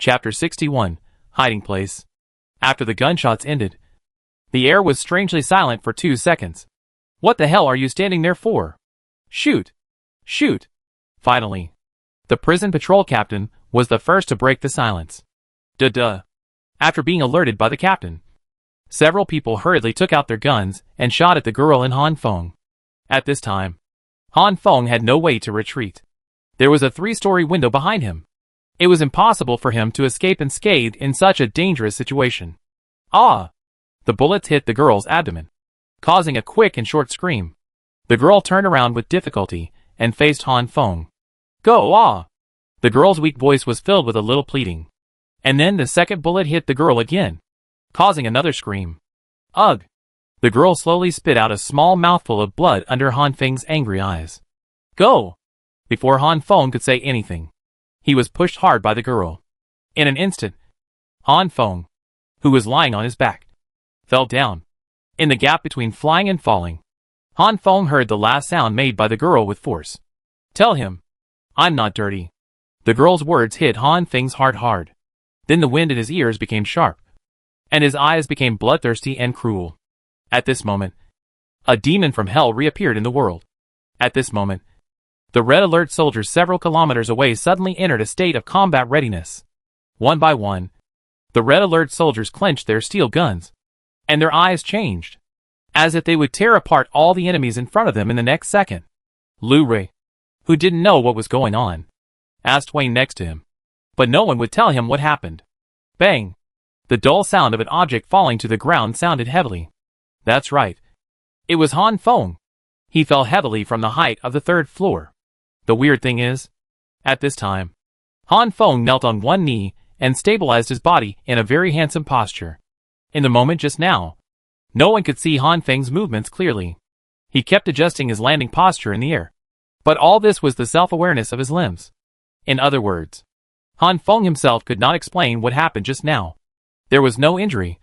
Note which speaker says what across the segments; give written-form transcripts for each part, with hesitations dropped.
Speaker 1: Chapter 61, Hiding Place. After the gunshots ended, the air was strangely silent for 2 seconds. What the hell are you standing there for? Shoot! Shoot! Finally, the prison patrol captain was the first to break the silence. Duh. After being alerted by the captain, several people hurriedly took out their guns and shot at the girl and Han Feng. At this time, Han Feng had no way to retreat. There was a 3-story window behind him. It was impossible for him to escape unscathed in such a dangerous situation. Ah! The bullets hit the girl's abdomen, causing a quick and short scream. The girl turned around with difficulty and faced Han Feng. Go, ah! The girl's weak voice was filled with a little pleading. And then the second bullet hit the girl again, causing another scream. Ugh! The girl slowly spit out a small mouthful of blood under Han Feng's angry eyes. Go! Before Han Feng could say anything, he was pushed hard by the girl. In an instant, Han Feng, who was lying on his back, fell down. In the gap between flying and falling, Han Feng heard the last sound made by the girl with force. Tell him, I'm not dirty. The girl's words hit Han Feng's heart hard. Then the wind in his ears became sharp, and his eyes became bloodthirsty and cruel. At this moment, a demon from hell reappeared in the world. At this moment, the Red Alert soldiers several kilometers away suddenly entered a state of combat readiness. One by one, the Red Alert soldiers clenched their steel guns, and their eyes changed, as if they would tear apart all the enemies in front of them in the next second. Lu Rui, who didn't know what was going on, asked Wayne next to him, but no one would tell him what happened. Bang! The dull sound of an object falling to the ground sounded heavily. That's right. It was Han Feng. He fell heavily from the height of the 3rd floor. The weird thing is, at this time, Han Feng knelt on one knee and stabilized his body in a very handsome posture. In the moment just now, no one could see Han Feng's movements clearly. He kept adjusting his landing posture in the air. But all this was the self-awareness of his limbs. In other words, Han Feng himself could not explain what happened just now. There was no injury,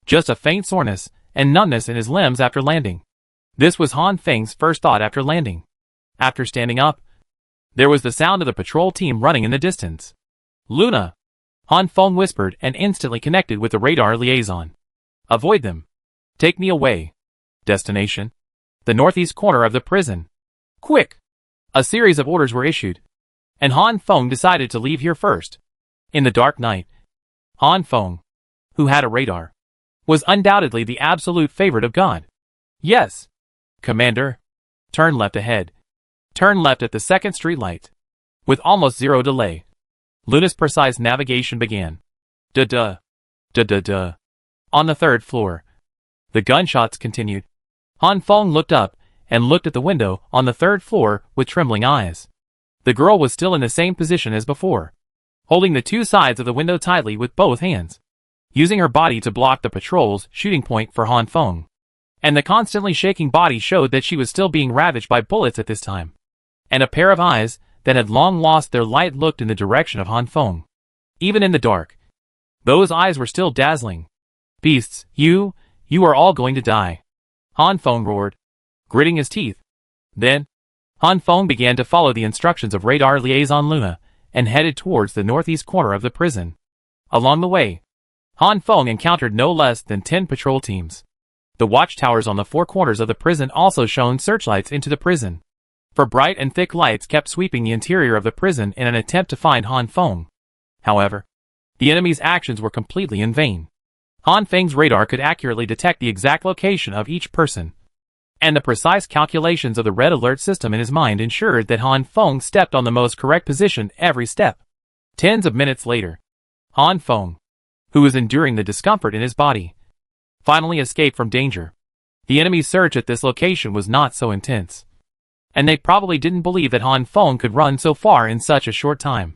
Speaker 1: just a faint soreness and numbness in his limbs after landing. This was Han Feng's first thought after landing. After standing up, there was the sound of the patrol team running in the distance. Luna! Han Feng whispered and instantly connected with the radar liaison. Avoid them. Take me away. Destination: the northeast corner of the prison. Quick! A series of orders were issued, and Han Feng decided to leave here first. In the dark night, Han Feng, who had a radar, was undoubtedly the absolute favorite of God. Yes, Commander. Turn left ahead. Turn left at the 2nd street light. With almost zero delay, Luna's precise navigation began. Duh. On the 3rd floor, the gunshots continued. Han Feng looked up and looked at the window on the 3rd floor with trembling eyes. The girl was still in the same position as before, holding the 2 sides of the window tightly with both hands, using her body to block the patrol's shooting point for Han Feng. And the constantly shaking body showed that she was still being ravaged by bullets at this time. And a pair of eyes that had long lost their light looked in the direction of Han Feng. Even in the dark, those eyes were still dazzling. Beasts, you are all going to die, Han Feng roared, gritting his teeth. Then, Han Feng began to follow the instructions of radar liaison Luna and headed towards the northeast corner of the prison. Along the way, Han Feng encountered no less than 10 patrol teams. The watchtowers on the 4 corners of the prison also shone searchlights into the prison, for bright and thick lights kept sweeping the interior of the prison in an attempt to find Han Feng. However, the enemy's actions were completely in vain. Han Feng's radar could accurately detect the exact location of each person, and the precise calculations of the Red Alert system in his mind ensured that Han Feng stepped on the most correct position every step. Tens of minutes later, Han Feng, who was enduring the discomfort in his body, finally escaped from danger. The enemy's search at this location was not so intense, and they probably didn't believe that Han Feng could run so far in such a short time.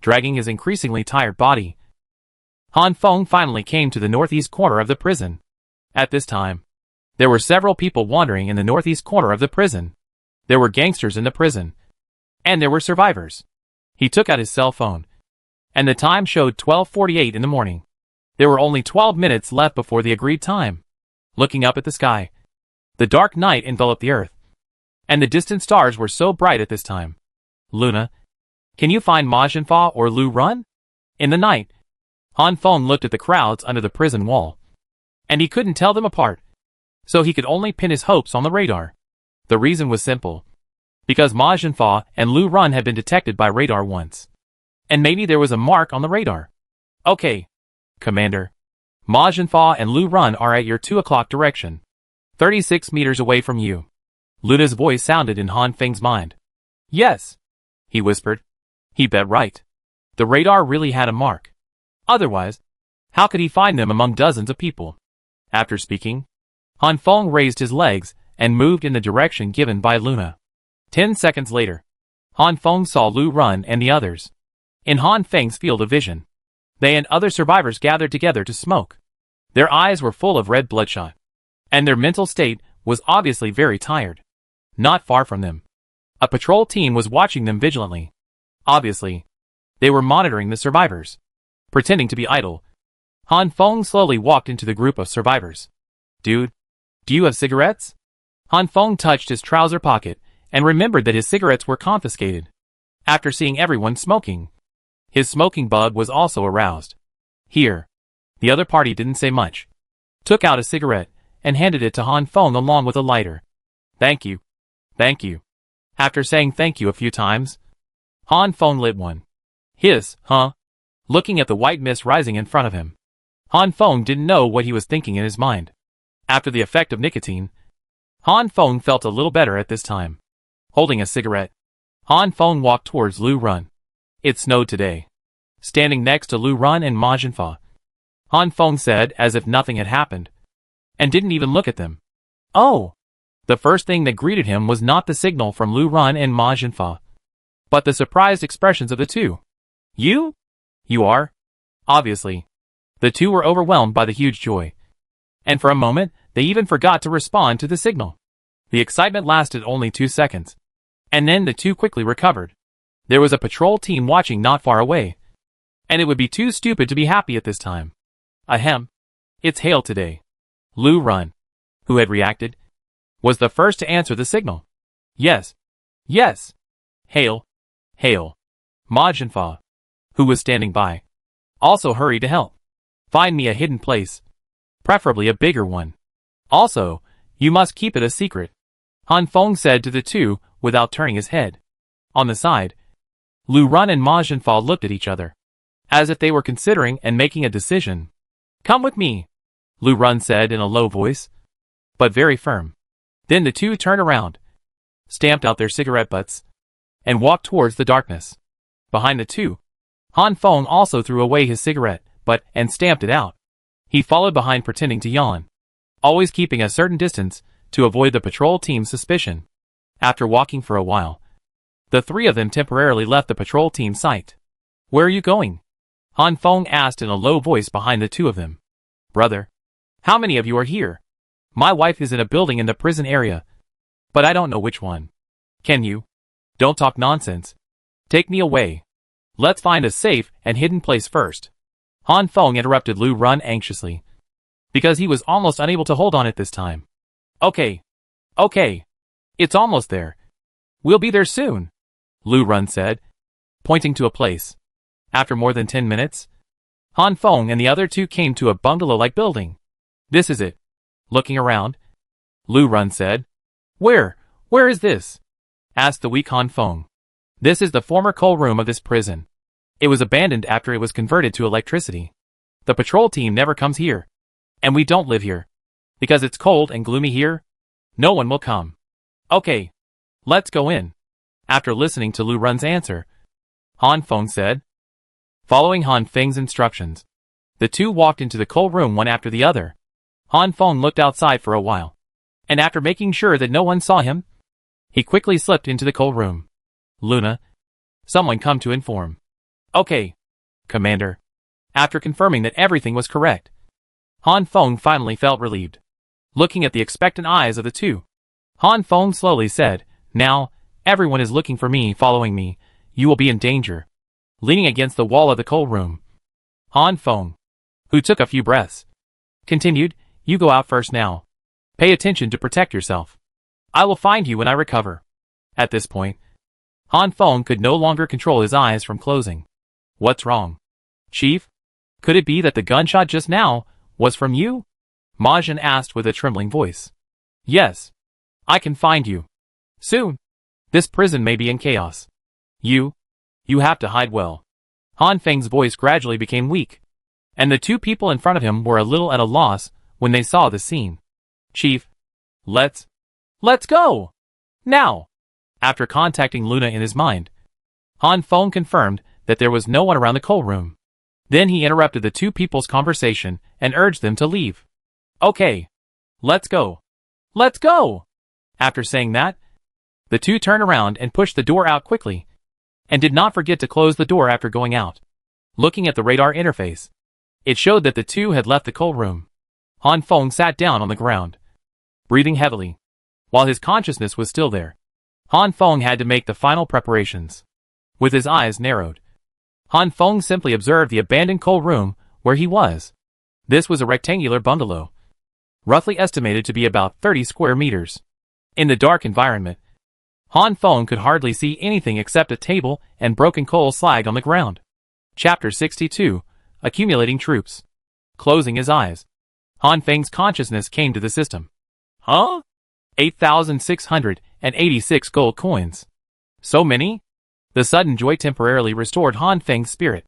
Speaker 1: Dragging his increasingly tired body, Han Feng finally came to the northeast corner of the prison. At this time, there were several people wandering in the northeast corner of the prison. There were gangsters in the prison, and there were survivors. He took out his cell phone, and the time showed 12:48 in the morning. There were only 12 minutes left before the agreed time. Looking up at the sky, the dark night enveloped the earth, and the distant stars were so bright at this time. Luna, can you find Ma Jinfa or Lu Run? In the night, Han Feng looked at the crowds under the prison wall, and he couldn't tell them apart, so he could only pin his hopes on the radar. The reason was simple. Because Ma Jianfa and Lu Run had been detected by radar once. And maybe there was a mark on the radar. Okay, Commander. Ma Jianfa and Lu Run are at your 2 o'clock direction. 36 meters away from you. Luna's voice sounded in Han Feng's mind. Yes, he whispered. He bet right. The radar really had a mark. Otherwise, how could he find them among dozens of people? After speaking, Han Feng raised his legs and moved in the direction given by Luna. 10 seconds later, Han Feng saw Lu Run and the others. In Han Feng's field of vision, they and other survivors gathered together to smoke. Their eyes were full of red bloodshot, and their mental state was obviously very tired. Not far from them, a patrol team was watching them vigilantly. Obviously, they were monitoring the survivors. Pretending to be idle, Han Feng slowly walked into the group of survivors. Dude, do you have cigarettes? Han Feng touched his trouser pocket and remembered that his cigarettes were confiscated. After seeing everyone smoking, his smoking bug was also aroused. Here. The other party didn't say much. Took out a cigarette and handed it to Han Feng along with a lighter. Thank you. Thank you. After saying thank you a few times, Han Feng lit one. Hiss, huh? Looking at the white mist rising in front of him, Han Feng didn't know what he was thinking in his mind. After the effect of nicotine, Han Feng felt a little better at this time. Holding a cigarette, Han Feng walked towards Lu Run. It snowed today. Standing next to Lu Run and Ma Jianfa, Han Feng said as if nothing had happened, and didn't even look at them. Oh! The first thing that greeted him was not the signal from Lu Run and Ma Jianfa, but the surprised expressions of the two. You? You are? Obviously. The two were overwhelmed by the huge joy. And for a moment, they even forgot to respond to the signal. The excitement lasted only 2 seconds. And then the two quickly recovered. There was a patrol team watching not far away. And it would be too stupid to be happy at this time. Ahem. It's hail today. Lu Run, who had reacted, was the first to answer the signal. Yes. Yes. Hail. Hail. Ma Jianfa, who was standing by, also hurried to help. Find me a hidden place. Preferably a bigger one. Also, you must keep it a secret. Han Feng said to the two without turning his head. On the side, Lu Run and Ma Jianfa looked at each other, as if they were considering and making a decision. Come with me, Lu Run said in a low voice, but very firm. Then the two turned around, stamped out their cigarette butts, and walked towards the darkness. Behind the two, Han Feng also threw away his cigarette butt and stamped it out. He followed behind pretending to yawn, always keeping a certain distance to avoid the patrol team's suspicion. After walking for a while, the three of them temporarily left the patrol team's sight. Where are you going? Han Feng asked in a low voice behind the two of them. Brother, how many of you are here? My wife is in a building in the prison area, but I don't know which one. Can you? Don't talk nonsense. Take me away. Let's find a safe and hidden place first. Han Feng interrupted Lu Run anxiously, because he was almost unable to hold on at this time. Okay. Okay. It's almost there. We'll be there soon, Lu Run said, pointing to a place. After more than 10 minutes, Han Feng and the other two came to a bungalow-like building. This is it. Looking around, Lu Run said. Where is this? Asked the weak Han Feng. This is the former coal room of this prison. It was abandoned after it was converted to electricity. The patrol team never comes here. And we don't live here. Because it's cold and gloomy here, no one will come. Okay. Let's go in. After listening to Lu Run's answer, Han Feng said. Following Han Feng's instructions, the two walked into the coal room one after the other. Han Feng looked outside for a while, and after making sure that no one saw him, he quickly slipped into the coal room. Luna, someone come to inform. Okay, Commander. After confirming that everything was correct, Han Feng finally felt relieved. Looking at the expectant eyes of the two, Han Feng slowly said, Now, everyone is looking for me, following me. You will be in danger. Leaning against the wall of the coal room, Han Feng, who took a few breaths, continued, You go out first now. Pay attention to protect yourself. I will find you when I recover. At this point, Han Feng could no longer control his eyes from closing. What's wrong? Chief, could it be that the gunshot just now was from you? Majin asked with a trembling voice. Yes. I can find you. Soon. This prison may be in chaos. You have to hide well. Han Feng's voice gradually became weak, and the two people in front of him were a little at a loss when they saw the scene. Chief, let's go! Now! After contacting Luna in his mind, Han Feng confirmed that there was no one around the coal room. Then he interrupted the two people's conversation and urged them to leave. Okay. Let's go. Let's go! After saying that, the two turned around and pushed the door out quickly, and did not forget to close the door after going out. Looking at the radar interface, it showed that the two had left the coal room. Han Feng sat down on the ground, breathing heavily. While his consciousness was still there, Han Feng had to make the final preparations. With his eyes narrowed, Han Feng simply observed the abandoned coal room where he was. This was a rectangular bungalow, roughly estimated to be about 30 square meters. In the dark environment, Han Feng could hardly see anything except a table and broken coal slag on the ground. Chapter 62, Accumulating Troops. Closing his eyes, Han Feng's consciousness came to the system. Huh? 8,686 gold coins. So many? The sudden joy temporarily restored Han Feng's spirit.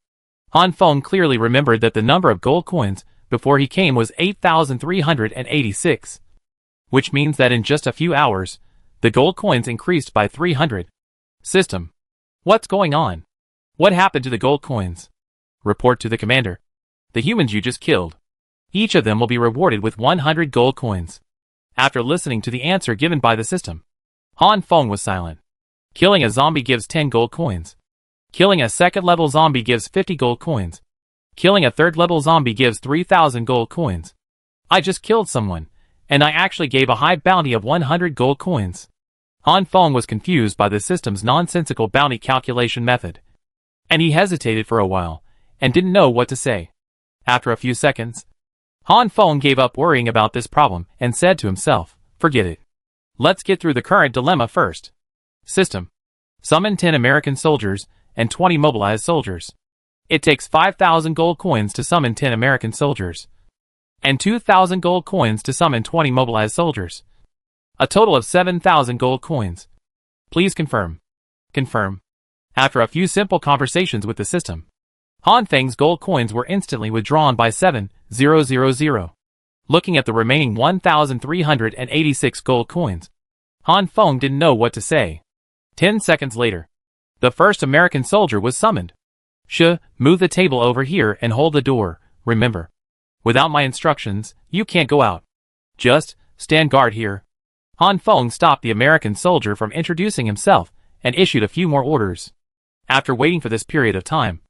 Speaker 1: Han Feng clearly remembered that the number of gold coins before he came was 8,386. Which means that in just a few hours, the gold coins increased by 300. System. What's going on? What happened to the gold coins? Report to the commander. The humans you just killed. Each of them will be rewarded with 100 gold coins. After listening to the answer given by the system, Han Feng was silent. Killing a zombie gives 10 gold coins. Killing a second-level zombie gives 50 gold coins. Killing a third-level zombie gives 3,000 gold coins. I just killed someone, and I actually gave a high bounty of 100 gold coins. Han Feng was confused by the system's nonsensical bounty calculation method, and he hesitated for a while, and didn't know what to say. After a few seconds, Han Feng gave up worrying about this problem and said to himself, forget it. Let's get through the current dilemma first. System. Summon 10 American soldiers and 20 mobilized soldiers. It takes 5,000 gold coins to summon 10 American soldiers, and 2,000 gold coins to summon 20 mobilized soldiers. A total of 7,000 gold coins. Please confirm. Confirm. After a few simple conversations with the system, Han Feng's gold coins were instantly withdrawn by 7,000. Looking at the remaining 1,386 gold coins, Han Feng didn't know what to say. 10 seconds later, the first American soldier was summoned. Move the table over here and hold the door, remember. Without my instructions, you can't go out. Just stand guard here. Han Feng stopped the American soldier from introducing himself and issued a few more orders. After waiting for this period of time,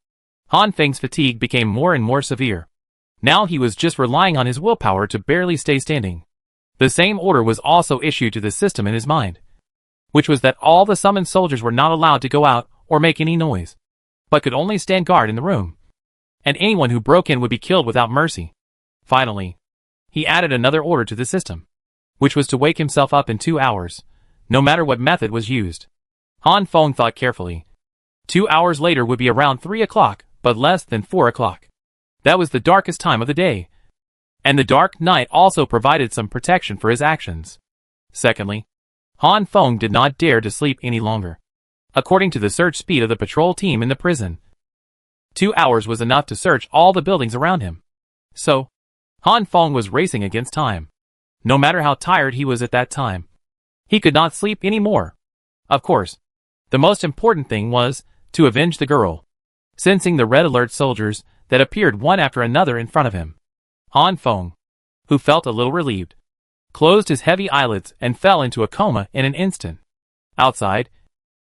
Speaker 1: Han Feng's fatigue became more and more severe. Now he was just relying on his willpower to barely stay standing. The same order was also issued to the system in his mind, which was that all the summoned soldiers were not allowed to go out or make any noise, but could only stand guard in the room, and anyone who broke in would be killed without mercy. Finally, he added another order to the system, which was to wake himself up in 2 hours, no matter what method was used. Han Feng thought carefully. 2 hours later would be around 3 o'clock, but less than 4 o'clock. That was the darkest time of the day, and the dark night also provided some protection for his actions. Secondly, Han Feng did not dare to sleep any longer. According to the search speed of the patrol team in the prison, 2 hours was enough to search all the buildings around him. So, Han Feng was racing against time. No matter how tired he was at that time, he could not sleep anymore. Of course, the most important thing was to avenge the girl. Sensing the red alert soldiers that appeared one after another in front of him, Han Feng, who felt a little relieved, closed his heavy eyelids and fell into a coma in an instant. Outside,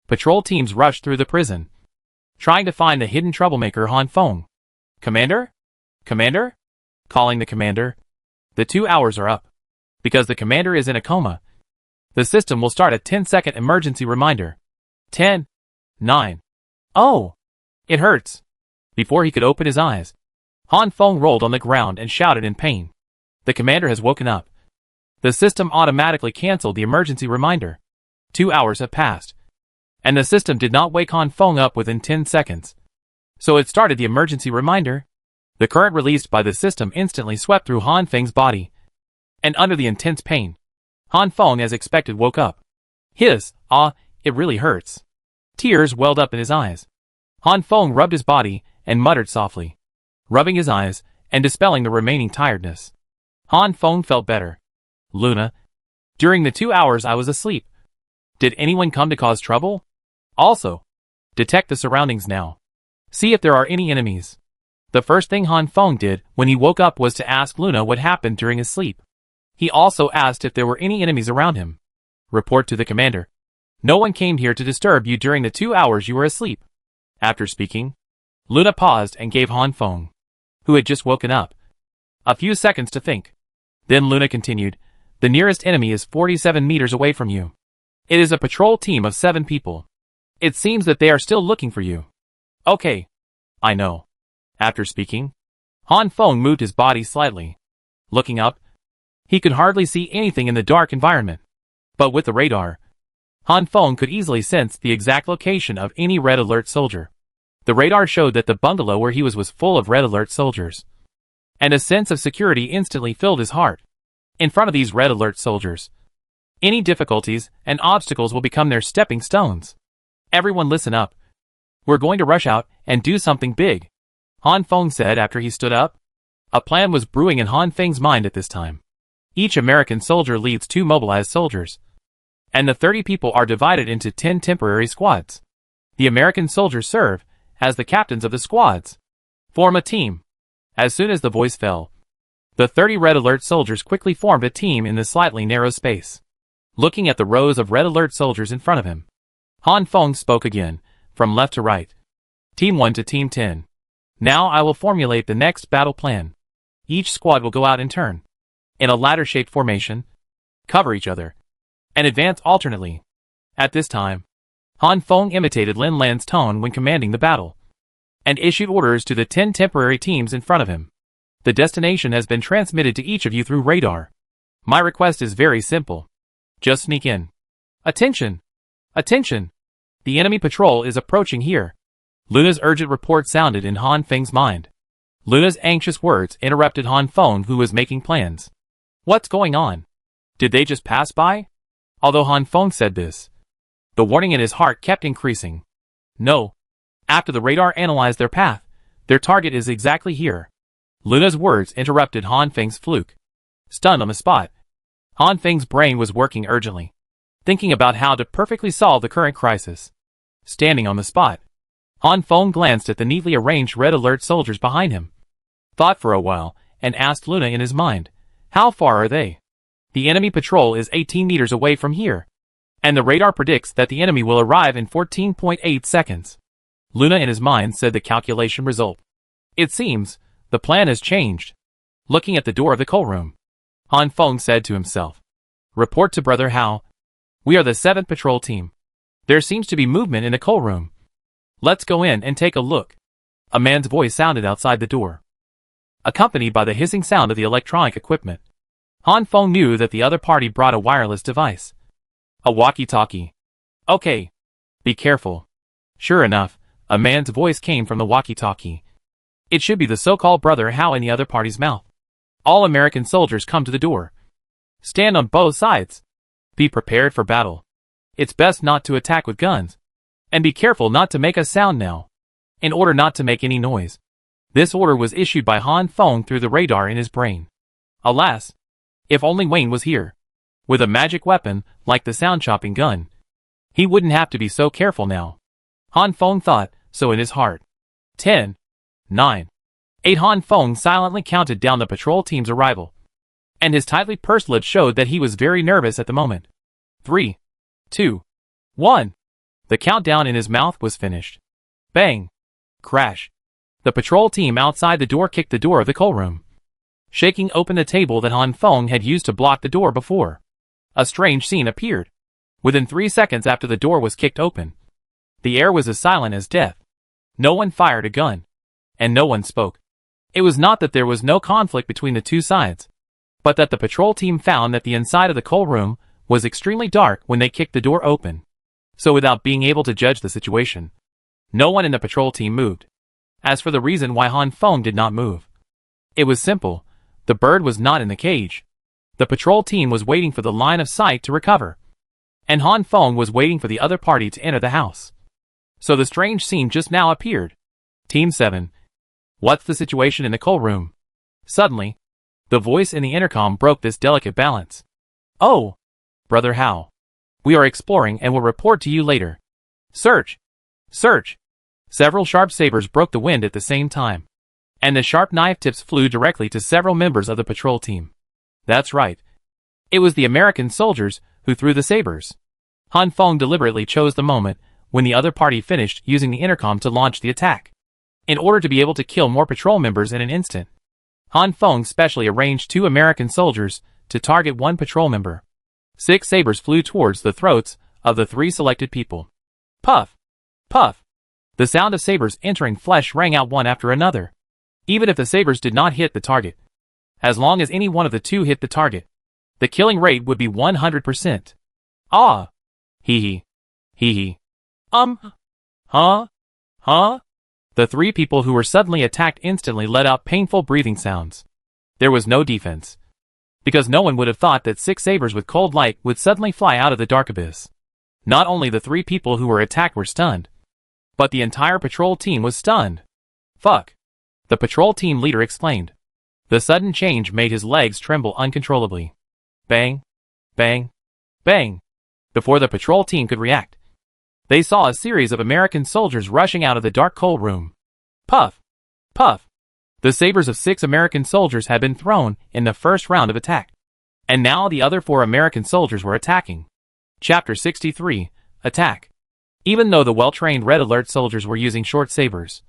Speaker 1: patrol teams rushed through the prison, trying to find the hidden troublemaker Han Feng. Commander? Commander? Calling the commander. The 2 hours are up. Because the commander is in a coma, the system will start a 10-second emergency reminder. 10, 9. Oh! It hurts. Before he could open his eyes, Han Feng rolled on the ground and shouted in pain. The commander has woken up. The system automatically canceled the emergency reminder. 2 hours have passed, and the system did not wake Han Feng up within 10 seconds. So it started the emergency reminder. The current released by the system instantly swept through Han Feng's body. And under the intense pain, Han Feng as expected woke up. It really hurts. Tears welled up in his eyes. Han Feng rubbed his body and muttered softly, rubbing his eyes and dispelling the remaining tiredness. Han Feng felt better. Luna. During the 2 hours I was asleep. Did anyone come to cause trouble? Also, detect the surroundings now. See if there are any enemies. The first thing Han Feng did when he woke up was to ask Luna what happened during his sleep. He also asked if there were any enemies around him. Report to the commander. No one came here to disturb you during the 2 hours you were asleep. After speaking, Luna paused and gave Han Feng, who had just woken up, a few seconds to think. Then Luna continued, the nearest enemy is 47 meters away from you. It is a patrol team of 7 people. It seems that they are still looking for you. Okay. I know. After speaking, Han Feng moved his body slightly. Looking up, he could hardly see anything in the dark environment. But with the radar, Han Feng could easily sense the exact location of any Red Alert soldier. The radar showed that the bungalow where he was full of Red Alert soldiers. And a sense of security instantly filled his heart. In front of these Red Alert soldiers, any difficulties and obstacles will become their stepping stones. Everyone listen up. We're going to rush out and do something big, Han Feng said after he stood up. A plan was brewing in Han Feng's mind at this time. Each American soldier leads 2 mobilized soldiers, and the 30 people are divided into 10 temporary squads. The American soldiers serve as the captains of the squads. Form a team. As soon as the voice fell, the 30 Red Alert soldiers quickly formed a team in the slightly narrow space. Looking at the rows of Red Alert soldiers in front of him, Han Feng spoke again, from left to right. Team 1 to Team 10. Now I will formulate the next battle plan. Each squad will go out in turn, in a ladder-shaped formation, cover each other, and advance alternately. At this time, Han Feng imitated Lin Lan's tone when commanding the battle, and issued orders to the 10 temporary teams in front of him. The destination has been transmitted to each of you through radar. My request is very simple. Just sneak in. Attention! Attention! The enemy patrol is approaching here. Luna's urgent report sounded in Han Feng's mind. Luna's anxious words interrupted Han Feng, who was making plans. What's going on? Did they just pass by? Although Han Feng said this, the warning in his heart kept increasing. No. After the radar analyzed their path, their target is exactly here. Luna's words interrupted Han Feng's fluke. Stunned on the spot, Han Feng's brain was working urgently, thinking about how to perfectly solve the current crisis. Standing on the spot, Han Feng glanced at the neatly arranged Red Alert soldiers behind him, thought for a while, and asked Luna in his mind, how far are they? The enemy patrol is 18 meters away from here, and the radar predicts that the enemy will arrive in 14.8 seconds. Luna in his mind said the calculation result. It seems, the plan has changed. Looking at the door of the coal room, Han Feng said to himself, report to Brother Hao. We are the 7th patrol team. There seems to be movement in the coal room. Let's go in and take a look. A man's voice sounded outside the door, accompanied by the hissing sound of the electronic equipment. Han Feng knew that the other party brought a wireless device. A walkie-talkie. Okay. Be careful. Sure enough, a man's voice came from the walkie-talkie. It should be the so-called Brother Hao in the other party's mouth. All American soldiers come to the door. Stand on both sides. Be prepared for battle. It's best not to attack with guns. And be careful not to make a sound now, in order not to make any noise. This order was issued by Han Feng through the radar in his brain. Alas, if only Wayne was here. With a magic weapon, like the sound-chopping gun, he wouldn't have to be so careful now. Han Feng thought so in his heart. 10, 9, 8. Han Feng silently counted down the patrol team's arrival, and his tightly pursed lips showed that he was very nervous at the moment. 3, 2, 1. The countdown in his mouth was finished. Bang! Crash! The patrol team outside the door kicked the door of the coal room, shaking open the table that Han Feng had used to block the door before. A strange scene appeared. Within 3 seconds after the door was kicked open, the air was as silent as death. No one fired a gun, and no one spoke. It was not that there was no conflict between the two sides, but that the patrol team found that the inside of the coal room was extremely dark when they kicked the door open. So without being able to judge the situation, no one in the patrol team moved. As for the reason why Han Feng did not move, it was simple. The bird was not in the cage. The patrol team was waiting for the line of sight to recover, and Han Feng was waiting for the other party to enter the house. So the strange scene just now appeared. Team 7. What's the situation in the coal room? Suddenly, the voice in the intercom broke this delicate balance. Oh, Brother Hao. We are exploring and will report to you later. Search! Search! Several sharp sabers broke the wind at the same time, and the sharp knife tips flew directly to several members of the patrol team. That's right. It was the American soldiers who threw the sabers. Han Feng deliberately chose the moment when the other party finished using the intercom to launch the attack, in order to be able to kill more patrol members in an instant. Han Feng specially arranged 2 American soldiers to target 1 patrol member. 6 sabers flew towards the throats of the 3 selected people. Puff! Puff! The sound of sabers entering flesh rang out one after another. Even if the sabers did not hit the target, as long as any one of the 2 hit the target, the killing rate would be 100%. Ah! Hee hee. Hee hee. Huh? Huh? The 3 people who were suddenly attacked instantly let out painful breathing sounds. There was no defense, because no one would have thought that 6 sabers with cold light would suddenly fly out of the dark abyss. Not only the 3 people who were attacked were stunned, but the entire patrol team was stunned. Fuck! The patrol team leader exclaimed. The sudden change made his legs tremble uncontrollably. Bang! Bang! Bang! Before the patrol team could react, they saw a series of American soldiers rushing out of the dark coal room. Puff! Puff! The sabers of 6 American soldiers had been thrown in the first round of attack, and now the other 4 American soldiers were attacking. Chapter 63, Attack. Even though the well-trained Red Alert soldiers were using short sabers,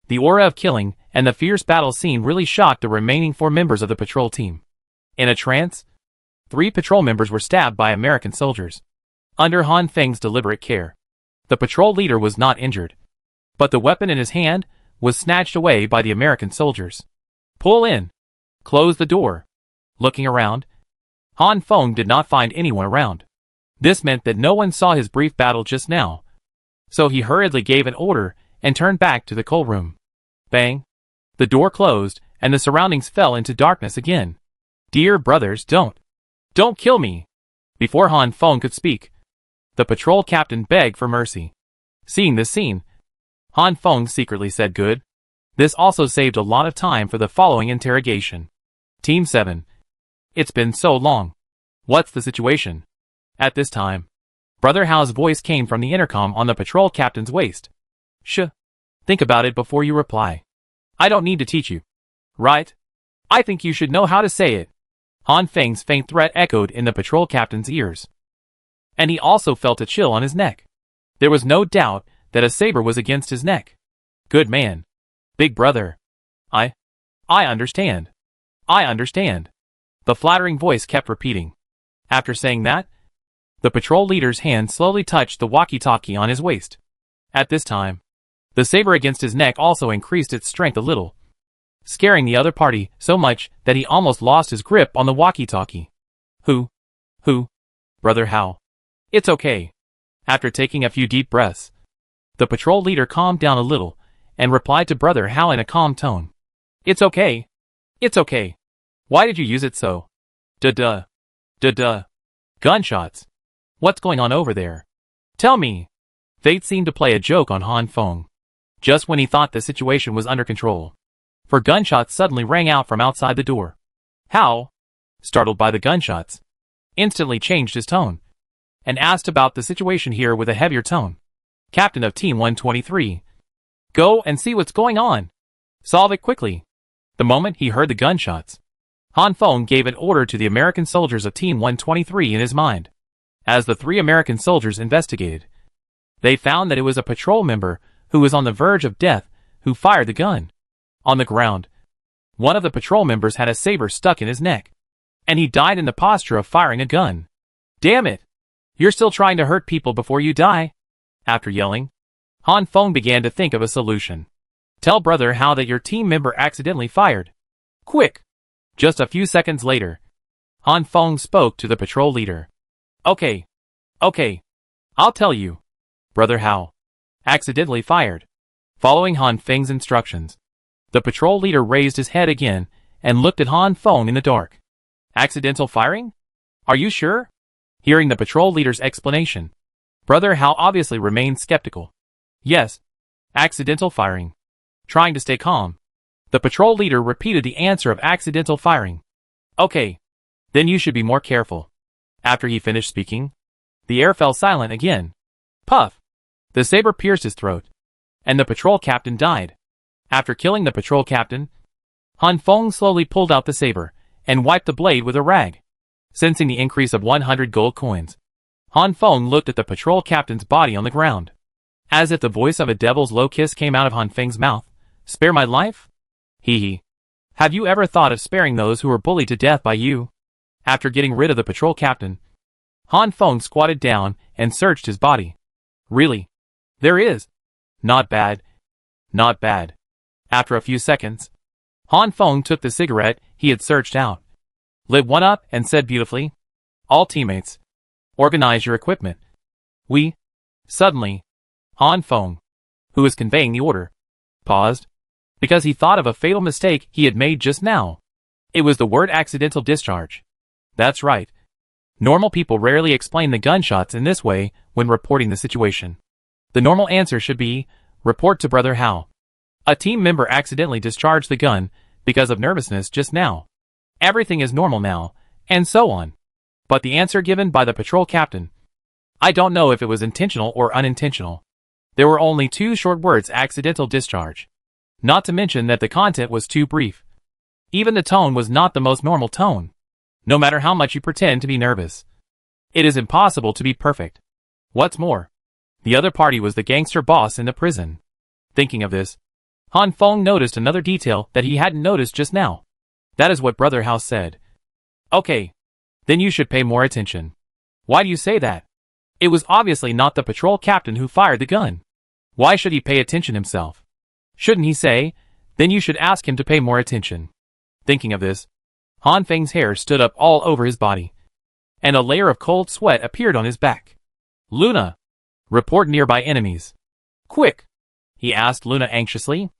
Speaker 1: the aura of killing and the fierce battle scene really shocked the remaining 4 members of the patrol team. In a trance, 3 patrol members were stabbed by American soldiers. Under Han Feng's deliberate care, the patrol leader was not injured, but the weapon in his hand was snatched away by the American soldiers. Pull in! Close the door! Looking around, Han Feng did not find anyone around. This meant that no one saw his brief battle just now, so he hurriedly gave an order and turned back to the coal room. Bang! The door closed, and the surroundings fell into darkness again. Dear brothers, don't kill me! Before Han Feng could speak, the patrol captain begged for mercy. Seeing this scene, Han Feng secretly said good. This also saved a lot of time for the following interrogation. Team 7. It's been so long. What's the situation? At this time, Brother Hao's voice came from the intercom on the patrol captain's waist. Think about it before you reply. I don't need to teach you. Right? I think you should know how to say it. Han Feng's faint threat echoed in the patrol captain's ears, and he also felt a chill on his neck. There was no doubt that a saber was against his neck. Good man. Big brother. I understand. I understand. The flattering voice kept repeating. After saying that, the patrol leader's hand slowly touched the walkie-talkie on his waist. At this time, the saber against his neck also increased its strength a little, scaring the other party so much that he almost lost his grip on the walkie-talkie. Who? Brother Hao. It's okay. After taking a few deep breaths, the patrol leader calmed down a little and replied to Brother Hao in a calm tone. It's okay. It's okay. Why did you use it so? Duh. Gunshots. What's going on over there? Tell me. Fate seemed to play a joke on Han Feng, just when he thought the situation was under control, for gunshots suddenly rang out from outside the door. Hao, startled by the gunshots, instantly changed his tone, and asked about the situation here with a heavier tone. Captain of Team 123. Go and see what's going on. Solve it quickly. The moment he heard the gunshots, Han Feng gave an order to the American soldiers of Team 123 in his mind. As the 3 American soldiers investigated, they found that it was a patrol member who was on the verge of death who fired the gun. On the ground, one of the patrol members had a saber stuck in his neck, and he died in the posture of firing a gun. Damn it! You're still trying to hurt people before you die? After yelling, Han Feng began to think of a solution. Tell Brother Hao that your team member accidentally fired. Quick! Just a few seconds later, Han Feng spoke to the patrol leader. Okay. I'll tell you. Brother Hao accidentally fired. Following Han Feng's instructions, the patrol leader raised his head again and looked at Han Feng in the dark. Accidental firing? Are you sure? Hearing the patrol leader's explanation, Brother Hao obviously remained skeptical. Yes. Accidental firing. Trying to stay calm, the patrol leader repeated the answer of accidental firing. Okay. Then you should be more careful. After he finished speaking, the air fell silent again. Puff! The saber pierced his throat, and the patrol captain died. After killing the patrol captain, Han Feng slowly pulled out the saber and wiped the blade with a rag. Sensing the increase of 100 gold coins, Han Feng looked at the patrol captain's body on the ground. As if the voice of a devil's low kiss came out of Han Feng's mouth. Spare my life? Hee hee. Have you ever thought of sparing those who were bullied to death by you? After getting rid of the patrol captain, Han Feng squatted down and searched his body. Really? There is. Not bad. Not bad. After a few seconds, Han Feng took the cigarette he had searched out, lit one up and said beautifully, "All teammates, organize your equipment." Suddenly, Han Feng, who was conveying the order, paused, because he thought of a fatal mistake he had made just now. It was the word accidental discharge. That's right. Normal people rarely explain the gunshots in this way when reporting the situation. The normal answer should be, report to Brother Hao. A team member accidentally discharged the gun because of nervousness just now. Everything is normal now, and so on. But the answer given by the patrol captain, I don't know if it was intentional or unintentional. There were only two short words, accidental discharge. Not to mention that the content was too brief. Even the tone was not the most normal tone. No matter how much you pretend to be nervous, it is impossible to be perfect. What's more, the other party was the gangster boss in the prison. Thinking of this, Han Feng noticed another detail that he hadn't noticed just now. That is what Brother Hao said. Okay. Then you should pay more attention. Why do you say that? It was obviously not the patrol captain who fired the gun. Why should he pay attention himself? Shouldn't he say, then you should ask him to pay more attention? Thinking of this, Han Feng's hair stood up all over his body, and a layer of cold sweat appeared on his back. Luna! Report nearby enemies. Quick! He asked Luna anxiously.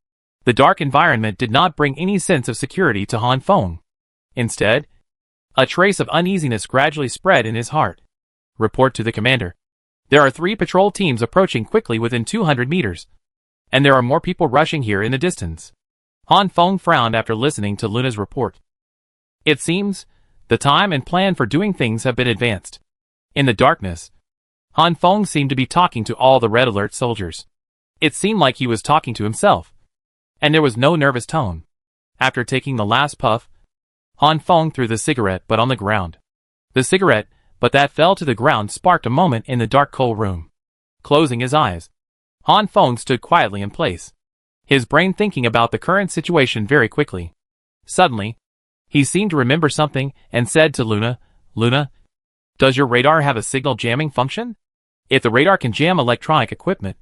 Speaker 1: The dark environment did not bring any sense of security to Han Feng. Instead, a trace of uneasiness gradually spread in his heart. Report to the commander. There are 3 patrol teams approaching quickly within 200 meters. And there are more people rushing here in the distance. Han Feng frowned after listening to Luna's report. It seems, the time and plan for doing things have been advanced. In the darkness, Han Feng seemed to be talking to all the Red Alert soldiers. It seemed like he was talking to himself. And there was no nervous tone. After taking the last puff, Han Feng threw the cigarette butt on the ground. The cigarette butt that fell to the ground sparked a moment in the dark cold room. Closing his eyes, Han Feng stood quietly in place, his brain thinking about the current situation very quickly. Suddenly, he seemed to remember something and said to Luna, Luna, does your radar have a signal jamming function? If the radar can jam electronic equipment,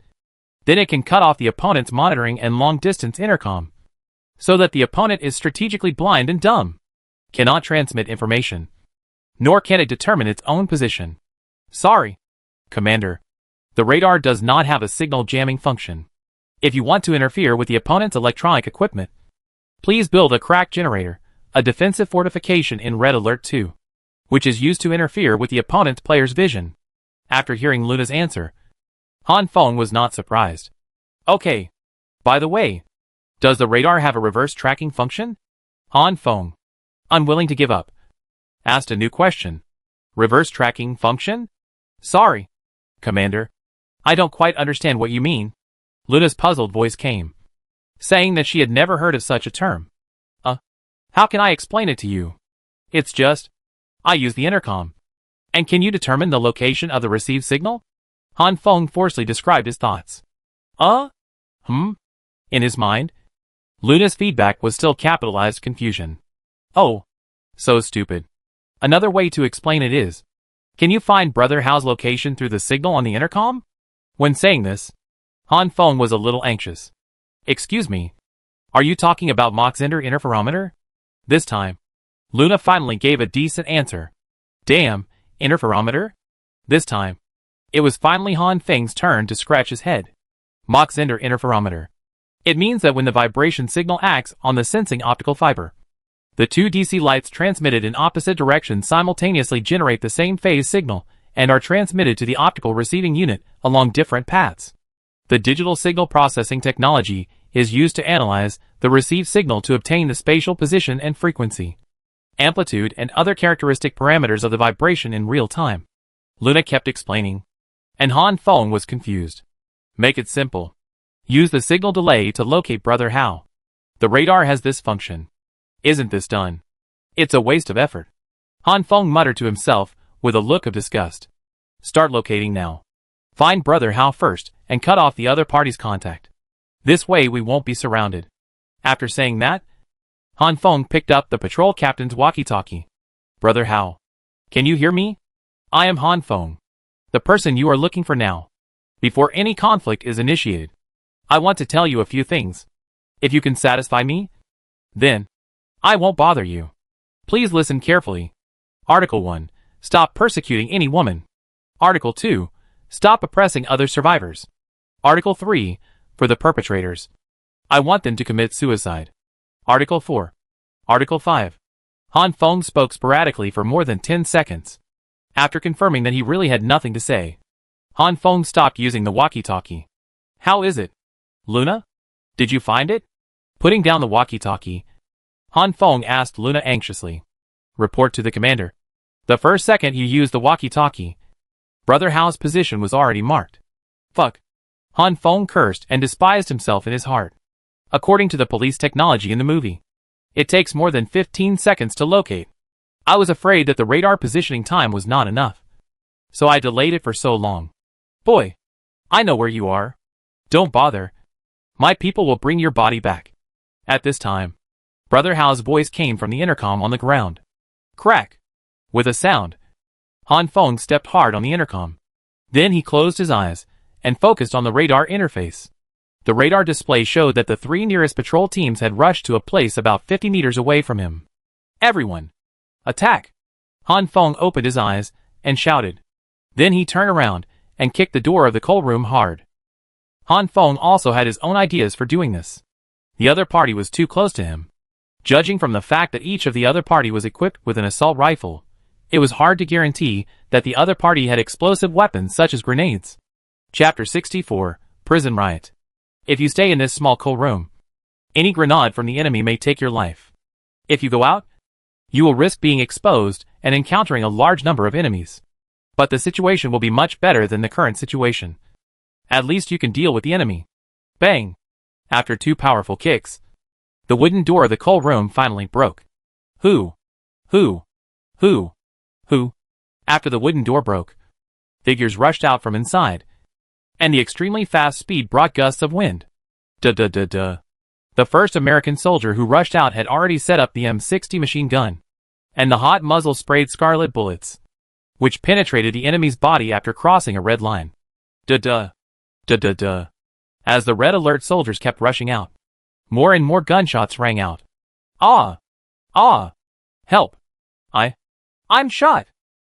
Speaker 1: then it can cut off the opponent's monitoring and long-distance intercom, so that the opponent is strategically blind and dumb, cannot transmit information, nor can it determine its own position. Sorry, Commander. The radar does not have a signal jamming function. If you want to interfere with the opponent's electronic equipment, please build a crack generator, a defensive fortification in Red Alert 2, which is used to interfere with the opponent's player's vision. After hearing Luna's answer, Han Feng was not surprised. Okay. By the way, does the radar have a reverse tracking function? Han Feng, unwilling to give up, asked a new question. Reverse tracking function? Sorry, Commander. I don't quite understand what you mean. Luna's puzzled voice came, saying that she had never heard of such a term. How can I explain it to you? It's just, I use the intercom. And can you determine the location of the received signal? Han Feng forcefully described his thoughts. In his mind, Luna's feedback was still capitalized confusion. Oh, so stupid. Another way to explain it is, can you find Brother Hao's location through the signal on the intercom? When saying this, Han Feng was a little anxious. Excuse me, are you talking about Mach-Zehnder interferometer? This time, Luna finally gave a decent answer. Damn, interferometer? This time, it was finally Han Feng's turn to scratch his head. Mach-Zehnder interferometer. It means that when the vibration signal acts on the sensing optical fiber, the two DC lights transmitted in opposite directions simultaneously generate the same phase signal and are transmitted to the optical receiving unit along different paths. The digital signal processing technology is used to analyze the received signal to obtain the spatial position and frequency, amplitude, and other characteristic parameters of the vibration in real time. Luna kept explaining, and Han Feng was confused. Make it simple. Use the signal delay to locate Brother Hao. The radar has this function. Isn't this done? It's a waste of effort. Han Feng muttered to himself with a look of disgust. Start locating now. Find Brother Hao first and cut off the other party's contact. This way we won't be surrounded. After saying that, Han Feng picked up the patrol captain's walkie-talkie. Brother Hao. Can you hear me? I am Han Feng, the person you are looking for now. Before any conflict is initiated, I want to tell you a few things. If you can satisfy me, then I won't bother you. Please listen carefully. Article 1. Stop persecuting any woman. Article 2. Stop oppressing other survivors. Article 3. For the perpetrators, I want them to commit suicide. Article 4. Article 5. Han Feng spoke sporadically for more than 10 seconds. After confirming that he really had nothing to say, Han Feng stopped using the walkie-talkie. How is it? Luna? Did you find it? Putting down the walkie-talkie, Han Feng asked Luna anxiously. Report to the commander. The first second you used the walkie-talkie, Brother Hao's position was already marked. Fuck. Han Feng cursed and despised himself in his heart. According to the police technology in the movie, it takes more than 15 seconds to locate. I was afraid that the radar positioning time was not enough, so I delayed it for so long. Boy, I know where you are. Don't bother. My people will bring your body back. At this time, Brother Hao's voice came from the intercom on the ground. Crack. With a sound, Han Feng stepped hard on the intercom. Then he closed his eyes and focused on the radar interface. The radar display showed that the three nearest patrol teams had rushed to a place about 50 meters away from him. Everyone, attack! Han Feng opened his eyes and shouted. Then he turned around and kicked the door of the coal room hard. Han Feng also had his own ideas for doing this. The other party was too close to him. Judging from the fact that each of the other party was equipped with an assault rifle, it was hard to guarantee that the other party had explosive weapons such as grenades. Chapter 64, Prison Riot. If you stay in this small coal room, any grenade from the enemy may take your life. If you go out, you will risk being exposed and encountering a large number of enemies. But the situation will be much better than the current situation. At least you can deal with the enemy. Bang! After two powerful kicks, the wooden door of the coal room finally broke. Who? After the wooden door broke, figures rushed out from inside, and the extremely fast speed brought gusts of wind. The first American soldier who rushed out had already set up the M60 machine gun, and the hot muzzle sprayed scarlet bullets, which penetrated the enemy's body after crossing a red line. As the red alert soldiers kept rushing out, more and more gunshots rang out. Ah! Help! I'm shot!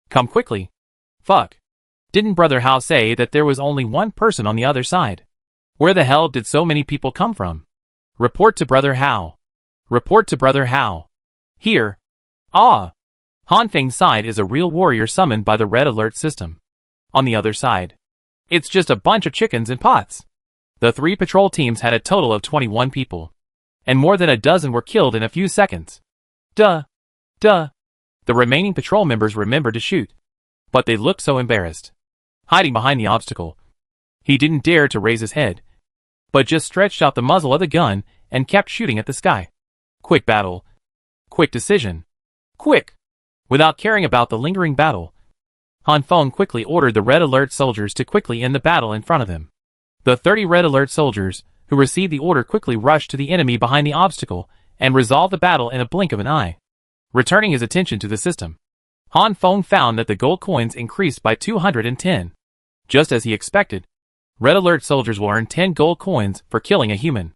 Speaker 1: Come quickly! Fuck! Didn't Brother Hao say that there was only one person on the other side? Where the hell did so many people come from? Report to Brother Hao! Report to Brother Hao! Here! Ah! Han Feng's side is a real warrior summoned by the red alert system. On the other side, it's just a bunch of chickens in pots. The three patrol teams had a total of 21 people, and more than a dozen were killed in a few seconds. The remaining patrol members remembered to shoot, but they looked so embarrassed. Hiding behind the obstacle, he didn't dare to raise his head, but just stretched out the muzzle of the gun and kept shooting at the sky. Quick battle. Quick decision. Quick! Without caring about the lingering battle, Han Feng quickly ordered the red alert soldiers to quickly end the battle in front of them. The 30 red alert soldiers who received the order quickly rushed to the enemy behind the obstacle and resolved the battle in a blink of an eye. Returning his attention to the system, Han Feng found that the gold coins increased by 210. Just as he expected, red alert soldiers will earn 10 gold coins for killing a human.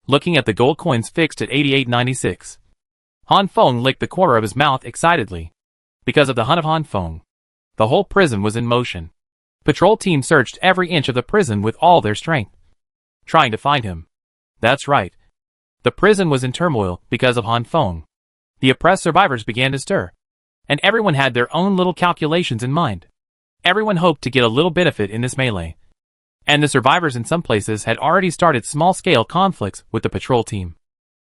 Speaker 1: Looking at the gold coins fixed at 88.96, Han Feng licked the corner of his mouth excitedly. Because of the hunt of Han Feng, the whole prison was in motion. Patrol teams searched every inch of the prison with all their strength, trying to find him. That's right. The prison was in turmoil because of Han Feng. The oppressed survivors began to stir, and everyone had their own little calculations in mind. Everyone hoped to get a little benefit in this melee. And the survivors in some places had already started small-scale conflicts with the patrol team.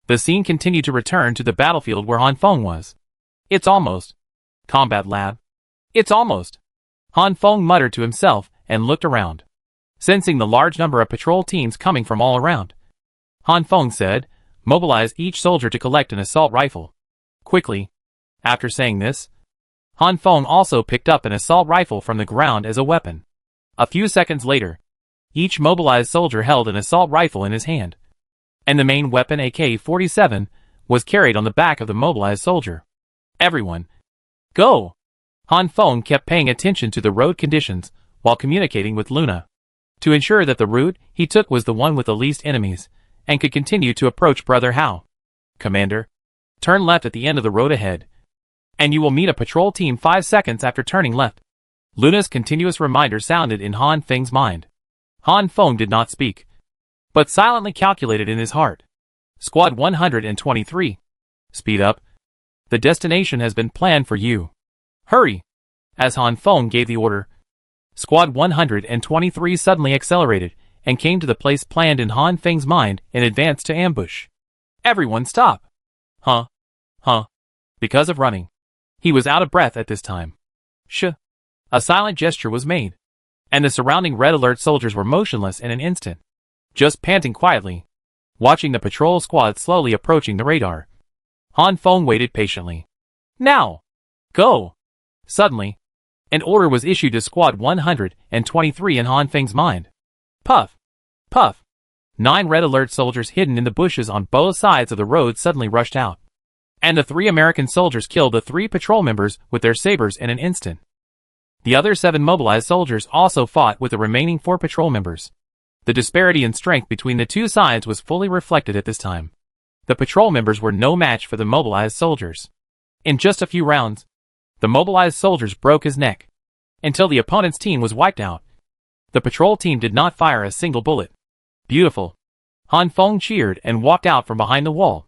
Speaker 1: The scene continued to return to the battlefield where Han Feng was. It's almost. Combat lab. It's almost. Han Feng muttered to himself and looked around. Sensing the large number of patrol teams coming from all around, Han Feng said, "Mobilize each soldier to collect an assault rifle." Quickly. After saying this, Han Feng also picked up an assault rifle from the ground as a weapon. A few seconds later, each mobilized soldier held an assault rifle in his hand, and the main weapon AK-47 was carried on the back of the mobilized soldier. Everyone, go! Han Feng kept paying attention to the road conditions while communicating with Luna, to ensure that the route he took was the one with the least enemies, and could continue to approach Brother Hao. "Commander, turn left at the end of the road ahead, and you will meet a patrol team 5 seconds after turning left." Luna's continuous reminder sounded in Han Feng's mind. Han Feng did not speak, but silently calculated in his heart. Squad 123. Speed up. The destination has been planned for you. Hurry! As Han Feng gave the order, Squad 123 suddenly accelerated and came to the place planned in Han Feng's mind in advance to ambush. Everyone stop! Huh? Because of running, he was out of breath at this time. A silent gesture was made, and the surrounding red alert soldiers were motionless in an instant, just panting quietly, watching the patrol squad slowly approaching the radar. Han Feng waited patiently. "Now! Go!" Suddenly, an order was issued to Squad 123 in Han Feng's mind. Puff! Puff! 9 red alert soldiers hidden in the bushes on both sides of the road suddenly rushed out, and the 3 American soldiers killed the 3 patrol members with their sabers in an instant. The other 7 mobilized soldiers also fought with the remaining 4 patrol members. The disparity in strength between the two sides was fully reflected at this time. The patrol members were no match for the mobilized soldiers. In just a few rounds, the mobilized soldiers broke his neck, until the opponent's team was wiped out. The patrol team did not fire a single bullet. Beautiful. Han Feng cheered and walked out from behind the wall,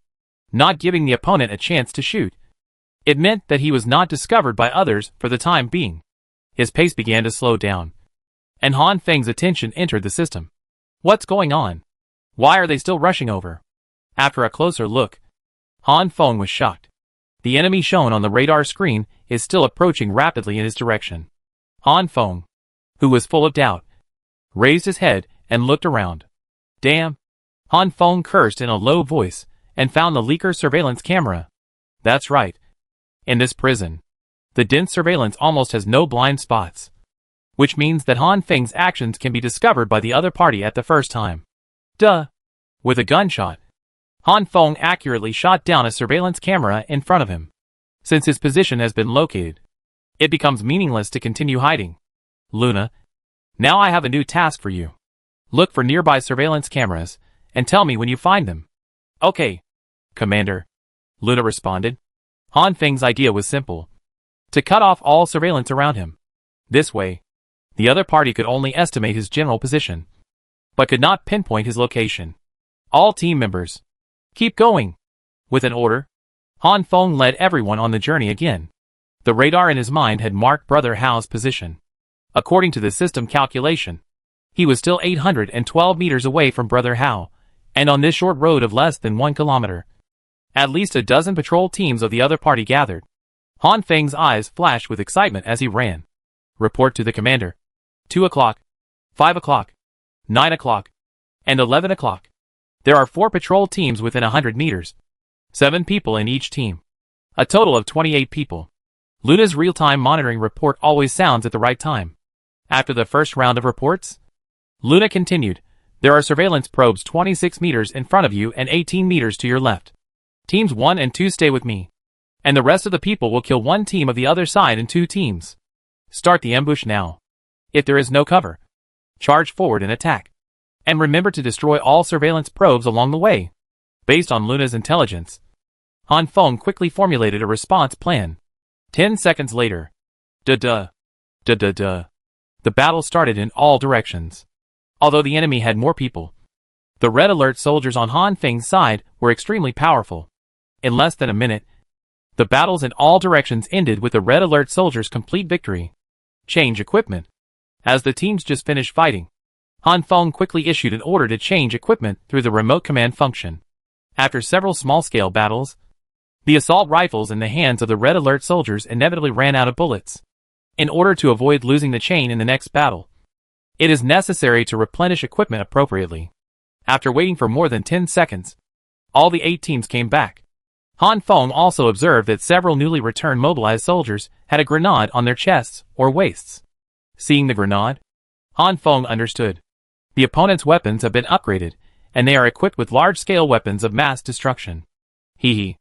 Speaker 1: not giving the opponent a chance to shoot. It meant that he was not discovered by others for the time being. His pace began to slow down, and Han Feng's attention entered the system. What's going on? Why are they still rushing over? After a closer look, Han Feng was shocked. The enemy shown on the radar screen is still approaching rapidly in his direction. Han Feng, who was full of doubt, raised his head and looked around. Damn! Han Feng cursed in a low voice and found the leaker surveillance camera. That's right. In this prison, the dense surveillance almost has no blind spots, which means that Han Feng's actions can be discovered by the other party at the first time. Duh! With a gunshot, Han Feng accurately shot down a surveillance camera in front of him. Since his position has been located, it becomes meaningless to continue hiding. Luna, now I have a new task for you. Look for nearby surveillance cameras and tell me when you find them. Okay, Commander, Luna responded. Han Feng's idea was simple: to cut off all surveillance around him. This way, the other party could only estimate his general position, but could not pinpoint his location. All team members, keep going. With an order, Han Feng led everyone on the journey again. The radar in his mind had marked Brother Hao's position. According to the system calculation, he was still 812 meters away from Brother Hao, and on this short road of less than 1 kilometer. At least a dozen patrol teams of the other party gathered. Han Feng's eyes flashed with excitement as he ran. Report to the commander. 2 o'clock, 5 o'clock, 9 o'clock, and 11 o'clock. There are 4 patrol teams within 100 meters. 7 people in each team. A total of 28 people. Luna's real-time monitoring report always sounds at the right time. After the first round of reports, Luna continued, there are surveillance probes 26 meters in front of you and 18 meters to your left. Teams 1 and 2 stay with me, and the rest of the people will kill 1 team of the other side in 2 teams. Start the ambush now. If there is no cover, charge forward and attack. And remember to destroy all surveillance probes along the way. Based on Luna's intelligence, Han Feng quickly formulated a response plan. 10 seconds later, the battle started in all directions. Although the enemy had more people, The red alert soldiers on Han Feng's side were extremely powerful. In less than a minute, the battles in all directions ended with the red alert soldiers' complete victory. Change equipment. As the teams just finished fighting, Han Feng quickly issued an order to change equipment through the remote command function. After several small-scale battles, the assault rifles in the hands of the red alert soldiers inevitably ran out of bullets. In order to avoid losing the chain in the next battle, it is necessary to replenish equipment appropriately. After waiting for more than 10 seconds, all the 8 teams came back. Han Feng also observed that several newly returned mobilized soldiers had a grenade on their chests or waists. Seeing the grenade, Han Feng understood. The opponent's weapons have been upgraded, and they are equipped with large-scale weapons of mass destruction. Hee hee.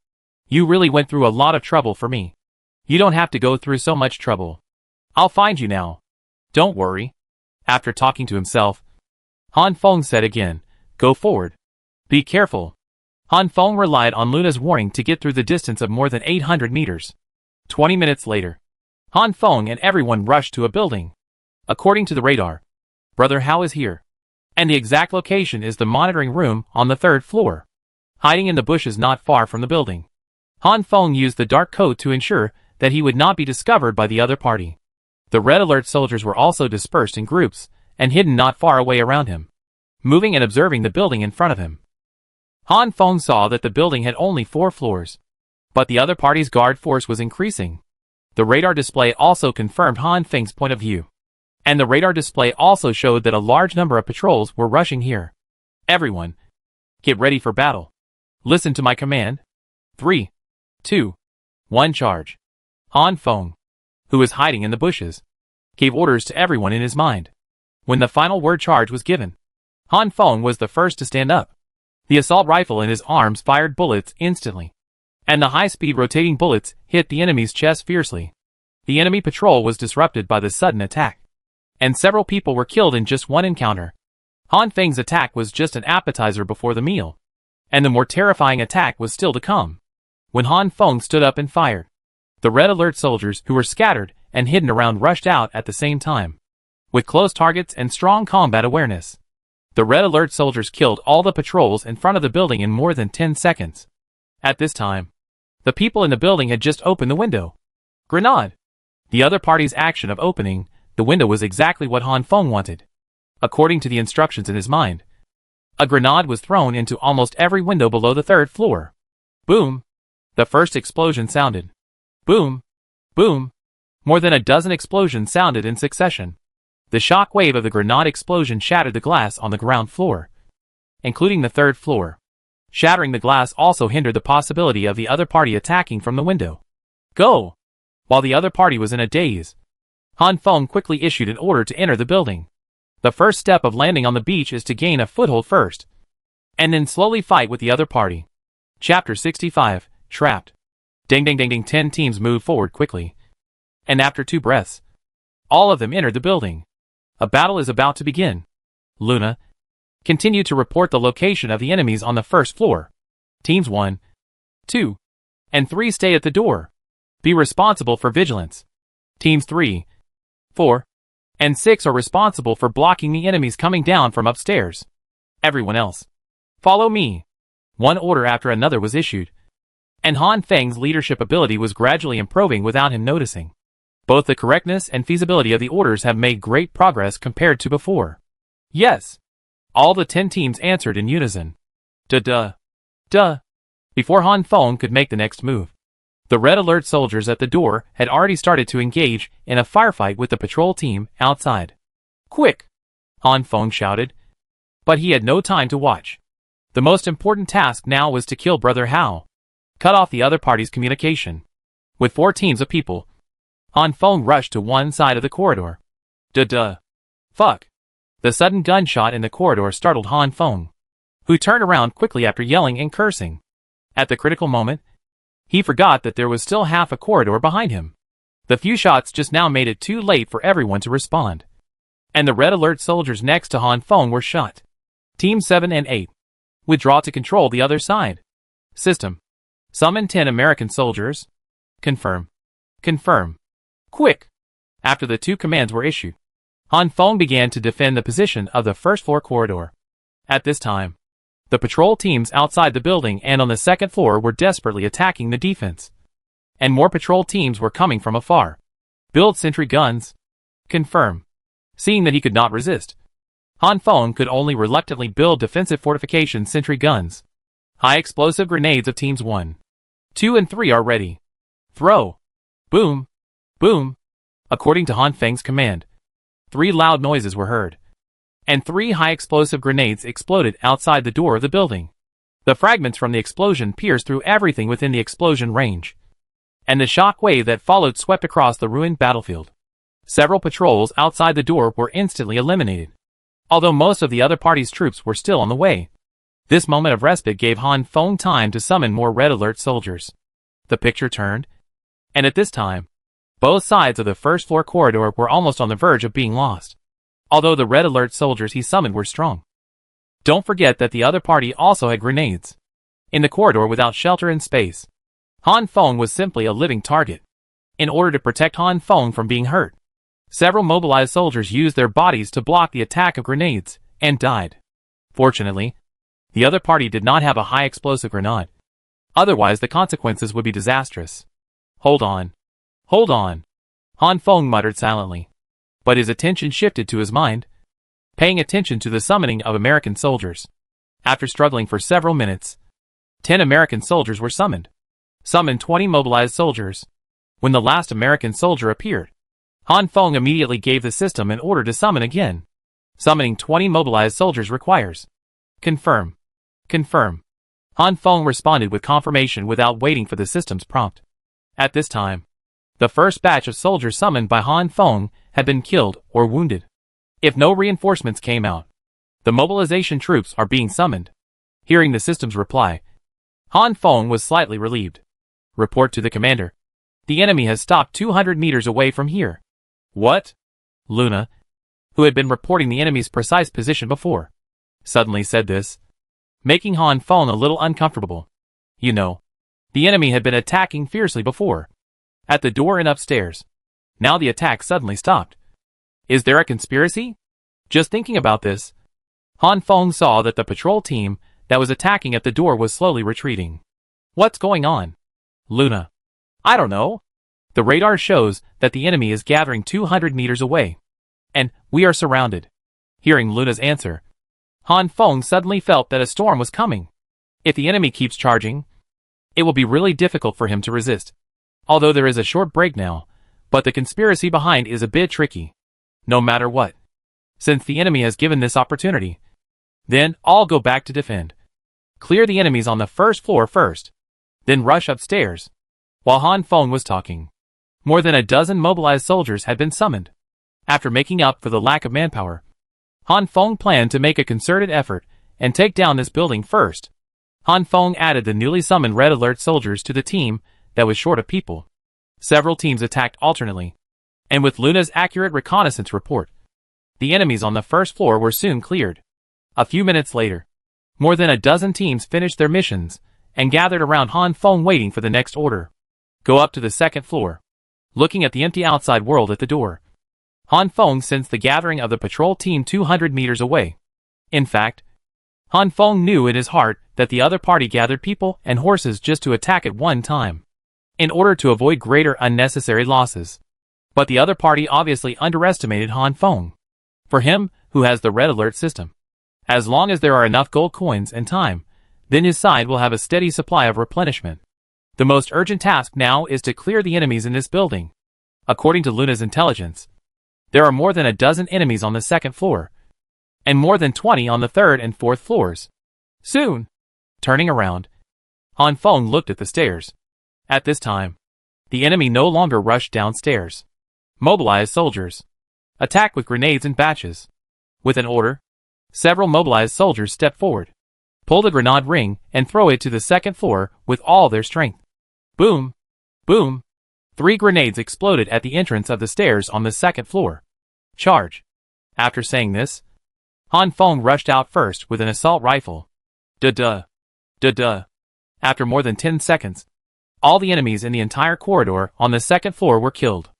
Speaker 1: You really went through a lot of trouble for me. You don't have to go through so much trouble. I'll find you now. Don't worry. After talking to himself, Han Feng said again, go forward. Be careful. Han Feng relied on Luna's warning to get through the distance of more than 800 meters. 20 minutes later, Han Feng and everyone rushed to a building. According to the radar, Brother Hao is here. And the exact location is the monitoring room on the 3rd floor. Hiding in the bushes not far from the building, Han Feng used the dark code to ensure that he would not be discovered by the other party. The red alert soldiers were also dispersed in groups and hidden not far away around him, moving and observing the building in front of him. Han Feng saw that the building had only 4 floors, but the other party's guard force was increasing. The radar display also confirmed Han Feng's point of view, and the radar display also showed that a large number of patrols were rushing here. Everyone, get ready for battle. Listen to my command. 3, 2, 1 charge. Han Feng, who was hiding in the bushes, gave orders to everyone in his mind. When the final word charge was given, Han Feng was the first to stand up. The assault rifle in his arms fired bullets instantly, and the high-speed rotating bullets hit the enemy's chest fiercely. The enemy patrol was disrupted by the sudden attack, and several people were killed in just one encounter. Han Feng's attack was just an appetizer before the meal, and the more terrifying attack was still to come. When Han Feng stood up and fired, the red alert soldiers who were scattered and hidden around rushed out at the same time. With close targets and strong combat awareness, the red alert soldiers killed all the patrols in front of the building in more than 10 seconds. At this time, the people in the building had just opened the window. Grenade! The other party's action of opening the window was exactly what Han Feng wanted. According to the instructions in his mind, a grenade was thrown into almost every window below the 3rd floor. Boom! The first explosion sounded. Boom! Boom! More than a dozen explosions sounded in succession. The shock wave of the grenade explosion shattered the glass on the ground floor, including the 3rd floor. Shattering the glass also hindered the possibility of the other party attacking from the window. Go! While the other party was in a daze, Han Feng quickly issued an order to enter the building. The first step of landing on the beach is to gain a foothold first, and then slowly fight with the other party. Chapter 65, Trapped. Ding ding ding ding. 10 teams moved forward quickly, and after 2 breaths, all of them entered the building. A battle is about to begin. Luna, continue to report the location of the enemies on the 1st floor. Teams 1, 2, and 3 stay at the door. Be responsible for vigilance. Teams 3, 4, and 6 are responsible for blocking the enemies coming down from upstairs. Everyone else, follow me. One order after another was issued, and Han Feng's leadership ability was gradually improving without him noticing. Both the correctness and feasibility of the orders have made great progress compared to before. Yes. All the 10 teams answered in unison. Duh. Before Han Feng could make the next move, the red alert soldiers at the door had already started to engage in a firefight with the patrol team outside. Quick! Han Feng shouted. But he had no time to watch. The most important task now was to kill Brother Hao. Cut off the other party's communication. With 4 teams of people, Han Feng rushed to one side of the corridor. Duh. Fuck. The sudden gunshot in the corridor startled Han Feng, who turned around quickly after yelling and cursing. At the critical moment, he forgot that there was still half a corridor behind him. The few shots just now made it too late for everyone to respond, and the red alert soldiers next to Han Feng were shot. Team 7 and 8. Withdraw to control the other side. System. Summon 10 American soldiers. Confirm. Quick! After the 2 commands were issued, Han Feng began to defend the position of the 1st floor corridor. At this time, The patrol teams outside the building and on the second floor were desperately attacking the defense. And more patrol teams were coming from afar. Build sentry guns. Confirm. Seeing that he could not resist, Han Feng could only reluctantly build defensive fortification sentry guns. High explosive grenades of teams 1, 2 and 3 are ready. Throw. Boom. Boom. According to Han Feng's command, 3 loud noises were heard, and 3 high explosive grenades exploded outside the door of the building. The fragments from the explosion pierced through everything within the explosion range, and the shock wave that followed swept across the ruined battlefield. Several patrols outside the door were instantly eliminated, although most of the other party's troops were still on the way. This moment of respite gave Han Feng time to summon more red alert soldiers. The picture turned, and at this time, both sides of the first floor corridor were almost on the verge of being lost, although the red alert soldiers he summoned were strong. Don't forget that the other party also had grenades. In the corridor without shelter and space, Han Feng was simply a living target. In order to protect Han Feng from being hurt, several mobilized soldiers used their bodies to block the attack of grenades, and died. Fortunately, the other party did not have a high explosive grenade. Otherwise the consequences would be disastrous. Hold on. Hold on. Han Feng muttered silently, but his attention shifted to his mind, paying attention to the summoning of American soldiers. After struggling for several minutes, 10 American soldiers were summoned. Summoned 20 mobilized soldiers. When the last American soldier appeared, Han Feng immediately gave the system an order to summon again. Summoning 20 mobilized soldiers requires. Confirm. Confirm. Han Feng responded with confirmation without waiting for the system's prompt. At this time, the first batch of soldiers summoned by Han Feng had been killed or wounded. If no reinforcements came out, the mobilization troops are being summoned. Hearing the system's reply, Han Feng was slightly relieved. Report to the commander. The enemy has stopped 200 meters away from here. What? Luna, who had been reporting the enemy's precise position before, suddenly said this, making Han Feng a little uncomfortable. You know, the enemy had been attacking fiercely before, at the door and upstairs. Now the attack suddenly stopped. Is there a conspiracy? Just thinking about this, Han Feng saw that the patrol team that was attacking at the door was slowly retreating. What's going on? Luna. I don't know. The radar shows that the enemy is gathering 200 meters away, and we are surrounded. Hearing Luna's answer, Han Feng suddenly felt that a storm was coming. If the enemy keeps charging, it will be really difficult for him to resist. Although there is a short break now, but the conspiracy behind is a bit tricky. No matter what, since the enemy has given this opportunity, then I'll go back to defend. Clear the enemies on the first floor first, then rush upstairs. While Han Feng was talking, more than a dozen mobilized soldiers had been summoned. After making up for the lack of manpower, Han Feng planned to make a concerted effort and take down this building first. Han Feng added the newly summoned Red Alert soldiers to the team that was short of people. Several teams attacked alternately, and with Luna's accurate reconnaissance report, the enemies on the first floor were soon cleared. A few minutes later, more than a dozen teams finished their missions and gathered around Han Feng waiting for the next order. Go up to the second floor. Looking at the empty outside world at the door, Han Feng sensed the gathering of the patrol team 200 meters away. In fact, Han Feng knew in his heart that the other party gathered people and horses just to attack at one time, in order to avoid greater unnecessary losses. But the other party obviously underestimated Han Feng. For him, who has the red alert system, as long as there are enough gold coins and time, then his side will have a steady supply of replenishment. The most urgent task now is to clear the enemies in this building. According to Luna's intelligence, there are more than a dozen enemies on the second floor, and more than 20 on the third and fourth floors. Soon. Turning around, Han Feng looked at the stairs. At this time, the enemy no longer rushed downstairs. Mobilized soldiers. Attack with grenades in batches. With an order, several mobilized soldiers stepped forward, pull the grenade ring, and throw it to the second floor with all their strength. Boom! Boom! 3 grenades exploded at the entrance of the stairs on the second floor. Charge! After saying this, Han Feng rushed out first with an assault rifle. Duh-duh. Duh-duh. After more than 10 seconds, all the enemies in the entire corridor on the second floor were killed.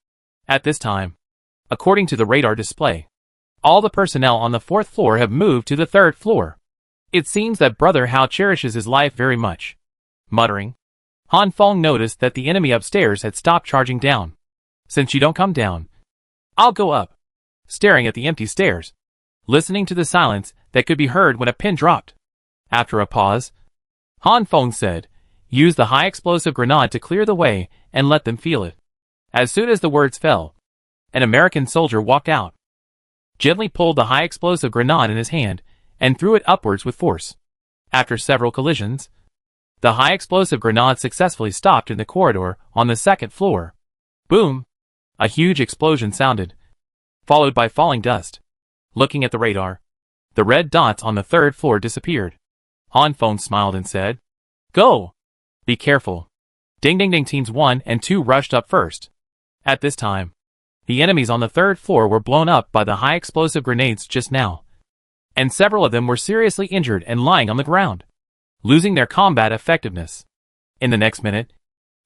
Speaker 1: At this time, according to the radar display, all the personnel on the fourth floor have moved to the third floor. It seems that Brother Hao cherishes his life very much. Muttering, Han Feng noticed that the enemy upstairs had stopped charging down. Since you don't come down, I'll go up. Staring at the empty stairs, listening to the silence that could be heard when a pin dropped. After a pause, Han Feng said, use the high explosive grenade to clear the way and let them feel it. As soon as the words fell, an American soldier walked out, gently pulled the high explosive grenade in his hand, and threw it upwards with force. After several collisions, the high explosive grenade successfully stopped in the corridor on the second floor. Boom! A huge explosion sounded, followed by falling dust. Looking at the radar, the red dots on the third floor disappeared. Han Feng smiled and said, go! Be careful. Ding ding ding. Teams 1 and 2 rushed up first. At this time, the enemies on the third floor were blown up by the high explosive grenades just now, and several of them were seriously injured and lying on the ground, losing their combat effectiveness. In the next minute,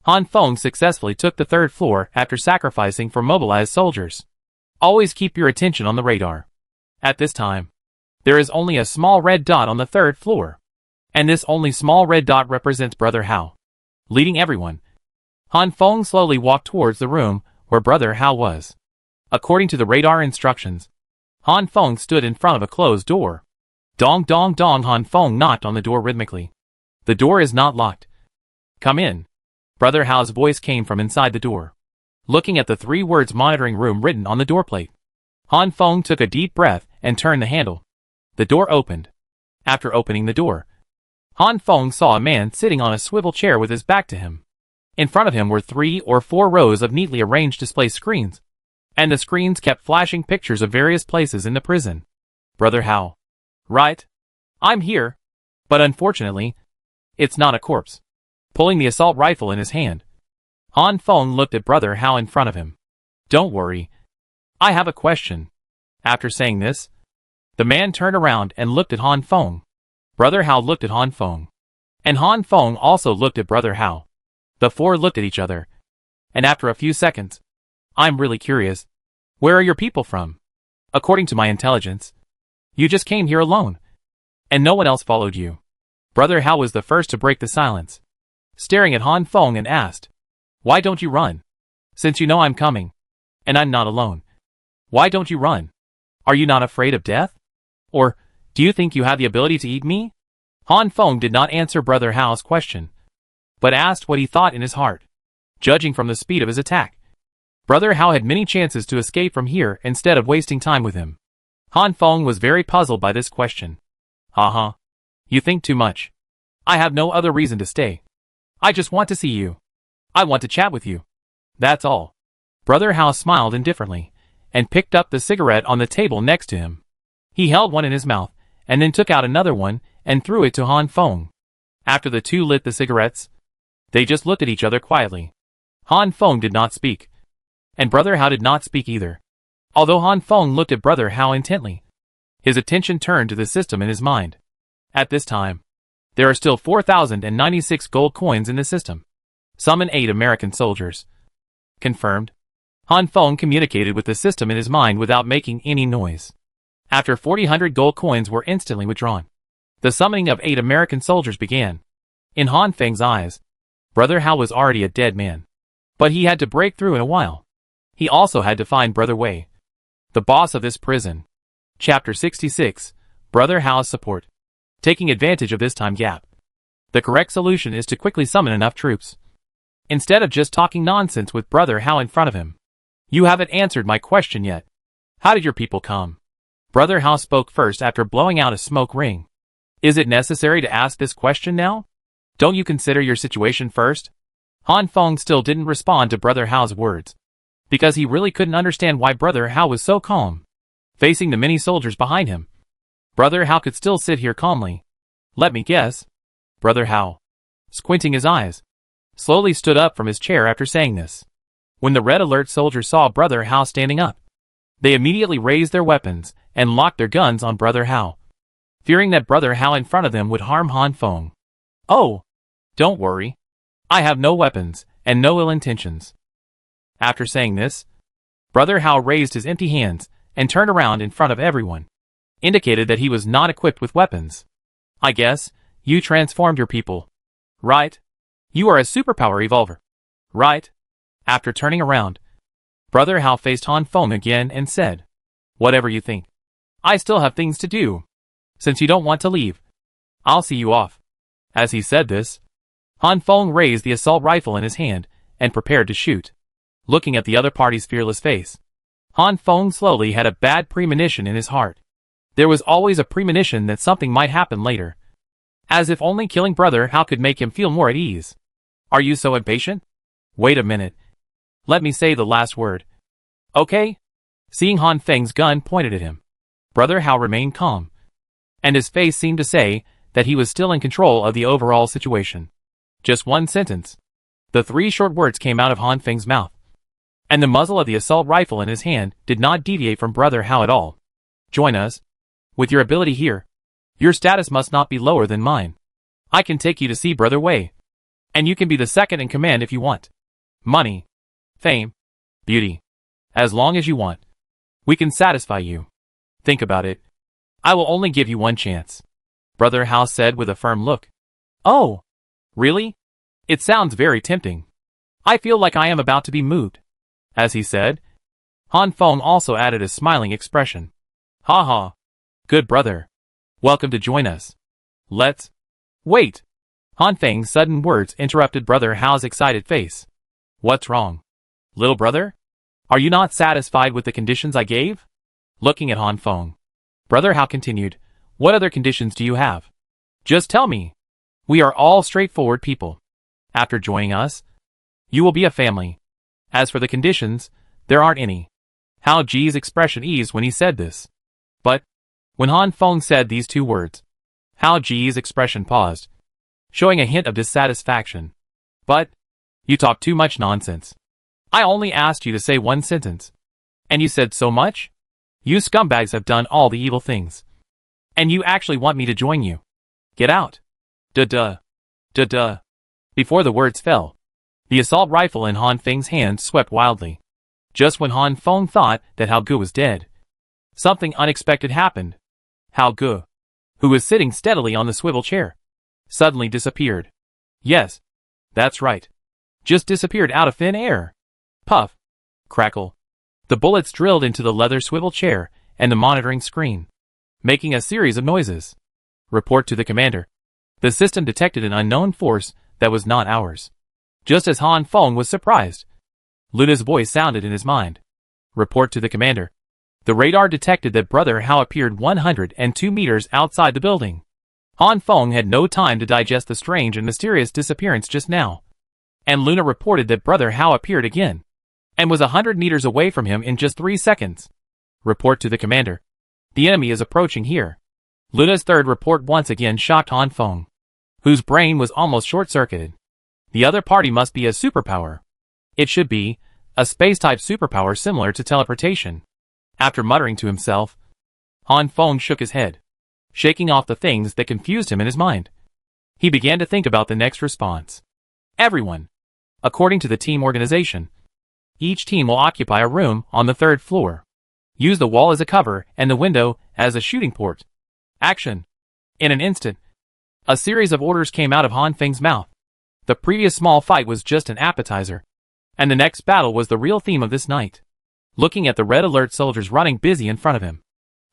Speaker 1: Han Feng successfully took the third floor after sacrificing for mobilized soldiers. Always keep your attention on the radar. At this time, there is only a small red dot on the third floor, and this only small red dot represents Brother Hao. Leading everyone, Han Feng slowly walked towards the room where Brother Hao was. According to the radar instructions, Han Feng stood in front of a closed door. Dong dong dong. Han Feng knocked on the door rhythmically. The door is not locked. Come in. Brother Hao's voice came from inside the door. Looking at the 3 words monitoring room written on the doorplate, Han Feng took a deep breath and turned the handle. The door opened. After opening the door, Han Feng saw a man sitting on a swivel chair with his back to him. In front of him were 3 or 4 rows of neatly arranged display screens, and the screens kept flashing pictures of various places in the prison. Brother Hao. Right. I'm here. But unfortunately, it's not a corpse. Pulling the assault rifle in his hand, Han Feng looked at Brother Hao in front of him. Don't worry. I have a question. After saying this, the man turned around and looked at Han Feng. Brother Hao looked at Han Feng, and Han Feng also looked at Brother Hao. The 4 looked at each other, and after a few seconds, I'm really curious. Where are your people from? According to my intelligence, you just came here alone, and no one else followed you. Brother Hao was the first to break the silence, staring at Han Feng and asked, why don't you run? Since you know I'm coming, and I'm not alone, why don't you run? Are you not afraid of death? Or, do you think you have the ability to eat me? Han Feng did not answer Brother Hao's question, but asked what he thought in his heart. Judging from the speed of his attack, Brother Hao had many chances to escape from here instead of wasting time with him. Han Feng was very puzzled by this question. Haha. You think too much. I have no other reason to stay. I just want to see you. I want to chat with you. That's all. Brother Hao smiled indifferently, and picked up the cigarette on the table next to him. He held one in his mouth, and then took out another one, and threw it to Han Feng. After the 2 lit the cigarettes, they just looked at each other quietly. Han Feng did not speak, and Brother Hao did not speak either. Although Han Feng looked at Brother Hao intently, his attention turned to the system in his mind. At this time, there are still 4,096 gold coins in the system. Summon 8 American soldiers. Confirmed. Han Feng communicated with the system in his mind without making any noise. After 4,000 gold coins were instantly withdrawn, the summoning of 8 American soldiers began. In Han Feng's eyes, Brother Hao was already a dead man, but he had to break through in a while. He also had to find Brother Wei, the boss of this prison. Chapter 66, Brother Hao's support. Taking advantage of this time gap, the correct solution is to quickly summon enough troops, instead of just talking nonsense with Brother Hao in front of him. You haven't answered my question yet. How did your people come? Brother Hao spoke first after blowing out a smoke ring. Is it necessary to ask this question now? Don't you consider your situation first? Han Feng still didn't respond to Brother Hao's words, because he really couldn't understand why Brother Hao was so calm, facing the many soldiers behind him. Brother Hao could still sit here calmly. Let me guess. Brother Hao, squinting his eyes, slowly stood up from his chair after saying this. When the red alert soldiers saw Brother Hao standing up, they immediately raised their weapons and locked their guns on Brother Hao, fearing that Brother Hao in front of them would harm Han Feng. Oh, don't worry. I have no weapons and no ill intentions. After saying this, Brother Hao raised his empty hands and turned around in front of everyone, indicated that he was not equipped with weapons. I guess, you transformed your people. Right? You are a superpower evolver. Right? After turning around, Brother Hao faced Han Feng again and said, "Whatever you think. I still have things to do. Since you don't want to leave, I'll see you off." As he said this, Han Feng raised the assault rifle in his hand and prepared to shoot. Looking at the other party's fearless face, Han Feng slowly had a bad premonition in his heart. There was always a premonition that something might happen later. As if only killing Brother Hao could make him feel more at ease. Are you so impatient? Wait a minute. Let me say the last word. Okay? Seeing Han Feng's gun pointed at him, Brother Hao remained calm, and his face seemed to say that he was still in control of the overall situation. Just one sentence. The 3 short words came out of Han Feng's mouth, and the muzzle of the assault rifle in his hand did not deviate from Brother Hao at all. Join us. With your ability here, your status must not be lower than mine. I can take you to see Brother Wei, and you can be the second in command if you want. Money, fame, beauty. As long as you want. We can satisfy you. Think about it. I will only give you one chance. Brother Hao said with a firm look. Oh, really? It sounds very tempting. I feel like I am about to be moved. As he said, Han Feng also added a smiling expression. Ha ha. Good brother. Welcome to join us. Let's... Wait. Han Feng's sudden words interrupted Brother Hao's excited face. What's wrong? Little brother? Are you not satisfied with the conditions I gave? Looking at Han Feng, Brother Hao continued, What other conditions do you have? Just tell me. We are all straightforward people. After joining us, you will be a family. As for the conditions, there aren't any. Hao Ji's expression eased when he said this. But, when Han Feng said these 2 words, Hao Ji's expression paused, showing a hint of dissatisfaction. But, you talk too much nonsense. I only asked you to say one sentence. And you said so much? You scumbags have done all the evil things. And you actually want me to join you. Get out. Duh. Before the words fell, the assault rifle in Han Feng's hand swept wildly. Just when Han Feng thought that Hao Gu was dead, something unexpected happened. Hao Gu, who was sitting steadily on the swivel chair, suddenly disappeared. Yes, that's right. Just disappeared out of thin air. Puff. Crackle. The bullets drilled into the leather swivel chair and the monitoring screen, making a series of noises. Report to the commander. The system detected an unknown force that was not ours. Just as Han Feng was surprised, Luna's voice sounded in his mind. Report to the commander. The radar detected that Brother Hao appeared 102 meters outside the building. Han Feng had no time to digest the strange and mysterious disappearance just now. And Luna reported that Brother Hao appeared again, and was 100 meters away from him in just 3 seconds. Report to the commander. The enemy is approaching here. Luna's third report once again shocked Han Feng, whose brain was almost short-circuited. The other party must be a superpower. It should be a space-type superpower similar to teleportation. After muttering to himself, Han Feng shook his head, shaking off the things that confused him in his mind. He began to think about the next response. Everyone. According to the team organization, each team will occupy a room on the 3rd floor. Use the wall as a cover and the window as a shooting port. Action. In an instant, a series of orders came out of Han Feng's mouth. The previous small fight was just an appetizer, and the next battle was the real theme of this night. Looking at the red alert soldiers running busy in front of him,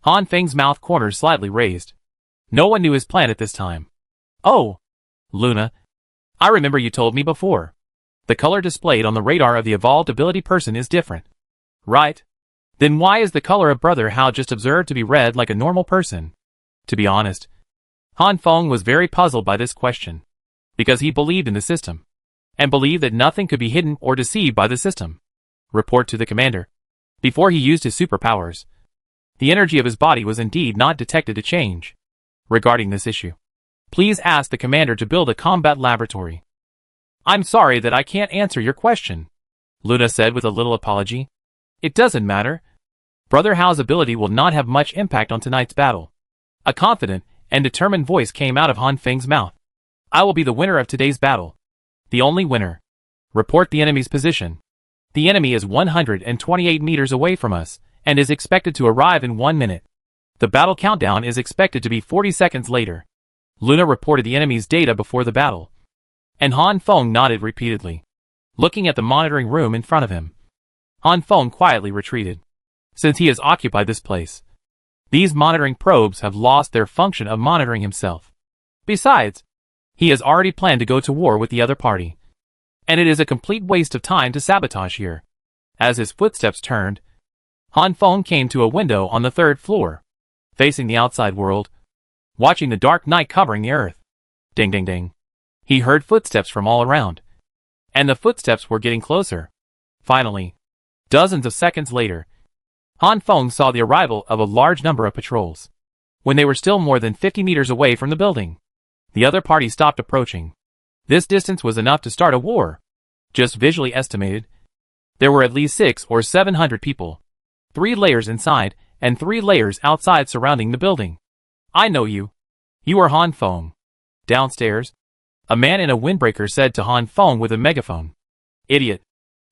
Speaker 1: Han Feng's mouth corners slightly raised. No one knew his plan at this time. Oh, Luna, I remember you told me before. The color displayed on the radar of the evolved ability person is different. Right? Then why is the color of Brother Hao just observed to be red like a normal person? To be honest, Han Feng was very puzzled by this question, because he believed in the system, and believed that nothing could be hidden or deceived by the system. Report to the commander. Before he used his superpowers, the energy of his body was indeed not detected to change. Regarding this issue, please ask the commander to build a combat laboratory. I'm sorry that I can't answer your question, Luna said with a little apology. It doesn't matter. Brother Hao's ability will not have much impact on tonight's battle. A confident and determined voice came out of Han Feng's mouth. I will be the winner of today's battle. The only winner. Report the enemy's position. The enemy is 128 meters away from us, and is expected to arrive in 1 minute. The battle countdown is expected to be 40 seconds later. Luna reported the enemy's data before the battle. And Han Feng nodded repeatedly, looking at the monitoring room in front of him. Han Feng quietly retreated. Since he has occupied this place, these monitoring probes have lost their function of monitoring himself. Besides, he has already planned to go to war with the other party. And it is a complete waste of time to sabotage here. As his footsteps turned, Han Feng came to a window on the 3rd floor, facing the outside world, watching the dark night covering the earth. Ding ding ding. He heard footsteps from all around, and the footsteps were getting closer. Finally, dozens of seconds later, Han Feng saw the arrival of a large number of patrols. When they were still more than 50 meters away from the building, the other party stopped approaching. This distance was enough to start a war. Just visually estimated, there were at least 600 or 700 people, 3 layers inside and 3 layers outside surrounding the building. I know you. You are Han Feng. Downstairs, a man in a windbreaker said to Han Feng with a megaphone. Idiot.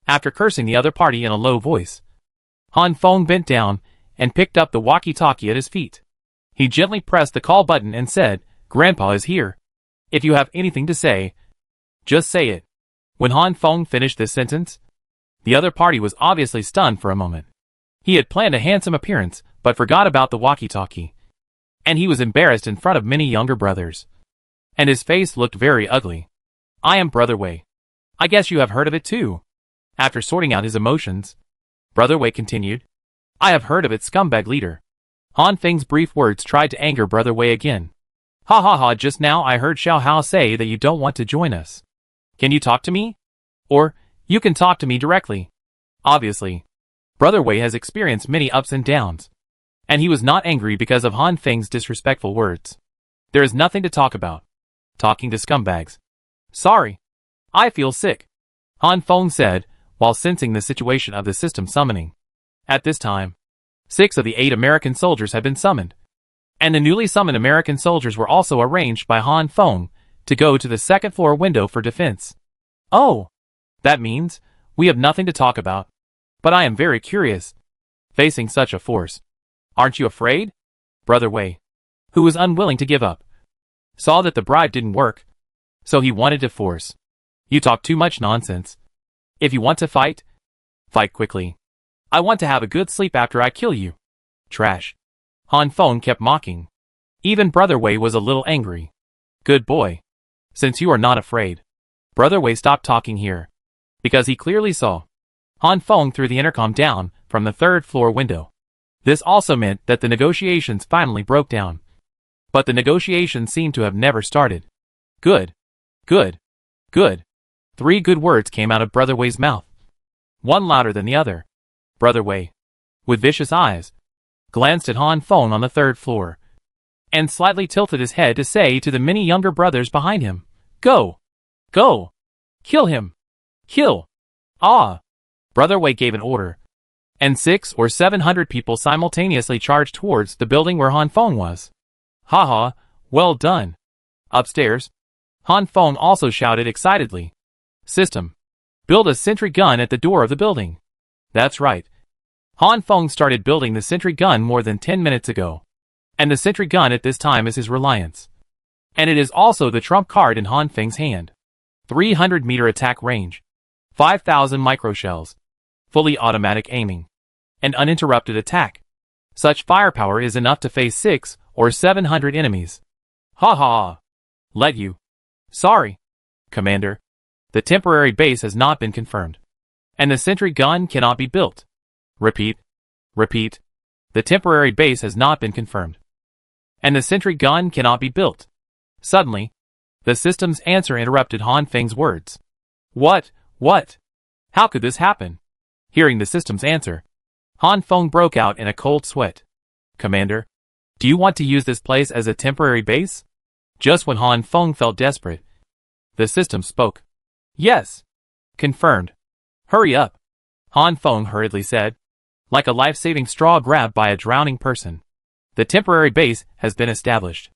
Speaker 1: After cursing the other party in a low voice, Han Feng bent down and picked up the walkie-talkie at his feet. He gently pressed the call button and said, Grandpa is here. If you have anything to say, just say it. When Han Feng finished this sentence, the other party was obviously stunned for a moment. He had planned a handsome appearance, but forgot about the walkie-talkie. And he was embarrassed in front of many younger brothers. And his face looked very ugly. I am Brother Wei. I guess you have heard of it too. After sorting out his emotions, Brother Wei continued. I have heard of its scumbag leader. Han Feng's brief words tried to anger Brother Wei again. Ha ha ha, just now I heard Xiao Hao say that you don't want to join us. Can you talk to me? Or, you can talk to me directly. Obviously, Brother Wei has experienced many ups and downs, and he was not angry because of Han Feng's disrespectful words. There is nothing to talk about. Talking to scumbags. Sorry. I feel sick, Han Feng said, while sensing the situation of the system summoning. At this time, 6 of the 8 American soldiers had been summoned, and the newly summoned American soldiers were also arranged by Han Feng to go to the 2nd floor window for defense. Oh, that means we have nothing to talk about. But I am very curious. Facing such a force, aren't you afraid? Brother Wei, who was unwilling to give up, saw that the bribe didn't work, so he wanted to force. You talk too much nonsense. If you want to fight, fight quickly. I want to have a good sleep after I kill you. Trash. Han Feng kept mocking. Even Brother Wei was a little angry. Good boy. Since you are not afraid. Brother Wei stopped talking here, because he clearly saw Han Feng threw the intercom down from the 3rd floor window. This also meant that the negotiations finally broke down. But the negotiations seemed to have never started. Good. Good. Good. 3 good words came out of Brother Wei's mouth. One louder than the other. Brother Wei, with vicious eyes, glanced at Han Feng on the 3rd floor, and slightly tilted his head to say to the many younger brothers behind him, Go! Go! Kill him! Kill! Ah! Brother Wei gave an order, and 600 or 700 people simultaneously charged towards the building where Han Feng was. Haha, well done. Upstairs, Han Feng also shouted excitedly. System. Build a sentry gun at the door of the building. That's right. Han Feng started building the sentry gun more than 10 minutes ago. And the sentry gun at this time is his reliance. And it is also the trump card in Han Feng's hand. 300-meter attack range. 5,000 microshells. Fully automatic aiming. And uninterrupted attack. Such firepower is enough to face 600 or 700 enemies. Ha ha. Let you. Sorry, Commander. The temporary base has not been confirmed. And the sentry gun cannot be built. Repeat. Repeat. The temporary base has not been confirmed. And the sentry gun cannot be built. Suddenly, the system's answer interrupted Han Feng's words. What? What? How could this happen? Hearing the system's answer, Han Feng broke out in a cold sweat. Commander, do you want to use this place as a temporary base? Just when Han Feng felt desperate, the system spoke. Yes. Confirmed. Hurry up, Han Feng hurriedly said, like a life-saving straw grabbed by a drowning person. The temporary base has been established.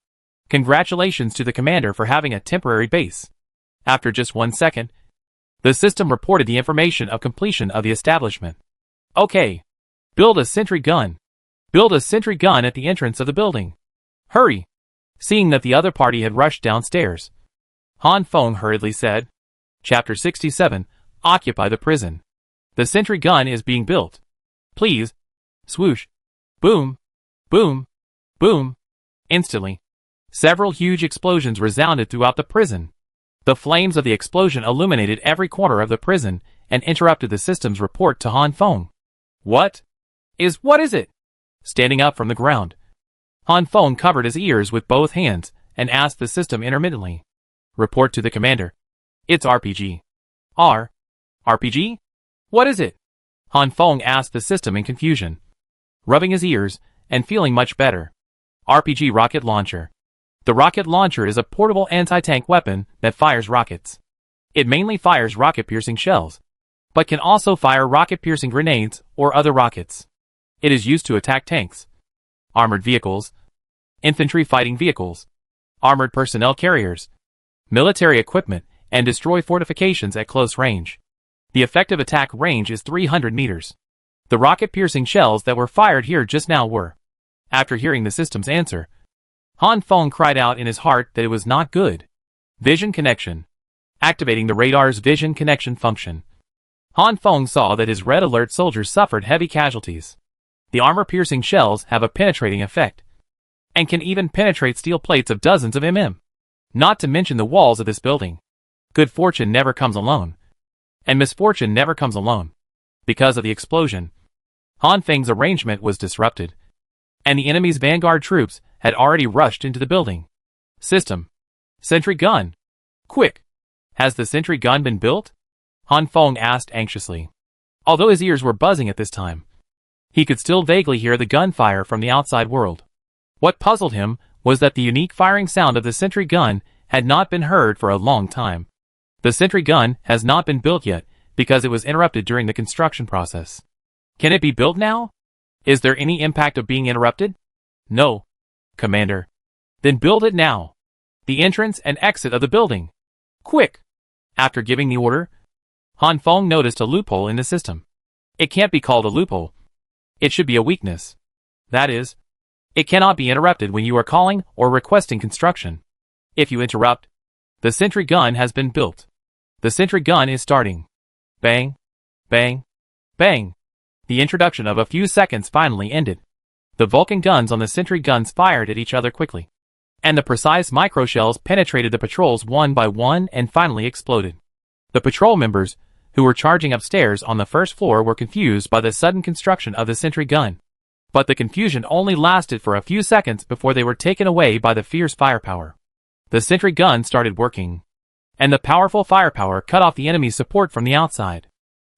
Speaker 1: Congratulations to the commander for having a temporary base. After just 1 second, the system reported the information of completion of the establishment. Okay. Build a sentry gun. Build a sentry gun at the entrance of the building. Hurry. Seeing that the other party had rushed downstairs, Han Feng hurriedly said, Chapter 67, Occupy the prison. The sentry gun is being built. Please. Swoosh. Boom. Boom. Boom. Instantly, several huge explosions resounded throughout the prison. The flames of the explosion illuminated every corner of the prison and interrupted the system's report to Han Feng. What is it? Standing up from the ground, Han Feng covered his ears with both hands and asked the system intermittently. Report to the commander. It's RPG. RPG? What is it? Han Feng asked the system in confusion, rubbing his ears and feeling much better. RPG rocket launcher. The rocket launcher is a portable anti-tank weapon that fires rockets. It mainly fires rocket-piercing shells, but can also fire rocket-piercing grenades or other rockets. It is used to attack tanks, armored vehicles, infantry fighting vehicles, armored personnel carriers, military equipment, and destroy fortifications at close range. The effective attack range is 300 meters. The rocket-piercing shells that were fired here just now were. After hearing the system's answer, Han Feng cried out in his heart that it was not good. Vision connection. Activating the radar's vision connection function. Han Feng saw that his red alert soldiers suffered heavy casualties. The armor-piercing shells have a penetrating effect, and can even penetrate steel plates of dozens of mm. Not to mention the walls of this building. Good fortune never comes alone, and misfortune never comes alone. Because of the explosion, Han Feng's arrangement was disrupted, and the enemy's vanguard troops had already rushed into the building. System. Sentry gun. Quick! Has the sentry gun been built? Han Feng asked anxiously. Although his ears were buzzing at this time, he could still vaguely hear the gunfire from the outside world. What puzzled him was that the unique firing sound of the sentry gun had not been heard for a long time. The sentry gun has not been built yet because it was interrupted during the construction process. Can it be built now? Is there any impact of being interrupted? No, Commander. Then build it now. The entrance and exit of the building. Quick! After giving the order, Han Feng noticed a loophole in the system. It can't be called a loophole. It should be a weakness. That is, it cannot be interrupted when you are calling or requesting construction. If you interrupt, the sentry gun has been built. The sentry gun is starting. Bang, bang, bang. The introduction of a few seconds finally ended. The Vulcan guns on the sentry guns fired at each other quickly, and the precise microshells penetrated the patrols one by one and finally exploded. The patrol members, who were charging upstairs on the first floor, were confused by the sudden construction of the sentry gun. But the confusion only lasted for a few seconds before they were taken away by the fierce firepower. The sentry gun started working, and the powerful firepower cut off the enemy's support from the outside.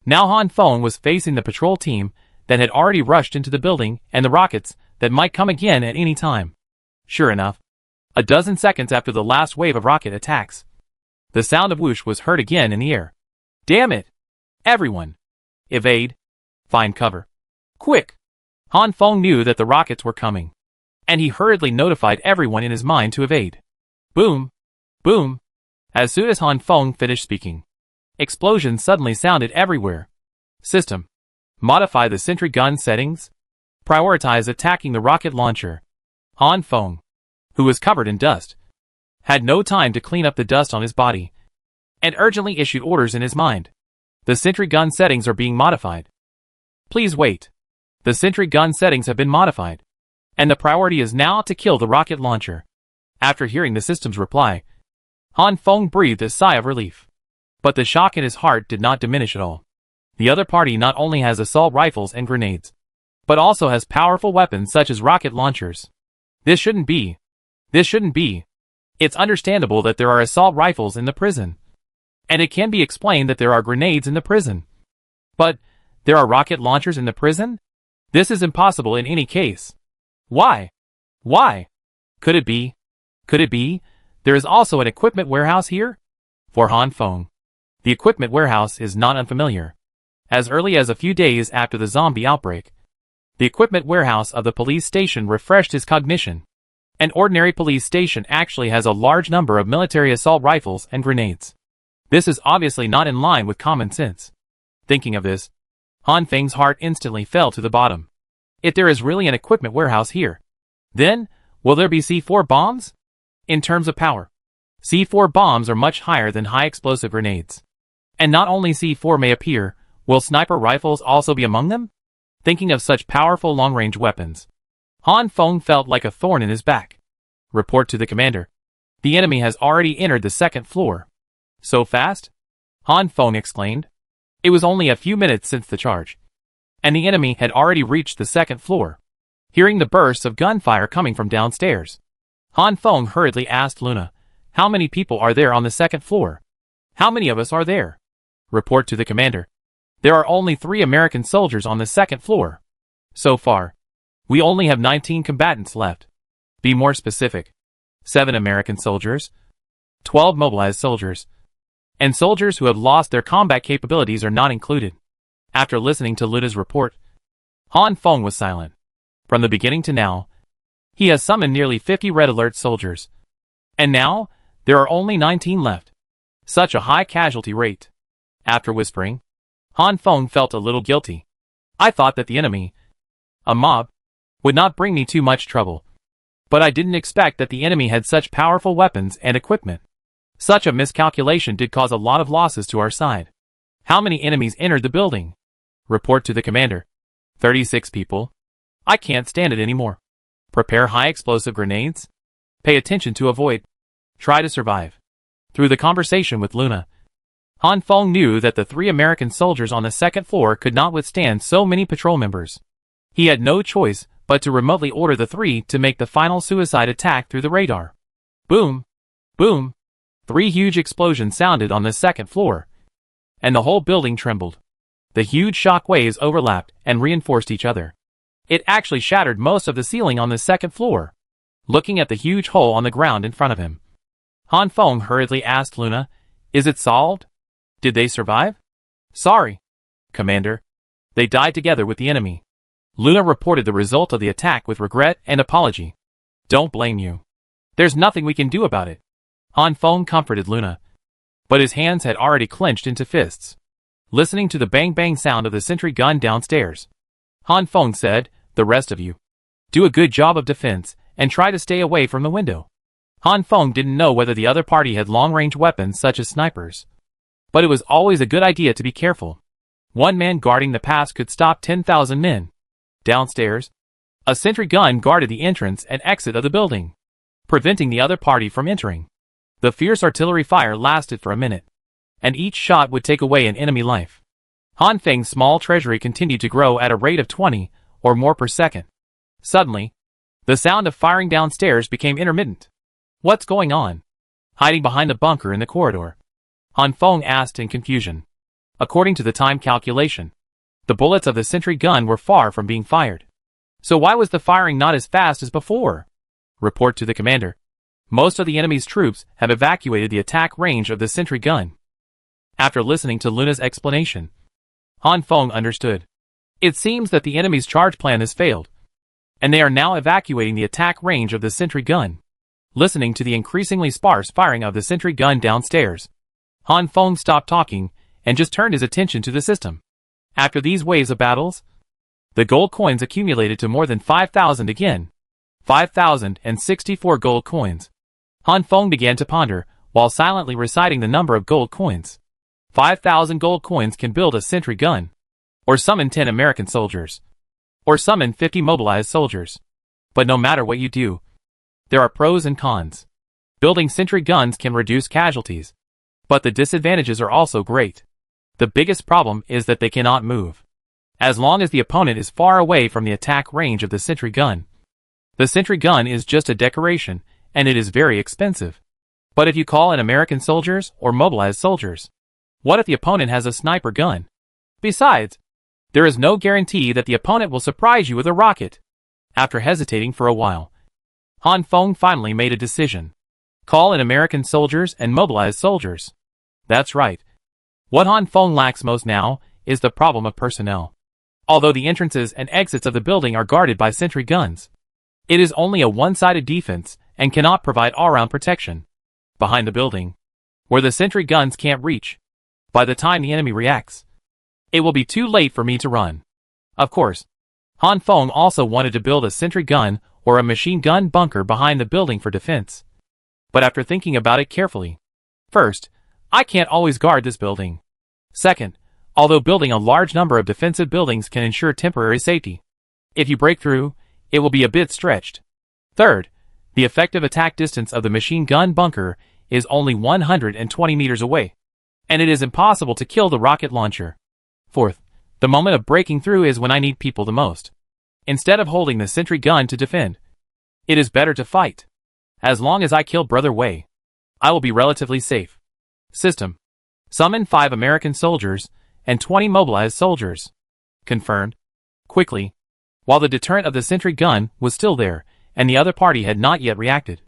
Speaker 1: Now Han Feng was facing the patrol team that had already rushed into the building and the rockets that might come again at any time. Sure enough, a dozen seconds after the last wave of rocket attacks, the sound of whoosh was heard again in the air. Damn it! Everyone! Evade! Find cover! Quick! Han Feng knew that the rockets were coming, and he hurriedly notified everyone in his mind to evade. Boom! Boom! As soon as Han Feng finished speaking, explosions suddenly sounded everywhere. System. Modify the sentry gun settings. Prioritize attacking the rocket launcher. Han Feng, who was covered in dust, had no time to clean up the dust on his body, and urgently issued orders in his mind. The sentry gun settings are being modified. Please wait. The sentry gun settings have been modified, and the priority is now to kill the rocket launcher. After hearing the system's reply, Han Feng breathed a sigh of relief. But the shock in his heart did not diminish at all. The other party not only has assault rifles and grenades, but also has powerful weapons such as rocket launchers. This shouldn't be. It's understandable that there are assault rifles in the prison, and it can be explained that there are grenades in the prison. But there are rocket launchers in the prison? This is impossible in any case. Why? Could it be? There is also an equipment warehouse here? For Han Feng, the equipment warehouse is not unfamiliar. As early as a few days after the zombie outbreak, the equipment warehouse of the police station refreshed his cognition. An ordinary police station actually has a large number of military assault rifles and grenades. This is obviously not in line with common sense. Thinking of this, Han Feng's heart instantly fell to the bottom. If there is really an equipment warehouse here, then will there be C4 bombs? In terms of power, C4 bombs are much higher than high-explosive grenades. And not only C4 may appear, will sniper rifles also be among them? Thinking of such powerful long-range weapons, Han Feng felt like a thorn in his back. Report to the commander. The enemy has already entered the second floor. So fast? Han Feng exclaimed. It was only a few minutes since the charge, and the enemy had already reached the second floor. Hearing the bursts of gunfire coming from downstairs, Han Feng hurriedly asked Luna, "How many people are there on the second floor? How many of us are there?" Report to the commander. There are only 3 American soldiers on the second floor. So far, we only have 19 combatants left. Be more specific. 7 American soldiers, 12 mobilized soldiers, and soldiers who have lost their combat capabilities are not included. After listening to Luna's report, Han Feng was silent. From the beginning to now, he has summoned nearly 50 Red Alert soldiers. And now, there are only 19 left. Such a high casualty rate. After whispering, Han Feng felt a little guilty. I thought that the enemy, a mob, would not bring me too much trouble. But I didn't expect that the enemy had such powerful weapons and equipment. Such a miscalculation did cause a lot of losses to our side. How many enemies entered the building? Report to the commander. 36 people. I can't stand it anymore. Prepare high explosive grenades. Pay attention to avoid. Try to survive. Through the conversation with Luna, Han Feng knew that the 3 American soldiers on the second floor could not withstand so many patrol members. He had no choice but to remotely order the 3 to make the final suicide attack through the radar. Boom! Boom! 3 huge explosions sounded on the second floor, and the whole building trembled. The huge shock waves overlapped and reinforced each other. It actually shattered most of the ceiling on the second floor. Looking at the huge hole on the ground in front of him, Han Feng hurriedly asked Luna, "Is it solved? Did they survive?" "Sorry, Commander. They died together with the enemy." Luna reported the result of the attack with regret and apology. "Don't blame you. There's nothing we can do about it." Han Feng comforted Luna, but his hands had already clenched into fists. Listening to the bang-bang sound of the sentry gun downstairs, Han Feng said, "The rest of you, do a good job of defense and try to stay away from the window." Han Feng didn't know whether the other party had long-range weapons such as snipers, but it was always a good idea to be careful. One man guarding the pass could stop 10,000 men. Downstairs, a sentry gun guarded the entrance and exit of the building, preventing the other party from entering. The fierce artillery fire lasted for a minute, and each shot would take away an enemy life. Han Feng's small treasury continued to grow at a rate of 20 or more per second. Suddenly, the sound of firing downstairs became intermittent. "What's going on?" Hiding behind the bunker in the corridor, Han Feng asked in confusion. According to the time calculation, the bullets of the sentry gun were far from being fired. So why was the firing not as fast as before? Report to the commander. Most of the enemy's troops have evacuated the attack range of the sentry gun. After listening to Luna's explanation, Han Feng understood. It seems that the enemy's charge plan has failed, and they are now evacuating the attack range of the sentry gun. Listening to the increasingly sparse firing of the sentry gun downstairs, Han Feng stopped talking and just turned his attention to the system. After these waves of battles, the gold coins accumulated to more than 5,000 again. 5,064 gold coins. Han Feng began to ponder, while silently reciting the number of gold coins. 5,000 gold coins can build a sentry gun, or summon 10 American soldiers, or summon 50 mobilized soldiers. But no matter what you do, there are pros and cons. Building sentry guns can reduce casualties, but the disadvantages are also great. The biggest problem is that they cannot move. As long as the opponent is far away from the attack range of the sentry gun, the sentry gun is just a decoration, and it is very expensive. But if you call in American soldiers or mobilized soldiers, what if the opponent has a sniper gun? Besides, there is no guarantee that the opponent will surprise you with a rocket. After hesitating for a while, Han Feng finally made a decision. Call in American soldiers and mobilized soldiers. That's right. What Han Feng lacks most now is the problem of personnel. Although the entrances and exits of the building are guarded by sentry guns, it is only a one-sided defense and cannot provide all-round protection. Behind the building, where the sentry guns can't reach, by the time the enemy reacts, it will be too late for me to run. Of course, Han Feng also wanted to build a sentry gun or a machine gun bunker behind the building for defense. but after thinking about it carefully. First, I can't always guard this building. Second, although building a large number of defensive buildings can ensure temporary safety, if you break through, it will be a bit stretched. Third, the effective attack distance of the machine gun bunker is only 120 meters away, and it is impossible to kill the rocket launcher. Fourth, the moment of breaking through is when I need people the most. Instead of holding the sentry gun to defend, it is better to fight. As long as I kill Brother Wei, I will be relatively safe. System. Summon 5 American soldiers and 20 mobilized soldiers. Confirmed. Quickly. While the deterrent of the sentry gun was still there, and the other party had not yet reacted,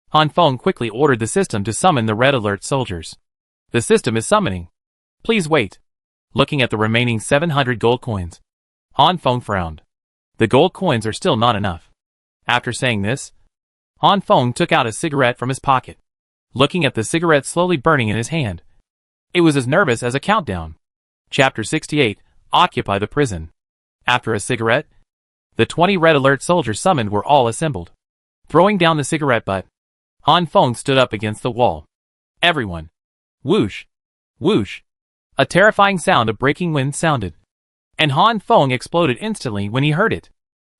Speaker 1: Han Feng quickly ordered the system to summon the red alert soldiers. The system is summoning. Please wait. Looking at the remaining 700 gold coins, Han Feng frowned. The gold coins are still not enough. After saying this, Han Feng took out a cigarette from his pocket, looking at the cigarette slowly burning in his hand. It was as nervous as a countdown. Chapter 68, Occupy the Prison. After a cigarette, the 20 red alert soldiers summoned were all assembled. Throwing down the cigarette butt, Han Feng stood up against the wall. Everyone. Whoosh. Whoosh. A terrifying sound of breaking wind sounded, and Han Feng exploded instantly when he heard it.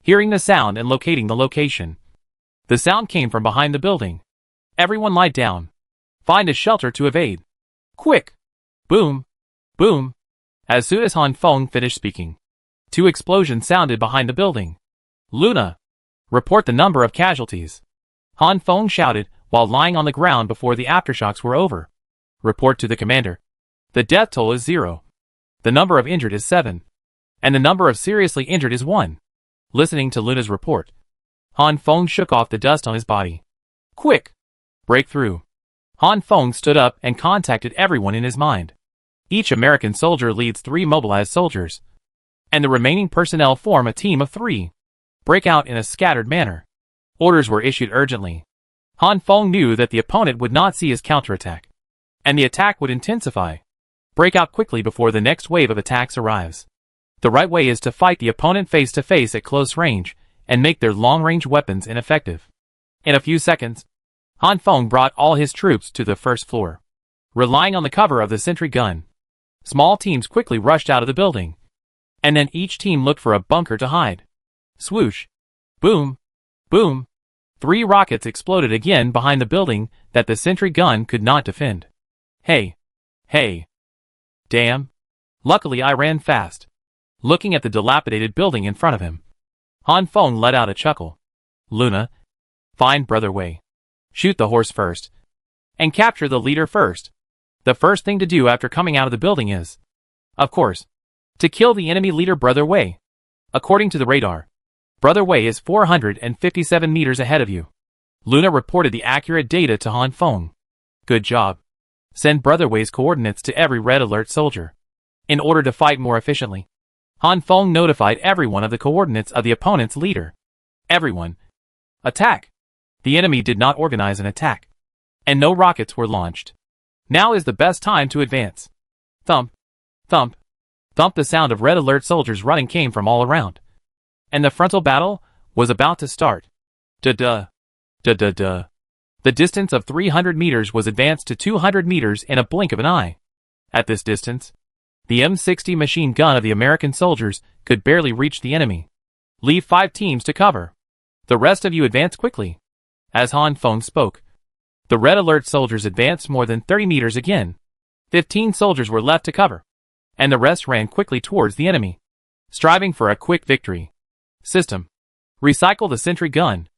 Speaker 1: Hearing the sound and locating the location, the sound came from behind the building. Everyone lie down. Find a shelter to evade. Quick! Boom! Boom! As soon as Han Feng finished speaking, 2 explosions sounded behind the building. Luna! Report the number of casualties. Han Feng shouted while lying on the ground before the aftershocks were over. Report to the commander. The death toll is 0. The number of injured is 7. And the number of seriously injured is 1. Listening to Luna's report, Han Feng shook off the dust on his body. Quick! Break through. Han Feng stood up and contacted everyone in his mind. Each American soldier leads 3 mobilized soldiers, and the remaining personnel form a team of 3. Break out in a scattered manner. Orders were issued urgently. Han Feng knew that the opponent would not see his counterattack, and the attack would intensify. Break out quickly before the next wave of attacks arrives. The right way is to fight the opponent face to face at close range and make their long-range weapons ineffective. In a few seconds, Han Feng brought all his troops to the first floor. Relying on the cover of the sentry gun, small teams quickly rushed out of the building, and then each team looked for a bunker to hide. Swoosh! Boom! Boom! 3 rockets exploded again behind the building that the sentry gun could not defend. Hey! Hey! Damn! Luckily I ran fast. Looking at the dilapidated building in front of him, Han Feng let out a chuckle. Luna, find Brother Wei. Shoot the horse first, and capture the leader first. The first thing to do after coming out of the building is, of course, to kill the enemy leader Brother Wei. According to the radar, Brother Wei is 457 meters ahead of you. Luna reported the accurate data to Han Feng. Good job. Send Brother Wei's coordinates to every red alert soldier. In order to fight more efficiently, Han Feng notified everyone of the coordinates of the opponent's leader. Everyone. Attack! The enemy did not organize an attack, and no rockets were launched. Now is the best time to advance. Thump! Thump! Thump! The sound of red alert soldiers running came from all around, and the frontal battle was about to start. Da-da! Da-da-da! The distance of 300 meters was advanced to 200 meters in a blink of an eye. At this distance, the M60 machine gun of the American soldiers could barely reach the enemy. Leave 5 teams to cover. The rest of you advance quickly. As Han Feng spoke, the red alert soldiers advanced more than 30 meters again. 15 soldiers were left to cover, and the rest ran quickly towards the enemy, striving for a quick victory. System. Recycle the sentry gun.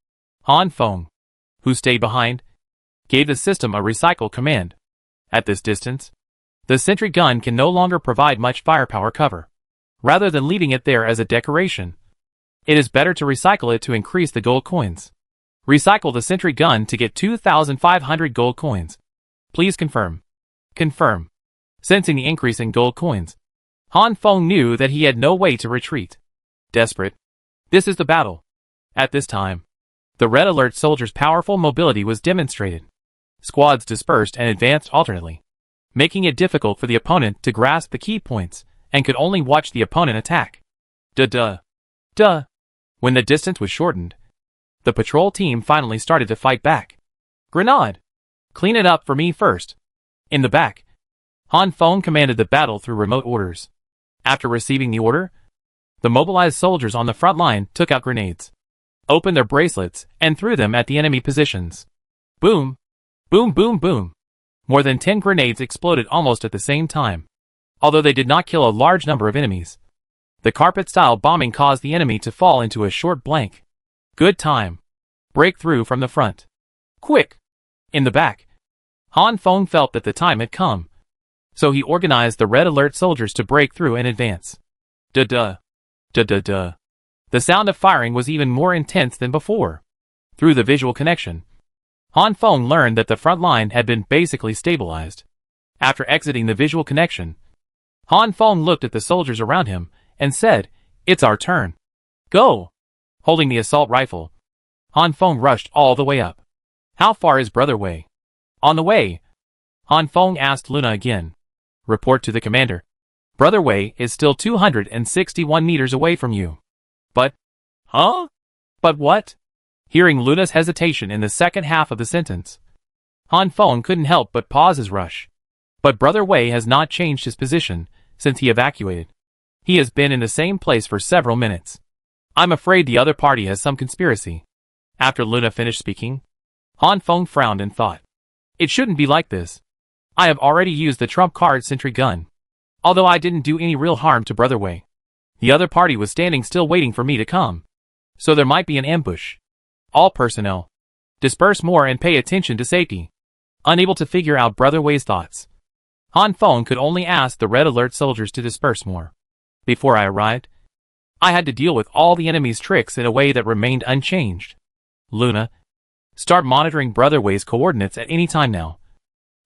Speaker 1: Han Feng, who stayed behind, gave the system a recycle command. At this distance, the sentry gun can no longer provide much firepower cover. Rather than leaving it there as a decoration, it is better to recycle it to increase the gold coins. Recycle the sentry gun to get 2,500 gold coins. Please confirm. Confirm. Sensing the increase in gold coins, Han Feng knew that he had no way to retreat. Desperate. This is the battle. At this time, the red alert soldiers' powerful mobility was demonstrated. Squads dispersed and advanced alternately, making it difficult for the opponent to grasp the key points, and could only watch the opponent attack. Duh. When the distance was shortened, the patrol team finally started to fight back. Grenade! Clean it up for me first. In the back. Han Feng commanded the battle through remote orders. After receiving the order, the mobilized soldiers on the front line took out grenades, opened their bracelets, and threw them at the enemy positions. Boom! Boom boom boom! More than 10 grenades exploded almost at the same time. Although they did not kill a large number of enemies, the carpet-style bombing caused the enemy to fall into a short blank. Good time. Break through from the front. Quick! In the back. Han Feng felt that the time had come, so he organized the red alert soldiers to break through and advance. Duh-duh. Duh-duh-duh. The sound of firing was even more intense than before. Through the visual connection, Han Feng learned that the front line had been basically stabilized. After exiting the visual connection, Han Feng looked at the soldiers around him and said, "It's our turn. Go!" Holding the assault rifle, Han Feng rushed all the way up. How far is Brother Wei? On the way. Han Feng asked Luna again. Report to the commander. Brother Wei is still 261 meters away from you. But, huh? But what? Hearing Luna's hesitation in the second half of the sentence, Han Feng couldn't help but pause his rush. But Brother Wei has not changed his position since he evacuated. He has been in the same place for several minutes. I'm afraid the other party has some conspiracy. After Luna finished speaking, Han Feng frowned and thought, it shouldn't be like this. I have already used the trump card sentry gun. Although I didn't do any real harm to Brother Wei, the other party was standing still waiting for me to come. So there might be an ambush. All personnel, disperse more and pay attention to safety. Unable to figure out Brother Wei's thoughts, Han Feng could only ask the red alert soldiers to disperse more. Before I arrived, I had to deal with all the enemy's tricks in a way that remained unchanged. Luna, start monitoring Brother Wei's coordinates at any time now.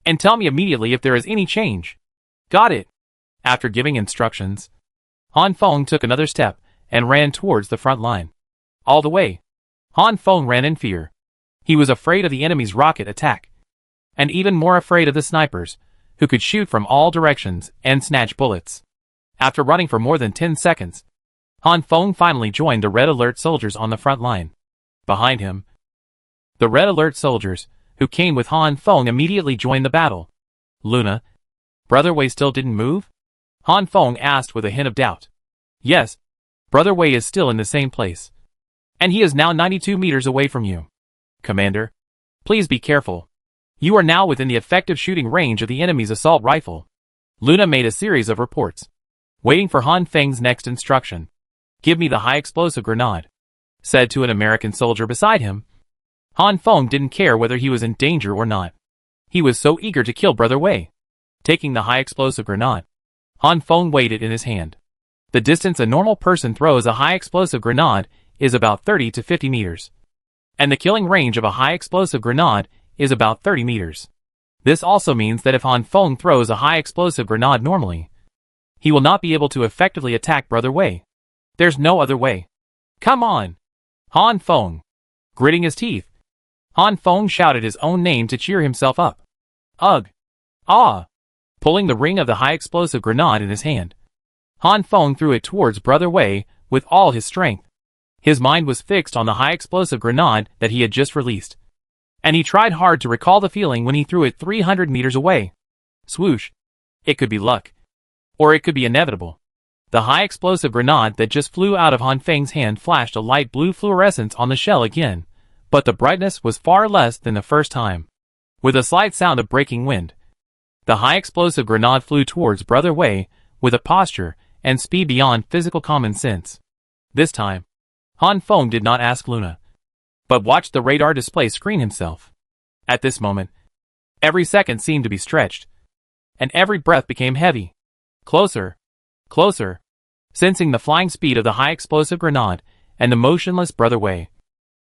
Speaker 1: And tell me immediately if there is any change. Got it. After giving instructions, Han Feng took another step and ran towards the front line. All the way, Han Feng ran in fear. He was afraid of the enemy's rocket attack, and even more afraid of the snipers, who could shoot from all directions and snatch bullets. After running for more than 10 seconds, Han Feng finally joined the red alert soldiers on the front line. Behind him, the red alert soldiers, who came with Han Feng, immediately joined the battle. Luna, Brother Wei still didn't move? Han Feng asked with a hint of doubt. Yes, Brother Wei is still in the same place. And he is now 92 meters away from you. Commander, please be careful. You are now within the effective shooting range of the enemy's assault rifle. Luna made a series of reports, waiting for Han Feng's next instruction. Give me the high explosive grenade, said to an American soldier beside him. Han Feng didn't care whether he was in danger or not. He was so eager to kill Brother Wei. Taking the high explosive grenade, Han Feng weighed it in his hand. The distance a normal person throws a high explosive grenade is about 30 to 50 meters. And the killing range of a high explosive grenade is about 30 meters. This also means that if Han Feng throws a high explosive grenade normally, he will not be able to effectively attack Brother Wei. There's no other way. Come on! Han Feng! Gritting his teeth, Han Feng shouted his own name to cheer himself up. Ugh! Ah! Pulling the ring of the high explosive grenade in his hand, Han Feng threw it towards Brother Wei with all his strength. His mind was fixed on the high explosive grenade that he had just released, and he tried hard to recall the feeling when he threw it 300 meters away. Swoosh! It could be luck, or it could be inevitable. The high explosive grenade that just flew out of Han Feng's hand flashed a light blue fluorescence on the shell again, but the brightness was far less than the first time. With a slight sound of breaking wind, the high explosive grenade flew towards Brother Wei with a posture and speed beyond physical common sense. This time, Han Feng did not ask Luna, but watched the radar display screen himself. At this moment, every second seemed to be stretched, and every breath became heavy. Closer, closer. Sensing the flying speed of the high explosive grenade and the motionless Brother Wei,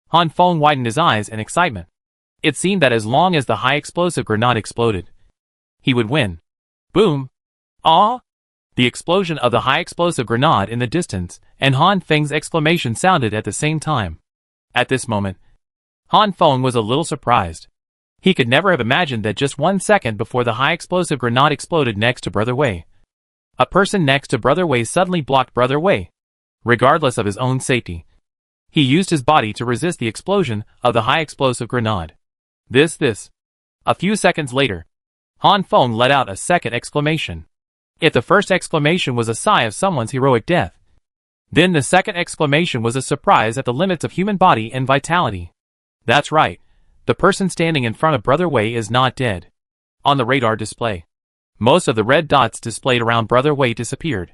Speaker 1: Han Feng widened his eyes in excitement. It seemed that as long as the high explosive grenade exploded, he would win. Boom! Ah! The explosion of the high explosive grenade in the distance and Han Feng's exclamation sounded at the same time. At this moment, Han Feng was a little surprised. He could never have imagined that just 1 second before the high explosive grenade exploded next to Brother Wei, a person next to Brother Wei suddenly blocked Brother Wei. Regardless of his own safety, he used his body to resist the explosion of the high explosive grenade. This A few seconds later, Han Feng let out a second exclamation. If the first exclamation was a sigh of someone's heroic death, then the second exclamation was a surprise at the limits of human body and vitality. That's right, the person standing in front of Brother Wei is not dead. On the radar display, most of the red dots displayed around Brother Wei disappeared.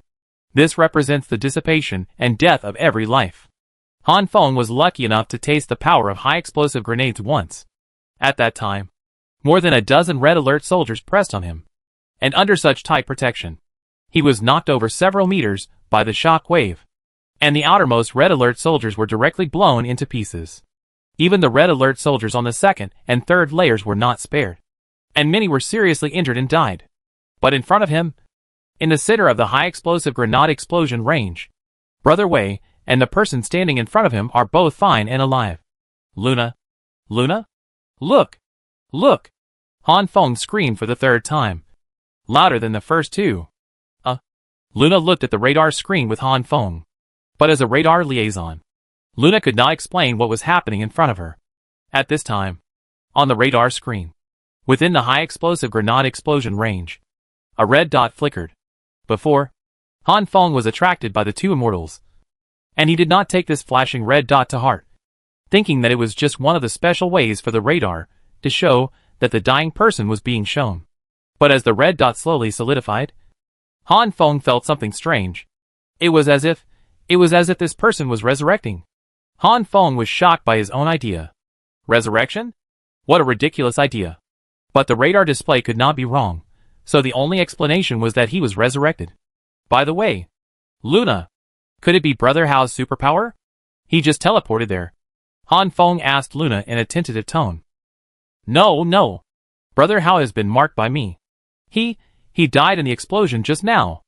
Speaker 1: This represents the dissipation and death of every life. Han Feng was lucky enough to taste the power of high-explosive grenades once. At that time, more than a dozen red alert soldiers pressed on him. And under such tight protection, he was knocked over several meters by the shock wave. And the outermost red alert soldiers were directly blown into pieces. Even the red alert soldiers on the second and third layers were not spared. And many were seriously injured and died. But in front of him, in the center of the high-explosive grenade explosion range, Brother Wei and the person standing in front of him are both fine and alive. Luna? Luna? Look! Look! Han Feng screamed for the third time. Louder than the first two. Luna looked at the radar screen with Han Feng. But as a radar liaison, Luna could not explain what was happening in front of her. At this time, on the radar screen, within the high-explosive grenade explosion range, a red dot flickered. Before, Han Feng was attracted by the two immortals, and he did not take this flashing red dot to heart, thinking that it was just one of the special ways for the radar to show that the dying person was being shown. But as the red dot slowly solidified, Han Feng felt something strange. It was as if this person was resurrecting. Han Feng was shocked by his own idea. Resurrection? What a ridiculous idea. But the radar display could not be wrong, so the only explanation was that he was resurrected. By the way, Luna, could it be Brother Hao's superpower? He just teleported there. Han Feng asked Luna in a tentative tone. No. Brother Hao has been marked by me. He died in the explosion just now.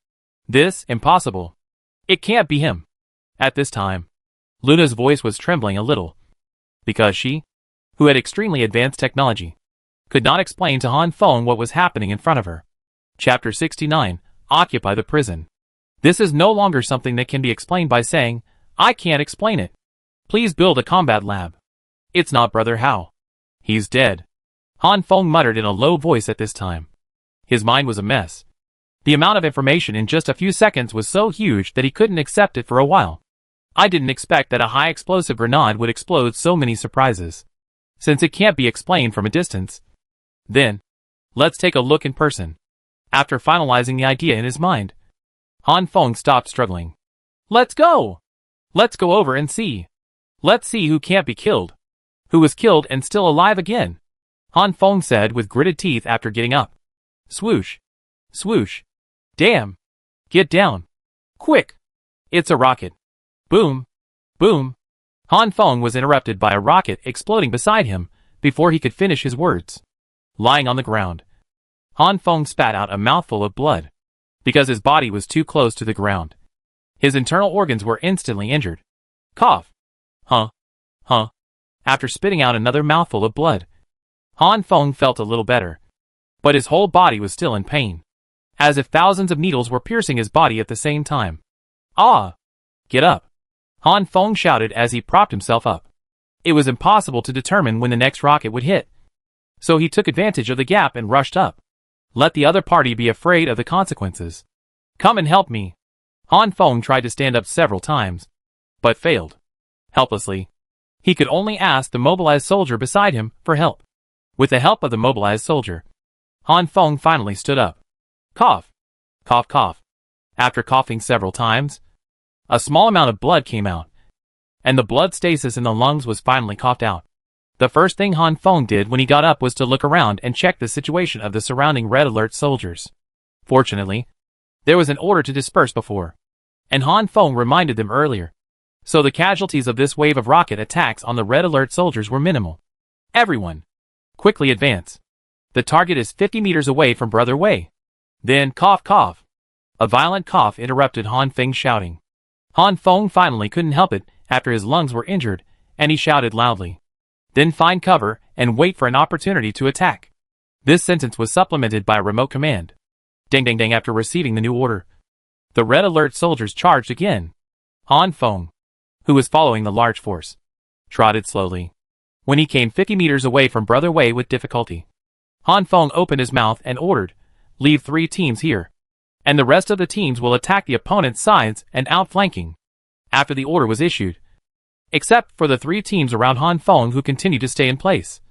Speaker 1: This, impossible. It can't be him. At this time, Luna's voice was trembling a little, because she, who had extremely advanced technology, could not explain to Han Feng what was happening in front of her. Chapter 69, Occupy the Prison. This is no longer something that can be explained by saying, I can't explain it. Please build a combat lab. It's not Brother Hao. He's dead. Han Feng muttered in a low voice at this time. His mind was a mess. The amount of information in just a few seconds was so huge that he couldn't accept it for a while. I didn't expect that a high-explosive grenade would explode so many surprises. Since it can't be explained from a distance, then, let's take a look in person. After finalizing the idea in his mind, Han Feng stopped struggling. Let's go! Let's go over and see. Let's see who can't be killed. Who was killed and still alive again. Han Feng said with gritted teeth after getting up. Swoosh. Swoosh. Damn. Get down. Quick. It's a rocket. Boom. Boom. Han Feng was interrupted by a rocket exploding beside him before he could finish his words. Lying on the ground, Han Feng spat out a mouthful of blood. Because his body was too close to the ground, his internal organs were instantly injured. Cough. Huh. After spitting out another mouthful of blood, Han Feng felt a little better. But his whole body was still in pain, as if thousands of needles were piercing his body at the same time. Ah! Get up! Han Feng shouted as he propped himself up. It was impossible to determine when the next rocket would hit, so he took advantage of the gap and rushed up. Let the other party be afraid of the consequences. Come and help me. Han Feng tried to stand up several times, but failed. Helplessly, he could only ask the mobilized soldier beside him for help. With the help of the mobilized soldier, Han Feng finally stood up. Cough. Cough, cough. After coughing several times, a small amount of blood came out, and the blood stasis in the lungs was finally coughed out. The first thing Han Feng did when he got up was to look around and check the situation of the surrounding red alert soldiers. Fortunately, there was an order to disperse before, and Han Feng reminded them earlier, so the casualties of this wave of rocket attacks on the red alert soldiers were minimal. Everyone, quickly advance. The target is 50 meters away from Brother Wei. Then cough, cough. A violent cough interrupted Han Feng's shouting. Han Feng finally couldn't help it after his lungs were injured, and he shouted loudly. Then find cover and wait for an opportunity to attack. This sentence was supplemented by a remote command. Ding ding ding. After receiving the new order, the red alert soldiers charged again. Han Feng, who was following the large force, trotted slowly. When he came 50 meters away from Brother Wei with difficulty, Han Feng opened his mouth and ordered, "Leave 3 teams here, and the rest of the teams will attack the opponent's sides and outflanking." After the order was issued, except for the 3 teams around Han Feng who continued to stay in place,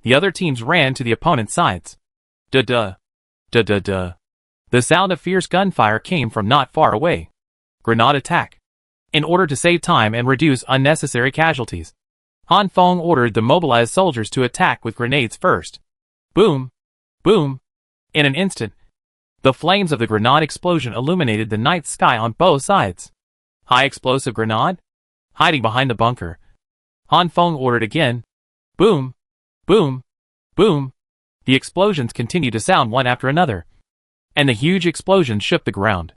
Speaker 1: the other teams ran to the opponent's sides. Da-da. Da-da-da. The sound of fierce gunfire came from not far away. Grenade attack. In order to save time and reduce unnecessary casualties, Han Feng ordered the mobilized soldiers to attack with grenades first. Boom! Boom! In an instant, the flames of the grenade explosion illuminated the night sky on both sides. High explosive grenade? Hiding behind the bunker, Han Feng ordered again. Boom! Boom! Boom! The explosions continued to sound one after another, and the huge explosion shook the ground.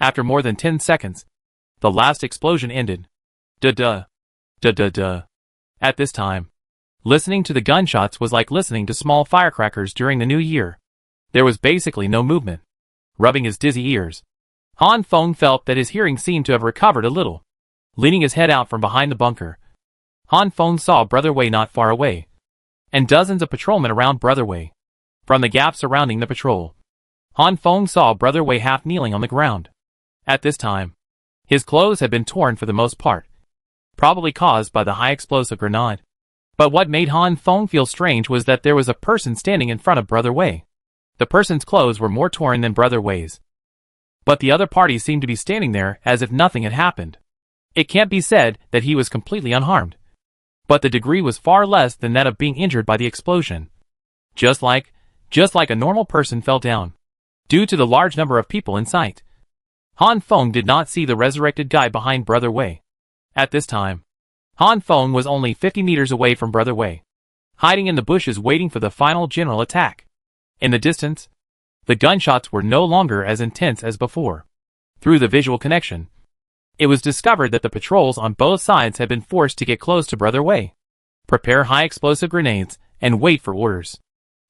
Speaker 1: After more than 10 seconds, the last explosion ended. Da-da. Da-da-da. At this time, listening to the gunshots was like listening to small firecrackers during the new year. There was basically no movement. Rubbing his dizzy ears, Han Feng felt that his hearing seemed to have recovered a little. Leaning his head out from behind the bunker, Han Feng saw Brother Wei not far away, and dozens of patrolmen around Brother Wei. From the gap surrounding the patrol, Han Feng saw Brother Wei half kneeling on the ground. At this time, his clothes had been torn for the most part, probably caused by the high explosive grenade. But what made Han Feng feel strange was that there was a person standing in front of Brother Wei. The person's clothes were more torn than Brother Wei's, but the other party seemed to be standing there as if nothing had happened. It can't be said that he was completely unharmed, but the degree was far less than that of being injured by the explosion. Just like a normal person fell down, due to the large number of people in sight. Han Feng did not see the resurrected guy behind Brother Wei. At this time, Han Feng was only 50 meters away from Brother Wei, hiding in the bushes waiting for the final general attack. In the distance, the gunshots were no longer as intense as before. Through the visual connection, it was discovered that the patrols on both sides had been forced to get close to Brother Wei, prepare high explosive grenades, and wait for orders.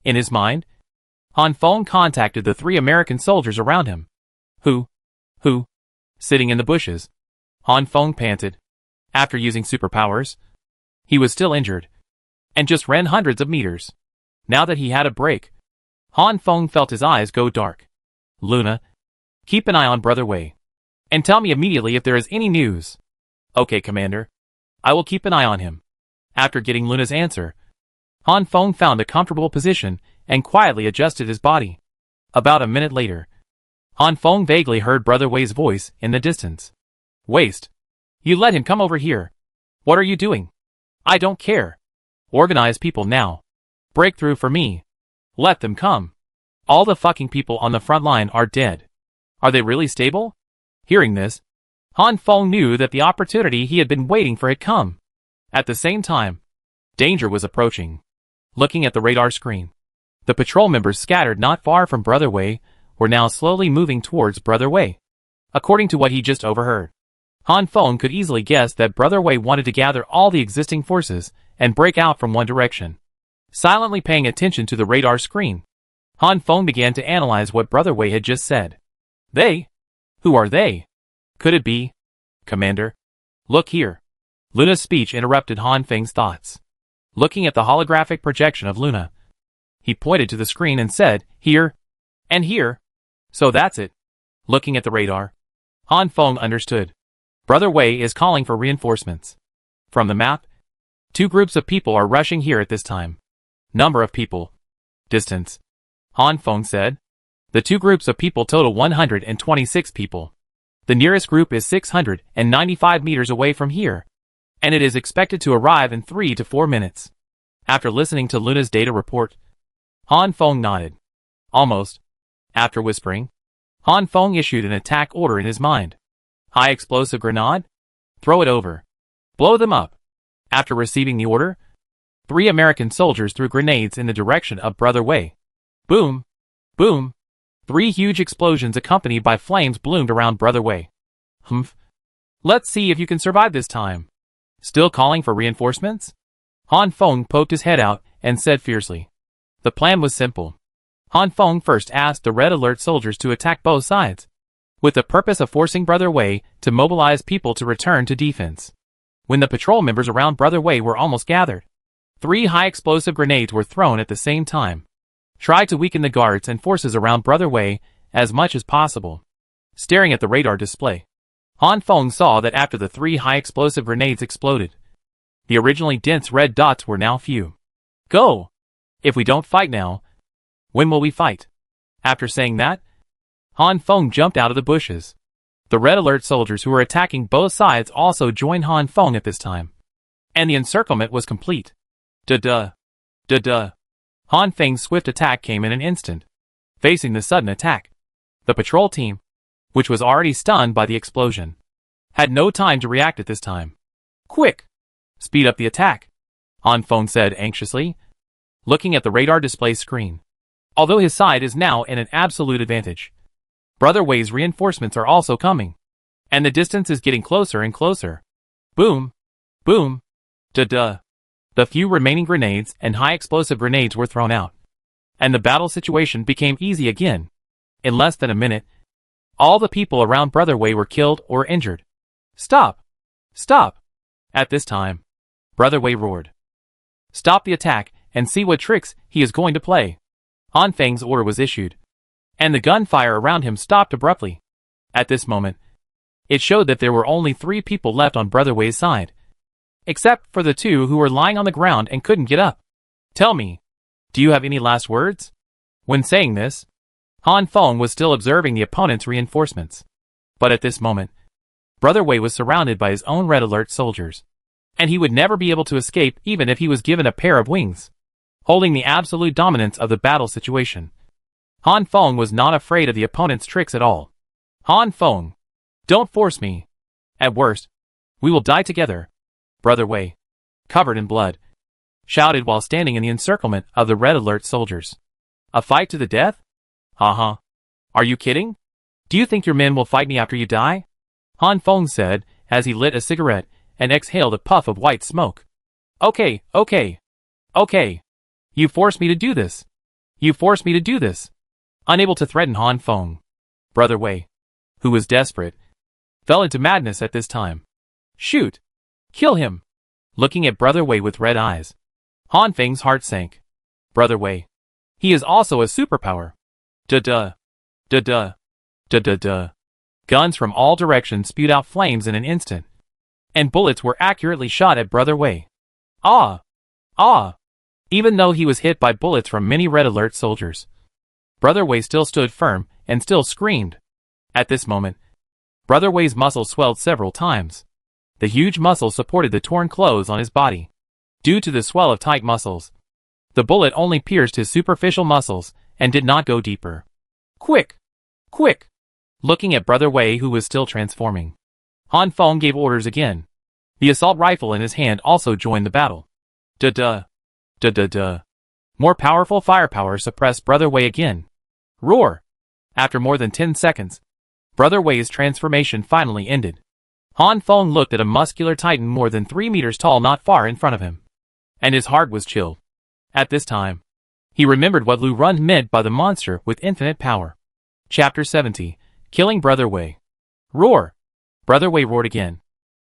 Speaker 1: In his mind, Han Feng contacted the 3 American soldiers around him. Who? Sitting in the bushes, Han Feng panted. After using superpowers, he was still injured, and just ran hundreds of meters. Now that he had a break, Han Feng felt his eyes go dark. Luna, keep an eye on Brother Wei, and tell me immediately if there is any news. Okay, Commander. I will keep an eye on him. After getting Luna's answer, Han Feng found a comfortable position and quietly adjusted his body. About a minute later, Han Feng vaguely heard Brother Wei's voice in the distance. Waste. You let him come over here. What are you doing? I don't care. Organize people now. Breakthrough for me. Let them come. All the fucking people on the front line are dead. Are they really stable? Hearing this, Han Feng knew that the opportunity he had been waiting for had come. At the same time, danger was approaching. Looking at the radar screen, the patrol members scattered not far from Brother Wei were now slowly moving towards Brother Wei. According to what he just overheard, Han Feng could easily guess that Brother Wei wanted to gather all the existing forces and break out from one direction. Silently paying attention to the radar screen, Han Feng began to analyze what Brother Wei had just said. They? Who are they? Could it be? Commander? Look here. Luna's speech interrupted Han Feng's thoughts. Looking at the holographic projection of Luna, he pointed to the screen and said, here, and here. So that's it. Looking at the radar, Han Feng understood. Brother Wei is calling for reinforcements. From the map, 2 groups of people are rushing here at this time. Number of people. Distance. Han Feng said. The 2 groups of people total 126 people. The nearest group is 695 meters away from here, and it is expected to arrive in 3 to 4 minutes. After listening to Luna's data report, Han Feng nodded. Almost. After whispering, Han Feng issued an attack order in his mind. High explosive grenade? Throw it over. Blow them up. After receiving the order, 3 American soldiers threw grenades in the direction of Brother Wei. Boom! Boom! 3 huge explosions accompanied by flames bloomed around Brother Wei. Humph. Let's see if you can survive this time. Still calling for reinforcements? Han Feng poked his head out and said fiercely. The plan was simple. Han Feng first asked the Red Alert soldiers to attack both sides, with the purpose of forcing Brother Wei to mobilize people to return to defense. When the patrol members around Brother Wei were almost gathered, 3 high explosive grenades were thrown at the same time. tried to weaken the guards and forces around Brother Wei as much as possible. Staring at the radar display, Han Feng saw that after the 3 high-explosive grenades exploded, the originally dense red dots were now few. Go! If we don't fight now, when will we fight? After saying that, Han Feng jumped out of the bushes. The red alert soldiers who were attacking both sides also joined Han Feng at this time, and the encirclement was complete. Duh. Han Feng's swift attack came in an instant. Facing the sudden attack, the patrol team, which was already stunned by the explosion, had no time to react at this time. Quick! Speed up the attack, Han Feng said anxiously, looking at the radar display screen. Although his side is now in an absolute advantage, Brother Wei's reinforcements are also coming, and the distance is getting closer and closer. Boom! Boom! Duh. The few remaining grenades and high-explosive grenades were thrown out, and the battle situation became easy again. In less than a minute, all the people around Brother Wei were killed or injured. Stop! Stop! At this time, Brother Wei roared. Stop the attack and see what tricks he is going to play. Han Feng's order was issued, and the gunfire around him stopped abruptly. At this moment, it showed that there were only 3 people left on Brother Wei's side, except for the 2 who were lying on the ground and couldn't get up. Tell me, do you have any last words? When saying this, Han Feng was still observing the opponent's reinforcements. But at this moment, Brother Wei was surrounded by his own red alert soldiers, and he would never be able to escape even if he was given a pair of wings. Holding the absolute dominance of the battle situation, Han Feng was not afraid of the opponent's tricks at all. Han Feng, don't force me. At worst, we will die together. Brother Wei, covered in blood, shouted while standing in the encirclement of the red alert soldiers. A fight to the death? Haha. Are you kidding? Do you think your men will fight me after you die? Han Feng said as he lit a cigarette and exhaled a puff of white smoke. Okay. You forced me to do this. Unable to threaten Han Feng, Brother Wei, who was desperate, fell into madness at this time. Shoot! Kill him! Looking at Brother Wei with red eyes, Han Feng's heart sank. Brother Wei. He is also a superpower. Duh. Guns from all directions spewed out flames in an instant, and bullets were accurately shot at Brother Wei. Ah! Even though he was hit by bullets from many red alert soldiers, Brother Wei still stood firm and still screamed. At this moment, Brother Wei's muscles swelled several times. The huge muscles supported the torn clothes on his body. Due to the swell of tight muscles, the bullet only pierced his superficial muscles and did not go deeper. Quick! Looking at Brother Wei, who was still transforming, Han Feng gave orders again. The assault rifle in his hand also joined the battle. Duh. More powerful firepower suppressed Brother Wei again. Roar! After more than 10 seconds, Brother Wei's transformation finally ended. Han Feng looked at a muscular titan more than 3 meters tall not far in front of him, and his heart was chilled. At this time, he remembered what Lu Run meant by the monster with infinite power. Chapter 70, Killing Brother Wei. Roar! Brother Wei roared again,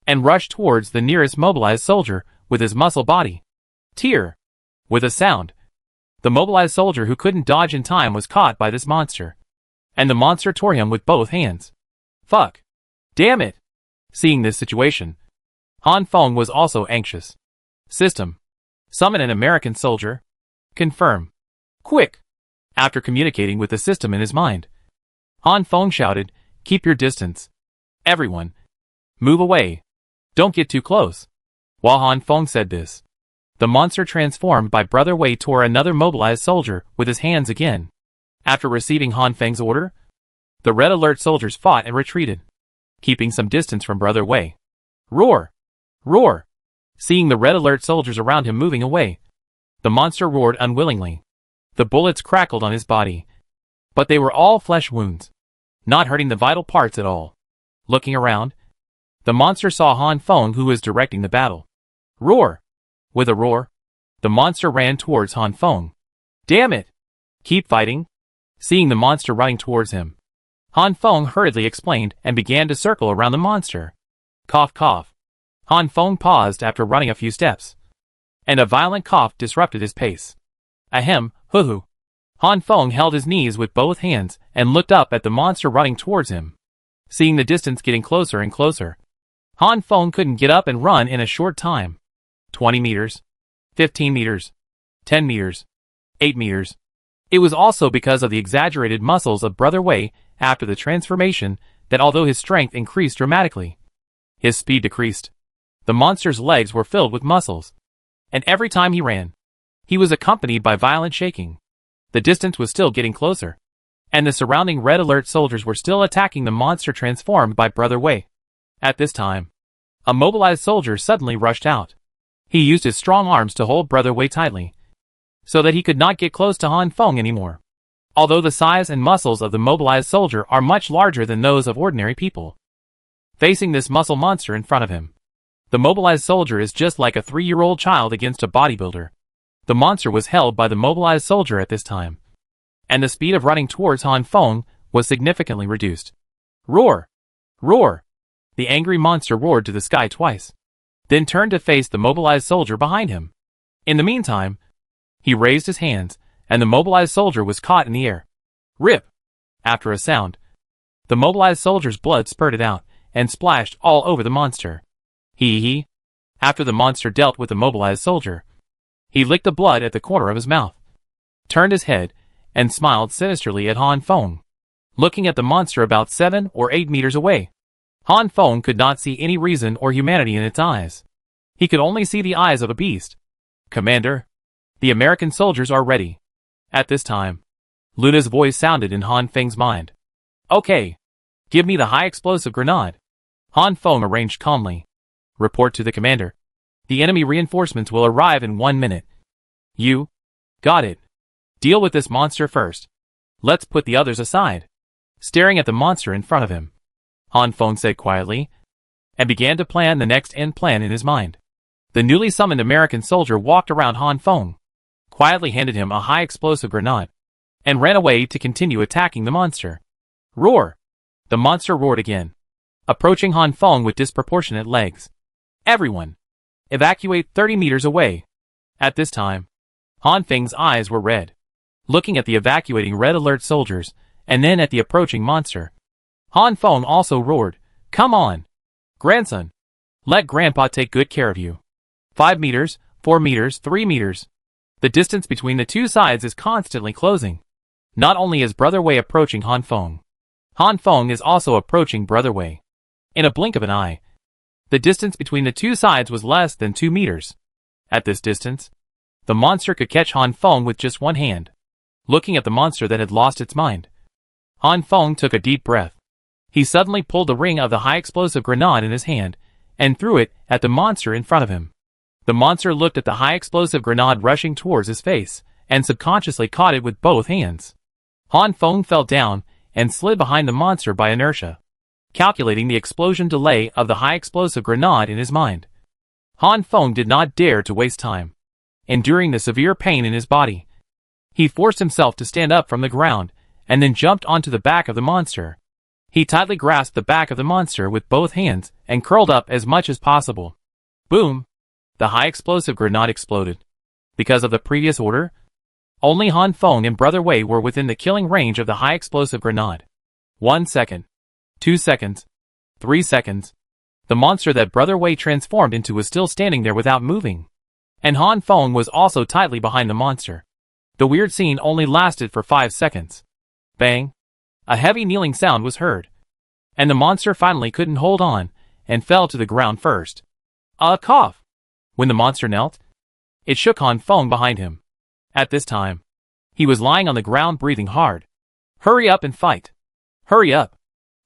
Speaker 1: and rushed towards the nearest mobilized soldier with his muscle body. Tear! With a sound, the mobilized soldier who couldn't dodge in time was caught by this monster, and the monster tore him with both hands. Fuck! Damn it! Seeing this situation, Han Feng was also anxious. System. Summon an American soldier. Confirm. Quick! After communicating with the system in his mind, Han Feng shouted, keep your distance. Everyone, move away. Don't get too close. While Han Feng said this, the monster transformed by Brother Wei tore another mobilized soldier with his hands again. After receiving Han Feng's order, the red alert soldiers fought and retreated, keeping some distance from Brother Wei. Roar! Roar! Seeing the red alert soldiers around him moving away, the monster roared unwillingly. The bullets crackled on his body, but they were all flesh wounds, not hurting the vital parts at all. Looking around, the monster saw Han Feng, who was directing the battle. Roar! With a roar, the monster ran towards Han Feng. Damn it! Keep fighting! Seeing the monster running towards him, Han Feng hurriedly explained and began to circle around the monster. Cough cough. Han Feng paused after running a few steps, and a violent cough disrupted his pace. Ahem, hoo-hoo. Han Feng held his knees with both hands and looked up at the monster running towards him. Seeing the distance getting closer and closer, Han Feng couldn't get up and run in a short time. 20 meters, 15 meters, 10 meters, 8 meters. It was also because of the exaggerated muscles of Brother Wei after the transformation that although his strength increased dramatically, his speed decreased. The monster's legs were filled with muscles, and every time he ran, he was accompanied by violent shaking. The distance was still getting closer, and the surrounding red alert soldiers were still attacking the monster transformed by Brother Wei. At this time, a mobilized soldier suddenly rushed out. He used his strong arms to hold Brother Wei tightly, so that he could not get close to Han Feng anymore. Although the size and muscles of the mobilized soldier are much larger than those of ordinary people. Facing this muscle monster in front of him, the mobilized soldier is just like a 3-year-old child against a bodybuilder. The monster was held by the mobilized soldier at this time, and the speed of running towards Han Feng was significantly reduced. Roar! Roar! The angry monster roared to the sky twice, then turned to face the mobilized soldier behind him. In the meantime, he raised his hands, and the mobilized soldier was caught in the air. Rip! After a sound, the mobilized soldier's blood spurted out and splashed all over the monster. Hee. After the monster dealt with the mobilized soldier, he licked the blood at the corner of his mouth, turned his head, and smiled sinisterly at Han Feng, looking at the monster about 7 or 8 meters away. Han Feng could not see any reason or humanity in its eyes. He could only see the eyes of a beast. Commander, the American soldiers are ready. At this time, Luna's voice sounded in Han Feng's mind. Okay, give me the high explosive grenade. Han Feng arranged calmly. Report to the commander. The enemy reinforcements will arrive in 1 minute. You? Got it. Deal with this monster first. Let's put the others aside. Staring at the monster in front of him, Han Feng said quietly, and began to plan the next end plan in his mind. The newly summoned American soldier walked around Han Feng, quietly handed him a high explosive grenade, and ran away to continue attacking the monster. Roar! The monster roared again, approaching Han Feng with disproportionate legs. Everyone, evacuate 30 meters away. At this time, Han Feng's eyes were red, looking at the evacuating red alert soldiers, and then at the approaching monster. Han Feng also roared, Come on, grandson. Let grandpa take good care of you. 5 meters, 4 meters, 3 meters. The distance between the two sides is constantly closing. Not only is Brother Wei approaching Han Feng is also approaching Brother Wei. In a blink of an eye, the distance between the two sides was less than 2 meters. At this distance, the monster could catch Han Feng with just one hand. Looking at the monster that had lost its mind, Han Feng took a deep breath. He suddenly pulled the ring of the high explosive grenade in his hand and threw it at the monster in front of him. The monster looked at the high explosive grenade rushing towards his face and subconsciously caught it with both hands. Han Feng fell down and slid behind the monster by inertia, calculating the explosion delay of the high explosive grenade in his mind. Han Feng did not dare to waste time. Enduring the severe pain in his body, he forced himself to stand up from the ground and then jumped onto the back of the monster. He tightly grasped the back of the monster with both hands and curled up as much as possible. Boom! The high explosive grenade exploded. Because of the previous order, only Han Feng and Brother Wei were within the killing range of the high explosive grenade. 1 second. 2 seconds. 3 seconds. The monster that Brother Wei transformed into was still standing there without moving. And Han Feng was also tightly behind the monster. The weird scene only lasted for 5 seconds. Bang! A heavy kneeling sound was heard, and the monster finally couldn't hold on and fell to the ground first. A cough! When the monster knelt, it shook Han Feng behind him. At this time, he was lying on the ground breathing hard. Hurry up and fight! Hurry up!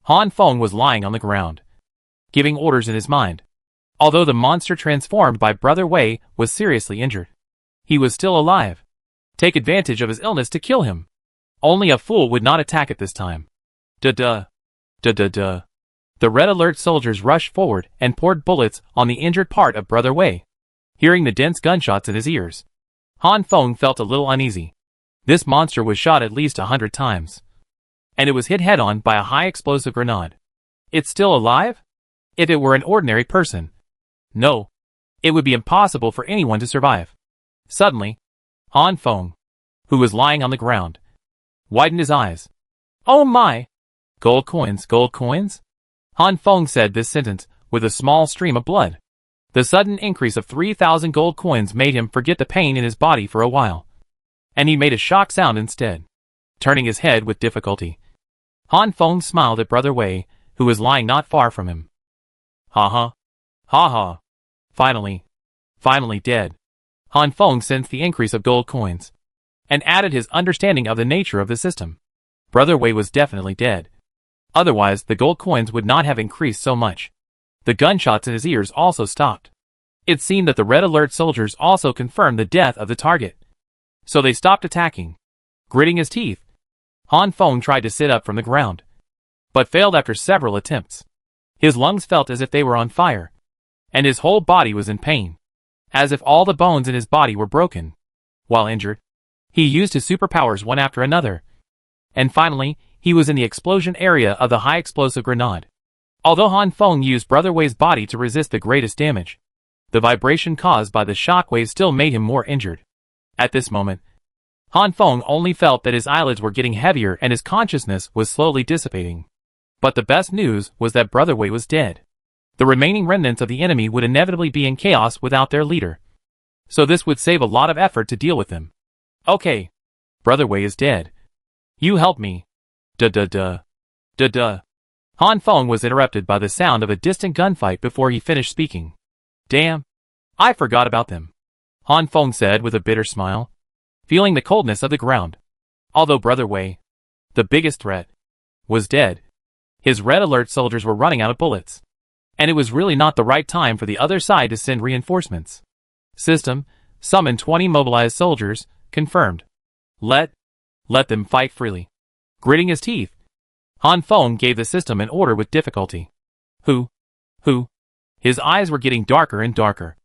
Speaker 1: Han Feng was lying on the ground, giving orders in his mind. Although the monster transformed by Brother Wei was seriously injured, he was still alive. Take advantage of his illness to kill him. Only a fool would not attack at this time. Duh. The red alert soldiers rushed forward and poured bullets on the injured part of Brother Wei. Hearing the dense gunshots in his ears, Han Feng felt a little uneasy. This monster was shot at least 100 times, and it was hit head-on by a high explosive grenade. It's still alive? If it were an ordinary person, no, it would be impossible for anyone to survive. Suddenly, Han Feng, who was lying on the ground, widened his eyes. Oh my! Gold coins, gold coins? Han Feng said this sentence with a small stream of blood. The sudden increase of 3,000 gold coins made him forget the pain in his body for a while. And he made a shocked sound instead, turning his head with difficulty. Han Feng smiled at Brother Wei, who was lying not far from him. Ha ha. Ha ha. Finally dead. Han Feng sensed the increase of gold coins, and added his understanding of the nature of the system. Brother Wei was definitely dead. Otherwise, the gold coins would not have increased so much. The gunshots in his ears also stopped. It seemed that the red alert soldiers also confirmed the death of the target. So they stopped attacking. Gritting his teeth, Han Feng tried to sit up from the ground, but failed after several attempts. His lungs felt as if they were on fire, and his whole body was in pain, as if all the bones in his body were broken. While injured, he used his superpowers one after another, and finally, he was in the explosion area of the high-explosive grenade. Although Han Feng used Brother Wei's body to resist the greatest damage, the vibration caused by the shockwave still made him more injured. At this moment, Han Feng only felt that his eyelids were getting heavier and his consciousness was slowly dissipating. But the best news was that Brother Wei was dead. The remaining remnants of the enemy would inevitably be in chaos without their leader. So this would save a lot of effort to deal with them. Okay. Brother Wei is dead. You help me. Duh. Han Feng was interrupted by the sound of a distant gunfight before he finished speaking. Damn. I forgot about them. Han Feng said with a bitter smile, feeling the coldness of the ground. Although Brother Wei, the biggest threat, was dead, his red alert soldiers were running out of bullets. And it was really not the right time for the other side to send reinforcements. System, summon 20 mobilized soldiers, confirmed. Let them fight freely. Gritting his teeth, Han Feng gave the system an order with difficulty. Who? His eyes were getting darker and darker.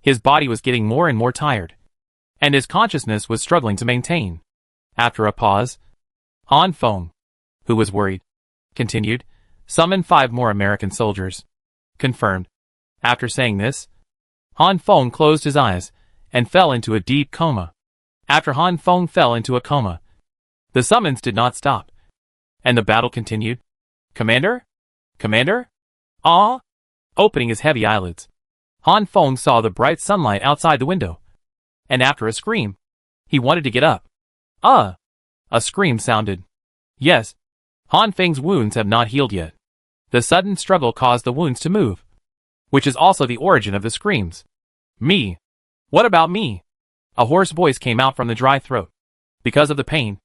Speaker 1: His body was getting more and more tired, and his consciousness was struggling to maintain. After a pause, Han Feng, who was worried, continued, summon 5 more American soldiers. Confirmed. After saying this, Han Feng closed his eyes and fell into a deep coma. After Han Feng fell into a coma, the summons did not stop, and the battle continued. Commander? Ah! Opening his heavy eyelids, Han Feng saw the bright sunlight outside the window, and after a scream, he wanted to get up. A scream sounded. Yes, Han Feng's wounds have not healed yet. The sudden struggle caused the wounds to move, which is also the origin of the screams. Me? What about me? A hoarse voice came out from the dry throat. Because of the pain,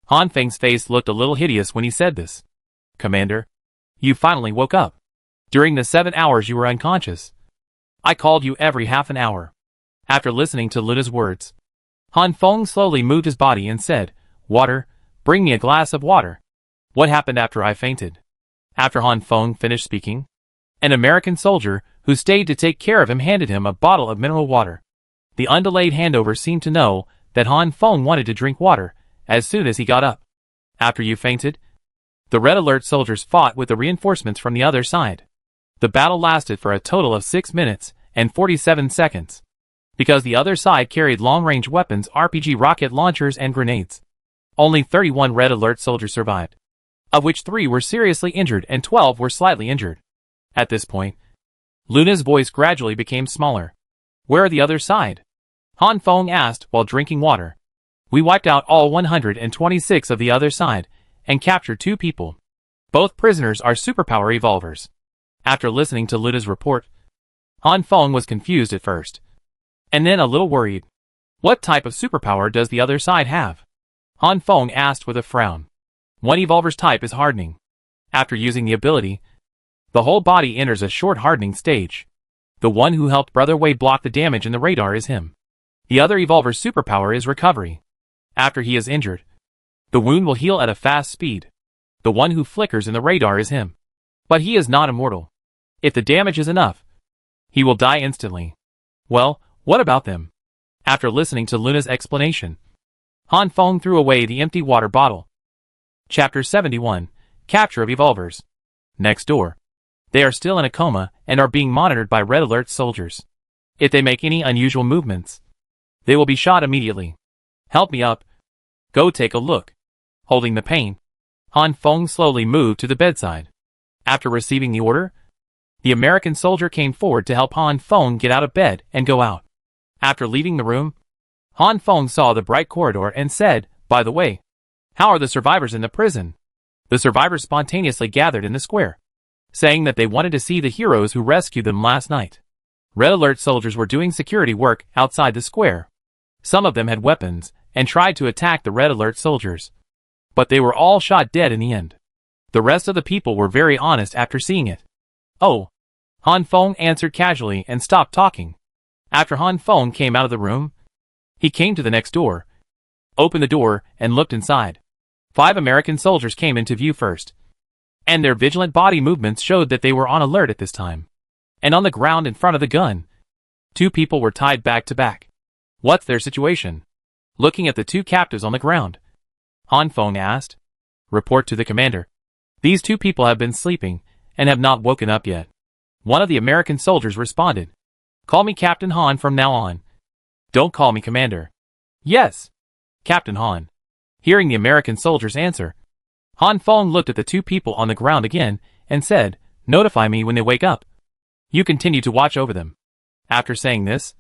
Speaker 1: Han Feng's face looked a little hideous when he said this. Commander, you finally woke up. During the 7 hours you were unconscious, I called you every half an hour. After listening to Luna's words, Han Feng slowly moved his body and said, Water, bring me a glass of water. What happened after I fainted? After Han Feng finished speaking, an American soldier who stayed to take care of him handed him a bottle of mineral water. The undelayed handover seemed to know that Han Feng wanted to drink water as soon as he got up. After you fainted, the red alert soldiers fought with the reinforcements from the other side. The battle lasted for a total of 6 minutes and 47 seconds. Because the other side carried long-range weapons, RPG rocket launchers and grenades. Only 31 red alert soldiers survived, of which 3 were seriously injured and 12 were slightly injured. At this point, Luna's voice gradually became smaller. Where are the other side? Han Feng asked while drinking water. We wiped out all 126 of the other side and captured 2 people. Both prisoners are superpower evolvers. After listening to Luna's report, Han Feng was confused at first, and then a little worried. What type of superpower does the other side have? Han Feng asked with a frown. One evolver's type is hardening. After using the ability, the whole body enters a short hardening stage. The one who helped Brother Wei block the damage in the radar is him. The other evolver's superpower is recovery. After he is injured, the wound will heal at a fast speed. The one who flickers in the radar is him. But he is not immortal. If the damage is enough, he will die instantly. Well, what about them? After listening to Luna's explanation, Han Feng threw away the empty water bottle. Chapter 71, Capture of Evolvers. Next door. They are still in a coma and are being monitored by red alert soldiers. If they make any unusual movements, they will be shot immediately. Help me up. Go take a look. Holding the paint, Han Feng slowly moved to the bedside. After receiving the order, the American soldier came forward to help Han Feng get out of bed and go out. After leaving the room, Han Feng saw the bright corridor and said, "By the way, how are the survivors in the prison?" The survivors spontaneously gathered in the square, saying that they wanted to see the heroes who rescued them last night. Red Alert soldiers were doing security work outside the square. Some of them had weapons and tried to attack the Red Alert soldiers, but they were all shot dead in the end. The rest of the people were very honest after seeing it. "Oh," Han Feng answered casually and stopped talking. After Han Feng came out of the room, he came to the next door, opened the door, and looked inside. 5 American soldiers came into view first, and their vigilant body movements showed that they were on alert at this time. And on the ground in front of the gun, 2 people were tied back to back. "What's their situation?" Looking at the 2 captives on the ground, Han Feng asked. "Report to the commander. These 2 people have been sleeping and have not woken up yet." One of the American soldiers responded. "Call me Captain Han from now on. Don't call me Commander." "Yes, Captain Han." Hearing the American soldier's answer, Han Feng looked at the 2 people on the ground again and said, "Notify me when they wake up. You continue to watch over them." After saying this,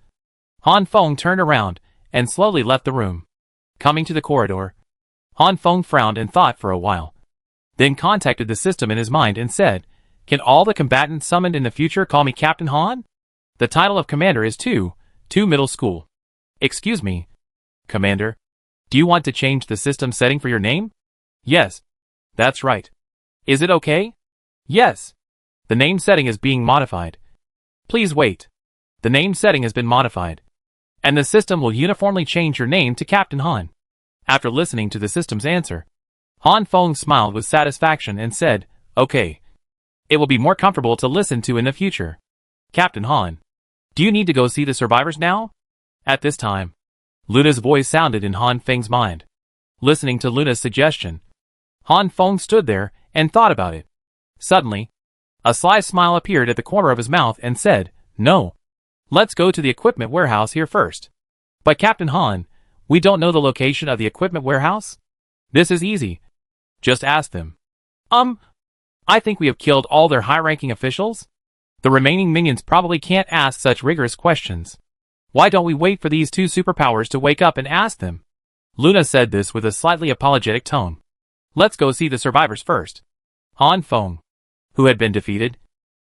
Speaker 1: Han Feng turned around and slowly left the room. Coming to the corridor, Han Feng frowned and thought for a while, then contacted the system in his mind and said, "Can all the combatants summoned in the future call me Captain Han? The title of commander is 2 middle school." "Excuse me, Commander. Do you want to change the system setting for your name?" "Yes, that's right." "Is it okay?" "Yes. The name setting is being modified." "Please wait. The name setting has been modified, and the system will uniformly change your name to Captain Han." After listening to the system's answer, Han Feng smiled with satisfaction and said, "Okay. It will be more comfortable to listen to in the future. Captain Han, do you need to go see the survivors now?" At this time, Luna's voice sounded in Han Feng's mind. Listening to Luna's suggestion, Han Feng stood there and thought about it. Suddenly, a sly smile appeared at the corner of his mouth and said, "No. Let's go to the equipment warehouse here first." "But Captain Han, we don't know the location of the equipment warehouse?" "This is easy. Just ask them." I think we have killed all their high-ranking officials. The remaining minions probably can't ask such rigorous questions. Why don't we wait for these 2 superpowers to wake up and ask them?" Luna said this with a slightly apologetic tone. "Let's go see the survivors first." Han Feng, who had been defeated,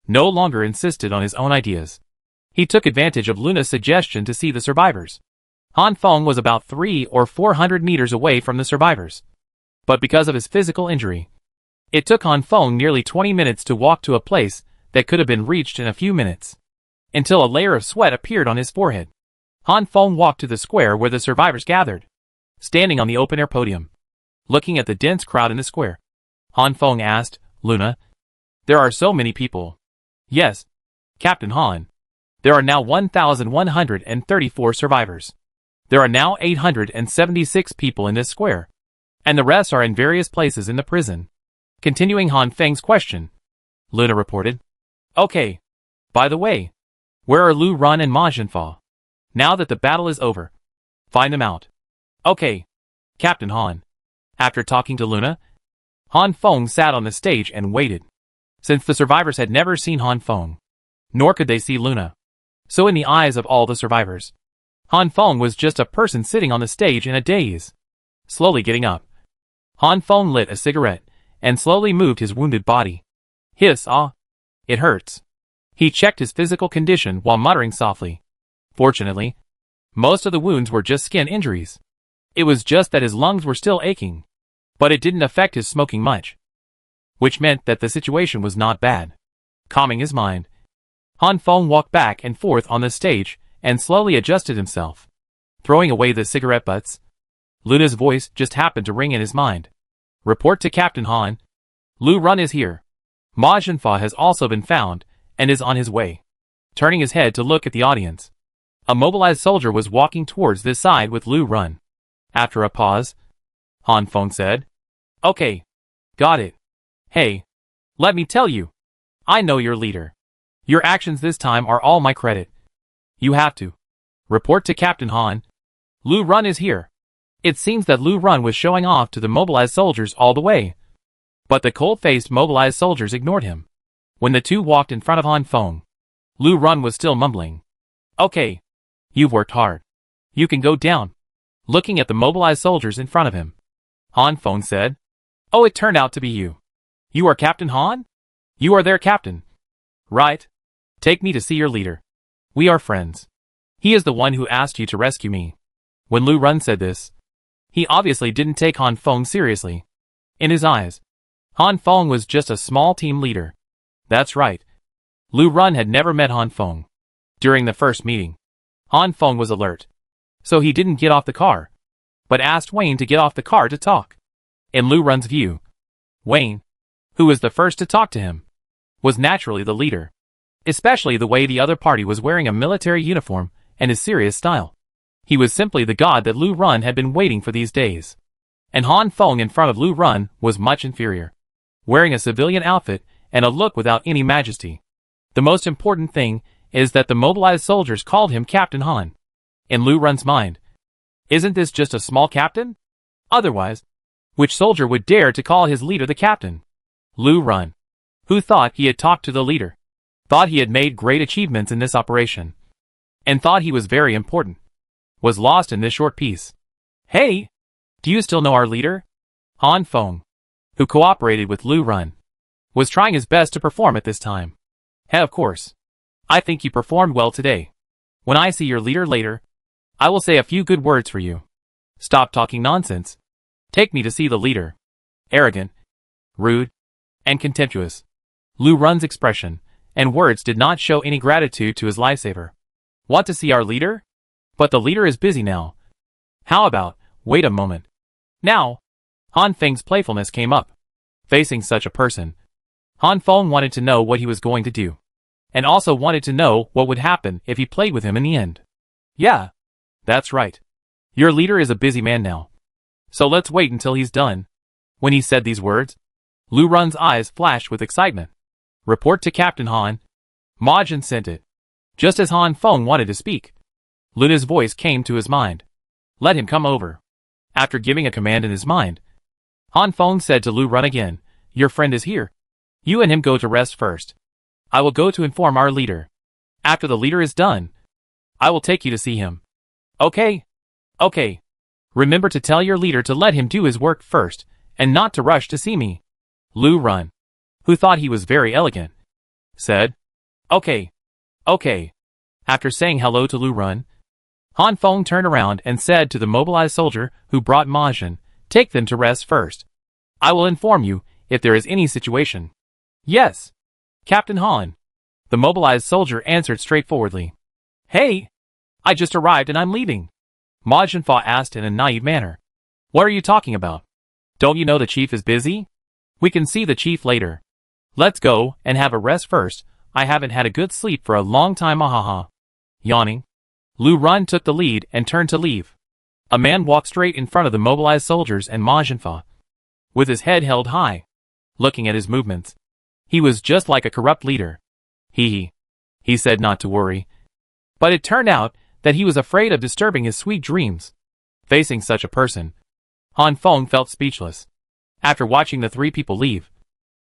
Speaker 1: no longer insisted on his own ideas. He took advantage of Luna's suggestion to see the survivors. Han Feng was about 300 or 400 meters away from the survivors, but because of his physical injury, it took Han Feng nearly 20 minutes to walk to a place that could have been reached in a few minutes, until a layer of sweat appeared on his forehead. Han Feng walked to the square where the survivors gathered. Standing on the open-air podium, looking at the dense crowd in the square, Han Feng asked, "Luna, there are so many people." "Yes, Captain Han. There are now 1,134 survivors. There are now 876 people in this square, and the rest are in various places in the prison." Continuing Han Feng's question, Luna reported, "Okay. By the way, where are Lu Run and Ma Jinfa? Now that the battle is over, find them out." "Okay, Captain Han." After talking to Luna, Han Feng sat on the stage and waited. Since the survivors had never seen Han Feng, nor could they see Luna, so in the eyes of all the survivors, Han Feng was just a person sitting on the stage in a daze. Slowly getting up, Han Feng lit a cigarette and slowly moved his wounded body. "Hiss, ah. It hurts." He checked his physical condition while muttering softly. Fortunately, most of the wounds were just skin injuries. It was just that his lungs were still aching, but it didn't affect his smoking much, which meant that the situation was not bad. Calming his mind, Han Feng walked back and forth on the stage and slowly adjusted himself. Throwing away the cigarette butts, Luna's voice just happened to ring in his mind. "Report to Captain Han. Lu Run is here. Ma Jinfa has also been found and is on his way." Turning his head to look at the audience, a mobilized soldier was walking towards this side with Lu Run. After a pause, Han Feng said, "Okay. Got it. Hey, let me tell you. I know your leader. Your actions this time are all my credit. You have to report to Captain Han. Lu Run is here." It seems that Lu Run was showing off to the mobilized soldiers all the way. But the cold-faced mobilized soldiers ignored him. When the two walked in front of Han Feng, Lu Run was still mumbling. Okay. You've worked hard. You can go down. Looking at the mobilized soldiers in front of him, Han Feng said, Oh, it turned out to be you. You are Captain Han? You are their captain. Right. Take me to see your leader. We are friends. He is the one who asked you to rescue me. When Lu Run said this, he obviously didn't take Han Feng seriously. In his eyes, Han Feng was just a small team leader. That's right. Lu Run had never met Han Feng. During the first meeting, Han Feng was alert. So he didn't get off the car, but asked Wayne to get off the car to talk. In Lu Run's view, Wayne, who was the first to talk to him, was naturally the leader. Especially the way the other party was wearing a military uniform and his serious style. He was simply the god that Lu Run had been waiting for these days. And Han Feng in front of Lu Run was much inferior, wearing a civilian outfit and a look without any majesty. The most important thing is that the mobilized soldiers called him Captain Han. In Lu Run's mind, isn't this just a small captain? Otherwise, which soldier would dare to call his leader the captain? Lu Run, who thought he had talked to the leader, thought he had made great achievements in this operation, and thought he was very important, was lost in this short piece. Hey! Do you still know our leader? Han Feng, who cooperated with Lu Run, was trying his best to perform at this time. Hey, of course. I think you performed well today. When I see your leader later, I will say a few good words for you. Stop talking nonsense. Take me to see the leader. Arrogant, rude, and contemptuous. Lu Run's expression and words did not show any gratitude to his lifesaver. Want to see our leader? But the leader is busy now. How about, wait a moment. Now, Han Feng's playfulness came up. Facing such a person, Han Feng wanted to know what he was going to do, and also wanted to know what would happen if he played with him in the end. Yeah, that's right. Your leader is a busy man now. So let's wait until he's done. When he said these words, Lu Run's eyes flashed with excitement. Report to Captain Han. Majin sent it. Just as Han Feng wanted to speak, Luna's voice came to his mind. Let him come over. After giving a command in his mind, Han Feng said to Lu Run again, Your friend is here. You and him go to rest first. I will go to inform our leader. After the leader is done, I will take you to see him. Okay. Okay. Remember to tell your leader to let him do his work first, and not to rush to see me. Lu Run, who thought he was very elegant, said, Okay. Okay. After saying hello to Lu Run, Han Feng turned around and said to the mobilized soldier who brought Majin, Take them to rest first. I will inform you if there is any situation. Yes. Captain Han. The mobilized soldier answered straightforwardly. Hey! I just arrived and I'm leaving. Majin Fa asked in a naive manner. What are you talking about? Don't you know the chief is busy? We can see the chief later. Let's go and have a rest first. I haven't had a good sleep for a long time, ahaha. Yawning, Lu Run took the lead and turned to leave. A man walked straight in front of the mobilized soldiers and Majin Fa, with his head held high, looking at his movements. He was just like a corrupt leader. He said not to worry. But it turned out that he was afraid of disturbing his sweet dreams. Facing such a person, Han Feng felt speechless. After watching the three people leave,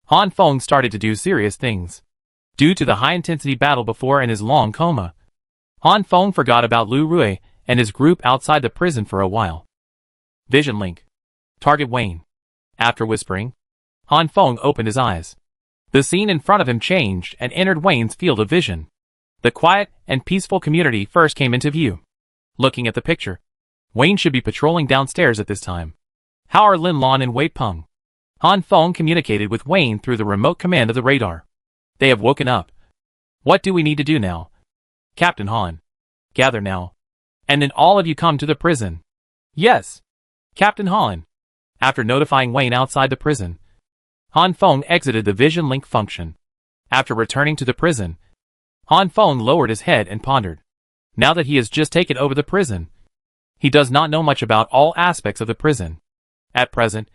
Speaker 1: Han Feng started to do serious things. Due to the high-intensity battle before and his long coma, Han Feng forgot about Lu Rui and his group outside the prison for a while. Vision link. Target Wayne. After whispering, Han Feng opened his eyes. The scene in front of him changed and entered Wayne's field of vision. The quiet and peaceful community first came into view. Looking at the picture, Wayne should be patrolling downstairs at this time. How are Lin Lan and Wei Peng? Han Feng communicated with Wayne through the remote command of the radar. They have woken up. What do we need to do now? Captain Han. Gather now. And then all of you come to the prison. Yes. Captain Han. After notifying Wayne outside the prison, Han Feng exited the vision link function. After returning to the prison, Han Feng lowered his head and pondered. Now that he has just taken over the prison, he does not know much about all aspects of the prison. At present,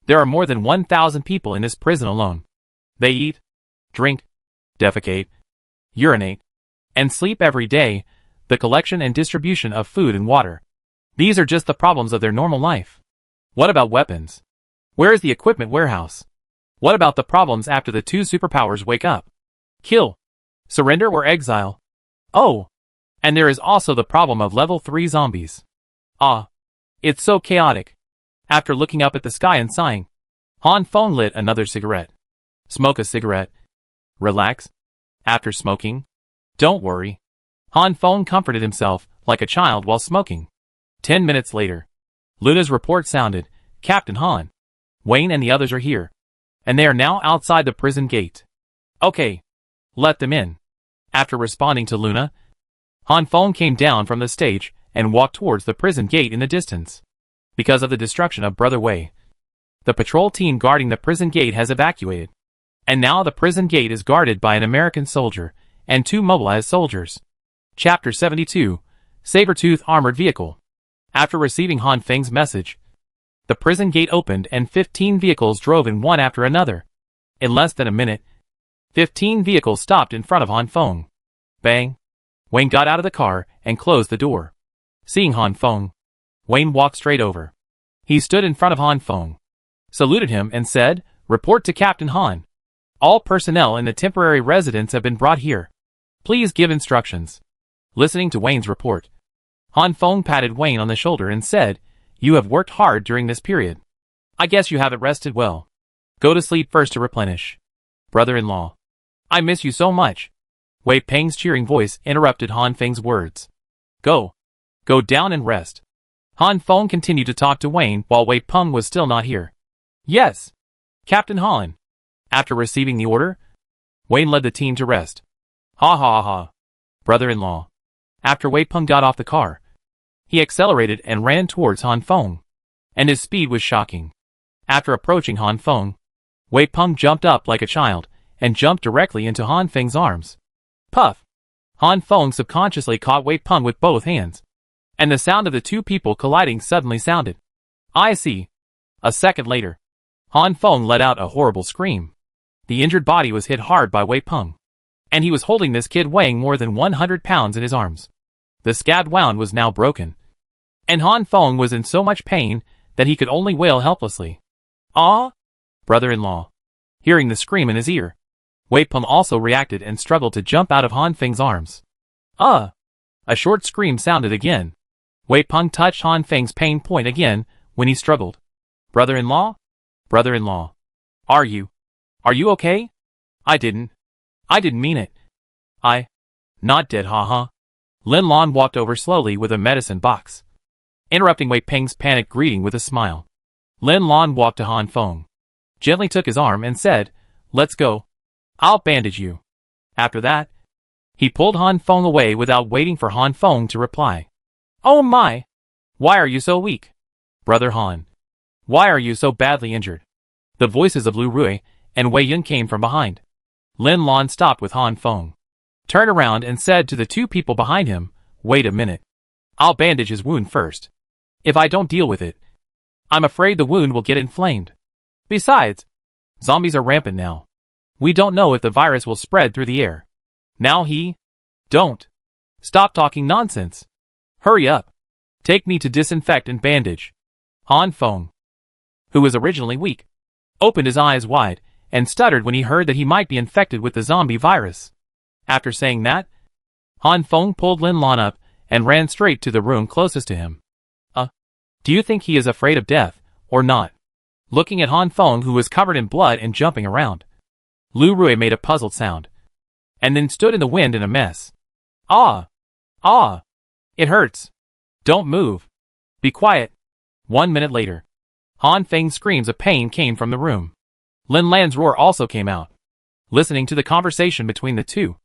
Speaker 1: there are more than 1,000 people in this prison alone. They eat, drink, defecate, urinate, and sleep every day. The collection and distribution of food and water These are just the problems of their normal life. What about weapons? Where is the equipment warehouse? What about the problems after the two superpowers wake up? Kill, surrender or exile? Oh, and there is also the problem of level 3 zombies. Ah, it's so chaotic. After looking up at the sky and sighing, Han Feng lit another cigarette. Smoke a cigarette. Relax. After smoking, don't worry. Han Feng comforted himself like a child while smoking. 10 minutes later, Luna's report sounded, Captain Han, Wayne and the others are here, and they are now outside the prison gate. Okay, let them in. After responding to Luna, Han Feng came down from the stage and walked towards the prison gate in the distance. Because of the destruction of Brother Wei, the patrol team guarding the prison gate has evacuated. And now the prison gate is guarded by an American soldier and 2 mobilized soldiers. Chapter 72, Saber-Tooth Armored Vehicle. After receiving Han Feng's message, the prison gate opened and 15 vehicles drove in one after another. In less than a minute, 15 vehicles stopped in front of Han Feng. Bang! Wayne got out of the car and closed the door. Seeing Han Feng, Wayne walked straight over. He stood in front of Han Feng, saluted him and said, Report to Captain Han. All personnel in the temporary residence have been brought here. Please give instructions. Listening to Wayne's report, Han Feng patted Wayne on the shoulder and said, You have worked hard during this period. I guess you haven't rested well. Go to sleep first to replenish. Brother-in-law, I miss you so much. Wei Peng's cheering voice interrupted Han Feng's words. Go down and rest. Han Feng continued to talk to Wayne while Wei Peng was still not here. Yes, Captain Han. After receiving the order, Wayne led the team to rest. Ha ha ha. Brother-in-law. After Wei Peng got off the car, he accelerated and ran towards Han Feng, and his speed was shocking. After approaching Han Feng, Wei Peng jumped up like a child and jumped directly into Han Feng's arms. Puff! Han Feng subconsciously caught Wei Peng with both hands, and the sound of the two people colliding suddenly sounded. I see. A second later, Han Feng let out a horrible scream. The injured body was hit hard by Wei Peng, and he was holding this kid weighing more than 100 pounds in his arms. The scabbed wound was now broken, and Han Feng was in so much pain that he could only wail helplessly. Ah! Brother-in-law. Hearing the scream in his ear, Wei Peng also reacted and struggled to jump out of Han Feng's arms. A short scream sounded again. Wei Peng touched Han Feng's pain point again when he struggled. Brother-in-law? Brother-in-law. Are you okay? I didn't mean it. Not dead, haha. Lin Lan walked over slowly with a medicine box, interrupting Wei Peng's panicked greeting with a smile. Lin Lan walked to Han Feng, gently took his arm and said, Let's go. I'll bandage you. After that, he pulled Han Feng away without waiting for Han Feng to reply. Oh my! Why are you so weak? Brother Han. Why are you so badly injured? The voices of Lu Rui and Wei Yun came from behind. Lin Lan stopped with Han Feng, turned around and said to the two people behind him, Wait a minute. I'll bandage his wound first. If I don't deal with it, I'm afraid the wound will get inflamed. Besides, zombies are rampant now. We don't know if the virus will spread through the air. Now Don't. Stop talking nonsense. Hurry up. Take me to disinfect and bandage. Han Feng, who was originally weak, opened his eyes wide and stuttered when he heard that he might be infected with the zombie virus. After saying that, Han Feng pulled Lin Lan up and ran straight to the room closest to him. Do you think he is afraid of death, or not? Looking at Han Feng, who was covered in blood and jumping around, Lu Rui made a puzzled sound, and then stood in the wind in a mess. Ah! It hurts. Don't move. Be quiet. 1 minute later, Han Feng's screams of pain came from the room. Lin Lan's roar also came out. Listening to the conversation between the two,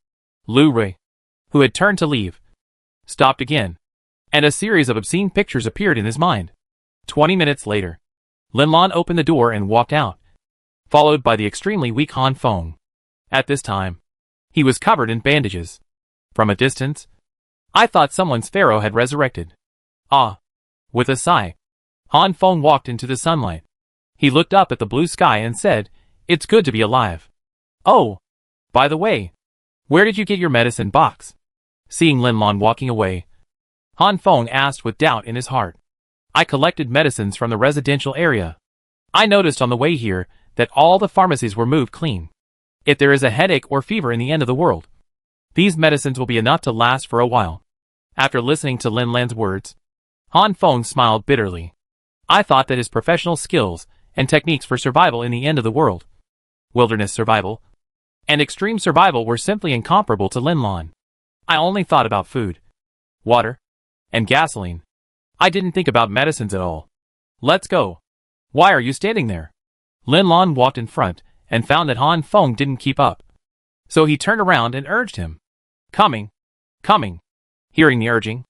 Speaker 1: Lu Rui, who had turned to leave, stopped again, and a series of obscene pictures appeared in his mind. 20 minutes later, Lin Lan opened the door and walked out, followed by the extremely weak Han Feng. At this time, he was covered in bandages. From a distance, I thought someone's pharaoh had resurrected. With a sigh, Han Feng walked into the sunlight. He looked up at the blue sky and said, It's good to be alive. Oh, by the way, where did you get your medicine box? Seeing Lin Lan walking away, Han Feng asked with doubt in his heart. I collected medicines from the residential area. I noticed on the way here that all the pharmacies were moved clean. If there is a headache or fever in the end of the world, these medicines will be enough to last for a while. After listening to Lin Lan's words, Han Feng smiled bitterly. I thought that his professional skills and techniques for survival in the end of the world, wilderness survival, and extreme survival were simply incomparable to Lin Lan. I only thought about food, water, and gasoline. I didn't think about medicines at all. Let's go. Why are you standing there? Lin Lan walked in front and found that Han Feng didn't keep up. So he turned around and urged him. Coming. Coming. Hearing the urging,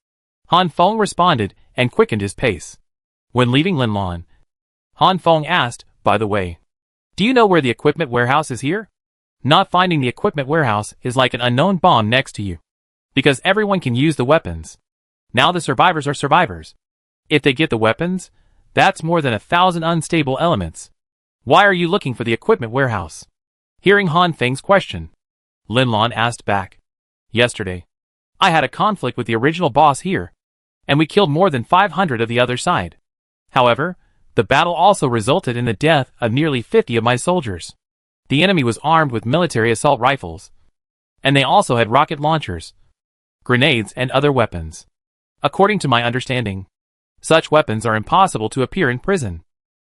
Speaker 1: Han Feng responded and quickened his pace. When leaving Lin Lan, Han Feng asked, by the way, do you know where the equipment warehouse is here? Not finding the equipment warehouse is like an unknown bomb next to you. Because everyone can use the weapons. Now the survivors are survivors. If they get the weapons, that's more than 1,000 unstable elements. Why are you looking for the equipment warehouse? Hearing Han Feng's question, Lin Lan asked back. Yesterday, I had a conflict with the original boss here, and we killed more than 500 of the other side. However, the battle also resulted in the death of nearly 50 of my soldiers. The enemy was armed with military assault rifles, and they also had rocket launchers, grenades, and other weapons. According to my understanding, such weapons are impossible to appear in prison.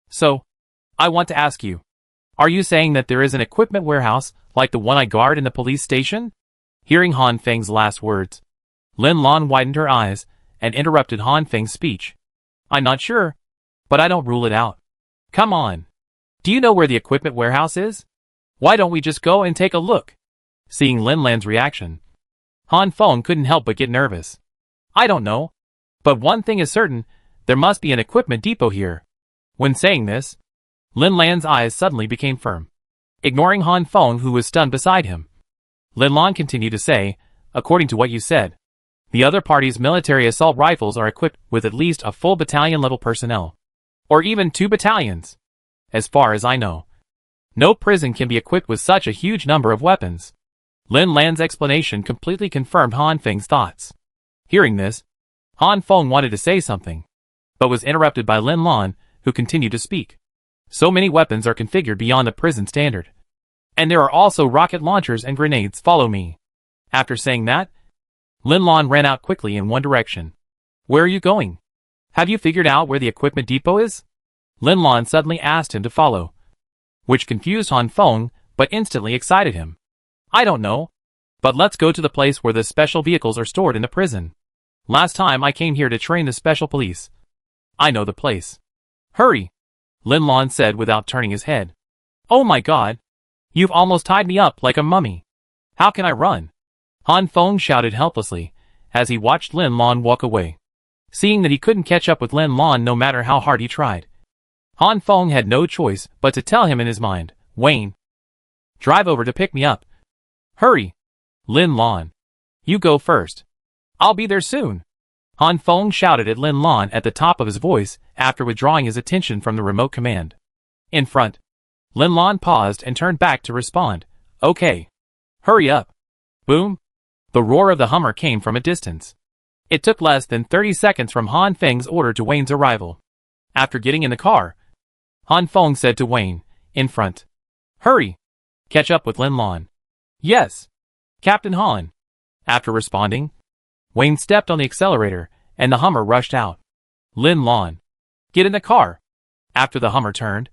Speaker 1: So, I want to ask you, are you saying that there is an equipment warehouse like the one I guard in the police station? Hearing Han Feng's last words, Lin Lan widened her eyes and interrupted Han Feng's speech. I'm not sure, but I don't rule it out. Come on. Do you know where the equipment warehouse is? Why don't we just go and take a look? Seeing Lin Lan's reaction, Han Feng couldn't help but get nervous. I don't know. But one thing is certain, there must be an equipment depot here. When saying this, Lin Lan's eyes suddenly became firm. Ignoring Han Feng, who was stunned beside him, Lin Lan continued to say, according to what you said, the other party's military assault rifles are equipped with at least a full battalion-level personnel. Or even 2 battalions. As far as I know, no prison can be equipped with such a huge number of weapons. Lin Lan's explanation completely confirmed Han Feng's thoughts. Hearing this, Han Feng wanted to say something, but was interrupted by Lin Lan, who continued to speak. So many weapons are configured beyond the prison standard. And there are also rocket launchers and grenades. Follow me. After saying that, Lin Lan ran out quickly in one direction. Where are you going? Have you figured out where the equipment depot is? Lin Lan suddenly asked him to follow, which confused Han Feng, but instantly excited him. I don't know, but let's go to the place where the special vehicles are stored in the prison. Last time I came here to train the special police. I know the place. Hurry, Lin Lan said without turning his head. Oh my god, you've almost tied me up like a mummy. How can I run? Han Feng shouted helplessly, as he watched Lin Lan walk away. Seeing that he couldn't catch up with Lin Lan no matter how hard he tried, Han Feng had no choice but to tell him in his mind, Wayne, drive over to pick me up. Hurry, Lin Lan. You go first. I'll be there soon. Han Feng shouted at Lin Lan at the top of his voice after withdrawing his attention from the remote command. In front, Lin Lan paused and turned back to respond. Okay. Hurry up. Boom. The roar of the Hummer came from a distance. It took less than 30 seconds from Han Feng's order to Wayne's arrival. After getting in the car, Han Feng said to Wayne, in front, Hurry. Catch up with Lin Lan. Yes, Captain Han. After responding, Wayne stepped on the accelerator, and the Hummer rushed out. Lin Lan, get in the car. After the Hummer turned,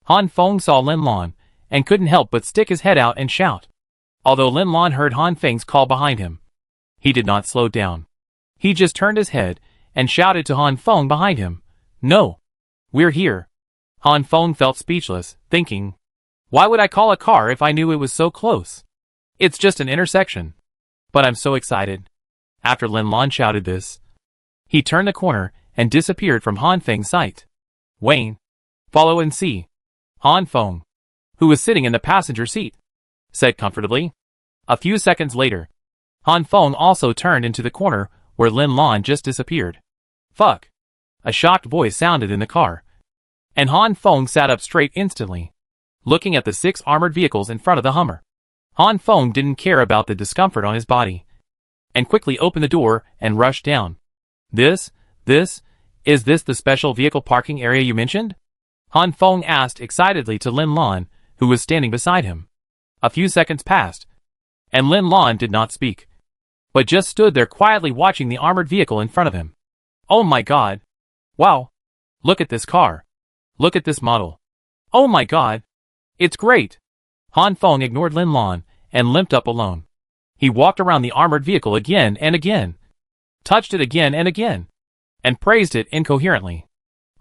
Speaker 1: Han Feng saw Lin Lan, and couldn't help but stick his head out and shout. Although Lin Lan heard Han Feng's call behind him, he did not slow down. He just turned his head, and shouted to Han Feng behind him, No, we're here. Han Feng felt speechless, thinking, why would I call a car if I knew it was so close? It's just an intersection. But I'm so excited. After Lin Lan shouted this, he turned the corner and disappeared from Han Feng's sight. Wayne, follow and see. Han Feng, who was sitting in the passenger seat, said comfortably. A few seconds later, Han Feng also turned into the corner where Lin Lan just disappeared. Fuck. A shocked voice sounded in the car, and Han Feng sat up straight instantly, looking at the 6 armored vehicles in front of the Hummer. Han Feng didn't care about the discomfort on his body, and quickly opened the door and rushed down. This, is this the special vehicle parking area you mentioned? Han Feng asked excitedly to Lin Lan, who was standing beside him. A few seconds passed, and Lin Lan did not speak, but just stood there quietly watching the armored vehicle in front of him. Oh my god. Wow. Look at this car. Look at this model. Oh my god. It's great. Han Feng ignored Lin Lan and limped up alone. He walked around the armored vehicle again and again, touched it again and again, and praised it incoherently.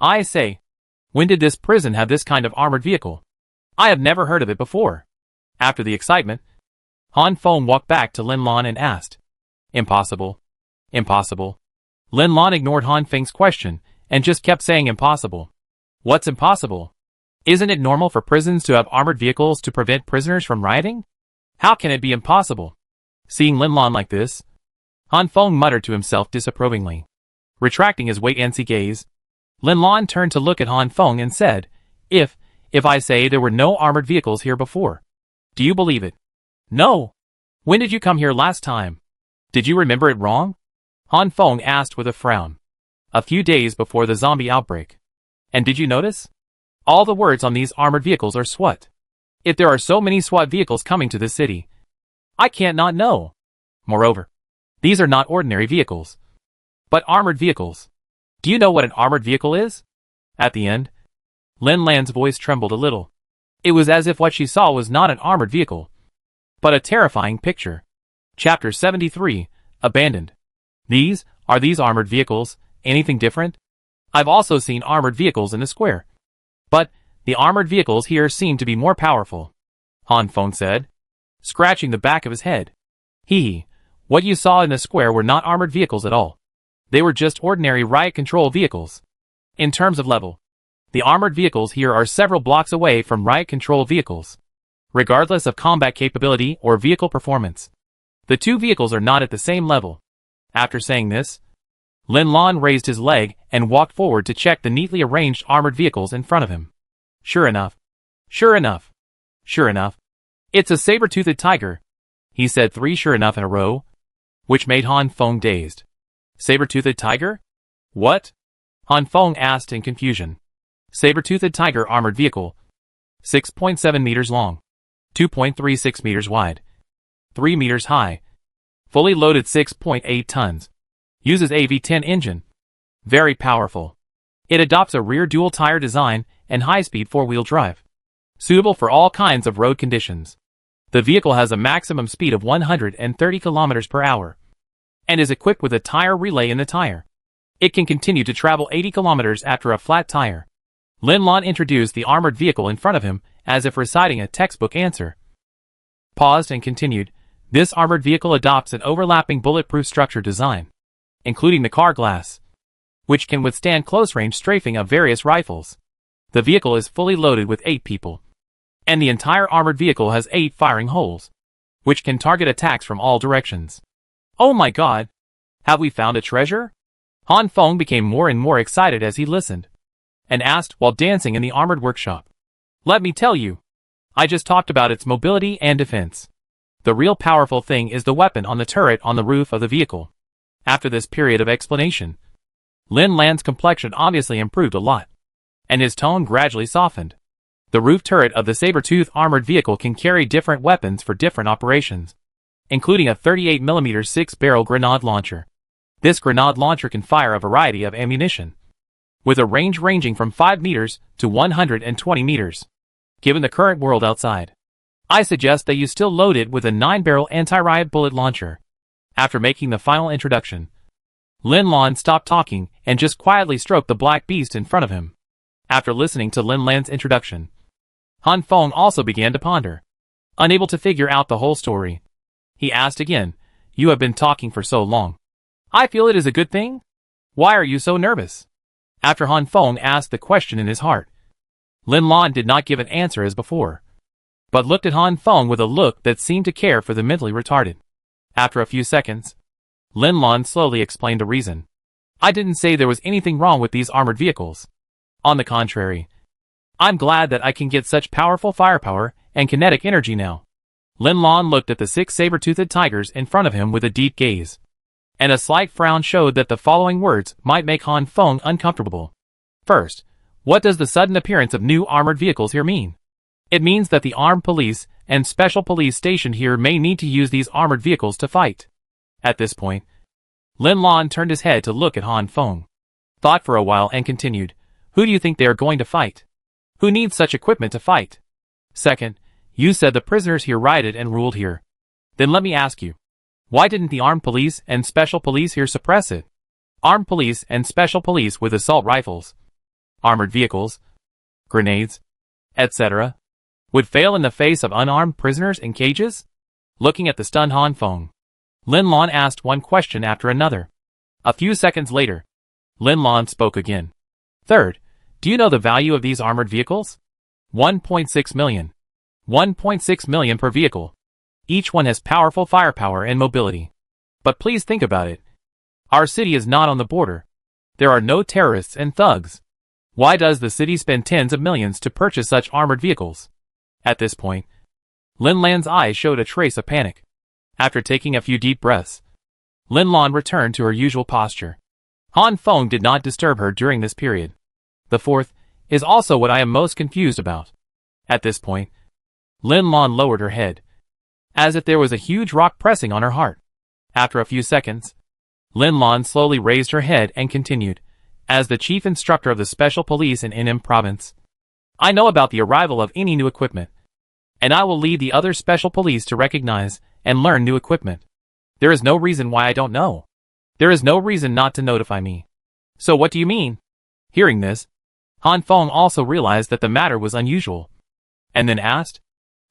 Speaker 1: I say, when did this prison have this kind of armored vehicle? I have never heard of it before. After the excitement, Han Feng walked back to Lin Lan and asked, Impossible. Impossible. Lin Lan ignored Han Feng's question and just kept saying impossible. What's impossible? Isn't it normal for prisons to have armored vehicles to prevent prisoners from rioting? How can it be impossible? Seeing Lin Lan like this, Han Feng muttered to himself disapprovingly. Retracting his wait-and-see gaze, Lin Lan turned to look at Han Feng and said, If I say there were no armored vehicles here before, do you believe it? No. When did you come here last time? Did you remember it wrong? Han Feng asked with a frown. A few days before the zombie outbreak. And did you notice? All the words on these armored vehicles are SWAT. If there are so many SWAT vehicles coming to this city, I can't not know. Moreover, these are not ordinary vehicles, but armored vehicles. Do you know what an armored vehicle is? At the end, Lin Lan's voice trembled a little. It was as if what she saw was not an armored vehicle, but a terrifying picture. Chapter 73, Abandoned. These armored vehicles, anything different? I've also seen armored vehicles in the square, but the armored vehicles here seem to be more powerful, Han Feng said, scratching the back of his head. What you saw in the square were not armored vehicles at all. They were just ordinary riot control vehicles. In terms of level, the armored vehicles here are several blocks away from riot control vehicles, regardless of combat capability or vehicle performance. The two vehicles are not at the same level. After saying this, Lin Lan raised his leg and walked forward to check the neatly arranged armored vehicles in front of him. Sure enough. It's a saber-toothed tiger. He said 3 sure enough in a row, which made Han Feng dazed. Saber-toothed tiger? What? Han Feng asked in confusion. Saber-toothed tiger armored vehicle. 6.7 meters long. 2.36 meters wide. 3 meters high. Fully loaded 6.8 tons. Uses a V10 engine. Very powerful. It adopts a rear dual-tire design and high-speed 4-wheel drive. Suitable for all kinds of road conditions. The vehicle has a maximum speed of 130 km per hour and is equipped with a tire relay in the tire. It can continue to travel 80 km after a flat tire. Lin Lan introduced the armored vehicle in front of him as if reciting a textbook answer. Paused and continued, this armored vehicle adopts an overlapping bulletproof structure design, including the car glass, which can withstand close-range strafing of various rifles. The vehicle is fully loaded with 8 people, and the entire armored vehicle has 8 firing holes, which can target attacks from all directions. Oh my god! Have we found a treasure? Han Feng became more and more excited as he listened, and asked while dancing in the armored workshop. Let me tell you, I just talked about its mobility and defense. The real powerful thing is the weapon on the turret on the roof of the vehicle. After this period of explanation, Lin Lan's complexion obviously improved a lot, and his tone gradually softened. The roof turret of the saber-tooth armored vehicle can carry different weapons for different operations, including a 38mm 6-barrel grenade launcher. This grenade launcher can fire a variety of ammunition, with a range ranging from 5 meters to 120 meters. Given the current world outside, I suggest that you still load it with a 9-barrel anti-riot bullet launcher. After making the final introduction, Lin Lan stopped talking and just quietly stroked the black beast in front of him. After listening to Lin Lan's introduction, Han Feng also began to ponder. Unable to figure out the whole story, he asked again, you have been talking for so long. I feel it is a good thing? Why are you so nervous? After Han Feng asked the question in his heart, Lin Lan did not give an answer as before, but looked at Han Feng with a look that seemed to care for the mentally retarded. After a few seconds, Lin Lan slowly explained the reason. I didn't say there was anything wrong with these armored vehicles. On the contrary, I'm glad that I can get such powerful firepower and kinetic energy now. Lin Lan looked at the 6 saber-toothed tigers in front of him with a deep gaze, and a slight frown showed that the following words might make Han Feng uncomfortable. First, what does the sudden appearance of new armored vehicles here mean? It means that the armed police and special police stationed here may need to use these armored vehicles to fight. At this point, Lin Lan turned his head to look at Han Feng, thought for a while and continued, who do you think they are going to fight? Who needs such equipment to fight? Second, you said the prisoners here rioted and ruled here. Then let me ask you, why didn't the armed police and special police here suppress it? Armed police and special police with assault rifles, armored vehicles, grenades, etc., would fail in the face of unarmed prisoners in cages? Looking at the stunned Han Feng, Lin Lan asked one question after another. A few seconds later, Lin Lan spoke again. Third, do you know the value of these armored vehicles? 1.6 million. 1.6 million per vehicle. Each one has powerful firepower and mobility. But please think about it. Our city is not on the border. There are no terrorists and thugs. Why does the city spend tens of millions to purchase such armored vehicles? At this point, Lin Lan's eyes showed a trace of panic. After taking a few deep breaths, Lin Lan returned to her usual posture. Han Feng did not disturb her during this period. The fourth is also what I am most confused about. At this point, Lin Lan lowered her head, as if there was a huge rock pressing on her heart. After a few seconds, Lin Lan slowly raised her head and continued, as the chief instructor of the special police in Inham province, I know about the arrival of any new equipment, and I will lead the other special police to recognize and learn new equipment. There is no reason why I don't know. There is no reason not to notify me. So what do you mean? Hearing this, Han Feng also realized that the matter was unusual, and then asked,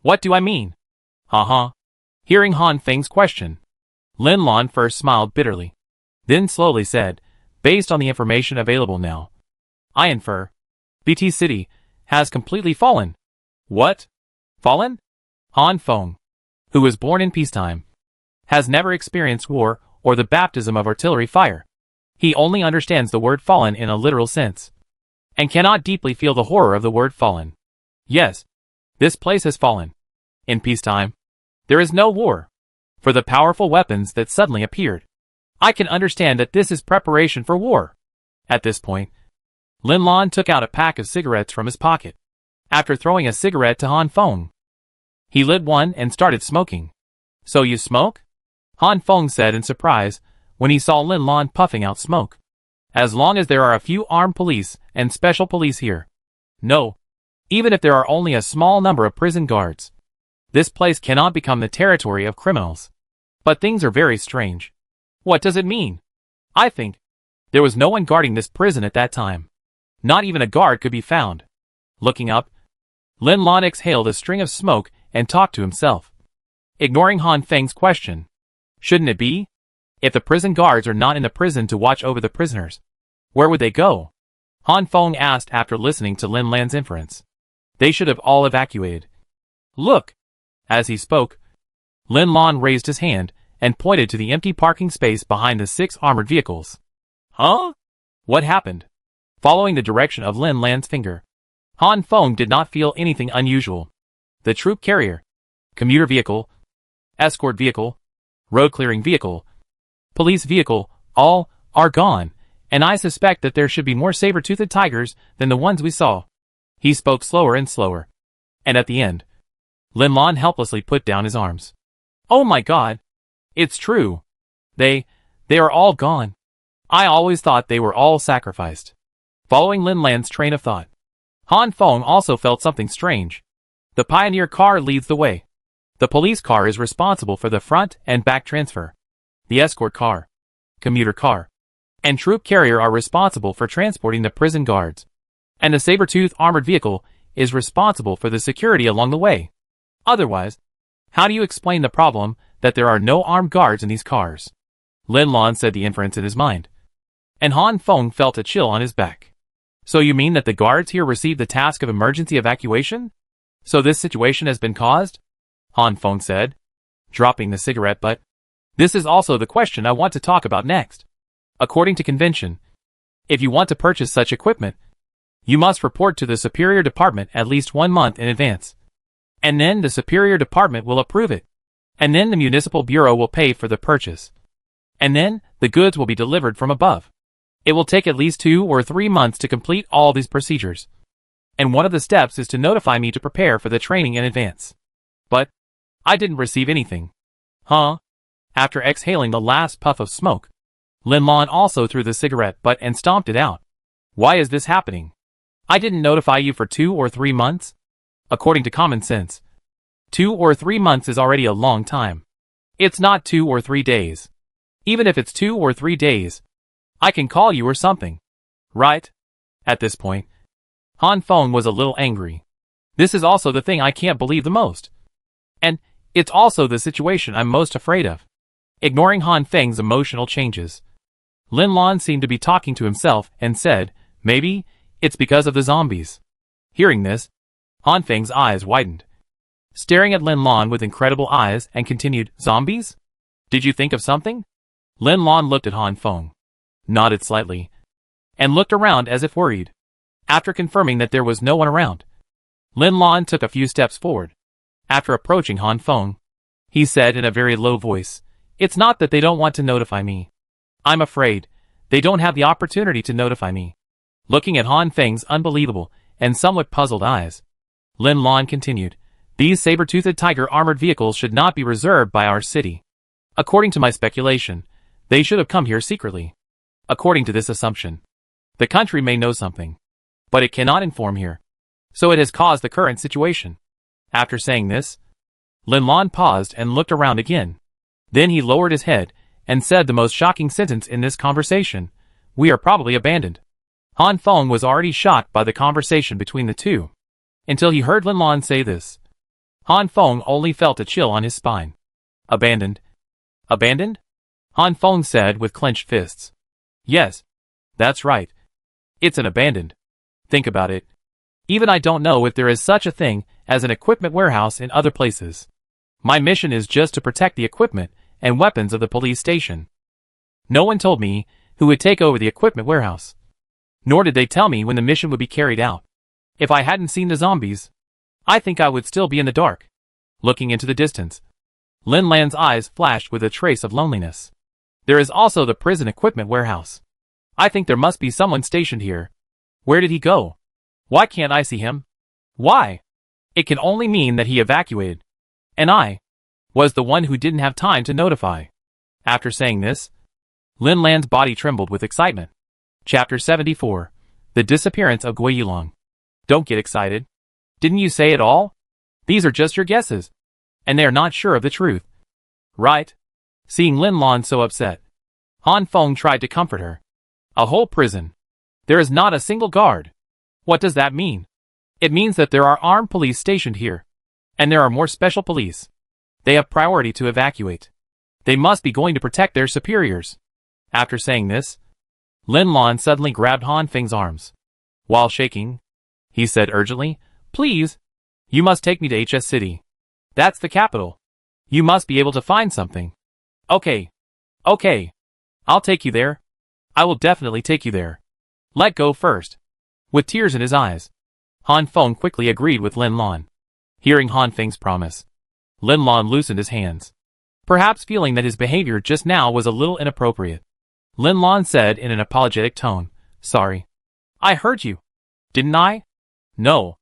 Speaker 1: what do I mean? Haha. Hearing Han Feng's question, Lin Lan first smiled bitterly, then slowly said, based on the information available now, I infer, BT City has completely fallen. What? Fallen? Han Feng, who was born in peacetime, has never experienced war or the baptism of artillery fire. He only understands the word fallen in a literal sense, and cannot deeply feel the horror of the word fallen. Yes, this place has fallen. In peacetime, there is no war. For the powerful weapons that suddenly appeared, I can understand that this is preparation for war. At this point, Lin Lan took out a pack of cigarettes from his pocket. After throwing a cigarette to Han Feng, he lit one and started smoking. So you smoke? Han Feng said in surprise when he saw Lin Lan puffing out smoke. As long as there are a few armed police and special police here. No. Even if there are only a small number of prison guards, this place cannot become the territory of criminals. But things are very strange. What does it mean? I think there was no one guarding this prison at that time. Not even a guard could be found. Looking up, Lin Lan exhaled a string of smoke and talked to himself, ignoring Han Feng's question. Shouldn't it be? If the prison guards are not in the prison to watch over the prisoners, where would they go? Han Feng asked after listening to Lin Lan's inference. They should have all evacuated. Look! As he spoke, Lin Lan raised his hand and pointed to the empty parking space behind the 6 armored vehicles. Huh? What happened? Following the direction of Lin Lan's finger, Han Feng did not feel anything unusual. The troop carrier, commuter vehicle, escort vehicle, road clearing vehicle, police vehicle, all are gone, and I suspect that there should be more saber-toothed tigers than the ones we saw. He spoke slower and slower, and at the end, Lin Lan helplessly put down his arms. Oh my god! It's true. They are all gone. I always thought they were all sacrificed. Following Lin Lan's train of thought, Han Feng also felt something strange. The pioneer car leads the way. The police car is responsible for the front and back transfer. The escort car, commuter car, and troop carrier are responsible for transporting the prison guards. And the saber-tooth armored vehicle is responsible for the security along the way. Otherwise, how do you explain the problem that there are no armed guards in these cars? Lin Lan said the inference in his mind, and Han Feng felt a chill on his back. So you mean that the guards here received the task of emergency evacuation? So this situation has been caused? Han Feng said, dropping the cigarette butt. This is also the question I want to talk about next. According to convention, if you want to purchase such equipment, you must report to the Superior Department at least 1 month in advance. And then the Superior Department will approve it. And then the Municipal Bureau will pay for the purchase. And then The goods will be delivered from above. It will take at least 2 or 3 months to complete all these procedures. And one of the steps is to notify me to prepare for the training in advance. But I didn't receive anything. Huh? After exhaling the last puff of smoke, Lin Lan also threw the cigarette butt and stomped it out. Why is this happening? I didn't notify you for 2 or 3 months? According to common sense, 2 or 3 months is already a long time. It's not 2 or 3 days. Even if it's 2 or 3 days, I can call you or something. Right? At this point, Han Feng was a little angry. This is also the thing I can't believe the most. And it's also the situation I'm most afraid of. Ignoring Han Feng's emotional changes, Lin Lan seemed to be talking to himself and said, maybe it's because of the zombies. Hearing this, Han Feng's eyes widened, staring at Lin Lan with incredible eyes, and continued, zombies? Did you think of something? Lin Lan looked at Han Feng, nodded slightly, and looked around as if worried. After confirming that there was no one around, Lin Lan took a few steps forward. After approaching Han Feng, he said in a very low voice, it's not that they don't want to notify me. I'm afraid they don't have the opportunity to notify me. Looking at Han Feng's unbelievable and somewhat puzzled eyes, Lin Lan continued, these saber-toothed tiger armored vehicles should not be reserved by our city. According to my speculation, they should have come here secretly. According to this assumption, the country may know something, but it cannot inform here. So it has caused the current situation. After saying this, Lin Lan paused and looked around again. Then he lowered his head and said the most shocking sentence in this conversation, we are probably abandoned. Han Feng was already shocked by the conversation between the two, until he heard Lin Lan say this. Han Feng only felt a chill on his spine. Abandoned? Abandoned? Han Feng said with clenched fists. Yes, that's right. It's an abandoned. Think about it. Even I don't know if there is such a thing as an equipment warehouse in other places. My mission is just to protect the equipment and weapons of the police station. No one told me who would take over the equipment warehouse. Nor did they tell me when the mission would be carried out. If I hadn't seen the zombies, I think I would still be in the dark. Looking into the distance, Lin Lan's eyes flashed with a trace of loneliness. There is also the prison equipment warehouse. I think there must be someone stationed here. Where did he go? Why can't I see him? Why? It can only mean that he evacuated. And I was the one who didn't have time to notify. After saying this, Lin Lan's body trembled with excitement. Chapter 74. The Disappearance of Gui Yulong. Don't get excited. Didn't you say it all? These are just your guesses. And they are not sure of the truth. Right? Seeing Lin Lan so upset, Han Feng tried to comfort her. A whole prison. There is not a single guard. What does that mean? It means that there are armed police stationed here. And there are more special police. They have priority to evacuate. They must be going to protect their superiors. After saying this, Lin Lan suddenly grabbed Han Feng's arms. While shaking, he said urgently, please, you must take me to HS City. That's the capital. You must be able to find something. Okay. Okay. I'll take you there. I will definitely take you there. Let go first. With tears in his eyes, Han Feng quickly agreed with Lin Lan. Hearing Han Feng's promise, Lin Lan loosened his hands. Perhaps feeling that his behavior just now was a little inappropriate, Lin Lan said in an apologetic tone, sorry. I hurt you. Didn't I? No.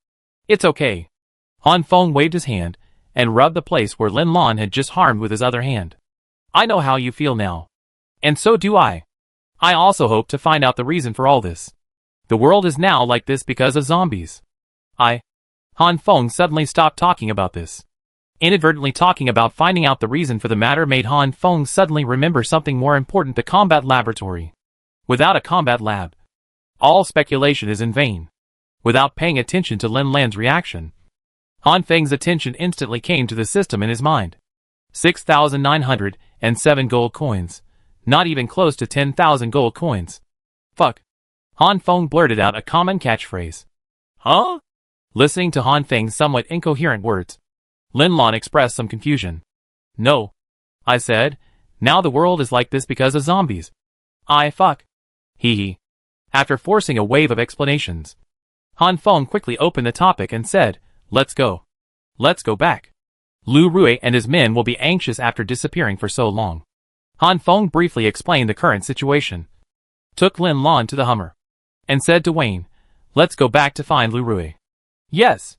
Speaker 1: It's okay. Han Feng waved his hand and rubbed the place where Lin Lan had just harmed with his other hand. I know how you feel now. And so do I. I also hope to find out the reason for all this. The world is now like this because of zombies. Han Feng suddenly stopped talking about this. Inadvertently talking about finding out the reason for the matter made Han Feng suddenly remember something more important, the combat laboratory. Without a combat lab, all speculation is in vain. Without paying attention to Lin Lan's reaction, Han Feng's attention instantly came to the system in his mind. 6,907 gold coins. Not even close to 10,000 gold coins. Fuck. Han Feng blurted out a common catchphrase. Huh? Listening to Han Feng's somewhat incoherent words, Lin Lan expressed some confusion. No. I said, now the world is like this because of zombies. Fuck. Hee hee. After forcing a wave of explanations, Han Feng quickly opened the topic and said, let's go. Let's go back. Lu Rui and his men will be anxious after disappearing for so long. Han Feng briefly explained the current situation, took Lin Lan to the Hummer, and said to Wayne, "Let's go back to find Lu Rui." "Yes,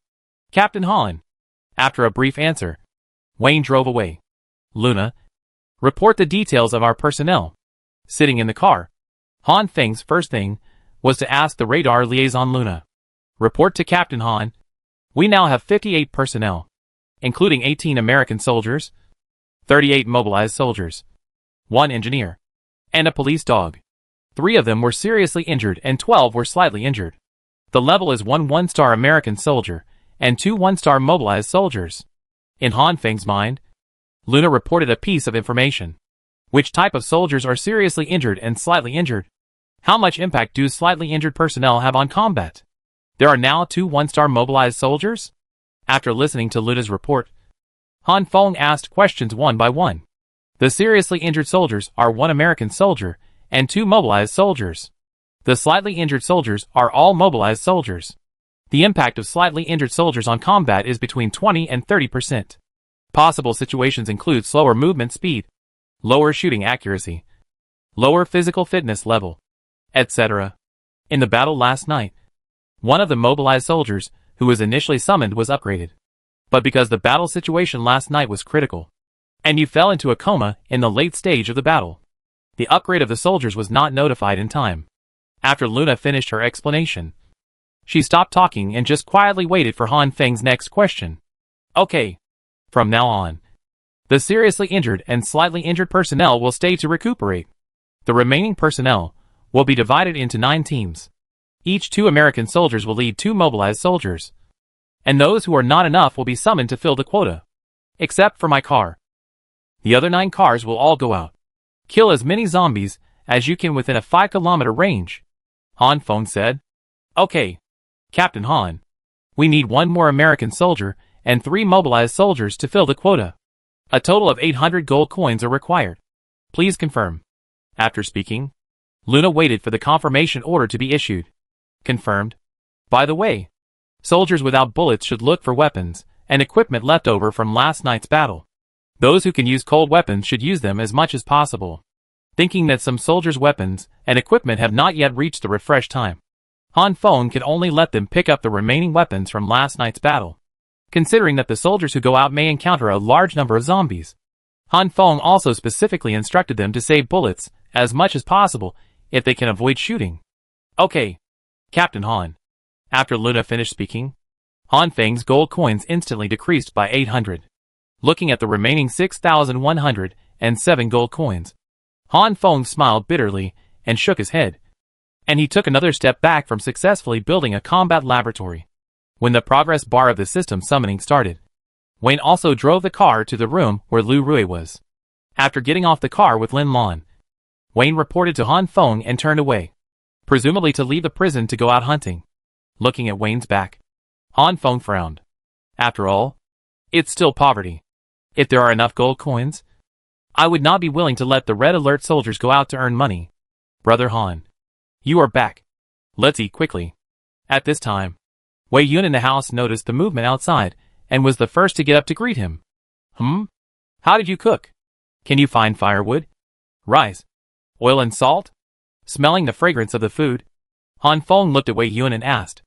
Speaker 1: Captain Han." After a brief answer, Wayne drove away. "Luna, report the details of our personnel." Sitting in the car, Han Feng's first thing was to ask the radar liaison Luna. "Report to Captain Han. We now have 58 personnel, including 18 American soldiers, 38 mobilized soldiers, 1 engineer, and a police dog. 3 of them were seriously injured and 12 were slightly injured. The level is 1 one-star American soldier and 2 one-star mobilized soldiers." In Han Feng's mind, Luna reported a piece of information. Which type of soldiers are seriously injured and slightly injured? How much impact do slightly injured personnel have on combat? There are now 2 one-star mobilized soldiers? After listening to Luna's report, Han Feng asked questions one by one. The seriously injured soldiers are 1 American soldier and 2 mobilized soldiers. The slightly injured soldiers are all mobilized soldiers. The impact of slightly injured soldiers on combat is between 20 and 30%. Possible situations include slower movement speed, lower shooting accuracy, lower physical fitness level, etc. In the battle last night, one of the mobilized soldiers who was initially summoned was upgraded. But because the battle situation last night was critical, and you fell into a coma in the late stage of the battle, the upgrade of the soldiers was not notified in time. After Luna finished her explanation, she stopped talking and just quietly waited for Han Feng's next question. "Okay. From now on, the seriously injured and slightly injured personnel will stay to recuperate. The remaining personnel will be divided into 9 teams. Each 2 American soldiers will lead 2 mobilized soldiers. And those who are not enough will be summoned to fill the quota. Except for my car. The other 9 cars will all go out. Kill as many zombies as you can within a 5-kilometer range," Han Feng said. "Okay, Captain Han. We need 1 more American soldier and 3 mobilized soldiers to fill the quota. A total of 800 gold coins are required. Please confirm." After speaking, Luna waited for the confirmation order to be issued. "Confirmed. By the way, soldiers without bullets should look for weapons and equipment left over from last night's battle. Those who can use cold weapons should use them as much as possible." Thinking that some soldiers' weapons and equipment have not yet reached the refresh time, Han Feng can only let them pick up the remaining weapons from last night's battle. Considering that the soldiers who go out may encounter a large number of zombies, Han Feng also specifically instructed them to save bullets as much as possible if they can avoid shooting. "Okay, Captain Han." After Luna finished speaking, Han Feng's gold coins instantly decreased by 800. Looking at the remaining 6,107 gold coins, Han Feng smiled bitterly and shook his head. And he took another step back from successfully building a combat laboratory. When the progress bar of the system summoning started, Wayne also drove the car to the room where Lu Rui was. After getting off the car with Lin Lan, Wayne reported to Han Feng and turned away, presumably to leave the prison to go out hunting. Looking at Wayne's back, Han Feng frowned. After all, it's still poverty. If there are enough gold coins, I would not be willing to let the Red Alert soldiers go out to earn money. "Brother Han, you are back. Let's eat quickly." At this time, Wei Yun in the house noticed the movement outside and was the first to get up to greet him. How did you cook? Can you find firewood, rice, oil and salt?" Smelling the fragrance of the food, Han Feng looked at Wei Yun and asked.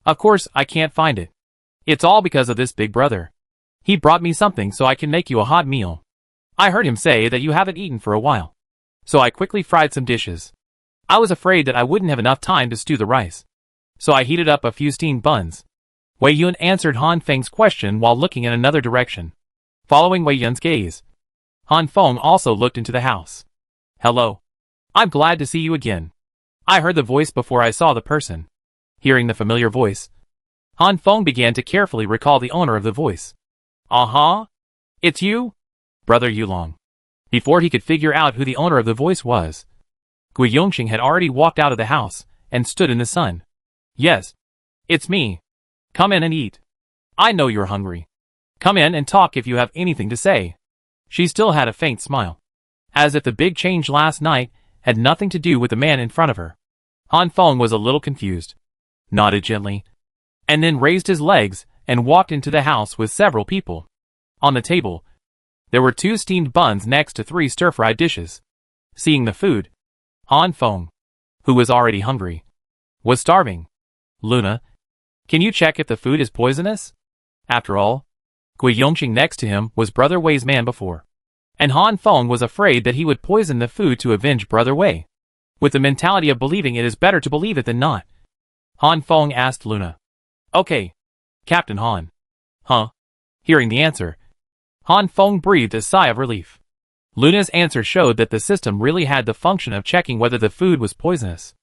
Speaker 1: "Of course I can't find it. It's all because of this big brother. He brought me something so I can make you a hot meal. I heard him say that you haven't eaten for a while, so I quickly fried some dishes. I was afraid that I wouldn't have enough time to stew the rice, so I heated up a few steamed buns." Wei Yun answered Han Feng's question while looking in another direction. Following Wei Yun's gaze, Han Feng also looked into the house. "Hello. I'm glad to see you again. I heard the voice before I saw the person." Hearing the familiar voice, Han Feng began to carefully recall the owner of the voice. It's you, Brother Yulong." Before he could figure out who the owner of the voice was, Gui Yongqing had already walked out of the house and stood in the sun. "Yes, it's me. Come in and eat. I know you're hungry. Come in and talk if you have anything to say." She still had a faint smile, as if the big change last night had nothing to do with the man in front of her. Han Feng was a little confused, nodded gently, and then raised his legs and walked into the house with several people. On the table, There were 2 steamed buns next to 3 stir-fried dishes. Seeing the food, Han Feng, who was already hungry, was starving. Luna, can you check if the food is poisonous? After all, Gui Yongqing next to him was Brother Wei's man before, and Han Feng was afraid that he would poison the food to avenge Brother Wei. With the mentality of believing it is better to believe it than not, Han Feng asked Luna. Okay, Captain Han. Huh? Hearing the answer, Han Feng breathed a sigh of relief. Luna's answer showed that the system really had the function of checking whether the food was poisonous.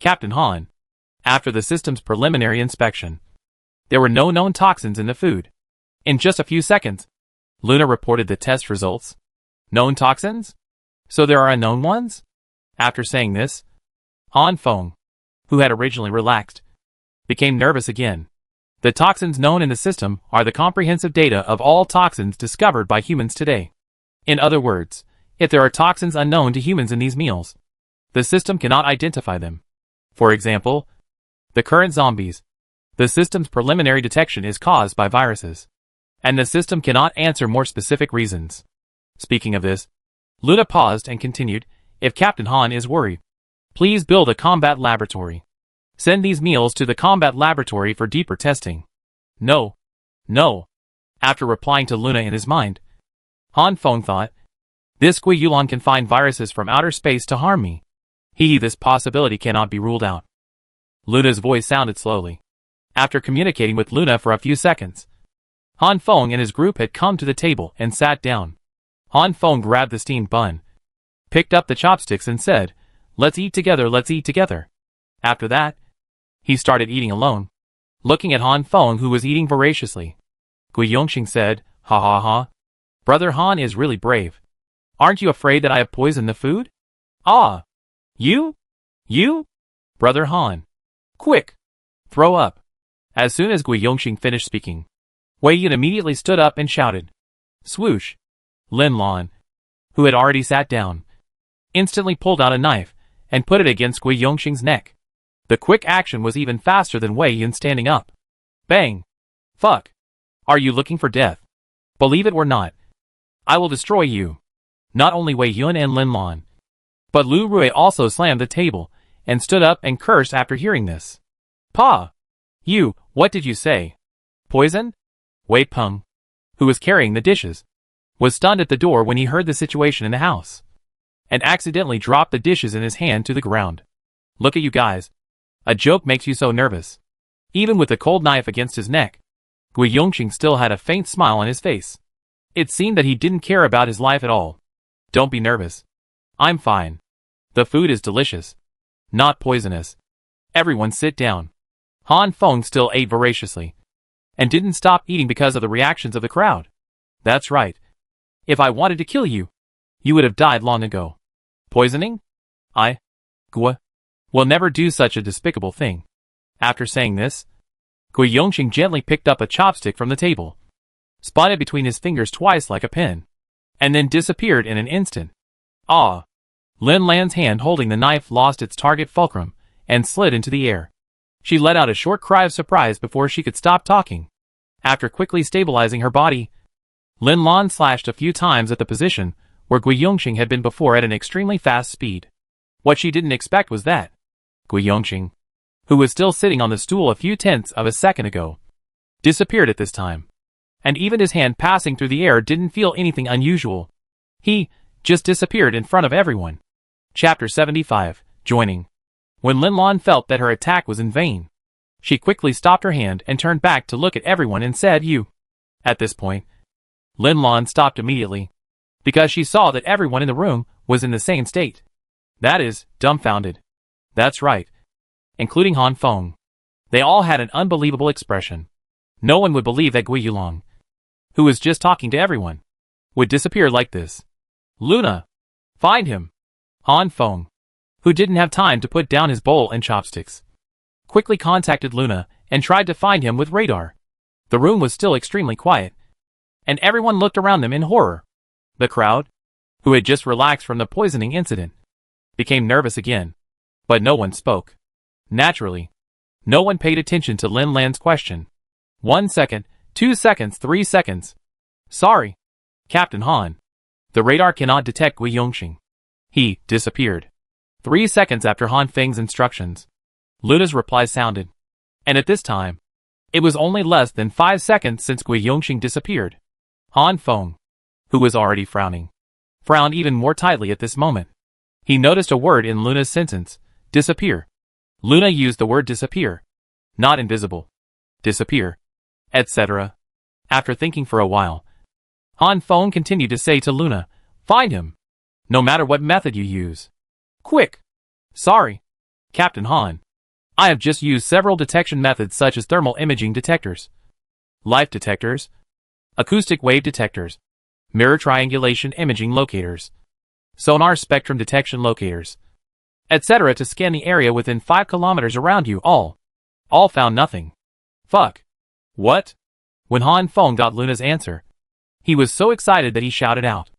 Speaker 1: Captain Han, after the system's preliminary inspection, there were no known toxins in the food. In just a few seconds, Luna reported the test results. Known toxins? So there are unknown ones? After saying this, Han Feng, who had originally relaxed, became nervous again. The toxins known in the system are the comprehensive data of all toxins discovered by humans today. In other words, if there are toxins unknown to humans in these meals, the system cannot identify them. For example, the current zombies. The system's preliminary detection is caused by viruses, and the system cannot answer more specific reasons. Speaking of this, Luna paused and continued, if Captain Han is worried, please build a combat laboratory. Send these meals to the combat laboratory for deeper testing. No. No. After replying to Luna in his mind, Han Feng thought, this Gui Yulan can find viruses from outer space to harm me. This possibility cannot be ruled out. Luna's voice sounded slowly. After communicating with Luna for a few seconds, Han Feng and his group had come to the table and sat down. Han Feng grabbed the steamed bun, picked up the chopsticks and said, let's eat together, let's eat together. After that, he started eating alone, looking at Han Feng who was eating voraciously. Gui Yongqing said, ha ha ha. Brother Han is really brave. Aren't you afraid that I have poisoned the food? Ah! You? Brother Han. Quick! Throw up. As soon as Gui Yongqing finished speaking, Wei Yun immediately stood up and shouted. Swoosh! Lin Lan, who had already sat down, instantly pulled out a knife and put it against Gui Yongqing's neck. The quick action was even faster than Wei Yun standing up. Bang! Fuck! Are you looking for death? Believe it or not, I will destroy you. Not only Wei Yun and Lin Lan, but Lu Rui also slammed the table and stood up and cursed after hearing this. Pa! You, what did you say? Poison? Wei Peng, who was carrying the dishes, was stunned at the door when he heard the situation in the house, and accidentally dropped the dishes in his hand to the ground. Look at you guys. A joke makes you so nervous. Even with the cold knife against his neck, Gui Yongqing still had a faint smile on his face. It seemed that he didn't care about his life at all. Don't be nervous. I'm fine. The food is delicious. Not poisonous. Everyone sit down. Han Feng still ate voraciously, and didn't stop eating because of the reactions of the crowd. That's right. If I wanted to kill you, you would have died long ago. Poisoning? Gui will never do such a despicable thing. After saying this, Gui Yongqing gently picked up a chopstick from the table, spun it between his fingers twice like a pin, and then disappeared in an instant. Ah! Lin Lan's hand holding the knife lost its target fulcrum and slid into the air. She let out a short cry of surprise before she could stop talking. After quickly stabilizing her body, Lin Lan slashed a few times at the position where Gui Yongqing had been before at an extremely fast speed. What she didn't expect was that Gui Yongqing, who was still sitting on the stool a few tenths of a second ago, disappeared at this time. And even his hand passing through the air didn't feel anything unusual. He just disappeared in front of everyone. Chapter 75, Joining. When Lin Lan felt that her attack was in vain, she quickly stopped her hand and turned back to look at everyone and said, you. At this point, Lin Lan stopped immediately, because she saw that everyone in the room was in the same state. That is, dumbfounded. That's right. Including Han Feng. They all had an unbelievable expression. No one would believe that Gui Yulan, who was just talking to everyone, would disappear like this. Luna! Find him! Han Feng, who didn't have time to put down his bowl and chopsticks, quickly contacted Luna and tried to find him with radar. The room was still extremely quiet, and everyone looked around them in horror. The crowd, who had just relaxed from the poisoning incident, became nervous again, but no one spoke. Naturally, no one paid attention to Lin Lan's question. 1 second, 2 seconds, 3 seconds. Sorry, Captain Han. The radar cannot detect Gui Yongxing. He disappeared. 3 seconds after Han Feng's instructions, Luna's reply sounded. And at this time, it was only less than 5 seconds since Gui Yongxing disappeared. Han Feng, who was already frowning, frowned even more tightly at this moment. He noticed a word in Luna's sentence, disappear. Luna used the word disappear, not invisible, disappear, etc. After thinking for a while, Han Feng continued to say to Luna, find him, no matter what method you use. Quick! Sorry, Captain Han. I have just used several detection methods such as thermal imaging detectors, light detectors, acoustic wave detectors, mirror triangulation imaging locators, sonar spectrum detection locators, etc. to scan the area within 5 kilometers around you. All found nothing. Fuck. What? When Han Feng got Luna's answer, he was so excited that he shouted out.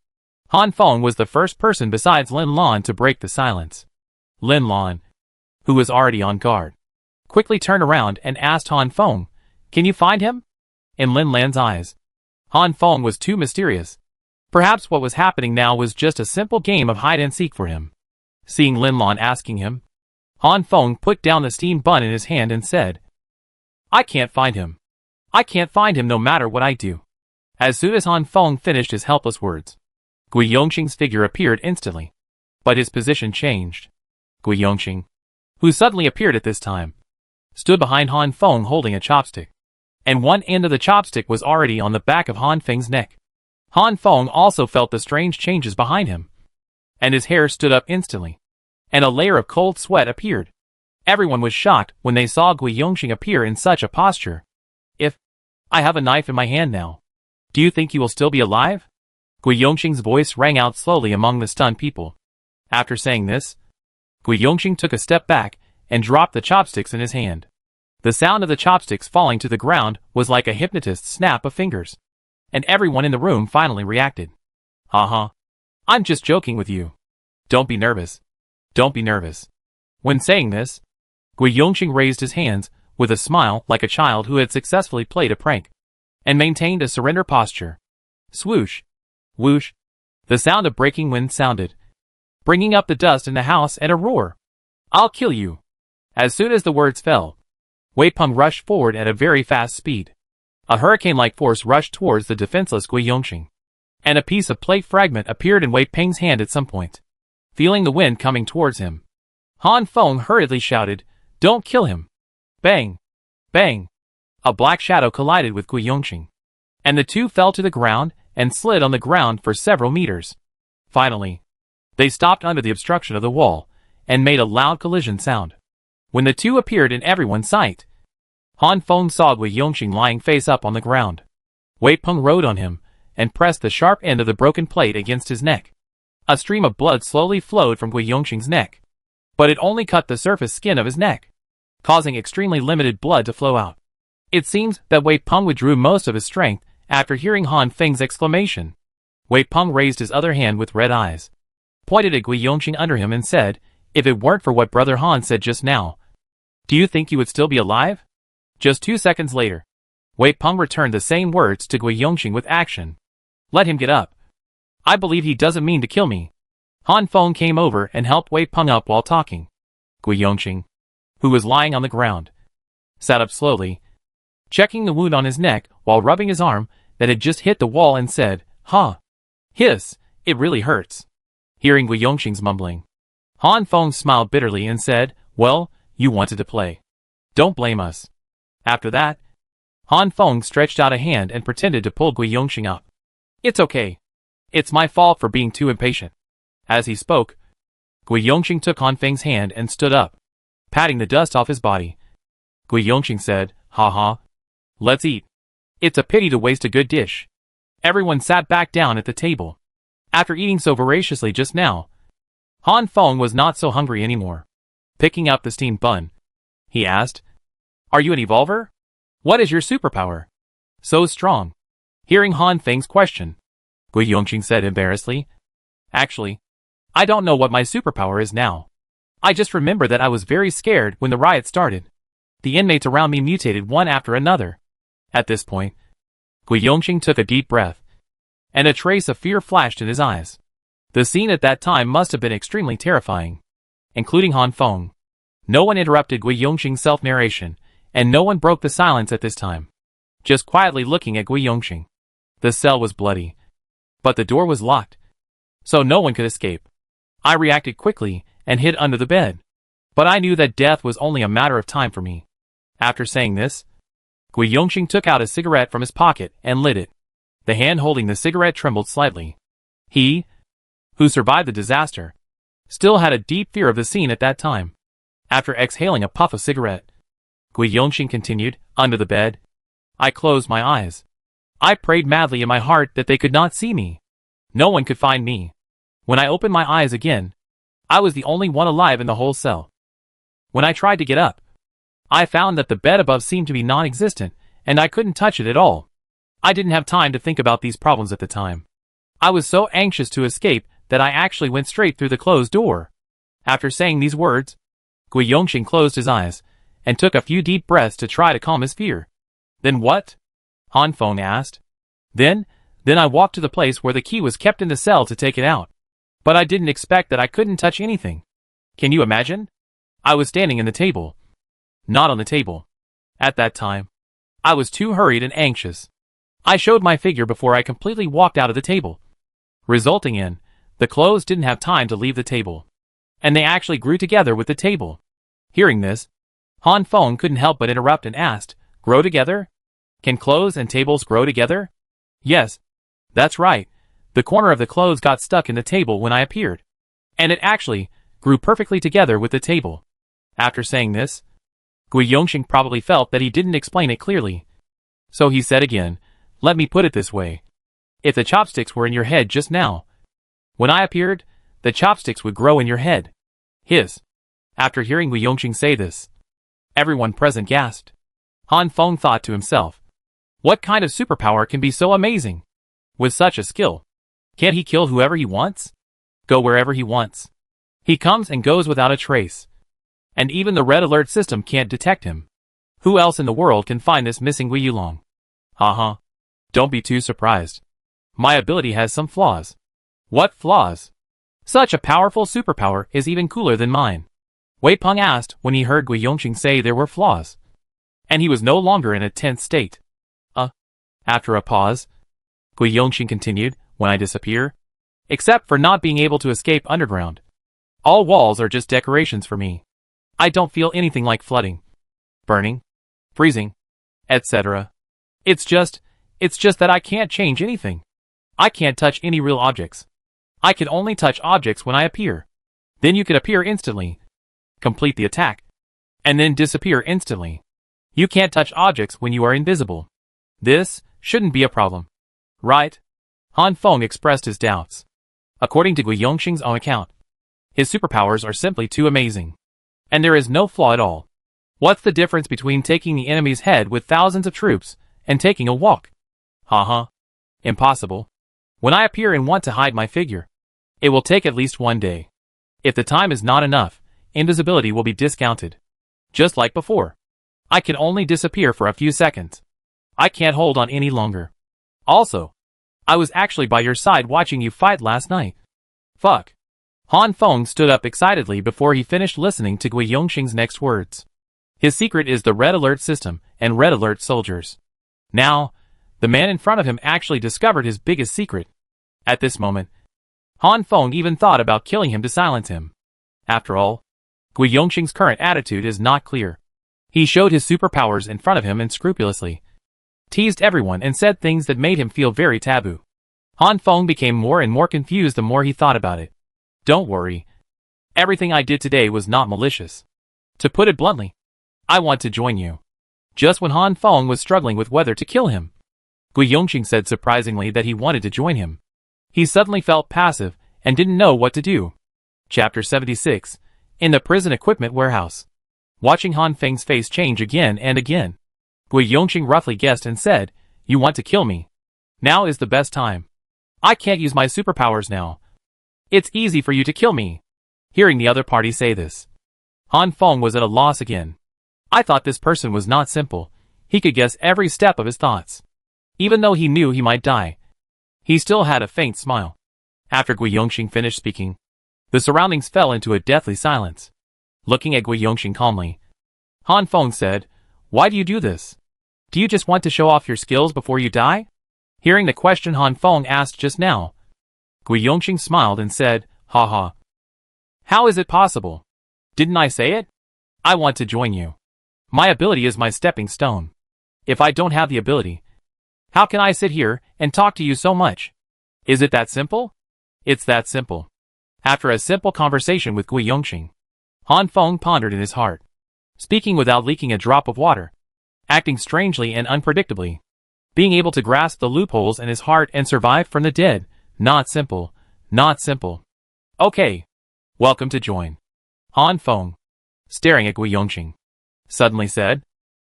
Speaker 1: Han Feng was the first person besides Lin Lan to break the silence. Lin Lan, who was already on guard, quickly turned around and asked Han Feng, can you find him? In Lin Lan's eyes, Han Feng was too mysterious. Perhaps what was happening now was just a simple game of hide-and-seek for him. Seeing Lin Lan asking him, Han Feng put down the steamed bun in his hand and said, I can't find him. I can't find him no matter what I do. As soon as Han Feng finished his helpless words, Gui Yongxing's figure appeared instantly. But his position changed. Gui Yongxing, who suddenly appeared at this time, stood behind Han Feng holding a chopstick, and one end of the chopstick was already on the back of Han Feng's neck. Han Feng also felt the strange changes behind him, and his hair stood up instantly, and a layer of cold sweat appeared. Everyone was shocked when they saw Gui Yongxing appear in such a posture. If I have a knife in my hand now, do you think you will still be alive? Gui Yongxing's voice rang out slowly among the stunned people. After saying this, Gui Yongxing took a step back and dropped the chopsticks in his hand. The sound of the chopsticks falling to the ground was like a hypnotist's snap of fingers, and everyone in the room finally reacted. Haha. I'm just joking with you. Don't be nervous. Don't be nervous. When saying this, Gui Yongxing raised his hands with a smile like a child who had successfully played a prank, and maintained a surrender posture. Swoosh. Whoosh. The sound of breaking wind sounded, bringing up the dust in the house and a roar. I'll kill you. As soon as the words fell, Wei Peng rushed forward at a very fast speed. A hurricane-like force rushed towards the defenseless Gui Yongxing, and a piece of plate fragment appeared in Wei Peng's hand at some point. Feeling the wind coming towards him, Han Feng hurriedly shouted, don't kill him. Bang! Bang! A black shadow collided with Gui Yongxing, and the two fell to the ground and slid on the ground for several meters. Finally, they stopped under the obstruction of the wall and made a loud collision sound. When the two appeared in everyone's sight, Han Feng saw Gui Yongxing lying face up on the ground. Wei Peng rode on him and pressed the sharp end of the broken plate against his neck. A stream of blood slowly flowed from Gui Yongxing's neck, but it only cut the surface skin of his neck, causing extremely limited blood to flow out. It seems that Wei Peng withdrew most of his strength after hearing Han Feng's exclamation. Wei Peng raised his other hand with red eyes, pointed at Gui Yongxing under him and said, if it weren't for what Brother Han said just now, do you think you would still be alive? Just 2 seconds later, Wei Peng returned the same words to Gui Yongxing with action. Let him get up. I believe he doesn't mean to kill me. Han Feng came over and helped Wei Peng up while talking. Gui Yongxing, who was lying on the ground, sat up slowly, checking the wound on his neck while rubbing his arm that had just hit the wall and said, huh. Hiss, it really hurts. Hearing Gui Yongxing's mumbling, Han Feng smiled bitterly and said, well, you wanted to play. Don't blame us. After that, Han Feng stretched out a hand and pretended to pull Gui Yongxing up. It's okay. It's my fault for being too impatient. As he spoke, Gui Yongxing took Han Feng's hand and stood up, patting the dust off his body. Gui Yongxing said, ha. Let's eat. It's a pity to waste a good dish. Everyone sat back down at the table. After eating so voraciously just now, Han Feng was not so hungry anymore. Picking up the steamed bun, he asked, are you an evolver? What is your superpower? So strong. Hearing Han Feng's question, Gui Yongxing said embarrassedly, actually, I don't know what my superpower is now. I just remember that I was very scared when the riot started. The inmates around me mutated one after another. At this point, Gui Yongxing took a deep breath and a trace of fear flashed in his eyes. The scene at that time must have been extremely terrifying, including Han Feng. No one interrupted Gui Yongxing's self-narration, and no one broke the silence at this time. Just quietly looking at Gui Yongxing. The cell was bloody, but the door was locked, so no one could escape. I reacted quickly and hid under the bed, but I knew that death was only a matter of time for me. After saying this, Gui Yongxing took out a cigarette from his pocket and lit it. The hand holding the cigarette trembled slightly. He, who survived the disaster, still had a deep fear of the scene at that time. After exhaling a puff of cigarette, Gui Yongxing continued, under the bed. I closed my eyes. I prayed madly in my heart that they could not see me. No one could find me. When I opened my eyes again, I was the only one alive in the whole cell. When I tried to get up, I found that the bed above seemed to be non-existent, and I couldn't touch it at all. I didn't have time to think about these problems at the time. I was so anxious to escape that I actually went straight through the closed door. After saying these words, Gui Yongxing closed his eyes and took a few deep breaths to try to calm his fear. Then what? Han Feng asked. Then I walked to the place where the key was kept in the cell to take it out. But I didn't expect that I couldn't touch anything. Can you imagine? I was standing in the table. Not on the table. At that time, I was too hurried and anxious. I showed my figure before I completely walked out of the table, resulting in, the clothes didn't have time to leave the table, and they actually grew together with the table. Hearing this, Han Feng couldn't help but interrupt and asked, grow together? Can clothes and tables grow together? Yes, that's right. The corner of the clothes got stuck in the table when I appeared, and it actually grew perfectly together with the table. After saying this, Gui Yongxing probably felt that he didn't explain it clearly. So he said again, let me put it this way. If the chopsticks were in your head just now, when I appeared, the chopsticks would grow in your head. His. After hearing Gui Yongxing say this, everyone present gasped. Han Feng thought to himself, what kind of superpower can be so amazing? With such a skill, can't he kill whoever he wants? Go wherever he wants. He comes and goes without a trace. And even the red alert system can't detect him. Who else in the world can find this missing Gui Yulong? Haha. Don't be too surprised. My ability has some flaws. What flaws? Such a powerful superpower is even cooler than mine. Wei Peng asked when he heard Gui Yongxing say there were flaws. And he was no longer in a tense state. After a pause, Gui Yongxing continued, when I disappear, except for not being able to escape underground, all walls are just decorations for me. I don't feel anything like flooding, burning, freezing, etc. It's just that I can't change anything. I can't touch any real objects. I can only touch objects when I appear. Then you could appear instantly, complete the attack, and then disappear instantly. You can't touch objects when you are invisible. This shouldn't be a problem, right? Han Feng expressed his doubts. According to Gui Yongxing's own account, his superpowers are simply too amazing. And there is no flaw at all. What's the difference between taking the enemy's head with thousands of troops and taking a walk? Haha. Impossible. When I appear and want to hide my figure, it will take at least 1 day. If the time is not enough, invisibility will be discounted. Just like before. I can only disappear for a few seconds. I can't hold on any longer. Also, I was actually by your side watching you fight last night. Fuck. Han Feng stood up excitedly before he finished listening to Gui Yongxing's next words. His secret is the red alert system and red alert soldiers. Now, the man in front of him actually discovered his biggest secret. At this moment, Han Feng even thought about killing him to silence him. After all, Gui Yongxing's current attitude is not clear. He showed his superpowers in front of him and scrupulously teased everyone and said things that made him feel very taboo. Han Feng became more and more confused the more he thought about it. Don't worry. Everything I did today was not malicious. To put it bluntly, I want to join you. Just when Han Feng was struggling with whether to kill him, Gui Yongxing said surprisingly that he wanted to join him. He suddenly felt passive and didn't know what to do. Chapter 76. In the prison equipment warehouse. Watching Han Feng's face change again and again, Gui Yongxing roughly guessed and said, you want to kill me. Now is the best time. I can't use my superpowers now. It's easy for you to kill me. Hearing the other party say this, Han Feng was at a loss again. I thought this person was not simple. He could guess every step of his thoughts. Even though he knew he might die, He still had a faint smile. After Gui Yongxing finished speaking, the surroundings fell into a deathly silence. Looking at Gui Yongxing calmly, Han Feng said, "Why do you do this? Do you just want to show off your skills before you die?" Hearing the question Han Feng asked just now, Gui Yongxing smiled and said, "Ha ha. How is it possible? Didn't I say it? I want to join you. My ability is my stepping stone. If I don't have the ability, how can I sit here and talk to you so much? Is it that simple?" It's that simple. After a simple conversation with Gui Yongxing, Han Feng pondered in his heart, speaking without leaking a drop of water, acting strangely and unpredictably, being able to grasp the loopholes in his heart and survive from the dead. Not simple, not simple. "Okay. Welcome to join." Han Feng, staring at Gui Yongxing, suddenly said,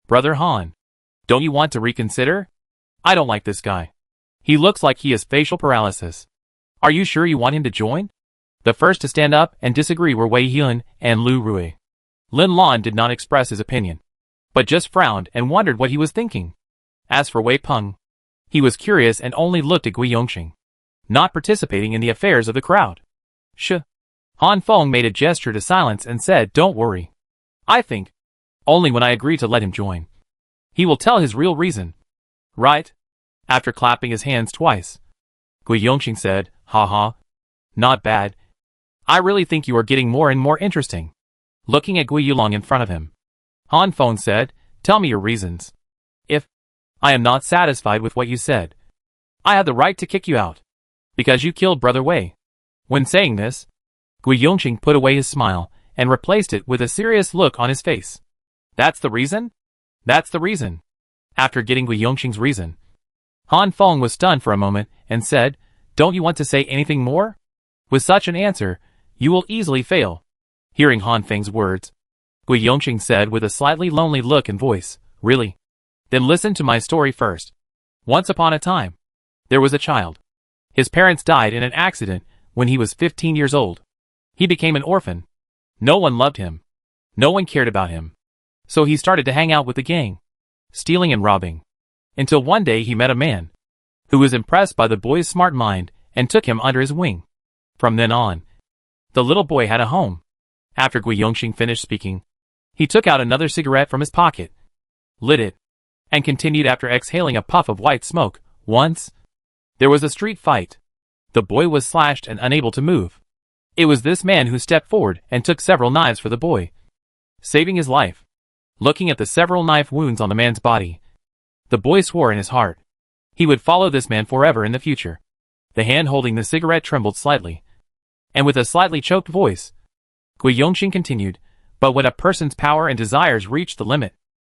Speaker 1: "Brother Han, don't you want to reconsider? I don't like this guy. He looks like he has facial paralysis. Are you sure you want him to join?" The first to stand up and disagree were Wei Yun and Lu Rui. Lin Lan did not express his opinion, but just frowned and wondered what he was thinking. As for Wei Peng, he was curious and only looked at Gui Yongxing, not participating in the affairs of the crowd. "Shh." Han Feng made a gesture to silence and said, "Don't worry. I think only when I agree to let him join, he will tell his real reason. Right?" After clapping his hands twice, Gui Yongxing said, "Ha. Not bad. I really think you are getting more and more interesting." Looking at Gui Yulong in front of him, Han Feng said, "Tell me your reasons. If I am not satisfied with what you said, I have the right to kick you out, because you killed Brother Wei." When saying this, Gui Yongxing put away his smile and replaced it with a serious look on his face. "That's the reason? That's the reason." After getting Gui Yongxing's reason, Han Feng was stunned for a moment and said, "Don't you want to say anything more? With such an answer, you will easily fail." Hearing Han Feng's words, Gui Yongxing said with a slightly lonely look and voice, "Really? Then listen to my story first. Once upon a time, there was a child. His parents died in an accident when he was 15 years old. He became an orphan. No one loved him. No one cared about him. So he started to hang out with the gang, stealing and robbing, until one day he met a man who was impressed by the boy's smart mind and took him under his wing. From then on, the little boy had a home." After Gui Yongxing finished speaking, he took out another cigarette from his pocket, lit it, and continued after exhaling a puff of white smoke. "Once, there was a street fight. The boy was slashed and unable to move. It was this man who stepped forward and took several knives for the boy, saving his life." Looking at the several knife wounds on the man's body, the boy swore in his heart he would follow this man forever in the future. The hand holding the cigarette trembled slightly, and with a slightly choked voice, Gui Yongxing continued, "But when a person's power and desires reach the limit,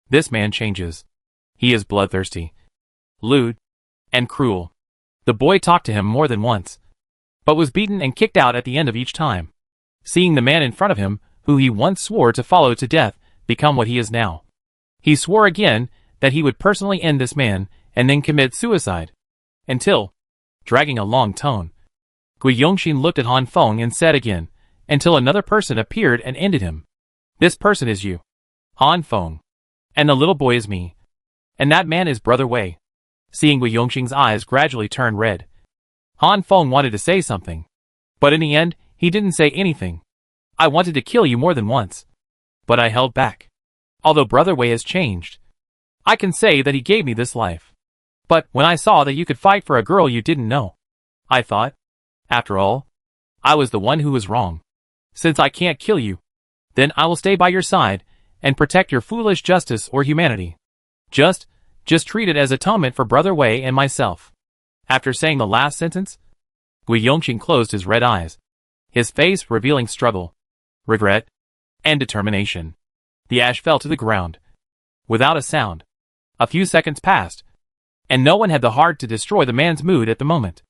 Speaker 1: this man changes. He is bloodthirsty, lewd, and cruel." The boy talked to him more than once, but was beaten and kicked out at the end of each time, seeing the man in front of him, who he once swore to follow to death, become what he is now. He swore again that he would personally end this man and then commit suicide. Until, dragging a long tone, Gui Yongxing looked at Han Feng and said again, "Until another person appeared and ended him. This person is you, Han Feng. And the little boy is me. And that man is Brother Wei." Seeing Gui Yongxing's eyes gradually turn red, Han Feng wanted to say something, but in the end, he didn't say anything. "I wanted to kill you more than once, but I held back. Although Brother Wei has changed, I can say that he gave me this life. But when I saw that you could fight for a girl you didn't know, I thought, after all, I was the one who was wrong. Since I can't kill you, then I will stay by your side and protect your foolish justice or humanity. Just treat it as atonement for Brother Wei and myself." After saying the last sentence, Gui Yongxing closed his red eyes, his face revealing struggle, regret, and determination. The ash fell to the ground, without a sound. A few seconds passed, and no one had the heart to destroy the man's mood at the moment.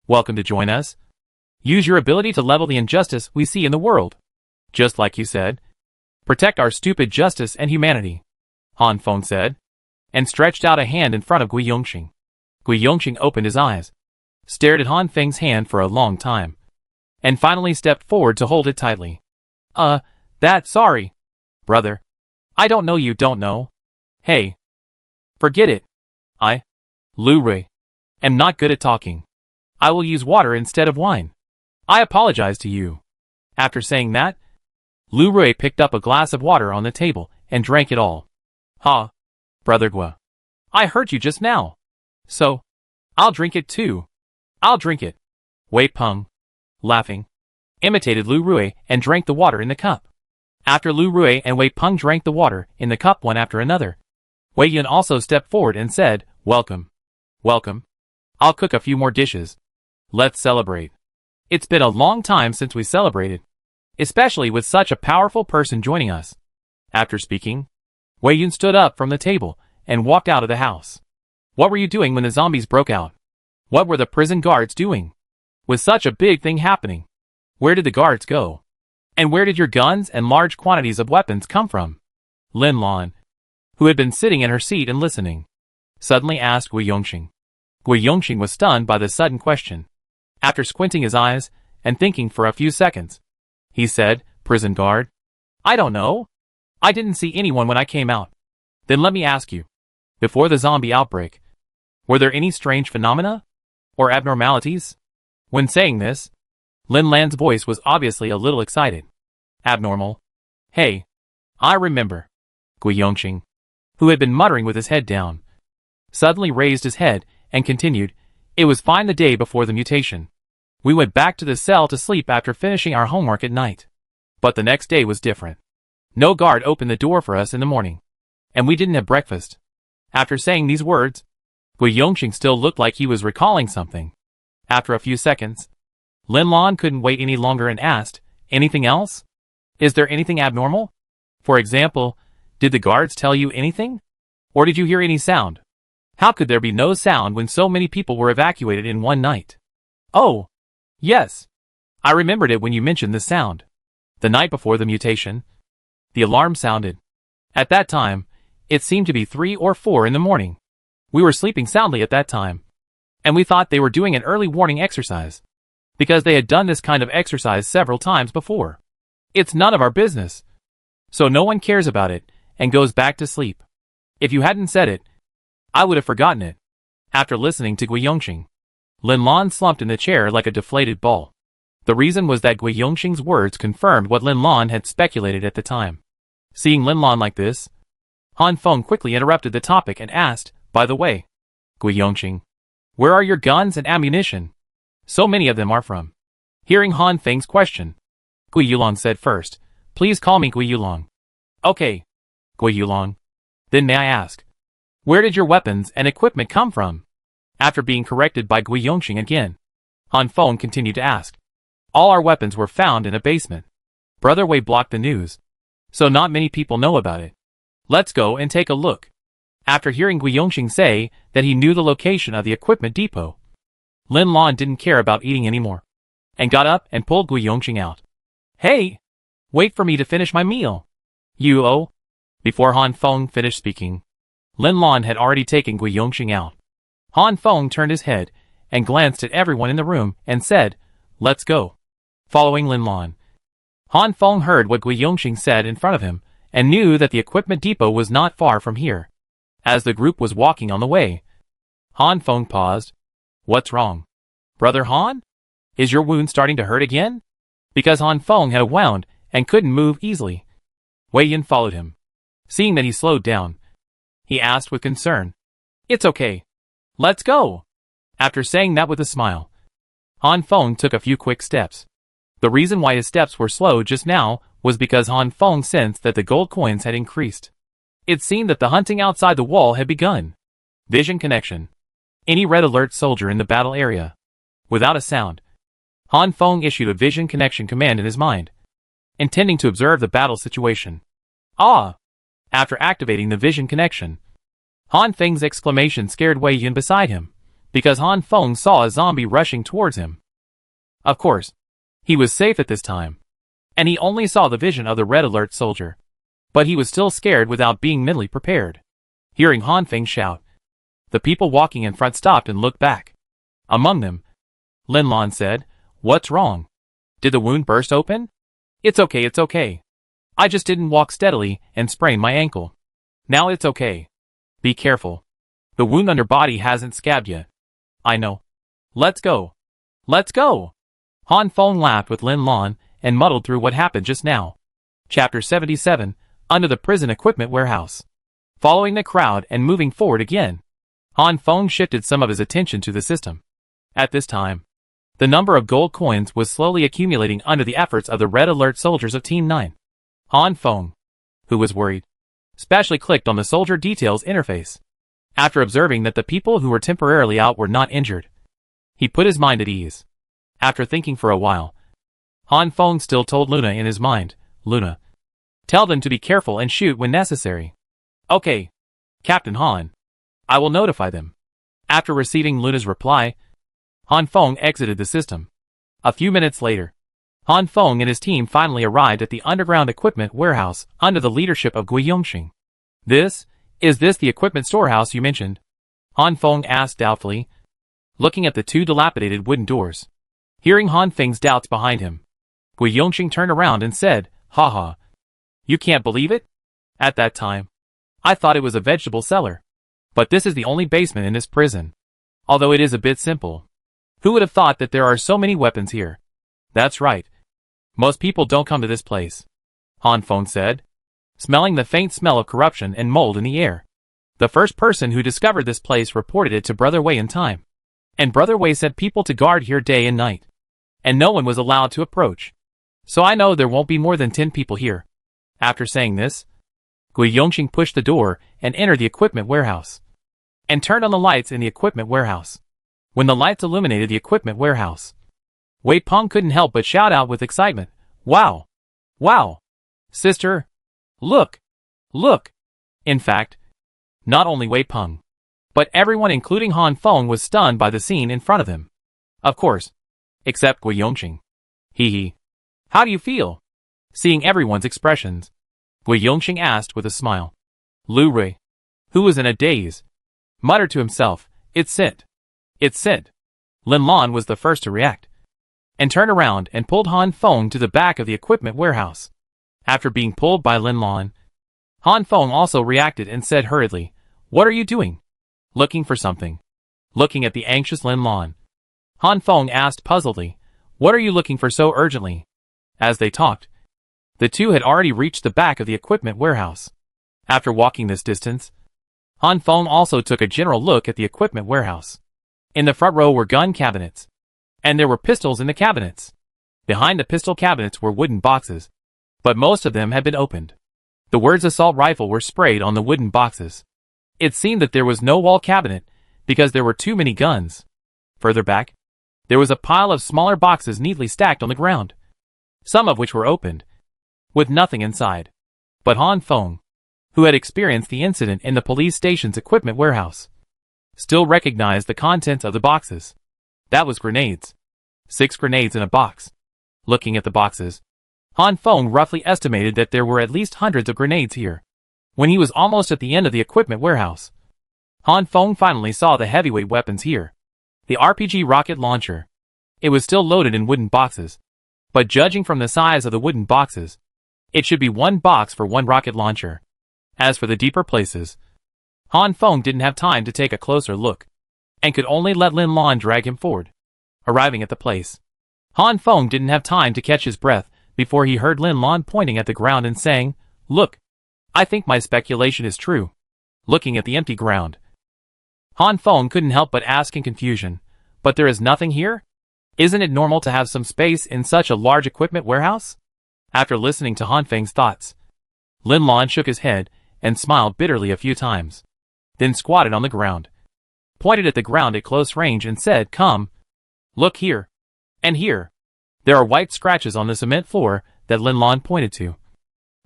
Speaker 1: "Welcome to join us. Use your ability to level the injustice we see in the world. Just like you said. Protect our stupid justice and humanity," Han Feng said, and stretched out a hand in front of Gui Yongxing. Gui Yongxing opened his eyes, stared at Han Feng's hand for a long time, and finally stepped forward to hold it tightly. Sorry, brother. I don't know you don't know. Hey. Forget it. Lu Rui, am not good at talking. I will use water instead of wine. I apologize to you. After saying that, Lu Rui picked up a glass of water on the table and drank it all. Ha! Brother Gua. I heard you just now. So, I'll drink it too. I'll drink it. Wei Peng, laughing, imitated Lu Rui and drank the water in the cup. After Lu Rui and Wei Peng drank the water in the cup one after another, Wei Yun also stepped forward and said, Welcome. Welcome. I'll cook a few more dishes. Let's celebrate. It's been a long time since we celebrated, especially with such a powerful person joining us. After speaking, Wei Yun stood up from the table and walked out of the house. What were you doing when the zombies broke out? What were the prison guards doing? With such a big thing happening, where did the guards go? And where did your guns and large quantities of weapons come from? Lin Lan, who had been sitting in her seat and listening, suddenly asked Gui Yongxing. Gui Yongxing was stunned by the sudden question. After squinting his eyes and thinking for a few seconds, he said, Prison guard? I don't know. I didn't see anyone when I came out. Then let me ask you, before the zombie outbreak, were there any strange phenomena? Or abnormalities? When saying this, Lin Lan's voice was obviously a little excited. Abnormal? Hey, I remember. Gui Yongxing, who had been muttering with his head down, suddenly raised his head and continued, It was fine the day before the mutation. We went back to the cell to sleep after finishing our homework at night. But the next day was different. No guard opened the door for us in the morning. And we didn't have breakfast. After saying these words, Gui Yongxing still looked like he was recalling something. After a few seconds, Lin Lan couldn't wait any longer and asked, Anything else? Is there anything abnormal? For example, did the guards tell you anything? Or did you hear any sound? How could there be no sound when so many people were evacuated in one night? Oh, yes. I remembered it when you mentioned the sound. The night before the mutation, the alarm sounded. At that time, it seemed to be 3 or 4 in the morning. We were sleeping soundly at that time, and we thought they were doing an early warning exercise, because they had done this kind of exercise several times before. It's none of our business. So no one cares about it, and goes back to sleep. If you hadn't said it, I would have forgotten it. After listening to Gui Yongxing, Lin Lan slumped in the chair like a deflated ball. The reason was that Gui Yongxing's words confirmed what Lin Lan had speculated at the time. Seeing Lin Lan like this, Han Feng quickly interrupted the topic and asked, By the way, Gui Yongxing, where are your guns and ammunition? So many of them are from. Hearing Han Feng's question, Gui Yulong said first, Please call me Gui Yulong. Okay, Gui Yulong. Then may I ask, where did your weapons and equipment come from? After being corrected by Gui Yongxing again, Han Feng continued to ask. All our weapons were found in a basement. Brother Wei blocked the news, so not many people know about it. Let's go and take a look. After hearing Gui Yongxing say that he knew the location of the equipment depot, Lin Lan didn't care about eating anymore, and got up and pulled Gui Yongxing out. Hey! Wait for me to finish my meal. You. Before Han Feng finished speaking, Lin Lan had already taken Gui Yongxing out. Han Feng turned his head and glanced at everyone in the room and said, Let's go. Following Lin Lan, Han Feng heard what Gui Yongxing said in front of him and knew that the equipment depot was not far from here. As the group was walking on the way, Han Feng paused. What's wrong? Brother Han? Is your wound starting to hurt again? Because Han Feng had a wound and couldn't move easily. Wei Yin followed him. Seeing that he slowed down, he asked with concern. It's okay. Let's go. After saying that with a smile, Han Feng took a few quick steps. The reason why his steps were slow just now was because Han Feng sensed that the gold coins had increased. It seemed that the hunting outside the wall had begun. Vision connection. Any red alert soldier in the battle area. Without a sound, Han Feng issued a vision connection command in his mind, intending to observe the battle situation. Ah! After activating the vision connection, Han Feng's exclamation scared Wei Yun beside him, because Han Feng saw a zombie rushing towards him. Of course, he was safe at this time, and he only saw the vision of the red alert soldier. But he was still scared without being mentally prepared. Hearing Han Feng shout, the people walking in front stopped and looked back. Among them, Lin Lan said, What's wrong? Did the wound burst open? It's okay. I just didn't walk steadily and sprained my ankle. Now it's okay. Be careful. The wound on your body hasn't scabbed yet. I know. Let's go. Let's go! Han Feng laughed with Lin Lan and muddled through what happened just now. Chapter 77, Under the Prison Equipment Warehouse. Following the crowd and moving forward again, Han Feng shifted some of his attention to the system. At this time, the number of gold coins was slowly accumulating under the efforts of the Red Alert soldiers of Team 9. Han Feng, who was worried, specially clicked on the soldier details interface. After observing that the people who were temporarily out were not injured, he put his mind at ease. After thinking for a while, Han Feng still told Luna in his mind, Luna, tell them to be careful and shoot when necessary. Okay, Captain Han. I will notify them. After receiving Luna's reply, Han Feng exited the system. A few minutes later, Han Feng and his team finally arrived at the underground equipment warehouse under the leadership of Gui Yongxing. Is this the equipment storehouse you mentioned? Han Feng asked doubtfully, looking at the two dilapidated wooden doors. Hearing Han Feng's doubts behind him, Gui Yongxing turned around and said, haha. You can't believe it? At that time, I thought it was a vegetable cellar. But this is the only basement in this prison. Although it is a bit simple. Who would have thought that there are so many weapons here? That's right. Most people don't come to this place, Han Feng said, smelling the faint smell of corruption and mold in the air. The first person who discovered this place reported it to Brother Wei in time. And Brother Wei sent people to guard here day and night. And no one was allowed to approach. So I know there won't be more than 10 people here. After saying this, Gui Yongxing pushed the door and entered the equipment warehouse. And turned on the lights in the equipment warehouse. When the lights illuminated the equipment warehouse, Wei Peng couldn't help but shout out with excitement, Wow! Wow! Sister! Look! Look! In fact, not only Wei Peng, but everyone including Han Feng was stunned by the scene in front of them. Of course, except Gui Yongxing. Hee. How do you feel? Seeing everyone's expressions, Gui Yongxing asked with a smile. Lu Rui, who was in a daze, muttered to himself, It's sent. It's sent. Lin Lan was the first to react, and turned around and pulled Han Feng to the back of the equipment warehouse. After being pulled by Lin Lan, Han Feng also reacted and said hurriedly, What are you doing? Looking for something. Looking at the anxious Lin Lan, Han Feng asked puzzledly, What are you looking for so urgently? As they talked, the two had already reached the back of the equipment warehouse. After walking this distance, Han Feng also took a general look at the equipment warehouse. In the front row were gun cabinets, and there were pistols in the cabinets. Behind the pistol cabinets were wooden boxes, but most of them had been opened. The words assault rifle were sprayed on the wooden boxes. It seemed that there was no wall cabinet, because there were too many guns. Further back, there was a pile of smaller boxes neatly stacked on the ground, some of which were opened, with nothing inside. But Han Feng, who had experienced the incident in the police station's equipment warehouse, still recognized the contents of the boxes. That was grenades. 6 grenades in a box. Looking at the boxes, Han Feng roughly estimated that there were at least hundreds of grenades here. When he was almost at the end of the equipment warehouse, Han Feng finally saw the heavyweight weapons here. The RPG rocket launcher. It was still loaded in wooden boxes, but judging from the size of the wooden boxes, it should be 1 box for 1 rocket launcher. As for the deeper places, Han Feng didn't have time to take a closer look, and could only let Lin Lan drag him forward. Arriving at the place, Han Feng didn't have time to catch his breath before he heard Lin Lan pointing at the ground and saying, Look, I think my speculation is true. Looking at the empty ground, Han Feng couldn't help but ask in confusion, But there is nothing here? Isn't it normal to have some space in such a large equipment warehouse? After listening to Han Feng's thoughts, Lin Lan shook his head and smiled bitterly a few times, then squatted on the ground, pointed at the ground at close range and said, Come. Look here. And here. There are white scratches on the cement floor that Lin Lan pointed to,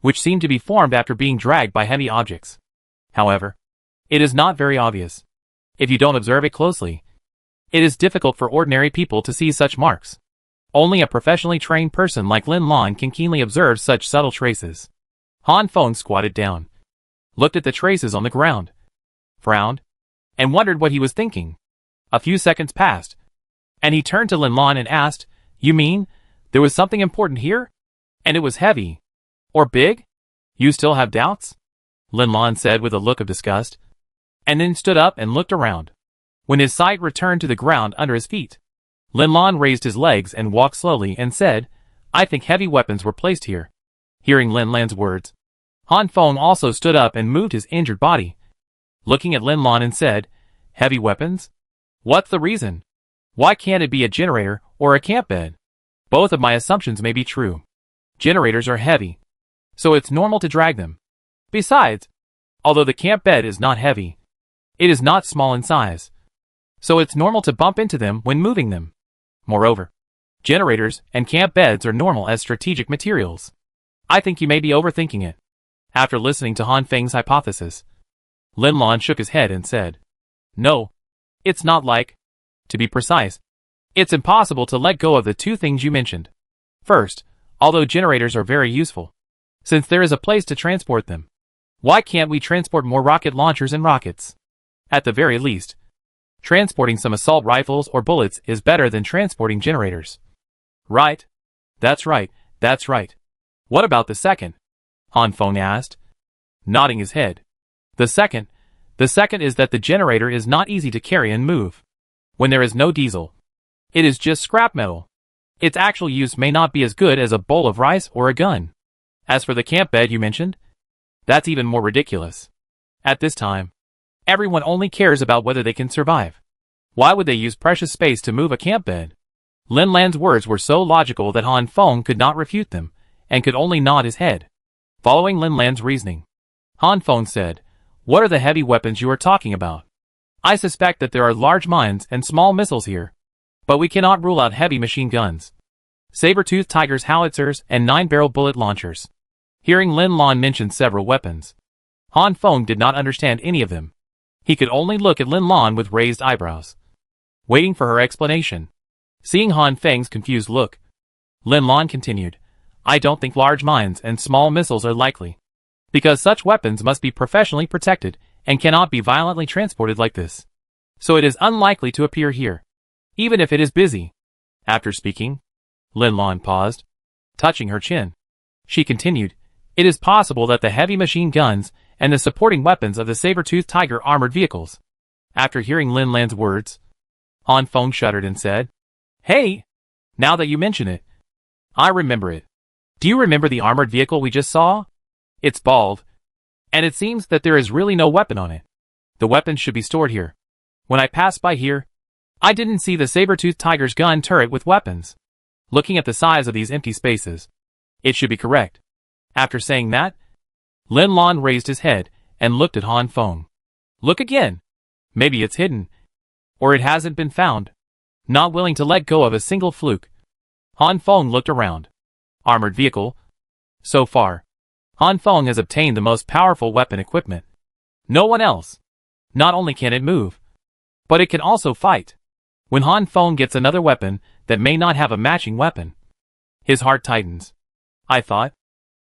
Speaker 1: which seemed to be formed after being dragged by heavy objects. However, it is not very obvious. If you don't observe it closely, it is difficult for ordinary people to see such marks. Only a professionally trained person like Lin Lan can keenly observe such subtle traces. Han Feng squatted down, looked at the traces on the ground, frowned, and wondered what he was thinking. A few seconds passed, and he turned to Lin Lan and asked, You mean, there was something important here? And it was heavy? Or big? You still have doubts? Lin Lan said with a look of disgust, and then stood up and looked around. When his sight returned to the ground under his feet, Lin Lan raised his legs and walked slowly and said, I think heavy weapons were placed here. Hearing Lin Lan's words, Han Feng also stood up and moved his injured body, looking at Lin Lan and said, Heavy weapons? What's the reason? Why can't it be a generator or a camp bed? Both of my assumptions may be true. Generators are heavy, so it's normal to drag them. Besides, although the camp bed is not heavy, it is not small in size, so it's normal to bump into them when moving them. Moreover, generators and camp beds are normal as strategic materials. I think you may be overthinking it. After listening to Han Feng's hypothesis, Lin Lan shook his head and said, No, it's not like. To be precise, it's impossible to let go of the two things you mentioned. First, although generators are very useful, since there is a place to transport them, why can't we transport more rocket launchers and rockets? At the very least, transporting some assault rifles or bullets is better than transporting generators. Right? That's right, that's right. What about the second? Han Feng asked, nodding his head. The second is that the generator is not easy to carry and move. When there is no diesel, it is just scrap metal. Its actual use may not be as good as a bowl of rice or a gun. As for the camp bed you mentioned, that's even more ridiculous. At this time, everyone only cares about whether they can survive. Why would they use precious space to move a camp bed? Lin Lan's words were so logical that Han Feng could not refute them, and could only nod his head. Following Lin Lan's reasoning, Han Feng said, What are the heavy weapons you are talking about? I suspect that there are large mines and small missiles here, but we cannot rule out heavy machine guns, saber-toothed tigers, howitzers, and 9-barrel bullet launchers. Hearing Lin Lan mention several weapons, Han Feng did not understand any of them. He could only look at Lin Lan with raised eyebrows, waiting for her explanation. Seeing Han Feng's confused look, Lin Lan continued, I don't think large mines and small missiles are likely, because such weapons must be professionally protected and cannot be violently transported like this. So it is unlikely to appear here, even if it is busy. After speaking, Lin Lan paused, touching her chin. She continued, It is possible that the heavy machine guns and the supporting weapons of the saber-toothed tiger armored vehicles. After hearing Lin Lan's words, Han Feng shuddered and said, Hey, now that you mention it, I remember it. Do you remember the armored vehicle we just saw? It's bald, and it seems that there is really no weapon on it. The weapons should be stored here. When I passed by here, I didn't see the saber-toothed tiger's gun turret with weapons. Looking at the size of these empty spaces, it should be correct. After saying that, Lin Lan raised his head and looked at Han Feng. Look again. Maybe it's hidden, or it hasn't been found. Not willing to let go of a single fluke, Han Feng looked around. Armored vehicle. So far, Han Feng has obtained the most powerful weapon equipment. No one else. Not only can it move, but it can also fight. When Han Feng gets another weapon that may not have a matching weapon, his heart tightens. I thought,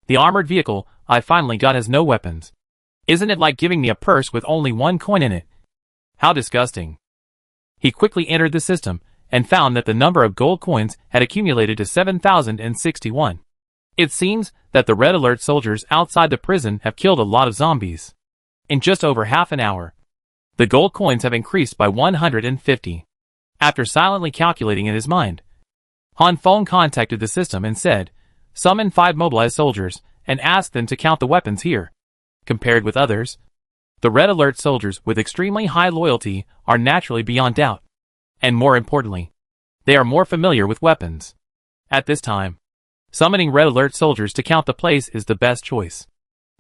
Speaker 1: the armored vehicle I finally got has no weapons. Isn't it like giving me a purse with only one coin in it? How disgusting. He quickly entered the system and found that the number of gold coins had accumulated to 7,061. It seems that the Red Alert soldiers outside the prison have killed a lot of zombies. In just over half an hour, the gold coins have increased by 150. After silently calculating in his mind, Han Feng contacted the system and said, Summon 5 mobilized soldiers and ask them to count the weapons here. Compared with others, the Red Alert soldiers with extremely high loyalty are naturally beyond doubt. And more importantly, they are more familiar with weapons. At this time, summoning Red Alert soldiers to count the place is the best choice.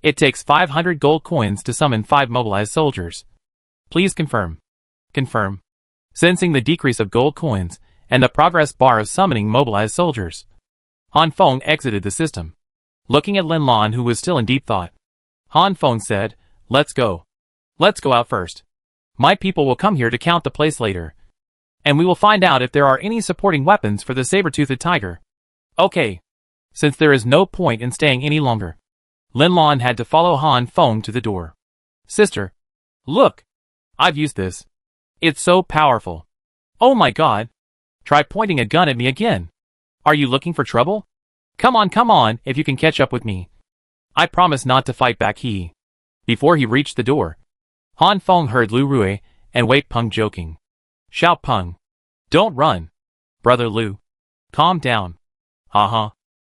Speaker 1: It takes 500 gold coins to summon 5 mobilized soldiers. Please confirm. Confirm. Sensing the decrease of gold coins and the progress bar of summoning mobilized soldiers, Han Feng exited the system. Looking at Lin Lan, who was still in deep thought, Han Feng said, Let's go. Let's go out first. My people will come here to count the place later, and we will find out if there are any supporting weapons for the saber-toothed tiger. Okay. Since there is no point in staying any longer, Lin Lan had to follow Han Feng to the door. Sister, look. I've used this. It's so powerful. Oh my god. Try pointing a gun at me again. Are you looking for trouble? Come on, if you can catch up with me. I promise not to fight back. Before he reached the door, Han Feng heard Lu Rui and Wei Peng joking. Shout Peng. Don't run. Brother Lu, calm down. Haha.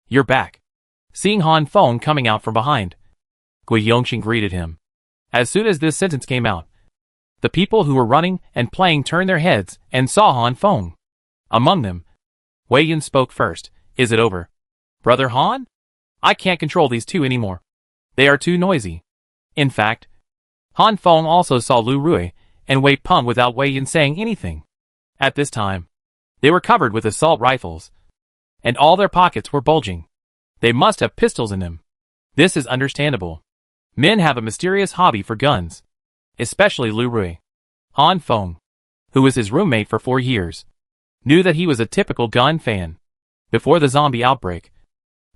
Speaker 1: You're back. Seeing Han Feng coming out from behind, Gui Yongxing greeted him. As soon as this sentence came out, the people who were running and playing turned their heads and saw Han Feng. Among them, Wei Yun spoke first. Is it over, Brother Han? I can't control these two anymore. They are too noisy. In fact, Han Feng also saw Lu Rui and Wei Peng without Wei Yun saying anything. At this time, they were covered with assault rifles, and all their pockets were bulging. They must have pistols in them. This is understandable. Men have a mysterious hobby for guns, especially Lu Rui. Han Feng, who was his roommate for 4 years, knew that he was a typical gun fan. Before the zombie outbreak,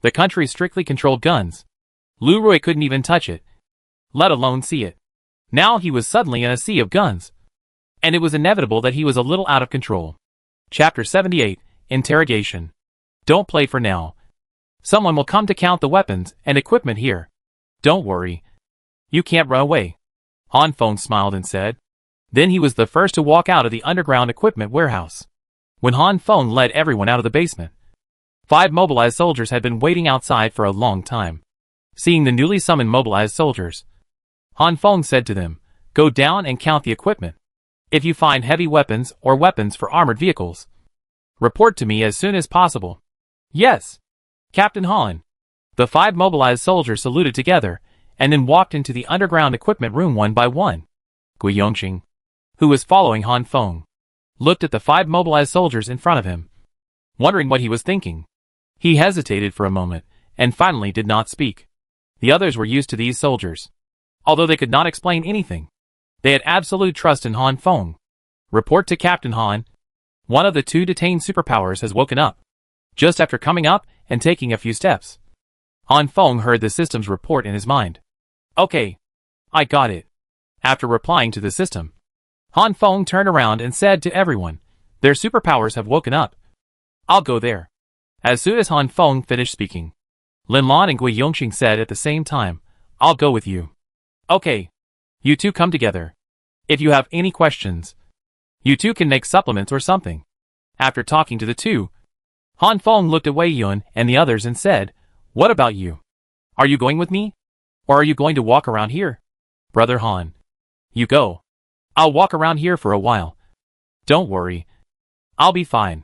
Speaker 1: the country strictly controlled guns. Lu Rui couldn't even touch it, let alone see it. Now he was suddenly in a sea of guns, and it was inevitable that he was a little out of control. Chapter 78, Interrogation. Don't play for now. Someone will come to count the weapons and equipment here. Don't worry. You can't run away. Han Feng smiled and said. Then he was the first to walk out of the underground equipment warehouse. When Han Feng led everyone out of the basement, 5 mobilized soldiers had been waiting outside for a long time. Seeing the newly summoned mobilized soldiers, Han Feng said to them, go down and count the equipment. If you find heavy weapons or weapons for armored vehicles, report to me as soon as possible. Yes, Captain Han. The 5 mobilized soldiers saluted together and then walked into the underground equipment room one by one. Gui Yongxing, who was following Han Feng, looked at the 5 mobilized soldiers in front of him, wondering what he was thinking. He hesitated for a moment and finally did not speak. The others were used to these soldiers. Although they could not explain anything, they had absolute trust in Han Feng. Report to Captain Han. One of the 2 detained superpowers has woken up. Just after coming up and taking a few steps, Han Feng heard the system's report in his mind. Okay, I got it. After replying to the system, Han Feng turned around and said to everyone, their superpowers have woken up. I'll go there. As soon as Han Feng finished speaking, Lin Lan and Gui Yongxing said at the same time, I'll go with you. Okay. You two come together. If you have any questions, you two can make supplements or something. After talking to the 2, Han Feng looked at Wei Yun and the others and said, what about you? Are you going with me? Or are you going to walk around here? Brother Han, you go. I'll walk around here for a while. Don't worry. I'll be fine.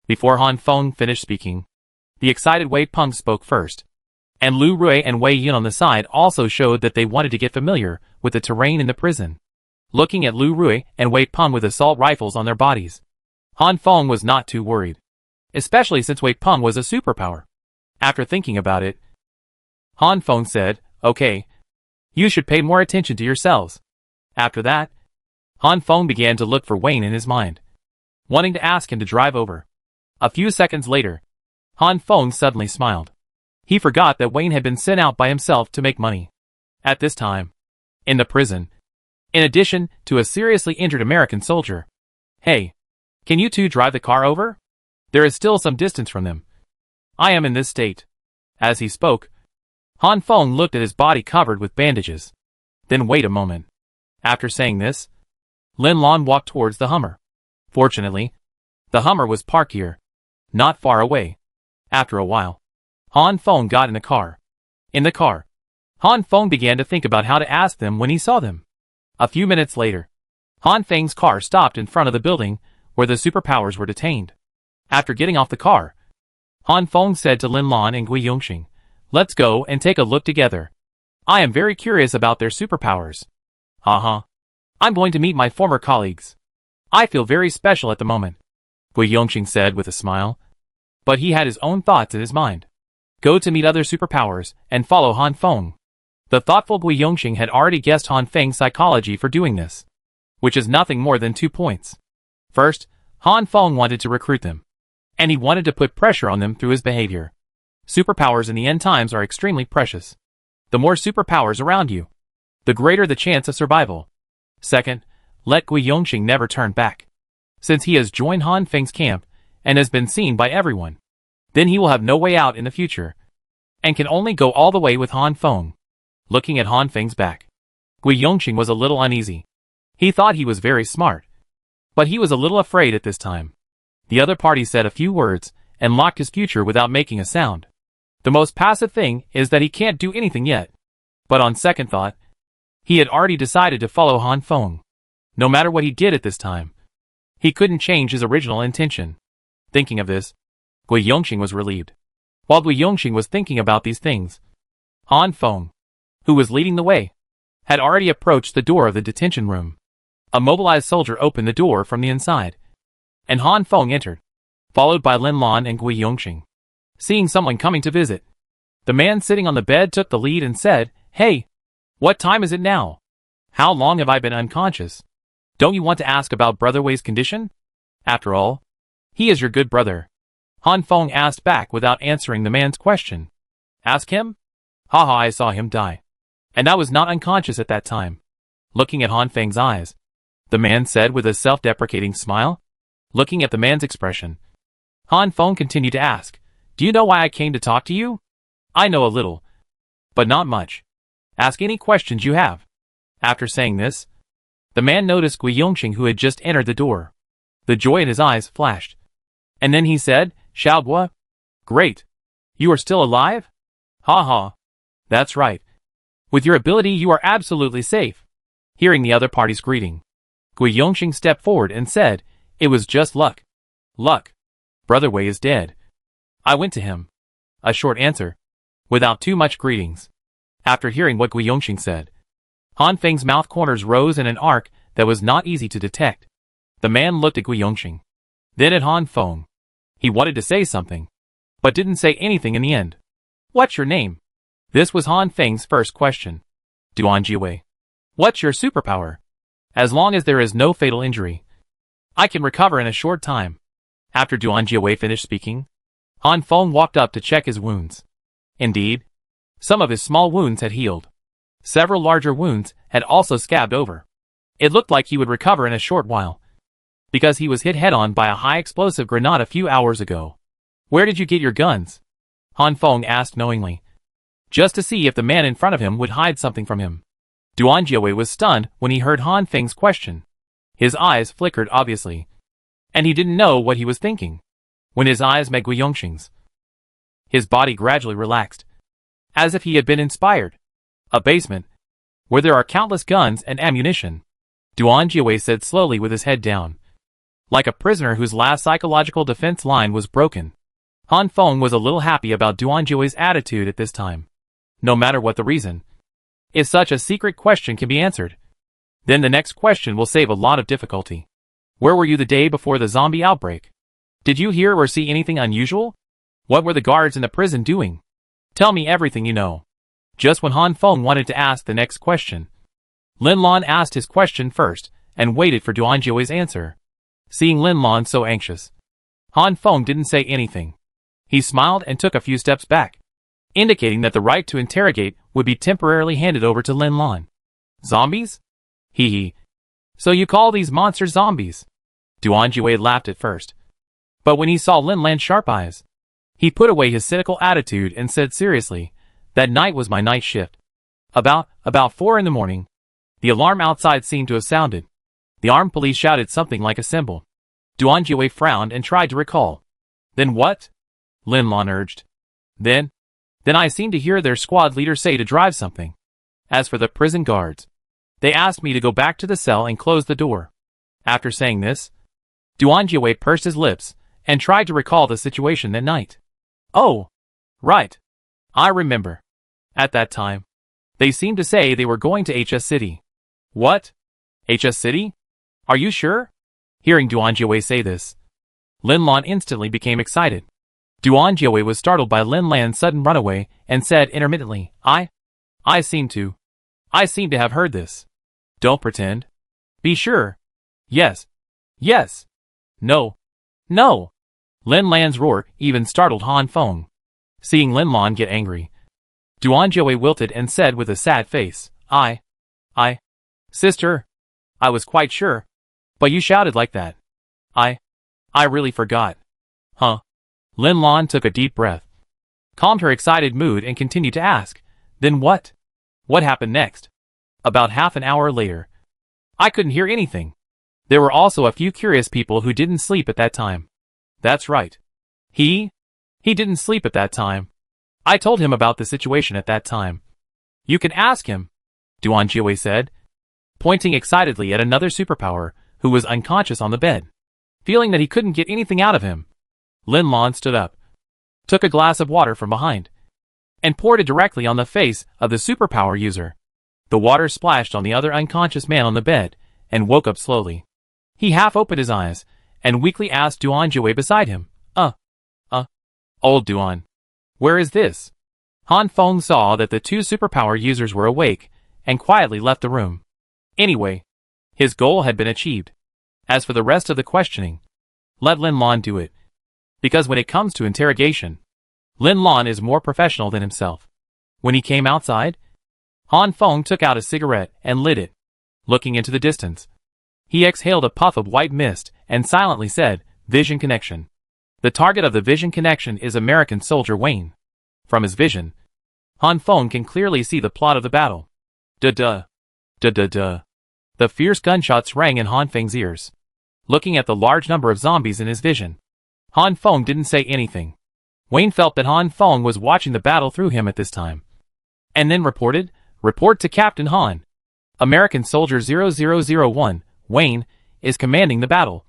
Speaker 1: Before Han Feng finished speaking, the excited Wei Peng spoke first, and Lu Rui and Wei Yun on the side also showed that they wanted to get familiar with the terrain in the prison. Looking at Lu Rui and Wei Peng with assault rifles on their bodies, Han Feng was not too worried, especially since Wei Peng was a superpower. After thinking about it, Han Feng said, okay, you should pay more attention to yourselves. After that, Han Feng began to look for Wayne in his mind, wanting to ask him to drive over. A few seconds later, Han Feng suddenly smiled. He forgot that Wayne had been sent out by himself to make money. At this time, in the prison, in addition to a seriously injured American soldier, hey, can you two drive the car over? There is still some distance from them. I am in this state. As he spoke, Han Feng looked at his body covered with bandages. Then wait a moment. After saying this, Lin Lan walked towards the Hummer. Fortunately, the Hummer was parked here, not far away. After a while, Han Feng got in the car. In the car, Han Feng began to think about how to ask them when he saw them. A few minutes later, Han Feng's car stopped in front of the building where the superpowers were detained. After getting off the car, Han Feng said to Lin Lan and Gui Yongxing, let's go and take a look together. I am very curious about their superpowers. Haha. I'm going to meet my former colleagues. I feel very special at the moment, Gui Yongxing said with a smile. But he had his own thoughts in his mind. Go to meet other superpowers and follow Han Feng. The thoughtful Gui Yongxing had already guessed Han Feng's psychology for doing this, which is nothing more than 2 points. First, Han Feng wanted to recruit them, and he wanted to put pressure on them through his behavior. Superpowers in the end times are extremely precious. The more superpowers around you, the greater the chance of survival. Second, let Gui Yongxing never turn back. Since he has joined Han Feng's camp and has been seen by everyone, then he will have no way out in the future, and can only go all the way with Han Feng. Looking at Han Feng's back, Gui Yongxing was a little uneasy. He thought he was very smart, but he was a little afraid at this time. The other party said a few words and locked his future without making a sound. The most passive thing is that he can't do anything yet. But on second thought, he had already decided to follow Han Feng. No matter what he did at this time, he couldn't change his original intention. Thinking of this, Gui Yongxing was relieved. While Gui Yongxing was thinking about these things, Han Feng, who was leading the way, had already approached the door of the detention room. A mobilized soldier opened the door from the inside, and Han Feng entered, followed by Lin Lan and Gui Yongxing. Seeing someone coming to visit, the man sitting on the bed took the lead and said, "Hey, what time is it now? How long have I been unconscious? Don't you want to ask about Brother Wei's condition? After all, he is your good brother." Han Feng asked back without answering the man's question. "Ask him? Haha, I saw him die. And I was not unconscious at that time." Looking at Han Feng's eyes, the man said with a self-deprecating smile. Looking at the man's expression, Han Feng continued to ask, "Do you know why I came to talk to you?" "I know a little, but not much. Ask any questions you have." After saying this, the man noticed Gui Yongxing, who had just entered the door. The joy in his eyes flashed. And then he said, "Xiao Gua? Great. You are still alive? Ha ha. That's right. With your ability you are absolutely safe." Hearing the other party's greeting, Gui Yongxing stepped forward and said, "It was just luck. Luck. Brother Wei is dead. I went to him." A short answer, without too much greetings. After hearing what Gui Yongxing said, Han Feng's mouth corners rose in an arc that was not easy to detect. The man looked at Gui Yongxing, then at Han Feng. He wanted to say something, but didn't say anything in the end. "What's your name?" This was Han Feng's first question. "Duanjiwei." "What's your superpower?" "As long as there is no fatal injury, I can recover in a short time." After Duanjiwei finished speaking, Han Feng walked up to check his wounds. Indeed, some of his small wounds had healed. Several larger wounds had also scabbed over. It looked like he would recover in a short while, because he was hit head-on by a high-explosive grenade a few hours ago. "Where did you get your guns?" Han Feng asked knowingly, just to see if the man in front of him would hide something from him. Duanjiwei was stunned when he heard Han Feng's question. His eyes flickered obviously, and he didn't know what he was thinking. When his eyes met Gui Yongxing's, his body gradually relaxed, as if he had been inspired. "A basement, where there are countless guns and ammunition," Duanjiwei said slowly with his head down, like a prisoner whose last psychological defense line was broken. Han Feng was a little happy about Duanjiwei's attitude at this time. No matter what the reason, if such a secret question can be answered, then the next question will save a lot of difficulty. "Where were you the day before the zombie outbreak? Did you hear or see anything unusual? What were the guards in the prison doing? Tell me everything you know." Just when Han Feng wanted to ask the next question, Lin Lan asked his question first and waited for Duanjiwei's answer. Seeing Lin Lan so anxious, Han Feng didn't say anything. He smiled and took a few steps back, indicating that the right to interrogate would be temporarily handed over to Lin Lan. "Zombies? Hee hee. So you call these monsters zombies?" Duanjiwei laughed at first, but when he saw Lin Lan's sharp eyes, he put away his cynical attitude and said seriously, "That night was my night shift. About 4 in the morning, the alarm outside seemed to have sounded. The armed police shouted something like a symbol. Duanjiwei frowned and tried to recall. "Then what?" Lin Lan urged. Then I seemed to hear their squad leader say to drive something. As for the prison guards, they asked me to go back to the cell and close the door." After saying this, Duanjiwei pursed his lips and tried to recall the situation that night. "Oh, right. I remember. At that time, they seemed to say they were going to HS City." "What? HS City? Are you sure?" Hearing Duanjiwei say this, Lin Lan instantly became excited. Duanjiwei was startled by Lin Lan's sudden runaway and said intermittently, I seem to have heard this." "Don't pretend. Be sure." Yes. No. Lin Lan's roar even startled Han Feng. Seeing Lin Lan get angry, Duanjiwei wilted and said with a sad face, I, sister, I was quite sure, but you shouted like that. I really forgot." "Huh?" Lin Lan took a deep breath, calmed her excited mood and continued to ask, "Then what? What happened next?" About half an hour later, I couldn't hear anything. There were also a few curious people who didn't sleep at that time. That's right. He didn't sleep at that time. I told him about the situation at that time. You can ask him, Doomsday said, pointing excitedly at another superpower who was unconscious on the bed. Feeling that he couldn't get anything out of him, Lin Lan stood up, took a glass of water from behind, and poured it directly on the face of the superpower user. The water splashed on the other unconscious man on the bed and woke up slowly. He half opened his eyes and weakly asked Doomsday beside him, Old Duan, where is this? Han Feng saw that the two superpower users were awake and quietly left the room. Anyway, his goal had been achieved. As for the rest of the questioning, let Lin Lan do it. Because when it comes to interrogation, Lin Lan is more professional than himself. When he came outside, Han Feng took out a cigarette and lit it. Looking into the distance, he exhaled a puff of white mist and silently said, Vision connection. The target of the vision connection is American soldier Wayne. From his vision, Han Feng can clearly see the plot of the battle. Duh. The fierce gunshots rang in Han Feng's ears. Looking at the large number of zombies in his vision, Han Feng didn't say anything. Wayne felt that Han Feng was watching the battle through him at this time. And then reported, Report to Captain Han. American Soldier 0001, Wayne, is commanding the battle.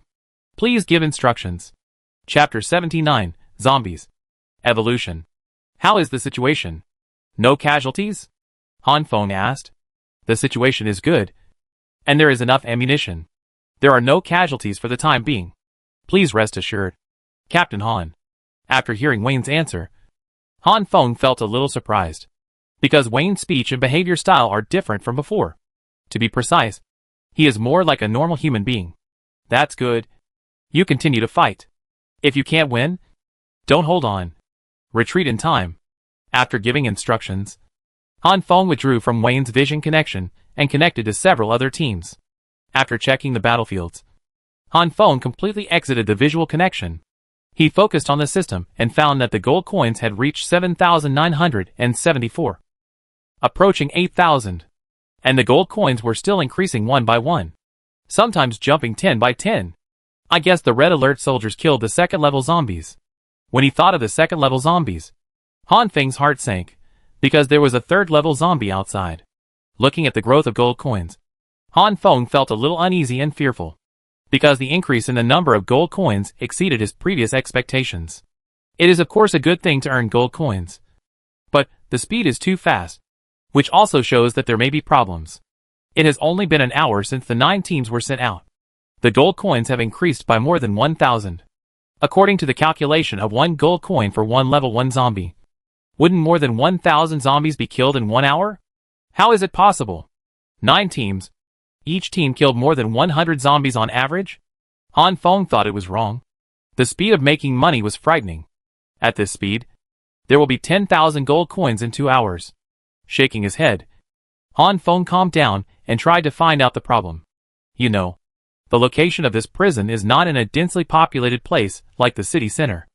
Speaker 1: Please give instructions. Chapter 79, Zombies. Evolution. How is the situation? No casualties? Han Feng asked. The situation is good. And there is enough ammunition. There are no casualties for the time being. Please rest assured. Captain Han. After hearing Wayne's answer, Han Feng felt a little surprised. Because Wayne's speech and behavior style are different from before. To be precise, he is more like a normal human being. That's good. You continue to fight. If you can't win, don't hold on. Retreat in time. After giving instructions, Han Feng withdrew from Wayne's vision connection and connected to several other teams. After checking the battlefields, Han Feng completely exited the visual connection. He focused on the system and found that the gold coins had reached 7,974, approaching 8,000, and the gold coins were still increasing one by one, sometimes jumping 10 by 10. I guess the red alert soldiers killed the second-level zombies. When he thought of the second-level zombies, Han Feng's heart sank, because there was a third-level zombie outside. Looking at the growth of gold coins, Han Feng felt a little uneasy and fearful, because the increase in the number of gold coins exceeded his previous expectations. It is of course a good thing to earn gold coins, but the speed is too fast, which also shows that there may be problems. It has only been an hour since the 9 teams were sent out. The gold coins have increased by more than 1,000. According to the calculation of 1 gold coin for 1 level 1 zombie, wouldn't more than 1,000 zombies be killed in 1 hour? How is it possible? 9 teams. Each team killed more than 100 zombies on average? Han Feng thought it was wrong. The speed of making money was frightening. At this speed, there will be 10,000 gold coins in 2 hours. Shaking his head, Han Feng calmed down and tried to find out the problem. You know, the location of this prison is not in a densely populated place like the city center.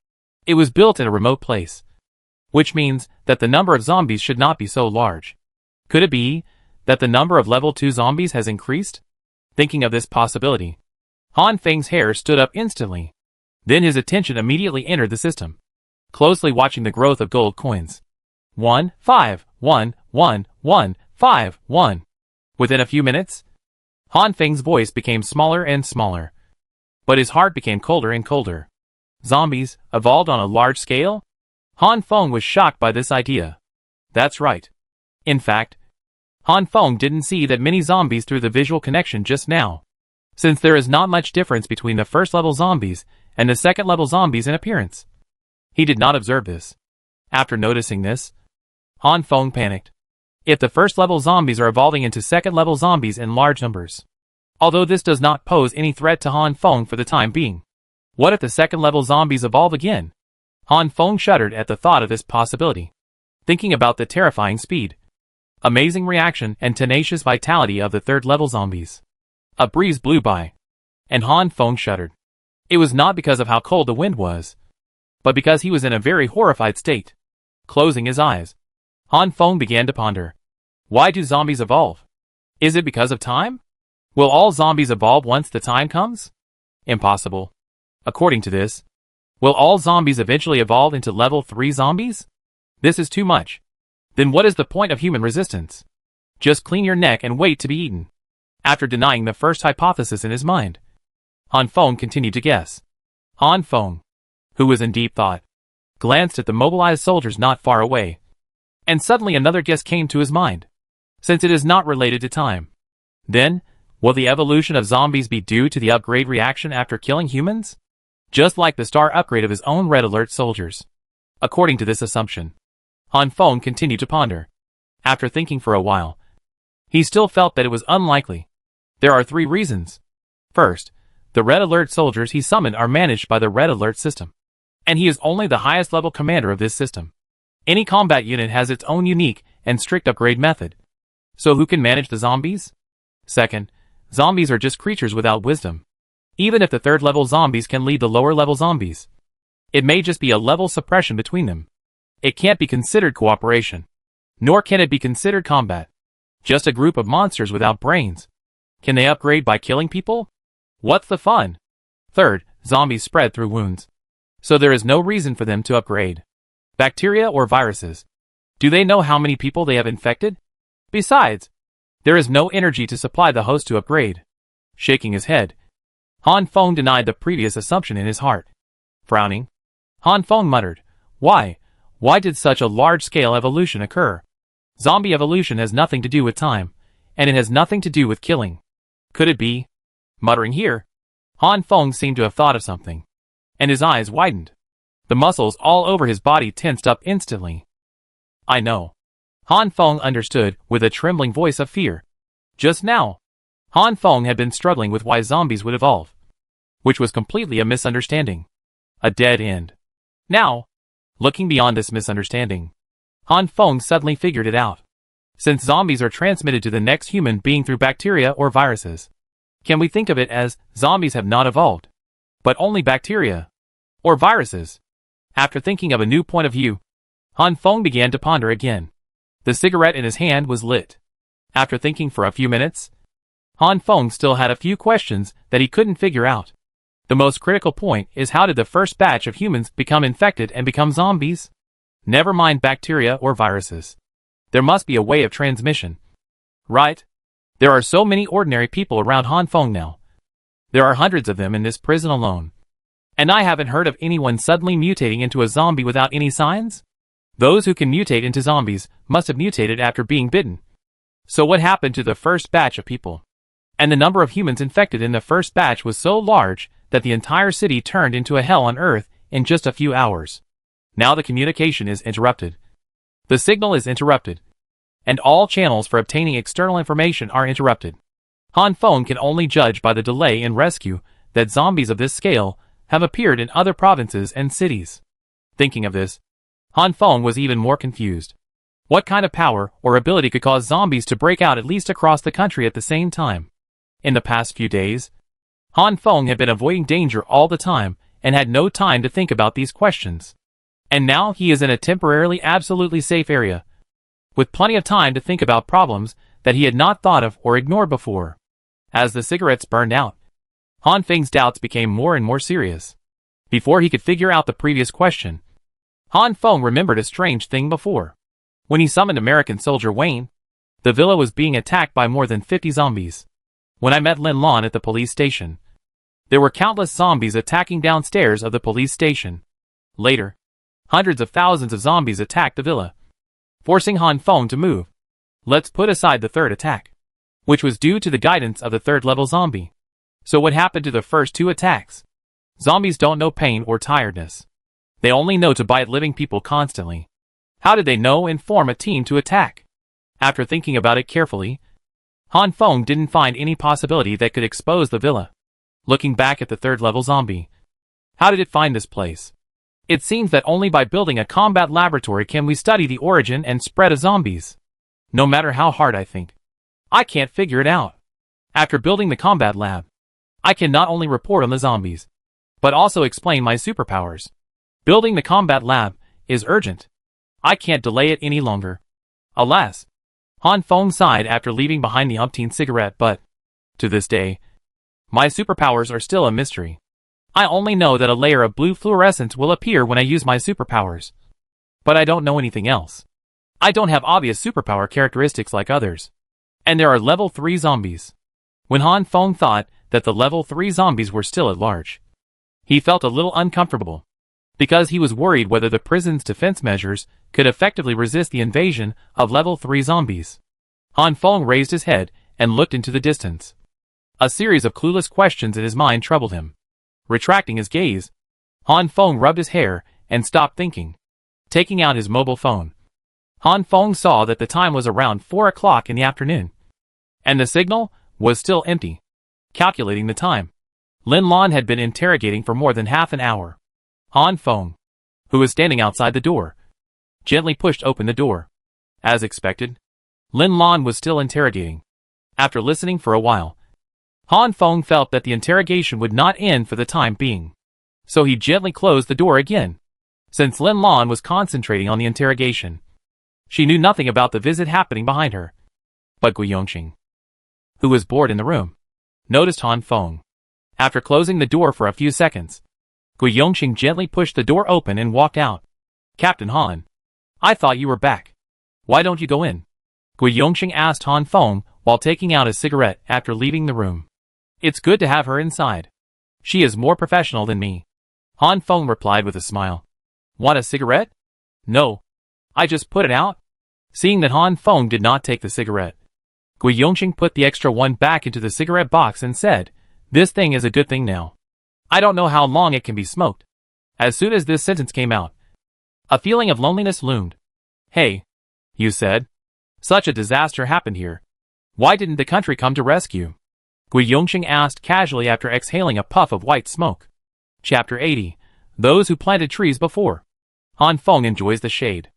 Speaker 1: It was built in a remote place, which means that the number of zombies should not be so large. Could it be that the number of level 2 zombies has increased? Thinking of this possibility, Han Feng's hair stood up instantly. Then his attention immediately entered the system, closely watching the growth of gold coins. 1, 5, 1, 1, 1, 5, 1. Within a few minutes, Han Feng's voice became smaller and smaller, but his heart became colder and colder. Zombies evolved on a large scale? Han Feng was shocked by this idea. That's right. In fact, Han Feng didn't see that many zombies through the visual connection just now, since there is not much difference between the first-level zombies and the second-level zombies in appearance. He did not observe this. After noticing this, Han Feng panicked. If the first-level zombies are evolving into second-level zombies in large numbers, although this does not pose any threat to Han Feng for the time being, what if the second-level zombies evolve again? Han Feng shuddered at the thought of this possibility, thinking about the terrifying speed, amazing reaction and tenacious vitality of the third-level zombies. A breeze blew by, and Han Feng shuddered. It was not because of how cold the wind was, but because he was in a very horrified state. Closing his eyes, Han Feng began to ponder. Why do zombies evolve? Is it because of time? Will all zombies evolve once the time comes? Impossible. According to this, Will all zombies eventually evolve into level 3 zombies? This is too much. Then what is the point of human resistance? Just clean your neck and wait to be eaten. After denying the first hypothesis in his mind, Han Feng continued to guess. Han Feng, who was in deep thought, glanced at the mobilized soldiers not far away. And suddenly another guess came to his mind. Since it is not related to time, then, will the evolution of zombies be due to the upgrade reaction after killing humans? Just like the star upgrade of his own Red Alert soldiers. According to this assumption, Han Feng continued to ponder. After thinking for a while, he still felt that it was unlikely. There are 3 reasons. First, the Red Alert soldiers he summoned are managed by the Red Alert system, and he is only the highest level commander of this system. Any combat unit has its own unique and strict upgrade method. So who can manage the zombies? Second, zombies are just creatures without wisdom. Even if the 3rd level zombies can lead the lower level zombies, it may just be a level suppression between them. It can't be considered cooperation, nor can it be considered combat. Just a group of monsters without brains. Can they upgrade by killing people? What's the fun? Third, zombies spread through wounds, so there is no reason for them to upgrade. Bacteria or viruses? Do they know how many people they have infected? Besides, there is no energy to supply the host to upgrade. Shaking his head, Han Feng denied the previous assumption in his heart. Frowning, Han Feng muttered, Why? Why did such a large-scale evolution occur? Zombie evolution has nothing to do with time, and it has nothing to do with killing. Could it be? Muttering here, Han Feng seemed to have thought of something, and his eyes widened. The muscles all over his body tensed up instantly. I know. Han Feng understood with a trembling voice of fear. Just now, Han Feng had been struggling with why zombies would evolve, which was completely a misunderstanding. A dead end. Now, looking beyond this misunderstanding, Han Feng suddenly figured it out. Since zombies are transmitted to the next human being through bacteria or viruses, can we think of it as zombies have not evolved, but only bacteria or viruses? After thinking of a new point of view, Han Feng began to ponder again. The cigarette in his hand was lit. After thinking for a few minutes, Han Feng still had a few questions that he couldn't figure out. The most critical point is, how did the first batch of humans become infected and become zombies? Never mind bacteria or viruses. There must be a way of transmission. Right? There are so many ordinary people around Han Feng now. There are hundreds of them in this prison alone. And I haven't heard of anyone suddenly mutating into a zombie without any signs? Those who can mutate into zombies must have mutated after being bitten. So what happened to the first batch of people? And the number of humans infected in the first batch was so large that the entire city turned into a hell on Earth in just a few hours. Now the communication is interrupted. The signal is interrupted, and all channels for obtaining external information are interrupted. Han Feng can only judge by the delay in rescue that zombies of this scale have appeared in other provinces and cities. Thinking of this, Han Feng was even more confused. What kind of power or ability could cause zombies to break out at least across the country at the same time? In the past few days, Han Feng had been avoiding danger all the time and had no time to think about these questions. And now he is in a temporarily absolutely safe area, with plenty of time to think about problems that he had not thought of or ignored before. As the cigarettes burned out, Han Feng's doubts became more and more serious. Before he could figure out the previous question, Han Feng remembered a strange thing before. When he summoned American soldier Wayne, the villa was being attacked by more than 50 zombies. When I met Lin Lan at the police station, there were countless zombies attacking downstairs of the police station. Later, hundreds of thousands of zombies attacked the villa, forcing Han Feng to move. Let's put aside the third attack, which was due to the guidance of the 3rd level zombie. So what happened to the first 2 attacks? Zombies don't know pain or tiredness. They only know to bite living people constantly. How did they know and form a team to attack? After thinking about it carefully, Han Feng didn't find any possibility that could expose the villa. Looking back at the 3rd level zombie, how did it find this place? It seems that only by building a combat laboratory can we study the origin and spread of zombies. No matter how hard I think, I can't figure it out. After building the combat lab, I can not only report on the zombies, but also explain my superpowers. Building the combat lab is urgent. I can't delay it any longer. Alas, Han Feng sighed after leaving behind the umpteenth cigarette, but, to this day, my superpowers are still a mystery. I only know that a layer of blue fluorescence will appear when I use my superpowers. But I don't know anything else. I don't have obvious superpower characteristics like others. And there are level 3 zombies. When Han Feng thought that the level 3 zombies were still at large, he felt a little uncomfortable, because he was worried whether the prison's defense measures could effectively resist the invasion of level 3 zombies. Han Feng raised his head and looked into the distance. A series of clueless questions in his mind troubled him. Retracting his gaze, Han Feng rubbed his hair and stopped thinking. Taking out his mobile phone, Han Feng saw that the time was around 4 o'clock in the afternoon, and the signal was still empty. Calculating the time, Lin Lan had been interrogating for more than half an hour. Han Feng, who was standing outside the door, gently pushed open the door. As expected, Lin Lan was still interrogating. After listening for a while, Han Feng felt that the interrogation would not end for the time being. So he gently closed the door again. Since Lin Lan was concentrating on the interrogation, she knew nothing about the visit happening behind her. But Gui Yongqing, who was bored in the room, noticed Han Feng. After closing the door for a few seconds, Gui Yongqing gently pushed the door open and walked out. Captain Han, I thought you were back. Why don't you go in? Gui Yongqing asked Han Feng while taking out a cigarette after leaving the room. It's good to have her inside. She is more professional than me. Han Feng replied with a smile. Want a cigarette? No. I just put it out. Seeing that Han Feng did not take the cigarette, Gui Yongqing put the extra one back into the cigarette box and said, This thing is a good thing now. I don't know how long it can be smoked. As soon as this sentence came out, a feeling of loneliness loomed. Hey, you said. Such a disaster happened here. Why didn't the country come to rescue? Gui Yongqing asked casually after exhaling a puff of white smoke. Chapter 80. Those who planted trees before. Han Feng enjoys the shade.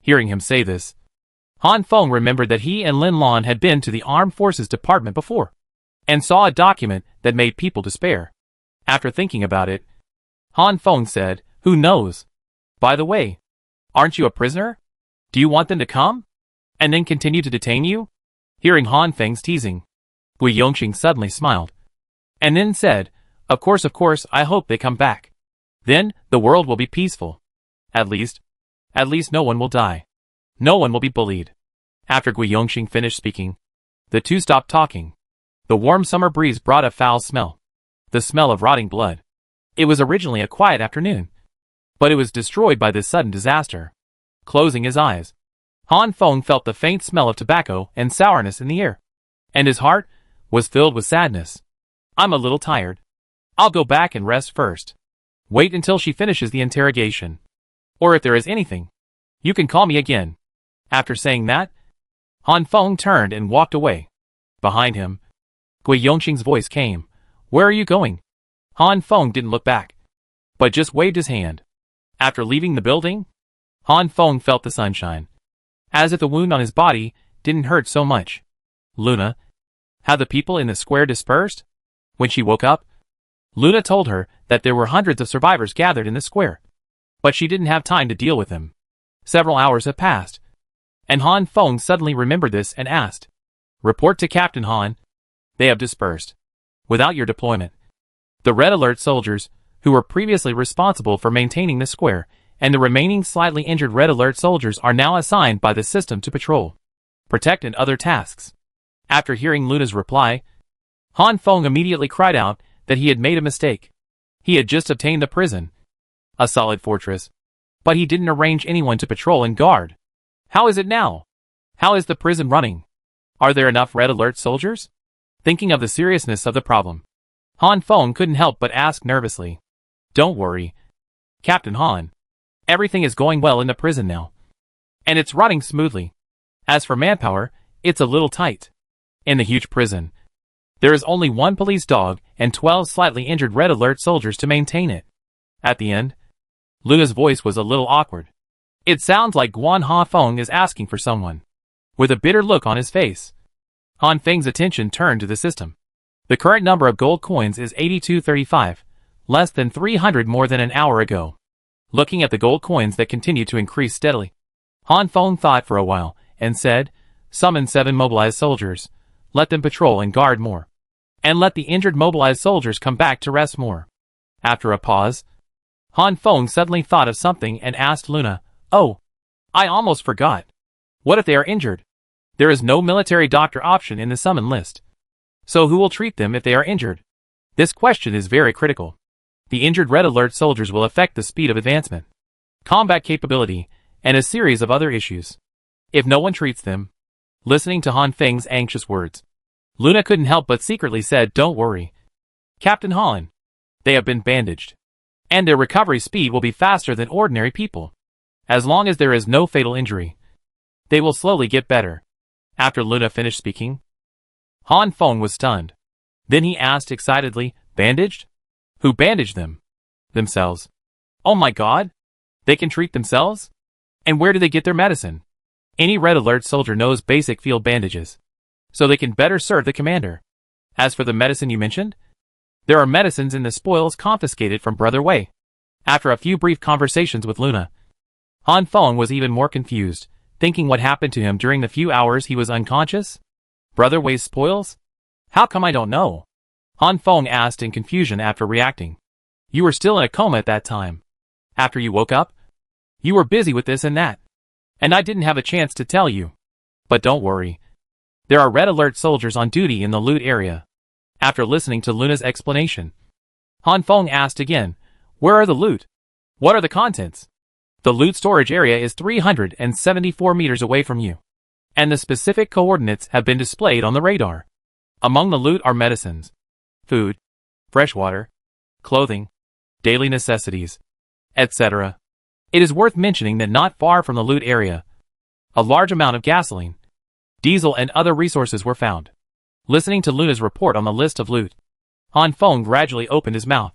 Speaker 1: Hearing him say this, Han Feng remembered that he and Lin Lan had been to the Armed Forces Department before, and saw a document that made people despair. After thinking about it, Han Feng said, Who knows? By the way, aren't you a prisoner? Do you want them to come? And then continue to detain you? Hearing Han Feng's teasing, Gui Yongqing suddenly smiled, and then said, Of course, I hope they come back. Then, the world will be peaceful. At least no one will die. No one will be bullied. After Gui Yongqing finished speaking, the two stopped talking. The warm summer breeze brought a foul smell. The smell of rotting blood. It was originally a quiet afternoon, but it was destroyed by this sudden disaster. Closing his eyes, Han Feng felt the faint smell of tobacco and sourness in the air, and his heart was filled with sadness. I'm a little tired. I'll go back and rest first. Wait until she finishes the interrogation. Or if there is anything, you can call me again. After saying that, Han Feng turned and walked away. Behind him, Gui Yongqing's voice came. Where are you going? Han Feng didn't look back, but just waved his hand. After leaving the building, Han Feng felt the sunshine, as if the wound on his body didn't hurt so much. Luna, had the people in the square dispersed? When she woke up, Luna told her that there were hundreds of survivors gathered in the square, but she didn't have time to deal with them. Several hours have passed, and Han Feng suddenly remembered this and asked, Report to Captain Han. They have dispersed. Without your deployment, the Red Alert soldiers, who were previously responsible for maintaining the square, and the remaining slightly injured Red Alert soldiers are now assigned by the system to patrol, protect and other tasks. After hearing Luna's reply, Han Feng immediately cried out that he had made a mistake. He had just obtained the prison, a solid fortress, but he didn't arrange anyone to patrol and guard. How is it now? How is the prison running? Are there enough Red Alert soldiers? Thinking of the seriousness of the problem, Han Feng couldn't help but ask nervously. Don't worry, Captain Han. Everything is going well in the prison now, and it's running smoothly. As for manpower, it's a little tight. In the huge prison, there is only one police dog and 12 slightly injured Red Alert soldiers to maintain it. At the end, Luna's voice was a little awkward. It sounds like Guan Ha Feng is asking for someone. With a bitter look on his face, Han Feng's attention turned to the system. The current number of gold coins is 8235, less than 300 more than an hour ago. Looking at the gold coins that continue to increase steadily, Han Feng thought for a while and said, Summon 7 mobilized soldiers. Let them patrol and guard more. And let the injured mobilized soldiers come back to rest more. After a pause, Han Feng suddenly thought of something and asked Luna, "Oh, I almost forgot. What if they are injured? There is no military doctor option in the summon list. So who will treat them if they are injured? This question is very critical. The injured Red Alert soldiers will affect the speed of advancement, combat capability, and a series of other issues. If no one treats them." Listening to Han Feng's anxious words, Luna couldn't help but secretly said, "Don't worry, Captain Holland. They have been bandaged, and their recovery speed will be faster than ordinary people. As long as there is no fatal injury, they will slowly get better." After Luna finished speaking, Han Feng was stunned. Then he asked excitedly, "Bandaged? Who bandaged them?" "Themselves." "Oh my god! They can treat themselves? And where do they get their medicine?" "Any Red Alert soldier knows basic field bandages, so they can better serve the commander. As for the medicine you mentioned, there are medicines in the spoils confiscated from Brother Wei." After a few brief conversations with Luna, Han Feng was even more confused, thinking what happened to him during the few hours he was unconscious. Brother Wei's spoils? How come I don't know? Han Feng asked in confusion after reacting. "You were still in a coma at that time. After you woke up, you were busy with this and that, and I didn't have a chance to tell you. But don't worry. There are Red Alert soldiers on duty in the loot area." After listening to Luna's explanation, Han Feng asked again, "Where are the loot? What are the contents?" "The loot storage area is 374 meters away from you, and the specific coordinates have been displayed on the radar. Among the loot are medicines, food, fresh water, clothing, daily necessities, etc. It is worth mentioning that not far from the loot area, a large amount of gasoline, diesel and other resources were found." Listening to Luna's report on the list of loot, Han Feng gradually opened his mouth.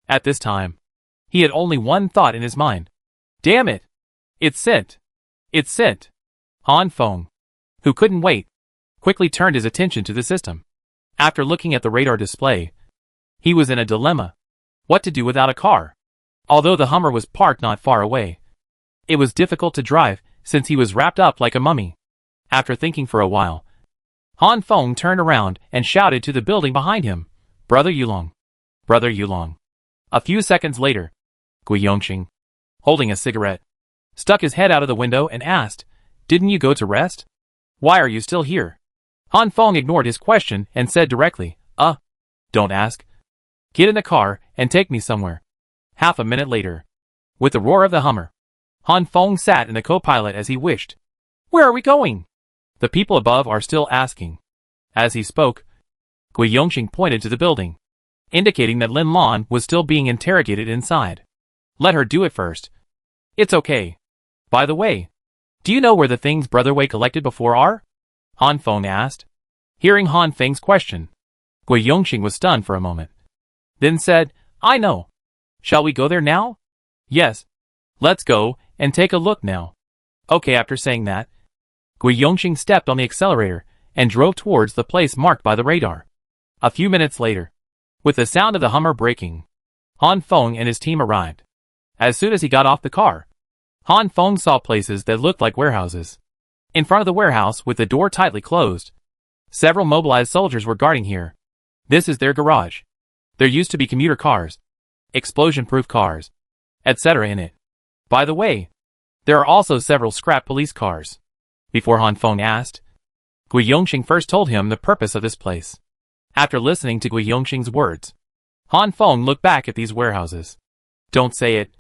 Speaker 1: At this time, he had only one thought in his mind. "Damn it! It's sent! It's sent!" Han Feng, who couldn't wait, quickly turned his attention to the system. After looking at the radar display, he was in a dilemma. What to do without a car? Although the Hummer was parked not far away, it was difficult to drive since he was wrapped up like a mummy. After thinking for a while, Han Feng turned around and shouted to the building behind him, "Brother Yulong! Brother Yulong!" A few seconds later, Gui Yongqing, holding a cigarette, stuck his head out of the window and asked, "Didn't you go to rest? Why are you still here?" Han Feng ignored his question and said directly, Don't ask. Get in the car and take me somewhere." Half a minute later, with the roar of the Hummer, Han Feng sat in the co-pilot as he wished. "Where are we going?" the people above are still asking. As he spoke, Gui Yongqing pointed to the building, indicating that Lin Lan was still being interrogated inside. "Let her do it first. It's okay. By the way, do you know where the things Brother Wei collected before are?" Han Feng asked. Hearing Han Feng's question, Gui Yongqing was stunned for a moment, then said, "I know. Shall we go there now?" "Yes. Let's go and take a look now." Okay, after saying that, Gui Yongqing stepped on the accelerator and drove towards the place marked by the radar. A few minutes later, with the sound of the Hummer braking, Han Feng and his team arrived. As soon as he got off the car, Han Feng saw places that looked like warehouses. In front of the warehouse, with the door tightly closed, several mobilized soldiers were guarding here. This is their garage. There used to be commuter cars, explosion-proof cars, etc. in it. By the way, there are also several scrap police cars. Before Han Feng asked, Gui Yongqing first told him the purpose of this place. After listening to Gui Yongqing's words, Han Feng looked back at these warehouses. Don't say it.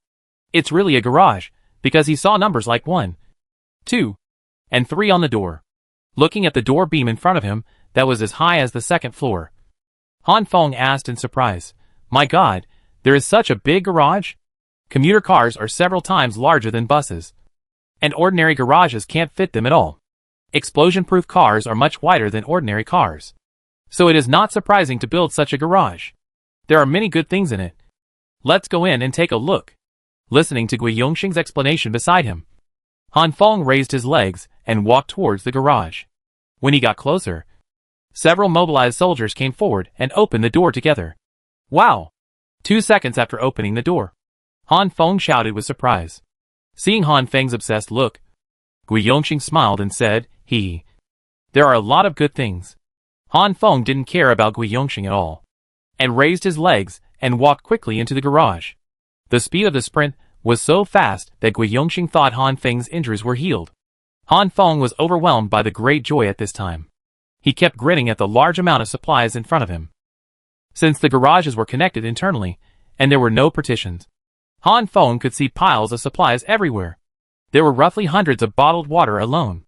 Speaker 1: It's really a garage, because he saw numbers like 1, 2, and 3 on the door. Looking at the door beam in front of him that was as high as the second floor, Han Feng asked in surprise, "My God, there is such a big garage? Commuter cars are several times larger than buses, and ordinary garages can't fit them at all. Explosion-proof cars are much wider than ordinary cars. So it is not surprising to build such a garage. There are many good things in it. Let's go in and take a look." Listening to Gui Yongqing's explanation beside him, Han Feng raised his legs and walked towards the garage. When he got closer, several mobilized soldiers came forward and opened the door together. "Wow!" 2 seconds after opening the door, Han Feng shouted with surprise. Seeing Han Feng's obsessed look, Gui Yongqing smiled and said, There are a lot of good things." Han Feng didn't care about Gui Yongqing at all, and raised his legs and walked quickly into the garage. The speed of the sprint was so fast that Gui Yongxing thought Han Feng's injuries were healed. Han Feng was overwhelmed by the great joy at this time. He kept grinning at the large amount of supplies in front of him. Since the garages were connected internally, and there were no partitions, Han Feng could see piles of supplies everywhere. There were roughly hundreds of bottled water alone.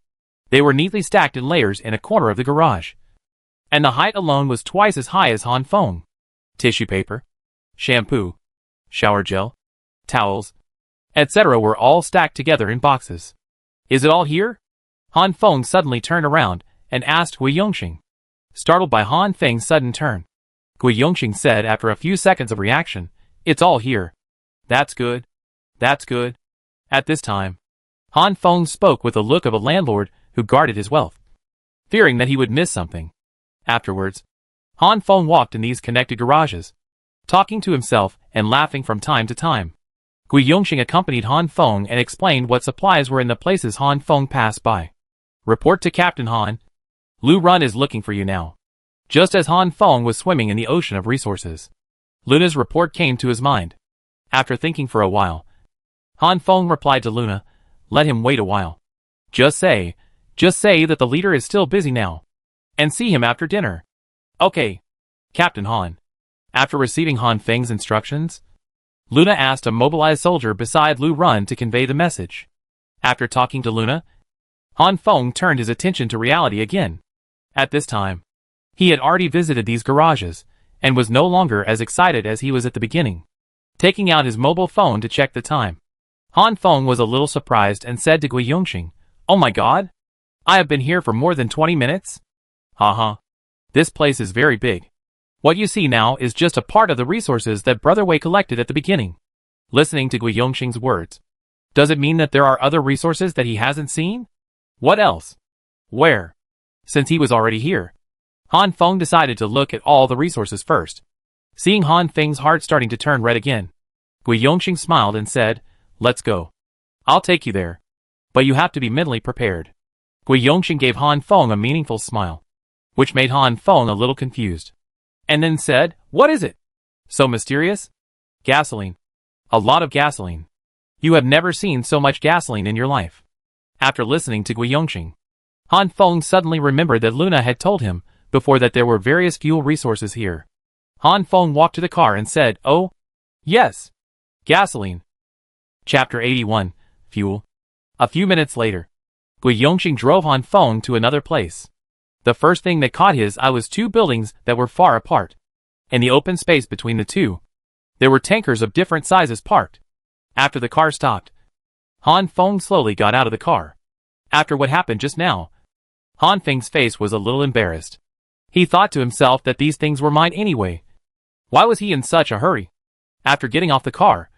Speaker 1: They were neatly stacked in layers in a corner of the garage. And the height alone was twice as high as Han Feng. Tissue paper, shampoo, shower gel, towels, etc. were all stacked together in boxes. Is it all here? Han Feng suddenly turned around and asked Gui Yongxing. Startled by Han Feng's sudden turn, Gui Yongxing said after a few seconds of reaction, "It's all here." "That's good. That's good." At this time, Han Feng spoke with the look of a landlord who guarded his wealth, fearing that he would miss something. Afterwards, Han Feng walked in these connected garages, talking to himself and laughing from time to time. Gui Yongxing accompanied Han Feng and explained what supplies were in the places Han Feng passed by. "Report to Captain Han. Lu Run is looking for you now." Just as Han Feng was swimming in the ocean of resources, Luna's report came to his mind. After thinking for a while, Han Feng replied to Luna, "Let him wait a while. Just say that the leader is still busy now, and see him after dinner." "Okay, Captain Han." After receiving Han Feng's instructions, Luna asked a mobilized soldier beside Lu Run to convey the message. After talking to Luna, Han Feng turned his attention to reality again. At this time, he had already visited these garages, and was no longer as excited as he was at the beginning. Taking out his mobile phone to check the time, Han Feng was a little surprised and said to Gui Yongxing, "Oh my god! I have been here for more than 20 minutes? Haha. This place is very big. What you see now is just a part of the resources that Brother Wei collected at the beginning." Listening to Gui Yongxing's words, does it mean that there are other resources that he hasn't seen? What else? Where? Since he was already here, Han Feng decided to look at all the resources first. Seeing Han Feng's heart starting to turn red again, Gui Yongxing smiled and said, "Let's go. I'll take you there. But you have to be mentally prepared." Gui Yongxing gave Han Feng a meaningful smile, which made Han Feng a little confused, and then said, "What is it? So mysterious?" "Gasoline. A lot of gasoline. You have never seen so much gasoline in your life." After listening to Gui Yongxing, Han Feng suddenly remembered that Luna had told him before that there were various fuel resources here. Han Feng walked to the car and said, "Oh, yes. Gasoline." Chapter 81, Fuel. A few minutes later, Gui Yongxing drove Han Feng to another place. The first thing that caught his eye was two buildings that were far apart. In the open space between the two, there were tankers of different sizes parked. After the car stopped, Han Feng slowly got out of the car. After what happened just now, Han Feng's face was a little embarrassed. He thought to himself that these things were mine anyway. Why was he in such a hurry? After getting off the car,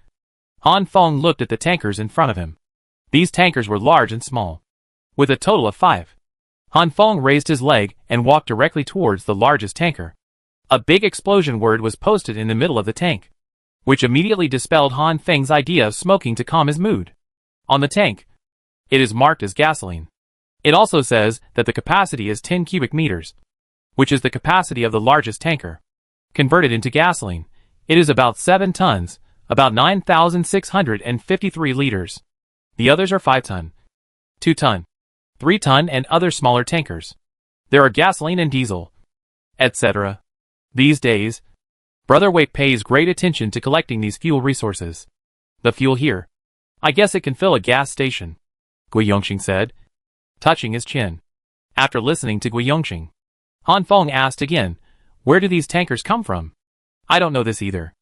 Speaker 1: Han Feng looked at the tankers in front of him. These tankers were large and small, with a total of 5. Han Feng raised his leg and walked directly towards the largest tanker. A big explosion word was posted in the middle of the tank, which immediately dispelled Han Feng's idea of smoking to calm his mood. On the tank, it is marked as gasoline. It also says that the capacity is 10 cubic meters, which is the capacity of the largest tanker. Converted into gasoline, it is about 7 tons, about 9,653 liters. The others are 5 ton, 2 ton, 3 ton and other smaller tankers. There are gasoline and diesel, etc. These days, Brother Wei pays great attention to collecting these fuel resources. The fuel here, I guess it can fill a gas station, Gui Yongxing said, touching his chin. After listening to Gui Yongxing, Han Feng asked again, "Where do these tankers come from?" "I don't know this either.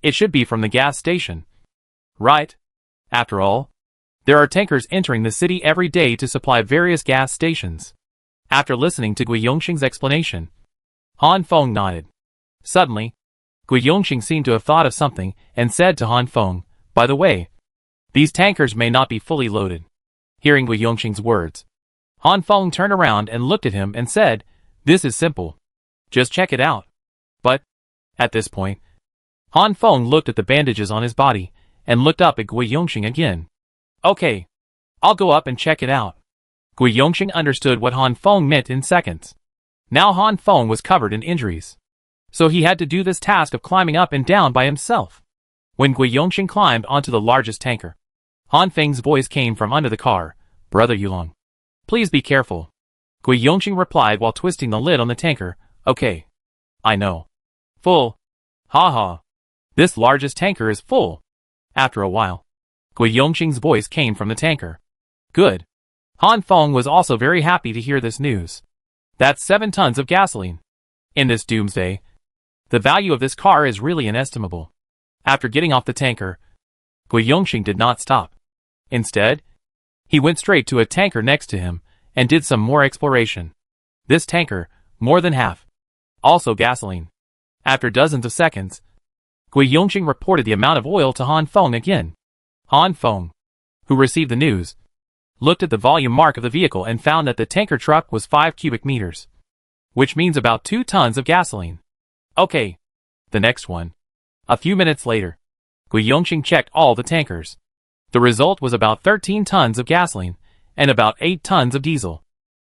Speaker 1: It should be from the gas station." "Right. After all, there are tankers entering the city every day to supply various gas stations." After listening to Gui Yongxing's explanation, Han Feng nodded. Suddenly, Gui Yongxing seemed to have thought of something and said to Han Feng, "By the way, these tankers may not be fully loaded." Hearing Gui Yongxing's words, Han Feng turned around and looked at him and said, "This is simple. Just check it out." But, at this point, Han Feng looked at the bandages on his body and looked up at Gui Yongxing again. "Okay, I'll go up and check it out." Gui Yongxing understood what Han Feng meant in seconds. Now Han Feng was covered in injuries. so he had to do this task of climbing up and down by himself. When Gui Yongxing climbed onto the largest tanker, Han Feng's voice came from under the car. Brother Yulong, please be careful. Gui Yongxing replied while twisting the lid on the tanker. Okay. I know. Full. Ha ha. This largest tanker is full. After a while, Gui Yongxing's voice came from the tanker. Good. Han Feng was also very happy to hear this news. That's 7 tons of gasoline. In this Doomsday, the value of this car is really inestimable. After getting off the tanker, Gui Yongxing did not stop. Instead, he went straight to a tanker next to him and did some more exploration. This tanker, more than half, also gasoline. After dozens of seconds, Gui Yongxing reported the amount of oil to Han Feng again. Han Feng, who received the news, looked at the volume mark of the vehicle and found that the tanker truck was 5 cubic meters, which means about 2 tons of gasoline. Okay. The next one. A few minutes later, Gui Yongxing checked all the tankers. The result was about 13 tons of gasoline and about 8 tons of diesel.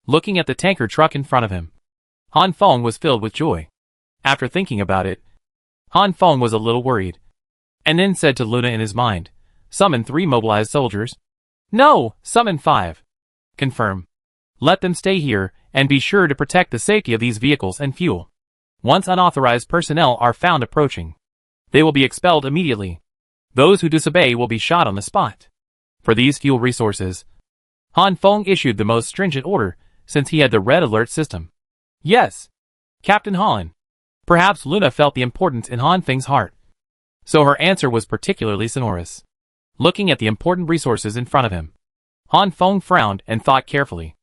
Speaker 1: Looking at the tanker truck in front of him, Han Feng was filled with joy. After thinking about it, Han Feng was a little worried, and then said to Luna in his mind, summon 3 mobilized soldiers. No, summon 5. Confirm. Let them stay here and be sure to protect the safety of these vehicles and fuel. Once unauthorized personnel are found approaching, they will be expelled immediately. Those who disobey will be shot on the spot. For these fuel resources, Han Feng issued the most stringent order since he had the red alert system. Yes, Captain Han. Perhaps Luna felt the importance in Han Feng's heart, so her answer was particularly sonorous. Looking at the important resources in front of him, Han Feng frowned and thought carefully.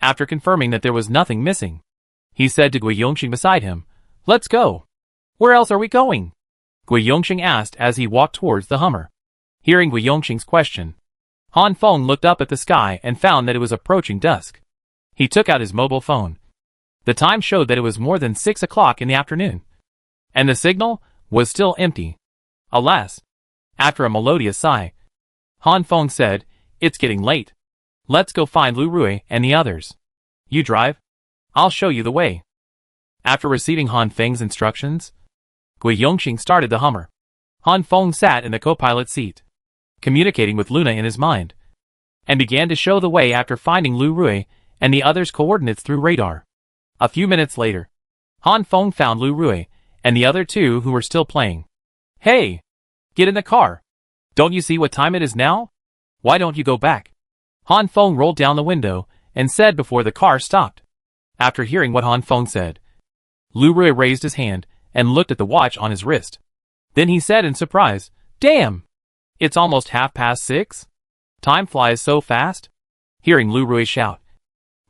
Speaker 1: After confirming that there was nothing missing, he said to Gui Yongxing beside him, Let's go. Where else are we going? Gui Yongxing asked as he walked towards the Hummer. Hearing Gui Yongxing's question, Han Feng looked up at the sky and found that it was approaching dusk. He took out his mobile phone. The time showed that it was more than 6 o'clock in the afternoon, and the signal was still empty. Alas! After a melodious sigh, Han Feng said, It's getting late. Let's go find Lu Rui and the others. You drive. I'll show you the way. After receiving Han Feng's instructions, Gui Yongxing started the Hummer. Han Feng sat in the co-pilot seat, communicating with Luna in his mind, and began to show the way after finding Lu Rui and the others' coordinates through radar. A few minutes later, Han Feng found Lu Rui and the other 2 who were still playing. Hey! Get in the car. Don't you see what time it is now? Why don't you go back? Han Feng rolled down the window and said before the car stopped. After hearing what Han Feng said, Lu Rui raised his hand and looked at the watch on his wrist. Then he said in surprise, Damn! It's almost 6:30? Time flies so fast. Hearing Lu Rui shout,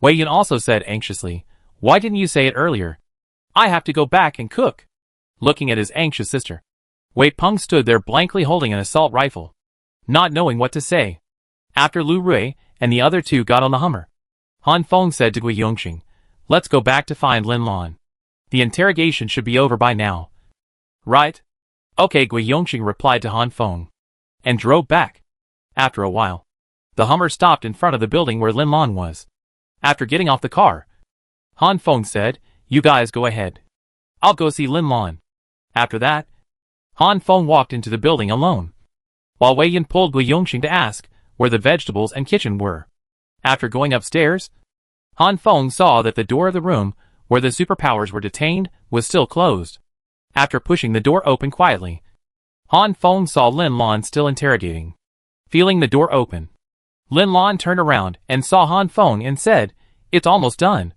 Speaker 1: Wei Yan also said anxiously, Why didn't you say it earlier? I have to go back and cook. Looking at his anxious sister, Wei Peng stood there blankly holding an assault rifle, not knowing what to say. After Lu Rui and the other 2 got on the Hummer, Han Feng said to Gui Yongxing, Let's go back to find Lin Lan. The interrogation should be over by now. Right? Okay, Gui Yongxing replied to Han Feng, and drove back. After a while, the Hummer stopped in front of the building where Lin Lan was. After getting off the car, Han Feng said, You guys go ahead. I'll go see Lin Lan. After that, Han Feng walked into the building alone, while Wei Yan pulled Gui Yongxing to ask where the vegetables and kitchen were. After going upstairs, Han Feng saw that the door of the room where the superpowers were detained was still closed. After pushing the door open quietly, Han Feng saw Lin Lan still interrogating. Feeling the door open, Lin Lan turned around and saw Han Feng and said, It's almost done.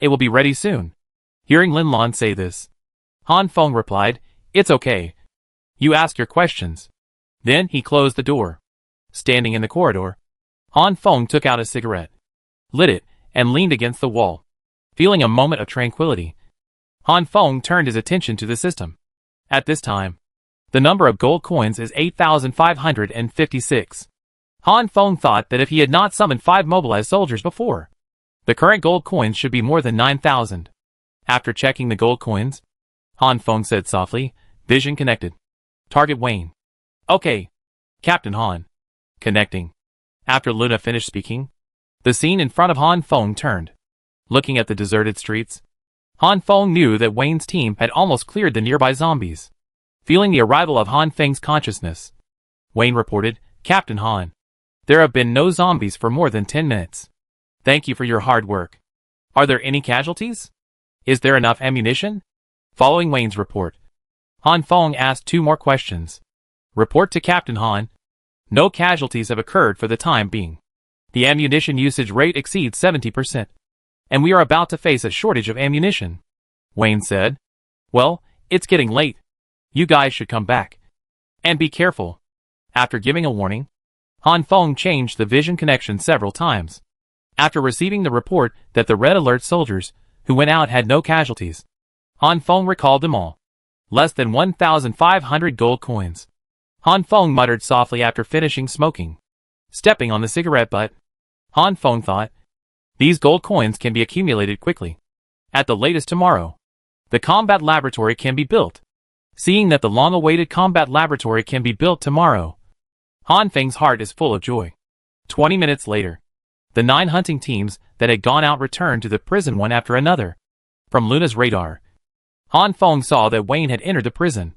Speaker 1: It will be ready soon. Hearing Lin Lan say this, Han Feng replied, It's okay. You ask your questions. Then he closed the door. Standing in the corridor, Han Feng took out a cigarette, lit it, and leaned against the wall. Feeling a moment of tranquility, Han Feng turned his attention to the system. At this time, the number of gold coins is 8,556. Han Feng thought that if he had not summoned 5 mobilized soldiers before, the current gold coins should be more than 9,000. After checking the gold coins, Han Feng said softly, Vision connected. Target Wayne. Okay. Captain Han. Connecting. After Luna finished speaking, the scene in front of Han Feng turned. Looking at the deserted streets, Han Feng knew that Wayne's team had almost cleared the nearby zombies. Feeling the arrival of Han Feng's consciousness, Wayne reported, "Captain Han, there have been no zombies for more than 10 minutes. Thank you for your hard work. Are there any casualties? Is there enough ammunition?" Following Wayne's report, Han Feng asked 2 more questions. "Report to Captain Han. No casualties have occurred for the time being. The ammunition usage rate exceeds 70%. And we are about to face a shortage of ammunition." Wayne said, "Well, it's getting late. You guys should come back. And be careful." After giving a warning, Han Feng changed the vision connection several times. After receiving the report that the Red Alert soldiers who went out had no casualties, Han Feng recalled them all. Less than 1,500 gold coins. Han Feng muttered softly after finishing smoking. Stepping on the cigarette butt, Han Feng thought, these gold coins can be accumulated quickly. At the latest tomorrow, the combat laboratory can be built. Seeing that the long-awaited combat laboratory can be built tomorrow, Han Feng's heart is full of joy. 20 minutes later, the 9 hunting teams that had gone out returned to the prison one after another. From Luna's radar, Han Feng saw that Wayne had entered the prison,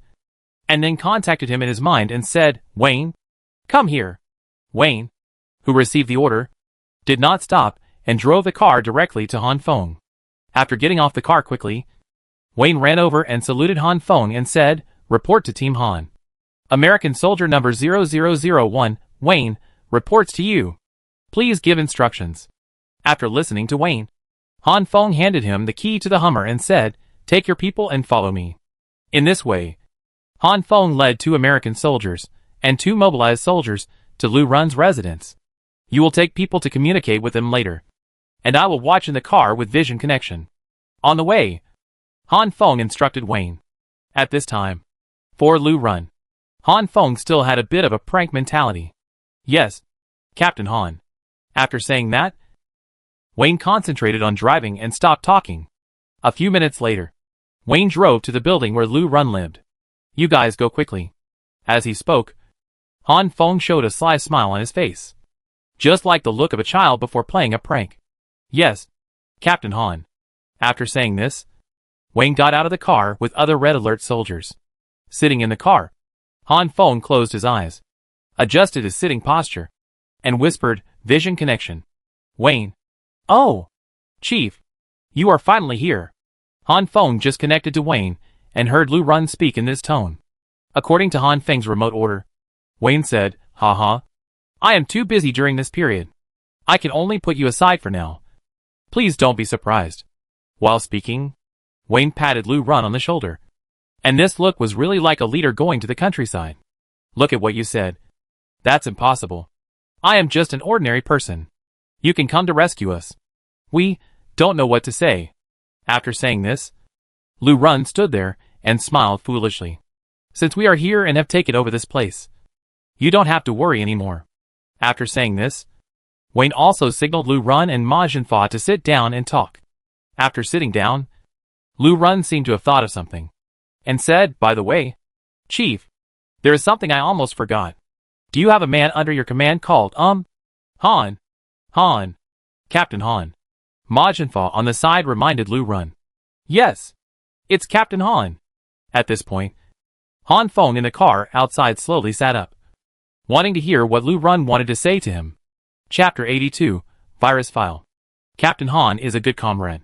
Speaker 1: and then contacted him in his mind and said, "Wayne, come here." Wayne, who received the order, did not stop and drove the car directly to Han Feng. After getting off the car quickly, Wayne ran over and saluted Han Feng and said, "Report to Team Han. American soldier number 0001, Wayne, reports to you. Please give instructions." After listening to Wayne, Han Feng handed him the key to the Hummer and said, "Take your people and follow me." In this way, Han Feng led 2 American soldiers and 2 mobilized soldiers to Lu Run's residence. "You will take people to communicate with them later, and I will watch in the car with vision connection." On the way, Han Feng instructed Wayne. At this time, for Lu Run, Han Feng still had a bit of a prank mentality. "Yes, Captain Han." After saying that, Wayne concentrated on driving and stopped talking. A few minutes later, Wayne drove to the building where Lu Run lived. "You guys go quickly." As he spoke, Han Feng showed a sly smile on his face, just like the look of a child before playing a prank. "Yes, Captain Han." After saying this, Wayne got out of the car with other Red Alert soldiers. Sitting in the car, Han Feng closed his eyes, adjusted his sitting posture, and whispered, "Vision connection. Wayne." "Oh, Chief, you are finally here." Han Feng just connected to Wayne and heard Lu Run speak in this tone. According to Han Feng's remote order, Wayne said, "Haha. I am too busy during this period. I can only put you aside for now. Please don't be surprised." While speaking, Wayne patted Lu Run on the shoulder. And this look was really like a leader going to the countryside. "Look at what you said. That's impossible. I am just an ordinary person. You can come to rescue us. We don't know what to say." After saying this, Lu Run stood there and smiled foolishly. "Since we are here and have taken over this place, you don't have to worry anymore." After saying this, Wayne also signaled Lu Run and Ma Jinfa to sit down and talk. After sitting down, Lu Run seemed to have thought of something, and said, "By the way, Chief, there is something I almost forgot. Do you have a man under your command called, Han?" "Han. Captain Han." Ma Jinfa on the side reminded Lu Run. "Yes, it's Captain Han." At this point, Han Feng in the car outside slowly sat up, wanting to hear what Lu Run wanted to say to him. Chapter 82, Virus File. Captain Han is a good comrade.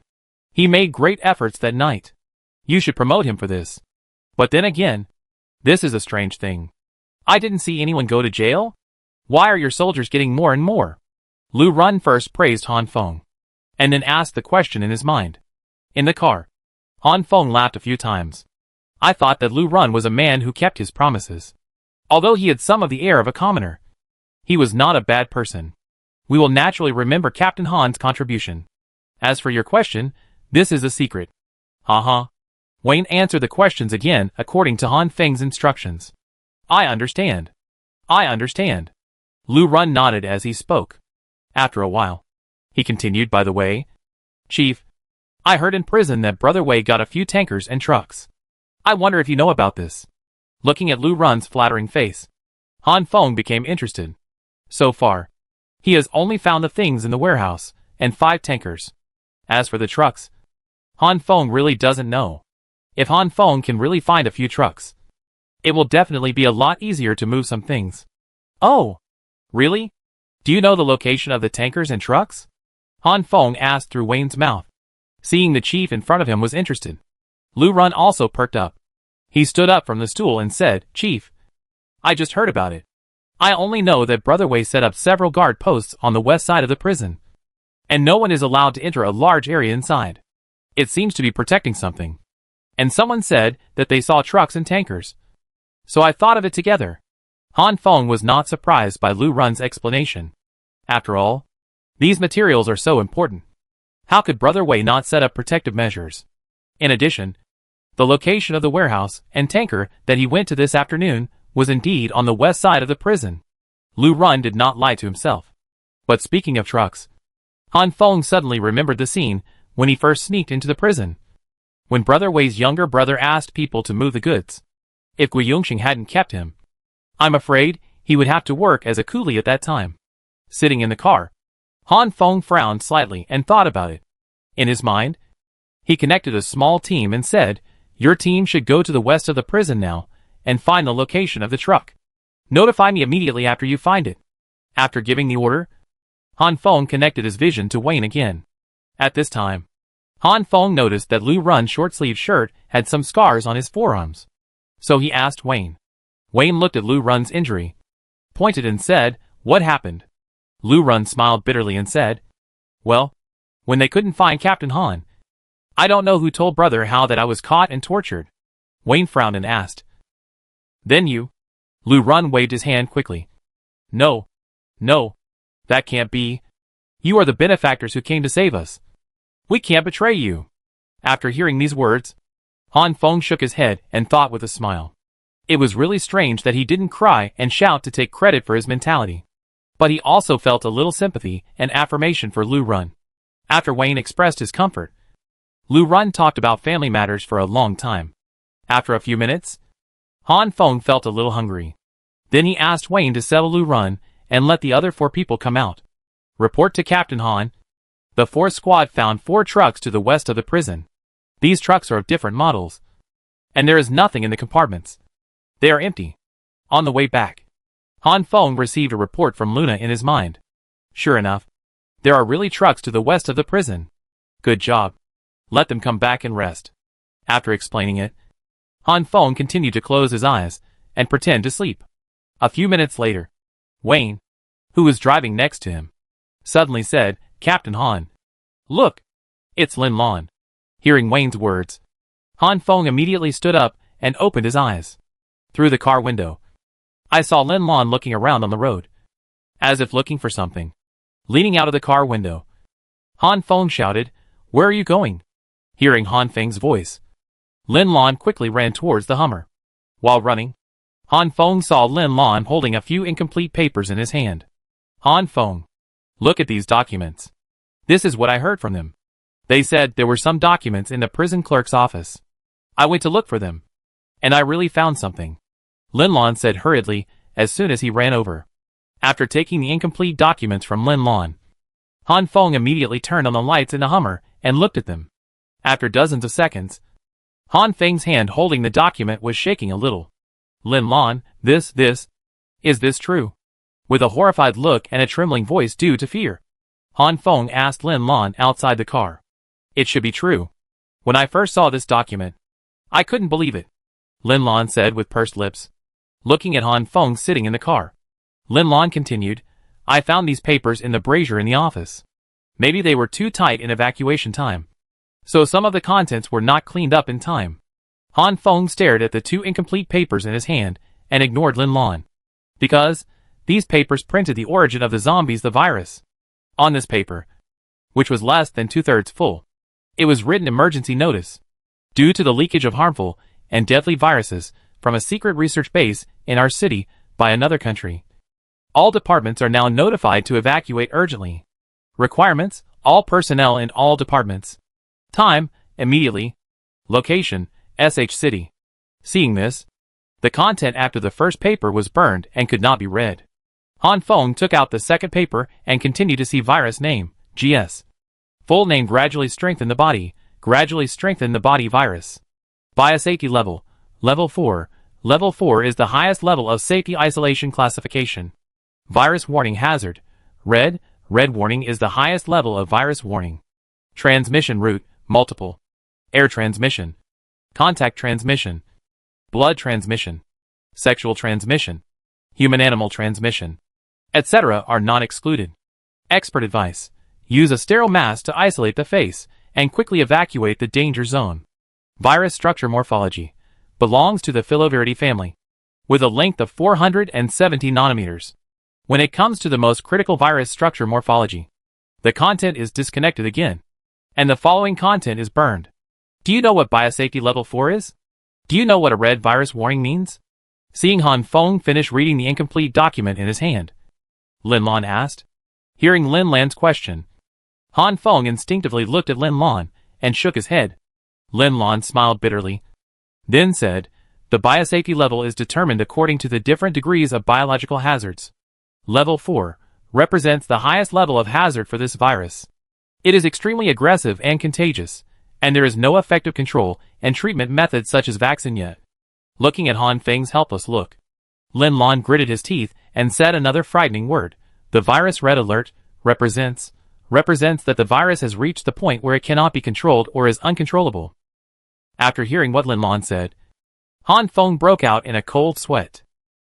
Speaker 1: He made great efforts that night. You should promote him for this. But then again, this is a strange thing. I didn't see anyone go to jail. Why are your soldiers getting more and more? Lu Run first praised Han Feng, and then asked the question in his mind. In the car, Han Feng laughed a few times. I thought that Lu Run was a man who kept his promises. Although he had some of the air of a commoner, he was not a bad person. We will naturally remember Captain Han's contribution. As for your question, this is a secret. Haha. Wayne answered the questions again according to Han Feng's instructions. I understand. I understand. Lu Run nodded as he spoke. After a while, he continued, by the way, Chief, I heard in prison that Brother Wei got a few tankers and trucks. I wonder if you know about this. Looking at Lu Run's flattering face, Han Feng became interested. So far, he has only found the things in the warehouse, and 5 tankers. As for the trucks, Han Feng really doesn't know. If Han Feng can really find a few trucks, it will definitely be a lot easier to move some things. Oh, really? Do you know the location of the tankers and trucks? Han Feng asked through Wayne's mouth. Seeing the chief in front of him was interested. Lu Run also perked up. He stood up from the stool and said, Chief, I just heard about it. I only know that Brother Wei set up several guard posts on the west side of the prison, and no one is allowed to enter a large area inside. It seems to be protecting something. And someone said that they saw trucks and tankers. So I thought of it together. Han Feng was not surprised by Lu Run's explanation. After all, these materials are so important. How could Brother Wei not set up protective measures? In addition, the location of the warehouse and tanker that he went to this afternoon was indeed on the west side of the prison. Lu Run did not lie to himself. But speaking of trucks, Han Feng suddenly remembered the scene when he first sneaked into the prison. When Brother Wei's younger brother asked people to move the goods. If Gui Yongxing hadn't kept him, I'm afraid he would have to work as a coolie at that time. Sitting in the car, Han Feng frowned slightly and thought about it. In his mind, he connected a small team and said, Your team should go to the west of the prison now and find the location of the truck. Notify me immediately after you find it. After giving the order, Han Feng connected his vision to Wayne again. At this time, Han Feng noticed that Lu Run's short-sleeved shirt had some scars on his forearms. So he asked Wayne. Wayne looked at Lu Run's injury, pointed and said, What happened? Lu Run smiled bitterly and said, Well, when they couldn't find Captain Han, I don't know who told Brother How that I was caught and tortured. Wayne frowned and asked, Then you? Lu Run waved his hand quickly. No, that can't be. You are the benefactors who came to save us. We can't betray you. After hearing these words, Han Feng shook his head and thought with a smile. It was really strange that he didn't cry and shout to take credit for his mentality. But he also felt a little sympathy and affirmation for Lu Run. After Wayne expressed his comfort, Lu Run talked about family matters for a long time. After a few minutes, Han Feng felt a little hungry. Then he asked Wayne to settle Lu Run and let the other 4 people come out. Report to Captain Han. The 4th squad found 4 trucks to the west of the prison. These trucks are of different models, and there is nothing in the compartments. They are empty. On the way back, Han Feng received a report from Luna in his mind. Sure enough, there are really trucks to the west of the prison. Good job. Let them come back and rest. After explaining it, Han Feng continued to close his eyes and pretend to sleep. A few minutes later, Wayne, who was driving next to him, suddenly said, Captain Han. Look! It's Lin Lan. Hearing Wayne's words, Han Feng immediately stood up and opened his eyes. Through the car window, I saw Lin Lan looking around on the road, as if looking for something. Leaning out of the car window, Han Feng shouted, Where are you going? Hearing Han Feng's voice, Lin Lan quickly ran towards the Hummer. While running, Han Feng saw Lin Lan holding a few incomplete papers in his hand. Han Feng, look at these documents. This is what I heard from them. They said there were some documents in the prison clerk's office. I went to look for them, and I really found something. Lin Lan said hurriedly as soon as he ran over. After taking the incomplete documents from Lin Lan, Han Feng immediately turned on the lights in the Hummer and looked at them. After dozens of seconds, Han Feng's hand holding the document was shaking a little. Lin Lan, is this true? With a horrified look and a trembling voice due to fear, Han Feng asked Lin Lan outside the car. It should be true. When I first saw this document, I couldn't believe it, Lin Lan said with pursed lips, looking at Han Feng sitting in the car. Lin Lan continued, I found these papers in the brazier in the office. Maybe they were too tight in evacuation time, so some of the contents were not cleaned up in time. Han Feng stared at the 2 incomplete papers in his hand and ignored Lin Lan, because these papers printed the origin of the zombies, the virus. On this paper, which was less than 2/3 full, it was written emergency notice. Due to the leakage of harmful and deadly viruses from a secret research base in our city by another country, all departments are now notified to evacuate urgently. Requirements, all personnel in all departments. Time, immediately. Location, SH City. Seeing this, the content after the first paper was burned and could not be read. Han Feng took out the second paper and continued to see virus name, GS. Full name gradually strengthened the body, gradually strengthen the body virus. Biosafety level, level 4. Level 4 is the highest level of safety isolation classification. Virus warning hazard, red. Red warning is the highest level of virus warning. Transmission route, multiple. Air transmission, contact transmission, blood transmission, sexual transmission, human-animal transmission, etc. are not excluded. Expert advice: use a sterile mask to isolate the face and quickly evacuate the danger zone. Virus structure morphology belongs to the filoviridae family, with a length of 470 nanometers. When it comes to the most critical virus structure morphology, the content is disconnected again, and the following content is burned. Do you know what biosafety level 4 is? Do you know what a red virus warning means? Seeing Han Feng finish reading the incomplete document in his hand, Lin Lan asked. Hearing Lin Lan's question, Han Feng instinctively looked at Lin Lan and shook his head. Lin Lan smiled bitterly, then said, "The biosafety level is determined according to the different degrees of biological hazards. Level 4 represents the highest level of hazard for this virus. It is extremely aggressive and contagious, and there is no effective control and treatment methods such as vaccine yet." Looking at Han Feng's helpless look, Lin Lan gritted his teeth and said another frightening word. The virus red alert represents that the virus has reached the point where it cannot be controlled or is uncontrollable. After hearing what Lin Lan said, Han Feng broke out in a cold sweat,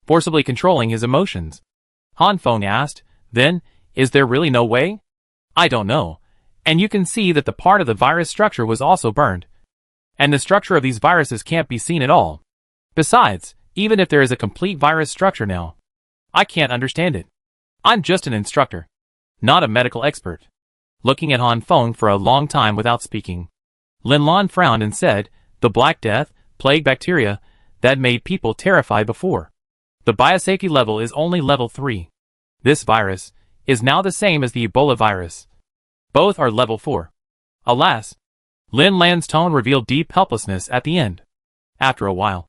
Speaker 1: forcibly controlling his emotions. Han Feng asked, "Then, is there really no way?" "I don't know. And you can see that the part of the virus structure was also burned. And the structure of these viruses can't be seen at all. Besides, even if there is a complete virus structure now, I can't understand it. I'm just an instructor, not a medical expert." Looking at Han Feng for a long time without speaking, Lin Lan frowned and said, "The Black Death, plague bacteria, that made people terrified before. The biosafety level is only level 3. This virus is now the same as the Ebola virus. Both are level 4. Alas." Lin Lan's tone revealed deep helplessness at the end. After a while,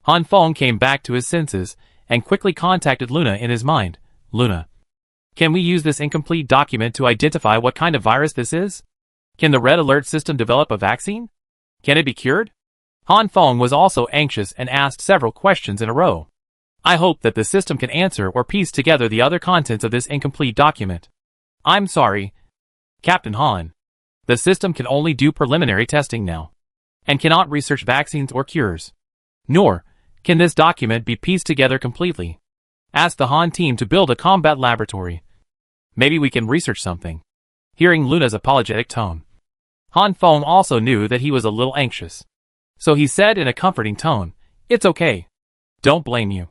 Speaker 1: Han Feng came back to his senses and quickly contacted Luna in his mind. "Luna, can we use this incomplete document to identify what kind of virus this is? Can the red alert system develop a vaccine? Can it be cured?" Han Feng was also anxious and asked several questions in a row. "I hope that the system can answer or piece together the other contents of this incomplete document. I'm sorry, Captain Han. The system can only do preliminary testing now, and cannot research vaccines or cures. Nor can this document be pieced together completely. Ask the Han team to build a combat laboratory. Maybe we can research something." Hearing Luna's apologetic tone, Han Feng also knew that he was a little anxious. So he said in a comforting tone, "It's okay. Don't blame you.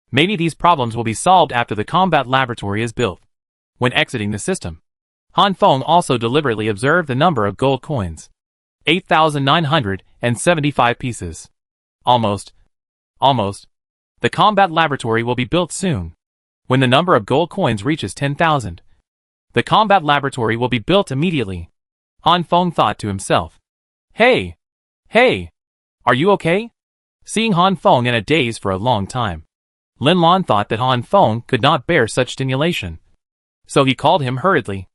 Speaker 1: Maybe these problems will be solved after the combat laboratory is built." When exiting the system, Han Feng also deliberately observed the number of gold coins. 8,975 pieces. Almost. The combat laboratory will be built soon. When the number of gold coins reaches 10,000, the combat laboratory will be built immediately. Han Feng thought to himself. Hey! Are you okay?" Seeing Han Feng in a daze for a long time, Lin Lan thought that Han Feng could not bear such stimulation. So he called him hurriedly.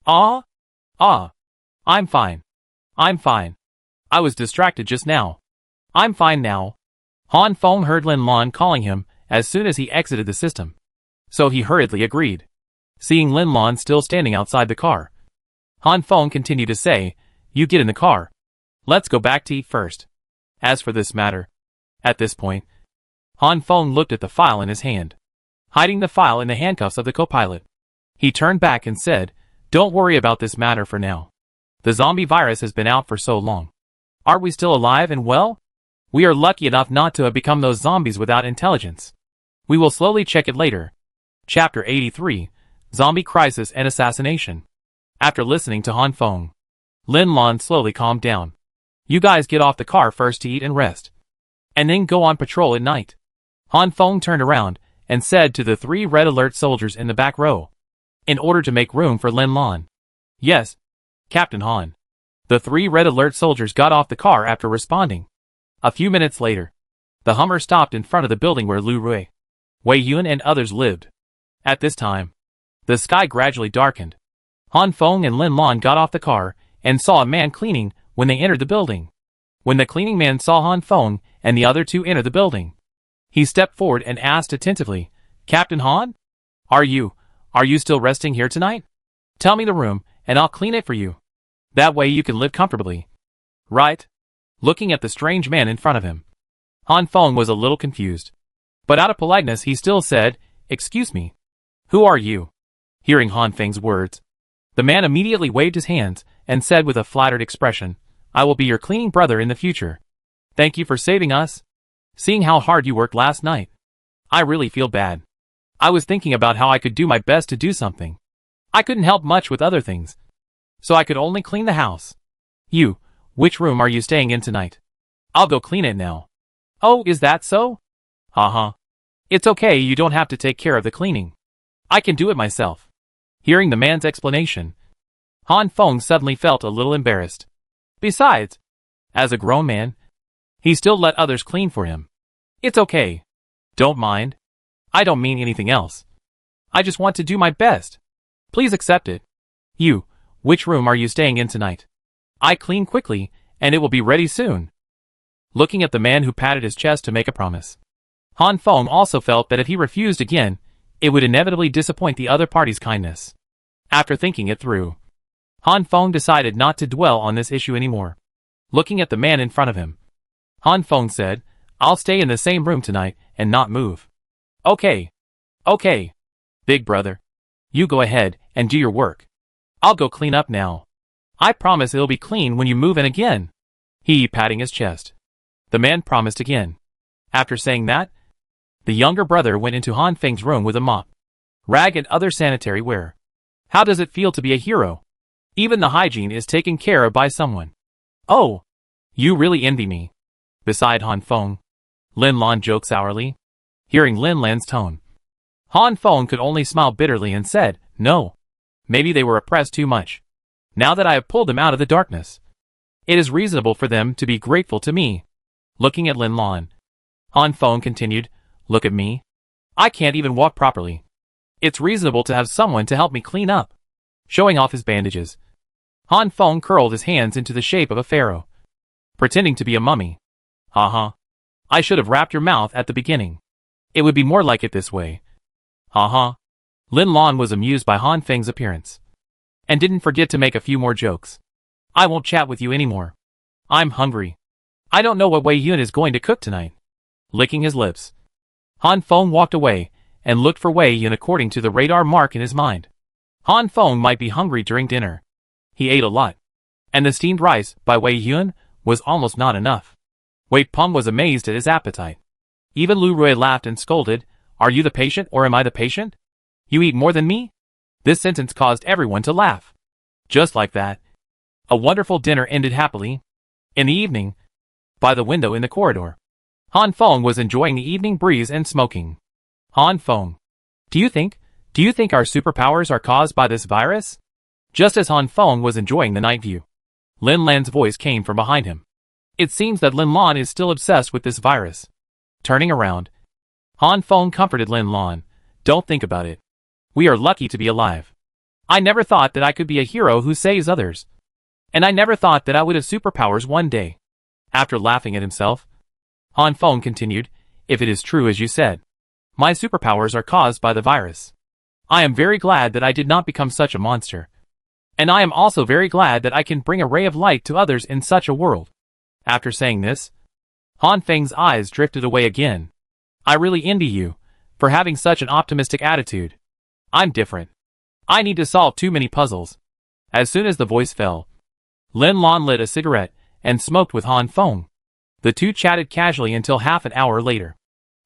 Speaker 1: I'm fine. I was distracted just now. I'm fine now." Han Feng heard Lin Lan calling him as soon as he exited the system, so he hurriedly agreed. Seeing Lin Lan still standing outside the car, Han Feng continued to say, "You get in the car. Let's go back to eat first. As for this matter." At this point, Han Feng looked at the file in his hand. Hiding the file in the handcuffs of the co-pilot, he turned back and said, "Don't worry about this matter for now. The zombie virus has been out for so long. Aren't we still alive and well? We are lucky enough not to have become those zombies without intelligence. We will slowly check it later." Chapter 83, Zombie Crisis and Assassination. After listening to Han Feng, Lin Lan slowly calmed down. "You guys get off the car first to eat and rest, and then go on patrol at night." Han Feng turned around and said to the 3 red alert soldiers in the back row, in order to make room for Lin Lan. "Yes, Captain Han." The 3 red alert soldiers got off the car after responding. A few minutes later, the Hummer stopped in front of the building where Lu Rui, Wei Yun and others lived. At this time, the sky gradually darkened. Han Feng and Lin Lan got off the car and saw a man cleaning when they entered the building. When the cleaning man saw Han Feng and the other two enter the building, he stepped forward and asked attentively, "Captain Han? Are you still resting here tonight? Tell me the room, and I'll clean it for you. That way you can live comfortably. Right?" Looking at the strange man in front of him, Han Feng was a little confused. But out of politeness he still said, "Excuse me. Who are you?" Hearing Han Feng's words, the man immediately waved his hands and said with a flattered expression, "I will be your cleaning brother in the future. Thank you for saving us. Seeing how hard you worked last night, I really feel bad. I was thinking about how I could do my best to do something. I couldn't help much with other things, so I could only clean the house. Which room are you staying in tonight? I'll go clean it now." "Oh, is that so? Haha. It's okay, you don't have to take care of the cleaning. I can do it myself." Hearing the man's explanation, Han Feng suddenly felt a little embarrassed. Besides, as a grown man, he still let others clean for him. "It's okay. Don't mind. I don't mean anything else. I just want to do my best. Please accept it." Which room are you staying in tonight? I clean quickly, and it will be ready soon." Looking at the man who patted his chest to make a promise, Han Feng also felt that if he refused again, it would inevitably disappoint the other party's kindness. After thinking it through, Han Feng decided not to dwell on this issue anymore. Looking at the man in front of him, Han Feng said, "I'll stay in the same room tonight and not move." Okay, big brother. You go ahead and do your work. I'll go clean up now. I promise it'll be clean when you move in again." He patting his chest. The man promised again. After saying that, the younger brother went into Han Feng's room with a mop, rag and other sanitary ware. How does it feel to be a hero? Even the hygiene is taken care of by someone. "Oh, you really envy me." Beside Han Feng, Lin Lan joked sourly. Hearing Lin Lan's tone, Han Feng could only smile bitterly and said, "No. Maybe they were oppressed too much. Now that I have pulled them out of the darkness, it is reasonable for them to be grateful to me." Looking at Lin Lan, Han Feng continued, "Look at me. I can't even walk properly. It's reasonable to have someone to help me clean up." Showing off his bandages, Han Feng curled his hands into the shape of a pharaoh, pretending to be a mummy. "Haha. I should have wrapped your mouth at the beginning. It would be more like it this way. Haha." Lin Lan was amused by Han Feng's appearance, and didn't forget to make a few more jokes. "I won't chat with you anymore. I'm hungry. I don't know what Wei Yun is going to cook tonight." Licking his lips, Han Feng walked away and looked for Wei Yun according to the radar mark in his mind. Han Feng might be hungry during dinner. He ate a lot, and the steamed rice by Wei Yun was almost not enough. Wei Peng was amazed at his appetite. Even Lu Rui laughed and scolded, "Are you the patient or am I the patient? You eat more than me?" This sentence caused everyone to laugh. Just like that, a wonderful dinner ended happily. In the evening, by the window in the corridor, Han Feng was enjoying the evening breeze and smoking. "Han Feng, do you think our superpowers are caused by this virus?" Just as Han Feng was enjoying the night view, Lin Lan's voice came from behind him. It seems that Lin Lan is still obsessed with this virus. Turning around, Han Feng comforted Lin Lan, "Don't think about it. We are lucky to be alive. I never thought that I could be a hero who saves others. And I never thought that I would have superpowers one day." After laughing at himself, Han Feng continued, "If it is true as you said, my superpowers are caused by the virus. I am very glad that I did not become such a monster. And I am also very glad that I can bring a ray of light to others in such a world." After saying this, Han Feng's eyes drifted away again. "I really envy you for having such an optimistic attitude. I'm different. I need to solve too many puzzles." As soon as the voice fell, Lin Lan lit a cigarette and smoked with Han Feng. The two chatted casually until half an hour later.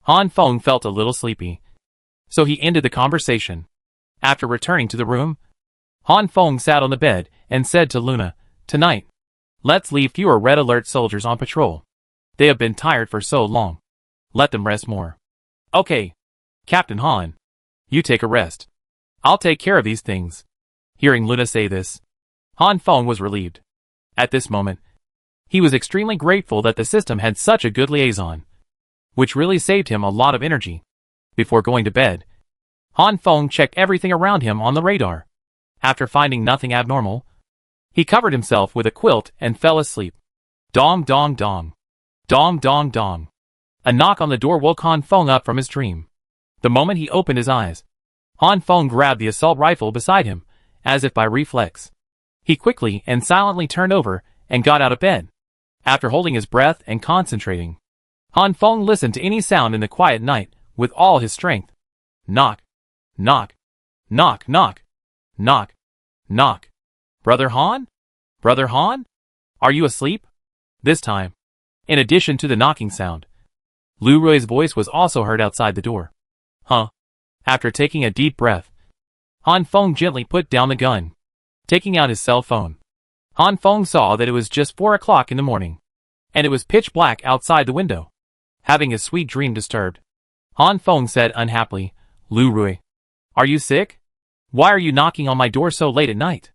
Speaker 1: Han Feng felt a little sleepy, so he ended the conversation. After returning to the room, Han Feng sat on the bed and said to Luna, "Tonight, let's leave fewer red alert soldiers on patrol. They have been tired for so long. Let them rest more." "Okay, Captain Han. You take a rest. I'll take care of these things." Hearing Luna say this, Han Feng was relieved. At this moment, he was extremely grateful that the system had such a good liaison, which really saved him a lot of energy. Before going to bed, Han Feng checked everything around him on the radar. After finding nothing abnormal, He covered himself with a quilt and fell asleep. Dong dong dong. Dong dong dong. A knock on the door woke Han Feng up from his dream. The moment he opened his eyes, Han Feng grabbed the assault rifle beside him, as if by reflex. He quickly and silently turned over and got out of bed. After holding his breath and concentrating, Han Feng listened to any sound in the quiet night with all his strength. Knock. Knock. Knock knock. Knock. Knock. Brother Han? Brother Han? Are you asleep? This time, in addition to the knocking sound, Lu Rui's voice was also heard outside the door. Huh? After taking a deep breath, Han Feng gently put down the gun. Taking out his cell phone, Han Feng saw that it was just 4 o'clock in the morning, and it was pitch black outside the window. Having his sweet dream disturbed, Han Feng said unhappily, Lu Rui, are you sick? Why are you knocking on my door so late at night?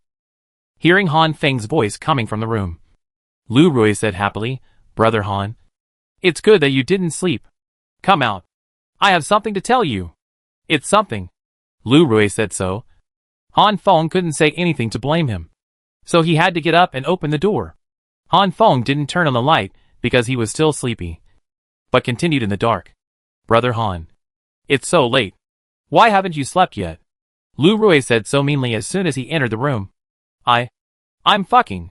Speaker 1: Hearing Han Feng's voice coming from the room, Lu Rui said happily, Brother Han, it's good that you didn't sleep. Come out. I have something to tell you. It's something. Lu Rui said so. Han Feng couldn't say anything to blame him, so he had to get up and open the door. Han Feng didn't turn on the light because he was still sleepy, but continued in the dark. Brother Han, it's so late. Why haven't you slept yet? Lu Rui said so meanly as soon as he entered the room. I'm fucking.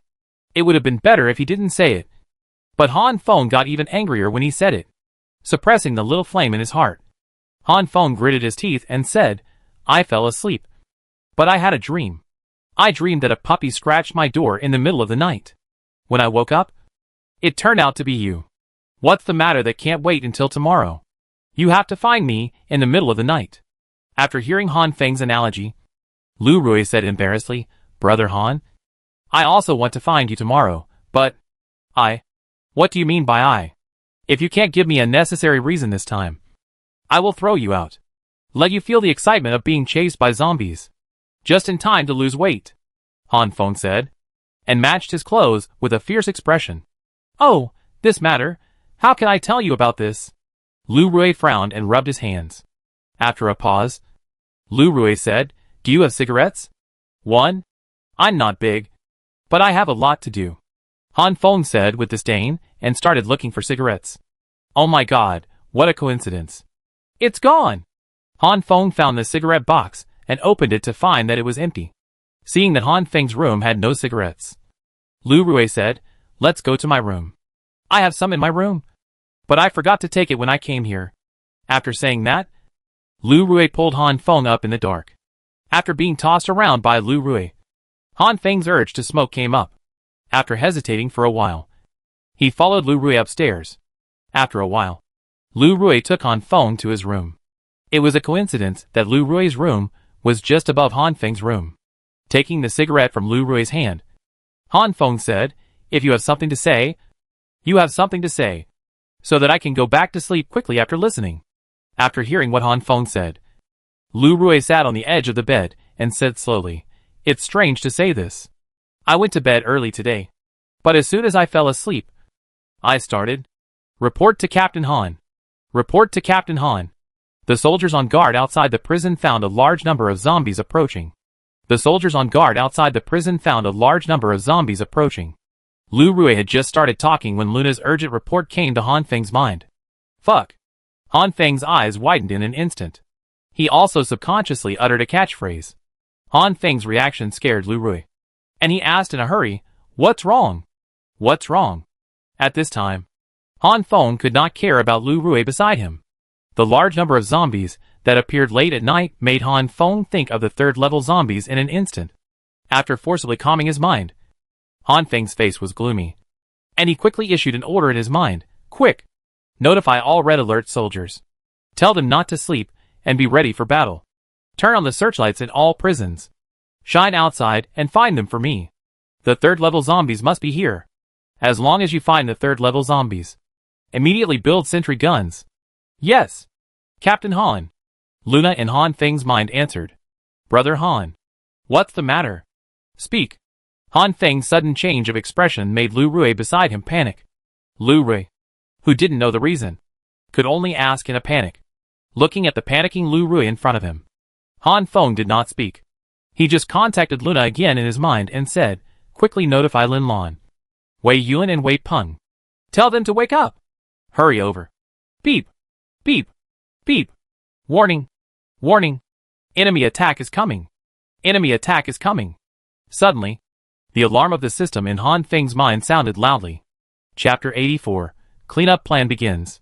Speaker 1: It would have been better if he didn't say it. But Han Feng got even angrier when he said it, suppressing the little flame in his heart. Han Feng gritted his teeth and said, I fell asleep. But I had a dream. I dreamed that a puppy scratched my door in the middle of the night. When I woke up, it turned out to be you. What's the matter that can't wait until tomorrow? You have to find me in the middle of the night. After hearing Han Feng's analogy, Lu Rui said embarrassedly, Brother Han, I also want to find you tomorrow, but what do you mean by I? If you can't give me a necessary reason this time, I will throw you out. Let you feel the excitement of being chased by zombies. Just in time to lose weight, Han Feng said, and matched his clothes with a fierce expression. Oh, this matter? How can I tell you about this? Lu Rui frowned and rubbed his hands. After a pause, Lu Rui said, Do you have cigarettes? One? I'm not big, but I have a lot to do. Han Feng said with disdain and started looking for cigarettes. Oh my god, what a coincidence. It's gone! Han Feng found the cigarette box and opened it to find that it was empty. Seeing that Han Feng's room had no cigarettes, Lu Rui said, Let's go to my room. I have some in my room, but I forgot to take it when I came here. After saying that, Lu Rui pulled Han Feng up in the dark. After being tossed around by Lu Rui, Han Feng's urge to smoke came up. After hesitating for a while, he followed Lu Rui upstairs. After a while, Lu Rui took Han Feng to his room. It was a coincidence that Lu Rui's room was just above Han Feng's room. Taking the cigarette from Lu Rui's hand, Han Feng said, If you have something to say, you have something to say, so that I can go back to sleep quickly after listening. After hearing what Han Feng said, Lu Rui sat on the edge of the bed and said slowly, It's strange to say this. I went to bed early today, but as soon as I fell asleep, I started. Report to Captain Han. Report to Captain Han. The soldiers on guard outside the prison found a large number of zombies approaching. The soldiers on guard outside the prison found a large number of zombies approaching. Lu Rui had just started talking when Luna's urgent report came to Han Feng's mind. Fuck. Han Feng's eyes widened in an instant. He also subconsciously uttered a catchphrase. Han Feng's reaction scared Lu Rui, and he asked in a hurry, What's wrong? What's wrong? At this time, Han Feng could not care about Lu Rui beside him. The large number of zombies that appeared late at night made Han Feng think of the third-level zombies in an instant. After forcibly calming his mind, Han Feng's face was gloomy, and he quickly issued an order in his mind. Quick! Notify all red alert soldiers. Tell them not to sleep and be ready for battle. Turn on the searchlights in all prisons. Shine outside and find them for me. The third-level zombies must be here. As long as you find the third-level zombies, immediately build sentry guns. Yes, Captain Han. Luna in Han Feng's mind answered. Brother Han. What's the matter? Speak. Han Feng's sudden change of expression made Lu Rui beside him panic. Lu Rui, who didn't know the reason, could only ask in a panic. Looking at the panicking Lu Rui in front of him, Han Feng did not speak. He just contacted Luna again in his mind and said, quickly notify Lin Lan, Wei Yun and Wei Peng. Tell them to wake up. Hurry over. Beep. Beep. Beep. Warning. Warning. Enemy attack is coming. Enemy attack is coming. Suddenly, the alarm of the system in Han Feng's mind sounded loudly. Chapter 84. Cleanup plan begins.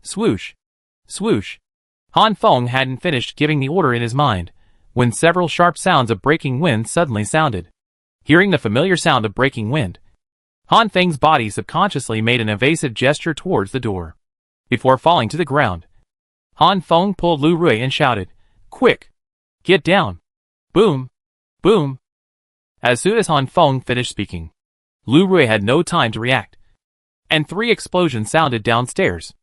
Speaker 1: Swoosh. Swoosh. Han Feng hadn't finished giving the order in his mind, when several sharp sounds of breaking wind suddenly sounded. Hearing the familiar sound of breaking wind, Han Feng's body subconsciously made an evasive gesture towards the door. Before falling to the ground, Han Feng pulled Lu Rui and shouted, Quick! Get down! Boom! Boom! As soon as Han Feng finished speaking, Lu Rui had no time to react, and 3 explosions sounded downstairs.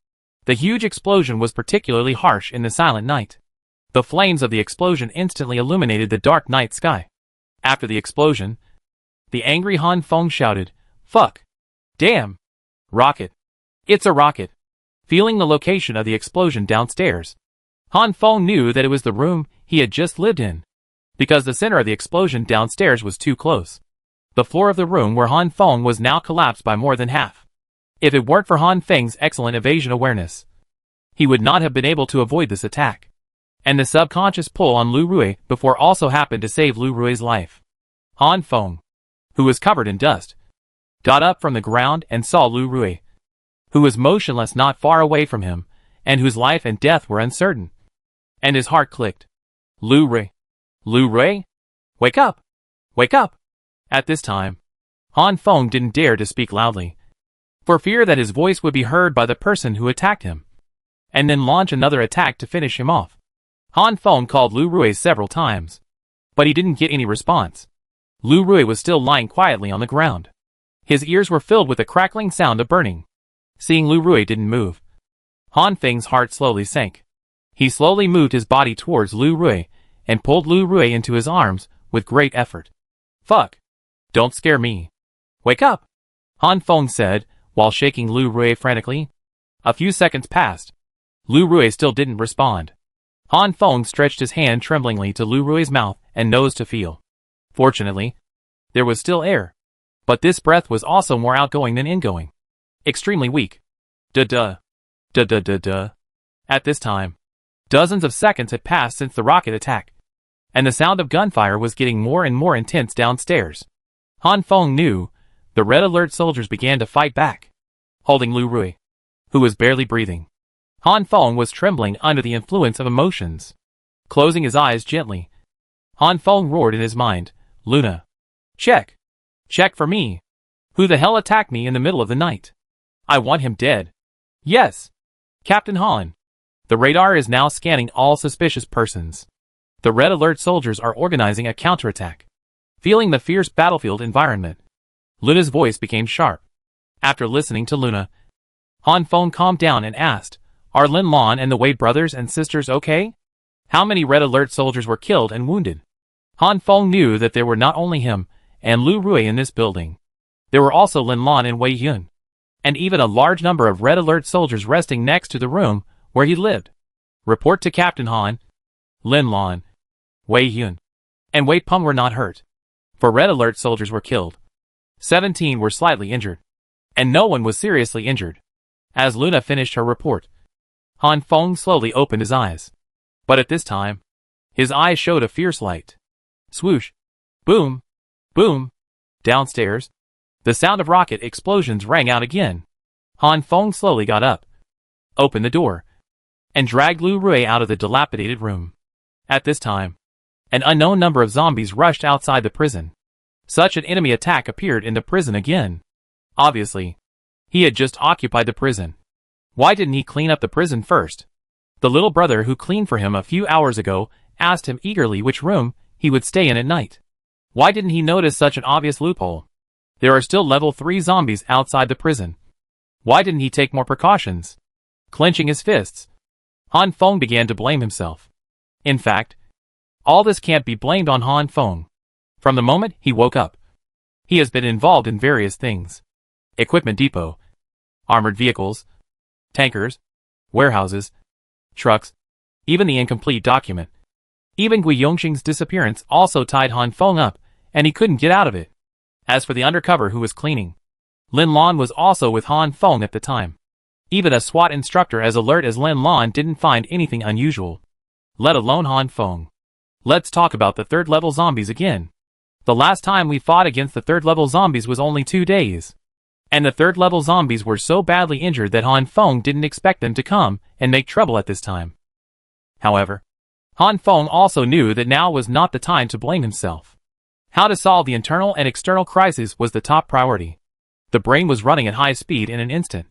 Speaker 1: The huge explosion was particularly harsh in the silent night. The flames of the explosion instantly illuminated the dark night sky. After the explosion, the angry Han Feng shouted, Fuck! Damn! Rocket! It's a rocket! Feeling the location of the explosion downstairs, Han Feng knew that it was the room he had just lived in, because the center of the explosion downstairs was too close. The floor of the room where Han Feng was now collapsed by more than half. If it weren't for Han Feng's excellent evasion awareness, he would not have been able to avoid this attack. And the subconscious pull on Lu Rui before also happened to save Lu Rui's life. Han Feng, who was covered in dust, got up from the ground and saw Lu Rui, who was motionless not far away from him, and whose life and death were uncertain. And his heart clicked. Lu Rui! Lu Rui! Wake up! Wake up! At this time, Han Feng didn't dare to speak loudly, for fear that his voice would be heard by the person who attacked him, and then launch another attack to finish him off. Han Feng called Lu Rui several times, but he didn't get any response. Lu Rui was still lying quietly on the ground. His ears were filled with the crackling sound of burning. Seeing Lu Rui didn't move, Han Feng's heart slowly sank. He slowly moved his body towards Lu Rui and pulled Lu Rui into his arms with great effort. Fuck! Don't scare me. Wake up! Han Feng said, while shaking Lu Rui frantically. A few seconds passed. Lu Rui still didn't respond. Han Feng stretched his hand tremblingly to Lu Rui's mouth and nose to feel. Fortunately, there was still air, but this breath was also more outgoing than ingoing. Extremely weak. Duh-duh. Duh-duh-duh-duh. At this time, dozens of seconds had passed since the rocket attack, and the sound of gunfire was getting more and more intense downstairs. Han Feng knew the Red Alert soldiers began to fight back. Holding Lu Rui, who was barely breathing, Han Feng was trembling under the influence of emotions. Closing his eyes gently, Han Feng roared in his mind, Luna. Check. Check for me. Who the hell attacked me in the middle of the night? I want him dead. Yes. Captain Han. The radar is now scanning all suspicious persons. The Red Alert soldiers are organizing a counterattack. Feeling the fierce battlefield environment, Luna's voice became sharp. After listening to Luna, Han Feng calmed down and asked, Are Lin Lan and the Wei brothers and sisters okay? How many Red Alert soldiers were killed and wounded? Han Feng knew that there were not only him and Lu Rui in this building. There were also Lin Lan and Wei Yun, and even a large number of Red Alert soldiers resting next to the room where he lived. Report to Captain Han. Lin Lan, Wei Yun, and Wei Peng were not hurt. 4 Red Alert soldiers were killed. 17 were slightly injured, and no one was seriously injured. As Luna finished her report, Han Feng slowly opened his eyes. But at this time, his eyes showed a fierce light. Swoosh! Boom! Boom! Downstairs, the sound of rocket explosions rang out again. Han Feng slowly got up, opened the door, and dragged Lu Rui out of the dilapidated room. At this time, an unknown number of zombies rushed outside the prison. Such an enemy attack appeared in the prison again. Obviously, he had just occupied the prison. Why didn't he clean up the prison first? The little brother who cleaned for him a few hours ago asked him eagerly which room he would stay in at night. Why didn't he notice such an obvious loophole? There are still level 3 zombies outside the prison. Why didn't he take more precautions? Clenching his fists, Han Feng began to blame himself. In fact, all this can't be blamed on Han Feng. From the moment he woke up, he has been involved in various things. Equipment depot, armored vehicles, tankers, warehouses, trucks, even the incomplete document. Even Gui Yongxing's disappearance also tied Han Feng up, and he couldn't get out of it. As for the undercover who was cleaning, Lin Lan was also with Han Feng at the time. Even a SWAT instructor as alert as Lin Lan didn't find anything unusual, let alone Han Feng. Let's talk about the third-level zombies again. The last time we fought against the third-level zombies was only 2 days. And the third-level zombies were so badly injured that Han Feng didn't expect them to come and make trouble at this time. However, Han Feng also knew that now was not the time to blame himself. How to solve the internal and external crisis was the top priority. The brain was running at high speed in an instant,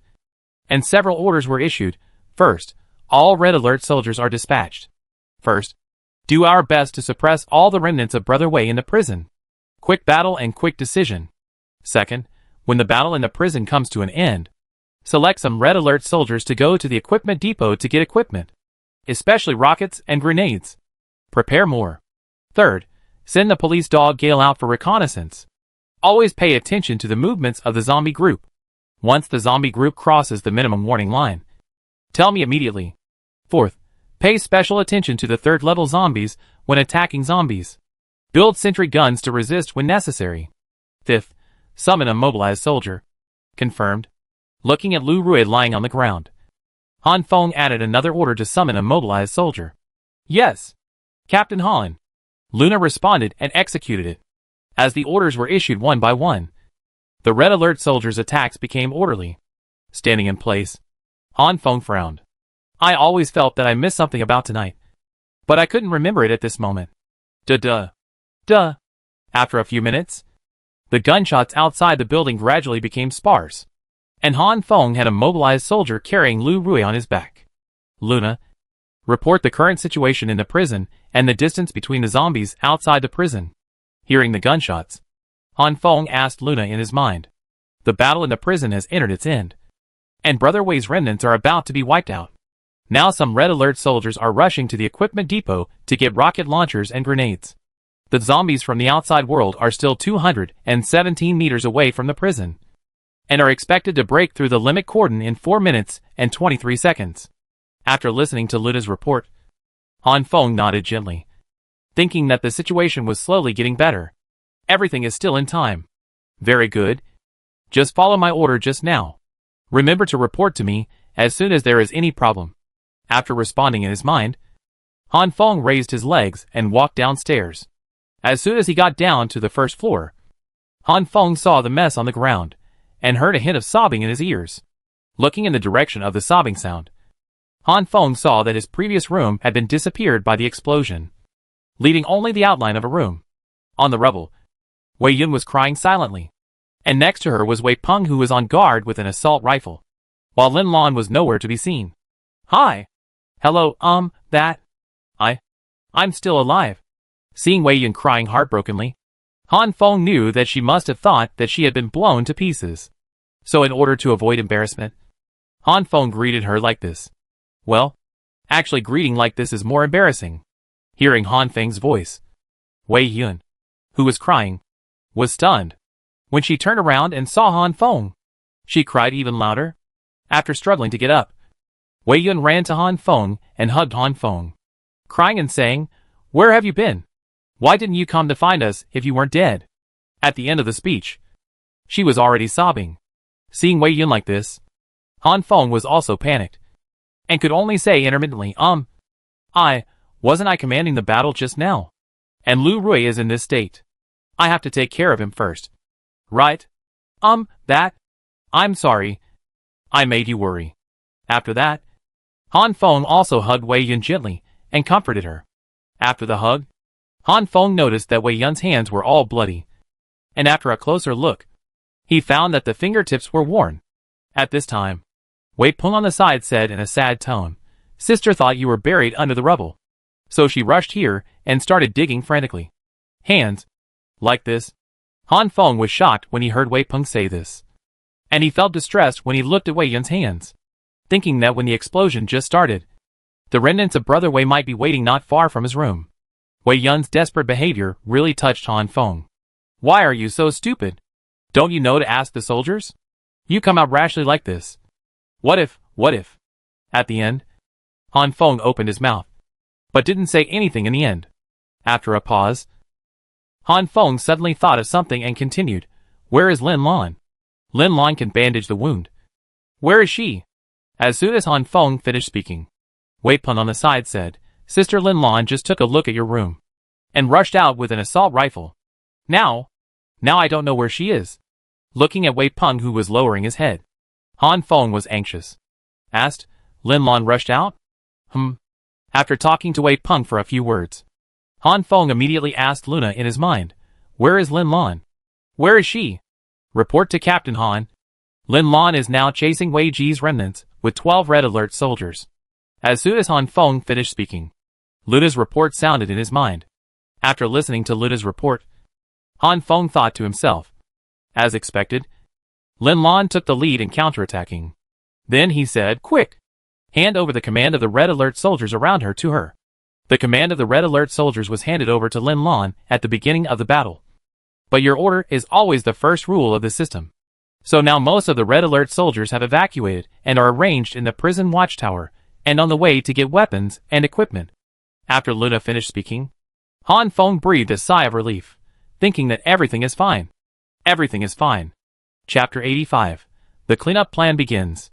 Speaker 1: and several orders were issued. First, all Red Alert soldiers are dispatched. First, do our best to suppress all the remnants of Brother Wei in the prison. Quick battle and quick decision. Second, when the battle in the prison comes to an end, select some Red Alert soldiers to go to the equipment depot to get equipment, especially rockets and grenades. Prepare more. Third, send the police dog Gale out for reconnaissance. Always pay attention to the movements of the zombie group. Once the zombie group crosses the minimum warning line, tell me immediately. Fourth, pay special attention to the third-level zombies when attacking zombies. Build sentry guns to resist when necessary. Fifth, summon a mobilized soldier. Confirmed. Looking at Lu Rui lying on the ground, Han Feng added another order to summon a mobilized soldier. Yes, Captain Han. Luna responded and executed it. As the orders were issued one by one, the Red Alert soldiers' attacks became orderly. Standing in place, Han Feng frowned. I always felt that I missed something about tonight, but I couldn't remember it at this moment. Duh. After a few minutes, the gunshots outside the building gradually became sparse, and Han Feng had a mobilized soldier carrying Lu Rui on his back. Luna, report the current situation in the prison and the distance between the zombies outside the prison. Hearing the gunshots, Han Feng asked Luna in his mind. The battle in the prison has entered its end, and Brother Wei's remnants are about to be wiped out. Now some Red Alert soldiers are rushing to the equipment depot to get rocket launchers and grenades. The zombies from the outside world are still 217 meters away from the prison, and are expected to break through the limit cordon in 4 minutes and 23 seconds. After listening to Luna's report, Han Feng nodded gently, thinking that the situation was slowly getting better. Everything is still in time. Very good. Just follow my order just now. Remember to report to me as soon as there is any problem. After responding in his mind, Han Feng raised his legs and walked downstairs. As soon as he got down to the first floor, Han Feng saw the mess on the ground and heard a hint of sobbing in his ears. Looking in the direction of the sobbing sound, Han Feng saw that his previous room had been disappeared by the explosion, leaving only the outline of a room. On the rubble, Wei Yun was crying silently, and next to her was Wei Peng, who was on guard with an assault rifle, while Lin Lan was nowhere to be seen. Hi. Hello, I'm still alive. Seeing Wei Yun crying heartbrokenly, Han Feng knew that she must have thought that she had been blown to pieces. So in order to avoid embarrassment, Han Feng greeted her like this. Well, actually greeting like this is more embarrassing. Hearing Han Feng's voice, Wei Yun, who was crying, was stunned. When she turned around and saw Han Feng, she cried even louder. After struggling to get up, Wei Yun ran to Han Feng and hugged Han Feng, crying and saying, Where have you been? Why didn't you come to find us if you weren't dead? At the end of the speech, she was already sobbing. Seeing Wei Yun like this, Han Feng was also panicked, and could only say intermittently, wasn't I commanding the battle just now? And Lu Rui is in this state. I have to take care of him first. Right? I'm sorry. I made you worry. After that, Han Feng also hugged Wei Yun gently and comforted her. After the hug, Han Feng noticed that Wei Yun's hands were all bloody, and after a closer look, he found that the fingertips were worn. At this time, Wei Peng on the side said in a sad tone, Sister thought you were buried under the rubble, so she rushed here and started digging frantically. Hands. Like this. Han Feng was shocked when he heard Wei Peng say this, and he felt distressed when he looked at Wei Yun's hands, thinking that when the explosion just started, the remnants of Brother Wei might be waiting not far from his room. Wei Yun's desperate behavior really touched Han Feng. Why are you so stupid? Don't you know to ask the soldiers? You come out rashly like this. What if? At the end, Han Feng opened his mouth, but didn't say anything in the end. After a pause, Han Feng suddenly thought of something and continued, Where is Lin Lan? Lin Lan can bandage the wound. Where is she? As soon as Han Feng finished speaking, Wei Peng on the side said, Sister Lin Lan just took a look at your room and rushed out with an assault rifle. Now I don't know where she is. Looking at Wei Peng, who was lowering his head, Han Feng was anxious. Asked, Lin Lan rushed out? After talking to Wei Peng for a few words, Han Feng immediately asked Luna in his mind, Where is Lin Lan? Where is she? Report to Captain Han. Lin Lan is now chasing Wei Ji's remnants with 12 Red Alert soldiers. As soon as Han Feng finished speaking, Luna's report sounded in his mind. After listening to Luna's report, Han Feng thought to himself, as expected, Lin Lan took the lead in counterattacking. Then he said, Quick! Hand over the command of the Red Alert soldiers around her to her. The command of the Red Alert soldiers was handed over to Lin Lan at the beginning of the battle. But your order is always the first rule of the system. So now most of the Red Alert soldiers have evacuated and are arranged in the prison watchtower and on the way to get weapons and equipment. After Luna finished speaking, Han Feng breathed a sigh of relief, thinking that everything is fine. Everything is fine. Chapter 85. The cleanup plan begins.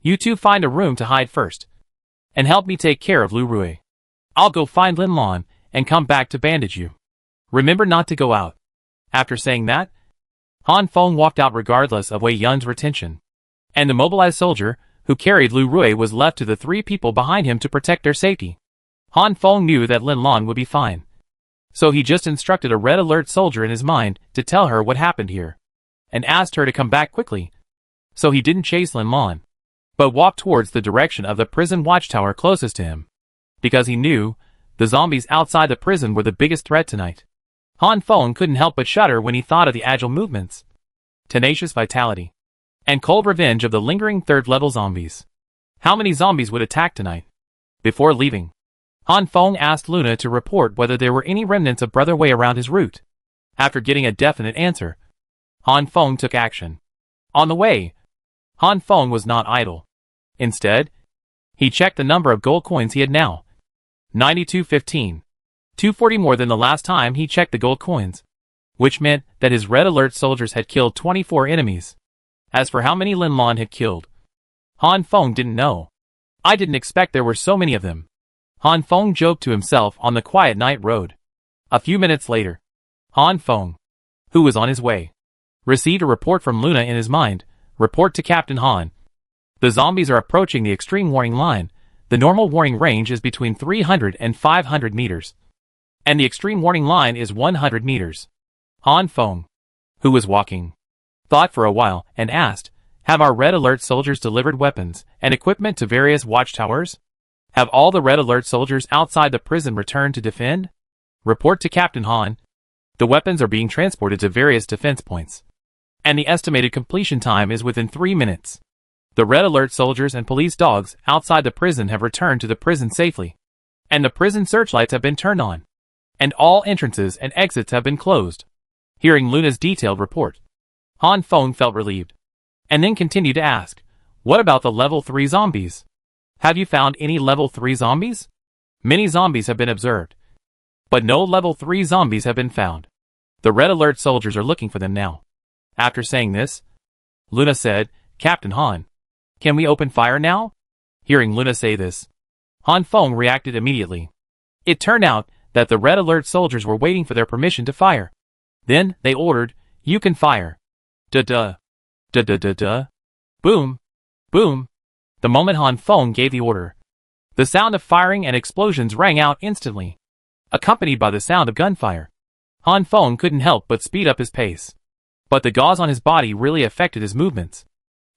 Speaker 1: You two find a room to hide first, and help me take care of Lu Rui. I'll go find Lin Lan and come back to bandage you. Remember not to go out. After saying that, Han Feng walked out regardless of Wei Yun's retention, and the mobilized soldier who carried Lu Rui was left to the 3 people behind him to protect their safety. Han Feng knew that Lin Lan would be fine, so he just instructed a Red Alert soldier in his mind to tell her what happened here, and asked her to come back quickly. So he didn't chase Lin Lan, but walked towards the direction of the prison watchtower closest to him, because he knew the zombies outside the prison were the biggest threat tonight. Han Feng couldn't help but shudder when he thought of the agile movements, tenacious vitality, and cold revenge of the lingering third-level zombies. How many zombies would attack tonight? Before leaving, Han Feng asked Luna to report whether there were any remnants of Brother Wei around his route. After getting a definite answer, Han Feng took action. On the way, Han Feng was not idle. Instead, he checked the number of gold coins he had now. 9215. 240 more than the last time he checked the gold coins, which meant that his Red Alert soldiers had killed 24 enemies. As for how many Lin Lan had killed, Han Feng didn't know. I didn't expect there were so many of them, Han Feng joked to himself on the quiet night road. A few minutes later, Han Feng, who was on his way, received a report from Luna in his mind. Report to Captain Han. The zombies are approaching the extreme warning line. The normal warning range is between 300 and 500 meters, and the extreme warning line is 100 meters. Han Feng, who was walking, thought for a while and asked, Have our Red Alert soldiers delivered weapons and equipment to various watchtowers? Have all the Red Alert soldiers outside the prison returned to defend? Report to Captain Han. The weapons are being transported to various defense points, and the estimated completion time is within 3 minutes. The Red Alert soldiers and police dogs outside the prison have returned to the prison safely, and the prison searchlights have been turned on, and all entrances and exits have been closed. Hearing Luna's detailed report, Han Feng felt relieved, and then continued to ask, What about the level 3 zombies? Have you found any level 3 zombies? Many zombies have been observed, but no level 3 zombies have been found. The Red Alert soldiers are looking for them now. After saying this, Luna said, Captain Han, can we open fire now? Hearing Luna say this, Han Feng reacted immediately. It turned out that the Red Alert soldiers were waiting for their permission to fire. Then they ordered, You can fire. Da-da. Da-da-da-da. Boom. Boom. The moment Han Feng gave the order, the sound of firing and explosions rang out instantly, accompanied by the sound of gunfire. Han Feng couldn't help but speed up his pace, but the gauze on his body really affected his movements.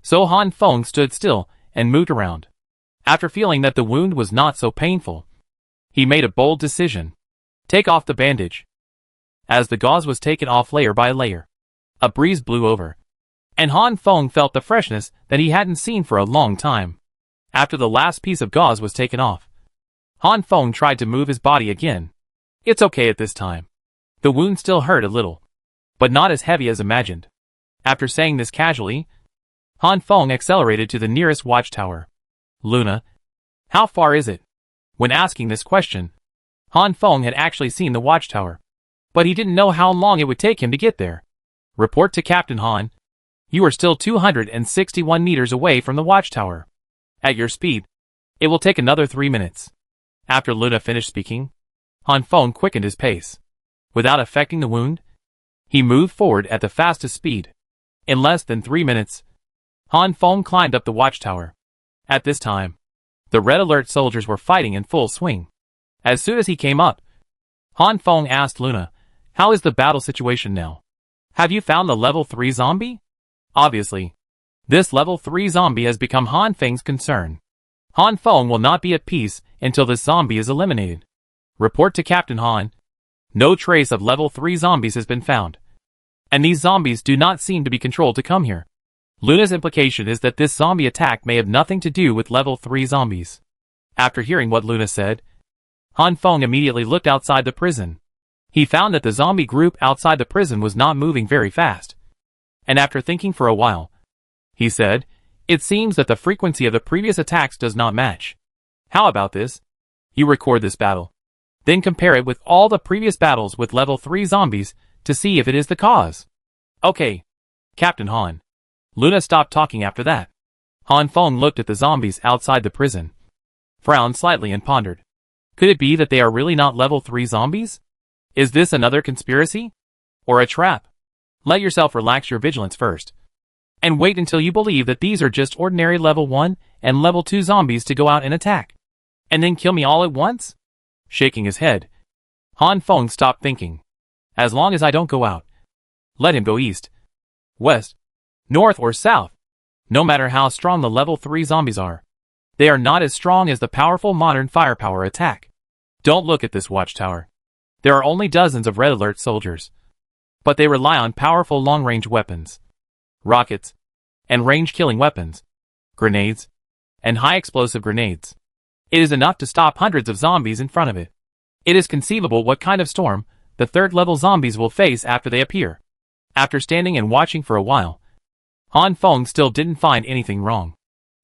Speaker 1: So Han Feng stood still and moved around. After feeling that the wound was not so painful, he made a bold decision. Take off the bandage. As the gauze was taken off layer by layer, a breeze blew over, and Han Feng felt the freshness that he hadn't seen for a long time. After the last piece of gauze was taken off, Han Feng tried to move his body again. It's okay at this time. The wound still hurt a little, but not as heavy as imagined. After saying this casually, Han Feng accelerated to the nearest watchtower. Luna, how far is it? When asking this question, Han Feng had actually seen the watchtower, but he didn't know how long it would take him to get there. Report to Captain Han. You are still 261 meters away from the watchtower. At your speed, it will take another 3 minutes. After Luna finished speaking, Han Feng quickened his pace. Without affecting the wound, he moved forward at the fastest speed. In less than 3 minutes, Han Feng climbed up the watchtower. At this time, the Red Alert soldiers were fighting in full swing. As soon as he came up, Han Feng asked Luna, "How is the battle situation now? Have you found the level 3 zombie?" Obviously, this level 3 zombie has become Han Feng's concern. Han Feng will not be at peace until this zombie is eliminated. Report to Captain Han. No trace of level 3 zombies has been found. And these zombies do not seem to be controlled to come here. Luna's implication is that this zombie attack may have nothing to do with level 3 zombies. After hearing what Luna said, Han Feng immediately looked outside the prison. He found that the zombie group outside the prison was not moving very fast. And after thinking for a while, he said, "It seems that the frequency of the previous attacks does not match. How about this? You record this battle, then compare it with all the previous battles with level 3 zombies to see if it is the cause." "Okay, Captain Han." Luna stopped talking after that. Han Feng looked at the zombies outside the prison, frowned slightly and pondered. Could it be that they are really not level 3 zombies? Is this another conspiracy? Or a trap? Let yourself relax your vigilance first. And wait until you believe that these are just ordinary level 1 and level 2 zombies to go out and attack. And then kill me all at once? Shaking his head, Han Feng stopped thinking. As long as I don't go out, let him go east, west, north or south. No matter how strong the level 3 zombies are, they are not as strong as the powerful modern firepower attack. Don't look at this watchtower. There are only dozens of Red Alert soldiers, but they rely on powerful long-range weapons, rockets, and range-killing weapons, grenades, and high-explosive grenades. It is enough to stop hundreds of zombies in front of it. It is conceivable what kind of storm the third-level zombies will face after they appear. After standing and watching for a while, Han Feng still didn't find anything wrong.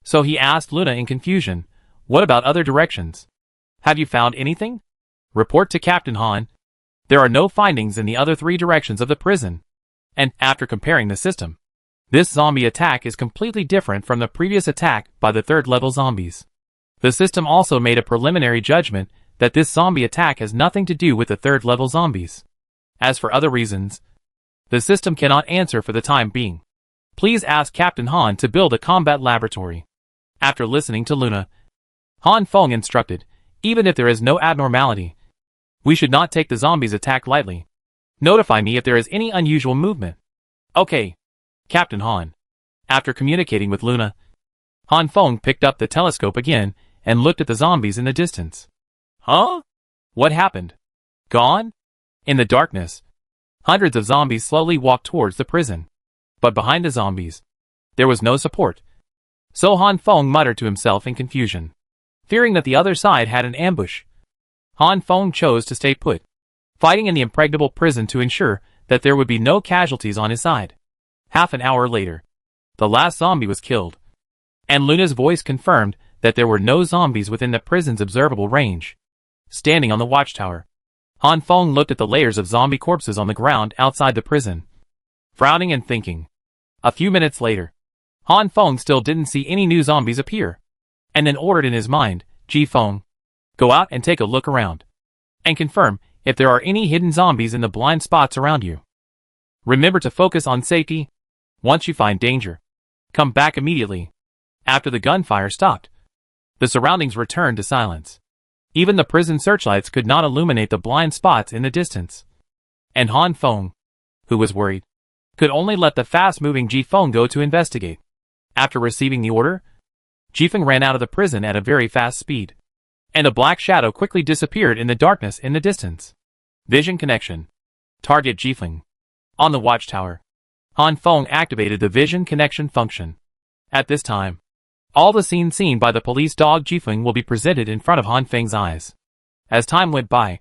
Speaker 1: So he asked Luna in confusion, "What about other directions? Have you found anything?" Report to Captain Han. There are no findings in the other 3 directions of the prison. And, after comparing the system, this zombie attack is completely different from the previous attack by the third-level zombies. The system also made a preliminary judgment that this zombie attack has nothing to do with the third-level zombies. As for other reasons, the system cannot answer for the time being. Please ask Captain Han to build a combat laboratory. After listening to Luna, Han Feng instructed, "Even if there is no abnormality, we should not take the zombies' attack lightly. Notify me if there is any unusual movement." "Okay, Captain Han." After communicating with Luna, Han Feng picked up the telescope again and looked at the zombies in the distance. Huh? What happened? Gone? In the darkness, hundreds of zombies slowly walked towards the prison. But behind the zombies, there was no support. So Han Feng muttered to himself in confusion, fearing that the other side had an ambush. Han Feng chose to stay put, fighting in the impregnable prison to ensure that there would be no casualties on his side. Half an hour later, the last zombie was killed, and Luna's voice confirmed that there were no zombies within the prison's observable range. Standing on the watchtower, Han Feng looked at the layers of zombie corpses on the ground outside the prison, frowning and thinking. A few minutes later, Han Feng still didn't see any new zombies appear, and then ordered in his mind, "Ji Feng, go out and take a look around, and confirm if there are any hidden zombies in the blind spots around you. Remember to focus on safety. Once you find danger, come back immediately." After the gunfire stopped, the surroundings returned to silence. Even the prison searchlights could not illuminate the blind spots in the distance. And Han Feng, who was worried, could only let the fast-moving Ji Feng go to investigate. After receiving the order, Ji Feng ran out of the prison at a very fast speed, and a black shadow quickly disappeared in the darkness in the distance. Vision connection. Target Ji Feng. On the watchtower, Han Feng activated the vision connection function. At this time, all the scenes seen by the police dog Ji Feng will be presented in front of Han Feng's eyes. As time went by,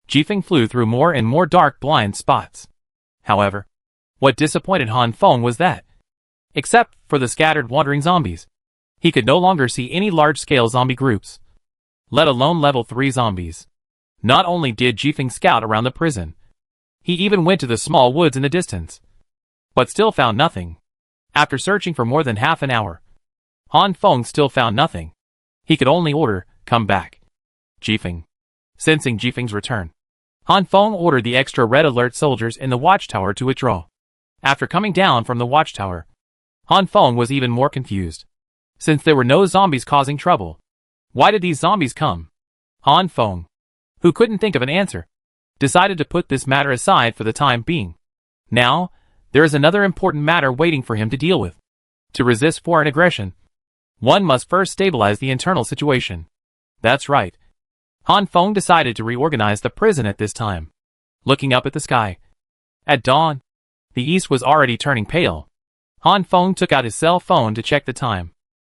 Speaker 1: Ji Feng flew through more and more dark blind spots. However, what disappointed Han Feng was that, except for the scattered wandering zombies, he could no longer see any large-scale zombie groups, let alone level 3 zombies. Not only did Ji Feng scout around the prison, he even went to the small woods in the distance, but still found nothing. After searching for more than half an hour, Han Feng still found nothing. He could only order, "Come back, Jifeng." Sensing Jifeng's return, Han Feng ordered the extra red alert soldiers in the watchtower to withdraw. After coming down from the watchtower, Han Feng was even more confused. Since there were no zombies causing trouble, why did these zombies come? Han Feng, who couldn't think of an answer, decided to put this matter aside for the time being. Now, there is another important matter waiting for him to deal with. To resist foreign aggression, one must first stabilize the internal situation. That's right. Han Feng decided to reorganize the prison at this time. Looking up at the sky. At dawn, the east was already turning pale. Han Feng took out his cell phone to check the time.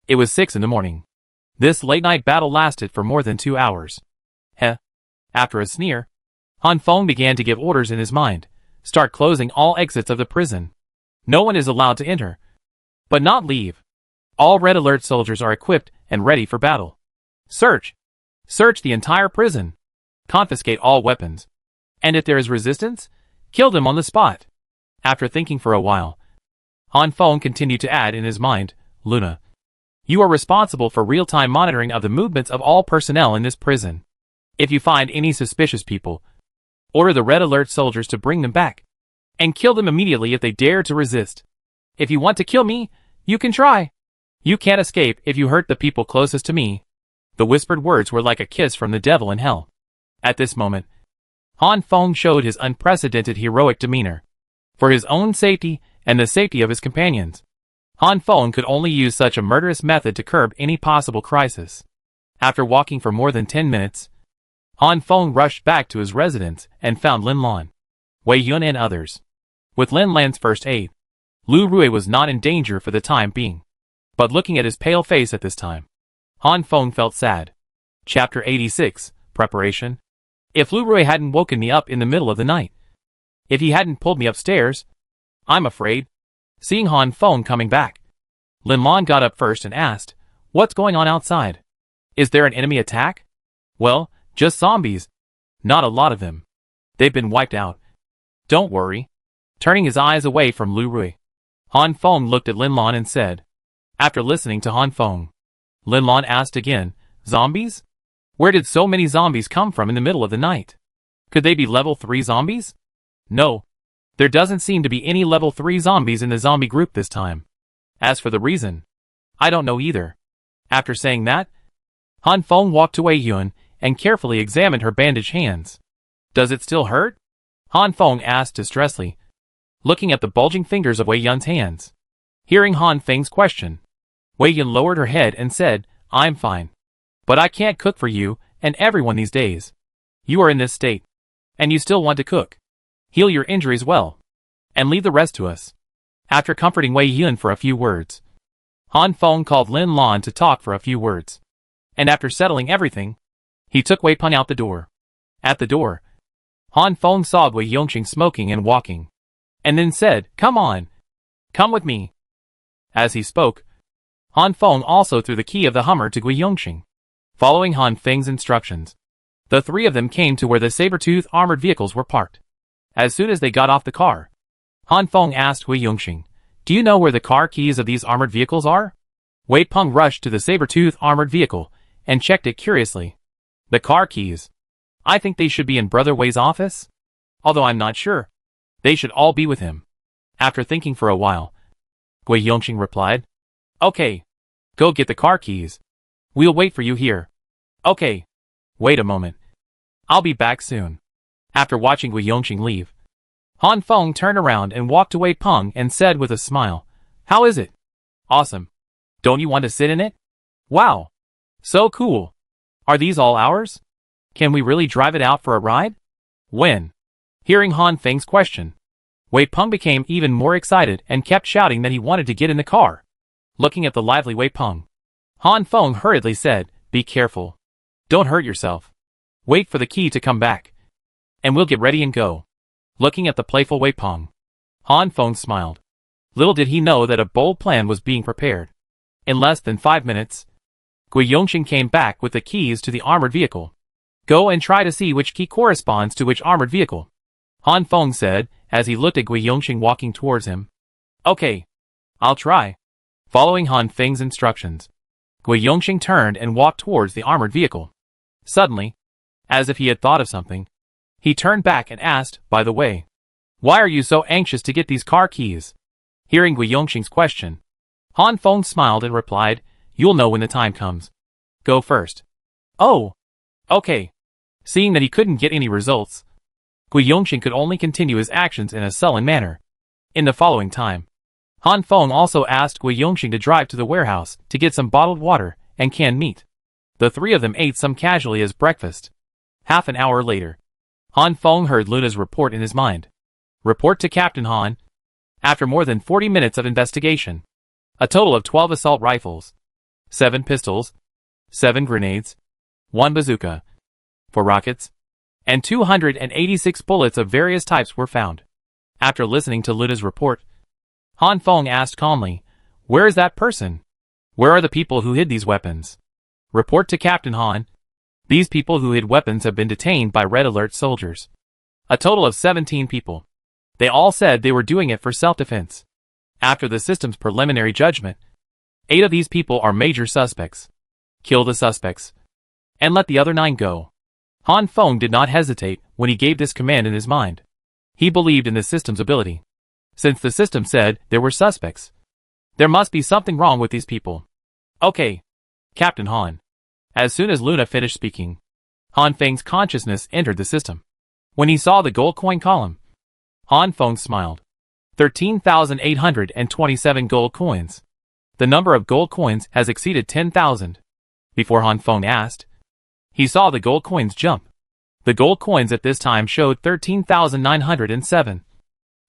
Speaker 1: It was 6 in the morning. This late-night battle lasted for more than 2 hours. After a sneer, Han Feng began to give orders in his mind. Start closing all exits of the prison. No one is allowed to enter, but not leave. All red alert soldiers are equipped and ready for battle. Search the entire prison. Confiscate all weapons. And if there is resistance, kill them on the spot. After thinking for a while, Han Feng continued to add in his mind, "Luna, you are responsible for real-time monitoring of the movements of all personnel in this prison. If you find any suspicious people, order the red alert soldiers to bring them back, and kill them immediately if they dare to resist. If you want to kill me, you can try. You can't escape if you hurt the people closest to me." The whispered words were like a kiss from the devil in hell. At this moment, Han Feng showed his unprecedented heroic demeanor. For his own safety and the safety of his companions, Han Feng could only use such a murderous method to curb any possible crisis. After walking for more than 10 minutes, Han Feng rushed back to his residence and found Lin Lan, Wei Yun and others. With Lin Lan's first aid, Lu Rui was not in danger for the time being. But looking at his pale face at this time, Han Feng felt sad. Chapter 86, Preparation. If Lu Rui hadn't woken me up in the middle of the night, if he hadn't pulled me upstairs, I'm afraid. Seeing Han Feng coming back, Lin Lan got up first and asked, "What's going on outside? Is there an enemy attack?" "Well, just zombies. Not a lot of them. They've been wiped out." "Don't worry." Turning his eyes away from Lu Rui, Han Feng looked at Lin Lan and said, after listening to Han Feng, Lin Lan asked again, "Zombies? Where did so many zombies come from in the middle of the night? Could they be level 3 zombies?" "No. There doesn't seem to be any level 3 zombies in the zombie group this time. As for the reason, I don't know either." After saying that, Han Feng walked to Wei Yun and carefully examined her bandaged hands. "Does it still hurt?" Han Feng asked distressfully, looking at the bulging fingers of Wei Yun's hands. Hearing Han Feng's question, Wei Yun lowered her head and said, "I'm fine. But I can't cook for you and everyone these days. You are in this state, and you still want to cook. Heal your injuries well, and leave the rest to us." After comforting Wei Yun for a few words, Han Feng called Lin Lan to talk for a few words. And after settling everything, he took Wei Peng out the door. At the door, Han Feng saw Wei Yongqing smoking and walking, and then said, "Come on. Come with me." As he spoke, Han Feng also threw the key of the Hummer to Wei Yongqing. Following Han Feng's instructions, the three of them came to where the saber-tooth armored vehicles were parked. As soon as they got off the car, Han Feng asked Wei Yongqing, "Do you know where the car keys of these armored vehicles are?" Wei Peng rushed to the saber-tooth armored vehicle and checked it curiously. "The car keys? I think they should be in Brother Wei's office. Although I'm not sure. They should all be with him." After thinking for a while, Wei Yongqing replied, "Okay. Go get the car keys. We'll wait for you here." "Okay. Wait a moment. I'll be back soon." After watching Wei Yongqing leave, Han Feng turned around and walked to Wei Peng and said with a smile, "How is it?" "Awesome. Don't you want to sit in it?" "Wow. So cool. Are these all ours? Can we really drive it out for a ride?" "When?" Hearing Han Feng's question, Wei Peng became even more excited and kept shouting that he wanted to get in the car. Looking at the lively Wei Peng, Han Feng hurriedly said, "Be careful. Don't hurt yourself. Wait for the key to come back, and we'll get ready and go." Looking at the playful Wei Peng, Han Feng smiled. Little did he know that a bold plan was being prepared. In less than 5 minutes, Wei Yongqing came back with the keys to the armored vehicle. "Go and try to see which key corresponds to which armored vehicle," Han Feng said, as he looked at Wei Yongqing walking towards him. Okay. I'll try. Following Han Feng's instructions, Gui Yongxing turned and walked towards the armored vehicle. Suddenly, as if he had thought of something, he turned back and asked, by the way, why are you so anxious to get these car keys? Hearing Gui Yongxing's question, Han Feng smiled and replied, you'll know when the time comes. Go first. Oh. Okay. Seeing that he couldn't get any results, Gui Yongxing could only continue his actions in a sullen manner. In the following time, Han Feng also asked Gui Yongxing to drive to the warehouse to get some bottled water and canned meat. The three of them ate some casually as breakfast. Half an hour later, Han Feng heard Luna's report in his mind. Report to Captain Han. After more than 40 minutes of investigation, a total of 12 assault rifles, 7 pistols, 7 grenades, 1 bazooka, 4 rockets, and 286 bullets of various types were found. After listening to Luna's report, Han Feng asked calmly, where is that person? Where are the people who hid these weapons? Report to Captain Han. These people who hid weapons have been detained by Red Alert soldiers. A total of 17 people. They all said they were doing it for self-defense. After the system's preliminary judgment, 8 of these people are major suspects. Kill the suspects, and let the other 9 go. Han Feng did not hesitate when he gave this command in his mind. He believed in the system's ability. Since the system said there were suspects, there must be something wrong with these people. Okay, Captain Han. As soon as Luna finished speaking, Han Feng's consciousness entered the system. When he saw the gold coin column, Han Feng smiled. 13,827 gold coins. The number of gold coins has exceeded 10,000. Before Han Feng asked, he saw the gold coins jump. The gold coins at this time showed 13,907.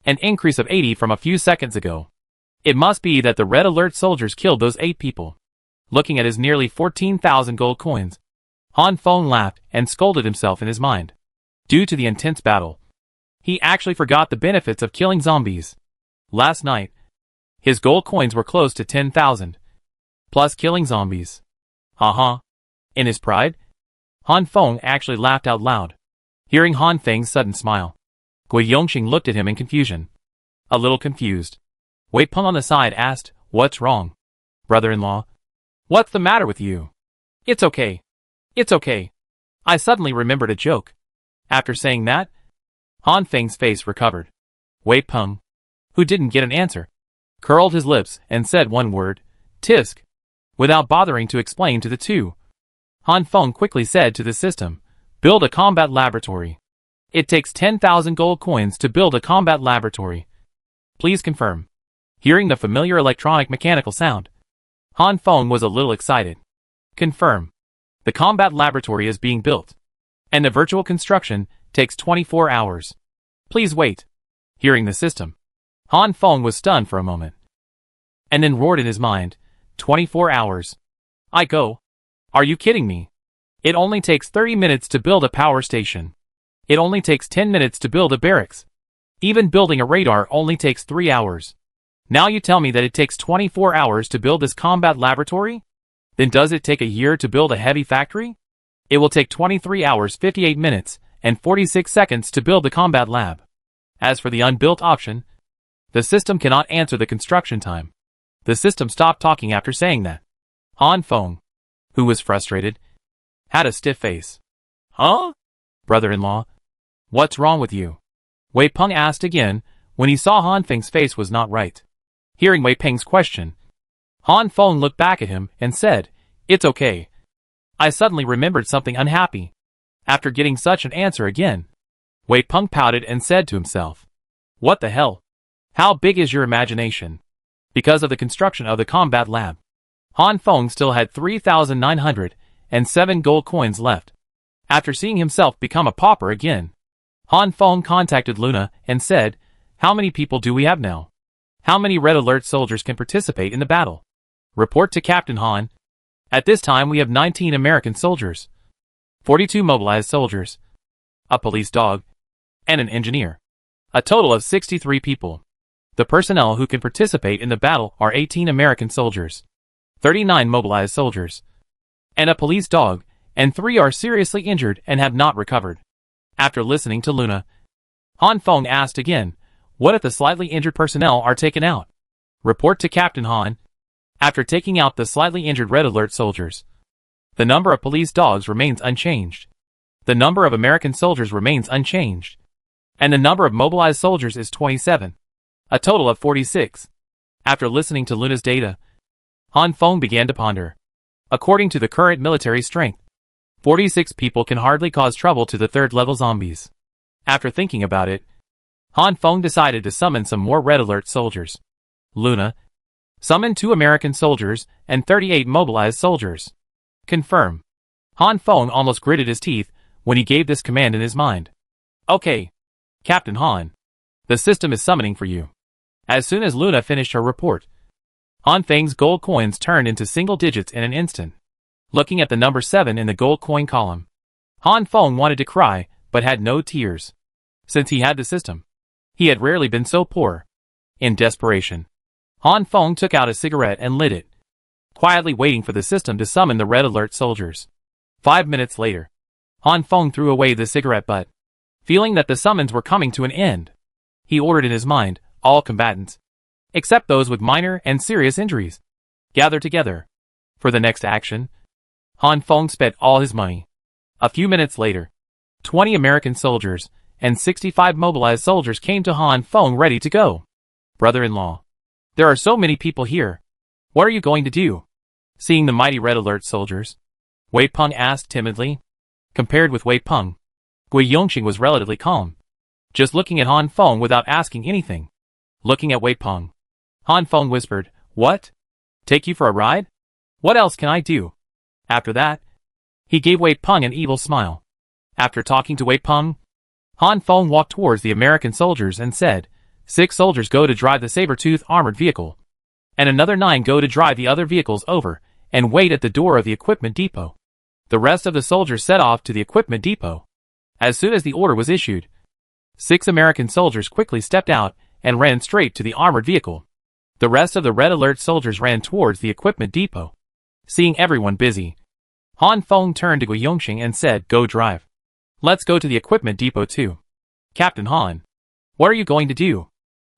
Speaker 1: An increase of 80 from a few seconds ago. It must be that the Red Alert soldiers killed those 8 people. Looking at his nearly 14,000 gold coins, Han Feng laughed and scolded himself in his mind. Due to the intense battle, he actually forgot the benefits of killing zombies. Last night, his gold coins were close to 10,000. Plus killing zombies. Haha. In his pride, Han Feng actually laughed out loud. Hearing Han Feng's sudden smile, Gui Yongxing looked at him in confusion. A little confused, Wei Peng on the side asked, what's wrong? Brother-in-law? What's the matter with you? It's okay. It's okay. I suddenly remembered a joke. After saying that, Han Feng's face recovered. Wei Peng, who didn't get an answer, curled his lips and said one word, Tisk. Without bothering to explain to the two, Han Feng quickly said to the system, build a combat laboratory. It takes 10,000 gold coins to build a combat laboratory. Please confirm. Hearing the familiar electronic mechanical sound, Han Feng was a little excited. Confirm. The combat laboratory is being built, and the virtual construction takes 24 hours. Please wait. Hearing the system, Han Feng was stunned for a moment, and then roared in his mind, 24 hours. I go. Are you kidding me? It only takes 30 minutes to build a power station. It only takes 10 minutes to build a barracks. Even building a radar only takes 3 hours. Now you tell me that it takes 24 hours to build this combat laboratory? Then does it take a year to build a heavy factory? It will take 23 hours 58 minutes and 46 seconds to build the combat lab. As for the unbuilt option, the system cannot answer the construction time. The system stopped talking after saying that. Han Feng, who was frustrated, had a stiff face. Huh? Brother-in-law, what's wrong with you? Wei Peng asked again when he saw Han Feng's face was not right. Hearing Wei Peng's question, Han Feng looked back at him and said, it's okay. I suddenly remembered something unhappy. After getting such an answer again, Wei Peng pouted and said to himself, what the hell? How big is your imagination? Because of the construction of the combat lab, Han Feng still had 3,907 gold coins left. After seeing himself become a pauper again, Han Feng contacted Luna and said, how many people do we have now? How many Red Alert soldiers can participate in the battle? Report to Captain Han. At this time we have 19 American soldiers, 42 mobilized soldiers, a police dog, and an engineer. A total of 63 people. The personnel who can participate in the battle are 18 American soldiers, 39 mobilized soldiers, and a police dog, and 3 are seriously injured and have not recovered. After listening to Luna, Han Feng asked again, what if the slightly injured personnel are taken out? Report to Captain Han. After taking out the slightly injured Red Alert soldiers, the number of police dogs remains unchanged. The number of American soldiers remains unchanged. And the number of mobilized soldiers is 27. A total of 46. After listening to Luna's data, Han Feng began to ponder. According to the current military strength, 46 people can hardly cause trouble to the third-level zombies. After thinking about it, Han Feng decided to summon some more Red Alert soldiers. Luna, summon 2 American soldiers and 38 mobilized soldiers. Confirm. Han Feng almost gritted his teeth when he gave this command in his mind. Okay, Captain Han. The system is summoning for you. As soon as Luna finished her report, Han Feng's gold coins turned into single digits in an instant. Looking at the number 7 in the gold coin column, Han Feng wanted to cry, but had no tears. Since he had the system, he had rarely been so poor. In desperation, Han Feng took out a cigarette and lit it, quietly waiting for the system to summon the Red Alert soldiers. 5 minutes later, Han Feng threw away the cigarette butt. Feeling that the summons were coming to an end, he ordered in his mind, all combatants, except those with minor and serious injuries, gather together. For the next action, Han Feng spent all his money. A few minutes later, 20 American soldiers and 65 mobilized soldiers came to Han Feng ready to go. Brother-in-law, there are so many people here. What are you going to do? Seeing the mighty Red Alert soldiers, Wei Peng asked timidly. Compared with Wei Peng, Gui Yongqing was relatively calm, just looking at Han Feng without asking anything. Looking at Wei Peng, Han Feng whispered, "What? Take you for a ride? What else can I do?" After that, he gave Wei Peng an evil smile. After talking to Wei Peng, Han Feng walked towards the American soldiers and said, 6 soldiers go to drive the saber-tooth armored vehicle, and another 9 go to drive the other vehicles over and wait at the door of the equipment depot. The rest of the soldiers set off to the equipment depot. As soon as the order was issued, 6 American soldiers quickly stepped out and ran straight to the armored vehicle. The rest of the Red Alert soldiers ran towards the equipment depot. Seeing everyone busy, Han Feng turned to Gui Yongqing and said, "Go drive. Let's go to the equipment depot too." Captain Han, what are you going to do?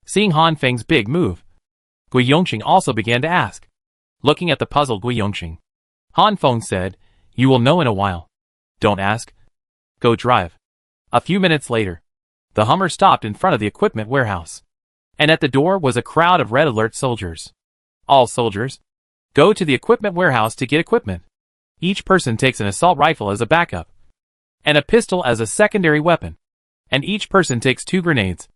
Speaker 1: Seeing Han Feng's big move, Gui Yongqing also began to ask. Looking at the puzzled Gui Yongqing, Han Feng said, "You will know in a while. Don't ask. Go drive." A few minutes later, the Hummer stopped in front of the equipment warehouse, and at the door was a crowd of Red Alert soldiers. All soldiers, go to the equipment warehouse to get equipment. Each person takes an assault rifle as a backup, and a pistol as a secondary weapon, and each person takes 2 grenades,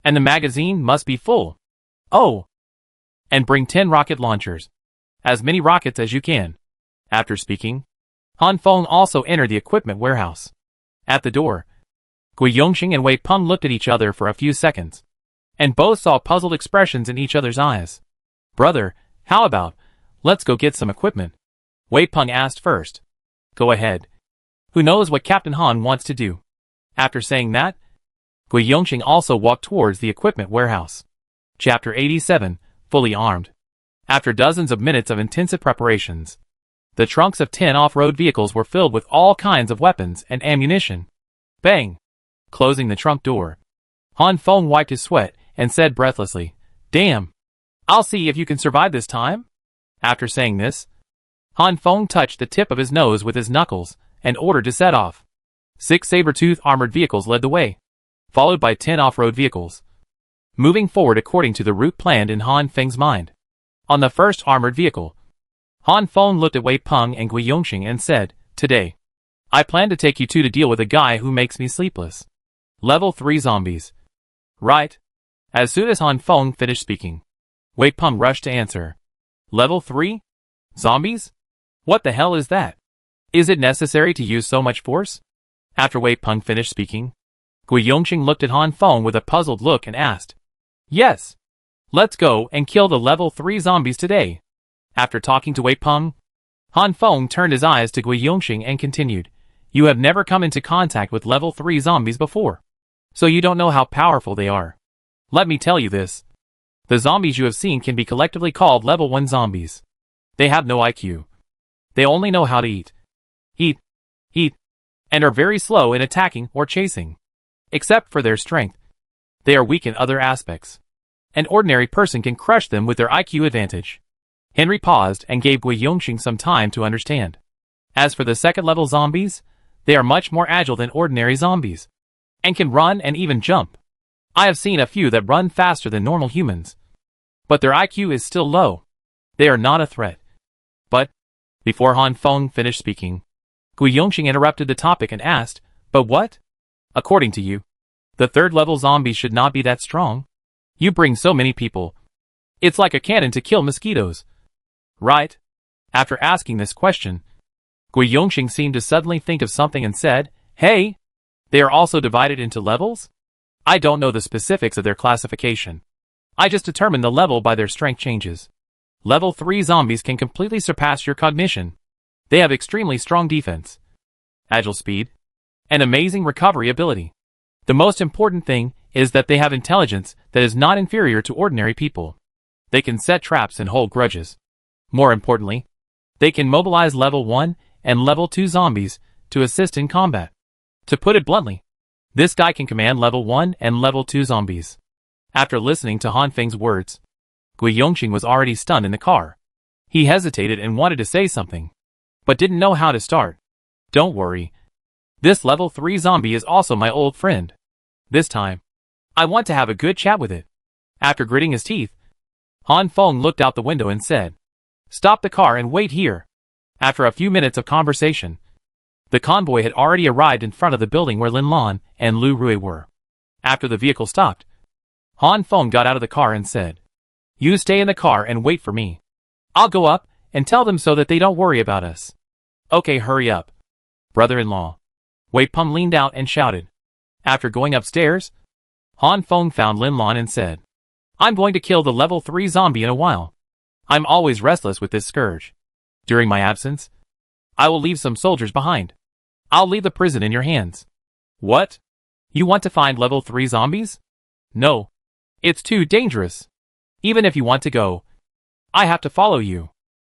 Speaker 1: and the magazine must be full. Oh! And bring 10 rocket launchers. As many rockets as you can. After speaking, Han Feng also entered the equipment warehouse. At the door, Gui Yongqing and Wei Peng looked at each other for a few seconds, and both saw puzzled expressions in each other's eyes. "Brother, how about, let's go get some equipment?" Wei Peng asked first. "Go ahead. Who knows what Captain Han wants to do?" After saying that, Gui Yongqing also walked towards the equipment warehouse. Chapter 87, Fully Armed. After dozens of minutes of intensive preparations, the trunks of 10 off-road vehicles were filled with all kinds of weapons and ammunition. Bang! Closing the trunk door, Han Feng wiped his sweat and said breathlessly, "Damn! I'll see if you can survive this time." After saying this, Han Feng touched the tip of his nose with his knuckles and ordered to set off. 6 saber-tooth armored vehicles led the way, followed by 10 off-road vehicles, moving forward according to the route planned in Han Feng's mind. On the first armored vehicle, Han Feng looked at Wei Peng and Gui Yongqing and said, "Today, I plan to take you two to deal with a guy who makes me sleepless. Level 3 zombies." "Right." As soon as Han Feng finished speaking, Wei Peng rushed to answer. "Level 3? Zombies? What the hell is that? Is it necessary to use so much force?" After Wei Peng finished speaking, Gui Yongqing looked at Han Feng with a puzzled look and asked, "Yes. Let's go and kill the level 3 zombies today." After talking to Wei Peng, Han Feng turned his eyes to Gui Yongqing and continued, "You have never come into contact with level 3 zombies before, so you don't know how powerful they are. Let me tell you this. The zombies you have seen can be collectively called level 1 zombies. They have no IQ. They only know how to eat, and are very slow in attacking or chasing. Except for their strength, they are weak in other aspects. An ordinary person can crush them with their IQ advantage. Henry paused and gave Gui Yongxing some time to understand. As for the second-level zombies, they are much more agile than ordinary zombies, and can run and even jump. I have seen a few that run faster than normal humans, but their IQ is still low. They are not a threat. But, before Han Feng finished speaking, Gui Yongxing interrupted the topic and asked, "But what? According to you, the third-level zombies should not be that strong? You bring so many people. It's like a cannon to kill mosquitoes, right?" After asking this question, Gui Yongxing seemed to suddenly think of something and said, "Hey, they are also divided into levels? I don't know the specifics of their classification. I just determine the level by their strength changes. Level 3 zombies can completely surpass your cognition. They have extremely strong defense, agile speed, and amazing recovery ability. The most important thing is that they have intelligence that is not inferior to ordinary people. They can set traps and hold grudges. More importantly, they can mobilize level 1 and level 2 zombies to assist in combat. To put it bluntly, this guy can command level 1 and level 2 zombies." After listening to Han Feng's words, Gui Yongxing was already stunned in the car. He hesitated and wanted to say something, but didn't know how to start. "Don't worry. This level 3 zombie is also my old friend. This time, I want to have a good chat with it." After gritting his teeth, Han Feng looked out the window and said, "Stop the car and wait here." After a few minutes of conversation, the convoy had already arrived in front of the building where Lin Lan and Lu Rui were. After the vehicle stopped, Han Feng got out of the car and said, "You stay in the car and wait for me. I'll go up and tell them so that they don't worry about us." "Okay, hurry up, brother-in-law." Wei Pum leaned out and shouted. After going upstairs, Han Feng found Lin Lan and said, "I'm going to kill the level 3 zombie in a while. I'm always restless with this scourge. During my absence, I will leave some soldiers behind. I'll leave the prison in your hands." "What? You want to find level 3 zombies?" "No. It's too dangerous. Even if you want to go, I have to follow you."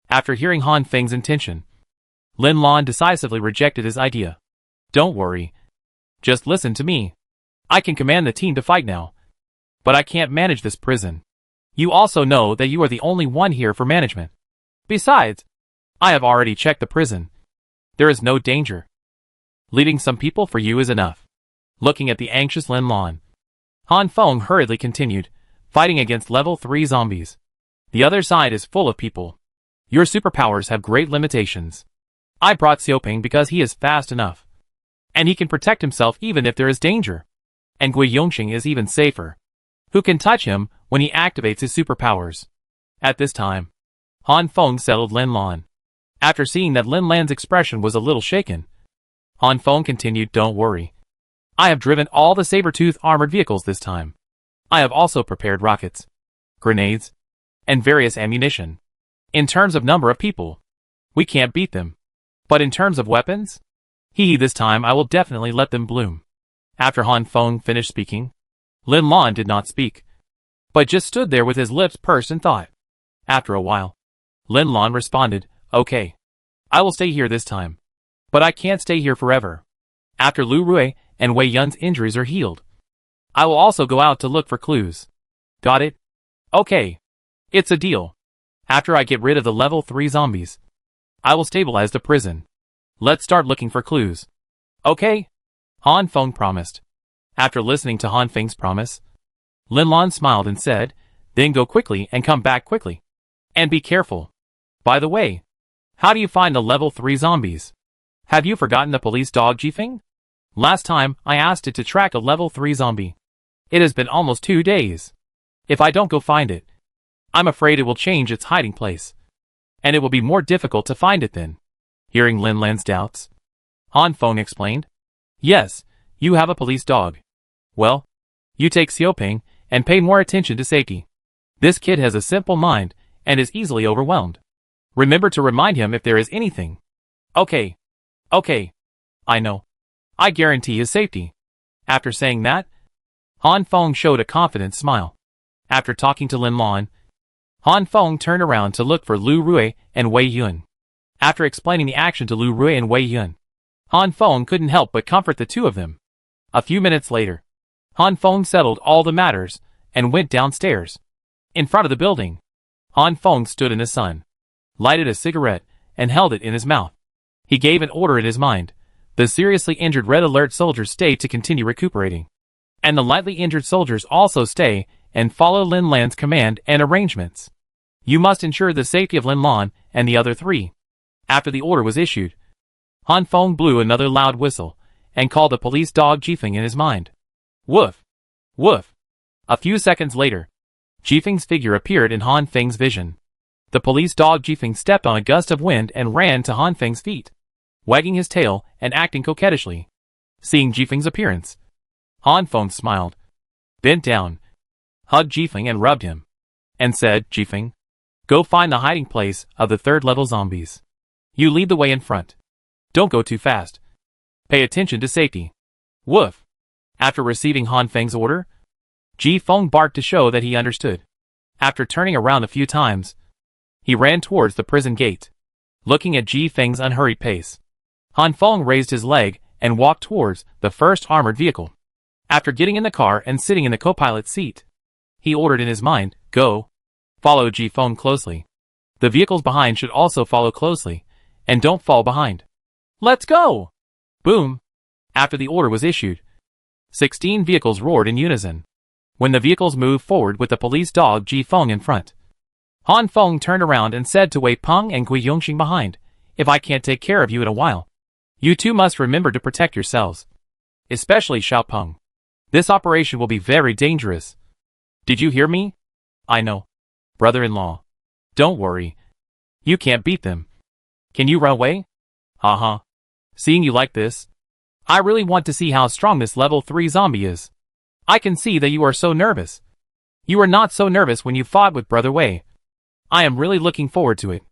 Speaker 1: After hearing Han Feng's intention, Lin Lan decisively rejected his idea. "Don't worry. Just listen to me. I can command the team to fight now, but I can't manage this prison. You also know that you are the only one here for management. Besides, I have already checked the prison. There is no danger. Leading some people for you is enough." Looking at the anxious Lin Lan, Han Feng hurriedly continued, "Fighting against level 3 zombies. The other side is full of people. Your superpowers have great limitations. I brought Xiaoping because he is fast enough, and he can protect himself even if there is danger. And Gui Yongxing is even safer. Who can touch him when he activates his superpowers?" At this time, Han Feng settled Lin Lan. After seeing that Lin Lan's expression was a little shaken, Han Feng continued, "Don't worry. I have driven all the saber-tooth armored vehicles this time. I have also prepared rockets, grenades, and various ammunition. In terms of number of people, we can't beat them. But in terms of weapons, this time I will definitely let them bloom." After Han Feng finished speaking, Lin Lan did not speak, but just stood there with his lips pursed in thought. After a while, Lin Lan responded, "Okay. I will stay here this time. But I can't stay here forever. After Lu Rui and Wei Yun's injuries are healed, I will also go out to look for clues." "Got it? Okay. It's a deal. After I get rid of the level 3 zombies, I will stabilize the prison. Let's start looking for clues." "Okay," Han Feng promised. After listening to Han Feng's promise, Lin Lan smiled and said, "Then go quickly and come back quickly. And be careful. By the way, how do you find the level 3 zombies? Have you forgotten the police dog Jifeng? Last time I asked it to track a level 3 zombie. It has been almost 2 days. If I don't go find it, I'm afraid it will change its hiding place, and it will be more difficult to find it then." Hearing Lin Lan's doubts, Han Feng explained, "Yes, you have a police dog. Well, you take Xiaoping and pay more attention to safety. This kid has a simple mind and is easily overwhelmed. Remember to remind him if there is anything." Okay. I know. I guarantee his safety." After saying that, Han Feng showed a confident smile. After talking to Lin Lan, Han Feng turned around to look for Lu Rui and Wei Yun. After explaining the action to Lu Rui and Wei Yun, Han Feng couldn't help but comfort the two of them. A few minutes later, Han Feng settled all the matters and went downstairs. In front of the building, Han Feng stood in the sun, lighted a cigarette, and held it in his mouth. He gave an order in his mind. The seriously injured Red Alert soldiers stay to continue recuperating. And the lightly injured soldiers also stay and follow Lin Lan's command and arrangements. You must ensure the safety of Lin Lan and the other three. After the order was issued, Han Feng blew another loud whistle and called the police dog Jifeng in his mind. Woof! Woof! A few seconds later, Jifeng's figure appeared in Han Feng's vision. The police dog Jifeng stepped on a gust of wind and ran to Han Feng's feet, wagging his tail and acting coquettishly. Seeing Jifeng's appearance, Han Feng smiled, bent down, hugged Jifeng and rubbed him, and said, Jifeng, go find the hiding place of the third-level zombies. You lead the way in front. Don't go too fast. Pay attention to safety. Woof! After receiving Han Feng's order, Jifeng barked to show that he understood. After turning around a few times, he ran towards the prison gate. Looking at Jifeng's unhurried pace, Han Feng raised his leg and walked towards the first armored vehicle. After getting in the car and sitting in the co-pilot's seat, he ordered in his mind, go. Follow Jifeng closely. The vehicles behind should also follow closely, and don't fall behind. Let's go! Boom! After the order was issued, 16 vehicles roared in unison. When the vehicles moved forward with the police dog Jifeng in front, Han Feng turned around and said to Wei Peng and Gui Yongxing behind, if I can't take care of you in a while, you two must remember to protect yourselves. Especially Xiao Peng. This operation will be very dangerous. Did you hear me? I know. Brother-in-law. Don't worry. You can't beat them. Can you run away? Uh-huh. Seeing you like this, I really want to see how strong this level 3 zombie is. I can see that you are so nervous. You were not so nervous when you fought with Brother Wei. I am really looking forward to it.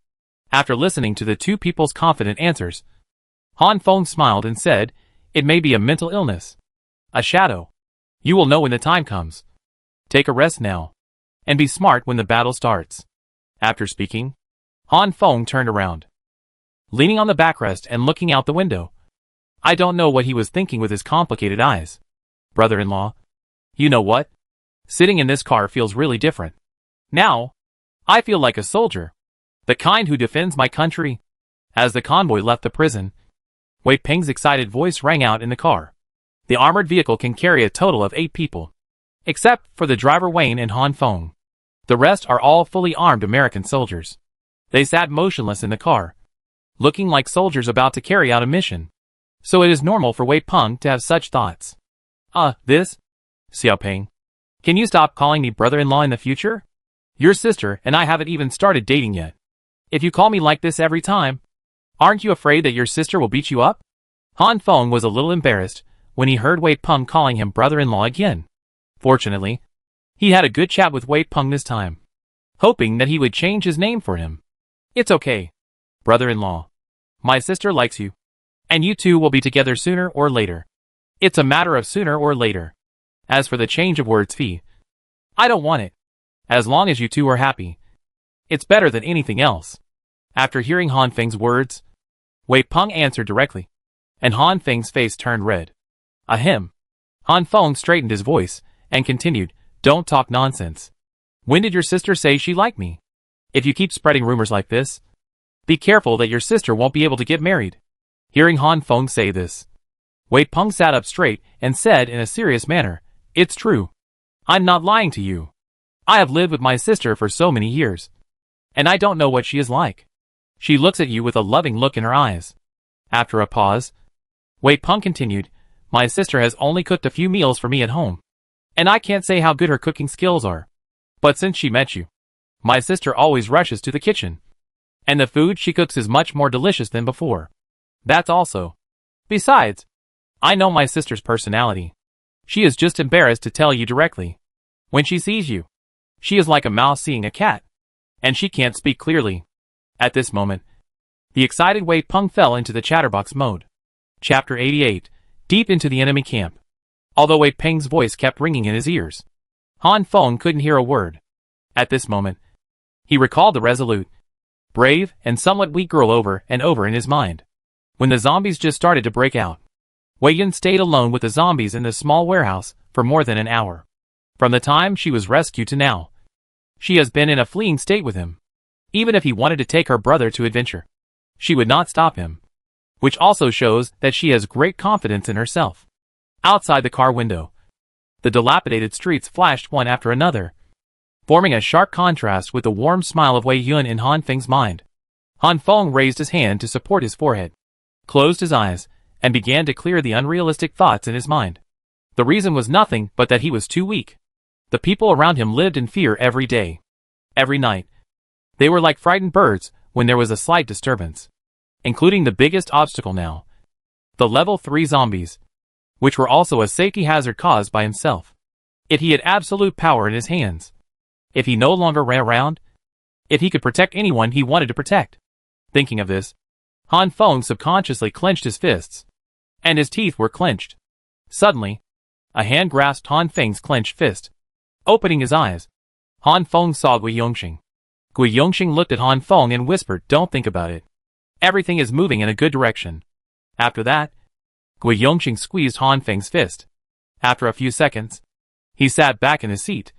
Speaker 1: After listening to the two people's confident answers, Han Feng smiled and said, it may be a mental illness. A shadow. You will know when the time comes. Take a rest now. And be smart when the battle starts. After speaking, Han Feng turned around, leaning on the backrest and looking out the window. I don't know what he was thinking with his complicated eyes. Brother-in-law, you know what? Sitting in this car feels really different. Now, I feel like a soldier. The kind who defends my country. As the convoy left the prison, Wei Peng's excited voice rang out in the car. The armored vehicle can carry a total of 8 people, except for the driver Wayne and Han Feng. The rest are all fully armed American soldiers. They sat motionless in the car, looking like soldiers about to carry out a mission. So it is normal for Wei Peng to have such thoughts. This? Xiao Peng. Can you stop calling me brother-in-law in the future? Your sister and I haven't even started dating yet. If you call me like this every time, aren't you afraid that your sister will beat you up? Han Feng was a little embarrassed when he heard Wei Peng calling him brother-in-law again. Fortunately, he had a good chat with Wei Peng this time, hoping that he would change his name for him. It's okay, brother-in-law. My sister likes you, and you two will be together sooner or later. It's a matter of sooner or later. As for the change of words fee, I don't want it. As long as you two are happy, it's better than anything else. After hearing Han Feng's words, Wei Peng answered directly, and Han Feng's face turned red. Ahem. Han Feng straightened his voice and continued, don't talk nonsense. When did your sister say she liked me? If you keep spreading rumors like this, be careful that your sister won't be able to get married. Hearing Han Feng say this, Wei Peng sat up straight and said in a serious manner, it's true. I'm not lying to you. I have lived with my sister for so many years, and I don't know what she is like. She looks at you with a loving look in her eyes. After a pause, Wei Peng continued, my sister has only cooked a few meals for me at home, and I can't say how good her cooking skills are. But since she met you, my sister always rushes to the kitchen, and the food she cooks is much more delicious than before. That's also. Besides, I know my sister's personality. She is just embarrassed to tell you directly. When she sees you, she is like a mouse seeing a cat, and she can't speak clearly. At this moment, the excited Wei Peng fell into the chatterbox mode. Chapter 88, deep into the enemy camp. Although Wei Peng's voice kept ringing in his ears, Han Feng couldn't hear a word. At this moment, he recalled the resolute, brave, and somewhat weak girl over and over in his mind. When the zombies just started to break out, Wei Yun stayed alone with the zombies in the small warehouse for more than an hour. From the time she was rescued to now, She has been in a fleeing state with him. Even if he wanted to take her brother to adventure, she would not stop him. Which also shows that she has great confidence in herself. Outside the car window, the dilapidated streets flashed one after another, forming a sharp contrast with the warm smile of Wei Yun in Han Feng's mind. Han Feng raised his hand to support his forehead, closed his eyes, and began to clear the unrealistic thoughts in his mind. The reason was nothing but that he was too weak. The people around him lived in fear every day. Every night. They were like frightened birds when there was a slight disturbance. Including the biggest obstacle now. The level 3 zombies. Which were also a safety hazard caused by himself. If he had absolute power in his hands. If he no longer ran around. If he could protect anyone he wanted to protect. Thinking of this, Han Feng subconsciously clenched his fists. And his teeth were clenched. Suddenly, a hand grasped Han Feng's clenched fist. Opening his eyes, Han Feng saw Gui Yongxing. Gui Yongxing looked at Han Feng and whispered, "Don't think about it. Everything is moving in a good direction." After that, Gui Yongxing squeezed Han Feng's fist. After a few seconds, he sat back in his seat,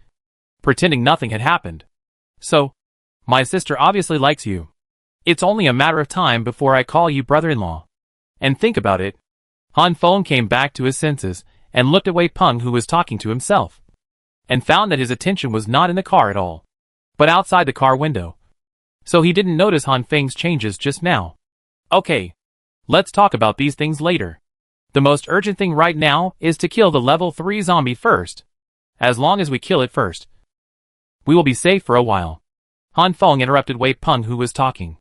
Speaker 1: pretending nothing had happened. "So, my sister obviously likes you. It's only a matter of time before I call you brother-in-law. And think about it." Han Feng came back to his senses and looked at Wei Peng, who was talking to himself, and found that his attention was not in the car at all, but outside the car window. So he didn't notice Han Feng's changes just now. "Okay, let's talk about these things later. The most urgent thing right now is to kill the level 3 zombie first. As long as we kill it first, we will be safe for a while." Han Feng interrupted Wei Peng, who was talking,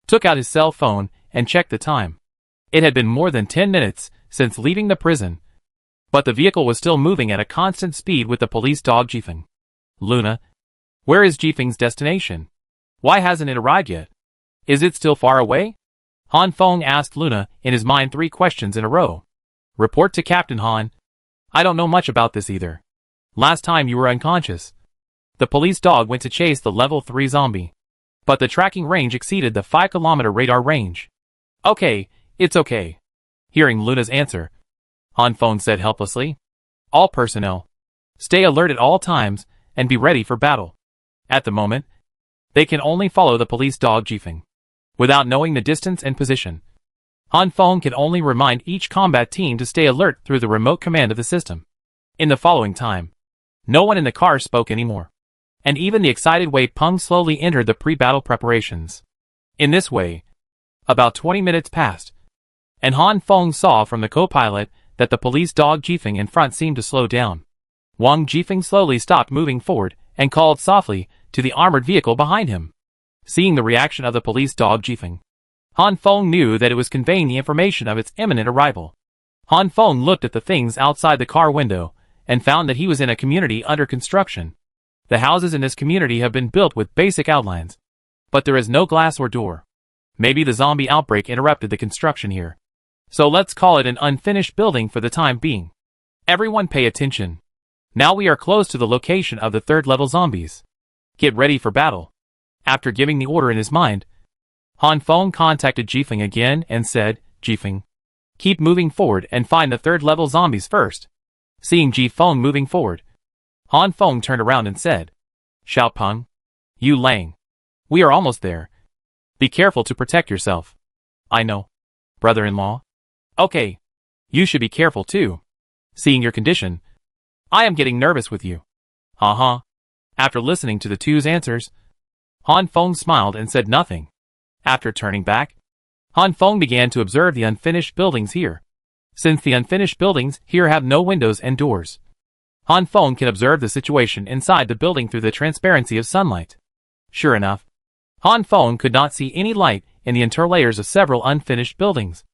Speaker 1: took out his cell phone and checked the time. It had been more than 10 minutes since leaving the prison, but the vehicle was still moving at a constant speed with the police dog Jifeng. "Luna, where is Jifeng's destination? Why hasn't it arrived yet? Is it still far away?" Han Feng asked Luna in his mind 3 questions in a row. "Report to Captain Han. I don't know much about this either. Last time you were unconscious. The police dog went to chase the level 3 zombie, but the tracking range exceeded the 5-kilometer radar range." "Okay, it's okay." Hearing Luna's answer, Han Feng said helplessly, "All personnel, stay alert at all times and be ready for battle." At the moment, they can only follow the police dog Jifeng, without knowing the distance and position. Han Feng could only remind each combat team to stay alert through the remote command of the system. In the following time, no one in the car spoke anymore, and even the excited Wei Peng slowly entered the pre-battle preparations. In this way, about 20 minutes passed, and Han Feng saw from the co-pilot that the police dog Jifeng in front seemed to slow down. Wang Jifeng slowly stopped moving forward and called softly to the armored vehicle behind him. Seeing the reaction of the police dog Jifeng, Han Feng knew that it was conveying the information of its imminent arrival. Han Feng looked at the things outside the car window and found that he was in a community under construction. The houses in this community have been built with basic outlines, but there is no glass or door. Maybe the zombie outbreak interrupted the construction here. So let's call it an unfinished building for the time being. Everyone pay attention. Now we are close to the location of the 3rd level zombies. Get ready for battle." After giving the order in his mind, Han Feng contacted Jifeng again and said, "Jifeng, keep moving forward and find the 3rd level zombies first." Seeing Jifeng moving forward, Han Feng turned around and said, "Xiao Peng, Yu Lang, we are almost there. Be careful to protect yourself." "I know, brother-in-law." "Okay, you should be careful too. Seeing your condition, I am getting nervous with you." "Uh-huh." After listening to the two's answers, Han Feng smiled and said nothing. After turning back, Han Feng began to observe the unfinished buildings here. Since the unfinished buildings here have no windows and doors, Han Feng can observe the situation inside the building through the transparency of sunlight. Sure enough, Han Feng could not see any light in the interlayers of several unfinished buildings.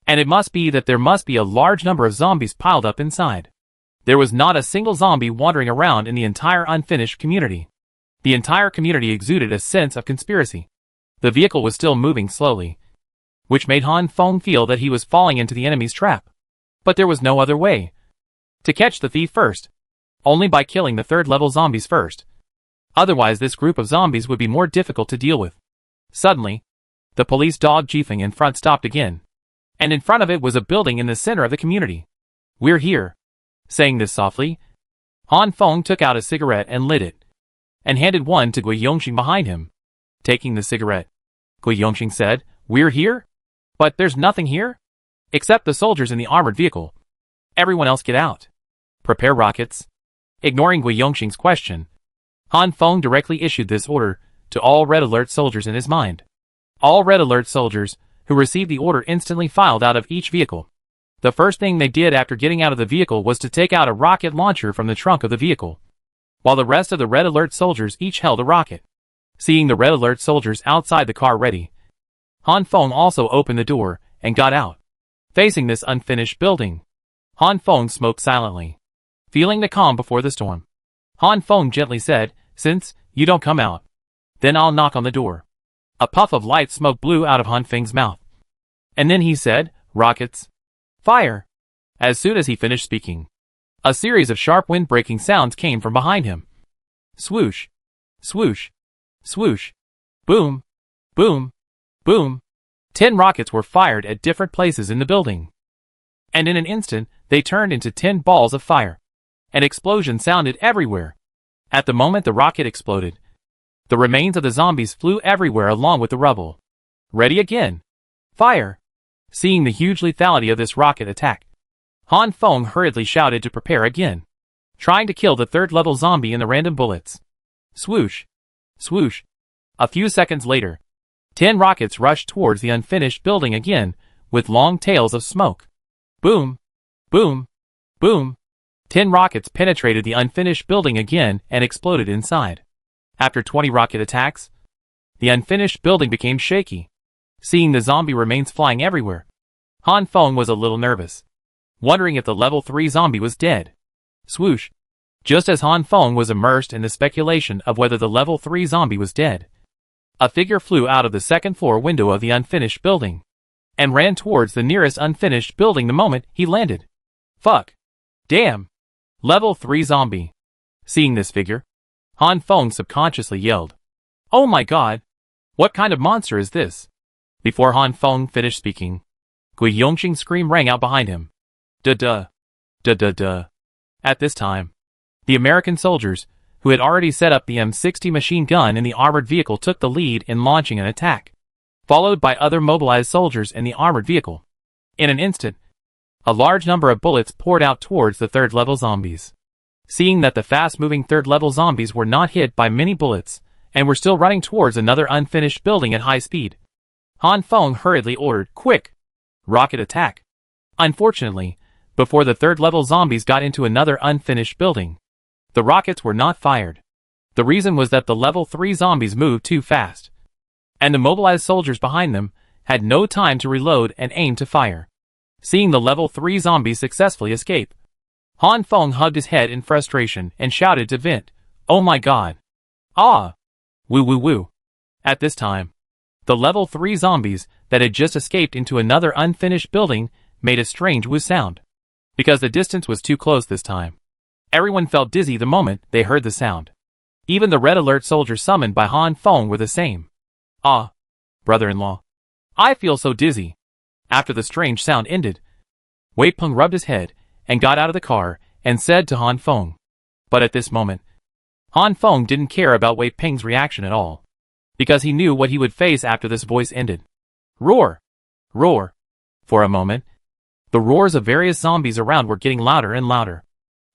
Speaker 1: And it must be that there must be a large number of zombies piled up inside. There was not a single zombie wandering around in the entire unfinished community. The entire community exuded a sense of conspiracy. The vehicle was still moving slowly, which made Han Feng feel that he was falling into the enemy's trap. But there was no other way to catch the thief first, only by killing the 3rd level zombies first. Otherwise this group of zombies would be more difficult to deal with. Suddenly, the police dog Jifeng in front stopped again, and in front of it was a building in the center of the community. "We're here." Saying this softly, Han Feng took out a cigarette and lit it. and handed one to Gui Yongxing behind him. Taking the cigarette, Gui Yongxing said, "We're here? But there's nothing here? Except the soldiers in the armored vehicle. Everyone else get out. Prepare rockets." Ignoring Gui Yongxing's question, Han Feng directly issued this order to all Red Alert soldiers in his mind. All Red Alert soldiers who received the order instantly filed out of each vehicle. The first thing they did after getting out of the vehicle was to take out a rocket launcher from the trunk of the vehicle, while the rest of the Red Alert soldiers each held a rocket. Seeing the Red Alert soldiers outside the car ready, Han Feng also opened the door and got out. Facing this unfinished building, Han Feng smoked silently. Feeling the calm before the storm, Han Feng gently said, "Since you don't come out, then I'll knock on the door." A puff of light smoke blew out of Han Feng's mouth. And then he said, "Rockets. Fire." As soon as he finished speaking, a series of sharp wind-breaking sounds came from behind him. Swoosh, swoosh, swoosh, boom, boom, boom. 10 rockets were fired at different places in the building. And in an instant, they turned into 10 balls of fire. An explosion sounded everywhere. At the moment the rocket exploded, the remains of the zombies flew everywhere along with the rubble. Ready again. Fire. Seeing the huge lethality of this rocket attack, Han Feng hurriedly shouted to prepare again, trying to kill the third-level zombie in the random bullets. Swoosh. Swoosh. A few seconds later, 10 rockets rushed towards the unfinished building again, with long tails of smoke. Boom. Boom. Boom. 10 rockets penetrated the unfinished building again and exploded inside. After 20 rocket attacks, the unfinished building became shaky. Seeing the zombie remains flying everywhere, Han Feng was a little nervous, wondering if the level 3 zombie was dead. Swoosh. Just as Han Feng was immersed in the speculation of whether the level 3 zombie was dead, a figure flew out of the second-floor window of the unfinished building and ran towards the nearest unfinished building the moment he landed. Fuck. Damn. Level 3 zombie. Seeing this figure, Han Feng subconsciously yelled, "Oh my god! What kind of monster is this?" Before Han Feng finished speaking, Gui Yongxing's scream rang out behind him. Duh-duh. Duh-duh-duh. At this time, the American soldiers, who had already set up the M60 machine gun in the armored vehicle, took the lead in launching an attack, followed by other mobilized soldiers in the armored vehicle. In an instant, a large number of bullets poured out towards the third-level zombies. Seeing that the fast-moving third-level zombies were not hit by many bullets and were still running towards another unfinished building at high speed, Han Feng hurriedly ordered, "Quick! Rocket attack!" Unfortunately, before the third-level zombies got into another unfinished building, the rockets were not fired. The reason was that the level 3 zombies moved too fast, and the mobilized soldiers behind them had no time to reload and aim to fire. Seeing the level 3 zombies successfully escape, Han Feng hugged his head in frustration and shouted to Vint, "Oh my god! Ah! Woo woo woo!" At this time, the level 3 zombies that had just escaped into another unfinished building made a strange woo sound. Because the distance was too close this time, everyone felt dizzy the moment they heard the sound. Even the Red Alert soldiers summoned by Han Feng were the same. "Ah, brother-in-law, I feel so dizzy." After the strange sound ended, Wei Peng rubbed his head and got out of the car and said to Han Feng. But at this moment, Han Feng didn't care about Wei Peng's reaction at all, because he knew what he would face after this voice ended. Roar! Roar! For a moment, the roars of various zombies around were getting louder and louder.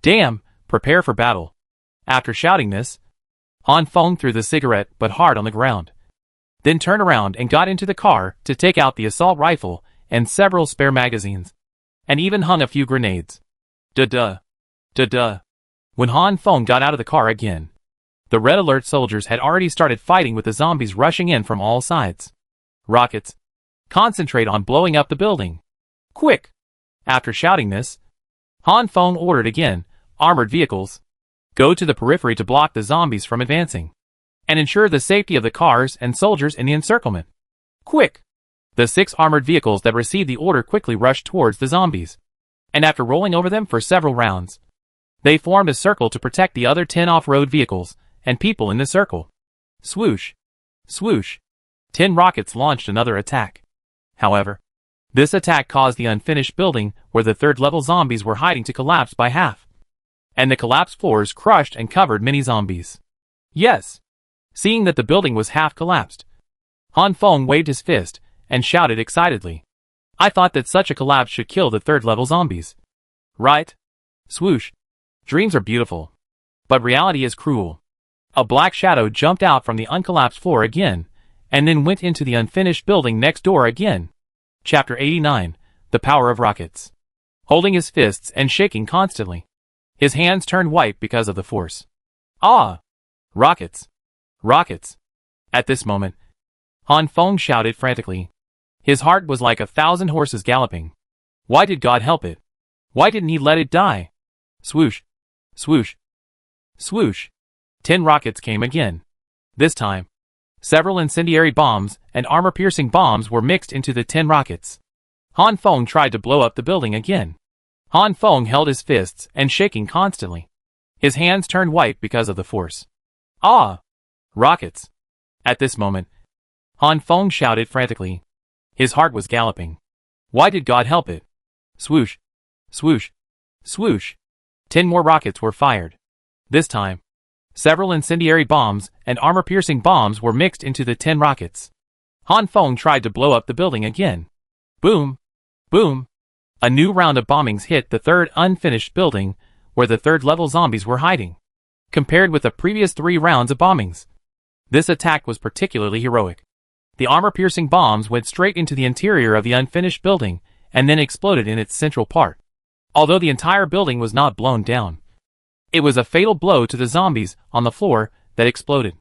Speaker 1: Damn, prepare for battle. After shouting this, Han Feng threw the cigarette but hard on the ground, then turned around and got into the car to take out the assault rifle and several spare magazines, and even hung a few grenades. Duh-duh. Duh-duh. When Han Feng got out of the car again, the Red Alert soldiers had already started fighting with the zombies rushing in from all sides. Rockets. Concentrate on blowing up the building. Quick! After shouting this, Han Feng ordered again, armored vehicles, go to the periphery to block the zombies from advancing, and ensure the safety of the cars and soldiers in the encirclement. Quick! The 6 armored vehicles that received the order quickly rushed towards the zombies, and after rolling over them for several rounds, they formed a circle to protect the other 10 off-road vehicles and people in the circle. Swoosh! Swoosh! 10 rockets launched another attack. However, this attack caused the unfinished building where the third-level zombies were hiding to collapse by half, and the collapsed floors crushed and covered many zombies. Yes. Seeing that the building was half collapsed, Han Feng waved his fist and shouted excitedly. I thought that such a collapse should kill the third-level zombies. Right? Swoosh. Dreams are beautiful. But reality is cruel. A black shadow jumped out from the uncollapsed floor again, and then went into the unfinished building next door again. Chapter 89, The Power of Rockets. Holding his fists and shaking constantly. His hands turned white because of the force. Ah! Rockets! Rockets! At this moment, Han Feng shouted frantically. His heart was like 1,000 horses galloping. Why did God help it? Why didn't he let it die? Swoosh! Swoosh! Swoosh! 10 rockets came again. This time, several incendiary bombs and armor-piercing bombs were mixed into the 10 rockets. Han Feng tried to blow up the building again. Han Feng held his fists and shaking constantly. His hands turned white because of the force. Ah! Rockets! At this moment, Han Feng shouted frantically. His heart was galloping. Why did God help it? Swoosh! Swoosh! Swoosh! 10 more rockets were fired. This time, several incendiary bombs and armor-piercing bombs were mixed into the 10 rockets. Han Feng tried to blow up the building again. Boom! Boom! A new round of bombings hit the third unfinished building, where the third-level zombies were hiding. Compared with the previous 3 rounds of bombings, this attack was particularly heroic. The armor-piercing bombs went straight into the interior of the unfinished building and then exploded in its central part. Although the entire building was not blown down, it was a fatal blow to the zombies on the floor that exploded.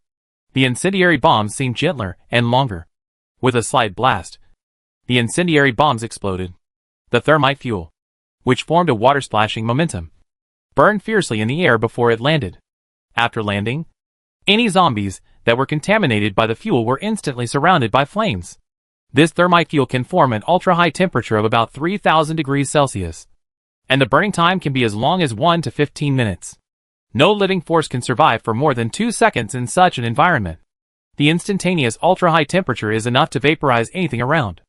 Speaker 1: The incendiary bombs seemed gentler and longer. With a slight blast, the incendiary bombs exploded. The thermite fuel, which formed a water-splashing momentum, burned fiercely in the air before it landed. After landing, any zombies that were contaminated by the fuel were instantly surrounded by flames. This thermite fuel can form an ultra-high temperature of about 3,000 degrees Celsius, and the burning time can be as long as 1 to 15 minutes. No living force can survive for more than 2 seconds in such an environment. The instantaneous ultra-high temperature is enough to vaporize anything around.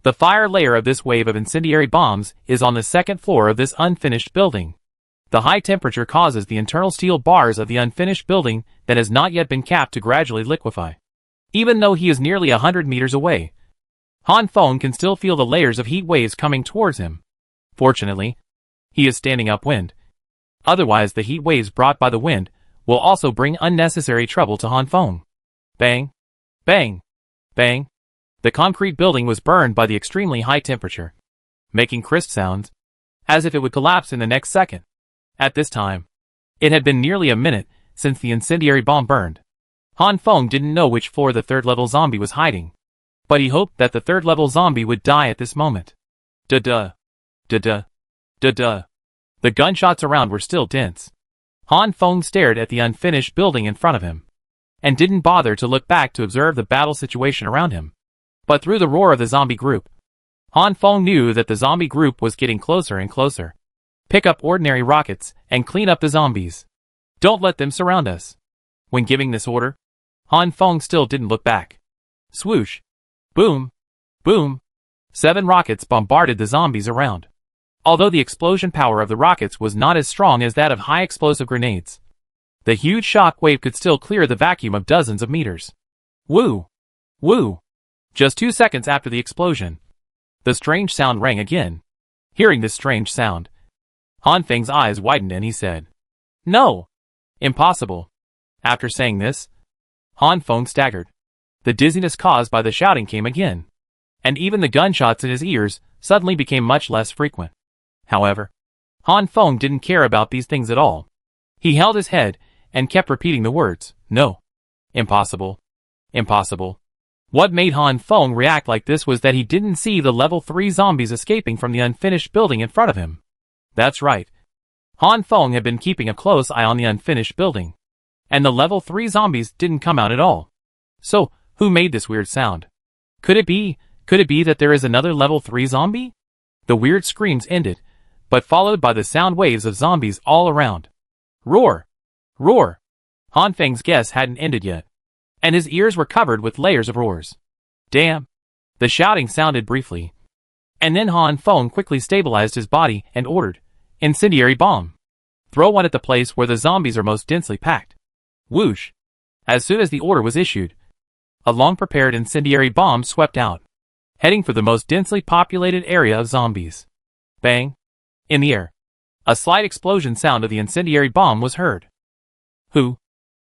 Speaker 1: The fire layer of this wave of incendiary bombs is on the second floor of this unfinished building. The high temperature causes the internal steel bars of the unfinished building that has not yet been capped to gradually liquefy. Even though he is nearly 100 meters away, Han Feng can still feel the layers of heat waves coming towards him. Fortunately, he is standing upwind. Otherwise, the heat waves brought by the wind will also bring unnecessary trouble to Han Feng. Bang! Bang! Bang! The concrete building was burned by the extremely high temperature, making crisp sounds, as if it would collapse in the next second. At this time, it had been nearly a minute since the incendiary bomb burned. Han Feng didn't know which floor the third-level zombie was hiding, but he hoped that the third-level zombie would die at this moment. Da-da. Da-da. Da-da. The gunshots around were still dense. Han Feng stared at the unfinished building in front of him, and didn't bother to look back to observe the battle situation around him. But through the roar of the zombie group, Han Feng knew that the zombie group was getting closer and closer. Pick up ordinary rockets and clean up the zombies. Don't let them surround us. When giving this order, Han Feng still didn't look back. Swoosh. Boom. Boom. 7 rockets bombarded the zombies around. Although the explosion power of the rockets was not as strong as that of high explosive grenades, the huge shock wave could still clear the vacuum of dozens of meters. Woo! Woo! Just 2 seconds after the explosion, the strange sound rang again. Hearing this strange sound, Han Feng's eyes widened and he said, "No! Impossible!" After saying this, Han Feng staggered. The dizziness caused by the shouting came again, and even the gunshots in his ears suddenly became much less frequent. However, Han Feng didn't care about these things at all. He held his head and kept repeating the words, "No. Impossible. Impossible." What made Han Feng react like this was that he didn't see the level 3 zombies escaping from the unfinished building in front of him. That's right. Han Feng had been keeping a close eye on the unfinished building, and the level 3 zombies didn't come out at all. So, who made this weird sound? Could it be that there is another level 3 zombie? The weird screams ended, but followed by the sound waves of zombies all around. Roar! Roar! Han Feng's guess hadn't ended yet, and his ears were covered with layers of roars. Damn! The shouting sounded briefly, and then Han Feng quickly stabilized his body and ordered, "Incendiary bomb! Throw one at the place where the zombies are most densely packed." Whoosh! As soon as the order was issued, a long-prepared incendiary bomb swept out, heading for the most densely populated area of zombies. Bang! In the air, a slight explosion sound of the incendiary bomb was heard.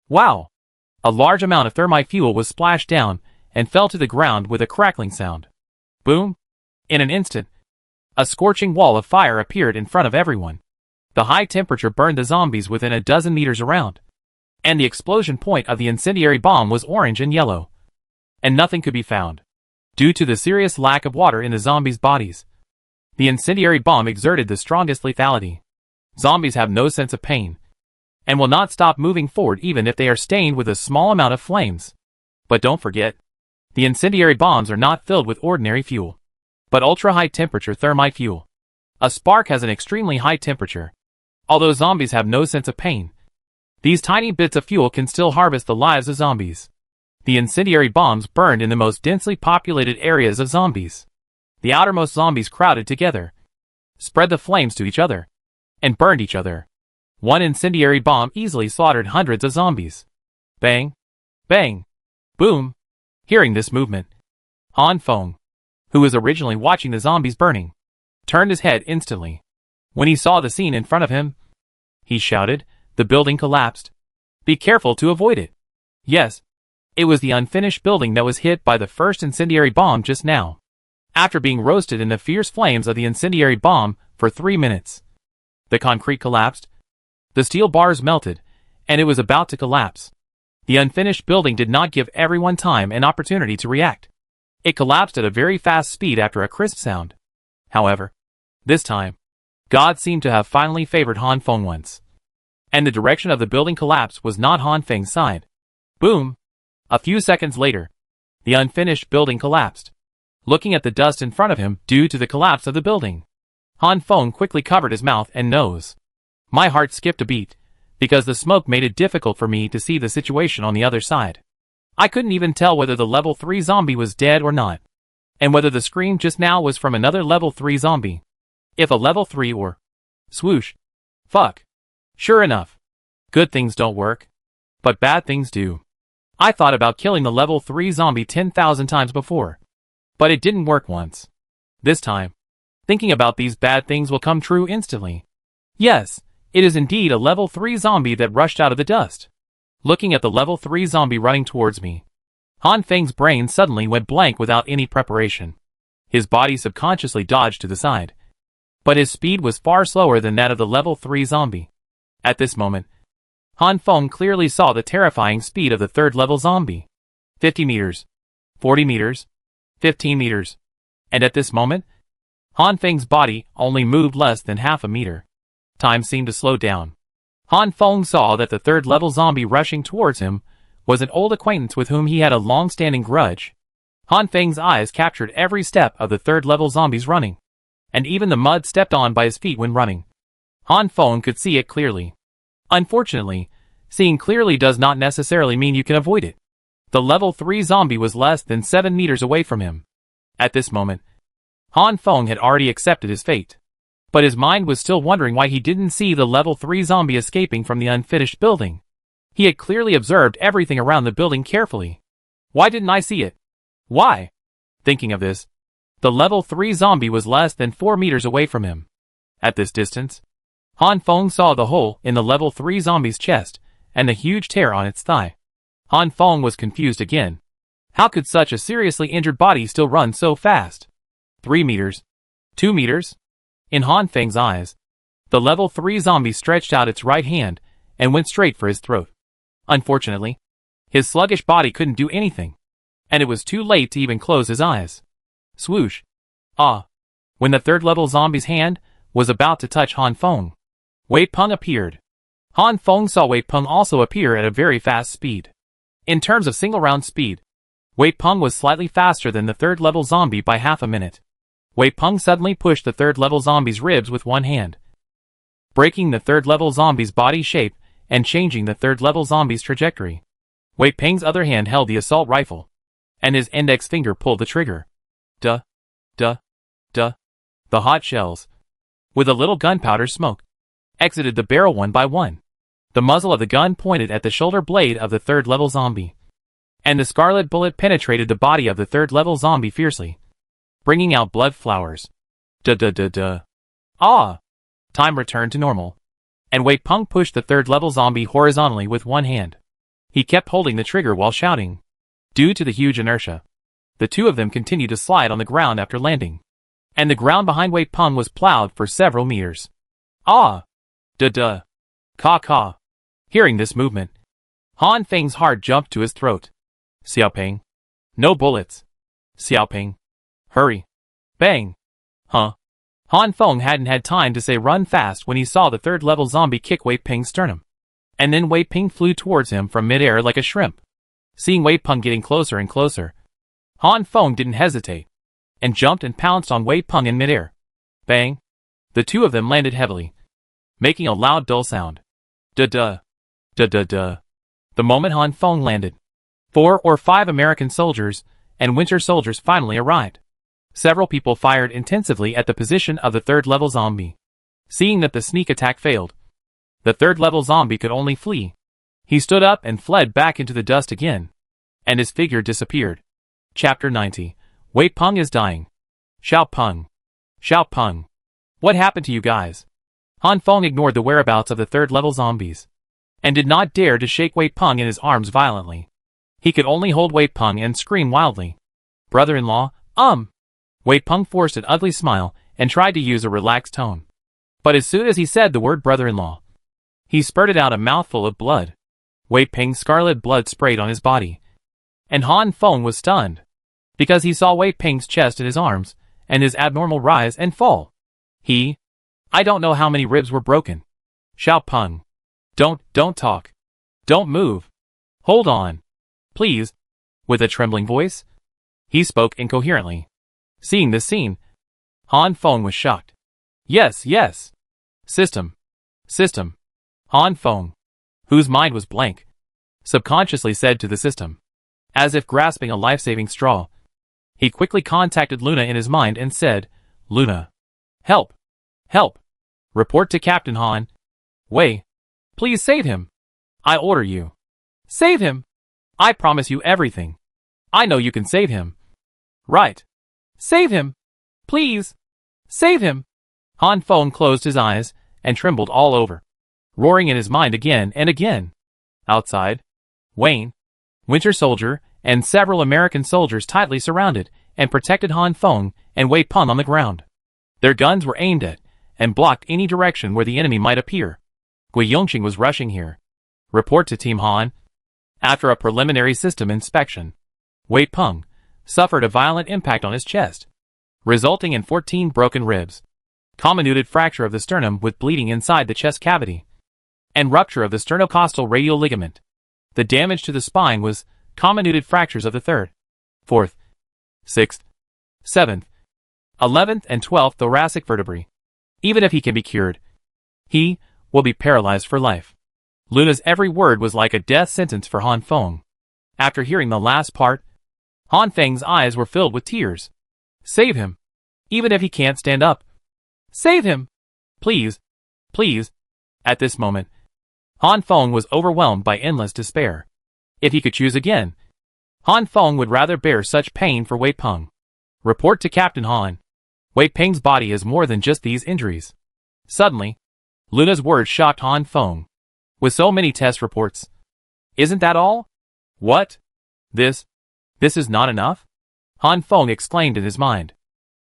Speaker 1: Wow! A large amount of thermite fuel was splashed down and fell to the ground with a crackling sound. Boom! In an instant, a scorching wall of fire appeared in front of everyone. The high temperature burned the zombies within a dozen meters around, and the explosion point of the incendiary bomb was orange and yellow, and nothing could be found. Due to the serious lack of water in the zombies' bodies, the incendiary bomb exerted the strongest lethality. Zombies have no sense of pain, and will not stop moving forward even if they are stained with a small amount of flames. But don't forget, the incendiary bombs are not filled with ordinary fuel, but ultra-high temperature thermite fuel. A spark has an extremely high temperature. Although zombies have no sense of pain, these tiny bits of fuel can still harvest the lives of zombies. The incendiary bombs burned in the most densely populated areas of zombies. The outermost zombies crowded together, spread the flames to each other, and burned each other. One incendiary bomb easily slaughtered hundreds of zombies. Bang! Bang! Boom! Hearing this movement, Han Feng, who was originally watching the zombies burning, turned his head instantly. When he saw the scene in front of him, he shouted, "The building collapsed. Be careful to avoid it." Yes, it was the unfinished building that was hit by the first incendiary bomb just now. After being roasted in the fierce flames of the incendiary bomb for 3 minutes, the concrete collapsed, the steel bars melted, and it was about to collapse. The unfinished building did not give everyone time and opportunity to react. It collapsed at a very fast speed after a crisp sound. However, this time, God seemed to have finally favored Han Feng once, and the direction of the building collapse was not Han Feng's side. Boom! A few seconds later, the unfinished building collapsed. Looking at the dust in front of him due to the collapse of the building, Han Feng quickly covered his mouth and nose. My heart skipped a beat, because the smoke made it difficult for me to see the situation on the other side. I couldn't even tell whether the level 3 zombie was dead or not, and whether the scream just now was from another level 3 zombie. If a level 3 or... Swoosh. Fuck. Sure enough. Good things don't work, but bad things do. I thought about killing the level 3 zombie 10,000 times before, but it didn't work once. This time, thinking about these bad things will come true instantly. Yes, it is indeed a level 3 zombie that rushed out of the dust. Looking at the level 3 zombie running towards me, Han Feng's brain suddenly went blank without any preparation. His body subconsciously dodged to the side, but his speed was far slower than that of the level 3 zombie. At this moment, Han Feng clearly saw the terrifying speed of the third level zombie. 50 meters, 40 meters, 15 meters, and at this moment, Han Feng's body only moved less than half a meter. Time seemed to slow down. Han Feng saw that the third level zombie rushing towards him was an old acquaintance with whom he had a long-standing grudge. Han Feng's eyes captured every step of the third level zombie's running, and even the mud stepped on by his feet when running. Han Feng could see it clearly. Unfortunately, seeing clearly does not necessarily mean you can avoid it. The level 3 zombie was less than 7 meters away from him. At this moment, Han Feng had already accepted his fate, but his mind was still wondering why he didn't see the level 3 zombie escaping from the unfinished building. He had clearly observed everything around the building carefully. Why didn't I see it? Why? Thinking of this, the level 3 zombie was less than 4 meters away from him. At this distance, Han Feng saw the hole in the level 3 zombie's chest and the huge tear on its thigh. Han Feng was confused again. How could such a seriously injured body still run so fast? 3 meters? 2 meters? In Han Feng's eyes, the level 3 zombie stretched out its right hand and went straight for his throat. Unfortunately, his sluggish body couldn't do anything, and it was too late to even close his eyes. Swoosh. Ah. When the third level zombie's hand was about to touch Han Feng, Wei Peng appeared. Han Feng saw Wei Peng also appear at a very fast speed. In terms of single round speed, Wei Peng was slightly faster than the third level zombie by half a minute. Wei Peng suddenly pushed the third level zombie's ribs with one hand, breaking the third level zombie's body shape and changing the third level zombie's trajectory. Wei Peng's other hand held the assault rifle, and his index finger pulled the trigger. Duh. Duh. Duh. The hot shells, with a little gunpowder smoke, exited the barrel one by one. The muzzle of the gun pointed at the shoulder blade of the third-level zombie, and the scarlet bullet penetrated the body of the third-level zombie fiercely, bringing out blood flowers. Duh. Ah! Time returned to normal, and Wei Peng pushed the third-level zombie horizontally with one hand. He kept holding the trigger while shouting. Due to the huge inertia, the two of them continued to slide on the ground after landing, and the ground behind Wei Peng was plowed for several meters. Ah! Duh. Caw. Hearing this movement, Han Feng's heart jumped to his throat. Xiaoping. No bullets. Xiaoping. Hurry. Bang. Huh? Han Feng hadn't had time to say run fast when he saw the third-level zombie kick Wei Peng's sternum. And then Wei Peng flew towards him from midair like a shrimp. Seeing Wei Peng getting closer and closer, Han Feng didn't hesitate, and jumped and pounced on Wei Peng in midair. Bang! The two of them landed heavily, making a loud dull sound. Duh. The moment Han Feng landed, 4 or 5 American soldiers and Winter soldiers finally arrived. Several people fired intensively at the position of the third-level zombie. Seeing that the sneak attack failed, the third-level zombie could only flee. He stood up and fled back into the dust again, and his figure disappeared. Chapter 90. Wei Peng is dying. Xiao Peng. What happened to you guys? Han Feng ignored the whereabouts of the third-level zombies, and did not dare to shake Wei Peng in his arms violently. He could only hold Wei Peng and scream wildly. Brother-in-law, Wei Peng forced an ugly smile and tried to use a relaxed tone. But as soon as he said the word brother-in-law, he spurted out a mouthful of blood. Wei Peng's scarlet blood sprayed on his body, and Han Feng was stunned, because he saw Wei Peng's chest and his arms, and his abnormal rise and fall. I don't know how many ribs were broken. Xiao Peng. Don't talk. Don't move. Hold on. Please. With a trembling voice, he spoke incoherently. Seeing this scene, Han Feng was shocked. Yes. System. Han Feng, whose mind was blank, subconsciously said to the system, as if grasping a life-saving straw. He quickly contacted Luna in his mind and said, Luna. Help. Report to Captain Han. Wei. Please save him. I order you. Save him. I promise you everything. I know you can save him. Right. Save him. Please. Save him. Han Feng closed his eyes and trembled all over, roaring in his mind again and again. Outside, Wayne, Winter Soldier, and several American soldiers tightly surrounded and protected Han Feng and Wei Peng on the ground. Their guns were aimed at and blocked any direction where the enemy might appear. Gui Yongqing was rushing here. Report to Team Han. After a preliminary system inspection, Wei Peng suffered a violent impact on his chest, resulting in 14 broken ribs, comminuted fracture of the sternum with bleeding inside the chest cavity, and rupture of the sternocostal radial ligament. The damage to the spine was comminuted fractures of the 3rd, 4th, 6th, 7th, 11th, and 12th thoracic vertebrae. Even if he can be cured, he will be paralyzed for life. Luna's every word was like a death sentence for Han Feng. After hearing the last part, Han Feng's eyes were filled with tears. Save him. Even if he can't stand up. Save him. Please. At this moment, Han Feng was overwhelmed by endless despair. If he could choose again, Han Feng would rather bear such pain for Wei Peng. Report to Captain Han. Wei Peng's body is more than just these injuries. Suddenly, Luna's words shocked Han Feng. With so many test reports. Isn't that all? What? This is not enough? Han Feng exclaimed in his mind.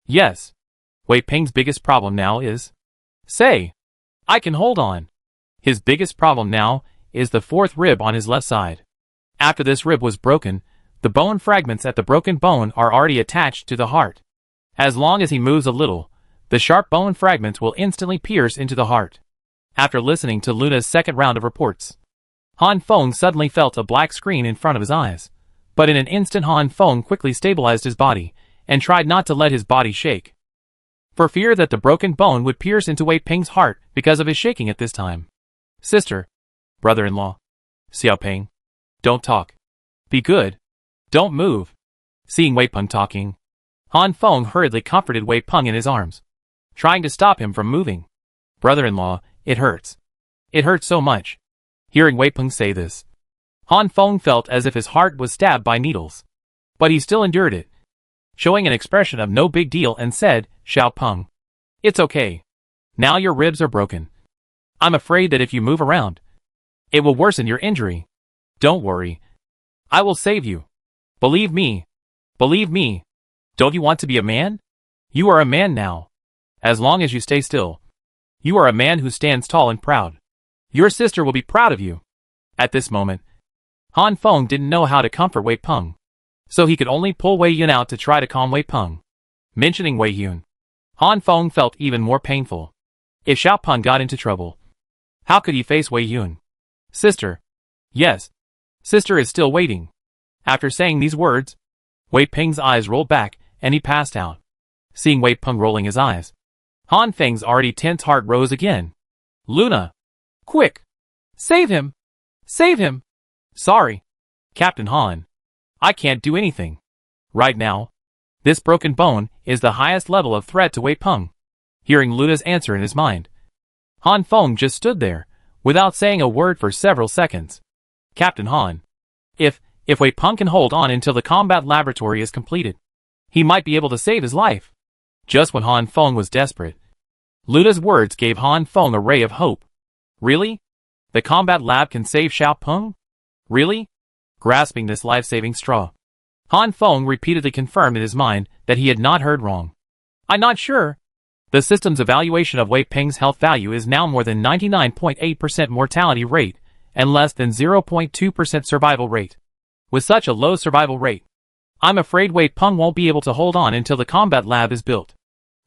Speaker 1: Yes. Wei Peng's biggest problem now is... Say, I can hold on. His biggest problem now is the 4th rib on his left side. After this rib was broken, the bone fragments at the broken bone are already attached to the heart. As long as he moves a little, the sharp bone fragments will instantly pierce into the heart. After listening to Luna's second round of reports, Han Feng suddenly felt a black screen in front of his eyes. But in an instant Han Feng quickly stabilized his body, and tried not to let his body shake, for fear that the broken bone would pierce into Wei Peng's heart because of his shaking at this time. Sister, brother-in-law, Xiao Peng, don't talk. Be good. Don't move. Seeing Wei Peng talking, Han Feng hurriedly comforted Wei Peng in his arms, trying to stop him from moving. Brother-in-law, it hurts. It hurts so much. Hearing Wei Peng say this, Han Feng felt as if his heart was stabbed by needles. But he still endured it, showing an expression of no big deal, and said, Xiao Peng, it's okay. Now your ribs are broken. I'm afraid that if you move around, it will worsen your injury. Don't worry. I will save you. Believe me. Believe me. Don't you want to be a man? You are a man now. As long as you stay still. You are a man who stands tall and proud. Your sister will be proud of you. At this moment, Han Feng didn't know how to comfort Wei Peng, so he could only pull Wei Yun out to try to calm Wei Peng. Mentioning Wei Yun, Han Feng felt even more painful. If Xiao Peng got into trouble, how could he face Wei Yun? Sister. Yes. Sister is still waiting. After saying these words, Wei Peng's eyes rolled back, and he passed out. Seeing Wei Peng rolling his eyes, Han Feng's already tense heart rose again. Luna! Quick! Save him! Save him! Sorry, Captain Han. I can't do anything. Right now, this broken bone is the highest level of threat to Wei Peng. Hearing Luna's answer in his mind, Han Feng just stood there, without saying a word for several seconds. Captain Han. If Wei Peng can hold on until the combat laboratory is completed, he might be able to save his life. Just when Han Feng was desperate, Luna's words gave Han Feng a ray of hope. Really? The combat lab can save Xiao Peng? Really? Grasping this life-saving straw, Han Feng repeatedly confirmed in his mind that he had not heard wrong. I'm not sure. The system's evaluation of Wei Peng's health value is now more than 99.8% mortality rate and less than 0.2% survival rate. With such a low survival rate, I'm afraid Wei Peng won't be able to hold on until the combat lab is built.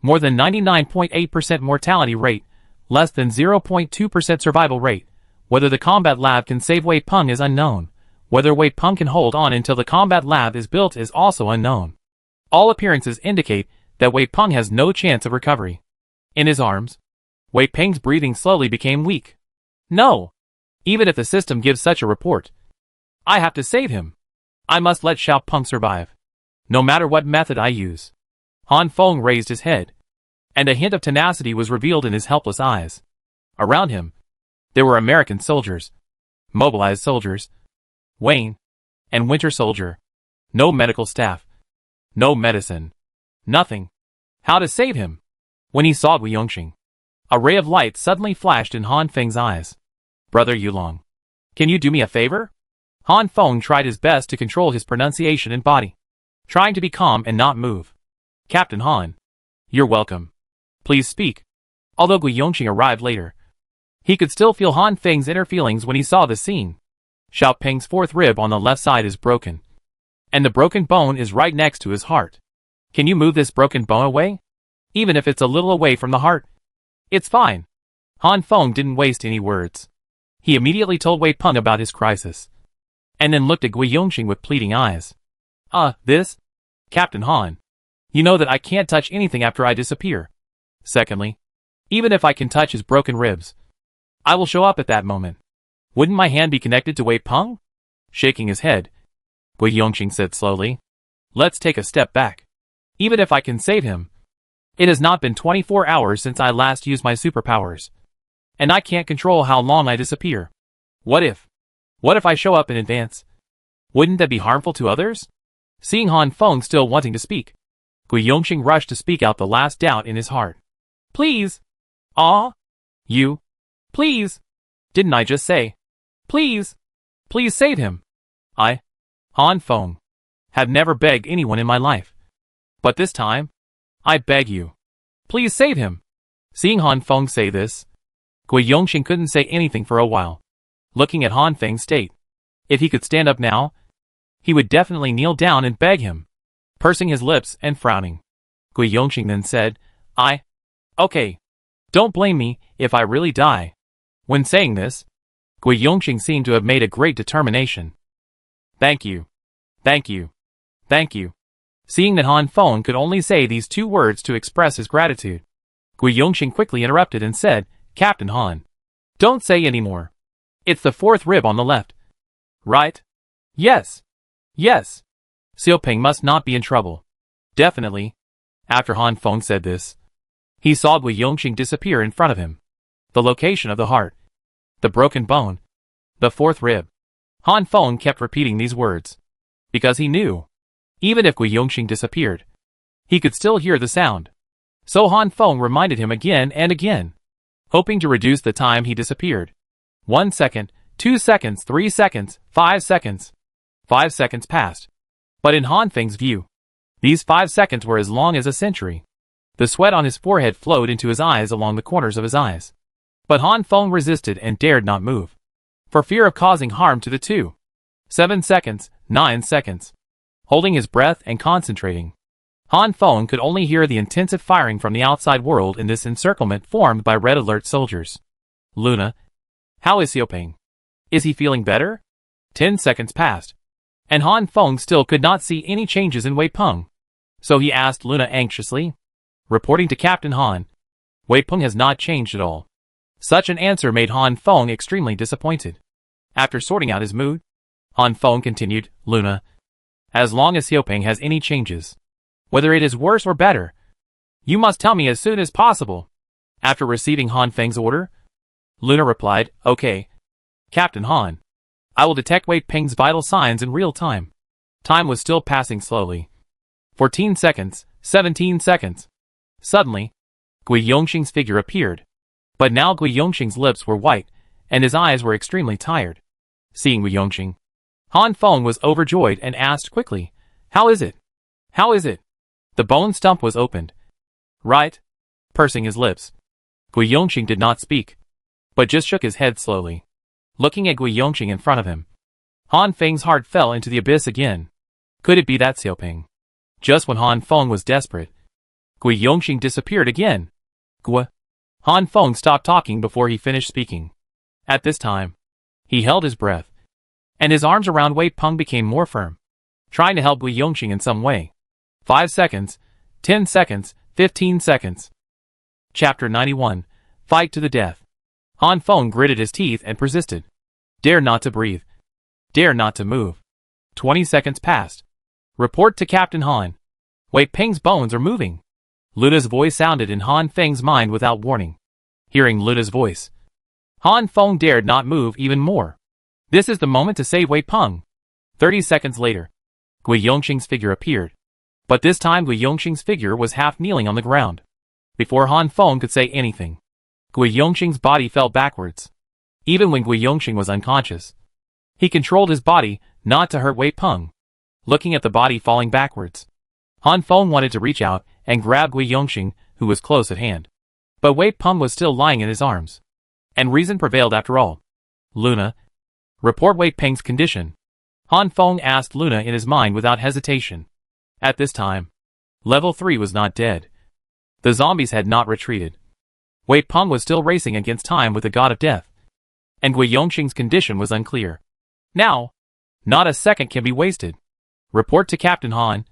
Speaker 1: More than 99.8% mortality rate, less than 0.2% survival rate. Whether the combat lab can save Wei Peng is unknown. Whether Wei Peng can hold on until the combat lab is built is also unknown. All appearances indicate that Wei Peng has no chance of recovery. In his arms, Wei Peng's breathing slowly became weak. No! Even if the system gives such a report, I have to save him. I must let Xiao Peng survive, no matter what method I use. Han Feng raised his head, and a hint of tenacity was revealed in his helpless eyes. Around him, there were American soldiers, mobilized soldiers, Wayne, and Winter Soldier. No medical staff, no medicine, nothing. How to save him? When he saw Gui Yongxing, a ray of light suddenly flashed in Han Feng's eyes. Brother Yulong, can you do me a favor? Han Feng tried his best to control his pronunciation and body, trying to be calm and not move. Captain Han, you're welcome. Please speak. Although Gui Yongxing arrived later, he could still feel Han Feng's inner feelings when he saw the scene. Xiao Peng's fourth rib on the left side is broken, and the broken bone is right next to his heart. Can you move this broken bone away? Even if it's a little away from the heart? It's fine. Han Feng didn't waste any words. He immediately told Wei Peng about his crisis, and then looked at Gui Yongxing with pleading eyes. This? Captain Han, you know that I can't touch anything after I disappear. Secondly, even if I can touch his broken ribs, I will show up at that moment. Wouldn't my hand be connected to Wei Peng? Shaking his head, Gui Yongxing said slowly, let's take a step back. Even if I can save him, it has not been 24 hours since I last used my superpowers, and I can't control how long I disappear. What if I show up in advance? Wouldn't that be harmful to others? Seeing Han Feng still wanting to speak, Gui Yongxing rushed to speak out the last doubt in his heart. Please! You! Please! Didn't I just say? Please! Please save him! I, Han Feng, have never begged anyone in my life. But this time, I beg you. Please save him! Seeing Han Feng say this, Gui Yongxing couldn't say anything for a while. Looking at Han Feng's state, if he could stand up now, he would definitely kneel down and beg him. Pursing his lips and frowning, Gui Yongxing then said, Okay. Don't blame me if I really die. When saying this, Gui Yongxing seemed to have made a great determination. Thank you. Thank you. Thank you. Seeing that Han Feng could only say these two words to express his gratitude, Gui Yongxing quickly interrupted and said, Captain Han, don't say any more. It's the fourth rib on the left. Right? Yes. Yes. Xiao Peng must not be in trouble. Definitely. After Han Feng said this, he saw Gui Yongxing disappear in front of him. The location of the heart, the broken bone, The fourth rib. Han Feng kept repeating these words. Because he knew. Even if Gui Yongxing disappeared, he could still hear the sound. So Han Feng reminded him again and again, hoping to reduce the time he disappeared. 1 second, 2 seconds, 3 seconds, 5 seconds. 5 seconds passed. But in Han Feng's view, these 5 seconds were as long as a century. The sweat on his forehead flowed into his eyes along the corners of his eyes. But Han Feng resisted and dared not move, for fear of causing harm to the two. 7 seconds, 9 seconds. Holding his breath and concentrating, Han Feng could only hear the intensive firing from the outside world in this encirclement formed by red alert soldiers. Luna, how is Xiaoping? Is he feeling better? 10 seconds passed, and Han Feng still could not see any changes in Wei Peng. So he asked Luna anxiously. Reporting to Captain Han, Wei Peng has not changed at all. Such an answer made Han Feng extremely disappointed. After sorting out his mood, Han Feng continued, Luna, as long as Xiaoping has any changes, whether it is worse or better, you must tell me as soon as possible. After receiving Han Feng's order, Luna replied, Okay, Captain Han. I will detect Wei Peng's vital signs in real time. Time was still passing slowly. 14 seconds, 17 seconds. Suddenly, Gui Yongxing's figure appeared. But now Gui Yongxing's lips were white, and his eyes were extremely tired. Seeing Gui Yongxing, Han Feng was overjoyed and asked quickly, How is it? How is it? The bone stump was opened. Right? Pursing his lips, Gui Yongxing did not speak, but just shook his head slowly. Looking at Gui Yongxing in front of him, Han Feng's heart fell into the abyss again. Could it be that Xiaoping? Just when Han Feng was desperate, Gui Yongxing disappeared again. Gui. Han Feng stopped talking before he finished speaking. At this time, he held his breath, and his arms around Wei Peng became more firm, trying to help Gui Yongxing in some way. 5 seconds, 10 seconds, 15 seconds. Chapter 91, Fight to the Death. Han Feng gritted his teeth and persisted. Dare not to breathe. Dare not to move. 20 seconds passed. Report to Captain Han. Wei Peng's bones are moving. Luna's voice sounded in Han Feng's mind without warning. Hearing Luna's voice, Han Feng dared not move even more. This is the moment to save Wei Peng. 30 seconds later, Gui Yongxing's figure appeared. But this time Gui Yongxing's figure was half kneeling on the ground. Before Han Feng could say anything, Gui Yongxing's body fell backwards. Even when Gui Yongxing was unconscious, he controlled his body not to hurt Wei Peng. Looking at the body falling backwards, Han Feng wanted to reach out and grab Gui Yongxing, who was close at hand. But Wei Peng was still lying in his arms. And reason prevailed after all. Luna, report Wei Peng's condition. Han Feng asked Luna in his mind without hesitation. At this time, Level 3 was not dead. The zombies had not retreated. Wei Peng was still racing against time with the god of death. And Gui Yongxing's condition was unclear. Now, not a second can be wasted. Report to Captain Han.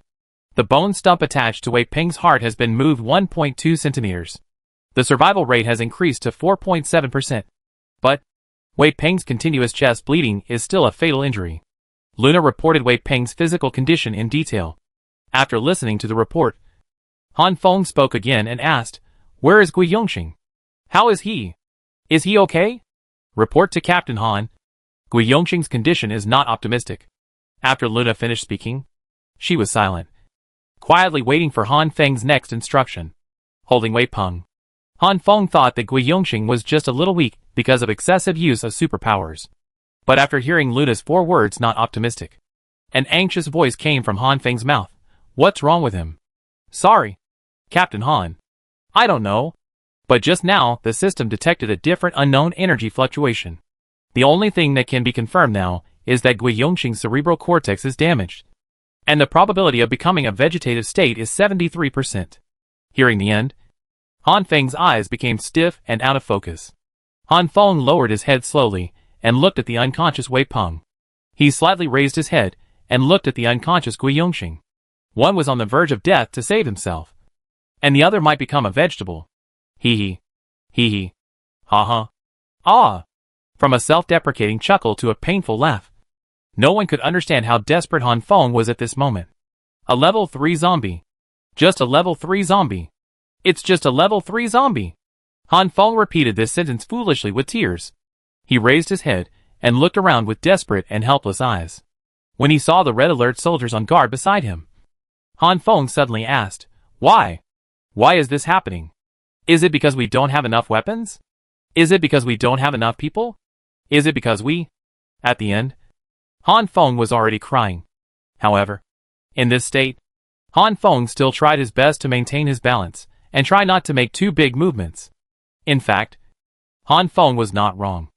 Speaker 1: The bone stump attached to Wei Peng's heart has been moved 1.2 centimeters. The survival rate has increased to 4.7%. But Wei Peng's continuous chest bleeding is still a fatal injury. Luna reported Wei Peng's physical condition in detail. After listening to the report, Han Feng spoke again and asked, Where is Gui Yongxing? How is he? Is he okay? Report to Captain Han. Gui Yongxing's condition is not optimistic. After Luna finished speaking, she was silent, quietly waiting for Han Feng's next instruction. Holding Wei Peng, Han Feng thought that Gui Yongxing was just a little weak because of excessive use of superpowers. But after hearing Luna's 4 words, not optimistic, an anxious voice came from Han Feng's mouth. What's wrong with him? Sorry, Captain Han. I don't know. But just now, the system detected a different unknown energy fluctuation. The only thing that can be confirmed now is that Gui Yongxing's cerebral cortex is damaged, and the probability of becoming a vegetative state is 73%. Hearing the end, Han Feng's eyes became stiff and out of focus. Han Feng lowered his head slowly and looked at the unconscious Wei Peng. He slightly raised his head and looked at the unconscious Gui Yongxing. One was on the verge of death to save himself, and the other might become a vegetable. Hee hee. Ha ha. Ah. From a self-deprecating chuckle to a painful laugh. No one could understand how desperate Han Feng was at this moment. A level 3 zombie. Just a level 3 zombie. It's just a level 3 zombie. Han Feng repeated this sentence foolishly with tears. He raised his head and looked around with desperate and helpless eyes. When he saw the red alert soldiers on guard beside him, Han Feng suddenly asked, "Why? Why is this happening? Is it because we don't have enough weapons? Is it because we don't have enough people? Is it because we—" At the end, Han Feng was already crying. However, in this state, Han Feng still tried his best to maintain his balance and try not to make too big movements. In fact, Han Feng was not wrong.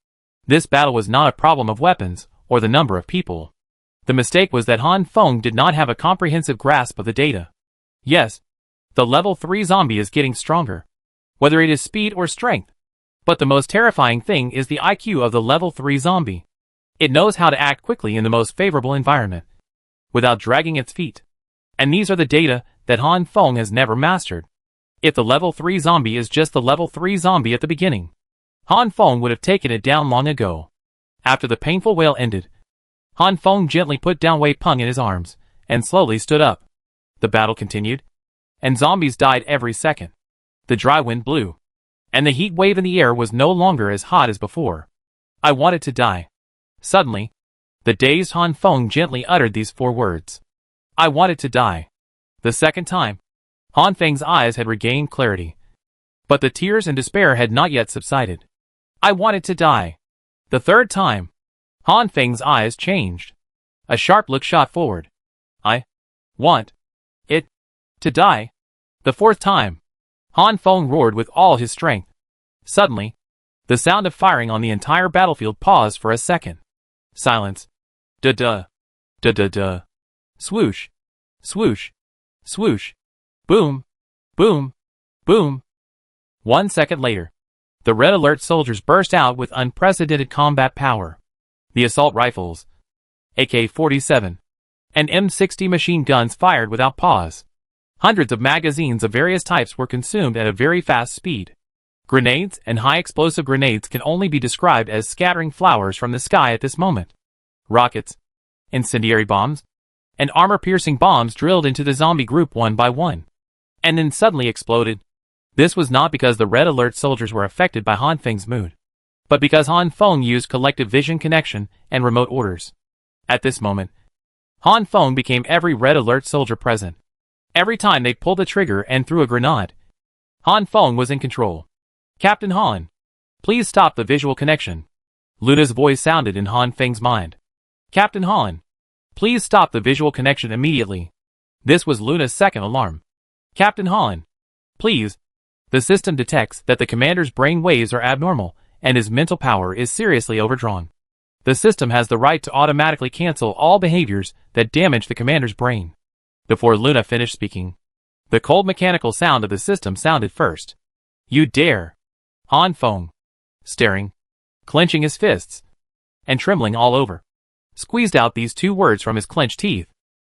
Speaker 1: This battle was not a problem of weapons or the number of people. The mistake was that Han Feng did not have a comprehensive grasp of the data. Yes, the level 3 zombie is getting stronger, whether it is speed or strength. But the most terrifying thing is the IQ of the level 3 zombie. It knows how to act quickly in the most favorable environment, without dragging its feet. And these are the data that Han Feng has never mastered. If the level 3 zombie is just the level 3 zombie at the beginning, Han Feng would have taken it down long ago. After the painful wail ended, Han Feng gently put down Wei Peng in his arms, and slowly stood up. The battle continued, and zombies died every second. The dry wind blew, and the heat wave in the air was no longer as hot as before. I wanted to die. Suddenly, the dazed Han Feng gently uttered these 4 words. I wanted to die. The second time, Han Feng's eyes had regained clarity, but the tears and despair had not yet subsided. I wanted to die. The third time, Han Feng's eyes changed. A sharp look shot forward. I want it to die. The fourth time, Han Feng roared with all his strength. Suddenly, the sound of firing on the entire battlefield paused for a second. Silence. Da-da. Da-da-da. Swoosh. Swoosh. Swoosh. Boom. Boom. Boom. 1 second later, the red alert soldiers burst out with unprecedented combat power. The assault rifles, AK-47, and M60 machine guns fired without pause. Hundreds of magazines of various types were consumed at a very fast speed. Grenades and high-explosive grenades can only be described as scattering flowers from the sky at this moment. Rockets, incendiary bombs, and armor-piercing bombs drilled into the zombie group one by one, and then suddenly exploded. This was not because the red alert soldiers were affected by Han Feng's mood, but because Han Feng used collective vision connection and remote orders. At this moment, Han Feng became every red alert soldier present. Every time they pulled the trigger and threw a grenade, Han Feng was in control. Captain Han, please stop the visual connection. Luna's voice sounded in Han Feng's mind. Captain Han, please stop the visual connection immediately. This was Luna's second alarm. Captain Han, please. The system detects that the commander's brain waves are abnormal, and his mental power is seriously overdrawn. The system has the right to automatically cancel all behaviors that damage the commander's brain. Before Luna finished speaking, the cold mechanical sound of the system sounded first. You dare! Han Feng, staring, clenching his fists, and trembling all over, squeezed out these 2 words from his clenched teeth.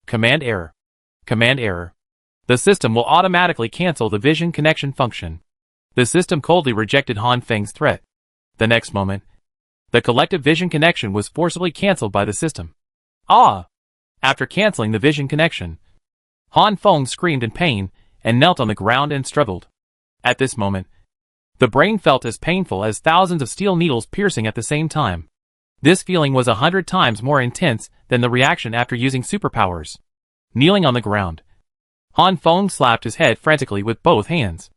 Speaker 1: Command error. Command error. The system will automatically cancel the vision connection function. The system coldly rejected Han Feng's threat. The next moment, the collective vision connection was forcibly cancelled by the system. Ah! After cancelling the vision connection, Han Feng screamed in pain and knelt on the ground and struggled. At this moment, the brain felt as painful as thousands of steel needles piercing at the same time. This feeling was 100 times more intense than the reaction after using superpowers. Kneeling on the ground, Han Feng slapped his head frantically with both hands.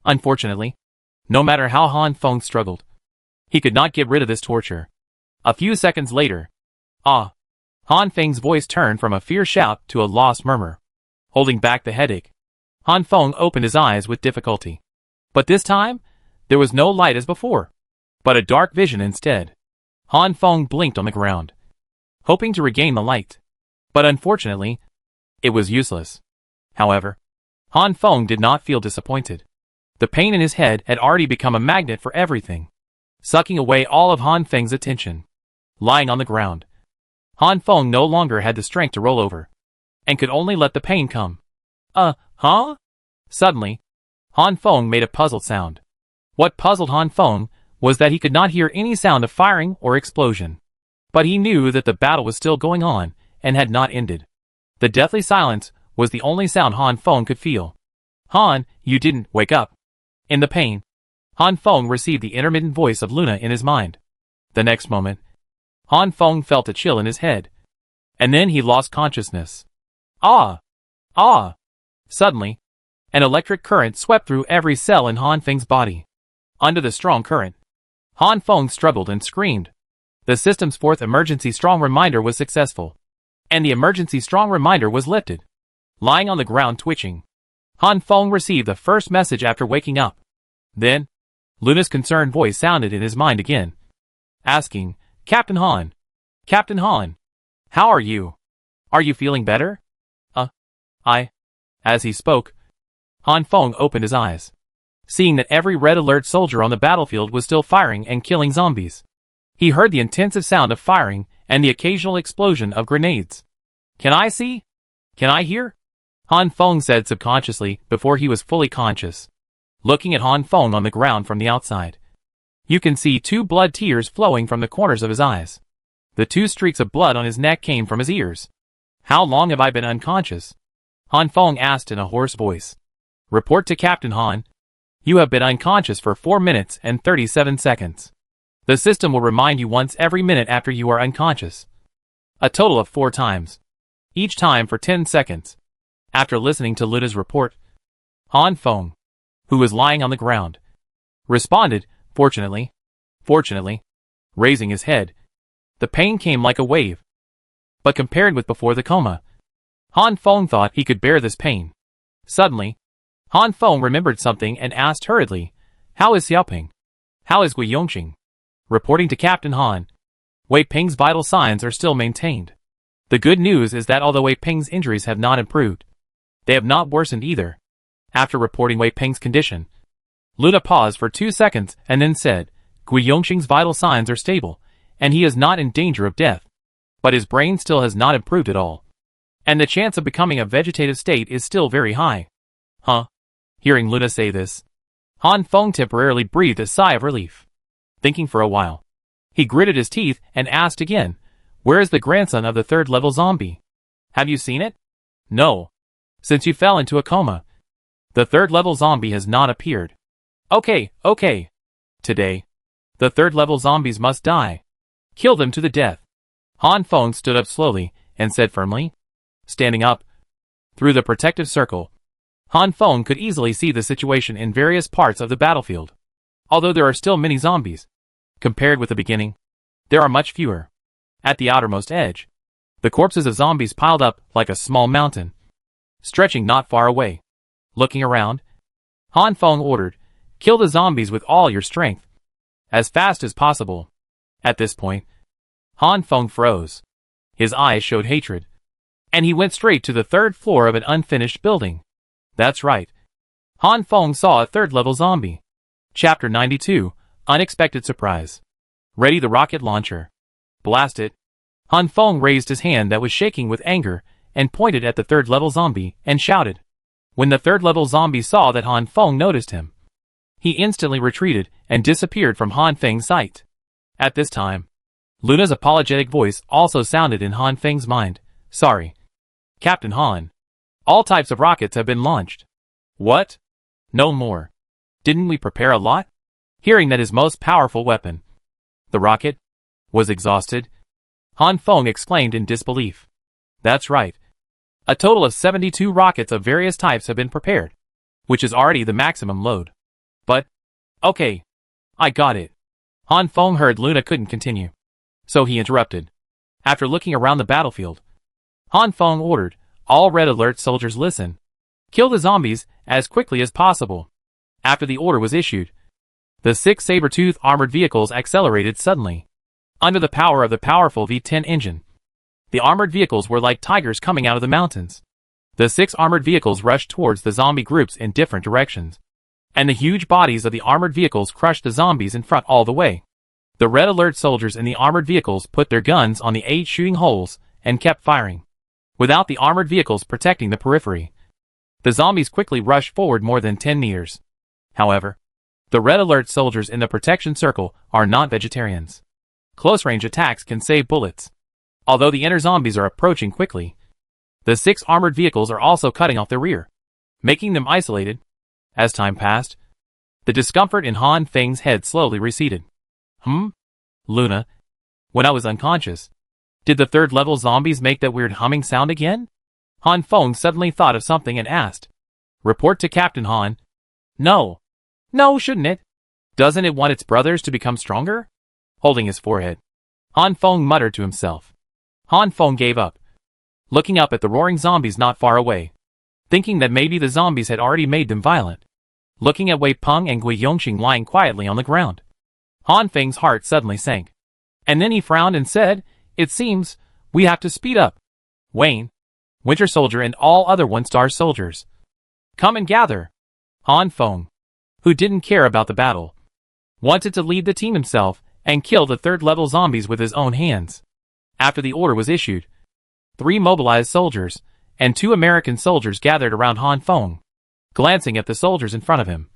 Speaker 1: Unfortunately, no matter how Han Feng struggled, he could not get rid of this torture. A few seconds later, Han Feng's voice turned from a fierce shout to a lost murmur. Holding back the headache, Han Feng opened his eyes with difficulty. But this time, there was no light as before, but a dark vision instead. Han Feng blinked on the ground, hoping to regain the light. But unfortunately, it was useless. However, Han Feng did not feel disappointed. The pain in his head had already become a magnet for everything, sucking away all of Han Feng's attention. Lying on the ground, Han Feng no longer had the strength to roll over, and could only let the pain come. Huh? Suddenly, Han Feng made a puzzled sound. What puzzled Han Feng was that he could not hear any sound of firing or explosion. But he knew that the battle was still going on and had not ended. The deathly silence was the only sound Han Feng could feel. Han, you didn't wake up. In the pain, Han Feng received the intermittent voice of Luna in his mind. The next moment, Han Feng felt a chill in his head. And then he lost consciousness. Ah! Ah! Suddenly, an electric current swept through every cell in Han Feng's body. Under the strong current, Han Feng struggled and screamed. The system's fourth emergency strong reminder was successful. And the emergency strong reminder was lifted. Lying on the ground twitching, Han Feng received the first message after waking up. Then, Luna's concerned voice sounded in his mind again, asking, Captain Han, how are you? Are you feeling better? As he spoke, Han Feng opened his eyes, seeing that every red alert soldier on the battlefield was still firing and killing zombies. He heard the intensive sound of firing and the occasional explosion of grenades. Can I see? Can I hear? Han Feng said subconsciously before he was fully conscious. Looking at Han Feng on the ground from the outside, you can see 2 blood tears flowing from the corners of his eyes. The 2 streaks of blood on his neck came from his ears. How long have I been unconscious? Han Feng asked in a hoarse voice. Report to Captain Han. You have been unconscious for 4 minutes and 37 seconds. The system will remind you once every minute after you are unconscious. A total of 4 times. Each time for 10 seconds. After listening to Luna's report, Han Feng, who was lying on the ground, responded, fortunately, raising his head. The pain came like a wave. But compared with before the coma, Han Feng thought he could bear this pain. Suddenly, Han Feng remembered something and asked hurriedly, How is Xiaoping? How is Gui Yongqing? Reporting to Captain Han, Wei Ping's vital signs are still maintained. The good news is that although Wei Ping's injuries have not improved, they have not worsened either. After reporting Wei Ping's condition, Luna paused for 2 seconds and then said, Gui Yongqing's vital signs are stable, and he is not in danger of death. But his brain still has not improved at all. And the chance of becoming a vegetative state is still very high. Huh? Hearing Luna say this, Han Feng temporarily breathed a sigh of relief. Thinking for a while, he gritted his teeth and asked again, Where is the grandson of the 3rd-level zombie? Have you seen it? No. Since you fell into a coma, the 3rd-level zombie has not appeared. Okay. Today, the 3rd-level zombies must die. Kill them to the death. Han Feng stood up slowly and said firmly, standing up. Through the protective circle, Han Feng could easily see the situation in various parts of the battlefield. Although there are still many zombies, compared with the beginning, there are much fewer. At the outermost edge, the corpses of zombies piled up like a small mountain, stretching not far away. Looking around, Han Feng ordered, Kill the zombies with all your strength, as fast as possible. At this point, Han Feng froze. His eyes showed hatred, and he went straight to the 3rd floor of an unfinished building. That's right. Han Feng saw a 3rd-level zombie. Chapter 92, Unexpected Surprise. Ready the rocket launcher. Blast it. Han Feng raised his hand that was shaking with anger and pointed at the 3rd-level zombie and shouted. When the 3rd-level zombie saw that Han Feng noticed him, he instantly retreated and disappeared from Han Feng's sight. At this time, Luna's apologetic voice also sounded in Han Feng's mind. Sorry, Captain Han. All types of rockets have been launched. What? No more. Didn't we prepare a lot? Hearing that his most powerful weapon, the rocket, was exhausted, Han Feng exclaimed in disbelief. That's right. A total of 72 rockets of various types have been prepared, which is already the maximum load. But, okay, I got it. Han Feng heard Luna couldn't continue, so he interrupted. After looking around the battlefield, Han Feng ordered, All red alert soldiers listen. Kill the zombies as quickly as possible. After the order was issued, the 6 saber-tooth armored vehicles accelerated suddenly. Under the power of the powerful V-10 engine, the armored vehicles were like tigers coming out of the mountains. The 6 armored vehicles rushed towards the zombie groups in different directions, and the huge bodies of the armored vehicles crushed the zombies in front all the way. The red alert soldiers in the armored vehicles put their guns on the 8 shooting holes and kept firing. Without the armored vehicles protecting the periphery, the zombies quickly rushed forward more than 10 meters. However, the red alert soldiers in the protection circle are not vegetarians. Close-range attacks can save bullets. Although the inner zombies are approaching quickly, the 6 armored vehicles are also cutting off their rear, making them isolated. As time passed, the discomfort in Han Feng's head slowly receded. Luna, When I was unconscious, did the third level zombies make that weird humming sound again? Han Feng suddenly thought of something and asked. Report to Captain Han. No. No, shouldn't it? Doesn't it want its brothers to become stronger? Holding his forehead, Han Feng muttered to himself. Han Feng gave up, looking up at the roaring zombies not far away, thinking that maybe the zombies had already made them violent. Looking at Wei Peng and Gui Yongxing lying quietly on the ground, Han Feng's heart suddenly sank. And then he frowned and said, "It seems we have to speed up. Wayne, Winter Soldier and all other one-star soldiers, come and gather." Han Feng, who didn't care about the battle, wanted to lead the team himself and kill the third-level zombies with his own hands. After the order was issued, 3 mobilized soldiers and 2 American soldiers gathered around Han Feng, glancing at the soldiers in front of him.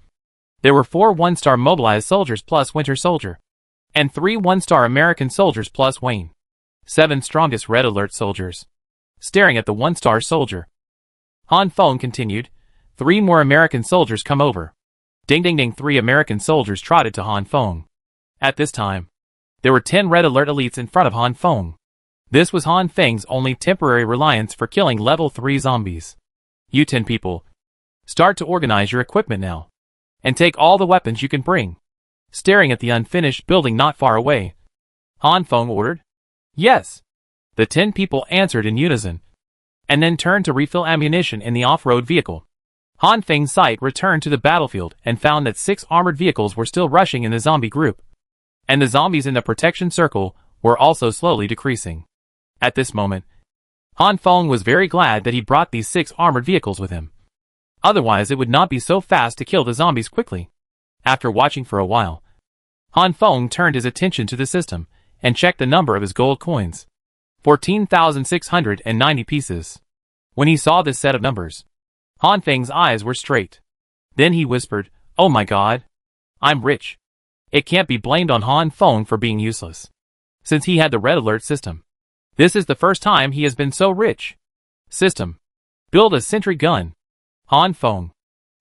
Speaker 1: There were 4 one-star mobilized soldiers plus Winter Soldier, and 3 one-star American soldiers plus Wayne. 7 strongest Red Alert soldiers, staring at the one-star soldier. Han Feng continued, 3 more American soldiers come over. Ding ding ding, 3 American soldiers trotted to Han Feng. At this time, there were 10 Red Alert elites in front of Han Feng. This was Han Feng's only temporary reliance for killing level 3 zombies. You 10 people, start to organize your equipment now, and take all the weapons you can bring. Staring at the unfinished building not far away, Han Feng ordered. Yes. The 10 people answered in unison, and then turned to refill ammunition in the off-road vehicle. Han Feng's sight returned to the battlefield and found that 6 armored vehicles were still rushing in the zombie group, and the zombies in the protection circle were also slowly decreasing. At this moment, Han Feng was very glad that he brought these 6 armored vehicles with him. Otherwise it would not be so fast to kill the zombies quickly. After watching for a while, Han Feng turned his attention to the system and checked the number of his gold coins. 14,690 pieces. When he saw this set of numbers, Han Feng's eyes were straight. Then he whispered, "Oh my god! I'm rich." It can't be blamed on Han Feng for being useless, since he had the Red Alert system. This is the first time he has been so rich. System. Build a sentry gun. Han Feng,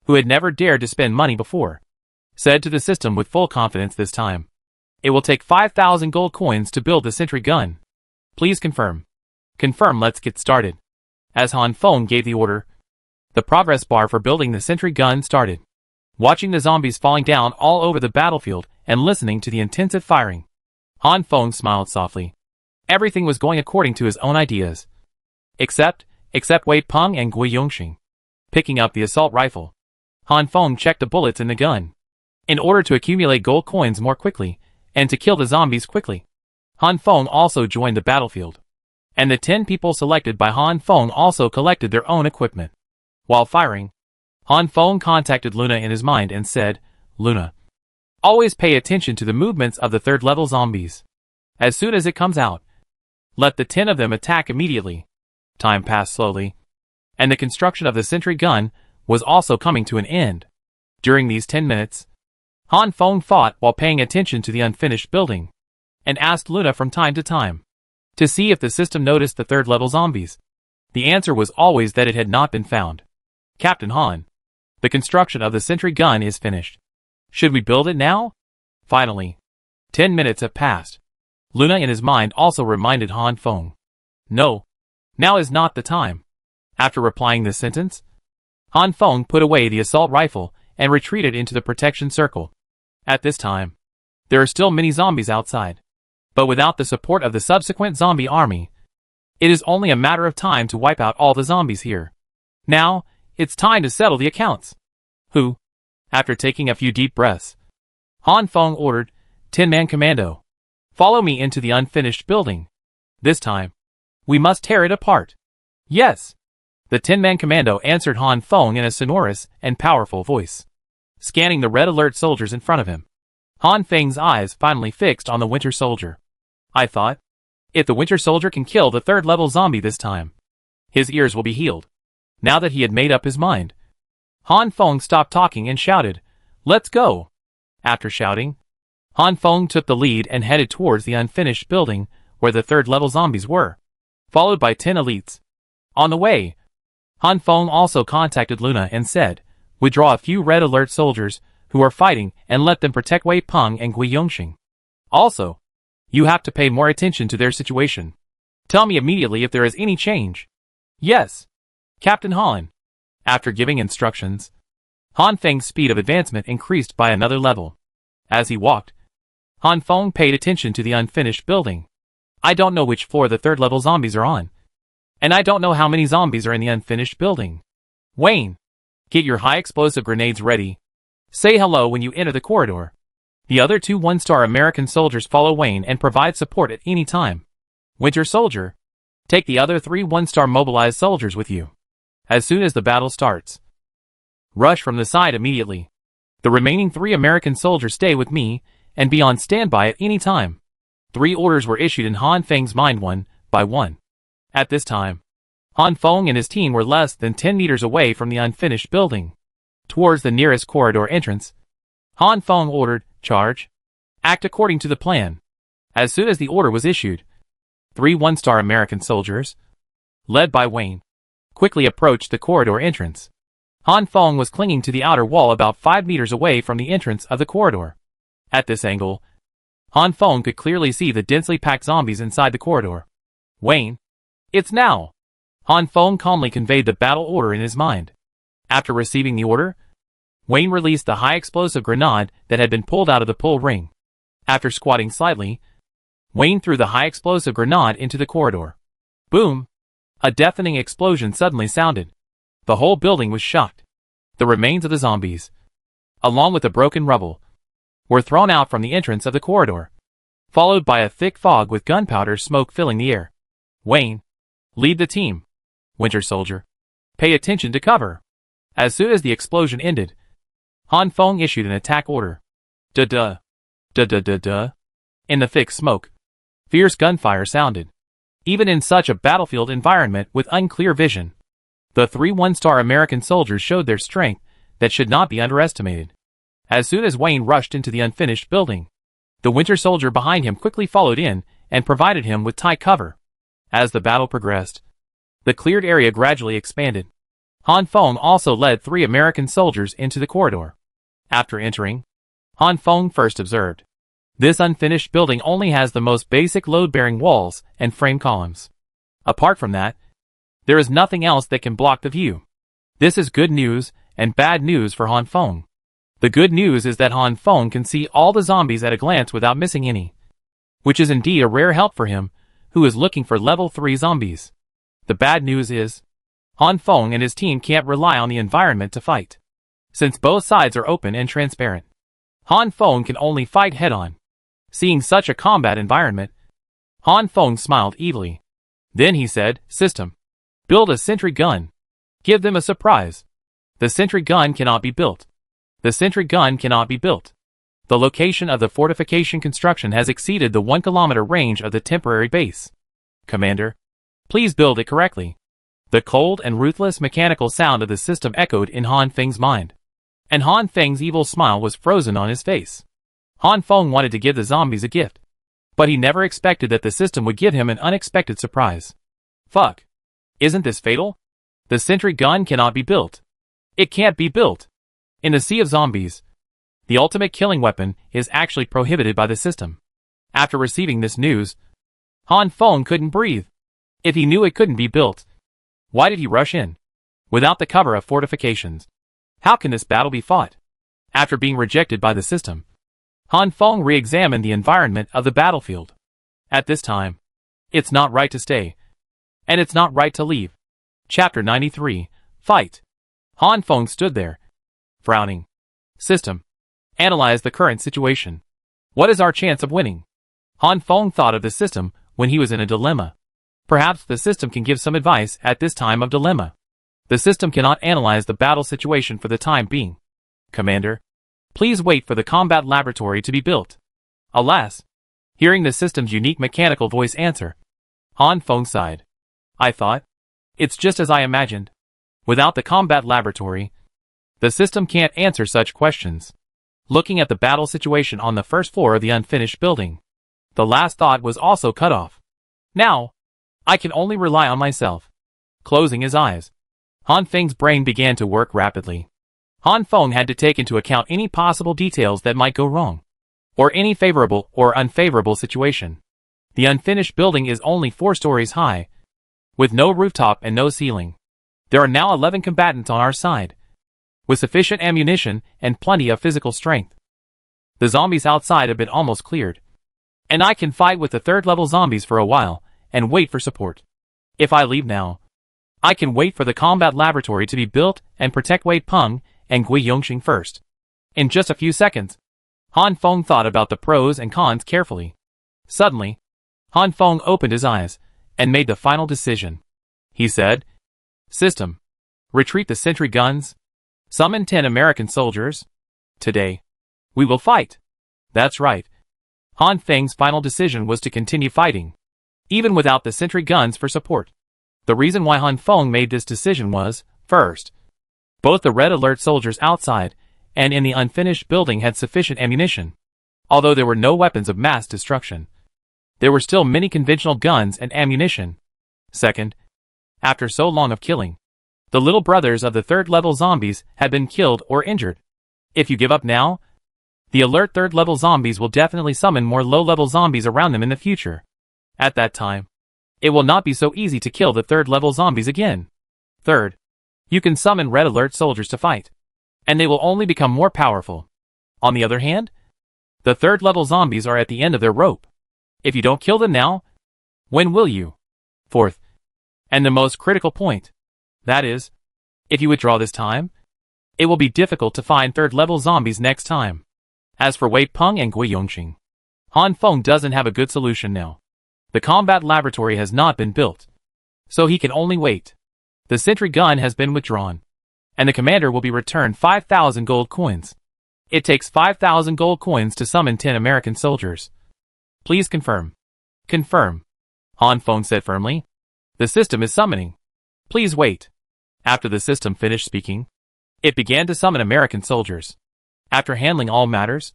Speaker 1: who had never dared to spend money before, said to the system with full confidence this time. It will take 5,000 gold coins to build the sentry gun. Please confirm. Confirm, let's get started. As Han Feng gave the order, the progress bar for building the sentry gun started. Watching the zombies falling down all over the battlefield and listening to the intensive firing, Han Feng smiled softly. Everything was going according to his own ideas. Except Wei Peng and Gui Yongxing. Picking up the assault rifle, Han Feng checked the bullets in the gun. In order to accumulate gold coins more quickly, and to kill the zombies quickly, Han Feng also joined the battlefield. And the 10 people selected by Han Feng also collected their own equipment. While firing, Han Feng contacted Luna in his mind and said, "Luna, always pay attention to the movements of the third-level zombies. As soon as it comes out, let the 10 of them attack immediately." Time passed slowly, and the construction of the sentry gun was also coming to an end. During these 10 minutes, Han Feng fought while paying attention to the unfinished building, and asked Luna from time to time to see if the system noticed the third-level zombies. The answer was always that it had not been found. "Captain Han, the construction of the sentry gun is finished. Should we build it now?" Finally, 10 minutes have passed. Luna in his mind also reminded Han Feng, "No, now is not the time." After replying this sentence, Han Feng put away the assault rifle and retreated into the protection circle. At this time, there are still many zombies outside, but without the support of the subsequent zombie army, it is only a matter of time to wipe out all the zombies here. Now, it's time to settle the accounts. Who? After taking a few deep breaths, Han Feng ordered, 10-man commando. Follow me into the unfinished building. This time, we must tear it apart. Yes. The 10-man commando answered Han Feng in a sonorous and powerful voice. Scanning the Red Alert soldiers in front of him, Han Feng's eyes finally fixed on the Winter Soldier. I thought, if the Winter Soldier can kill the third-level zombie this time, his ears will be healed. Now that he had made up his mind, Han Feng stopped talking and shouted, "Let's go!" After shouting, Han Feng took the lead and headed towards the unfinished building where the third-level zombies were, followed by 10 elites. On the way, Han Feng also contacted Luna and said, "Withdraw a few Red Alert soldiers who are fighting and let them protect Wei Peng and Gui Yongxing. Also, You have to pay more attention to their situation. Tell me immediately if there is any change. Yes, Captain Holland. After giving instructions, Han Feng's speed of advancement increased by another level. As he walked, Han Feng paid attention to the unfinished building. I don't know which floor the third level zombies are on. And I don't know how many zombies are in the unfinished building. Wayne, get your high explosive grenades ready. Say hello when you enter the corridor. The other two one-star American soldiers follow Wayne and provide support at any time. Winter Soldier, take the other 3 one-star mobilized soldiers with you. As soon as the battle starts, rush from the side immediately. The remaining 3 American soldiers stay with me and be on standby at any time. 3 orders were issued in Han Feng's mind one by one. At this time, Han Feng and his team were less than 10 meters away from the unfinished building. Towards the nearest corridor entrance, Han Feng ordered, charge. Act according to the plan. As soon as the order was issued, 3 one-star American soldiers, led by Wayne, quickly approached the corridor entrance. Han Feng was clinging to the outer wall about 5 meters away from the entrance of the corridor. At this angle, Han Feng could clearly see the densely packed zombies inside the corridor. Wayne, it's now! Han Feng calmly conveyed the battle order in his mind. After receiving the order, Wayne released the high explosive grenade that had been pulled out of the pull ring. After squatting slightly, Wayne threw the high explosive grenade into the corridor. Boom! A deafening explosion suddenly sounded. The whole building was shocked. The remains of the zombies, along with the broken rubble, were thrown out from the entrance of the corridor, followed by a thick fog with gunpowder smoke filling the air. Wayne, lead the team. Winter Soldier, pay attention to cover. As soon as the explosion ended, Han Feng issued an attack order. Duh-duh. Duh-duh-duh-duh. In the thick smoke, fierce gunfire sounded. Even in such a battlefield environment with unclear vision, the 3 one-star American soldiers showed their strength that should not be underestimated. As soon as Wayne rushed into the unfinished building, the Winter Soldier behind him quickly followed in and provided him with tight cover. As the battle progressed, the cleared area gradually expanded. Han Feng also led 3 American soldiers into the corridor. After entering, Han Feng first observed, this unfinished building only has the most basic load-bearing walls and frame columns. Apart from that, there is nothing else that can block the view. This is good news and bad news for Han Feng. The good news is that Han Feng can see all the zombies at a glance without missing any, which is indeed a rare help for him, who is looking for level 3 zombies. The bad news is, Han Feng and his team can't rely on the environment to fight. Since both sides are open and transparent, Han Feng can only fight head-on. Seeing such a combat environment, Han Feng smiled evilly. Then he said, System, build a sentry gun. Give them a surprise. The sentry gun cannot be built. The sentry gun cannot be built. The location of the fortification construction has exceeded the 1-kilometer range of the temporary base. Commander, please build it correctly. The cold and ruthless mechanical sound of the system echoed in Han Feng's mind, and Han Feng's evil smile was frozen on his face. Han Feng wanted to give the zombies a gift, but he never expected that the system would give him an unexpected surprise. Fuck. Isn't this fatal? The sentry gun cannot be built. It can't be built. In the sea of zombies, the ultimate killing weapon is actually prohibited by the system. After receiving this news, Han Feng couldn't breathe. If he knew it couldn't be built, why did he rush in? Without the cover of fortifications, how can this battle be fought? After being rejected by the system, Han Feng re-examined the environment of the battlefield. At this time, it's not right to stay, and it's not right to leave. Chapter 93, Fight. Han Feng stood there, frowning. System, analyze the current situation. What is our chance of winning? Han Feng thought of the system when he was in a dilemma. Perhaps the system can give some advice at this time of dilemma. The system cannot analyze the battle situation for the time being. Commander, please wait for the combat laboratory to be built. Alas, hearing the system's unique mechanical voice answer, Han Feng sighed. I thought, it's just as I imagined. Without the combat laboratory, the system can't answer such questions. Looking at the battle situation on the first floor of the unfinished building, the last thought was also cut off. Now, I can only rely on myself. Closing his eyes, Han Feng's brain began to work rapidly. Han Feng had to take into account any possible details that might go wrong. or any favorable or unfavorable situation. The unfinished building is only 4 stories high, with no rooftop and no ceiling. There are now 11 combatants on our side, with sufficient ammunition and plenty of physical strength. The zombies outside have been almost cleared, and I can fight with the 3rd level zombies for a while and wait for support. If I leave now, I can wait for the combat laboratory to be built and protect Wei Peng and Gui Yongxing first. In just a few seconds, Han Feng thought about the pros and cons carefully. Suddenly, Han Feng opened his eyes and made the final decision. He said, "System. Retreat the sentry guns. Summon 10 American soldiers. Today, we will fight." That's right. Han Feng's final decision was to continue fighting, even without the sentry guns for support. The reason why Han Feng made this decision was, first, both the Red Alert soldiers outside and in the unfinished building had sufficient ammunition. Although there were no weapons of mass destruction, there were still many conventional guns and ammunition. Second, after so long of killing, the little brothers of the 3rd level zombies had been killed or injured. If you give up now, the alert 3rd level zombies will definitely summon more low-level zombies around them in the future. At that time, it will not be so easy to kill the 3rd level zombies again. Third, you can summon Red Alert soldiers to fight, and they will only become more powerful. On the other hand, the 3rd level zombies are at the end of their rope. If you don't kill them now, when will you? Fourth, and the most critical point, that is, if you withdraw this time, it will be difficult to find 3rd level zombies next time. As for Wei Peng and Gui Yongxing, Han Feng doesn't have a good solution now. The combat laboratory has not been built, so he can only wait. The sentry gun has been withdrawn, and the commander will be returned 5,000 gold coins. It takes 5,000 gold coins to summon 10 American soldiers. Please confirm. Confirm. Han Feng said firmly. The system is summoning. Please wait. After the system finished speaking, it began to summon American soldiers. After handling all matters,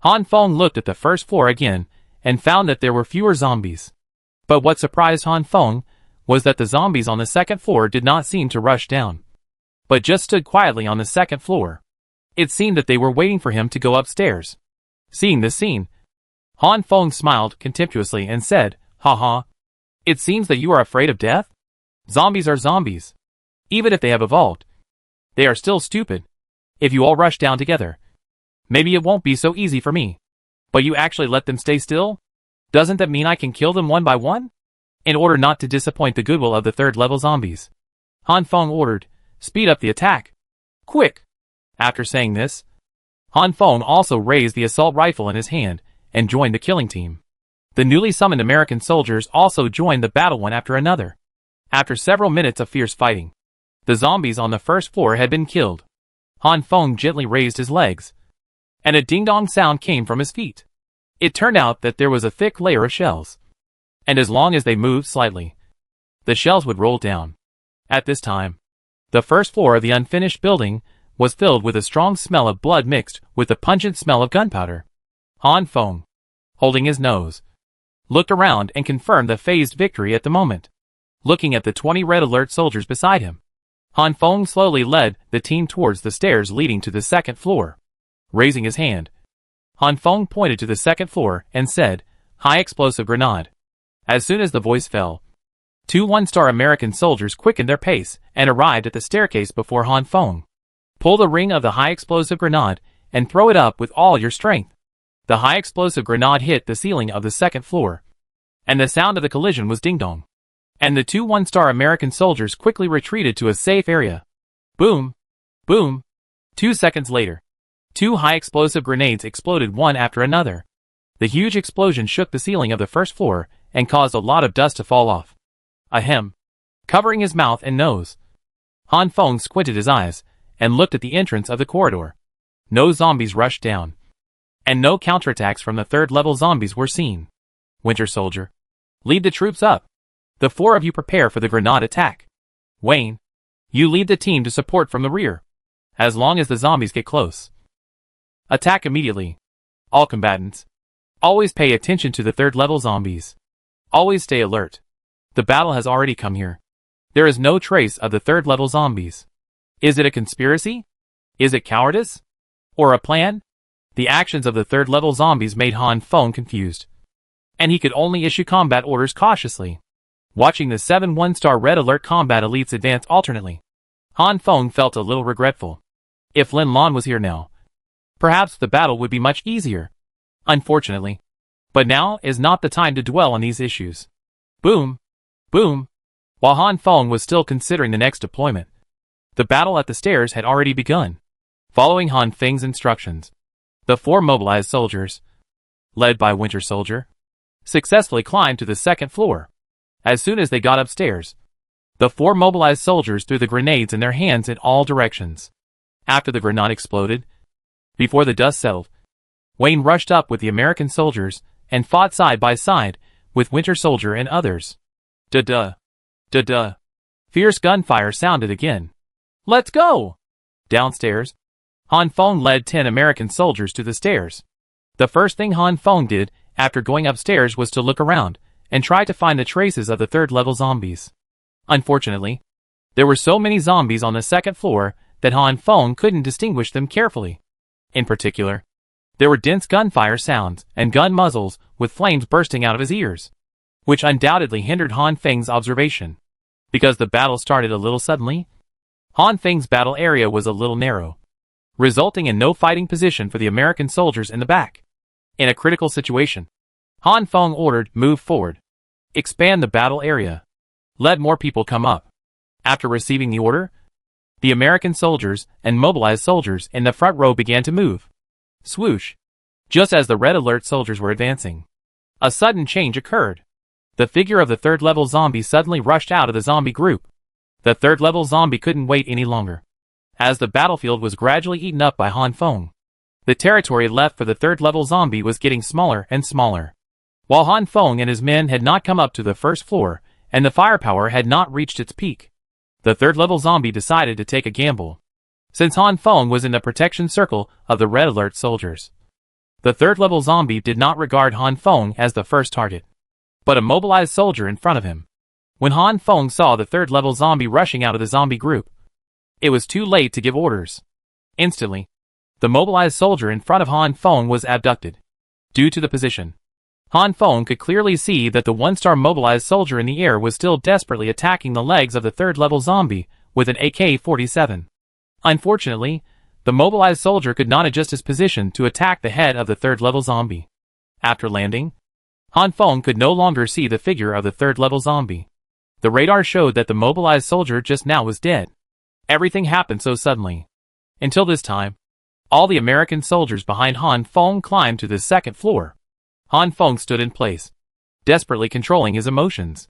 Speaker 1: Han Feng looked at the first floor again and found that there were fewer zombies. But what surprised Han Feng was that the zombies on the 2nd floor did not seem to rush down, but just stood quietly on the 2nd floor. It seemed that they were waiting for him to go upstairs. Seeing this scene, Han Feng smiled contemptuously and said, "Haha, it seems that you are afraid of death? Zombies are zombies. Even if they have evolved, they are still stupid. If you all rush down together, maybe it won't be so easy for me. But you actually let them stay still? Doesn't that mean I can kill them one by one? In order not to disappoint the goodwill of the 3rd level zombies, Han Feng ordered, speed up the attack. Quick! After saying this, Han Feng also raised the assault rifle in his hand and joined the killing team. The newly summoned American soldiers also joined the battle one after another. After several minutes of fierce fighting, the zombies on the 1st floor had been killed. Han Feng gently raised his legs, and a ding-dong sound came from his feet. It turned out that there was a thick layer of shells, and as long as they moved slightly, the shells would roll down. At this time, the 1st floor of the unfinished building was filled with a strong smell of blood mixed with the pungent smell of gunpowder. Han Feng, holding his nose, looked around and confirmed the phased victory at the moment. Looking at the 20 Red Alert soldiers beside him, Han Feng slowly led the team towards the stairs leading to the 2nd floor. Raising his hand, Han Feng pointed to the 2nd floor and said, "High explosive grenade." As soon as the voice fell, 2 one-star American soldiers quickened their pace and arrived at the staircase before Han Feng. Pull the ring of the high explosive grenade and throw it up with all your strength. The high explosive grenade hit the ceiling of the 2nd floor, and the sound of the collision was ding-dong. And the 2 one-star American soldiers quickly retreated to a safe area. Boom! Boom! 2 seconds later, 2 high-explosive grenades exploded one after another. The huge explosion shook the ceiling of the 1st floor and caused a lot of dust to fall off. Ahem! Covering his mouth and nose, Han Feng squinted his eyes and looked at the entrance of the corridor. No zombies rushed down, and no counterattacks from the 3rd level zombies were seen. Winter Soldier, lead the troops up. The 4 of you prepare for the grenade attack. Wayne, you lead the team to support from the rear, as long as the zombies get close. Attack immediately. All combatants, always pay attention to the 3rd level zombies. Always stay alert. The battle has already come here. There is no trace of the 3rd level zombies. Is it a conspiracy? Is it cowardice? Or a plan? The actions of the third-level zombies made Han Feng confused, and he could only issue combat orders cautiously. Watching the 7 one-star Red Alert combat elites advance alternately, Han Feng felt a little regretful. If Lin Lan was here now, perhaps the battle would be much easier. Unfortunately. But now is not the time to dwell on these issues. Boom! Boom! While Han Feng was still considering the next deployment, the battle at the stairs had already begun. Following Han Feng's instructions, the 4 mobilized soldiers, led by Winter Soldier, successfully climbed to the 2nd floor. As soon as they got upstairs, the 4 mobilized soldiers threw the grenades in their hands in all directions. After the grenade exploded, before the dust settled, Wayne rushed up with the American soldiers and fought side by side with Winter Soldier and others. Da-da. Da-da. Fierce gunfire sounded again. Let's go! Downstairs, Han Feng led 10 American soldiers to the stairs. The first thing Han Feng did after going upstairs was to look around and try to find the traces of the third-level zombies. Unfortunately, there were so many zombies on the 2nd floor that Han Feng couldn't distinguish them carefully. In particular, there were dense gunfire sounds and gun muzzles with flames bursting out of his ears, which undoubtedly hindered Han Feng's observation. Because the battle started a little suddenly, Han Feng's battle area was a little narrow, resulting in no fighting position for the American soldiers in the back. In a critical situation, Han Feng ordered, "Move forward. Expand the battle area. Let more people come up." After receiving the order, the American soldiers and mobilized soldiers in the front row began to move. Swoosh! Just as the Red Alert soldiers were advancing, a sudden change occurred. The figure of the third-level zombie suddenly rushed out of the zombie group. The third-level zombie couldn't wait any longer. As the battlefield was gradually eaten up by Han Feng, the territory left for the third-level zombie was getting smaller and smaller. While Han Feng and his men had not come up to the 1st floor, and the firepower had not reached its peak, the third-level zombie decided to take a gamble. Since Han Feng was in the protection circle of the Red Alert soldiers, the third-level zombie did not regard Han Feng as the first target, but a mobilized soldier in front of him. When Han Feng saw the third-level zombie rushing out of the zombie group, it was too late to give orders. Instantly, the mobilized soldier in front of Han Feng was abducted. Due to the position, Han Feng could clearly see that the 1-star mobilized soldier in the air was still desperately attacking the legs of the third-level zombie with an AK-47. Unfortunately, the mobilized soldier could not adjust his position to attack the head of the third-level zombie. After landing, Han Feng could no longer see the figure of the third-level zombie. The radar showed that the mobilized soldier just now was dead. Everything happened so suddenly. Until this time, all the American soldiers behind Han Feng climbed to the 2nd floor. Han Feng stood in place, desperately controlling his emotions.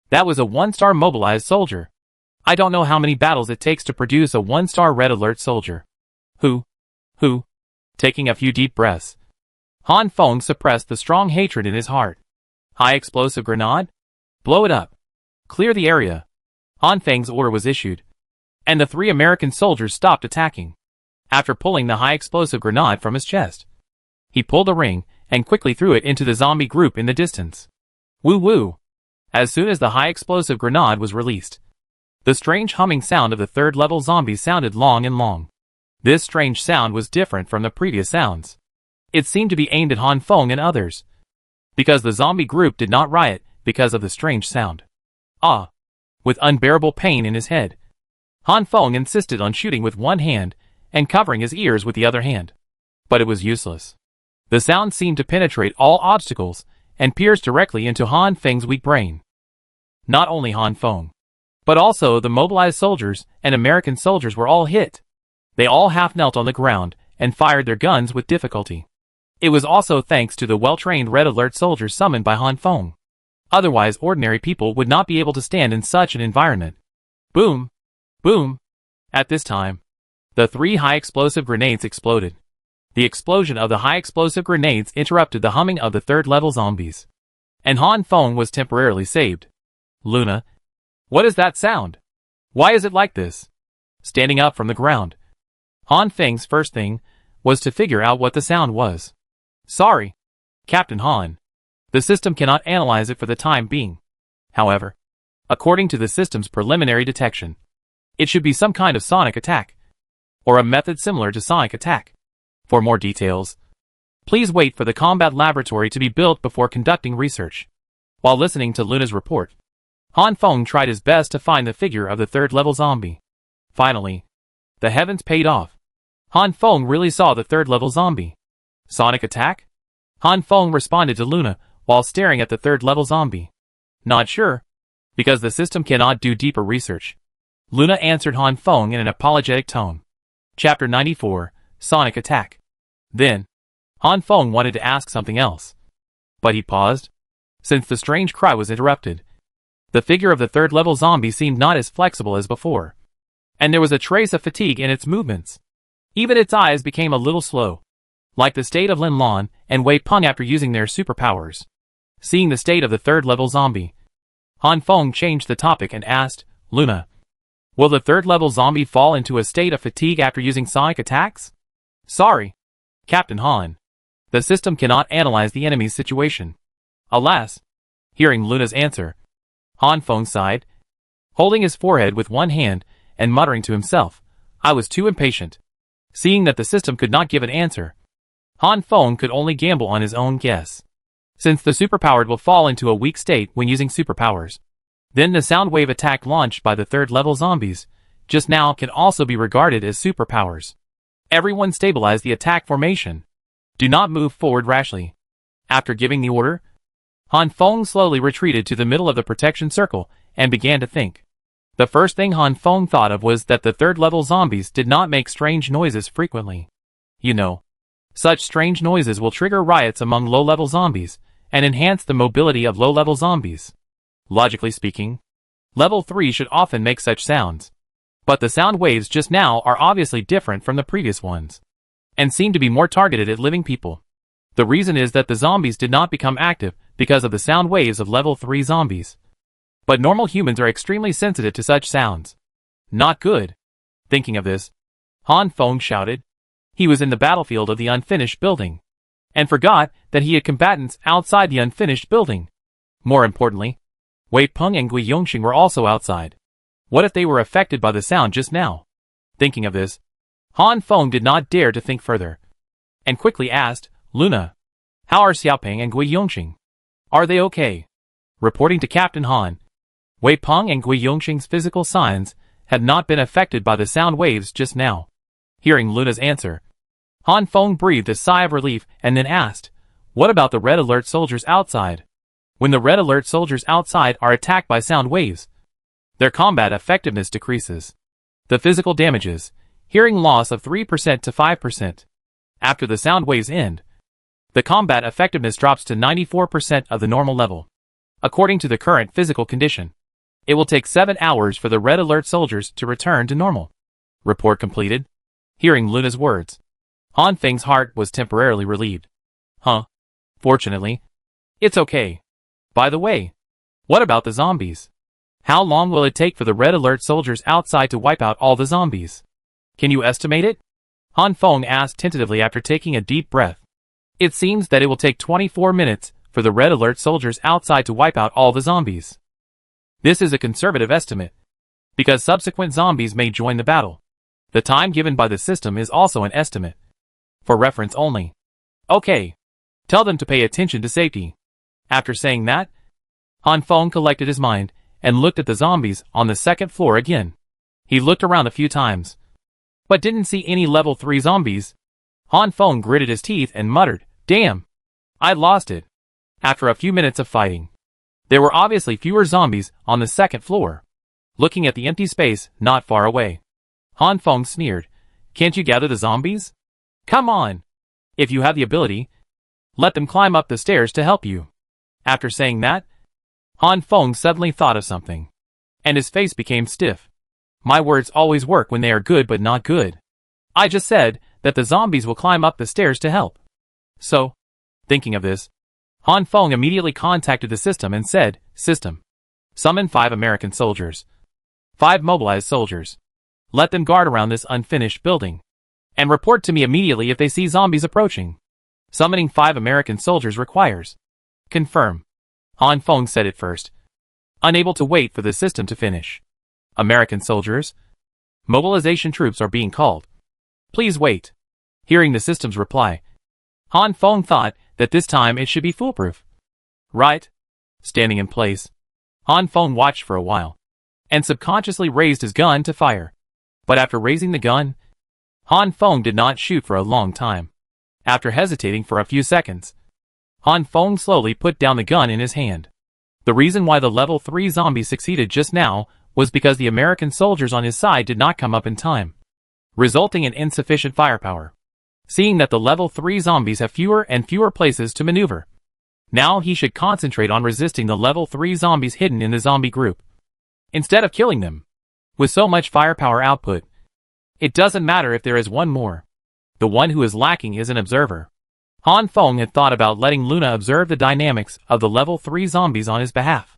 Speaker 1: That was a 1-star mobilized soldier. I don't know how many battles it takes to produce a 1-star Red Alert soldier. Who? Taking a few deep breaths, Han Feng suppressed the strong hatred in his heart. High explosive grenade? Blow it up. Clear the area. Han Feng's order was issued, and the 3 American soldiers stopped attacking. After pulling the high explosive grenade from his chest, he pulled a ring and quickly threw it into the zombie group in the distance. Woo-woo! As soon as the high explosive grenade was released, the strange humming sound of the third-level zombie sounded long and long. This strange sound was different from the previous sounds. It seemed to be aimed at Han Feng and others, because the zombie group did not riot because of the strange sound. Ah! With unbearable pain in his head, Han Feng insisted on shooting with one hand and covering his ears with the other hand. But it was useless. The sound seemed to penetrate all obstacles and pierce directly into Han Feng's weak brain. Not only Han Feng, but also the mobilized soldiers and American soldiers were all hit. They all half knelt on the ground and fired their guns with difficulty. It was also thanks to the well-trained Red Alert soldiers summoned by Han Feng. Otherwise, ordinary people would not be able to stand in such an environment. Boom! Boom! At this time, the 3 high-explosive grenades exploded. The explosion of the high-explosive grenades interrupted the humming of the third-level zombies, and Han Feng was temporarily saved. Luna, what is that sound? Why is it like this? Standing up from the ground, Han Feng's first thing was to figure out what the sound was. Sorry, Captain Han. The system cannot analyze it for the time being. However, according to the system's preliminary detection, it should be some kind of sonic attack, or a method similar to sonic attack. For more details, Please wait for the combat laboratory to be built before conducting research. While listening to Luna's report, Han Feng tried his best to find the figure of the third-level zombie. Finally, the heavens paid off. Han Feng really saw the third-level zombie. Sonic attack? Han Feng responded to Luna while staring at the third-level zombie. Not sure, because the system cannot do deeper research. Luna answered Han Feng in an apologetic tone. Chapter 94, Sonic Attack. Then, Han Feng wanted to ask something else. But he paused, since the strange cry was interrupted. The figure of the third-level zombie seemed not as flexible as before, and there was a trace of fatigue in its movements. Even its eyes became a little slow, like the state of Lin Lan and Wei Peng after using their superpowers. Seeing the state of the third-level zombie, Han Feng changed the topic and asked, Luna, will the third-level zombie fall into a state of fatigue after using sonic attacks? Sorry, Captain Han. The system cannot analyze the enemy's situation. Alas. Hearing Luna's answer, Han Feng sighed, holding his forehead with one hand and muttering to himself, I was too impatient. Seeing that the system could not give an answer, Han Feng could only gamble on his own guess. Since the superpowered will fall into a weak state when using superpowers, then the sound wave attack launched by the third-level zombies just now can also be regarded as superpowers. Everyone stabilize the attack formation. Do not move forward rashly. After giving the order, Han Feng slowly retreated to the middle of the protection circle and began to think. The first thing Han Feng thought of was that the third-level zombies did not make strange noises frequently. You know, such strange noises will trigger riots among low-level zombies and enhance the mobility of low-level zombies. Logically speaking, level 3 should often make such sounds. But the sound waves just now are obviously different from the previous ones, and seem to be more targeted at living people. The reason is that the zombies did not become active because of the sound waves of level 3 zombies. But normal humans are extremely sensitive to such sounds. Not good. Thinking of this, Han Feng shouted. He was in the battlefield of the unfinished building, and forgot that he had combatants outside the unfinished building. More importantly, Wei Peng and Gui Yongxing were also outside. What if they were affected by the sound just now? Thinking of this, Han Feng did not dare to think further, and quickly asked, Luna, how are Xiaopeng and Gui Yongxing? Are they okay? Reporting to Captain Han, Wei Peng and Gui Yongxing's physical signs had not been affected by the sound waves just now. Hearing Luna's answer, Han Feng breathed a sigh of relief and then asked, what about the red alert soldiers outside? When the red alert soldiers outside are attacked by sound waves, their combat effectiveness decreases. The physical damages, hearing loss of 3% to 5%. After the sound waves end, the combat effectiveness drops to 94% of the normal level. According to the current physical condition, it will take 7 hours for the red alert soldiers to return to normal. Report completed. Hearing Luna's words, Han Feng's heart was temporarily relieved. Fortunately, it's okay. By the way, what about the zombies? How long will it take for the red alert soldiers outside to wipe out all the zombies? Can you estimate it? Han Feng asked tentatively after taking a deep breath. It seems that it will take 24 minutes for the red alert soldiers outside to wipe out all the zombies. This is a conservative estimate, because subsequent zombies may join the battle. The time given by the system is also an estimate, for reference only. Okay. Tell them to pay attention to safety. After saying that, Han Feng collected his mind and looked at the zombies on the second floor again. He looked around a few times, but didn't see any level 3 zombies. Han Feng gritted his teeth and muttered, damn, I lost it. After a few minutes of fighting, there were obviously fewer zombies on the second floor. Looking at the empty space not far away, Han Feng sneered, can't you gather the zombies? Come on. If you have the ability, let them climb up the stairs to help you. After saying that, Han Feng suddenly thought of something, and his face became stiff. My words always work when they are good but not good. I just said that the zombies will climb up the stairs to help. So, thinking of this, Han Feng immediately contacted the system and said, System, summon 5 American soldiers. 5 mobilized soldiers. Let them guard around this unfinished building, and report to me immediately if they see zombies approaching. Summoning 5 American soldiers requires. Confirm. Han Feng said it first, unable to wait for the system to finish. American soldiers? Mobilization troops are being called. Please wait. Hearing the system's reply, Han Feng thought that this time it should be foolproof. Right? Standing in place, Han Feng watched for a while, and subconsciously raised his gun to fire. But after raising the gun, Han Feng did not shoot for a long time. After hesitating for a few seconds, Han Feng slowly put down the gun in his hand. The reason why the level 3 zombie succeeded just now was because the American soldiers on his side did not come up in time, resulting in insufficient firepower. Seeing that the level 3 zombies have fewer and fewer places to maneuver, now he should concentrate on resisting the level 3 zombies hidden in the zombie group, instead of killing them. With so much firepower output, it doesn't matter if there is one more. The one who is lacking is an observer. Han Feng had thought about letting Luna observe the dynamics of the level 3 zombies on his behalf.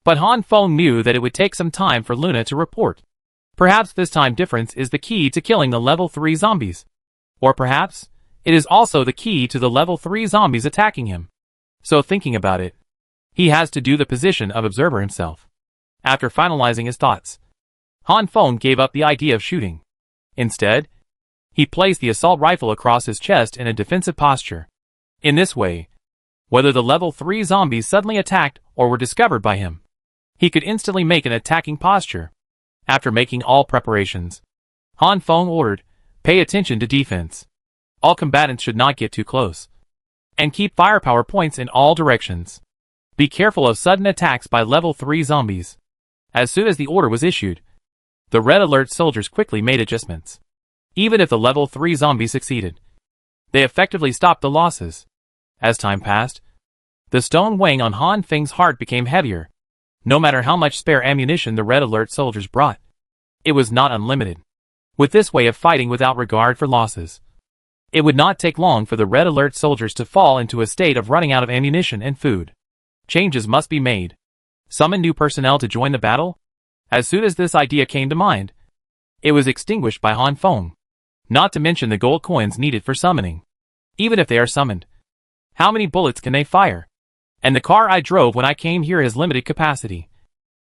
Speaker 1: But Han Feng knew that it would take some time for Luna to report. Perhaps this time difference is the key to killing the level 3 zombies. Or perhaps, it is also the key to the level 3 zombies attacking him. So thinking about it, he has to do the position of observer himself. After finalizing his thoughts, Han Feng gave up the idea of shooting. Instead, he placed the assault rifle across his chest in a defensive posture. In this way, whether the level 3 zombies suddenly attacked or were discovered by him, he could instantly make an attacking posture. After making all preparations, Han Feng ordered, "Pay attention to defense. All combatants should not get too close. And keep firepower points in all directions. Be careful of sudden attacks by level 3 zombies." As soon as the order was issued, the Red Alert soldiers quickly made adjustments. Even if the level 3 zombies succeeded, they effectively stopped the losses. As time passed, the stone weighing on Han Feng's heart became heavier. No matter how much spare ammunition the Red Alert soldiers brought, it was not unlimited. With this way of fighting without regard for losses, it would not take long for the Red Alert soldiers to fall into a state of running out of ammunition and food. Changes must be made. Summon new personnel to join the battle? As soon as this idea came to mind, it was extinguished by Han Feng. Not to mention the gold coins needed for summoning. Even if they are summoned, how many bullets can they fire? And the car I drove when I came here has limited capacity,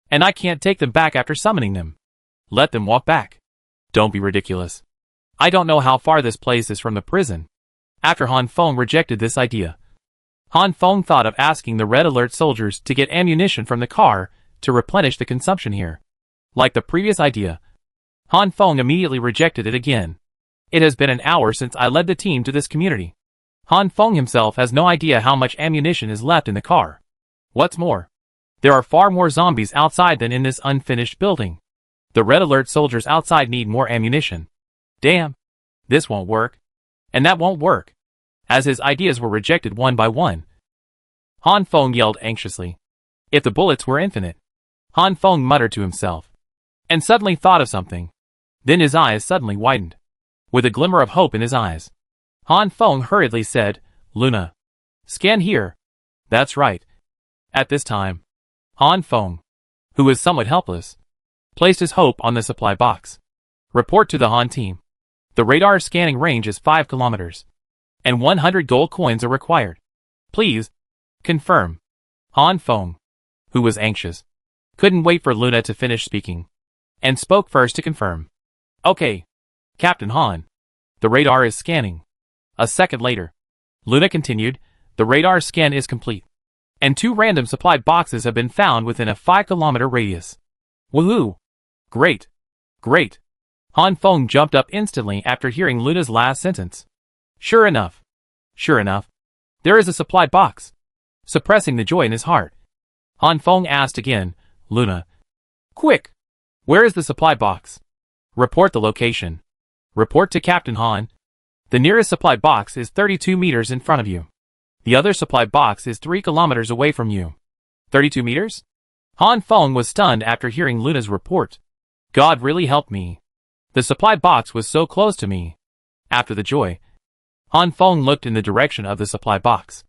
Speaker 1: and I can't take them back after summoning them. Let them walk back. Don't be ridiculous. I don't know how far this place is from the prison. After Han Feng rejected this idea, Han Feng thought of asking the Red Alert soldiers to get ammunition from the car to replenish the consumption here. Like the previous idea, Han Feng immediately rejected it again. It has been an hour since I led the team to this community. Han Feng himself has no idea how much ammunition is left in the car. What's more, there are far more zombies outside than in this unfinished building. The Red Alert soldiers outside need more ammunition. Damn, this won't work. And that won't work. As his ideas were rejected one by one, Han Feng yelled anxiously. If the bullets were infinite, Han Feng muttered to himself, and suddenly thought of something. Then his eyes suddenly widened. With a glimmer of hope in his eyes, Han Feng hurriedly said, "Luna, scan here." That's right. At this time, Han Feng, who was somewhat helpless, placed his hope on the supply box. Report to the Han team. The radar scanning range is 5 kilometers, and 100 gold coins are required. Please, confirm. Han Feng, who was anxious, couldn't wait for Luna to finish speaking, and spoke first to confirm. Okay, Captain Han. The radar is scanning. A second later, Luna continued, the radar scan is complete, and 2 random supply boxes have been found within a 5-kilometer radius. Woohoo! Great! Great! Han Feng jumped up instantly after hearing Luna's last sentence. Sure enough, there is a supply box. Suppressing the joy in his heart, Han Feng asked again, Luna, quick! Where is the supply box? Report the location. Report to Captain Han. The nearest supply box is 32 meters in front of you. The other supply box is 3 kilometers away from you. 32 meters? Han Feng was stunned after hearing Luna's report. God really helped me. The supply box was so close to me. After the joy, Han Feng looked in the direction of the supply box.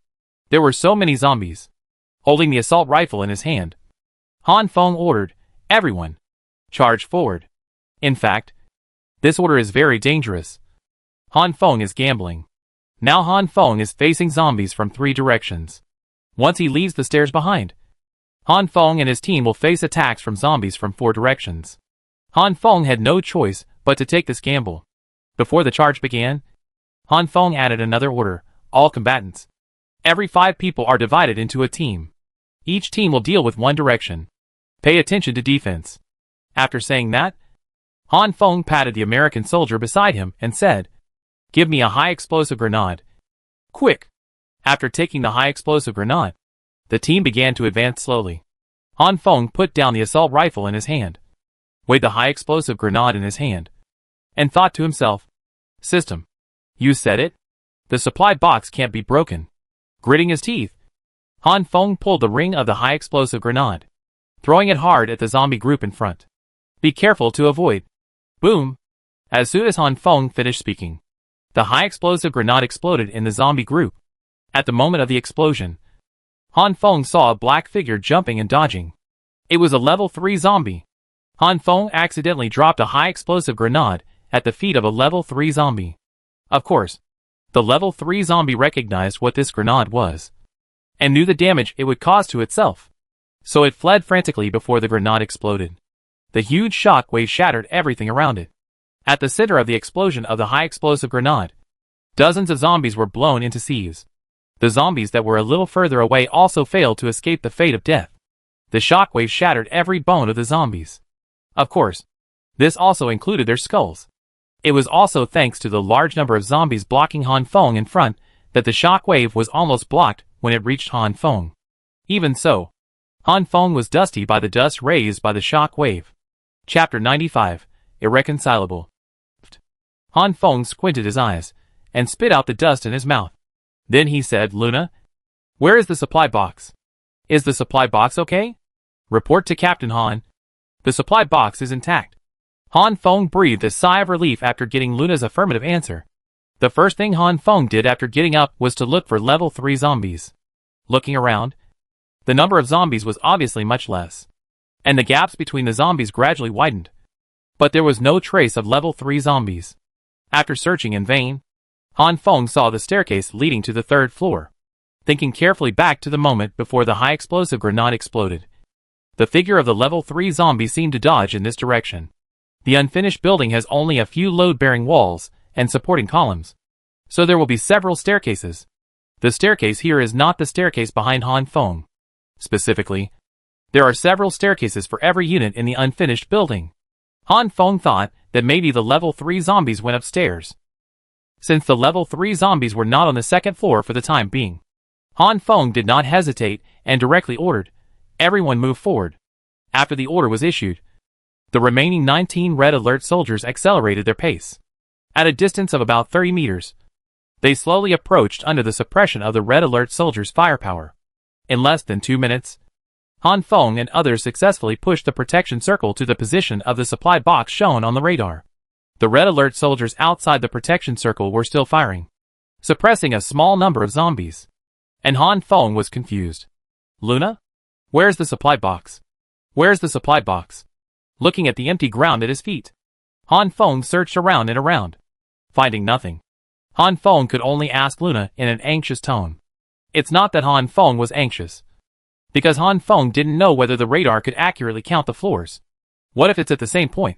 Speaker 1: There were so many zombies. Holding the assault rifle in his hand, Han Feng ordered, everyone, charge forward. In fact, this order is very dangerous. Han Feng is gambling. Now Han Feng is facing zombies from 3 directions. Once he leaves the stairs behind, Han Feng and his team will face attacks from zombies from 4 directions. Han Feng had no choice but to take this gamble. Before the charge began, Han Feng added another order, all combatants. Every 5 people are divided into a team. Each team will deal with one direction. Pay attention to defense. After saying that, Han Feng patted the American soldier beside him and said, "Give me a high-explosive grenade. Quick!" After taking the high-explosive grenade, the team began to advance slowly. Han Feng put down the assault rifle in his hand, weighed the high-explosive grenade in his hand, and thought to himself, "System. You said it. The supply box can't be broken." Gritting his teeth, Han Feng pulled the ring of the high-explosive grenade, throwing it hard at the zombie group in front. "Be careful to avoid." Boom! As soon as Han Feng finished speaking, the high-explosive grenade exploded in the zombie group. At the moment of the explosion, Han Feng saw a black figure jumping and dodging. It was a level 3 zombie. Han Feng accidentally dropped a high-explosive grenade at the feet of a level 3 zombie. Of course, the level 3 zombie recognized what this grenade was, and knew the damage it would cause to itself. So it fled frantically before the grenade exploded. The huge shock wave shattered everything around it. At the center of the explosion of the high-explosive grenade, dozens of zombies were blown into sieves. The zombies that were a little further away also failed to escape the fate of death. The shockwave shattered every bone of the zombies. Of course, this also included their skulls. It was also thanks to the large number of zombies blocking Han Feng in front that the shockwave was almost blocked when it reached Han Feng. Even so, Han Feng was dusty by the dust raised by the shockwave. Chapter 95, Irreconcilable. Han Feng squinted his eyes and spit out the dust in his mouth. Then he said, "Luna, where is the supply box? Is the supply box okay?" "Report to Captain Han. The supply box is intact." Han Feng breathed a sigh of relief after getting Luna's affirmative answer. The first thing Han Feng did after getting up was to look for level 3 zombies. Looking around, the number of zombies was obviously much less, and the gaps between the zombies gradually widened. But there was no trace of level 3 zombies. After searching in vain, Han Feng saw the staircase leading to the 3rd floor. Thinking carefully back to the moment before the high-explosive grenade exploded, the figure of the level 3 zombie seemed to dodge in this direction. The unfinished building has only a few load-bearing walls and supporting columns, so there will be several staircases. The staircase here is not the staircase behind Han Feng. Specifically, there are several staircases for every unit in the unfinished building. Han Feng thought that maybe the level 3 zombies went upstairs. Since the level 3 zombies were not on the 2nd floor for the time being, Han Feng did not hesitate and directly ordered, "Everyone move forward." After the order was issued, the remaining 19 Red Alert soldiers accelerated their pace. At a distance of about 30 meters, they slowly approached under the suppression of the Red Alert soldiers' firepower. In less than 2 minutes, Han Feng and others successfully pushed the protection circle to the position of the supply box shown on the radar. The Red Alert soldiers outside the protection circle were still firing, suppressing a small number of zombies. And Han Feng was confused. "Luna? Where's the supply box? Where's the supply box?" Looking at the empty ground at his feet, Han Feng searched around and around. Finding nothing, Han Feng could only ask Luna in an anxious tone. It's not that Han Feng was anxious, because Han Feng didn't know whether the radar could accurately count the floors. What if it's at the same point?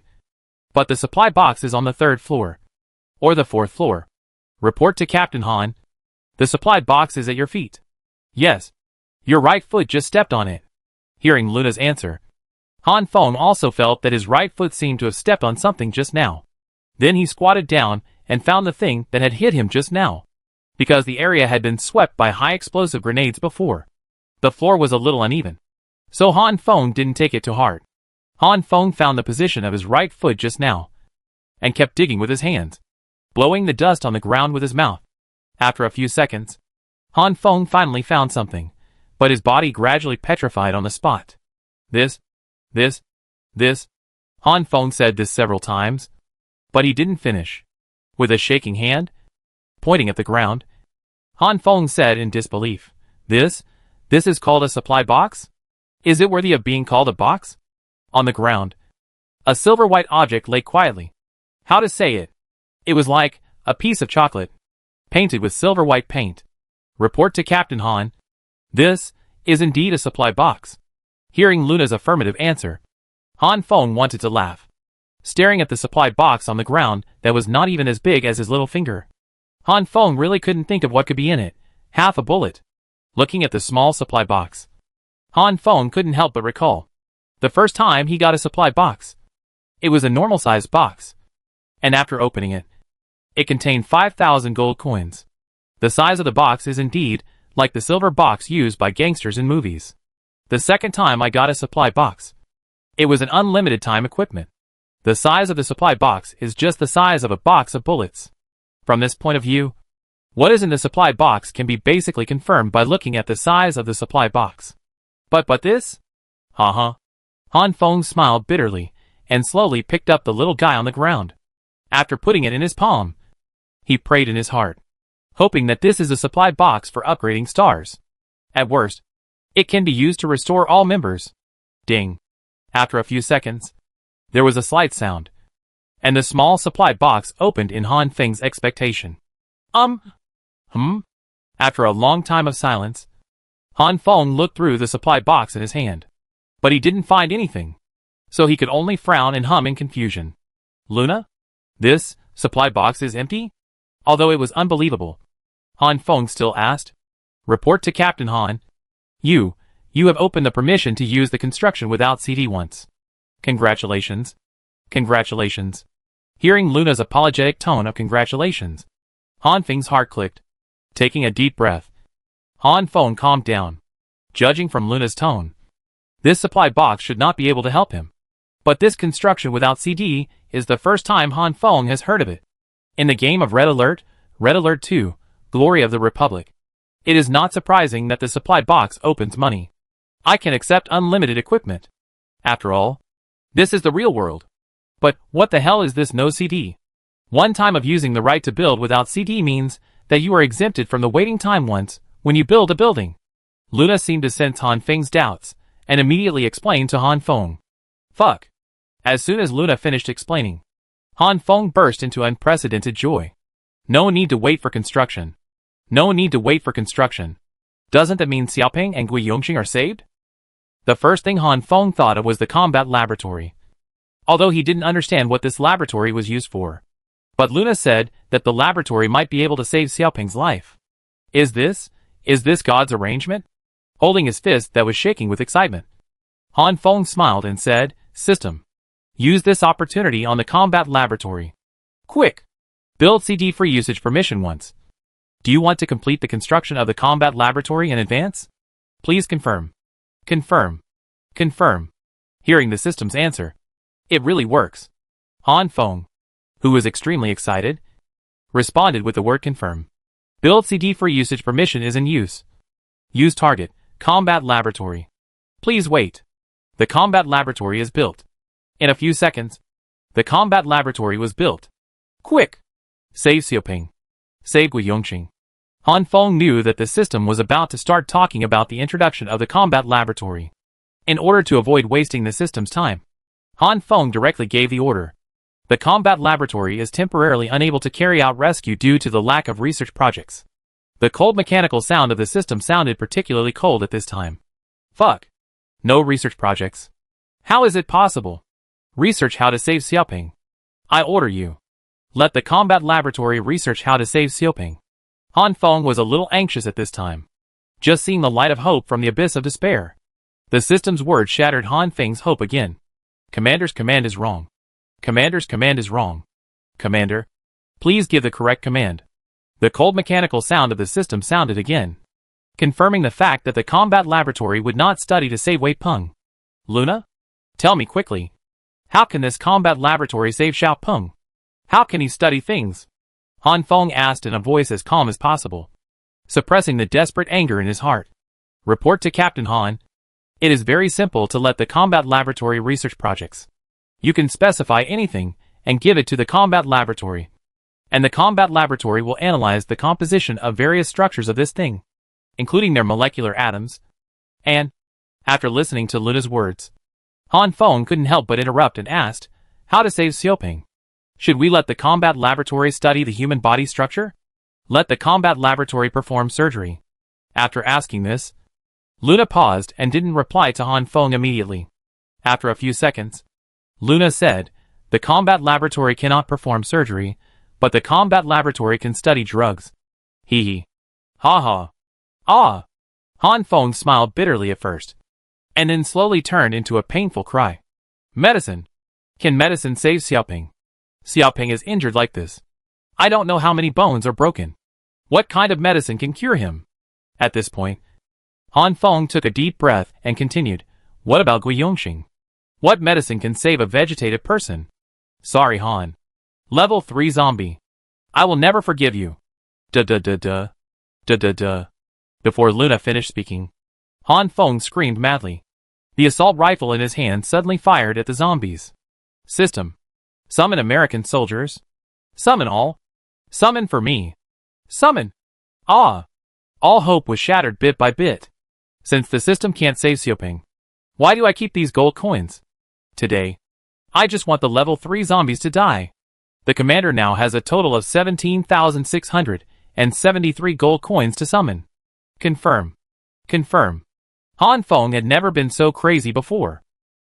Speaker 1: But the supply box is on the 3rd floor, or the 4th floor. Report to Captain Han. The supply box is at your feet. Yes. Your right foot just stepped on it. Hearing Luna's answer, Han Feng also felt that his right foot seemed to have stepped on something just now. Then he squatted down and found the thing that had hit him just now, because the area had been swept by high-explosive grenades before. The floor was a little uneven, so Han Feng didn't take it to heart. Han Feng found the position of his right foot just now, and kept digging with his hands, blowing the dust on the ground with his mouth. After a few seconds, Han Feng finally found something, but his body gradually petrified on the spot. This. Han Feng said this several times, but he didn't finish. With a shaking hand, pointing at the ground, Han Feng said in disbelief, This is called a supply box? Is it worthy of being called a box?" On the ground, a silver-white object lay quietly. How to say it? It was like a piece of chocolate, painted with silver-white paint. Report to Captain Han. This is indeed a supply box. Hearing Luna's affirmative answer, Han Feng wanted to laugh, staring at the supply box on the ground that was not even as big as his little finger. Han Feng really couldn't think of what could be in it. Half a bullet. Looking at the small supply box, Han Feng couldn't help but recall the first time he got a supply box. It was a normal-sized box, and after opening it, it contained 5,000 gold coins. The size of the box is indeed like the silver box used by gangsters in movies. The second time I got a supply box, it was an unlimited time equipment. The size of the supply box is just the size of a box of bullets. From this point of view, what is in the supply box can be basically confirmed by looking at the size of the supply box. But this? Haha. Han Feng smiled bitterly and slowly picked up the little guy on the ground. After putting it in his palm, he prayed in his heart, hoping that this is a supply box for upgrading stars. At worst, it can be used to restore all members. Ding. After a few seconds, there was a slight sound, and the small supply box opened in Han Feng's expectation. After a long time of silence, Han Feng looked through the supply box in his hand, but he didn't find anything, so he could only frown and hum in confusion. Luna? This supply box is empty? Although it was unbelievable, Han Feng still asked. Report to Captain Han. You have opened the permission to use the construction without CD once. Congratulations. Congratulations. Hearing Luna's apologetic tone of congratulations, Han Feng's heart clicked. Taking a deep breath, Han Feng calmed down. Judging from Luna's tone, this supply box should not be able to help him. But this construction without CD is the first time Han Feng has heard of it. In the game of Red Alert 2, Glory of the Republic, it is not surprising that the supply box opens money. I can accept unlimited equipment. After all, this is the real world. But what the hell is this no CD? One time of using the right to build without CD means that you are exempted from the waiting time once when you build a building. Luna seemed to sense Han Feng's doubts and immediately explained to Han Feng. Fuck. As soon as Luna finished explaining, Han Feng burst into unprecedented joy. No need to wait for construction. No need to wait for construction. Doesn't that mean Xiaoping and Gui Yongxing are saved? The first thing Han Feng thought of was the combat laboratory, although he didn't understand what this laboratory was used for. But Luna said that the laboratory might be able to save Xiaoping's life. Is this God's arrangement? Holding his fist that was shaking with excitement, Han Feng smiled and said, System. Use this opportunity on the combat laboratory. Quick! Build CD for usage permission once. Do you want to complete the construction of the combat laboratory in advance? Please confirm. Confirm. Confirm. Hearing the system's answer, it really works. Han Feng, who was extremely excited, responded with the word confirm. Build CD for usage permission is in use. Use target, combat laboratory. Please wait. The combat laboratory is built. In a few seconds, the combat laboratory was built. Quick! Save Xiaoping. Save Gui Yongxing. Han Feng knew that the system was about to start talking about the introduction of the combat laboratory. In order to avoid wasting the system's time, Han Feng directly gave the order. The combat laboratory is temporarily unable to carry out rescue due to the lack of research projects. The cold mechanical sound of the system sounded particularly cold at this time. Fuck. No research projects. How is it possible? Research how to save Xiaoping. I order you. Let the combat laboratory research how to save Xiaoping. Han Feng was a little anxious at this time, just seeing the light of hope from the abyss of despair. The system's words shattered Han Feng's hope again. Commander's command is wrong. Commander's command is wrong. Commander, please give the correct command. The cold mechanical sound of the system sounded again, confirming the fact that the combat laboratory would not study to save Wei Peng. Luna? Tell me quickly. How can this combat laboratory save Xiao Peng? How can he study things? Han Feng asked in a voice as calm as possible, suppressing the desperate anger in his heart. Report to Captain Han. It is very simple to let the combat laboratory research projects. You can specify anything and give it to the combat laboratory. And the combat laboratory will analyze the composition of various structures of this thing, including their molecular atoms. And, after listening to Luna's words, Han Feng couldn't help but interrupt and asked, how to save Xiaoping? Should we let the combat laboratory study the human body structure? Let the combat laboratory perform surgery. After asking this, Luna paused and didn't reply to Han Feng immediately. After a few seconds, Luna said, the combat laboratory cannot perform surgery, but the combat laboratory can study drugs. Hee hee. Ha ha. Ah. Han Feng smiled bitterly at first, and then slowly turned into a painful cry. Medicine. Can medicine save Xiaoping? Xiaoping is injured like this. I don't know how many bones are broken. What kind of medicine can cure him? At this point, Han Feng took a deep breath and continued, what about Guiyongxing? What medicine can save a vegetative person? Sorry, Han. Level 3 zombie. I will never forgive you. Duh. Before Luna finished speaking, Han Feng screamed madly. The assault rifle in his hand suddenly fired at the zombies. System. Summon American soldiers. Summon all. Summon for me. Summon. Ah. All hope was shattered bit by bit. Since the system can't save Xiaoping, why do I keep these gold coins? Today, I just want the level 3 zombies to die. The commander now has a total of 17,673 gold coins to summon. Confirm. Confirm. Han Feng had never been so crazy before.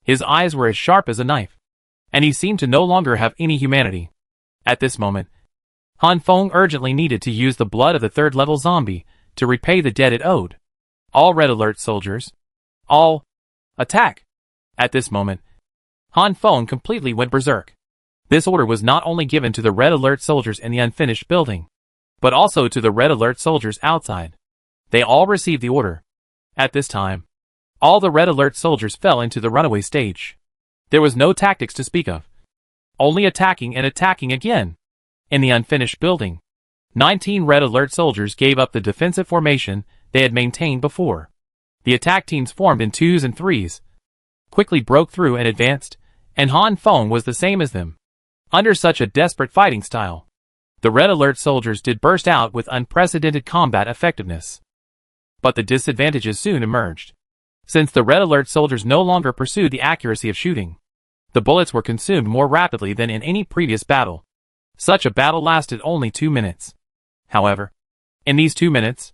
Speaker 1: His eyes were as sharp as a knife, and he seemed to no longer have any humanity. At this moment, Han Feng urgently needed to use the blood of the 3rd level zombie to repay the debt it owed. All red alert soldiers. All. Attack. At this moment, Han Feng completely went berserk. This order was not only given to the red alert soldiers in the unfinished building, but also to the red alert soldiers outside. They all received the order. At this time, all the red alert soldiers fell into the runaway stage. There was no tactics to speak of. Only attacking and attacking again. In the unfinished building, 19 red alert soldiers gave up the defensive formation they had maintained before. The attack teams formed in 2s and 3s, quickly broke through and advanced, and Han Feng was the same as them. Under such a desperate fighting style, the red alert soldiers did burst out with unprecedented combat effectiveness. But the disadvantages soon emerged. Since the red alert soldiers no longer pursued the accuracy of shooting, the bullets were consumed more rapidly than in any previous battle. Such a battle lasted only 2 minutes. However, in these 2 minutes,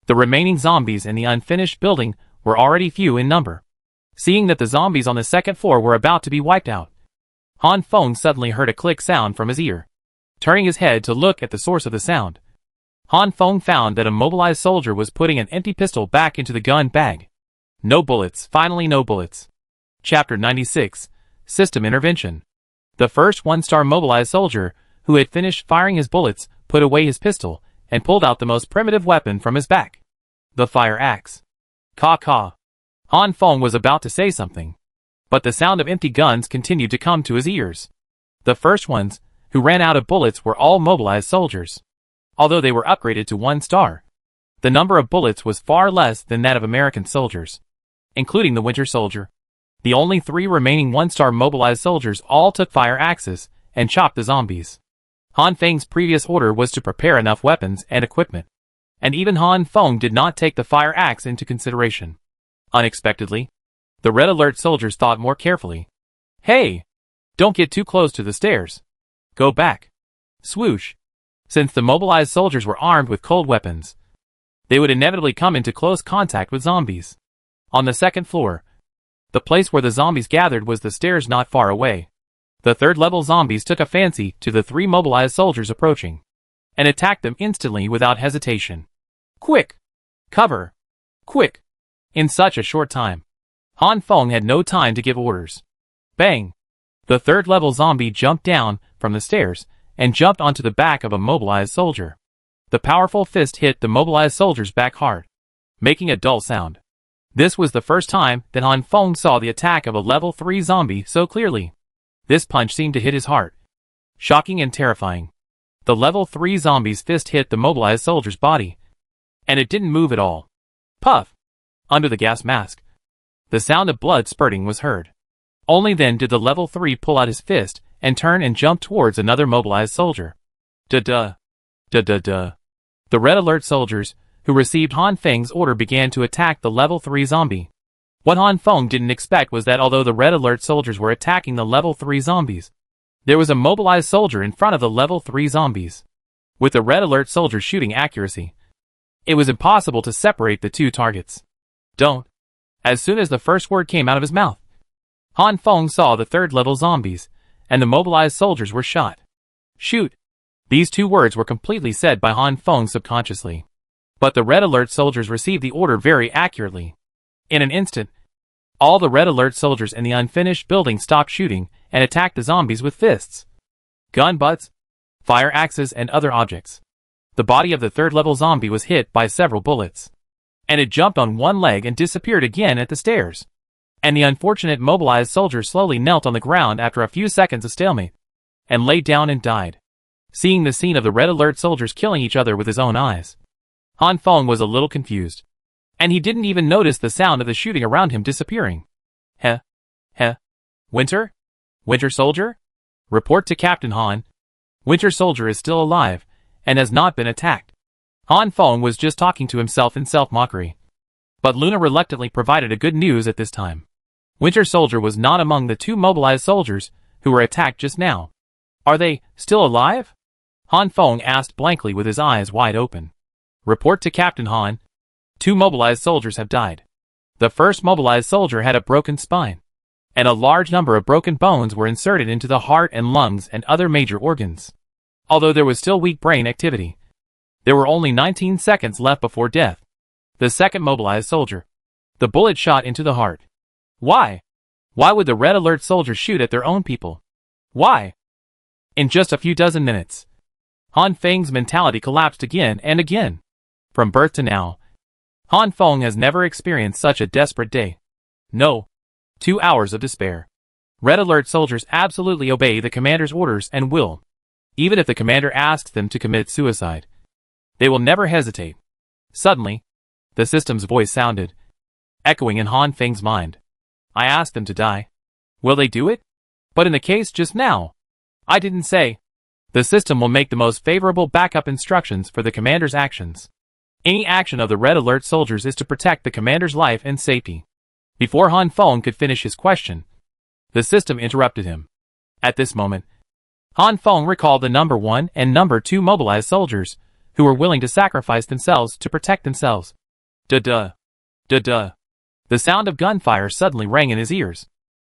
Speaker 1: the remaining zombies in the unfinished building were already few in number. Seeing that the zombies on the 2nd floor were about to be wiped out, Han Feng suddenly heard a click sound from his ear. Turning his head to look at the source of the sound, Han Feng found that a mobilized soldier was putting an empty pistol back into the gun bag. No bullets, finally no bullets. Chapter 96, System Intervention. The first 1-star mobilized soldier, who had finished firing his bullets, put away his pistol, and pulled out the most primitive weapon from his back. The fire axe. Caw. Han Feng was about to say something, but the sound of empty guns continued to come to his ears. The first ones, who ran out of bullets, were all mobilized soldiers. Although they were upgraded to 1 star, the number of bullets was far less than that of American soldiers, including the Winter Soldier. The only 3 remaining 1-star mobilized soldiers all took fire axes and chopped the zombies. Han Feng's previous order was to prepare enough weapons and equipment, and even Han Feng did not take the fire axe into consideration. Unexpectedly, the red alert soldiers thought more carefully. Hey! Don't get too close to the stairs. Go back. Swoosh. Since the mobilized soldiers were armed with cold weapons, they would inevitably come into close contact with zombies. On the 2nd floor, the place where the zombies gathered, was the stairs not far away. The 3rd level zombies took a fancy to the 3 mobilized soldiers approaching, and attacked them instantly without hesitation. Quick! Cover! Quick! In such a short time, Han Feng had no time to give orders. Bang! The 3rd level zombie jumped down from the stairs and jumped onto the back of a mobilized soldier. The powerful fist hit the mobilized soldier's back hard, making a dull sound. This was the first time that Han Feng saw the attack of a level 3 zombie so clearly. This punch seemed to hit his heart. Shocking and terrifying. The level 3 zombie's fist hit the mobilized soldier's body, and it didn't move at all. Puff! Under the gas mask, the sound of blood spurting was heard. Only then did the level 3 pull out his fist and turn and jump towards another mobilized soldier. Duh. The red alert soldiers, who received Han Feng's order, began to attack the level 3 zombie. What Han Feng didn't expect was that although the red alert soldiers were attacking the level 3 zombies, there was a mobilized soldier in front of the level 3 zombies. With the red alert soldiers shooting accuracy, it was impossible to separate the 2 targets. Don't. As soon as the first word came out of his mouth, Han Feng saw the 3rd level zombies, and the mobilized soldiers were shot. Shoot! These two words were completely said by Han Feng subconsciously. But the Red Alert soldiers received the order very accurately. In an instant, all the Red Alert soldiers in the unfinished building stopped shooting and attacked the zombies with fists, gun butts, fire axes, and other objects. The body of the third-level zombie was hit by several bullets, and it jumped on one leg and disappeared again at the stairs. And the unfortunate mobilized soldier slowly knelt on the ground after a few seconds of stalemate, and lay down and died. Seeing the scene of the Red Alert soldiers killing each other with his own eyes, Han Feng was a little confused, and he didn't even notice the sound of the shooting around him disappearing. Heh? Winter? Winter Soldier? Report to Captain Han. Winter Soldier is still alive, and has not been attacked. Han Feng was just talking to himself in self-mockery. But Luna reluctantly provided a good news at this time. Winter Soldier was not among the two mobilized soldiers who were attacked just now. Are they still alive? Han Feng asked blankly with his eyes wide open. Report to Captain Han. 2 mobilized soldiers have died. The first mobilized soldier had a broken spine, and a large number of broken bones were inserted into the heart and lungs and other major organs. Although there was still weak brain activity, there were only 19 seconds left before death. The second mobilized soldier, the bullet shot into the heart. Why? Why would the Red Alert soldiers shoot at their own people? Why? In just a few dozen minutes, Han Feng's mentality collapsed again and again. From birth to now, Han Feng has never experienced such a desperate day. No. 2 hours of despair. Red Alert soldiers absolutely obey the commander's orders and will, even if the commander asks them to commit suicide. They will never hesitate. Suddenly, the system's voice sounded, echoing in Han Feng's mind. I asked them to die. Will they do it? But in the case just now, I didn't say. The system will make the most favorable backup instructions for the commander's actions. Any action of the Red Alert soldiers is to protect the commander's life and safety. Before Han Feng could finish his question, the system interrupted him. At this moment, Han Feng recalled the number 1 and number 2 mobilized soldiers who were willing to sacrifice themselves to protect themselves. Duh. The sound of gunfire suddenly rang in his ears,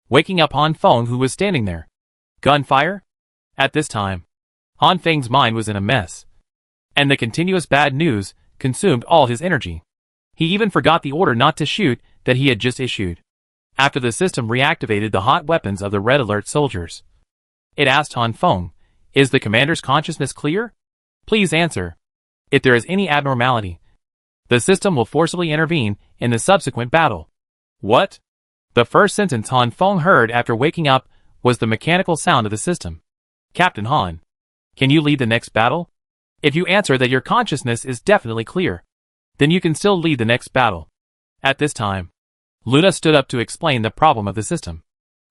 Speaker 1: waking up Han Feng, who was standing there. Gunfire? At this time, Han Feng's mind was in a mess, and the continuous bad news consumed all his energy. He even forgot the order not to shoot that he had just issued. After the system reactivated the hot weapons of the Red Alert soldiers, it asked Han Feng, is the commander's consciousness clear? Please answer. If there is any abnormality, the system will forcibly intervene in the subsequent battle. What? The first sentence Han Feng heard after waking up was the mechanical sound of the system. Captain Han, can you lead the next battle? If you answer that your consciousness is definitely clear, then you can still lead the next battle. At this time, Luna stood up to explain the problem of the system.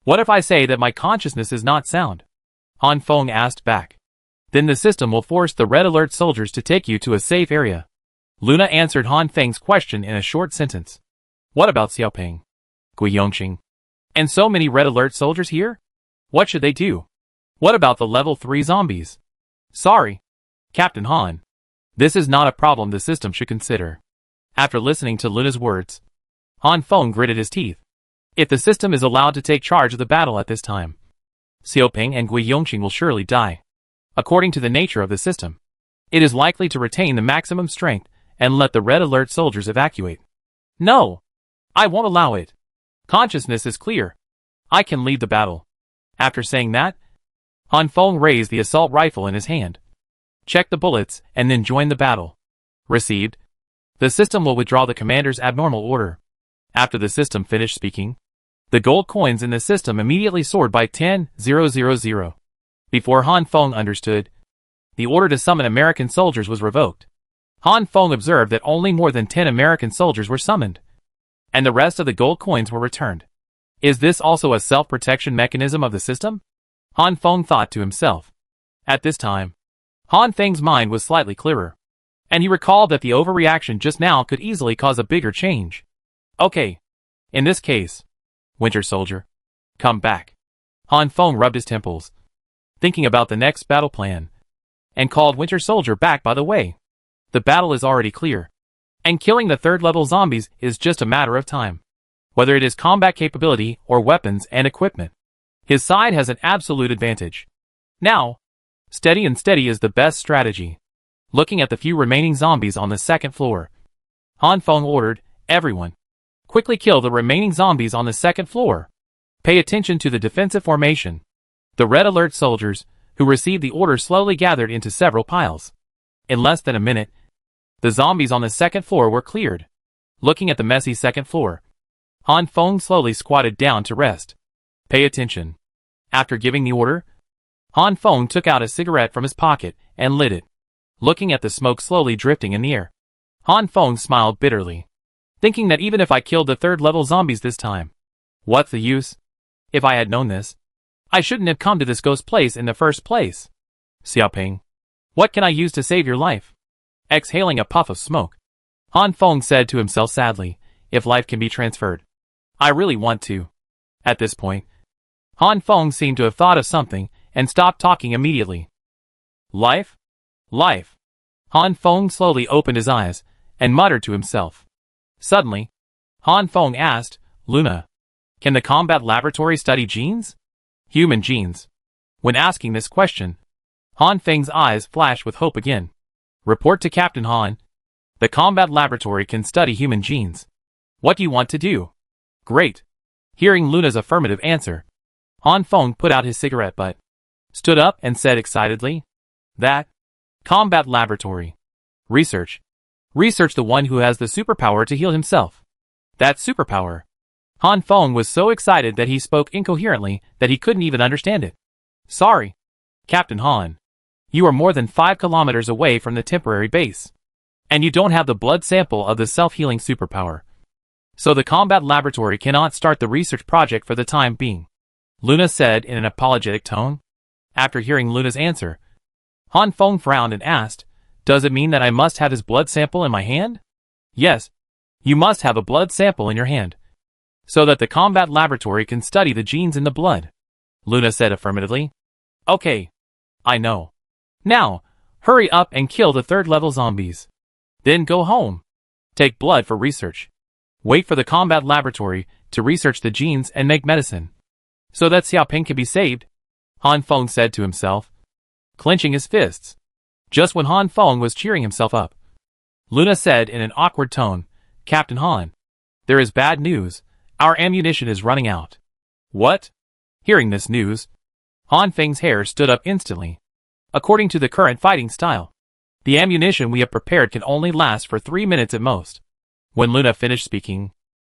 Speaker 1: What if I say that my consciousness is not sound? Han Feng asked back. Then the system will force the Red Alert soldiers to take you to a safe area. Luna answered Han Feng's question in a short sentence. What about Xiaoping, Gui Yongqing, and so many Red Alert soldiers here? What should they do? What about the level 3 zombies? Sorry, Captain Han. This is not a problem the system should consider. After listening to Luna's words, Han Feng gritted his teeth. If the system is allowed to take charge of the battle at this time, Xiaoping and Gui Yongqing will surely die. According to the nature of the system, it is likely to retain the maximum strength and let the Red Alert soldiers evacuate. No! I won't allow it. Consciousness is clear. I can lead the battle. After saying that, Han Feng raised the assault rifle in his hand, checked the bullets, and then joined the battle. Received. The system will withdraw the commander's abnormal order. After the system finished speaking, the gold coins in the system immediately soared by 10,000. Before Han Feng understood, the order to summon American soldiers was revoked. Han Feng observed that only more than 10 American soldiers were summoned, and the rest of the gold coins were returned. Is this also a self-protection mechanism of the system? Han Feng thought to himself. At this time, Han Feng's mind was slightly clearer, and he recalled that the overreaction just now could easily cause a bigger change. Okay. In this case, Winter Soldier, come back. Han Feng rubbed his temples, thinking about the next battle plan, and called Winter Soldier back. By the way, the battle is already clear, and killing the third-level zombies is just a matter of time. Whether it is combat capability or weapons and equipment, his side has an absolute advantage. Now, Steady and steady is the best strategy. Looking at the few remaining zombies on the second floor, Han Feng ordered, everyone, quickly kill the remaining zombies on the second floor. Pay attention to the defensive formation. The red alert soldiers, who received the order, slowly gathered into several piles. In less than a minute, the zombies on the second floor were cleared. Looking at the messy second floor, Han Feng slowly squatted down to rest. Pay attention. After giving the order, Han Feng took out a cigarette from his pocket and lit it. Looking at the smoke slowly drifting in the air, Han Feng smiled bitterly, thinking that even if I killed the third-level zombies this time, what's the use? If I had known this, I shouldn't have come to this ghost place in the first place. Xiaoping, what can I use to save your life? Exhaling a puff of smoke, Han Feng said to himself sadly, if life can be transferred, I really want to. At this point, Han Feng seemed to have thought of something and stopped talking immediately. Life? Life. Han Feng slowly opened his eyes and muttered to himself. Suddenly, Han Feng asked, Luna, can the combat laboratory study genes? Human genes. When asking this question, Han Feng's eyes flashed with hope again. Report to Captain Han. The combat laboratory can study human genes. What do you want to do? Great. Hearing Luna's affirmative answer, Han Feng put out his cigarette butt, stood up and said excitedly, that combat laboratory. Research. Research the one who has the superpower to heal himself. That superpower. Han Feng was so excited that he spoke incoherently that he couldn't even understand it. Sorry, Captain Han. You are more than 5 kilometers away from the temporary base, and you don't have the blood sample of the self-healing superpower. So the combat laboratory cannot start the research project for the time being, Luna said in an apologetic tone. After hearing Luna's answer, Han Feng frowned and asked, does it mean that I must have his blood sample in my hand? Yes, you must have a blood sample in your hand, so that the combat laboratory can study the genes in the blood, Luna said affirmatively. Okay, I know. Now, hurry up and kill the third-level zombies. Then go home. Take blood for research. Wait for the combat laboratory to research the genes and make medicine, so that Xiaoping can be saved, Han Feng said to himself, clenching his fists. Just when Han Feng was cheering himself up, Luna said in an awkward tone, Captain Han, there is bad news. Our ammunition is running out. What? Hearing this news, Han Feng's hair stood up instantly. According to the current fighting style, the ammunition we have prepared can only last for 3 minutes at most. When Luna finished speaking,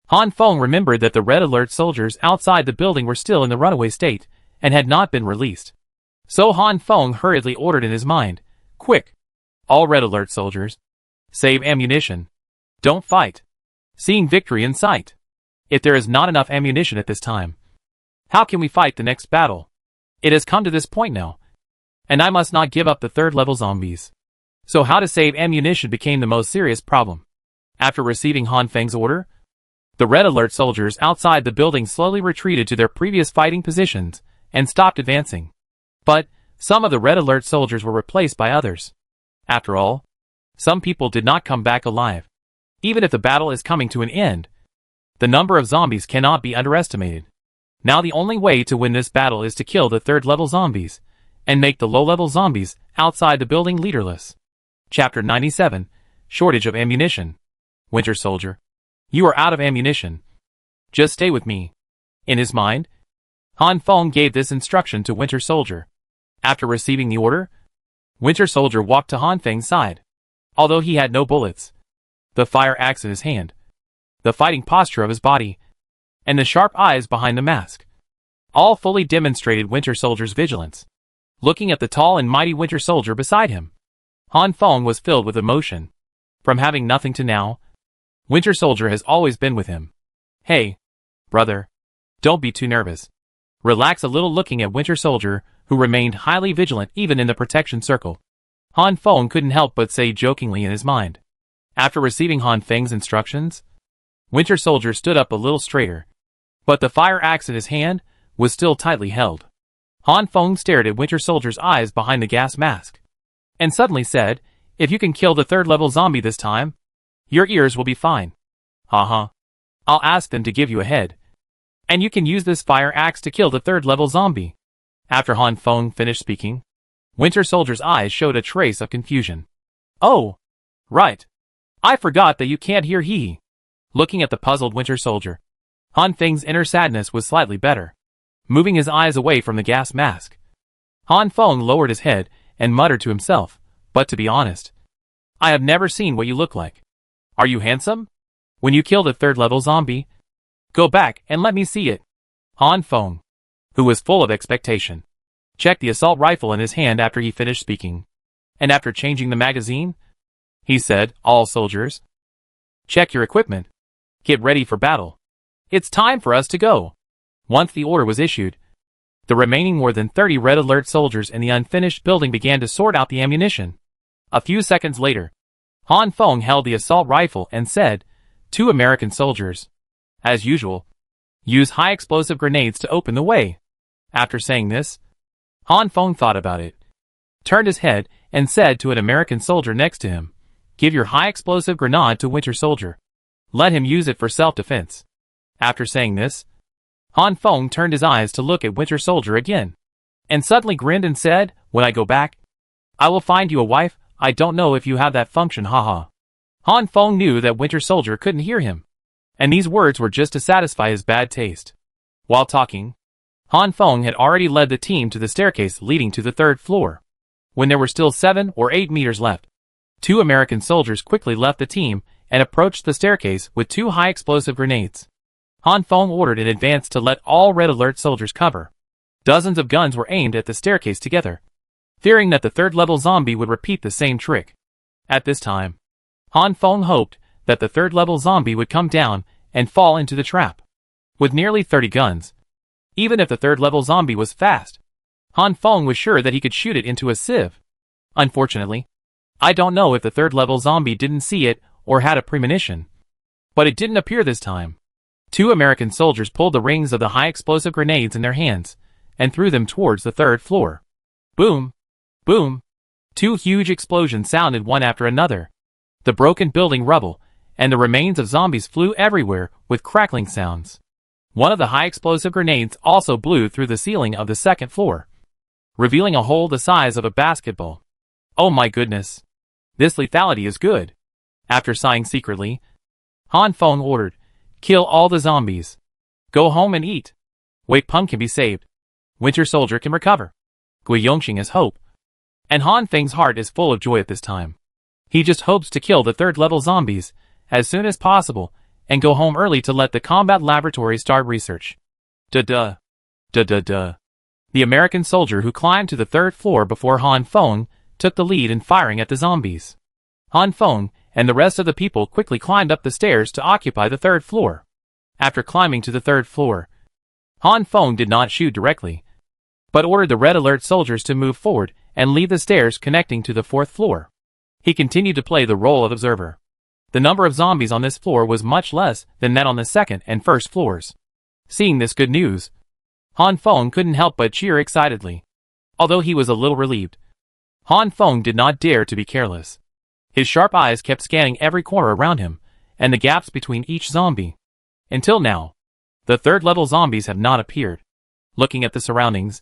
Speaker 1: Han Feng remembered that the red alert soldiers outside the building were still in the runaway state and had not been released. So Han Feng hurriedly ordered in his mind, quick, all red alert soldiers, save ammunition. Don't fight. Seeing victory in sight. If there is not enough ammunition at this time, how can we fight the next battle? It has come to this point now, and I must not give up the third-level zombies. So how to save ammunition became the most serious problem. After receiving Han Feng's order, the red alert soldiers outside the building slowly retreated to their previous fighting positions and stopped advancing. But some of the red alert soldiers were replaced by others. After all, some people did not come back alive. Even if the battle is coming to an end, the number of zombies cannot be underestimated. Now the only way to win this battle is to kill the third-level zombies and make the low-level zombies outside the building leaderless. Chapter 97, Shortage of Ammunition. Winter Soldier, you are out of ammunition. Just stay with me. In his mind, Han Feng gave this instruction to Winter Soldier. After receiving the order, Winter Soldier walked to Han Feng's side. Although he had no bullets, the fire axe in his hand, the fighting posture of his body, and the sharp eyes behind the mask, all fully demonstrated Winter Soldier's vigilance. Looking at the tall and mighty Winter Soldier beside him, Han Feng was filled with emotion. From having nothing to now, Winter Soldier has always been with him. Hey, brother, don't be too nervous. Relax a little. Looking at Winter Soldier, who remained highly vigilant even in the protection circle, Han Feng couldn't help but say jokingly in his mind. After receiving Han Feng's instructions, Winter Soldier stood up a little straighter, but the fire axe in his hand was still tightly held. Han Feng stared at Winter Soldier's eyes behind the gas mask, and suddenly said, if you can kill the third-level zombie this time, your ears will be fine. Haha. I'll ask them to give you a head, and you can use this fire axe to kill the third-level zombie. After Han Feng finished speaking, Winter Soldier's eyes showed a trace of confusion. Oh, right. I forgot that you can't hear he. Looking at the puzzled Winter Soldier, Han Feng's inner sadness was slightly better. Moving his eyes away from the gas mask, Han Feng lowered his head and muttered to himself, but to be honest, I have never seen what you look like. Are you handsome? When you killed a third-level zombie? Go back and let me see it. Han Feng, who was full of expectation, checked the assault rifle in his hand after he finished speaking. And after changing the magazine, he said, all soldiers, check your equipment. Get ready for battle. It's time for us to go. Once the order was issued, the remaining more than 30 Red Alert soldiers in the unfinished building began to sort out the ammunition. A few seconds later, Han Feng held the assault rifle and said, 2 American soldiers, as usual, use high-explosive grenades to open the way. After saying this, Han Feng thought about it, turned his head, and said to an American soldier next to him, give your high-explosive grenade to Winter Soldier. Let him use it for self-defense. After saying this, Han Feng turned his eyes to look at Winter Soldier again, and suddenly grinned and said, when I go back, I will find you a wife. I don't know if you have that function, haha. Han Feng knew that Winter Soldier couldn't hear him, and these words were just to satisfy his bad taste. While talking, Han Feng had already led the team to the staircase leading to the 3rd floor. When there were still 7 or 8 meters left, 2 American soldiers quickly left the team and approached the staircase with 2 high-explosive grenades. Han Feng ordered in advance to let all Red Alert soldiers cover. Dozens of guns were aimed at the staircase together, fearing that the 3rd-level zombie would repeat the same trick. At this time, Han Feng hoped that the 3rd-level zombie would come down and fall into the trap. With nearly 30 guns, even if the 3rd-level zombie was fast, Han Feng was sure that he could shoot it into a sieve. Unfortunately, I don't know if the 3rd-level zombie didn't see it or had a premonition, but it didn't appear this time. 2 American soldiers pulled the rings of the high-explosive grenades in their hands and threw them towards the 3rd floor. Boom! Boom! 2 huge explosions sounded one after another. The broken building rubble and the remains of zombies flew everywhere with crackling sounds. One of the high-explosive grenades also blew through the ceiling of the 2nd floor, revealing a hole the size of a basketball. Oh my goodness! This lethality is good. After sighing secretly, Han Feng ordered, kill all the zombies. Go home and eat. Wei Peng can be saved. Winter Soldier can recover. Gui Yongxing has hope. And Han Feng's heart is full of joy at this time. He just hopes to kill the 3rd-level zombies as soon as possible and go home early to let the combat laboratory start research. Duh. The American soldier who climbed to the 3rd floor before Han Feng took the lead in firing at the zombies. Han Feng and the rest of the people quickly climbed up the stairs to occupy the 3rd floor. After climbing to the 3rd floor, Han Feng did not shoot directly, but ordered the Red Alert soldiers to move forward and leave the stairs connecting to the 4th floor. He continued to play the role of observer. The number of zombies on this floor was much less than that on the 2nd and 1st floors. Seeing this good news, Han Feng couldn't help but cheer excitedly. Although he was a little relieved, Han Feng did not dare to be careless. His sharp eyes kept scanning every corner around him and the gaps between each zombie. Until now, the 3rd-level zombies have not appeared. Looking at the surroundings,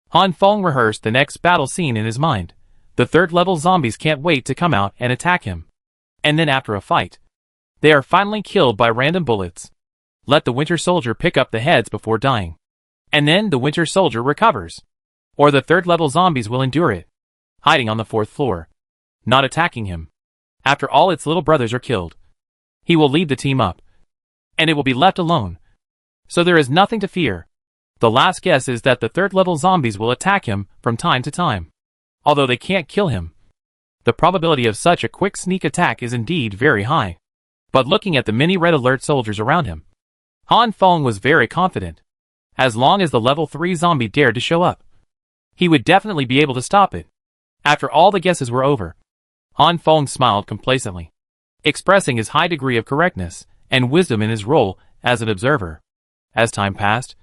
Speaker 1: Han Feng rehearsed the next battle scene in his mind. The 3rd-level zombies can't wait to come out and attack him. And then after a fight, they are finally killed by random bullets. Let the Winter Soldier pick up the heads before dying. And then the Winter Soldier recovers. Or the 3rd-level zombies will endure it, hiding on the 4th floor, not attacking him. After all its little brothers are killed, he will lead the team up, and it will be left alone. So there is nothing to fear. The last guess is that the 3rd-level zombies will attack him from time to time. Although they can't kill him, the probability of such a quick sneak attack is indeed very high. But looking at the many Red Alert soldiers around him, Han Feng was very confident. As long as the level 3 zombie dared to show up, he would definitely be able to stop it. After all the guesses were over, Han Feng smiled complacently, expressing his high degree of correctness and wisdom in his role as an observer. As time passed,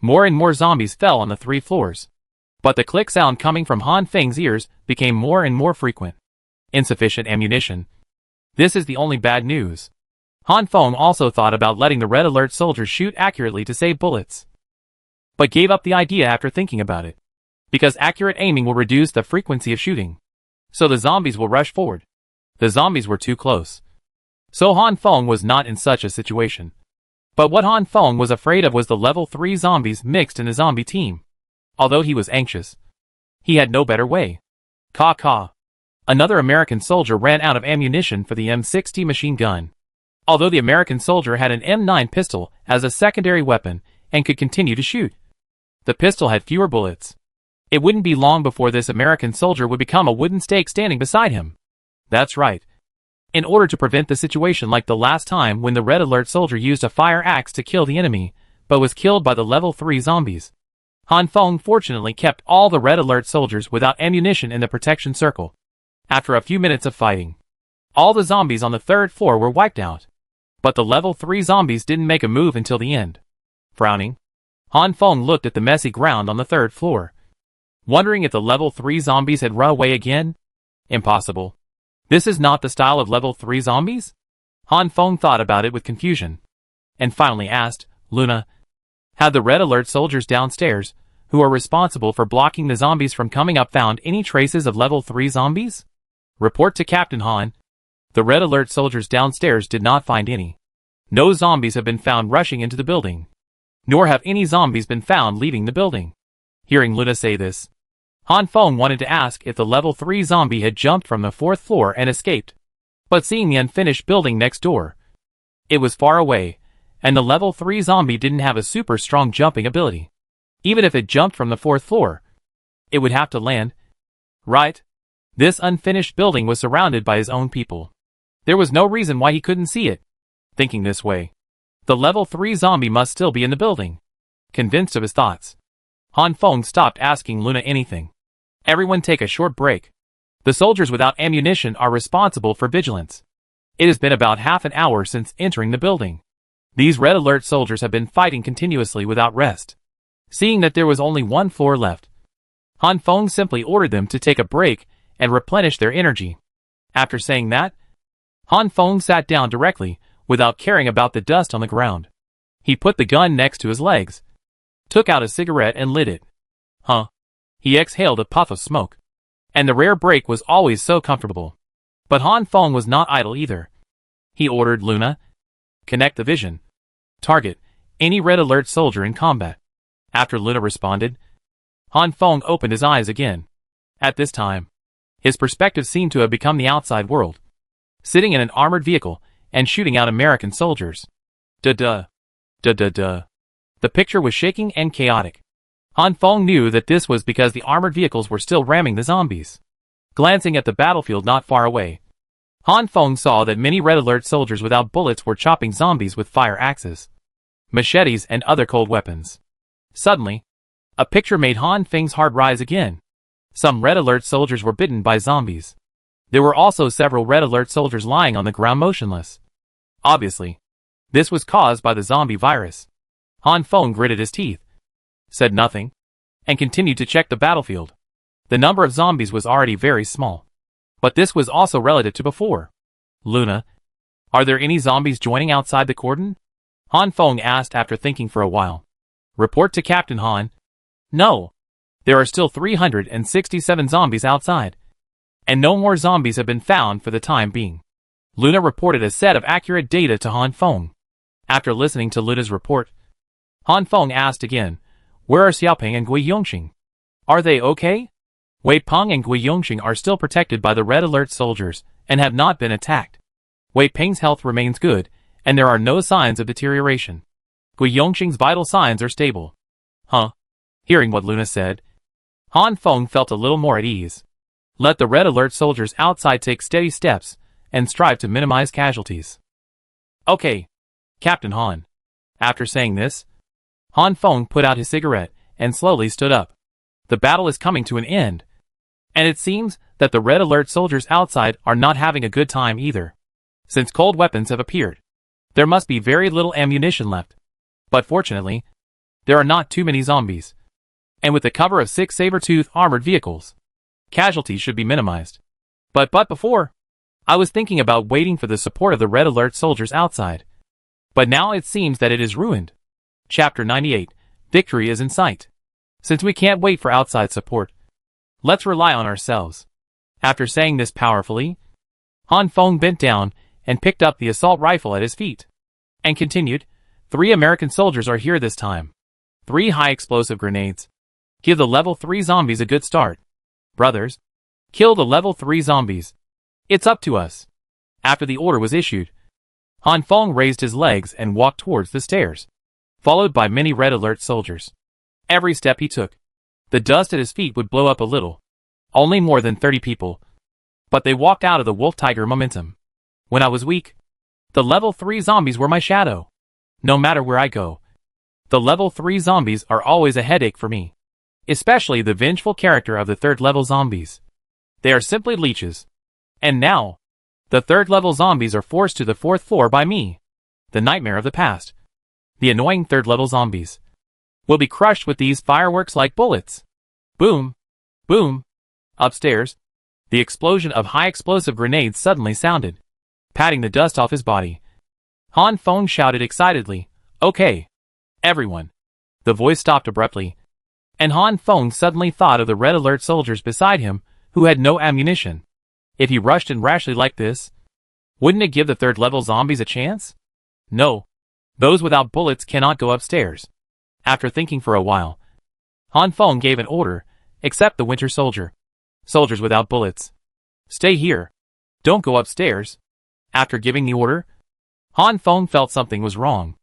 Speaker 1: more and more zombies fell on the 3 floors. But the click sound coming from Han Feng's ears became more and more frequent. Insufficient ammunition. This is the only bad news. Han Feng also thought about letting the Red Alert soldiers shoot accurately to save bullets, but gave up the idea after thinking about it. because accurate aiming will reduce the frequency of shooting. So the zombies will rush forward. The zombies were too close. So Han Feng was not in such a situation. But what Han Feng was afraid of was the level 3 zombies mixed in the zombie team. Although he was anxious, he had no better way. Caw. Another American soldier ran out of ammunition for the M60 machine gun. Although the American soldier had an M9 pistol as a secondary weapon and could continue to shoot, the pistol had fewer bullets. It wouldn't be long before this American soldier would become a wooden stake standing beside him. That's right. In order to prevent the situation like the last time when the Red Alert soldier used a fire axe to kill the enemy, but was killed by the level 3 zombies, Han Feng fortunately kept all the Red Alert soldiers without ammunition in the protection circle. After a few minutes of fighting, all the zombies on the 3rd floor were wiped out. But the level 3 zombies didn't make a move until the end. Frowning, Han Feng looked at the messy ground on the 3rd floor, wondering if the level 3 zombies had run away again. Impossible. This is not the style of level 3 zombies? Han Feng thought about it with confusion, and finally asked, Luna, had the Red Alert soldiers downstairs, who are responsible for blocking the zombies from coming up, found any traces of level 3 zombies? Report to Captain Han. The Red Alert soldiers downstairs did not find any. No zombies have been found rushing into the building, nor have any zombies been found leaving the building. Hearing Luna say this, Han Feng wanted to ask if the level 3 zombie had jumped from the 4th floor and escaped. But seeing the unfinished building next door, it was far away, and the level 3 zombie didn't have a super strong jumping ability. Even if it jumped from the 4th floor, it would have to land. Right? This unfinished building was surrounded by his own people. There was no reason why he couldn't see it. Thinking this way, the level 3 zombie must still be in the building. Convinced of his thoughts, Han Feng stopped asking Luna anything. Everyone take a short break. The soldiers without ammunition are responsible for vigilance. It has been about half an hour since entering the building. These Red Alert soldiers have been fighting continuously without rest. Seeing that there was only one floor left, Han Feng simply ordered them to take a break and replenish their energy. After saying that, Han Feng sat down directly, without caring about the dust on the ground. He put the gun next to his legs, took out a cigarette and lit it. He exhaled a puff of smoke. And the rare break was always so comfortable. But Han Feng was not idle either. He ordered Luna, connect the vision. Target any Red Alert soldier in combat. After Luna responded, Han Feng opened his eyes again. At this time, his perspective seemed to have become the outside world, sitting in an armored vehicle and shooting out American soldiers. The picture was shaking and chaotic. Han Feng knew that this was because the armored vehicles were still ramming the zombies. Glancing at the battlefield not far away, Han Feng saw that many Red Alert soldiers without bullets were chopping zombies with fire axes, machetes and other cold weapons. Suddenly, a picture made Han Feng's heart rise again. Some Red Alert soldiers were bitten by zombies. There were also several Red Alert soldiers lying on the ground motionless. Obviously, this was caused by the zombie virus. Han Feng gritted his teeth, said nothing, and continued to check the battlefield. The number of zombies was already very small, but this was also relative to before. Luna, are there any zombies joining outside the cordon? Han Feng asked after thinking for a while. Report to Captain Han. No. There are still 367 zombies outside, and no more zombies have been found for the time being. Luna reported a set of accurate data to Han Feng. After listening to Luna's report, Han Feng asked again, where are Xiaoping and Gui Yongxing? Are they okay? Wei Peng and Gui Yongxing are still protected by the Red Alert soldiers and have not been attacked. Wei Peng's health remains good, and there are no signs of deterioration. Gui Yongxing's vital signs are stable. Hearing what Luna said, Han Feng felt a little more at ease. Let the Red Alert soldiers outside take steady steps and strive to minimize casualties. Okay, Captain Han. After saying this, Han Feng put out his cigarette and slowly stood up. The battle is coming to an end, and it seems that the Red Alert soldiers outside are not having a good time either. Since cold weapons have appeared, there must be very little ammunition left. But fortunately, there are not too many zombies. And with the cover of 6 saber-tooth armored vehicles, casualties should be minimized. But before, I was thinking about waiting for the support of the Red Alert soldiers outside. But now it seems that it is ruined. Chapter 98. Victory is in sight. Since we can't wait for outside support, let's rely on ourselves. After saying this powerfully, Han Feng bent down and picked up the assault rifle at his feet, and continued, 3 American soldiers are here this time. 3 high-explosive grenades. Give the level 3 zombies a good start. Brothers, kill the level 3 zombies. It's up to us. After the order was issued, Han Feng raised his legs and walked towards the stairs, followed by many red alert soldiers. Every step he took, the dust at his feet would blow up a little. Only more than 30 people. But they walked out of the wolf-tiger momentum. When I was weak, the level 3 zombies were my shadow. No matter where I go, the level 3 zombies are always a headache for me. Especially the vengeful character of the 3rd level zombies. They are simply leeches. And now, the 3rd level zombies are forced to the 4th floor by me. The nightmare of the past. The annoying 3rd level zombies will be crushed with these fireworks like bullets. Boom! Boom! Upstairs, the explosion of high-explosive grenades suddenly sounded, patting the dust off his body. Han Feng shouted excitedly, "Okay, everyone." The voice stopped abruptly, and Han Feng suddenly thought of the red alert soldiers beside him who had no ammunition. If he rushed in rashly like this, wouldn't it give the 3rd level zombies a chance? No. Those without bullets cannot go upstairs. After thinking for a while, Han Feng gave an order, except the winter soldier. Soldiers without bullets, stay here. Don't go upstairs. After giving the order, Han Feng felt something was wrong.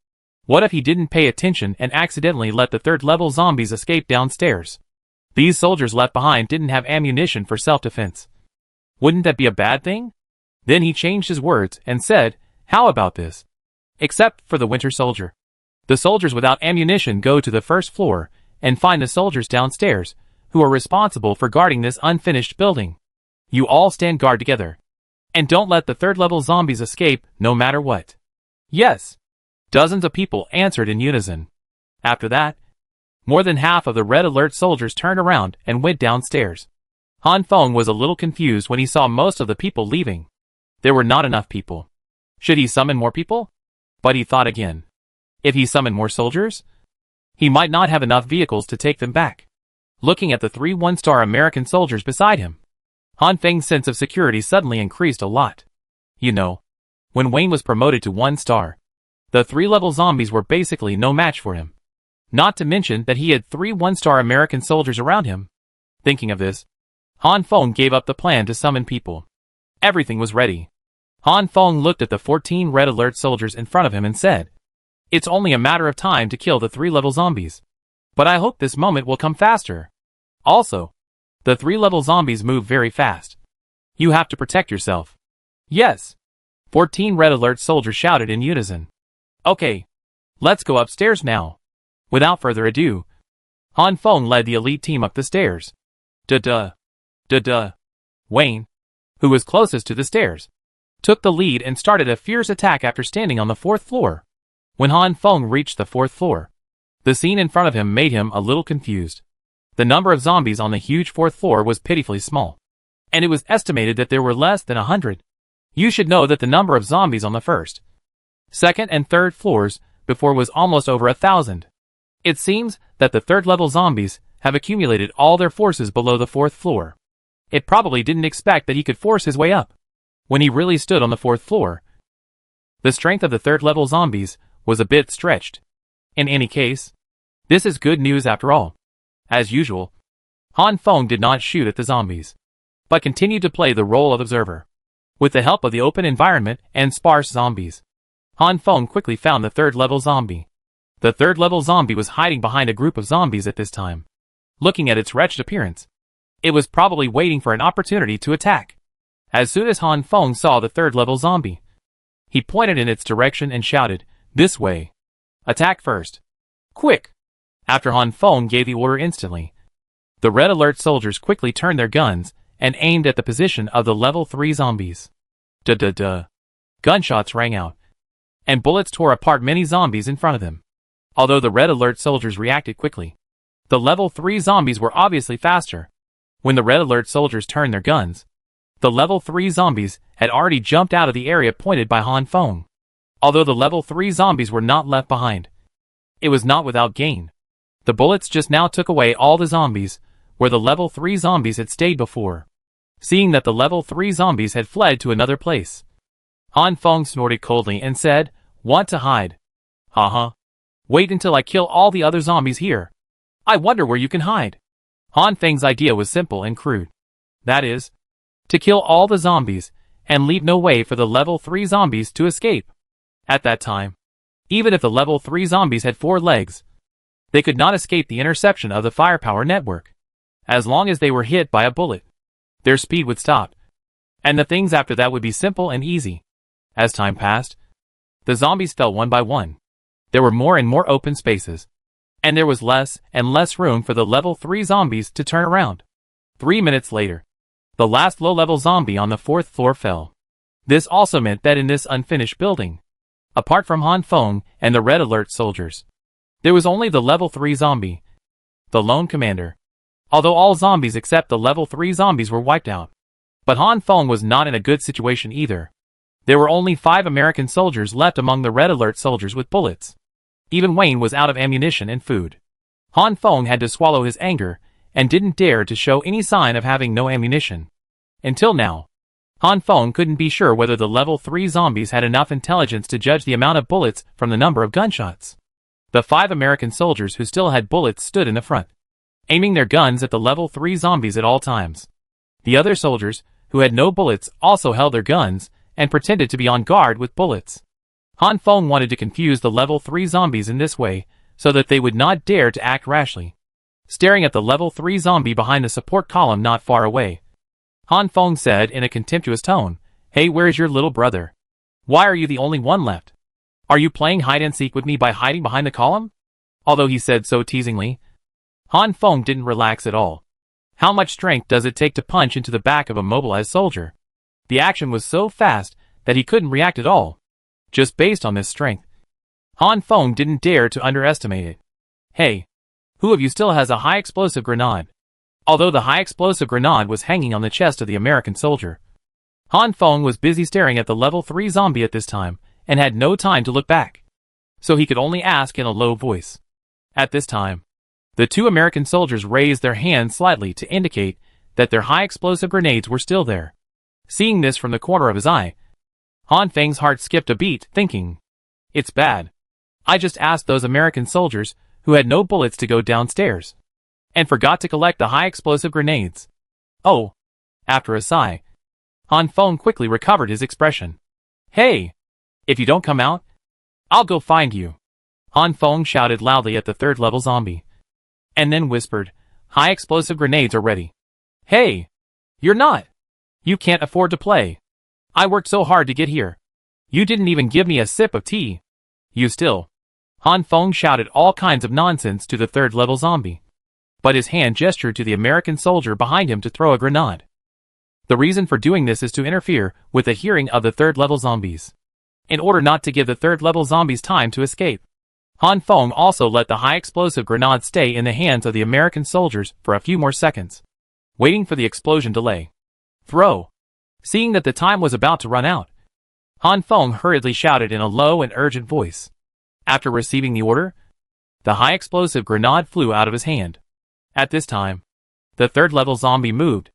Speaker 1: What if he didn't pay attention and accidentally let the 3rd level zombies escape downstairs? These soldiers left behind didn't have ammunition for self-defense. Wouldn't that be a bad thing? Then he changed his words and said, "How about this? Except for the winter soldier. The soldiers without ammunition go to the 1st floor and find the soldiers downstairs who are responsible for guarding this unfinished building. You all stand guard together. And don't let the 3rd level zombies escape no matter what." Yes. Dozens of people answered in unison. After that, more than half of the red alert soldiers turned around and went downstairs. Han Feng was a little confused when he saw most of the people leaving. There were not enough people. Should he summon more people? But he thought again. If he summoned more soldiers, he might not have enough vehicles to take them back. Looking at the 3 one-star American soldiers beside him, Han Feng's sense of security suddenly increased a lot. You know, when Wayne was promoted to 1 star, the 3-level zombies were basically no match for him. Not to mention that he had 3 one-star American soldiers around him. Thinking of this, Han Feng gave up the plan to summon people. Everything was ready. Han Feng looked at the 14 red alert soldiers in front of him and said, "It's only a matter of time to kill the 3-level zombies. But I hope this moment will come faster. Also, the 3-level zombies move very fast. You have to protect yourself." Yes. 14 red alert soldiers shouted in unison. Okay. Let's go upstairs now. Without further ado, Han Feng led the elite team up the stairs. Duh. Wayne, who was closest to the stairs, took the lead and started a fierce attack after standing on the 4th floor. When Han Feng reached the 4th floor, the scene in front of him made him a little confused. The number of zombies on the huge 4th floor was pitifully small, and it was estimated that there were less than 100. You should know that the number of zombies on the 1st, 2nd, and 3rd floors before was almost over 1,000. It seems that the 3rd level zombies have accumulated all their forces below the 4th floor. It probably didn't expect that he could force his way up. When he really stood on the 4th floor, the strength of the 3rd level zombies was a bit stretched. In any case, this is good news after all. As usual, Han Feng did not shoot at the zombies, but continued to play the role of observer. With the help of the open environment and sparse zombies, Han Feng quickly found the 3rd level zombie. The 3rd level zombie was hiding behind a group of zombies at this time. Looking at its wretched appearance, it was probably waiting for an opportunity to attack. As soon as Han Feng saw the 3rd level zombie, he pointed in its direction and shouted, "This way. Attack first. Quick!" After Han Feng gave the order instantly, the red alert soldiers quickly turned their guns and aimed at the position of the level 3 zombies. Gunshots rang out, and bullets tore apart many zombies in front of them. Although the red alert soldiers reacted quickly, the level 3 zombies were obviously faster. When the red alert soldiers turned their guns, the level 3 zombies had already jumped out of the area pointed by Han Feng. Although the level 3 zombies were not left behind, it was not without gain. The bullets just now took away all the zombies, where the level 3 zombies had stayed before. Seeing that the level 3 zombies had fled to another place, Han Feng snorted coldly and said, "Want to hide? Haha. Wait until I kill all the other zombies here. I wonder where you can hide." Han Feng's idea was simple and crude. That is, to kill all the zombies, and leave no way for the level 3 zombies to escape. At that time, even if the level 3 zombies had 4 legs, they could not escape the interception of the firepower network. As long as they were hit by a bullet, their speed would stop, and the things after that would be simple and easy. As time passed, the zombies fell one by one. There were more and more open spaces, and there was less and less room for the level 3 zombies to turn around. 3 minutes later, the last low-level zombie on the 4th floor fell. This also meant that in this unfinished building, apart from Han Feng and the Red Alert soldiers, there was only the level 3 zombie, the lone commander. Although all zombies except the level 3 zombies were wiped out. But Han Feng was not in a good situation either. There were only 5 American soldiers left among the Red Alert soldiers with bullets. Even Wayne was out of ammunition and food. Han Feng had to swallow his anger and didn't dare to show any sign of having no ammunition. Until now, Han Feng couldn't be sure whether the level 3 zombies had enough intelligence to judge the amount of bullets from the number of gunshots. The 5 American soldiers who still had bullets stood in the front, aiming their guns at the level 3 zombies at all times. The other soldiers, who had no bullets, also held their guns and pretended to be on guard with bullets. Han Feng wanted to confuse the level 3 zombies in this way, so that they would not dare to act rashly. Staring at the level 3 zombie behind the support column not far away, Han Feng said in a contemptuous tone, "Hey, where's your little brother? Why are you the only one left? Are you playing hide-and-seek with me by hiding behind the column?" Although he said so teasingly, Han Feng didn't relax at all. How much strength does it take to punch into the back of a mobilized soldier? The action was so fast that he couldn't react at all. Just based on this strength, Han Feng didn't dare to underestimate it. "Hey, who of you still has a high-explosive grenade?" Although the high-explosive grenade was hanging on the chest of the American soldier, Han Feng was busy staring at the level 3 zombie at this time, and had no time to look back. So he could only ask in a low voice. At this time, the 2 American soldiers raised their hands slightly to indicate that their high-explosive grenades were still there. Seeing this from the corner of his eye, Han Feng's heart skipped a beat, thinking, "It's bad. I just asked those American soldiers, who had no bullets, to go downstairs, and forgot to collect the high-explosive grenades." Oh. After a sigh, Han Feng quickly recovered his expression. "Hey! If you don't come out, I'll go find you." Han Feng shouted loudly at the 3rd level zombie, and then whispered, "High-explosive grenades are ready." "Hey! You're not! You can't afford to play. I worked so hard to get here. You didn't even give me a sip of tea. You still..." Han Feng shouted all kinds of nonsense to the 3rd level zombie, but his hand gestured to the American soldier behind him to throw a grenade. The reason for doing this is to interfere with the hearing of the 3rd level zombies, in order not to give the 3rd level zombies time to escape. Han Feng also let the high-explosive grenade stay in the hands of the American soldiers for a few more seconds, waiting for the explosion delay. "Throw!" Seeing that the time was about to run out, Han Feng hurriedly shouted in a low and urgent voice. After receiving the order, the high-explosive grenade flew out of his hand. At this time, the 3rd level zombie moved,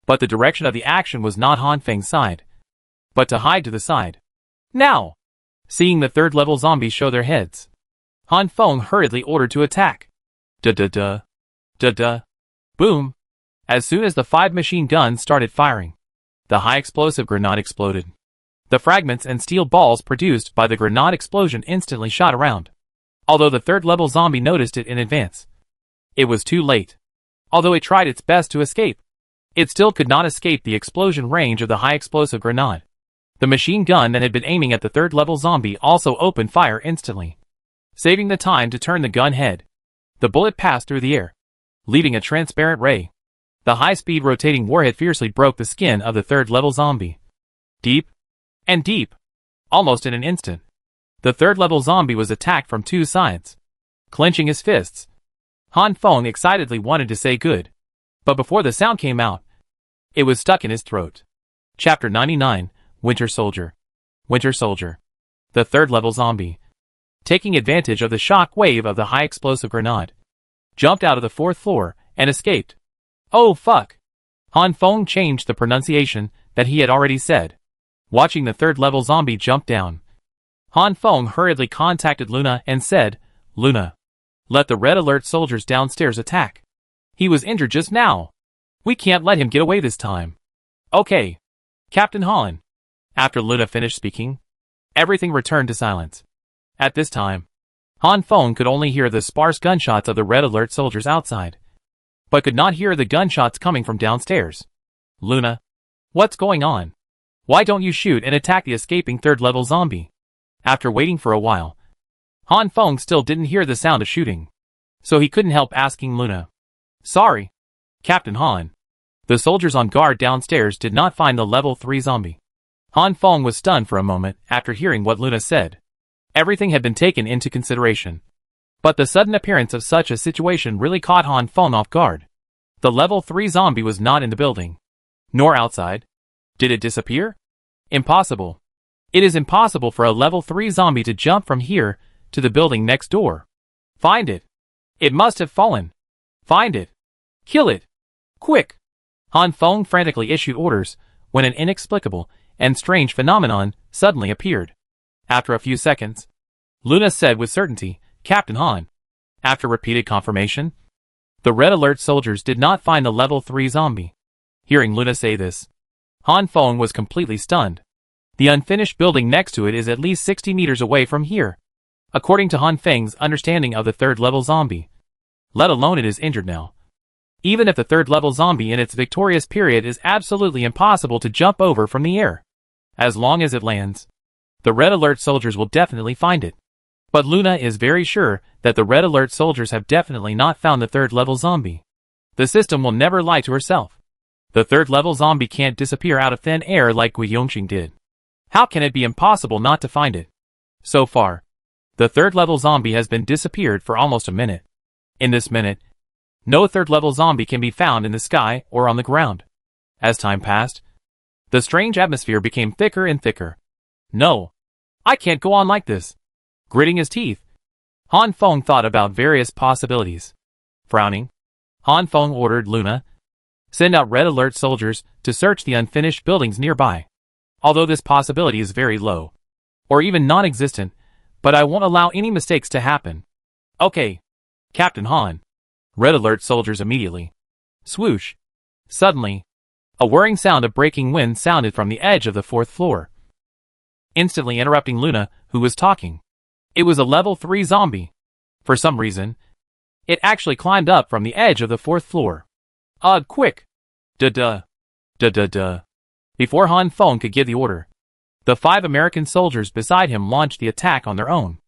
Speaker 1: but the direction of the action was not Han Feng's side, but to hide to the side. "Now!" Seeing the 3rd level zombies show their heads, Han Feng hurriedly ordered to attack. Da-da-da. Da-da. Boom. As soon as the 5 machine guns started firing, the high-explosive grenade exploded. The fragments and steel balls produced by the grenade explosion instantly shot around. Although the 3rd level zombie noticed it in advance, it was too late. Although it tried its best to escape, it still could not escape the explosion range of the high-explosive grenade. The machine gun that had been aiming at the 3rd level zombie also opened fire instantly. Saving the time to turn the gun head, the bullet passed through the air, leaving a transparent ray. The high-speed rotating warhead fiercely broke the skin of the 3rd level zombie. Deep and deep. Almost in an instant, the 3rd level zombie was attacked from 2 sides. Clenching his fists, Han Feng excitedly wanted to say good, but before the sound came out, it was stuck in his throat. Chapter 99, Winter Soldier. Winter Soldier. The 3rd level zombie, taking advantage of the shock wave of the high-explosive grenade, jumped out of the 4th floor, and escaped. Oh fuck! Han Feng changed the pronunciation that he had already said. Watching the 3rd level zombie jump down, Han Feng hurriedly contacted Luna and said, Luna, let the red alert soldiers downstairs attack. He was injured just now. We can't let him get away this time. Okay, Captain Han. After Luna finished speaking, everything returned to silence. At this time, Han Feng could only hear the sparse gunshots of the red alert soldiers outside, but could not hear the gunshots coming from downstairs. Luna, what's going on? Why don't you shoot and attack the escaping 3rd level zombie? After waiting for a while, Han Feng still didn't hear the sound of shooting, so he couldn't help asking Luna. Sorry, Captain Han. The soldiers on guard downstairs did not find the level 3 zombie. Han Feng was stunned for a moment after hearing what Luna said. Everything had been taken into consideration, but the sudden appearance of such a situation really caught Han Feng off guard. The level 3 zombie was not in the building, nor outside. Did it disappear? Impossible. It is impossible for a level 3 zombie to jump from here to the building next door. Find it. It must have fallen. Find it. Kill it. Quick. Han Feng frantically issued orders when an inexplicable and strange phenomenon suddenly appeared. After a few seconds, Luna said with certainty, Captain Han. After repeated confirmation, the red alert soldiers did not find the level 3 zombie. Hearing Luna say this, Han Feng was completely stunned. The unfinished building next to it is at least 60 meters away from here, according to Han Feng's understanding of the 3rd level zombie. Let alone it is injured now. Even if the 3rd level zombie in its victorious period is absolutely impossible to jump over from the air. As long as it lands, the red alert soldiers will definitely find it. But Luna is very sure that the red alert soldiers have definitely not found the 3rd level zombie. The system will never lie to herself. The 3rd level zombie can't disappear out of thin air like Gui Yongqing did. How can it be impossible not to find it? So far, the 3rd level zombie has been disappeared for almost a minute. In this minute, no 3rd level zombie can be found in the sky or on the ground. As time passed, the strange atmosphere became thicker and thicker. No, I can't go on like this. Gritting his teeth, Han Feng thought about various possibilities. Frowning, Han Feng ordered Luna, send out red alert soldiers to search the unfinished buildings nearby. Although this possibility is very low, or even non-existent, but I won't allow any mistakes to happen. Okay, Captain Han. Red alert soldiers immediately. Swoosh. Suddenly, a whirring sound of breaking wind sounded from the edge of the 4th floor, instantly interrupting Luna, who was talking. It was a level 3 zombie. For some reason, it actually climbed up from the edge of the 4th floor. Quick! Duh. Before Han Feng could give the order, the 5 American soldiers beside him launched the attack on their own.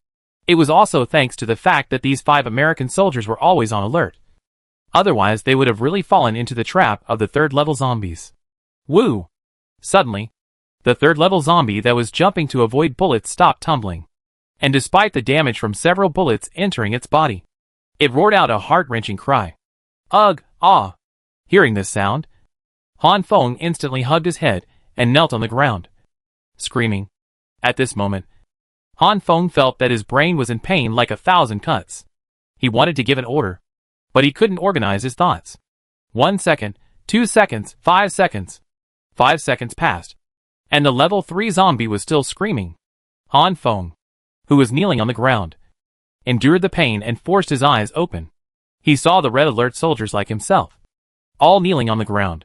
Speaker 1: It was also thanks to the fact that these 5 American soldiers were always on alert. Otherwise, they would have really fallen into the trap of the 3rd level zombies. Woo! Suddenly, the 3rd level zombie that was jumping to avoid bullets stopped tumbling. And despite the damage from several bullets entering its body, it roared out a heart-wrenching cry. Ugh, ah! Hearing this sound, Han Feng instantly hugged his head and knelt on the ground, screaming. At this moment, Han Feng felt that his brain was in pain like 1,000 cuts. He wanted to give an order, but he couldn't organize his thoughts. 1 second, 2 seconds, 5 seconds. 5 seconds passed, and the level 3 zombie was still screaming. Han Feng, who was kneeling on the ground, endured the pain and forced his eyes open. He saw the red alert soldiers like himself, all kneeling on the ground,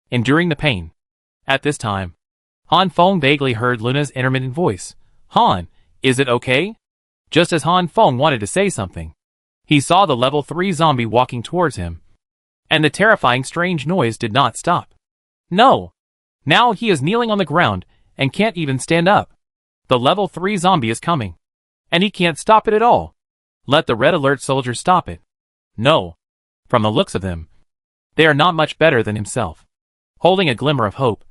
Speaker 1: enduring the pain. At this time, Han Feng vaguely heard Luna's intermittent voice. Han, is it okay? Just as Han Feng wanted to say something, he saw the level 3 zombie walking towards him, and the terrifying strange noise did not stop. No! Now he is kneeling on the ground and can't even stand up. The level 3 zombie is coming, and he can't stop it at all. Let the red alert soldiers stop it. No. From the looks of them, they are not much better than himself. Holding a glimmer of hope,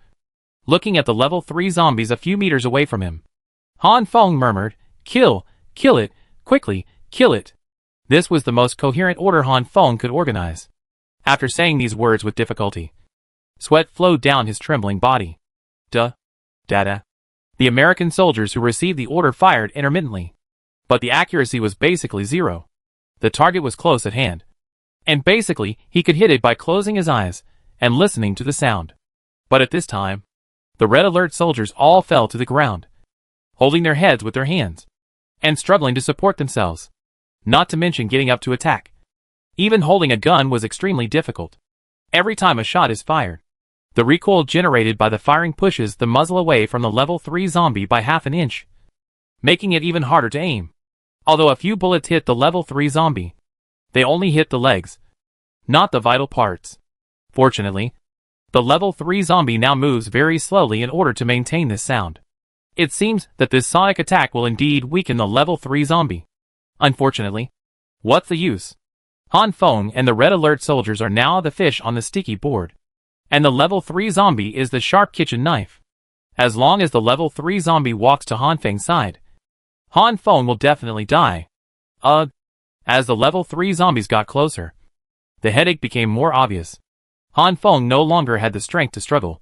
Speaker 1: looking at the level 3 zombies a few meters away from him, Han Feng murmured, kill it, quickly, kill it. This was the most coherent order Han Feng could organize. After saying these words with difficulty, sweat flowed down his trembling body. Dada. The American soldiers who received the order fired intermittently, but the accuracy was basically zero. The target was close at hand. And basically, he could hit it by closing his eyes and listening to the sound. But at this time, the red alert soldiers all fell to the ground, holding their heads with their hands, and struggling to support themselves, not to mention getting up to attack. Even holding a gun was extremely difficult. Every time a shot is fired, the recoil generated by the firing pushes the muzzle away from the level 3 zombie by half an inch, making it even harder to aim. Although a few bullets hit the level 3 zombie, they only hit the legs, not the vital parts. Fortunately, the level 3 zombie now moves very slowly in order to maintain this sound. It seems that this sonic attack will indeed weaken the level 3 zombie. Unfortunately, what's the use? Han Feng and the red alert soldiers are now the fish on the sticky board, and the level 3 zombie is the sharp kitchen knife. As long as the level 3 zombie walks to Han Feng's side, Han Feng will definitely die. As the level 3 zombies got closer, the headache became more obvious. Han Feng no longer had the strength to struggle,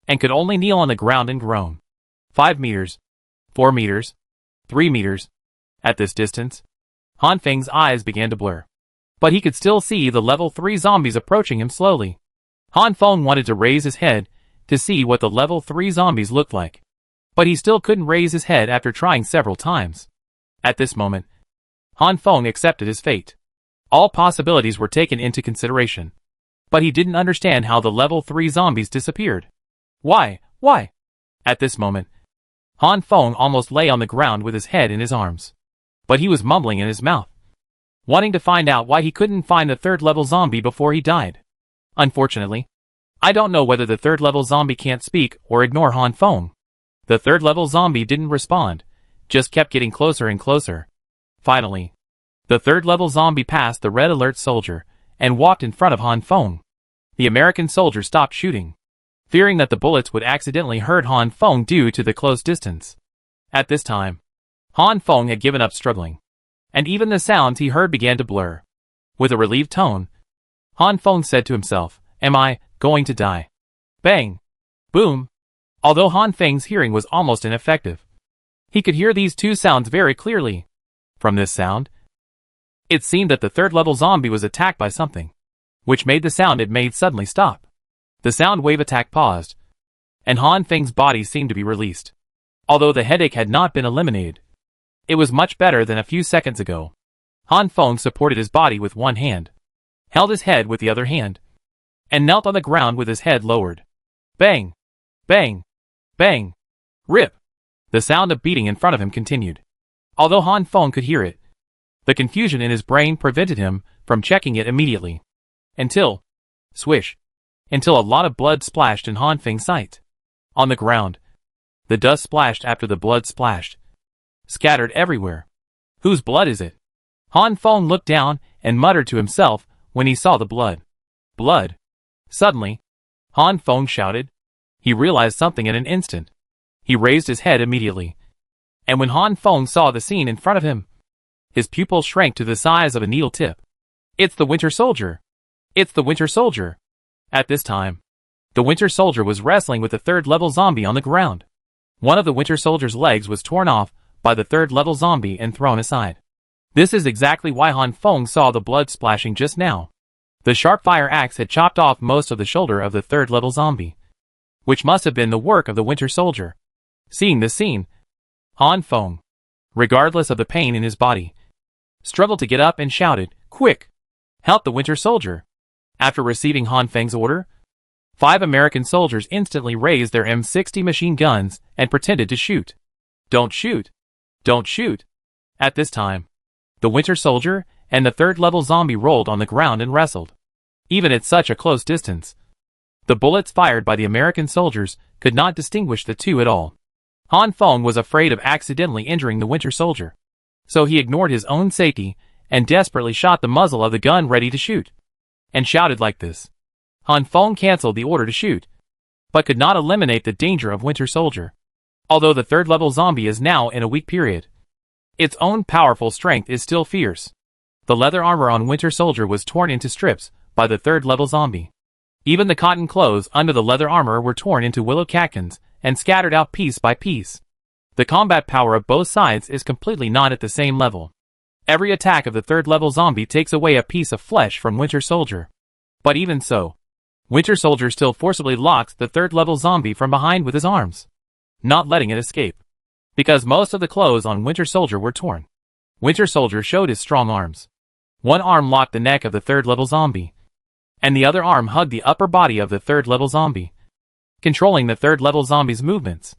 Speaker 1: and could only kneel on the ground and groan. 5 meters, 4 meters, 3 meters. At this distance, Han Feng's eyes began to blur, but he could still see the level 3 zombies approaching him slowly. Han Feng wanted to raise his head to see what the level 3 zombies looked like, but he still couldn't raise his head after trying several times. At this moment, Han Feng accepted his fate. All possibilities were taken into consideration, but he didn't understand how the level 3 zombies disappeared. Why? At this moment, Han Feng almost lay on the ground with his head in his arms, but he was mumbling in his mouth, wanting to find out why he couldn't find the 3rd level zombie before he died. Unfortunately, I don't know whether the 3rd level zombie can't speak or ignore Han Feng. The 3rd level zombie didn't respond, just kept getting closer and closer. Finally, the 3rd level zombie passed the red alert soldier and walked in front of Han Feng. The American soldier stopped shooting, fearing that the bullets would accidentally hurt Han Feng due to the close distance. At this time, Han Feng had given up struggling, and even the sounds he heard began to blur. With a relieved tone, Han Feng said to himself, "Am I going to die?" Bang! Boom! Although Han Feng's hearing was almost ineffective, he could hear these two sounds very clearly. From this sound, it seemed that the 3rd level zombie was attacked by something, which made the sound it made suddenly stop. The sound wave attack paused, and Han Feng's body seemed to be released. Although the headache had not been eliminated, it was much better than a few seconds ago. Han Feng supported his body with one hand, held his head with the other hand, and knelt on the ground with his head lowered. Bang! Bang! Bang! Rip! The sound of beating in front of him continued. Although Han Feng could hear it, the confusion in his brain prevented him from checking it immediately. Swish! Until a lot of blood splashed in Han Feng's sight. On the ground, the dust splashed after the blood splashed, scattered everywhere. Whose blood is it? Han Feng looked down and muttered to himself when he saw the blood. Blood! Suddenly, Han Feng shouted. He realized something in an instant. He raised his head immediately, and when Han Feng saw the scene in front of him, his pupils shrank to the size of a needle tip. It's the Winter Soldier! It's the Winter Soldier! At this time, the Winter Soldier was wrestling with the 3rd level zombie on the ground. One of the Winter Soldier's legs was torn off by the 3rd level zombie and thrown aside. This is exactly why Han Feng saw the blood splashing just now. The sharp fire axe had chopped off most of the shoulder of the 3rd level zombie, which must have been the work of the Winter Soldier. Seeing this scene, Han Feng, regardless of the pain in his body, struggled to get up and shouted, "Quick! Help the Winter Soldier!" After receiving Han Feng's order, 5 American soldiers instantly raised their M60 machine guns and pretended to shoot. Don't shoot! Don't shoot! At this time, the Winter Soldier and the 3rd level zombie rolled on the ground and wrestled. Even at such a close distance, the bullets fired by the American soldiers could not distinguish the two at all. Han Feng was afraid of accidentally injuring the Winter Soldier, so he ignored his own safety and desperately shot the muzzle of the gun ready to shoot, and shouted like this. Han Feng canceled the order to shoot, but could not eliminate the danger of Winter Soldier. Although the 3rd level zombie is now in a weak period, its own powerful strength is still fierce. The leather armor on Winter Soldier was torn into strips by the 3rd level zombie. Even the cotton clothes under the leather armor were torn into willow catkins and scattered out piece by piece. The combat power of both sides is completely not at the same level. Every attack of the third-level zombie takes away a piece of flesh from Winter Soldier. But even so, Winter Soldier still forcibly locks the third-level zombie from behind with his arms, not letting it escape. Because most of the clothes on Winter Soldier were torn, Winter Soldier showed his strong arms. One arm locked the neck of the third-level zombie, and the other arm hugged the upper body of the third-level zombie, controlling the third-level zombie's movements.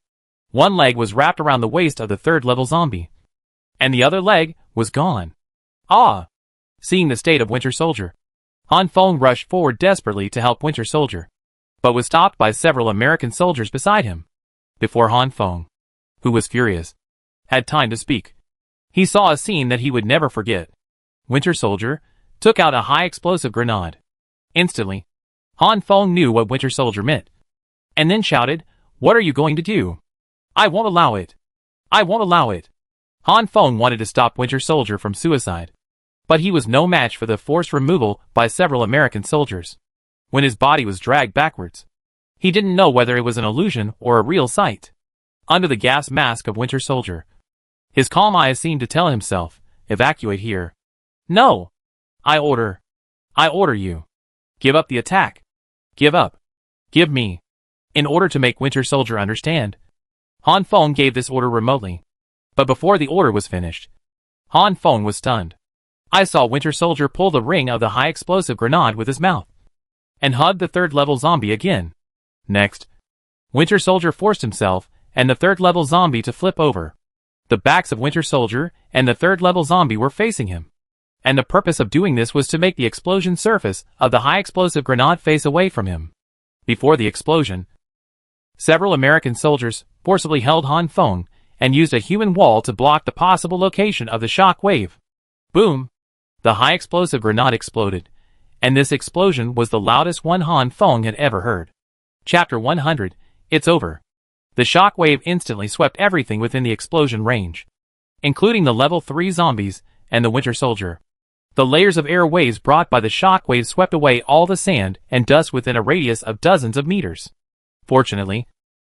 Speaker 1: One leg was wrapped around the waist of the third-level zombie, and the other leg was gone. Ah! Seeing the state of Winter Soldier, Han Feng rushed forward desperately to help Winter Soldier, but was stopped by several American soldiers beside him. Before Han Feng, who was furious, had time to speak, he saw a scene that he would never forget. Winter Soldier took out a high-explosive grenade. Instantly, Han Feng knew what Winter Soldier meant, and then shouted, "What are you going to do? I won't allow it. I won't allow it." Han Feng wanted to stop Winter Soldier from suicide, but he was no match for the forced removal by several American soldiers. When his body was dragged backwards, he didn't know whether it was an illusion or a real sight. Under the gas mask of Winter Soldier, his calm eyes seemed to tell himself, "Evacuate here. No! I order you. Give up the attack. Give up. Give me." In order to make Winter Soldier understand, Han Feng gave this order remotely. But before the order was finished, Han Feng was stunned. I saw Winter Soldier pull the ring of the high-explosive grenade with his mouth, and hug the third-level zombie again. Next, Winter Soldier forced himself and the third-level zombie to flip over. The backs of Winter Soldier and the third-level zombie were facing him, and the purpose of doing this was to make the explosion surface of the high-explosive grenade face away from him. Before the explosion, several American soldiers forcibly held Han Feng and used a human wall to block the possible location of the shock wave. Boom! The high-explosive grenade exploded, and this explosion was the loudest one Han Feng had ever heard. Chapter 100, It's over. The shock wave instantly swept everything within the explosion range, including the level 3 zombies and the Winter Soldier. The layers of air waves brought by the shock wave swept away all the sand and dust within a radius of dozens of meters. Fortunately,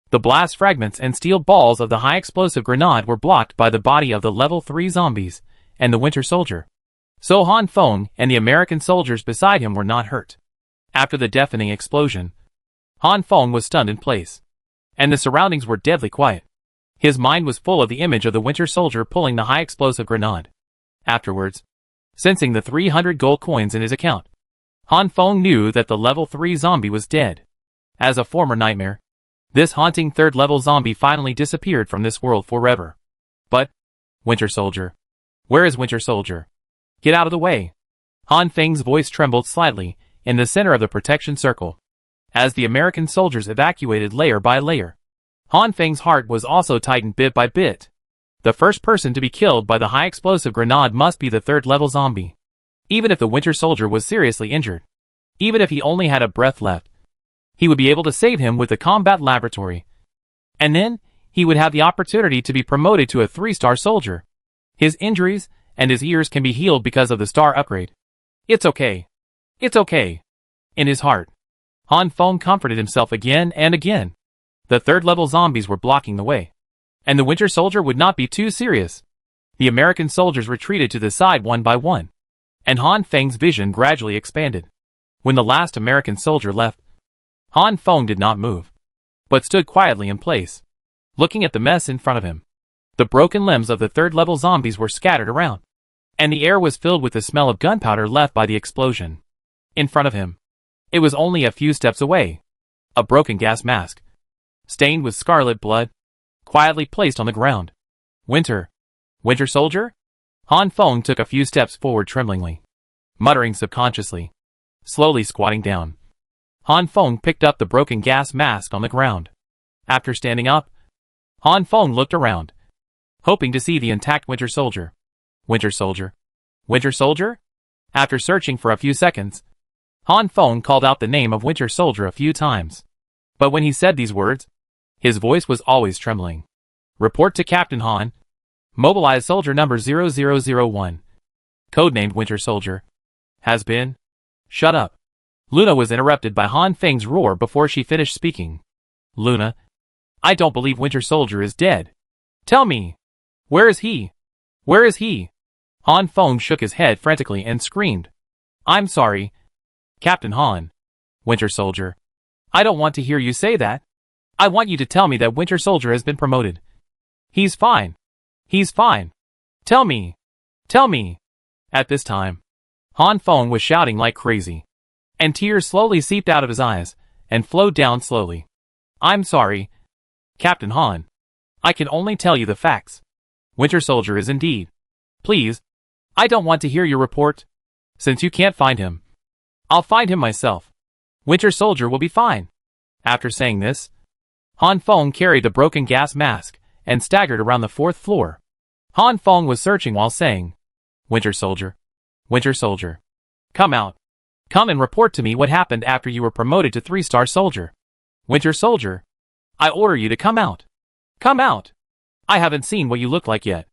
Speaker 1: the blast fragments and steel balls of the high-explosive grenade were blocked by the body of the level 3 zombies and the Winter Soldier. So Han Feng and the American soldiers beside him were not hurt. After the deafening explosion, Han Feng was stunned in place, and the surroundings were deadly quiet. His mind was full of the image of the Winter Soldier pulling the high-explosive grenade. Afterwards, sensing the 300 gold coins in his account, Han Feng knew that the level 3 zombie was dead. As a former nightmare, this haunting third-level zombie finally disappeared from this world forever. But, Winter Soldier. Where is Winter Soldier? Get out of the way. Han Feng's voice trembled slightly in the center of the protection circle, as the American soldiers evacuated layer by layer. Han Feng's heart was also tightened bit by bit. The first person to be killed by the high-explosive grenade must be the third-level zombie. Even if the Winter Soldier was seriously injured, even if he only had a breath left, he would be able to save him with the combat laboratory. And then, he would have the opportunity to be promoted to a 3-star soldier. His injuries and his ears can be healed because of the star upgrade. It's okay. It's okay. In his heart, Han Feng comforted himself again and again. The third-level zombies were blocking the way, and the Winter Soldier would not be too serious. The American soldiers retreated to the side one by one, and Han Feng's vision gradually expanded. When the last American soldier left, Han Feng did not move, but stood quietly in place, looking at the mess in front of him. The broken limbs of the third-level zombies were scattered around, and the air was filled with the smell of gunpowder left by the explosion. In front of him, it was only a few steps away, a broken gas mask, stained with scarlet blood, quietly placed on the ground. Winter Soldier? Han Feng took a few steps forward tremblingly, muttering subconsciously, slowly squatting down. Han Feng picked up the broken gas mask on the ground. After standing up, Han Feng looked around, hoping to see the intact Winter Soldier. Winter Soldier? Winter Soldier? After searching for a few seconds, Han Feng called out the name of Winter Soldier a few times. But when he said these words, his voice was always trembling. Report to Captain Han. Mobilize soldier number 0001. Codenamed Winter Soldier. Has been. Shut up. Luna was interrupted by Han Feng's roar before she finished speaking. Luna, I don't believe Winter Soldier is dead. Tell me. Where is he? Where is he? Han Feng shook his head frantically and screamed. I'm sorry, Captain Han. Winter Soldier. I don't want to hear you say that. I want you to tell me that Winter Soldier has been promoted. He's fine. He's fine. Tell me. Tell me. At this time, Han Feng was shouting like crazy, and tears slowly seeped out of his eyes and flowed down slowly. I'm sorry, Captain Han. I can only tell you the facts. Winter Soldier is indeed. Please, I don't want to hear your report. Since you can't find him, I'll find him myself. Winter Soldier will be fine. After saying this, Han Feng carried the broken gas mask and staggered around the 4th floor. Han Feng was searching while saying, Winter Soldier. Winter Soldier. Come out. Come and report to me what happened after you were promoted to 3-star soldier. Winter Soldier. I order you to come out. Come out. I haven't seen what you look like yet.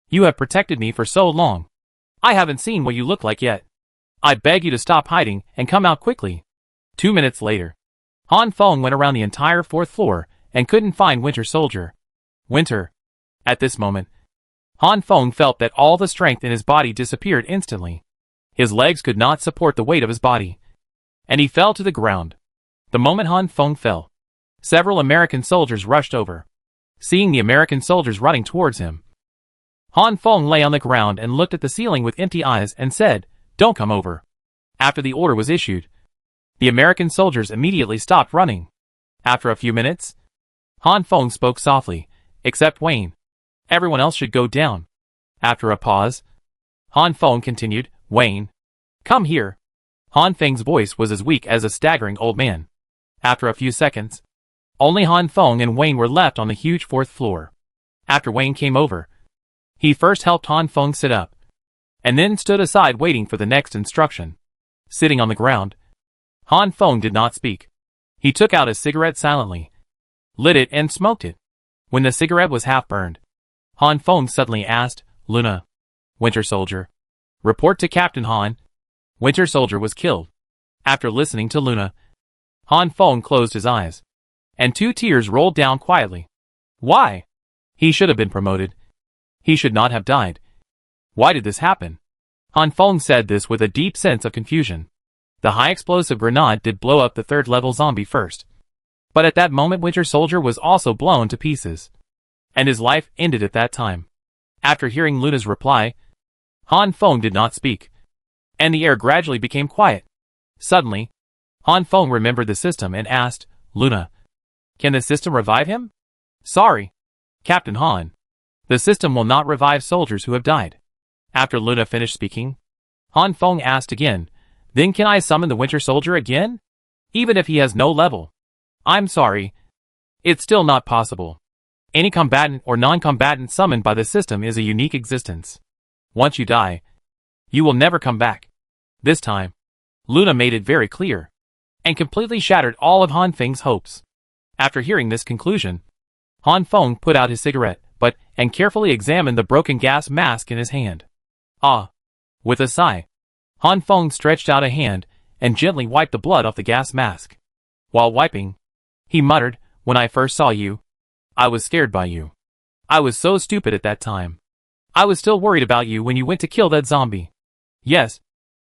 Speaker 1: You have protected me for so long. I haven't seen what you look like yet. I beg you to stop hiding and come out quickly. 2 minutes later, Han Feng went around the entire 4th floor and couldn't find Winter Soldier. Winter. At this moment, Han Feng felt that all the strength in his body disappeared instantly. His legs could not support the weight of his body, and he fell to the ground. The moment Han Feng fell, several American soldiers rushed over. Seeing the American soldiers running towards him, Han Feng lay on the ground and looked at the ceiling with empty eyes and said, Don't come over. After the order was issued, the American soldiers immediately stopped running. After a few minutes, Han Feng spoke softly, except Wayne. Everyone else should go down. After a pause, Han Feng continued, Wayne, come here. Han Feng's voice was as weak as a staggering old man. After a few seconds, only Han Feng and Wayne were left on the huge 4th floor. After Wayne came over, he first helped Han Feng sit up, and then stood aside waiting for the next instruction. Sitting on the ground, Han Feng did not speak. He took out a cigarette silently, lit it and smoked it. When the cigarette was half burned, Han Feng suddenly asked, Luna. Winter Soldier. Report to Captain Han. Winter Soldier was killed. After listening to Luna, Han Feng closed his eyes, and 2 tears rolled down quietly. Why? He should have been promoted. He should not have died. Why did this happen? Han Feng said this with a deep sense of confusion. The high explosive grenade did blow up the 3rd level zombie first. But at that moment Winter Soldier was also blown to pieces, and his life ended at that time. After hearing Luna's reply, Han Feng did not speak, and the air gradually became quiet. Suddenly, Han Feng remembered the system and asked, Luna, can the system revive him? Sorry, Captain Han. The system will not revive soldiers who have died. After Luna finished speaking, Han Feng asked again, Then can I summon the Winter Soldier again? Even if he has no level? I'm sorry. It's still not possible. Any combatant or non-combatant summoned by the system is a unique existence. Once you die, you will never come back. This time, Luna made it very clear, and completely shattered all of Han Feng's hopes. After hearing this conclusion, Han Feng put out his cigarette, and carefully examined the broken gas mask in his hand. Ah! With a sigh, Han Feng stretched out a hand and gently wiped the blood off the gas mask. While wiping, he muttered, When I first saw you, I was scared by you. I was so stupid at that time. I was still worried about you when you went to kill that zombie. Yes,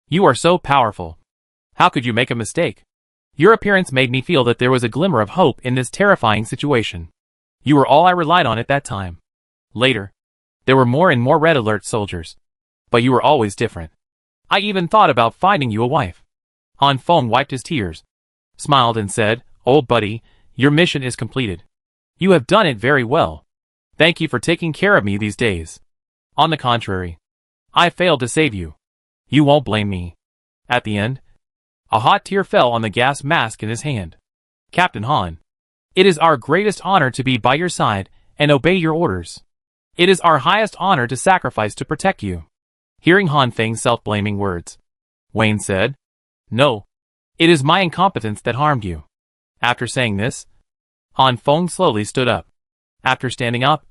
Speaker 1: you are so powerful. How could you make a mistake? Your appearance made me feel that there was a glimmer of hope in this terrifying situation. You were all I relied on at that time. Later, there were more and more Red Alert soldiers. But you were always different. I even thought about finding you a wife. Han Feng wiped his tears, smiled and said, Old buddy, your mission is completed. You have done it very well. Thank you for taking care of me these days. On the contrary, I failed to save you. You won't blame me. At the end, a hot tear fell on the gas mask in his hand. Captain Han, it is our greatest honor to be by your side and obey your orders. It is our highest honor to sacrifice to protect you. Hearing Han Feng's self-blaming words, Wayne said, No, it is my incompetence that harmed you. After saying this, Han Feng slowly stood up. After standing up,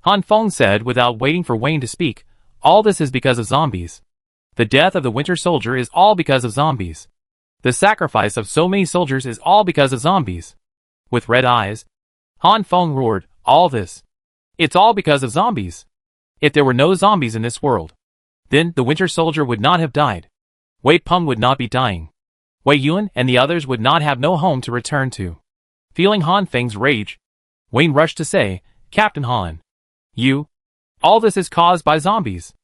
Speaker 1: Han Feng said without waiting for Wayne to speak, All this is because of zombies. The death of the Winter Soldier is all because of zombies. The sacrifice of so many soldiers is all because of zombies. With red eyes, Han Feng roared, All this. It's all because of zombies. If there were no zombies in this world, then the Winter Soldier would not have died. Wei Peng would not be dying. Wei Yun and the others would not have no home to return to. Feeling Han Feng's rage, Wayne rushed to say, Captain Han. All this is caused by zombies.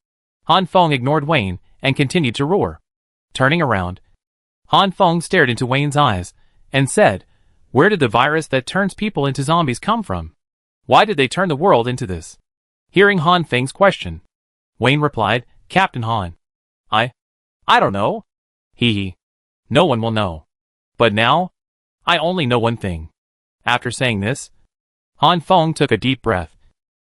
Speaker 1: Han Feng ignored Wayne and continued to roar. Turning around, Han Feng stared into Wayne's eyes and said, Where did the virus that turns people into zombies come from? Why did they turn the world into this? Hearing Han Feng's question, Wayne replied, Captain Han. I don't know. Hee. No one will know. But now, I only know one thing. After saying this, Han Feng took a deep breath,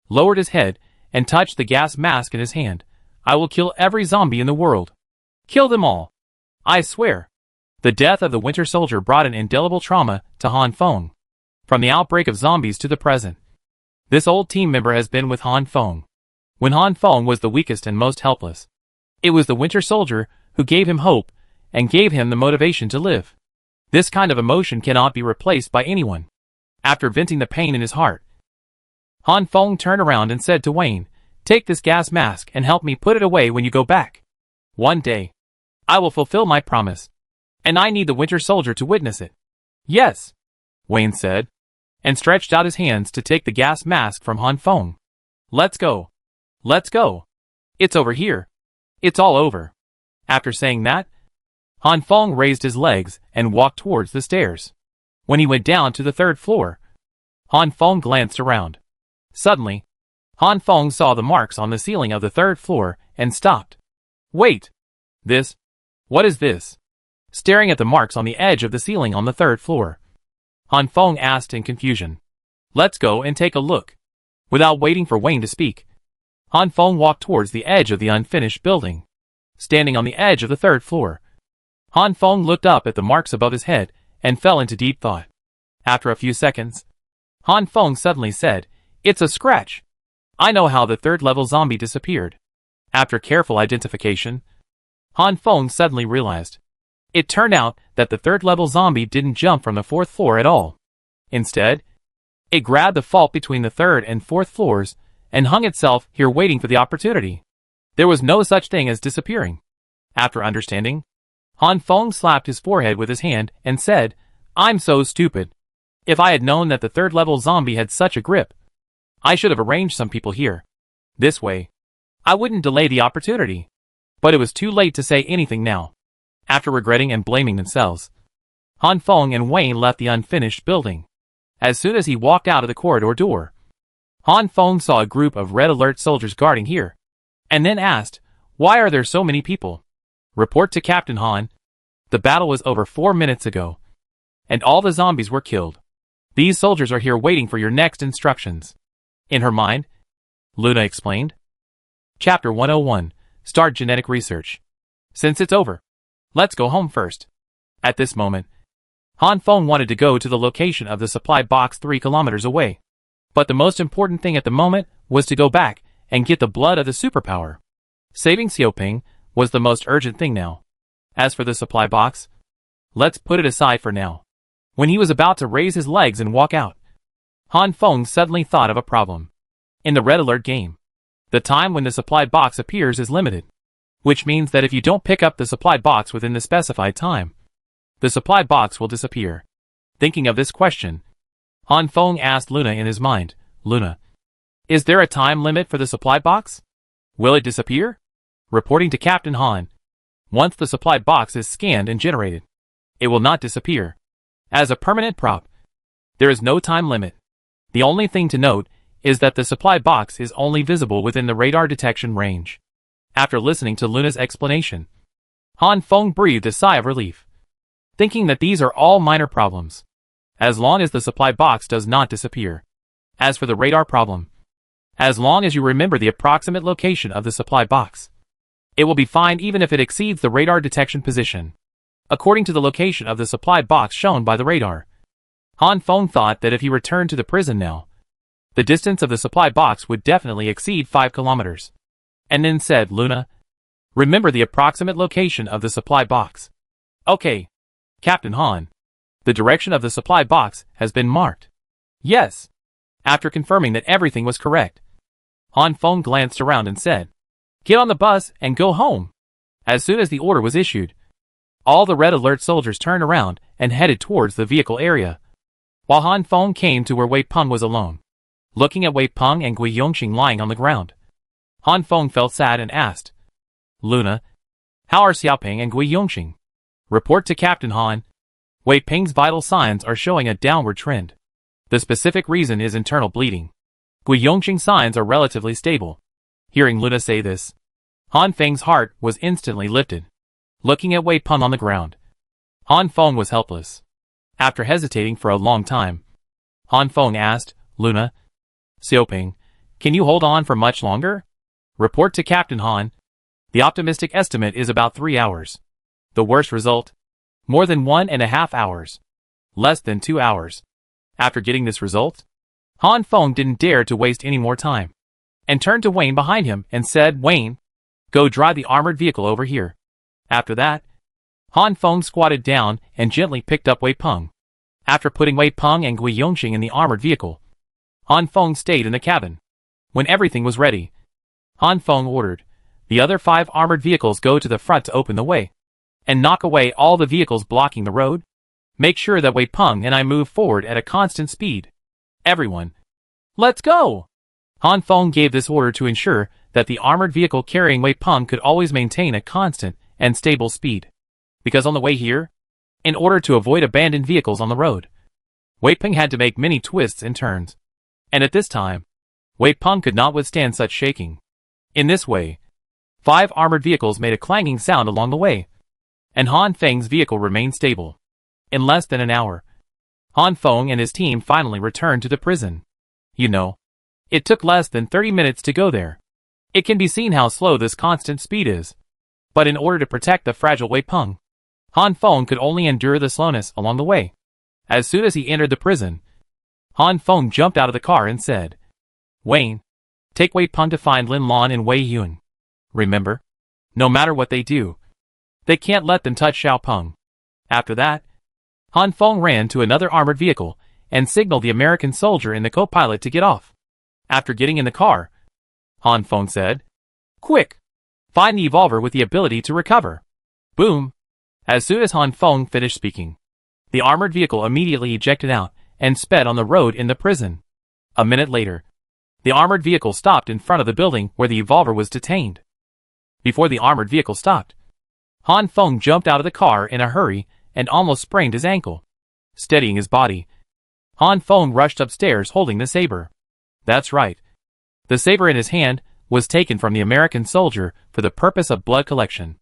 Speaker 1: lowered his head, and touched the gas mask in his hand. I will kill every zombie in the world. Kill them all. I swear. The death of the Winter Soldier brought an indelible trauma to Han Feng. From the outbreak of zombies to the present, this old team member has been with Han Feng. When Han Feng was the weakest and most helpless, it was the Winter Soldier who gave him hope and gave him the motivation to live. This kind of emotion cannot be replaced by anyone. After venting the pain in his heart, Han Feng turned around and said to Wayne, Take this gas mask and help me put it away when you go back. One day, I will fulfill my promise, and I need the Winter Soldier to witness it. Yes, Wayne said, and stretched out his hands to take the gas mask from Han Feng. Let's go. Let's go. It's over here. It's all over. After saying that, Han Feng raised his legs and walked towards the stairs. When he went down to the 3rd floor, Han Feng glanced around. Suddenly, Han Feng saw the marks on the ceiling of the 3rd floor and stopped. Wait! What is this? Staring at the marks on the edge of the ceiling on the 3rd floor, Han Feng asked in confusion. Let's go and take a look. Without waiting for Wayne to speak, Han Feng walked towards the edge of the unfinished building. Standing on the edge of the 3rd floor, Han Feng looked up at the marks above his head and fell into deep thought. After a few seconds, Han Feng suddenly said, It's a scratch. I know how the 3rd level zombie disappeared. After careful identification, Han Feng suddenly realized. It turned out that the 3rd level zombie didn't jump from the 4th floor at all. Instead, it grabbed the fault between the 3rd and 4th floors and hung itself here waiting for the opportunity. There was no such thing as disappearing. After understanding, Han Feng slapped his forehead with his hand and said, I'm so stupid. If I had known that the 3rd level zombie had such a grip, I should have arranged some people here. This way, I wouldn't delay the opportunity. But it was too late to say anything now. After regretting and blaming themselves, Han Feng and Wayne left the unfinished building. As soon as he walked out of the corridor door, Han Feng saw a group of red alert soldiers guarding here, and then asked, Why are there so many people? Report to Captain Han. The battle was over 4 minutes ago, and all the zombies were killed. These soldiers are here waiting for your next instructions. In her mind, Luna explained. Chapter 101, Start Genetic Research. Since it's over, let's go home first. At this moment, Han Feng wanted to go to the location of the supply box 3 kilometers away. But the most important thing at the moment was to go back and get the blood of the superpower. Saving Xiaoping was the most urgent thing now. As for the supply box, let's put it aside for now. When he was about to raise his legs and walk out, Han Feng suddenly thought of a problem. In the Red Alert game, the time when the supply box appears is limited, which means that if you don't pick up the supply box within the specified time, the supply box will disappear. Thinking of this question, Han Feng asked Luna in his mind, Luna, is there a time limit for the supply box? Will it disappear? Reporting to Captain Han, once the supply box is scanned and generated, it will not disappear. As a permanent prop, there is no time limit. The only thing to note is that the supply box is only visible within the radar detection range. After listening to Luna's explanation, Han Feng breathed a sigh of relief, thinking that these are all minor problems, as long as the supply box does not disappear. As for the radar problem, as long as you remember the approximate location of the supply box, it will be fine even if it exceeds the radar detection position. According to the location of the supply box shown by the radar, Han Feng thought that if he returned to the prison now, the distance of the supply box would definitely exceed 5 kilometers. And then said, Luna, remember the approximate location of the supply box. Okay, Captain Han. The direction of the supply box has been marked. Yes. After confirming that everything was correct, Han Feng glanced around and said, Get on the bus and go home. As soon as the order was issued, all the red alert soldiers turned around and headed towards the vehicle area, while Han Feng came to where Wei Peng was alone. Looking at Wei Peng and Gui Yongxing lying on the ground, Han Feng felt sad and asked, Luna, how are Xiaoping and Gui Yongxing? Report to Captain Han. Wei Peng's vital signs are showing a downward trend. The specific reason is internal bleeding. Gui Yongxing's signs are relatively stable. Hearing Luna say this, Han Feng's heart was instantly lifted. Looking at Wei Peng on the ground, Han Feng was helpless. After hesitating for a long time, Han Feng asked, Luna, Xiaoping, can you hold on for much longer? Report to Captain Han. The optimistic estimate is about 3 hours. The worst result? More than 1.5 hours. Less than 2 hours. After getting this result, Han Feng didn't dare to waste any more time, and turned to Wayne behind him and said, Wayne, go drive the armored vehicle over here. After that, Han Feng squatted down and gently picked up Wei Peng. After putting Wei Peng and Gui Yongxing in the armored vehicle, Han Feng stayed in the cabin. When everything was ready, Han Feng ordered the other 5 armored vehicles go to the front to open the way, and knock away all the vehicles blocking the road. Make sure that Wei Peng and I move forward at a constant speed. Everyone, let's go! Han Feng gave this order to ensure that the armored vehicle carrying Wei Peng could always maintain a constant and stable speed. Because on the way here, in order to avoid abandoned vehicles on the road, Wei Peng had to make many twists and turns. And at this time, Wei Peng could not withstand such shaking. In this way, 5 armored vehicles made a clanging sound along the way, and Han Feng's vehicle remained stable. In less than an hour, Han Feng and his team finally returned to the prison. You know, it took less than 30 minutes to go there. It can be seen how slow this constant speed is. But in order to protect the fragile Wei Peng, Han Feng could only endure the slowness along the way. As soon as he entered the prison, Han Feng jumped out of the car and said, Wayne, take Wei Peng to find Lin Lan and Wei Yun. Remember, no matter what they do, they can't let them touch Xiao Peng. After that, Han Feng ran to another armored vehicle and signaled the American soldier and the co-pilot to get off. After getting in the car, Han Feng said, Quick! Find the evolver with the ability to recover. Boom! As soon as Han Feng finished speaking, the armored vehicle immediately ejected out and sped on the road in the prison. A minute later, the armored vehicle stopped in front of the building where the evolver was detained. Before the armored vehicle stopped, Han Feng jumped out of the car in a hurry and almost sprained his ankle. Steadying his body, Han Feng rushed upstairs holding the saber. That's right. The saber in his hand was taken from the American soldier for the purpose of blood collection.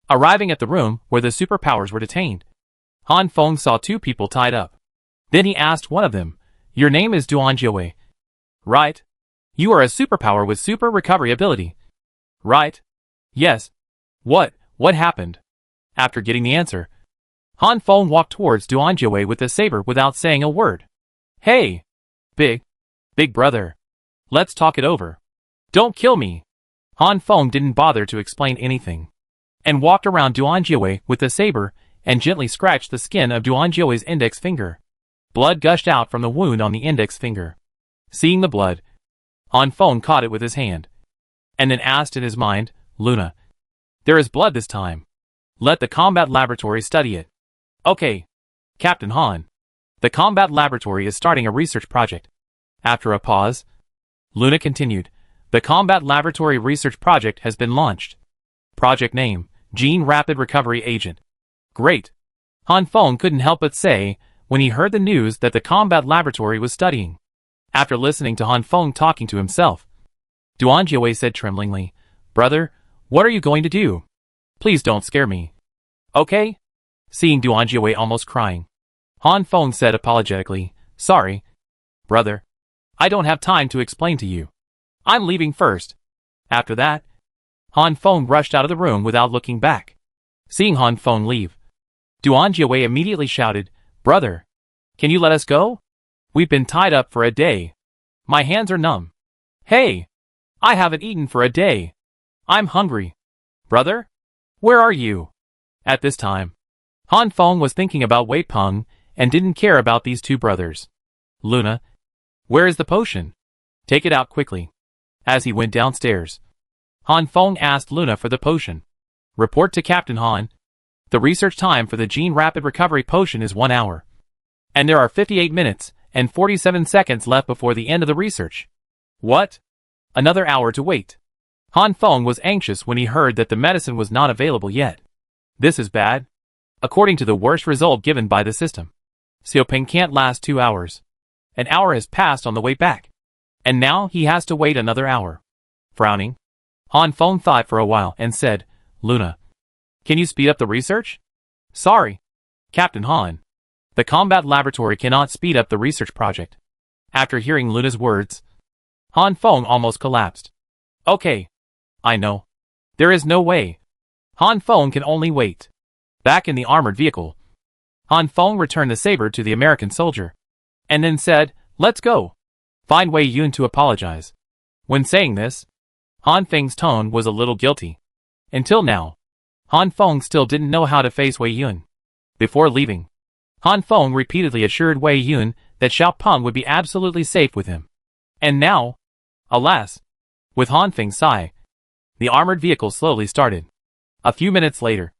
Speaker 1: Arriving at the room where the superpowers were detained, Han Feng saw 2 people tied up. Then he asked one of them, Your name is Duan Jiawei. Right. You are a superpower with super recovery ability. Right. Yes. What happened? After getting the answer, Han Feng walked towards Duan Jiawei with the saber without saying a word. Hey! Big brother. Let's talk it over. Don't kill me. Han Feng didn't bother to explain anything, and walked around Duan Jiawei with the saber and gently scratched the skin of Duan Jiawei's index finger. Blood gushed out from the wound on the index finger. Seeing the blood, Han Feng caught it with his hand, and then asked in his mind, Luna, there is blood this time. Let the combat laboratory study it. Okay, Captain Han. The combat laboratory is starting a research project. After a pause, Luna continued, the combat laboratory research project has been launched. Project name, Gene Rapid Recovery Agent. Great. Han Feng couldn't help but say when he heard the news that the combat laboratory was studying. After listening to Han Feng talking to himself, Duan Jiawei said tremblingly, Brother, what are you going to do? Please don't scare me. Okay? Seeing Duan Jiawei almost crying, Han Feng said apologetically, Sorry, brother. I don't have time to explain to you. I'm leaving first. After that, Han Feng rushed out of the room without looking back. Seeing Han Feng leave, Duan Jiawei immediately shouted, Brother, can you let us go? We've been tied up for a day. My hands are numb. Hey! I haven't eaten for a day. I'm hungry. Brother? Where are you? At this time, Han Feng was thinking about Wei Peng and didn't care about these 2 brothers. Luna, where is the potion? Take it out quickly. As he went downstairs, Han Feng asked Luna for the potion. Report to Captain Han. The research time for the Gene Rapid Recovery Potion is 1 hour. And there are 58 minutes and 47 seconds left before the end of the research. What? Another hour to wait. Han Feng was anxious when he heard that the medicine was not available yet. This is bad. According to the worst result given by the system, Xiaoping can't last 2 hours. An hour has passed on the way back. And now he has to wait another hour. Frowning, Han Feng thought for a while and said, Luna, can you speed up the research? Sorry, Captain Han. The combat laboratory cannot speed up the research project. After hearing Luna's words, Han Feng almost collapsed. Okay. I know. There is no way. Han Feng can only wait. Back in the armored vehicle, Han Feng returned the saber to the American soldier, and then said, let's go. Find Wei Yun to apologize. When saying this, Han Feng's tone was a little guilty. Until now, Han Feng still didn't know how to face Wei Yun. Before leaving, Han Feng repeatedly assured Wei Yun that Xiaopeng would be absolutely safe with him. And now, alas, with Han Feng's sigh, the armored vehicle slowly started. A few minutes later,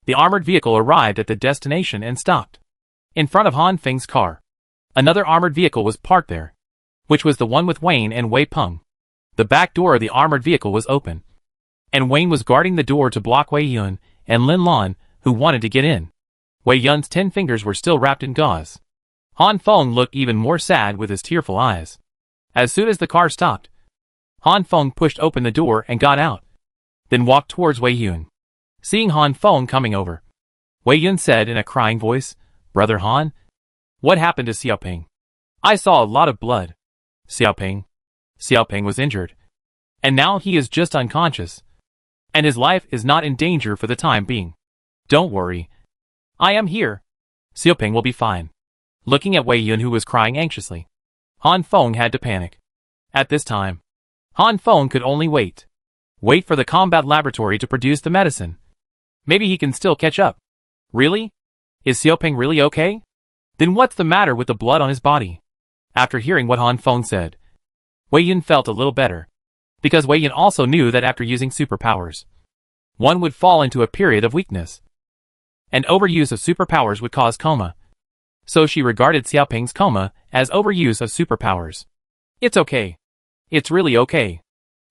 Speaker 1: the armored vehicle arrived at the destination and stopped. In front of Han Feng's car, another armored vehicle was parked there, which was the one with Wayne and Wei Peng. The back door of the armored vehicle was open, and Wayne was guarding the door to block Wei Yun and Lin Lan, who wanted to get in. Wei Yun's 10 fingers were still wrapped in gauze. Han Feng looked even more sad with his tearful eyes. As soon as the car stopped, Han Feng pushed open the door and got out, then walked towards Wei Yun. Seeing Han Feng coming over, Wei Yun said in a crying voice, Brother Han, what happened to Xiaoping? I saw a lot of blood. Xiaoping was injured, and now he is just unconscious, and his life is not in danger for the time being. Don't worry. I am here. Xiaoping will be fine. Looking at Wei Yun, who was crying anxiously, Han Feng had to panic. At this time, Han Feng could only wait. Wait for the combat laboratory to produce the medicine. Maybe he can still catch up. Really? Is Xiaoping really okay? Then what's the matter with the blood on his body? After hearing what Han Feng said, Wei Yun felt a little better, because Wei Yun also knew that after using superpowers, one would fall into a period of weakness. And overuse of superpowers would cause coma. So she regarded Xiaoping's coma as overuse of superpowers. It's okay. It's really okay.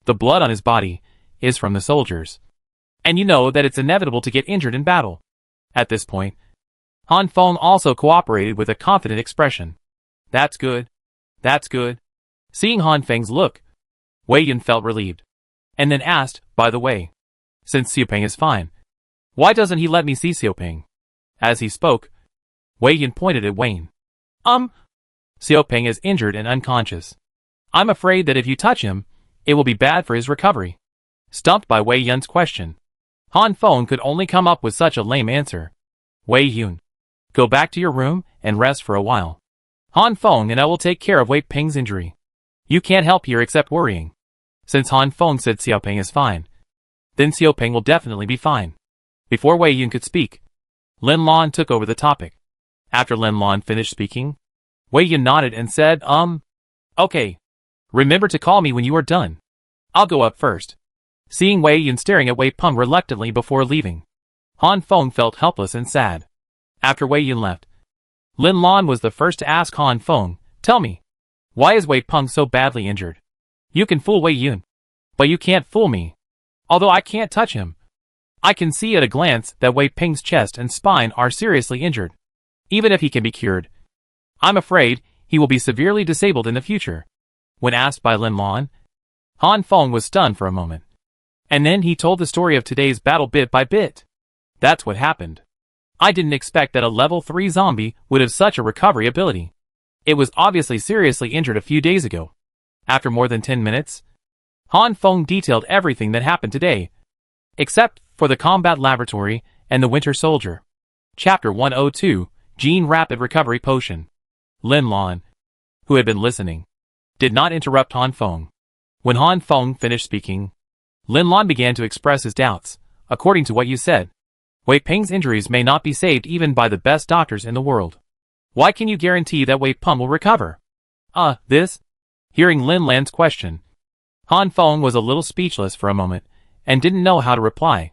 Speaker 1: The blood on his body is from the soldiers. And you know that it's inevitable to get injured in battle. At this point, Han Feng also cooperated with a confident expression. That's good. That's good. Seeing Han Feng's look, Wei Yun felt relieved, and then asked, by the way, since Xiaoping is fine, why doesn't he let me see Xiaoping? As he spoke, Wei Yun pointed at Wayne. Xiaoping is injured and unconscious. I'm afraid that if you touch him, it will be bad for his recovery. Stumped by Wei Yun's question, Han Feng could only come up with such a lame answer. Wei Yun, go back to your room and rest for a while. Han Feng and I will take care of Wei Ping's injury. You can't help here except worrying. Since Han Feng said Xiaoping is fine, then Xiaoping will definitely be fine. Before Wei Yun could speak, Lin Lan took over the topic. After Lin Lan finished speaking, Wei Yun nodded and said, okay. Remember to call me when you are done. I'll go up first. Seeing Wei Yun staring at Wei Peng reluctantly before leaving, Han Feng felt helpless and sad. After Wei Yun left, Lin Lan was the first to ask Han Feng, tell me, why is Wei Peng so badly injured? You can fool Wei Yun, but you can't fool me. Although I can't touch him, I can see at a glance that Wei Peng's chest and spine are seriously injured. Even if he can be cured, I'm afraid he will be severely disabled in the future. When asked by Lin Lan, Han Feng was stunned for a moment. And then he told the story of today's battle bit by bit. That's what happened. I didn't expect that a level 3 zombie would have such a recovery ability. It was obviously seriously injured a few days ago. After more than 10 minutes, Han Feng detailed everything that happened today, except for the combat laboratory and the Winter Soldier. Chapter 102, Gene Rapid Recovery Potion. Lin Lan, who had been listening, did not interrupt Han Feng. When Han Feng finished speaking, Lin Lan began to express his doubts. According to what you said, Wei Peng's injuries may not be saved even by the best doctors in the world. Why can you guarantee that Wei Peng will recover? This? Hearing Lin Lan's question, Han Feng was a little speechless for a moment, and didn't know how to reply.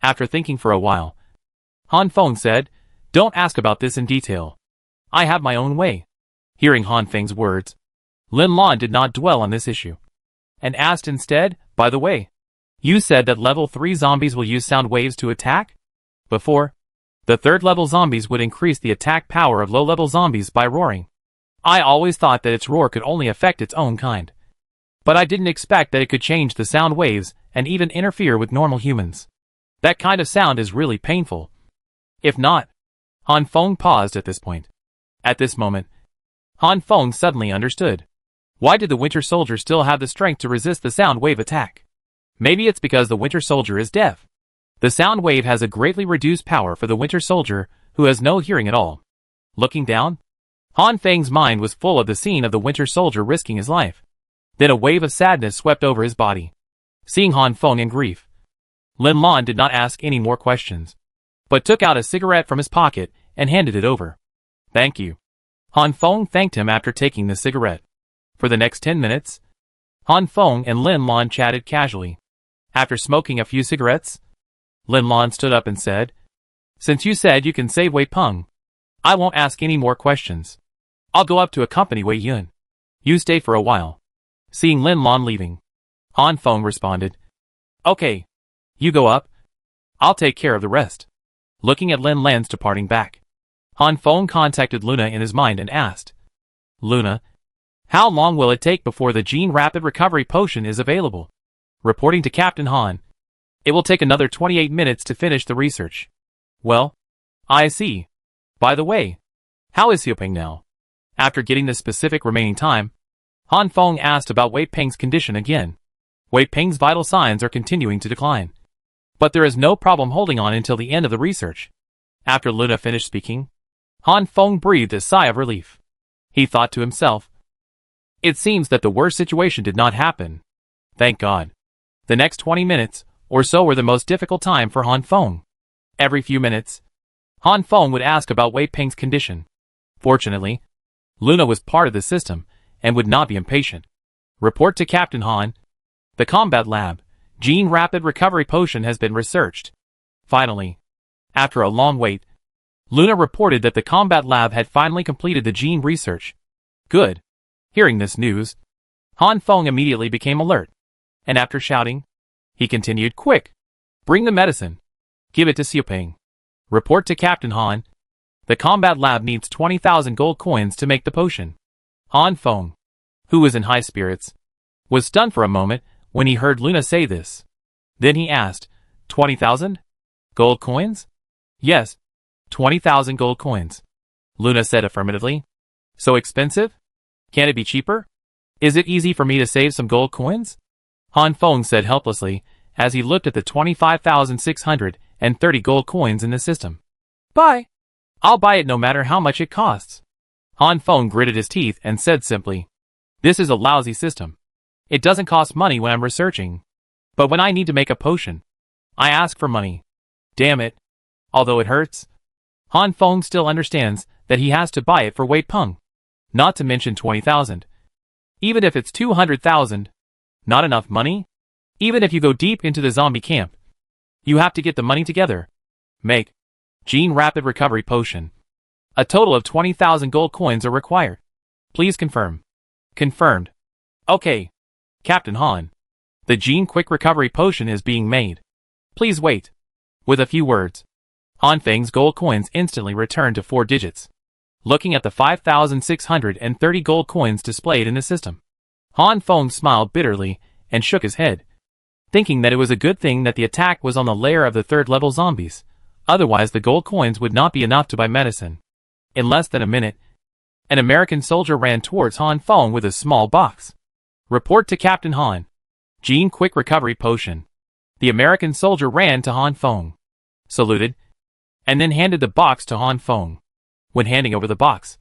Speaker 1: After thinking for a while, Han Feng said, "Don't ask about this in detail. I have my own way." Hearing Han Feng's words, Lin Lan did not dwell on this issue, and asked instead, "By the way, you said that level 3 zombies will use sound waves to attack? Before, the third level zombies would increase the attack power of low level zombies by roaring. I always thought that its roar could only affect its own kind. But I didn't expect that it could change the sound waves and even interfere with normal humans. That kind of sound is really painful. If not..." Han Feng paused at this point. At this moment, Han Feng suddenly understood. Why did the Winter Soldier still have the strength to resist the sound wave attack? Maybe it's because the Winter Soldier is deaf. The sound wave has a greatly reduced power for the Winter Soldier, who has no hearing at all. Looking down, Han Feng's mind was full of the scene of the Winter Soldier risking his life. Then a wave of sadness swept over his body. Seeing Han Feng in grief, Lin Lan did not ask any more questions, but took out a cigarette from his pocket and handed it over. "Thank you." Han Feng thanked him after taking the cigarette. For the next 10 minutes, Han Feng and Lin Lan chatted casually. After smoking a few cigarettes, Lin Lan stood up and said, "Since you said you can save Wei Peng, I won't ask any more questions. I'll go up to accompany Wei Yun. You stay for a while." Seeing Lin Lan leaving, Han Feng responded, "Okay, you go up. I'll take care of the rest." Looking at Lin Lan's departing back, Han Feng contacted Luna in his mind and asked, "Luna, how long will it take before the Gene Rapid Recovery Potion is available?" Reporting to Captain Han, "It will take another 28 minutes to finish the research." "Well, I see. By the way, how is Xiaoping now?" After getting the specific remaining time, Han Feng asked about Wei Peng's condition again. Wei Peng's vital signs are continuing to decline, but there is no problem holding on until the end of the research. After Luna finished speaking, Han Feng breathed a sigh of relief. He thought to himself, "It seems that the worst situation did not happen. Thank God." The next 20 minutes or so were the most difficult time for Han Feng. Every few minutes, Han Feng would ask about Wei Peng's condition. Fortunately, Luna was part of the system and would not be impatient. Report to Captain Han. The Combat Lab, Gene Rapid Recovery Potion has been researched. Finally, after a long wait, Luna reported that the Combat Lab had finally completed the gene research. Good. Hearing this news, Han Feng immediately became alert, and after shouting, he continued, "Quick! Bring the medicine. Give it to Xiaoping." Report to Captain Han. The Combat Lab needs 20,000 gold coins to make the potion. Han Feng, who was in high spirits, was stunned for a moment when he heard Luna say this. Then he asked, 20,000? Gold coins? Yes, 20,000 gold coins. Luna said affirmatively. So expensive? Can it be cheaper? Is it easy for me to save some gold coins? Han Feng said helplessly as he looked at the 25,630 gold coins in the system. Buy. I'll buy it no matter how much it costs. Han Feng gritted his teeth and said simply, "This is a lousy system. It doesn't cost money when I'm researching. But when I need to make a potion, I ask for money. Damn it. Although it hurts, Han Feng still understands that he has to buy it for Wei Peng. Not to mention 20,000. Even if it's 200,000, not enough money? Even if you go deep into the zombie camp, you have to get the money together. Make Gene Rapid Recovery Potion. A total of 20,000 gold coins are required. Please confirm." Confirmed. Okay. Captain Han. The Gene Quick Recovery Potion is being made. Please wait. With a few words, Han Feng's gold coins instantly returned to 4 digits. Looking at the 5,630 gold coins displayed in the system, Han Feng smiled bitterly and shook his head, thinking that it was a good thing that the attack was on the lair of the third-level zombies. Otherwise the gold coins would not be enough to buy medicine. In less than a minute, an American soldier ran towards Han Feng with a small box. Report to Captain Han. Gene Quick Recovery Potion. The American soldier ran to Han Feng, saluted, and then handed the box to Han Feng. When handing over the box,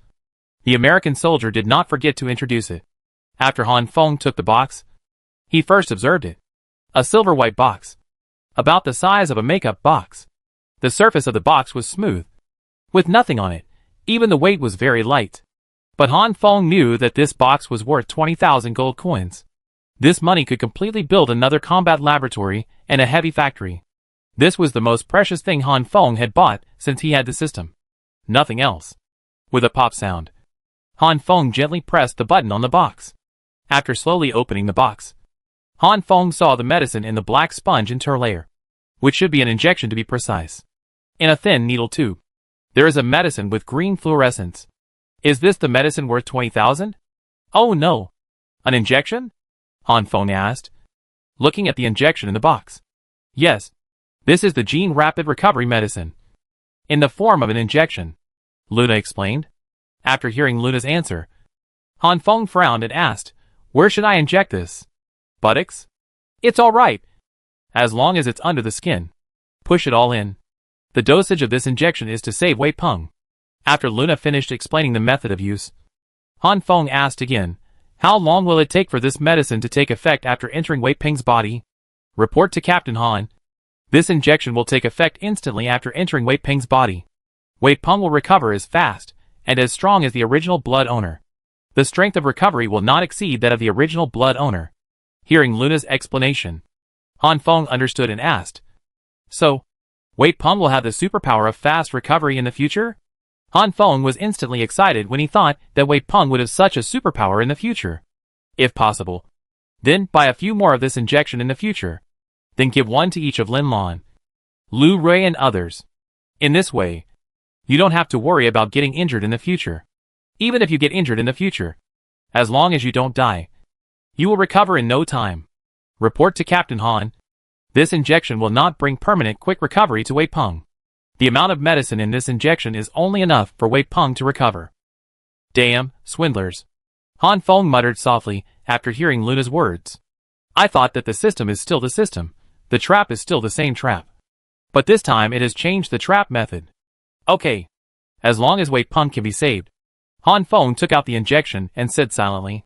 Speaker 1: the American soldier did not forget to introduce it. After Han Feng took the box, he first observed it. A silver-white box, about the size of a makeup box. The surface of the box was smooth, with nothing on it. Even the weight was very light. But Han Feng knew that this box was worth 20,000 gold coins. This money could completely build another combat laboratory and a heavy factory. This was the most precious thing Han Feng had bought since he had the system. Nothing else. With a pop sound, Han Feng gently pressed the button on the box. After slowly opening the box, Han Feng saw the medicine in the black sponge interlayer, which should be an injection to be precise. In a thin needle tube, there is a medicine with green fluorescence. Is this the medicine worth 20,000? Oh no. An injection? Han Feng asked, looking at the injection in the box. Yes. This is the Gene Rapid Recovery medicine. In the form of an injection, Luna explained. After hearing Luna's answer, Han Feng frowned and asked, where should I inject this? Buttocks? It's alright. As long as it's under the skin. Push it all in. The dosage of this injection is to save Wei Peng. After Luna finished explaining the method of use, Han Feng asked again, how long will it take for this medicine to take effect after entering Wei Peng's body? Report to Captain Han. This injection will take effect instantly after entering Wei Peng's body. Wei Peng will recover as fast and as strong as the original blood owner. The strength of recovery will not exceed that of the original blood owner. Hearing Luna's explanation, Han Feng understood and asked, so, Wei Peng will have the superpower of fast recovery in the future? Han Feng was instantly excited when he thought that Wei Peng would have such a superpower in the future. If possible, then buy a few more of this injection in the future. Then give one to each of Lin Lan, Lu Rui and others. In this way, you don't have to worry about getting injured in the future. Even if you get injured in the future, as long as you don't die, you will recover in no time. Report to Captain Han. This injection will not bring permanent quick recovery to Wei Peng. The amount of medicine in this injection is only enough for Wei Peng to recover. Damn, swindlers. Han Feng muttered softly after hearing Luna's words. I thought that the system is still the system. The trap is still the same trap. But this time it has changed the trap method. Okay. As long as Wei Peng can be saved. Han Feng took out the injection and said silently.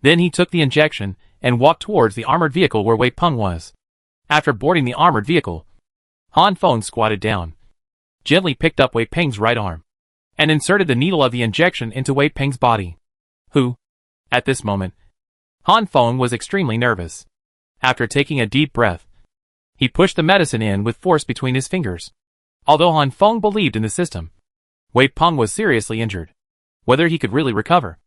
Speaker 1: Then he took the injection and walked towards the armored vehicle where Wei Peng was. After boarding the armored vehicle, Han Feng squatted down, gently picked up Wei Peng's right arm, and inserted the needle of the injection into Wei Peng's body. At this moment, Han Feng was extremely nervous. After taking a deep breath, he pushed the medicine in with force between his fingers. Although Han Feng believed in the system, Wei Peng was seriously injured. Whether he could really recover,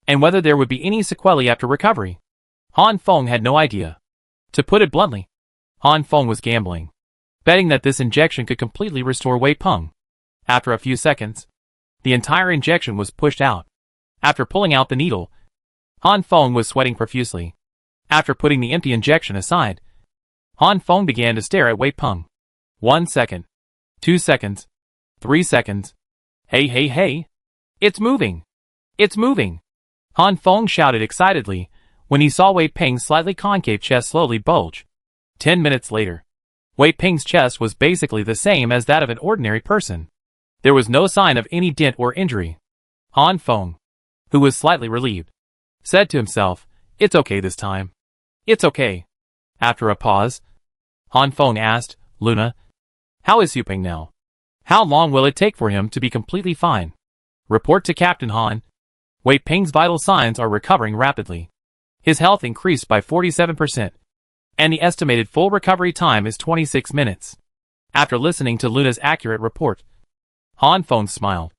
Speaker 1: and whether there would be any sequelae after recovery, Han Feng had no idea. To put it bluntly, Han Feng was gambling, betting that this injection could completely restore Wei Peng. After a few seconds, the entire injection was pushed out. After pulling out the needle, Han Feng was sweating profusely. After putting the empty injection aside, Han Feng began to stare at Wei Peng. 1 second. 2 seconds. 3 seconds. Hey. It's moving. It's moving. Han Feng shouted excitedly when he saw Wei Peng's slightly concave chest slowly bulge. 10 minutes later, Wei Peng's chest was basically the same as that of an ordinary person. There was no sign of any dent or injury. Han Feng, who was slightly relieved, said to himself, it's okay this time. It's okay. After a pause, Han Feng asked, Luna, how is Xiuping now? How long will it take for him to be completely fine? Report to Captain Han. Wei Peng's vital signs are recovering rapidly. His health increased by 47%, and the estimated full recovery time is 26 minutes. After listening to Luna's accurate report, Han Feng smiled.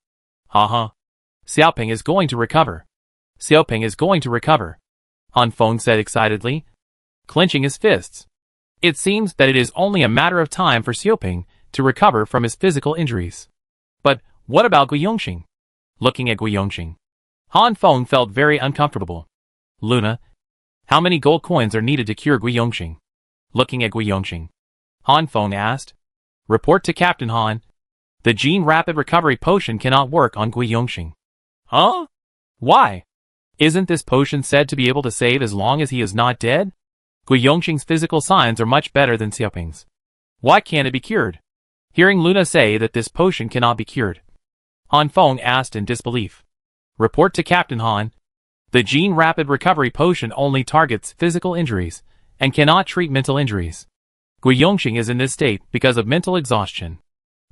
Speaker 1: Haha. Xiaoping is going to recover. Xiaoping is going to recover. Han Feng said excitedly, clenching his fists. It seems that it is only a matter of time for Xiaoping to recover from his physical injuries. But what about Gui Yongxing? Looking at Gui Yongxing, Han Feng felt very uncomfortable. Luna, how many gold coins are needed to cure Gui Yongxing? Looking at Gui Yongxing, Han Feng asked. Report to Captain Han. The Gene Rapid Recovery Potion cannot work on Gui Yongxing. Huh? Why? Isn't this potion said to be able to save as long as he is not dead? Gui Yongxing's physical signs are much better than Xiaoping's. Why can't it be cured? Hearing Luna say that this potion cannot be cured, Han Feng asked in disbelief. Report to Captain Han. The Gene Rapid Recovery Potion only targets physical injuries and cannot treat mental injuries. Gui Yongxing is in this state because of mental exhaustion.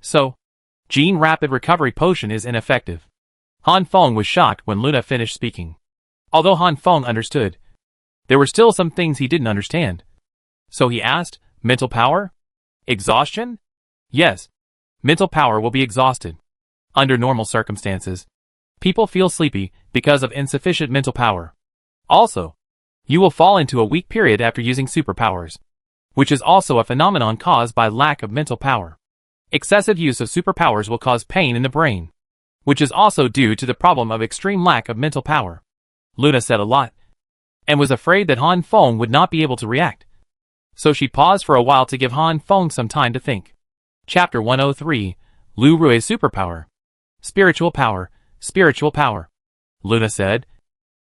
Speaker 1: So, Gene Rapid Recovery Potion is ineffective. Han Feng was shocked when Luna finished speaking. Although Han Feng understood, There were still some things he didn't understand. So he asked, mental power? Exhaustion? Yes. Mental power will be exhausted. Under normal circumstances, people feel sleepy because of insufficient mental power. Also, you will fall into a weak period after using superpowers, which is also a phenomenon caused by lack of mental power. Excessive use of superpowers will cause pain in the brain, which is also due to the problem of extreme lack of mental power. Luna said a lot, and was afraid that Han Feng would not be able to react. So she paused for a while to give Han Feng some time to think. Chapter 103, Lu Rui's Superpower. Spiritual power, spiritual power. Luna said.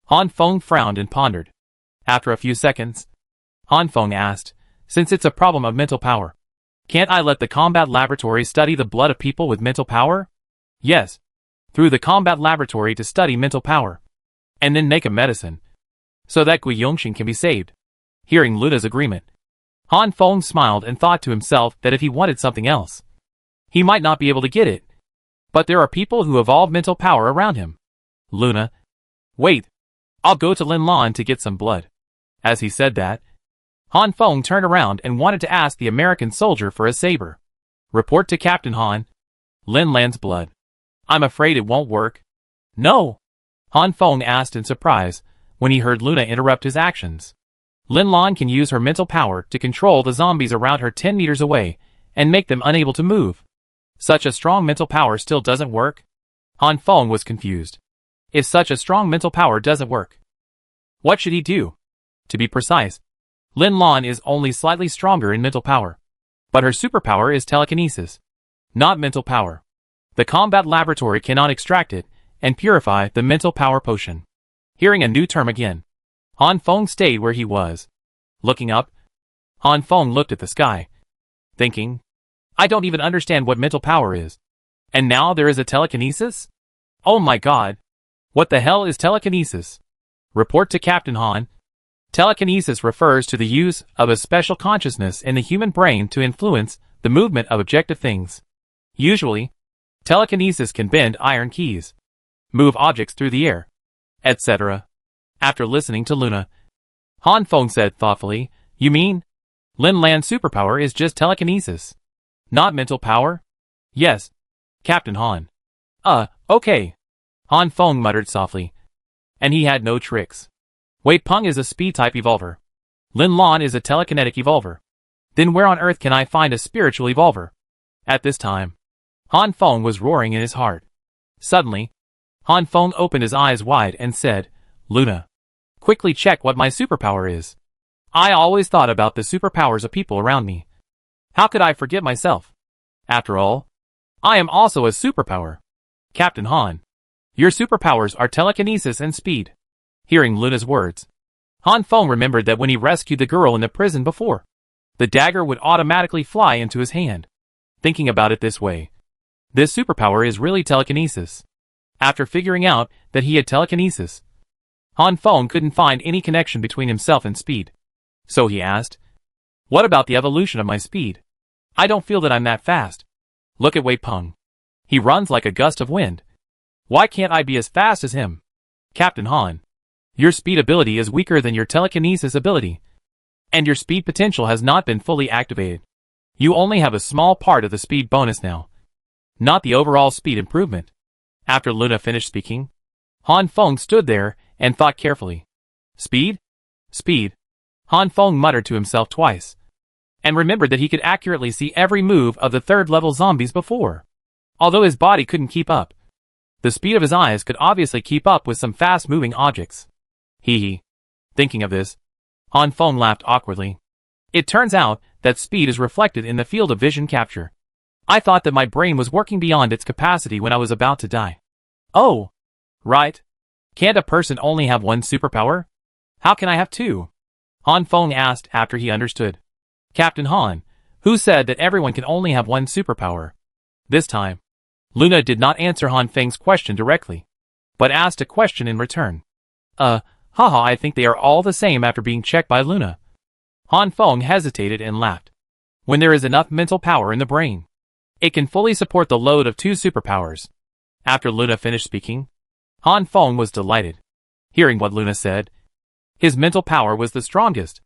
Speaker 1: Han Feng frowned and pondered. After a few seconds, Han Feng asked, since it's a problem of mental power, can't I let the combat laboratory study the blood of people with mental power? Yes. Through the combat laboratory to study mental power, and then make a medicine, so that Gui Yongxing can be saved. Hearing Luna's agreement, Han Feng smiled and thought to himself that if he wanted something else, he might not be able to get it. But there are people who evolve mental power around him. Luna, wait, I'll go to Lin Lan to get some blood. As he said that, Han Feng turned around and wanted to ask the American soldier for a saber. Report to Captain Han. Lin Lan's blood. I'm afraid it won't work. No. Han Feng asked in surprise when he heard Luna interrupt his actions. Lin Lan can use her mental power to control the zombies around her 10 meters away and make them unable to move. Such a strong mental power still doesn't work? Han Feng was confused. If such a strong mental power doesn't work, what should he do? To be precise, Lin Lan is only slightly stronger in mental power, but her superpower is telekinesis, not mental power. The combat laboratory cannot extract it and purify the mental power potion. Hearing a new term again, Han Feng stayed where he was. Looking up, Han Feng looked at the sky, thinking, I don't even understand what mental power is. And now there is a telekinesis? Oh my god. What the hell is telekinesis? Report to Captain Han. Telekinesis refers to the use of a special consciousness in the human brain to influence the movement of objective things. Usually, telekinesis can bend iron keys, move objects through the air, etc. After listening to Luna, Han Feng said thoughtfully, you mean Lin Lan's superpower is just telekinesis, not mental power? Yes, Captain Han. Okay. Han Feng muttered softly. And he had no tricks. Wei Peng is a speed-type evolver. Lin Lan is a telekinetic evolver. Then where on earth can I find a spiritual evolver? At this time, Han Feng was roaring in his heart. Suddenly, Han Feng opened his eyes wide and said, Luna, quickly check what my superpower is. I always thought about the superpowers of people around me. How could I forget myself? After all, I am also a superpower. Captain Han, your superpowers are telekinesis and speed. Hearing Luna's words, Han Feng remembered that when he rescued the girl in the prison before, the dagger would automatically fly into his hand. Thinking about it this way, this superpower is really telekinesis. After figuring out that he had telekinesis, Han Feng couldn't find any connection between himself and speed. So he asked, what about the evolution of my speed? I don't feel that I'm that fast. Look at Wei Peng. He runs like a gust of wind. Why can't I be as fast as him? Captain Han, your speed ability is weaker than your telekinesis ability, and your speed potential has not been fully activated. You only have a small part of the speed bonus now, not the overall speed improvement. After Luna finished speaking, Han Feng stood there and thought carefully. Speed? Speed. Han Feng muttered to himself twice, and remembered that he could accurately see every move of the third-level zombies before. Although his body couldn't keep up, the speed of his eyes could obviously keep up with some fast-moving objects. Hee. Thinking of this, Han Feng laughed awkwardly. It turns out that speed is reflected in the field of vision capture. I thought that my brain was working beyond its capacity when I was about to die. Oh, right. Can't a person only have one superpower? How can I have two? Han Feng asked after he understood. Captain Han, who said that everyone can only have one superpower? This time, Luna did not answer Han Feng's question directly, but asked a question in return. Haha, I think they are all the same after being checked by Luna. Han Feng hesitated and laughed. When there is enough mental power in the brain, it can fully support the load of two superpowers. After Luna finished speaking, Han Feng was delighted. Hearing what Luna said, His mental power was the strongest.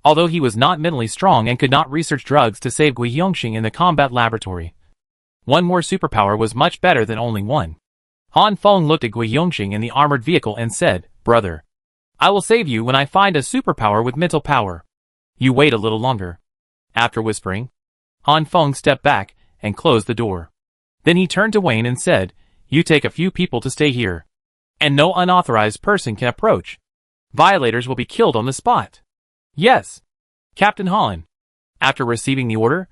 Speaker 1: Although he was not mentally strong and could not research drugs to save Gui Yongxing in the combat laboratory. One more superpower was much better than only one. Han Feng looked at Gui Yongxing in the armored vehicle and said, "Brother, I will save you when I find a superpower with mental power. You wait a little longer." After whispering, Han Feng stepped back and closed the door. Then he turned to Wayne and said, "You take a few people to stay here. And no unauthorized person can approach. Violators will be killed on the spot." "Yes, Captain Han." After receiving the order,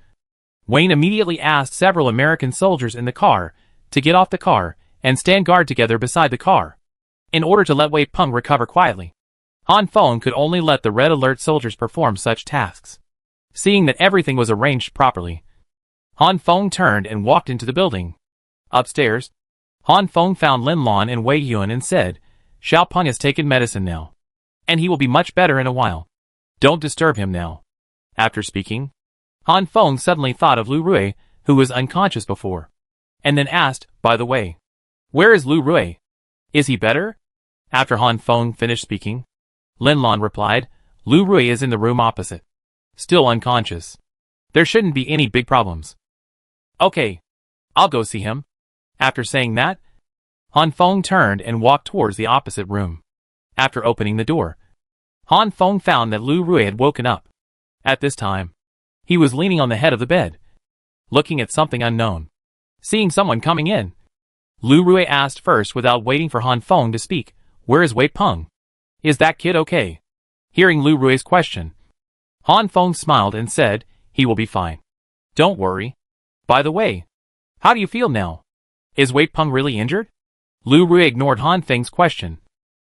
Speaker 1: Wayne immediately asked several American soldiers in the car to get off the car and stand guard together beside the car, in order to let Wei Peng recover quietly. Han Feng could only let the Red Alert soldiers perform such tasks. Seeing that everything was arranged properly, Han Feng turned and walked into the building. Upstairs, Han Feng found Lin Lan and Wei Yun and said, "Xiao Peng has taken medicine now, and he will be much better in a while. Don't disturb him now." After speaking, Han Feng suddenly thought of Lu Rui, who was unconscious before, and then asked, "By the way, where is Lu Rui? Is he better?" After Han Feng finished speaking, Lin Lan replied, "Lu Rui is in the room opposite, still unconscious. There shouldn't be any big problems." "Okay, I'll go see him." After saying that, Han Feng turned and walked towards the opposite room. After opening the door, Han Feng found that Lu Rui had woken up. At this time, he was leaning on the head of the bed, looking at something unknown. Seeing someone coming in, Lu Rui asked first without waiting for Han Feng to speak, "Where is Wei Peng? Is that kid okay?" Hearing Lu Rui's question, Han Feng smiled and said, "He will be fine. Don't worry. By the way, how do you feel now? Is Wei Peng really injured?" Lu Rui ignored Han Feng's question,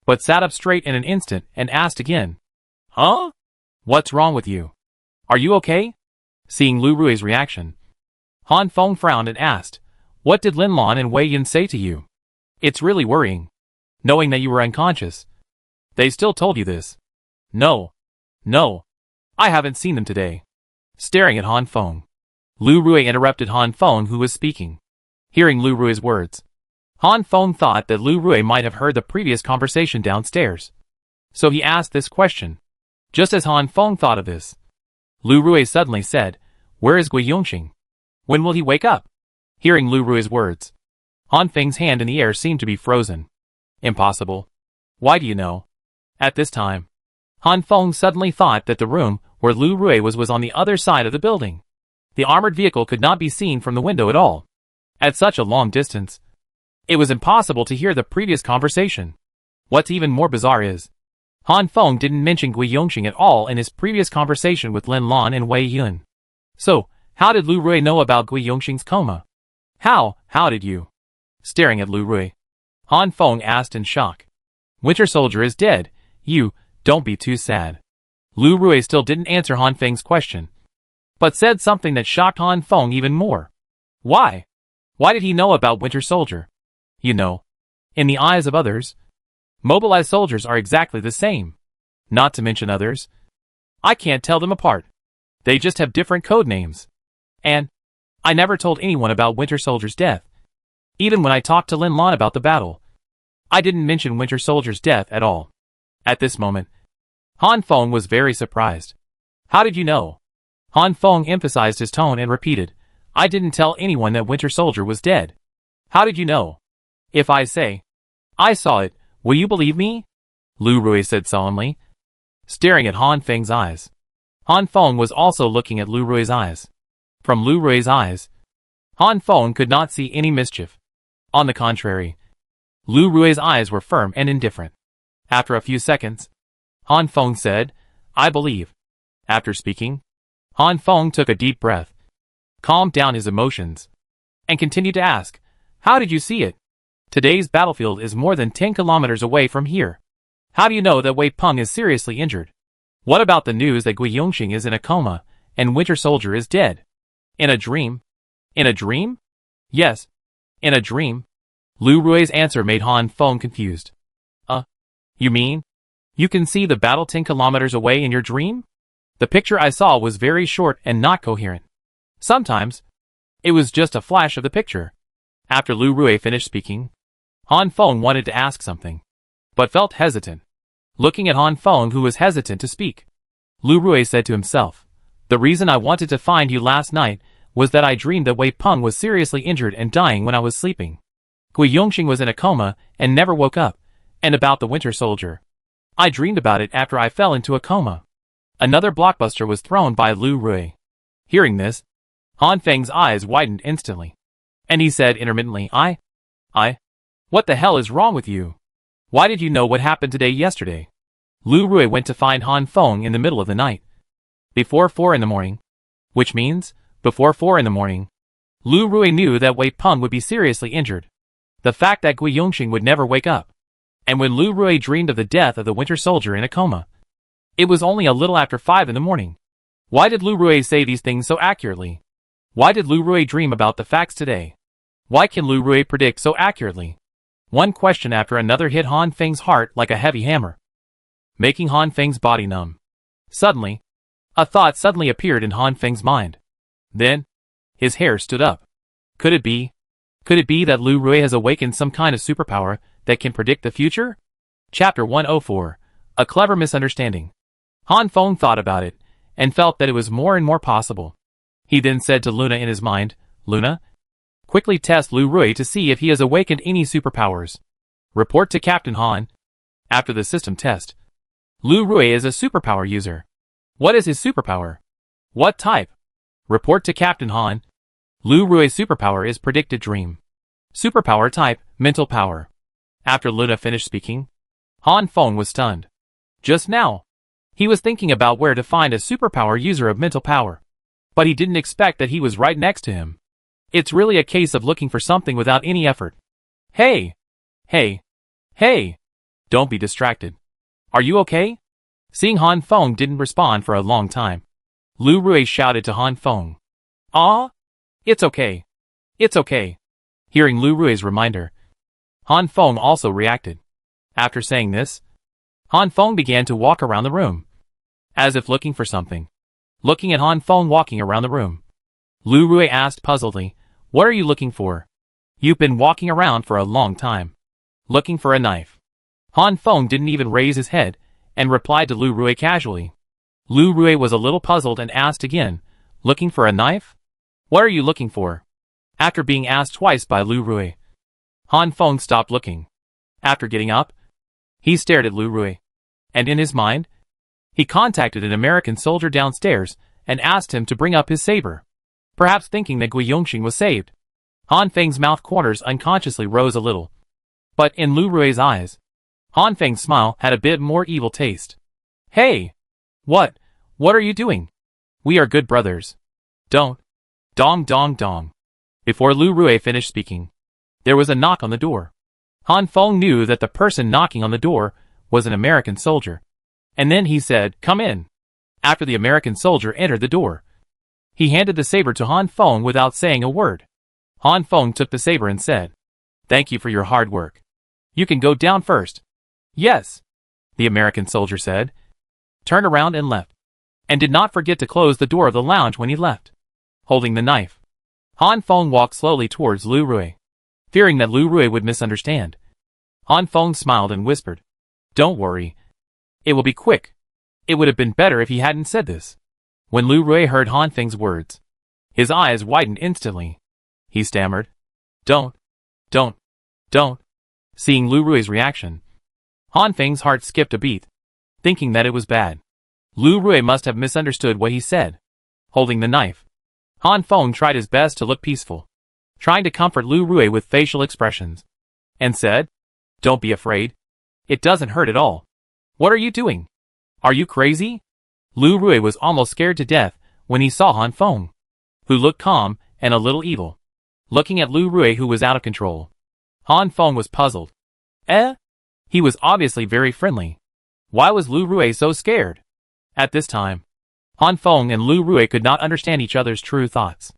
Speaker 1: but sat up straight in an instant and asked again, "Huh? What's wrong with you? Are you okay?" Seeing Lu Rui's reaction, Han Feng frowned and asked, "What did Lin Lan and Wei Yun say to you? It's really worrying, knowing that you were unconscious. They still told you this?" No, I haven't seen them today." Staring at Han Feng, Lu Rui interrupted Han Feng, who was speaking. Hearing Lu Rui's words, Han Feng thought that Lu Rui might have heard the previous conversation downstairs, so he asked this question. Just as Han Feng thought of this, Lu Rui suddenly said, "Where is Gui Yongxing? When will he wake up?" Hearing Lu Rui's words, Han Feng's hand in the air seemed to be frozen. "Impossible. Why do you know?" At this time, Han Feng suddenly thought that the room where Lu Rui was on the other side of the building. The armored vehicle could not be seen from the window at all. At such a long distance, it was impossible to hear the previous conversation. What's even more bizarre is, Han Feng didn't mention Gui Yongxing at all in his previous conversation with Lin Lan and Wei Yun. So, how did Lu Rui know about Gui Yongxing's coma? How did you? Staring at Lu Rui, Han Feng asked in shock. "Winter Soldier is dead. Don't be too sad." Lu Rui still didn't answer Han Feng's question, but said something that shocked Han Feng even more. "Why? Why did he know about Winter Soldier?" "You know, in the eyes of others, mobilized soldiers are exactly the same. Not to mention others. I can't tell them apart. They just have different code names. And I never told anyone about Winter Soldier's death. Even when I talked to Lin Lan about the battle, I didn't mention Winter Soldier's death at all." At this moment, Han Feng was very surprised. "How did you know?" Han Feng emphasized his tone and repeated, "I didn't tell anyone that Winter Soldier was dead. How did you know? If I say I saw it, will you believe me?" Lu Rui said solemnly, staring at Han Feng's eyes. Han Feng was also looking at Lu Rui's eyes. From Lu Rui's eyes, Han Feng could not see any mischief. On the contrary, Lu Rui's eyes were firm and indifferent. After a few seconds, Han Feng said, "I believe." After speaking, Han Feng took a deep breath, calmed down his emotions, and continued to ask, "How did you see it? Today's battlefield is more than 10 kilometers away from here. How do you know that Wei Peng is seriously injured? What about the news that Gui Yongxing is in a coma and Winter Soldier is dead? In a dream? In a dream?" "Yes, in a dream." Lu Rui's answer made Han Feng confused. You mean, you can see the battle 10 kilometers away in your dream?" "The picture I saw was very short and not coherent. Sometimes, it was just a flash of the picture." After Lu Rui finished speaking, Han Feng wanted to ask something, but felt hesitant. Looking at Han Feng, who was hesitant to speak, Lu Rui said to himself, "The reason I wanted to find you last night was that I dreamed that Wei Peng was seriously injured and dying when I was sleeping. Gui Yongxing was in a coma and never woke up, and about the Winter Soldier. I dreamed about it after I fell into a coma." Another blockbuster was thrown by Lu Rui. Hearing this, Han Feng's eyes widened instantly, and he said intermittently, I. What the hell is wrong with you? Why did you know what happened yesterday? Lu Rui went to find Han Feng in the middle of the night. Before 4 in the morning. Which means, before 4 in the morning. Lu Rui knew that Wei Peng would be seriously injured. The fact that Gui Yongxing would never wake up. And when Lu Rui dreamed of the death of the Winter Soldier in a coma, it was only a little after 5 in the morning. Why did Lu Rui say these things so accurately? Why did Lu Rui dream about the facts today? Why can Lu Rui predict so accurately? One question after another hit Han Feng's heart like a heavy hammer, making Han Feng's body numb. Suddenly, a thought suddenly appeared in Han Feng's mind. Then, his hair stood up. Could it be that Lu Rui has awakened some kind of superpower that can predict the future? Chapter 104. A Clever Misunderstanding. Han Feng thought about it, and felt that it was more and more possible. He then said to Luna in his mind, "Luna, quickly test Lu Rui to see if he has awakened any superpowers. Report to Captain Han." After the system test, Lu Rui is a superpower user. What is his superpower? What type? Report to Captain Han. Lu Rui's superpower is predicted dream. Superpower type, mental power. After Luna finished speaking, Han Feng was stunned. Just now, he was thinking about where to find a superpower user of mental power. But he didn't expect that he was right next to him. It's really a case of looking for something without any effort. Hey! Don't be distracted. Are you okay? Seeing Han Feng didn't respond for a long time, Lu Rui shouted to Han Feng. "Ah? It's okay. It's okay." Hearing Lu Rui's reminder, Han Feng also reacted. After saying this, Han Feng began to walk around the room, as if looking for something. Looking at Han Feng walking around the room, Lu Rui asked puzzledly, "What are you looking for?" "You've been walking around for a long time, looking for a knife." Han Feng didn't even raise his head, and replied to Lu Rui casually. Lu Rui was a little puzzled and asked again, "Looking for a knife? What are you looking for?" After being asked twice by Lu Rui, Han Feng stopped looking. After getting up, he stared at Lu Rui, and in his mind, he contacted an American soldier downstairs and asked him to bring up his saber, perhaps thinking that Gui Yongxing was saved. Han Feng's mouth corners unconsciously rose a little, but in Lu Rui's eyes, Han Feng's smile had a bit more evil taste. "Hey! What are you doing? We are good brothers. Don't." Dong dong dong. Before Lu Rui finished speaking, there was a knock on the door. Han Feng knew that the person knocking on the door was an American soldier. And then he said, "Come in." After the American soldier entered the door, he handed the saber to Han Feng without saying a word. Han Feng took the saber and said, "Thank you for your hard work. You can go down first." "Yes," the American soldier said, turned around and left, and did not forget to close the door of the lounge when he left. Holding the knife, Han Feng walked slowly towards Lu Rui. Fearing that Lu Rui would misunderstand, Han Feng smiled and whispered, "Don't worry. It will be quick. It would have been better if he hadn't said this." When Lu Rui heard Han Feng's words, his eyes widened instantly. He stammered, Don't. Seeing Lu Rui's reaction, Han Feng's heart skipped a beat, thinking that it was bad. Lu Rui must have misunderstood what he said. Holding the knife, Han Feng tried his best to look peaceful, trying to comfort Lu Rui with facial expressions, and said, "Don't be afraid. It doesn't hurt at all. What are you doing? Are you crazy?" Lu Rui was almost scared to death when he saw Han Feng, who looked calm and a little evil. Looking at Lu Rui, who was out of control, Han Feng was puzzled. He was obviously very friendly. Why was Lu Rui so scared? At this time, Han Feng and Lu Rui could not understand each other's true thoughts.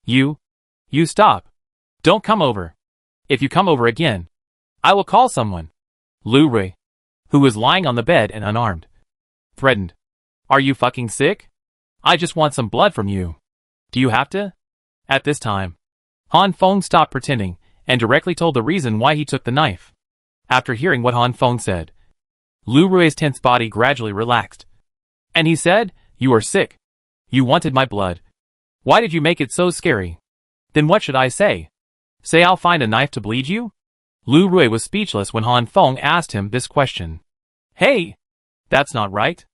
Speaker 1: You stop. Don't come over. If you come over again, I will call someone." Lu Rui, who was lying on the bed and unarmed, threatened, "Are you fucking sick? I just want some blood from you. Do you have to?" At this time, Han Feng stopped pretending and directly told the reason why he took the knife. After hearing what Han Feng said, Lu Rui's tense body gradually relaxed. And he said, "You are sick. You wanted my blood. Why did you make it so scary?" "Then what should I say? Say I'll find a knife to bleed you?" Lu Rui was speechless when Han Feng asked him this question. "Hey! That's not right.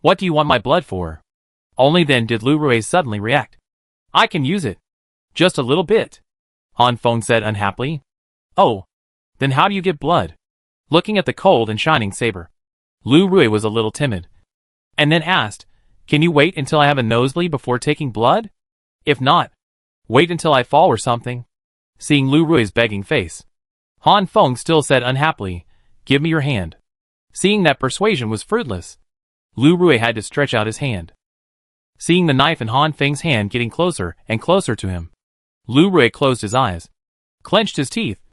Speaker 1: What do you want my blood for?" Only then did Lu Rui suddenly react. "I can use it. Just a little bit," Han Feng said unhappily. "Oh. Then how do you get blood?" Looking at the cold and shining saber, Lu Rui was a little timid, and then asked, "Can you wait until I have a nosebleed before taking blood? If not, wait until I fall or something?" Seeing Lu Rui's begging face, Han Feng still said unhappily, "Give me your hand." Seeing that persuasion was fruitless, Lu Rui had to stretch out his hand. Seeing the knife in Han Feng's hand getting closer and closer to him, Lu Rui closed his eyes, clenched his teeth,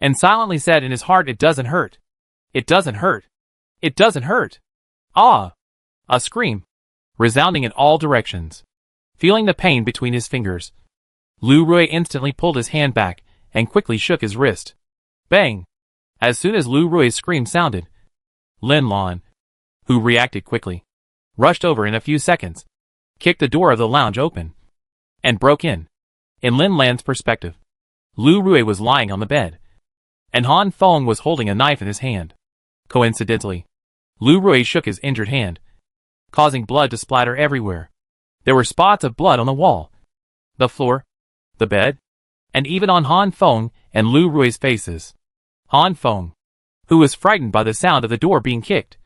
Speaker 1: and silently said in his heart, "It doesn't hurt. It doesn't hurt. It doesn't hurt." "Ah!" A scream, resounding in all directions. Feeling the pain between his fingers, Lu Rui instantly pulled his hand back and quickly shook his wrist. Bang! As soon as Lu Rui's scream sounded, Lin Lan, who reacted quickly, rushed over in a few seconds, kicked the door of the lounge open, and broke in. In Lin Lan's perspective, Lu Rui was lying on the bed, and Han Feng was holding a knife in his hand. Coincidentally, Lu Rui shook his injured hand, causing blood to splatter everywhere. There were spots of blood on the wall, the floor, the bed, and even on Han Feng and Lu Rui's faces. Han Feng, who was frightened by the sound of the door being kicked,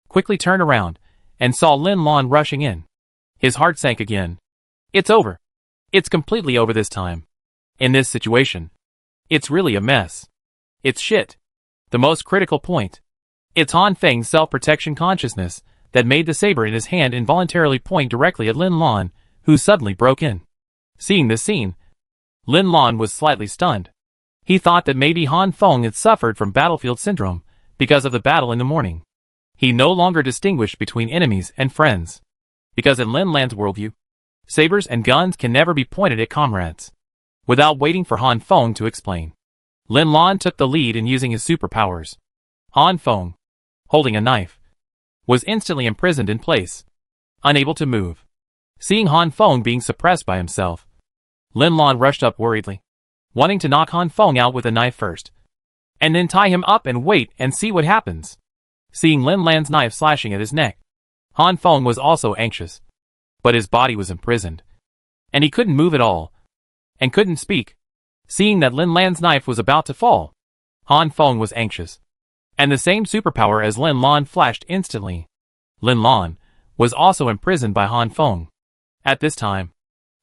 Speaker 1: quickly turned around and saw Lin Lan rushing in. His heart sank again. It's over. It's completely over this time. In this situation, it's really a mess. It's shit. The most critical point. It's Han Feng's self-protection consciousness that made the saber in his hand involuntarily point directly at Lin Lan, who suddenly broke in. Seeing this scene, Lin Lan was slightly stunned. He thought that maybe Han Feng had suffered from battlefield syndrome because of the battle in the morning. He no longer distinguished between enemies and friends, because in Lin Lan's worldview, sabers and guns can never be pointed at comrades. Without waiting for Han Feng to explain, Lin Lan took the lead in using his superpowers. Han Feng, holding a knife, was instantly imprisoned in place, unable to move. Seeing Han Feng being suppressed by himself, Lin Lan rushed up worriedly, wanting to knock Han Feng out with a knife first, and then tie him up and wait and see what happens. Seeing Lin Lan's knife slashing at his neck, Han Feng was also anxious, but his body was imprisoned, and he couldn't move at all, and couldn't speak. Seeing that Lin Lan's knife was about to fall, Han Feng was anxious, and the same superpower as Lin Lan flashed instantly. Lin Lan was also imprisoned by Han Feng. At this time,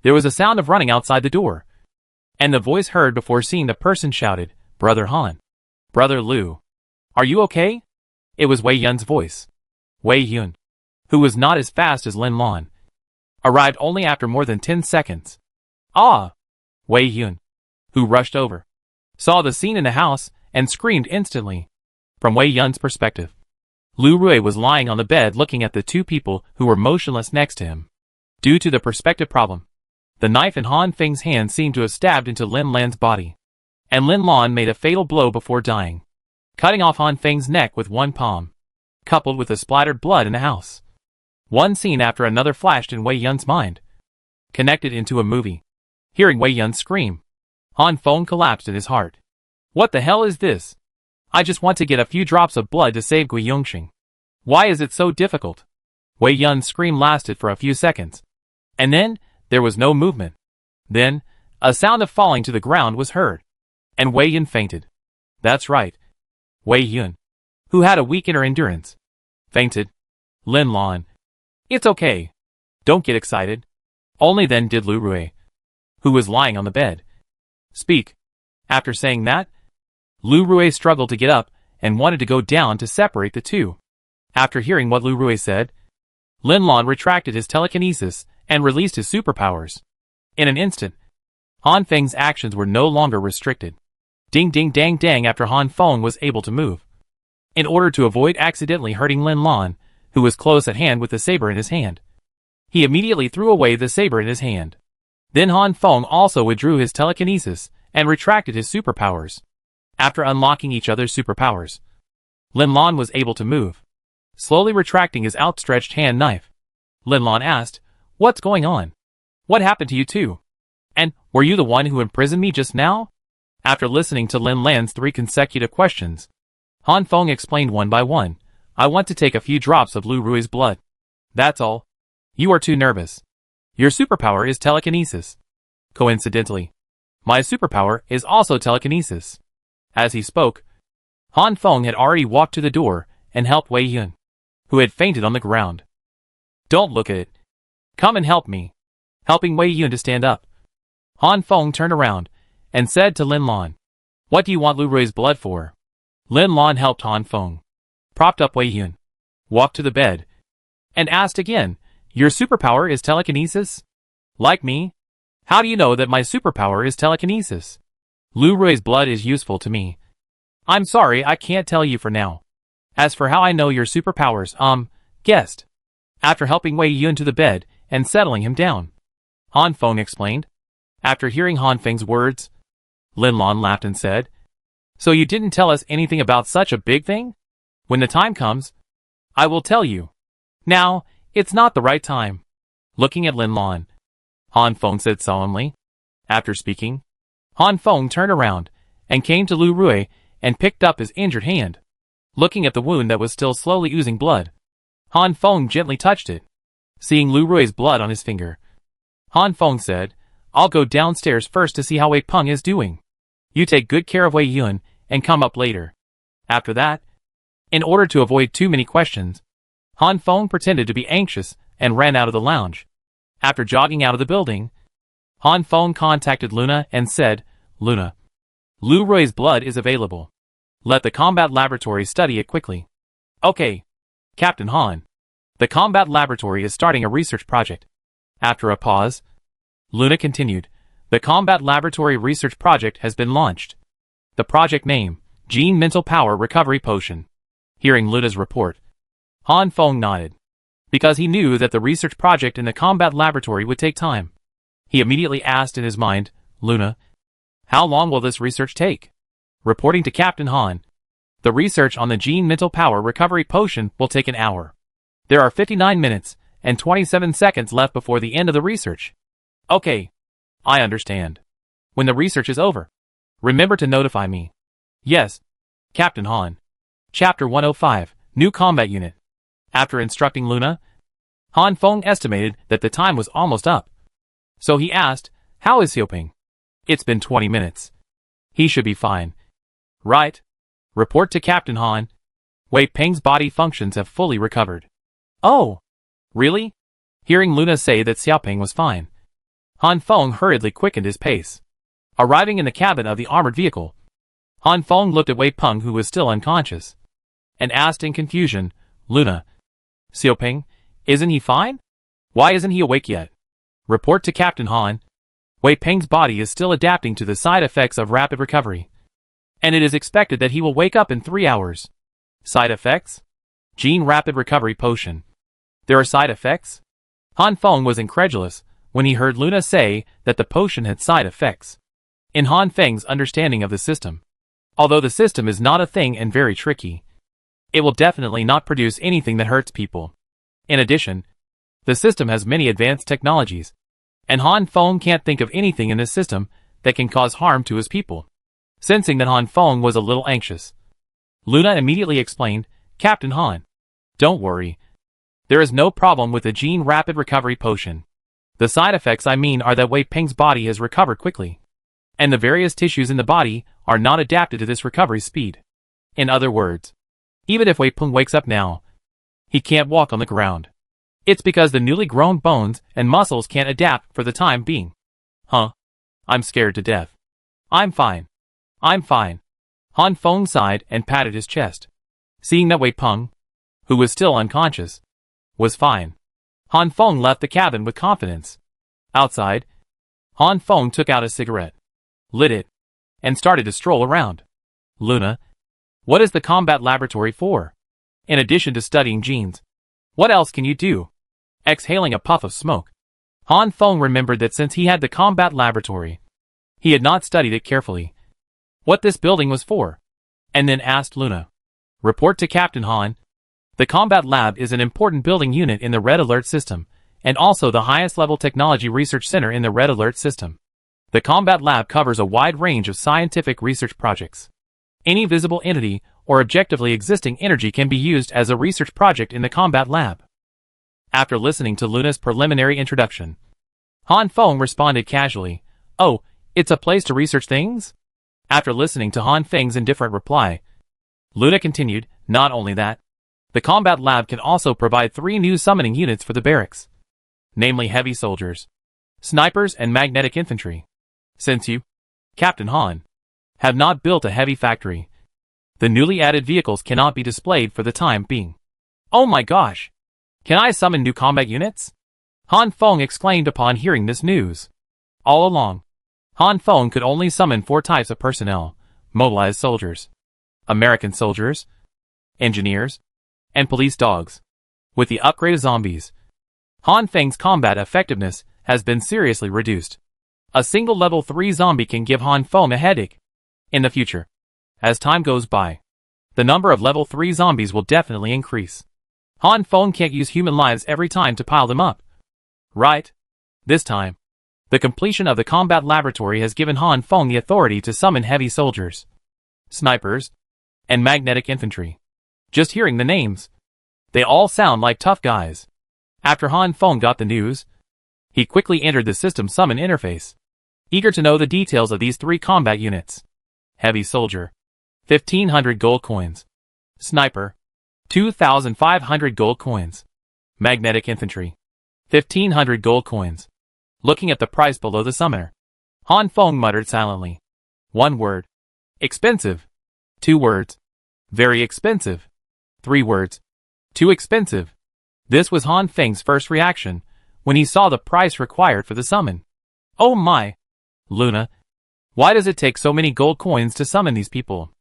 Speaker 1: there was a sound of running outside the door, and the voice heard before seeing the person shouted, "Brother Han. Brother Lu. Are you okay?" It was Wei Yun's voice. Wei Yun, who was not as fast as Lin Lan, arrived only after more than 10 seconds. "Ah!" Wei Yun, who rushed over, saw the scene in the house and screamed instantly. From Wei Yun's perspective, Lu Rui was lying on the bed looking at the two people who were motionless next to him. Due to the perspective problem, the knife in Han Feng's hand seemed to have stabbed into Lin Lan's body, and Lin Lan made a fatal blow before dying, cutting off Han Feng's neck with one palm, coupled with the splattered blood in the house. One scene after another flashed in Wei Yun's mind, connected into a movie. Hearing Wei Yun scream, Han Feng collapsed in his heart. What the hell is this? I just want to get a few drops of blood to save Gui Yongxing. Why is it so difficult? Wei Yun's scream lasted for a few seconds, and then there was no movement. Then, a sound of falling to the ground was heard, and Wei Yun fainted. That's right. Wei Yun, who had a weak inner endurance, fainted. Lin Lan. It's okay. Don't get excited. Only then did Lu Rui, who was lying on the bed, speak. After saying that, Lu Rui struggled to get up and wanted to go down to separate the two. After hearing what Lu Rui said, Lin Lan retracted his telekinesis and released his superpowers. In an instant, Han Feng's actions were no longer restricted. Ding ding dang dang after Han Feng was able to move. In order to avoid accidentally hurting Lin Lan, who was close at hand with the saber in his hand, he immediately threw away the saber in his hand. Then Han Feng also withdrew his telekinesis and retracted his superpowers. After unlocking each other's superpowers, Lin Lan was able to move. slowly retracting his outstretched hand knife. Lin Lan asked, "What's going on? What happened to you two? And were you the one who imprisoned me just now?" After listening to Lin Lan's 3 consecutive questions, Han Feng explained one by one, "I want to take a few drops of Lu Rui's blood. That's all. You are too nervous. Your superpower is telekinesis. Coincidentally, my superpower is also telekinesis." As he spoke, Han Feng had already walked to the door and helped Wei Yun, who had fainted on the ground. "Don't look at it. Come and help me." Helping Wei Yun to stand up, Han Feng turned around and said to Lin Lan, "What do you want Lu Rui's blood for?" Lin Lan helped Han Feng, propped up Wei Yun, walked to the bed, and asked again, "Your superpower is telekinesis? Like me? How do you know that my superpower is telekinesis?" "Lu Rui's blood is useful to me. I'm sorry, I can't tell you for now. As for how I know your superpowers, guessed." After helping Wei Yun to the bed and settling him down, Han Feng explained. After hearing Han Feng's words, Lin Lan laughed and said, "So you didn't tell us anything about such a big thing? When the time comes, I will tell you. Now, it's not the right time." Looking at Lin Lan, Han Feng said solemnly. After speaking, Han Feng turned around and came to Lu Rui and picked up his injured hand. Looking at the wound that was still slowly oozing blood, Han Feng gently touched it. Seeing Lu Rui's blood on his finger, Han Feng said, "I'll go downstairs first to see how Wei Peng is doing. You take good care of Wei Yun and come up later." After that, in order to avoid too many questions, Han Feng pretended to be anxious and ran out of the lounge. After jogging out of the building, Han Feng contacted Luna and said, "Luna, Lu Rui's blood is available. Let the combat laboratory study it quickly." "Okay, Captain Han. The combat laboratory is starting a research project." After a pause, Luna continued, "The combat laboratory research project has been launched. The project name, Gene Mental Power Recovery Potion." Hearing Luna's report, Han Feng nodded. Because he knew that the research project in the combat laboratory would take time, he immediately asked in his mind, "Luna, how long will this research take?" Reporting to Captain Han, "The research on the Gene Mental Power Recovery Potion will take an hour. There are 59 minutes and 27 seconds left before the end of the research." "Okay. I understand. When the research is over, remember to notify me." "Yes, Captain Han." Chapter 105, New Combat Unit. After instructing Luna, Han Feng estimated that the time was almost up. So he asked, "How is Xiaoping?" "It's been 20 minutes. He should be fine." "Right. Report to Captain Han. Wei Peng's body functions have fully recovered." "Oh, really?" Hearing Luna say that Xiaoping was fine, Han Feng hurriedly quickened his pace. Arriving in the cabin of the armored vehicle, Han Feng looked at Wei Peng, who was still unconscious, and asked in confusion, "Luna, Xiaoping, isn't he fine? Why isn't he awake yet?" Report to Captain Han. Wei Peng's body is still adapting to the side effects of rapid recovery, and it is expected that he will wake up in 3 hours. Side effects? Gene Rapid Recovery Potion. There are side effects? Han Feng was incredulous when he heard Luna say that the potion had side effects. In Han Feng's understanding of the system, although the system is not a thing and very tricky, it will definitely not produce anything that hurts people. In addition, the system has many advanced technologies, and Han Feng can't think of anything in this system that can cause harm to his people. Sensing that Han Feng was a little anxious, Luna immediately explained, "Captain Han, don't worry. There is no problem with the Gene Rapid Recovery Potion. The side effects I mean are that Wei Peng's body has recovered quickly, and the various tissues in the body are not adapted to this recovery speed. In other words, even if Wei Peng wakes up now, he can't walk on the ground. It's because the newly grown bones and muscles can't adapt for the time being." "Huh? I'm scared to death." "I'm fine. I'm fine." Han Feng sighed and patted his chest. Seeing that Wei Peng, who was still unconscious, was fine, Han Feng left the cabin with confidence. Outside, Han Feng took out a cigarette, lit it, and started to stroll around. "Luna, what is the combat laboratory for? In addition to studying genes, what else can you do?" Exhaling a puff of smoke, Han Feng remembered that since he had the combat laboratory, he had not studied it carefully, what this building was for, and then asked Luna, "Report to Captain Han. The Combat Lab is an important building unit in the Red Alert system, and also the highest level technology research center in the Red Alert system. The Combat Lab covers a wide range of scientific research projects. Any visible entity or objectively existing energy can be used as a research project in the Combat Lab. After listening to Luna's preliminary introduction, Han Feng responded casually, "Oh, it's a place to research things?" After listening to Han Feng's indifferent reply, Luna continued, "Not only that, the Combat Lab can also provide 3 new summoning units for the barracks, namely heavy soldiers, snipers, and magnetic infantry. Since you, Captain Han, have not built a heavy factory, the newly added vehicles cannot be displayed for the time being." "Oh my gosh! Can I summon new combat units?" Han Feng exclaimed upon hearing this news. All along, Han Feng could only summon 4 types of personnel: mobilized soldiers, American soldiers, engineers, and police dogs. With the upgrade of zombies, Han Feng's combat effectiveness has been seriously reduced. A single level 3 zombie can give Han Feng a headache. In the future, as time goes by, the number of level 3 zombies will definitely increase. Han Feng can't use human lives every time to pile them up. Right? This time, the completion of the combat laboratory has given Han Feng the authority to summon heavy soldiers, snipers, and magnetic infantry. Just hearing the names, they all sound like tough guys. After Han Feng got the news, he quickly entered the system summon interface, eager to know the details of these 3 combat units. Heavy soldier, 1,500 gold coins. Sniper, 2,500 gold coins. Magnetic infantry, 1,500 gold coins. Looking at the price below the summoner, Han Feng muttered silently. 1 word. Expensive. 2 words. Very expensive. 3 words. Too expensive. This was Han Feng's first reaction when he saw the price required for the summon. Oh my! Luna, why does it take so many gold coins to summon these people?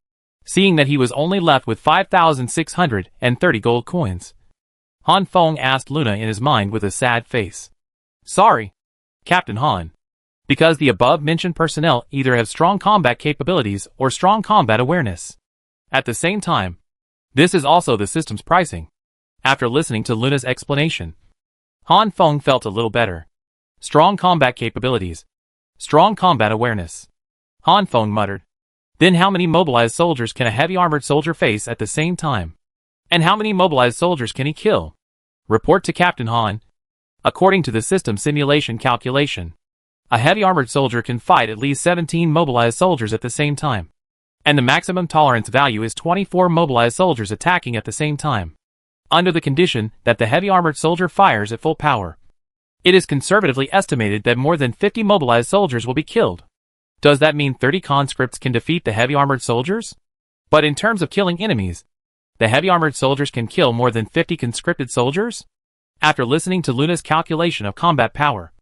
Speaker 1: Seeing that he was only left with 5,630 gold coins, Han Feng asked Luna in his mind with a sad face. Sorry, Captain Han, because the above-mentioned personnel either have strong combat capabilities or strong combat awareness. At the same time, this is also the system's pricing. After listening to Luna's explanation, Han Feng felt a little better. Strong combat capabilities, strong combat awareness. Han Feng muttered. Then how many mobilized soldiers can a heavy armored soldier face at the same time? And how many mobilized soldiers can he kill? Report to Captain Han. According to the system simulation calculation, a heavy armored soldier can fight at least 17 mobilized soldiers at the same time. And the maximum tolerance value is 24 mobilized soldiers attacking at the same time, under the condition that the heavy armored soldier fires at full power. It is conservatively estimated that more than 50 mobilized soldiers will be killed. Does that mean 30 conscripts can defeat the heavy armored soldiers? But in terms of killing enemies, the heavy armored soldiers can kill more than 50 conscripted soldiers? After listening to Luna's calculation of combat power,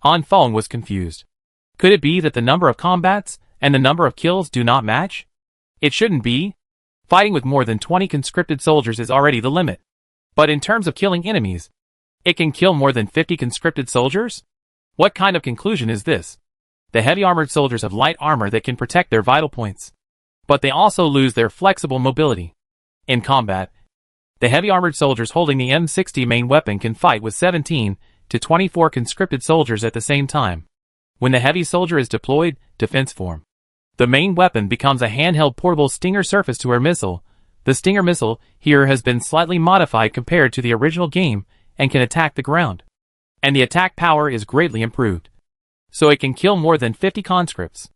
Speaker 1: Han Feng was confused. Could it be that the number of combats and the number of kills do not match? It shouldn't be. Fighting with more than 20 conscripted soldiers is already the limit. But in terms of killing enemies, it can kill more than 50 conscripted soldiers? What kind of conclusion is this? The heavy armored soldiers have light armor that can protect their vital points, but they also lose their flexible mobility. In combat, the heavy armored soldiers holding the M60 main weapon can fight with 17 to 24 conscripted soldiers at the same time. When the heavy soldier is deployed, defense form, the main weapon becomes a handheld portable Stinger surface-to-air missile. The Stinger missile here has been slightly modified compared to the original game and can attack the ground. And the attack power is greatly improved, so it can kill more than 50 conscripts.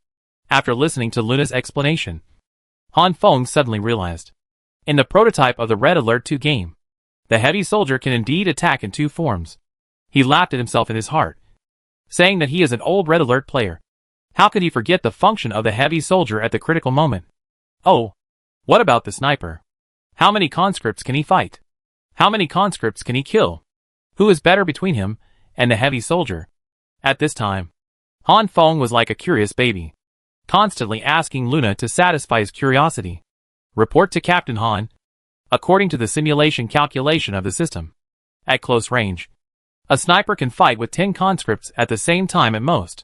Speaker 1: After listening to Luna's explanation, Han Feng suddenly realized. In the prototype of the Red Alert 2 game, the heavy soldier can indeed attack in 2 forms. He laughed at himself in his heart, saying that he is an old Red Alert player. How could he forget the function of the heavy soldier at the critical moment? Oh, what about the sniper? How many conscripts can he fight? How many conscripts can he kill? Who is better between him and the heavy soldier? At this time, Han Feng was like a curious baby, constantly asking Luna to satisfy his curiosity. Report to Captain Han. According to the simulation calculation of the system, at close range, a sniper can fight with 10 conscripts at the same time at most.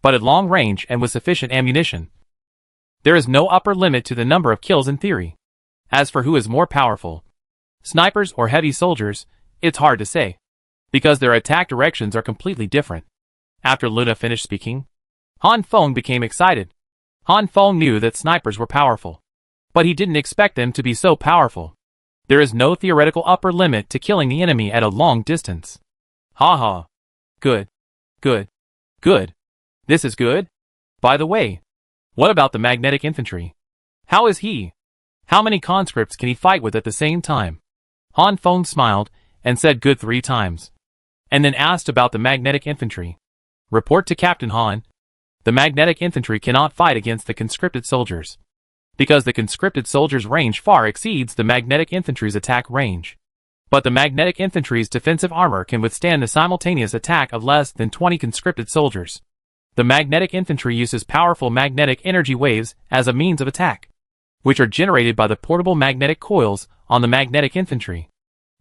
Speaker 1: But at long range and with sufficient ammunition, there is no upper limit to the number of kills in theory. As for who is more powerful, Snipers or heavy soldiers, it's hard to say, because their attack directions are completely different. After Luna finished speaking, Han Feng became excited. Han Feng knew that snipers were powerful, but he didn't expect them to be so powerful. There is no theoretical upper limit to killing the enemy at a long distance. Haha. Good. Good. Good. This is good? By the way, what about the magnetic infantry? How is he? How many conscripts can he fight with at the same time? Han Feng smiled and said good 3 times, and then asked about the magnetic infantry. Report to Captain Han. The magnetic infantry cannot fight against the conscripted soldiers, because the conscripted soldiers' range far exceeds the magnetic infantry's attack range. But the magnetic infantry's defensive armor can withstand the simultaneous attack of less than 20 conscripted soldiers. The magnetic infantry uses powerful magnetic energy waves as a means of attack, which are generated by the portable magnetic coils on the magnetic infantry.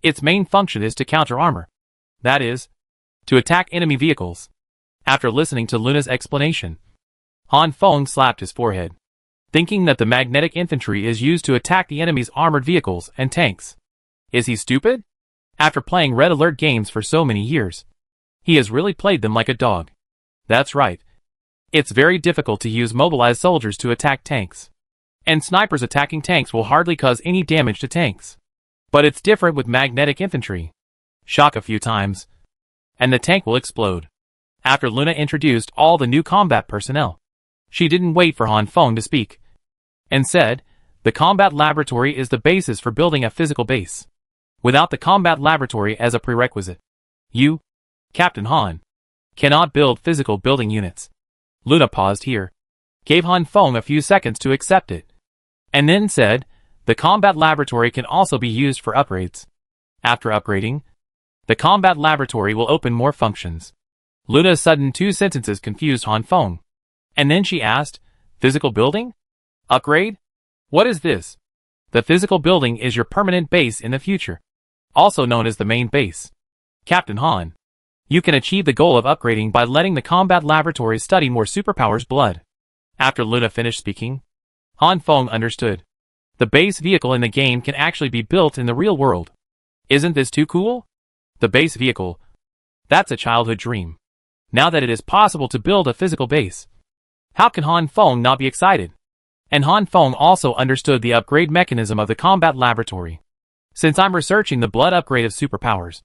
Speaker 1: Its main function is to counter armor. That is, to attack enemy vehicles. After listening to Luna's explanation, Han Feng slapped his forehead, thinking that the magnetic infantry is used to attack the enemy's armored vehicles and tanks. Is he stupid? After playing Red Alert games for so many years, he has really played them like a dog. That's right. It's very difficult to use mobilized soldiers to attack tanks. And snipers attacking tanks will hardly cause any damage to tanks. But it's different with magnetic infantry. Shock a few times, and the tank will explode. After Luna introduced all the new combat personnel, she didn't wait for Han Feng to speak, and said, the combat laboratory is the basis for building a physical base. Without the combat laboratory as a prerequisite, you, Captain Han, cannot build physical building units. Luna paused here, gave Han Feng a few seconds to accept it, and then said, the combat laboratory can also be used for upgrades. After upgrading, the combat laboratory will open more functions. Luna's sudden 2 sentences confused Han Feng, and then she asked, physical building? Upgrade? What is this? The physical building is your permanent base in the future, also known as the main base. Captain Han, you can achieve the goal of upgrading by letting the combat laboratory study more superpowers blood. After Luna finished speaking, Han Feng understood. The base vehicle in the game can actually be built in the real world. Isn't this too cool? The base vehicle. That's a childhood dream. Now that it is possible to build a physical base, how can Han Feng not be excited? And Han Feng also understood the upgrade mechanism of the combat laboratory. Since I'm researching the blood upgrade of superpowers,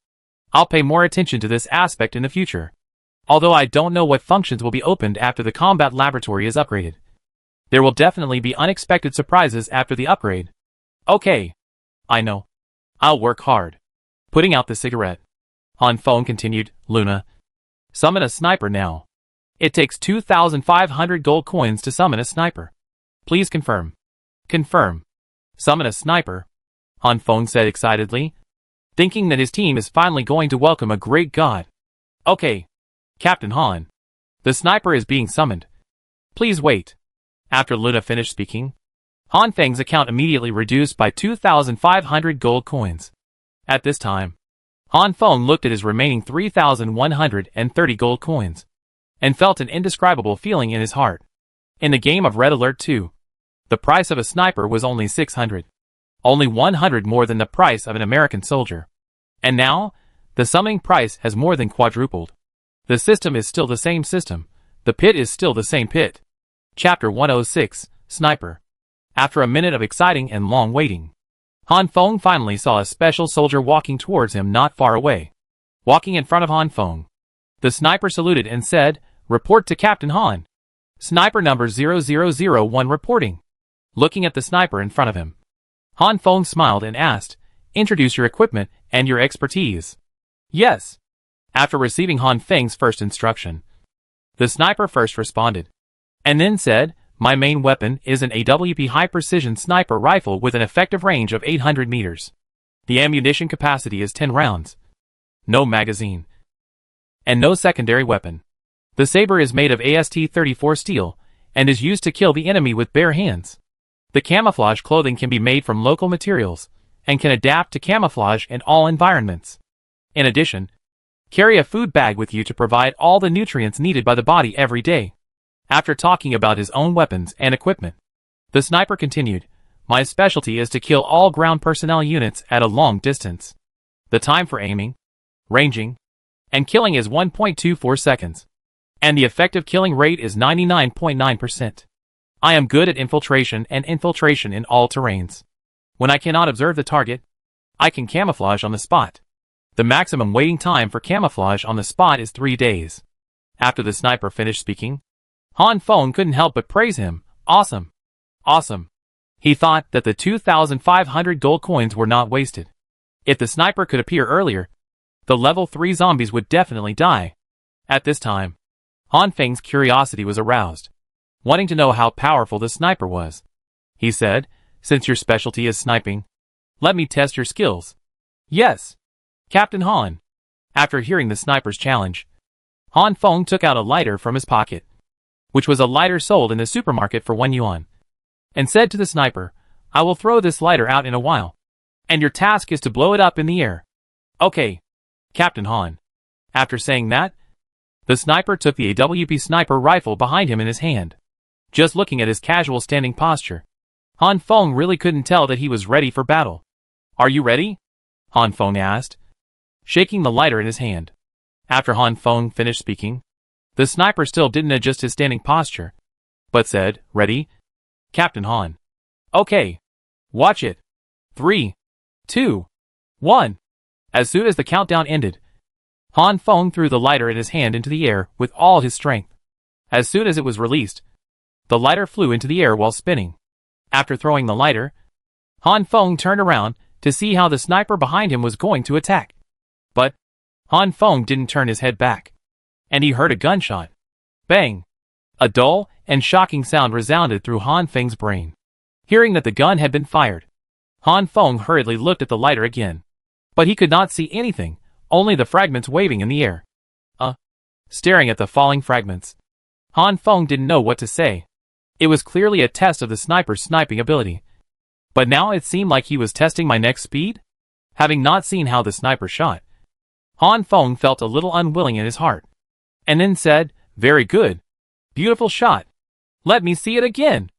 Speaker 1: I'll pay more attention to this aspect in the future. Although I don't know what functions will be opened after the combat laboratory is upgraded. There will definitely be unexpected surprises after the upgrade. Okay. I know. I'll work hard. Putting out the cigarette, Han Feng continued, Luna, summon a sniper now. It takes 2,500 gold coins to summon a sniper. Please confirm. Confirm. Summon a sniper, Han Feng said excitedly, thinking that his team is finally going to welcome a great god. Okay. Captain Han. The sniper is being summoned. Please wait. After Luna finished speaking, Han Feng's account immediately reduced by 2,500 gold coins. At this time, Han Feng looked at his remaining 3,130 gold coins, and felt an indescribable feeling in his heart. In the game of Red Alert 2, the price of a sniper was only 600. Only 100 more than the price of an American soldier. And now, the summoning price has more than quadrupled. The system is still the same system. The pit is still the same pit. Chapter 106, Sniper. After a minute of exciting and long waiting, Han Feng finally saw a special soldier walking towards him not far away. Walking in front of Han Feng, the sniper saluted and said, Report to Captain Han. Sniper number 0001 reporting. Looking at the sniper in front of him, Han Feng smiled and asked, Introduce your equipment and your expertise. Yes. After receiving Han Feng's first instruction, the sniper first responded, and then said, My main weapon is an AWP high-precision sniper rifle with an effective range of 800 meters. The ammunition capacity is 10 rounds. No magazine. And no secondary weapon. The saber is made of AST-34 steel, and is used to kill the enemy with bare hands. The camouflage clothing can be made from local materials, and can adapt to camouflage in all environments. In addition, carry a food bag with you to provide all the nutrients needed by the body every day. After talking about his own weapons and equipment, the sniper continued, My specialty is to kill all ground personnel units at a long distance. The time for aiming, ranging, and killing is 1.24 seconds. And the effective killing rate is 99.9%. I am good at infiltration and infiltration in all terrains. When I cannot observe the target, I can camouflage on the spot. The maximum waiting time for camouflage on the spot is 3 days. After the sniper finished speaking, Han Feng couldn't help but praise him. Awesome. Awesome. He thought that the 2,500 gold coins were not wasted. If the sniper could appear earlier, the level 3 zombies would definitely die. At this time, Han Feng's curiosity was aroused, wanting to know how powerful the sniper was. He said, "Since your specialty is sniping, let me test your skills." "Yes, Captain Han." After hearing the sniper's challenge, Han Feng took out a lighter from his pocket, which was a lighter sold in the supermarket for 1 yuan, and said to the sniper, "I will throw this lighter out in a while, and your task is to blow it up in the air." "Okay, Captain Han." After saying that, the sniper took the AWP sniper rifle behind him in his hand. Just looking at his casual standing posture, Han Feng really couldn't tell that he was ready for battle. "Are you ready?" Han Feng asked, shaking the lighter in his hand. After Han Feng finished speaking, the sniper still didn't adjust his standing posture, but said, "Ready, Captain Han." "Okay. Watch it. 3, 2, 1. As soon as the countdown ended, Han Feng threw the lighter in his hand into the air with all his strength. As soon as it was released, the lighter flew into the air while spinning. After throwing the lighter, Han Feng turned around to see how the sniper behind him was going to attack. But Han Feng didn't turn his head back, and he heard a gunshot. Bang! A dull and shocking sound resounded through Han Feng's brain. Hearing that the gun had been fired, Han Feng hurriedly looked at the lighter again, but he could not see anything, only the fragments waving in the air. Staring at the falling fragments, Han Feng didn't know what to say. It was clearly a test of the sniper's sniping ability. But now it seemed like he was testing my next speed? Having not seen how the sniper shot, Han Feng felt a little unwilling in his heart, and then said, "Very good. Beautiful shot. Let me see it again."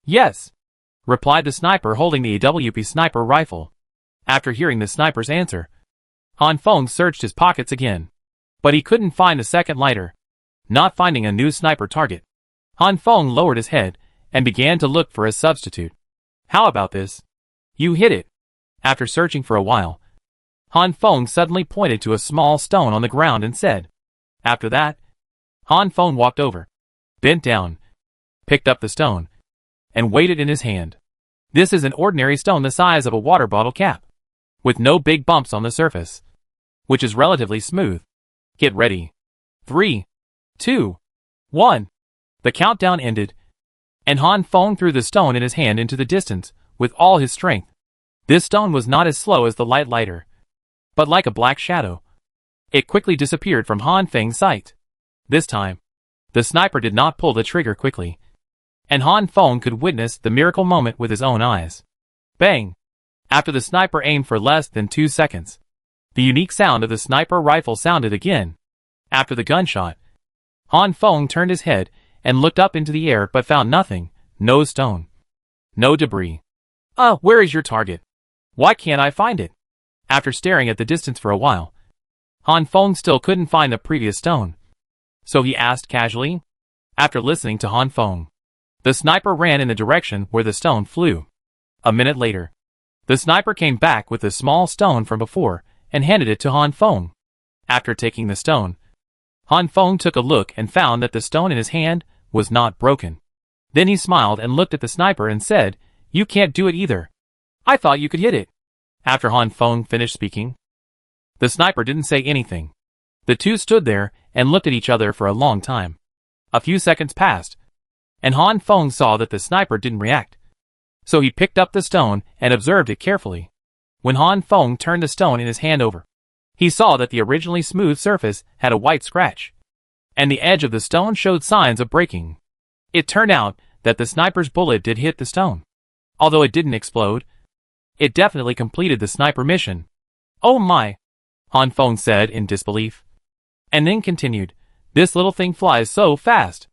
Speaker 1: "Yes," replied the sniper holding the AWP sniper rifle. After hearing the sniper's answer, Han Feng searched his pockets again, but he couldn't find a second lighter. Not finding a new sniper target, Han Feng lowered his head and began to look for a substitute. "How about this? You hit it." After searching for a while, Han Feng suddenly pointed to a small stone on the ground and said. After that, Han Feng walked over, bent down, picked up the stone, and weighed it in his hand. This is an ordinary stone the size of a water bottle cap, with no big bumps on the surface, which is relatively smooth. Get ready. 3, 2, 1. The countdown ended, and Han Feng threw the stone in his hand into the distance with all his strength. This stone was not as slow as the light lighter, but like a black shadow. It quickly disappeared from Han Feng's sight. This time, the sniper did not pull the trigger quickly, and Han Feng could witness the miracle moment with his own eyes. Bang! After the sniper aimed for less than 2 seconds, the unique sound of the sniper rifle sounded again. After the gunshot, Han Feng turned his head and looked up into the air but found nothing, no stone, no debris. Where is your target? Why can't I find it? After staring at the distance for a while, Han Feng still couldn't find the previous stone. So he asked casually. After listening to Han Feng, the sniper ran in the direction where the stone flew. A minute later, the sniper came back with the small stone from before and handed it to Han Feng. After taking the stone, Han Feng took a look and found that the stone in his hand was not broken. Then he smiled and looked at the sniper and said, "You can't do it either. I thought you could hit it." After Han Feng finished speaking, the sniper didn't say anything. The two stood there and looked at each other for a long time. A few seconds passed, and Han Feng saw that the sniper didn't react. So he picked up the stone and observed it carefully. When Han Feng turned the stone in his hand over, he saw that the originally smooth surface had a white scratch, and the edge of the stone showed signs of breaking. It turned out that the sniper's bullet did hit the stone. Although it didn't explode, it definitely completed the sniper mission. "Oh my," Han Feng said in disbelief, and then continued, "This little thing flies so fast.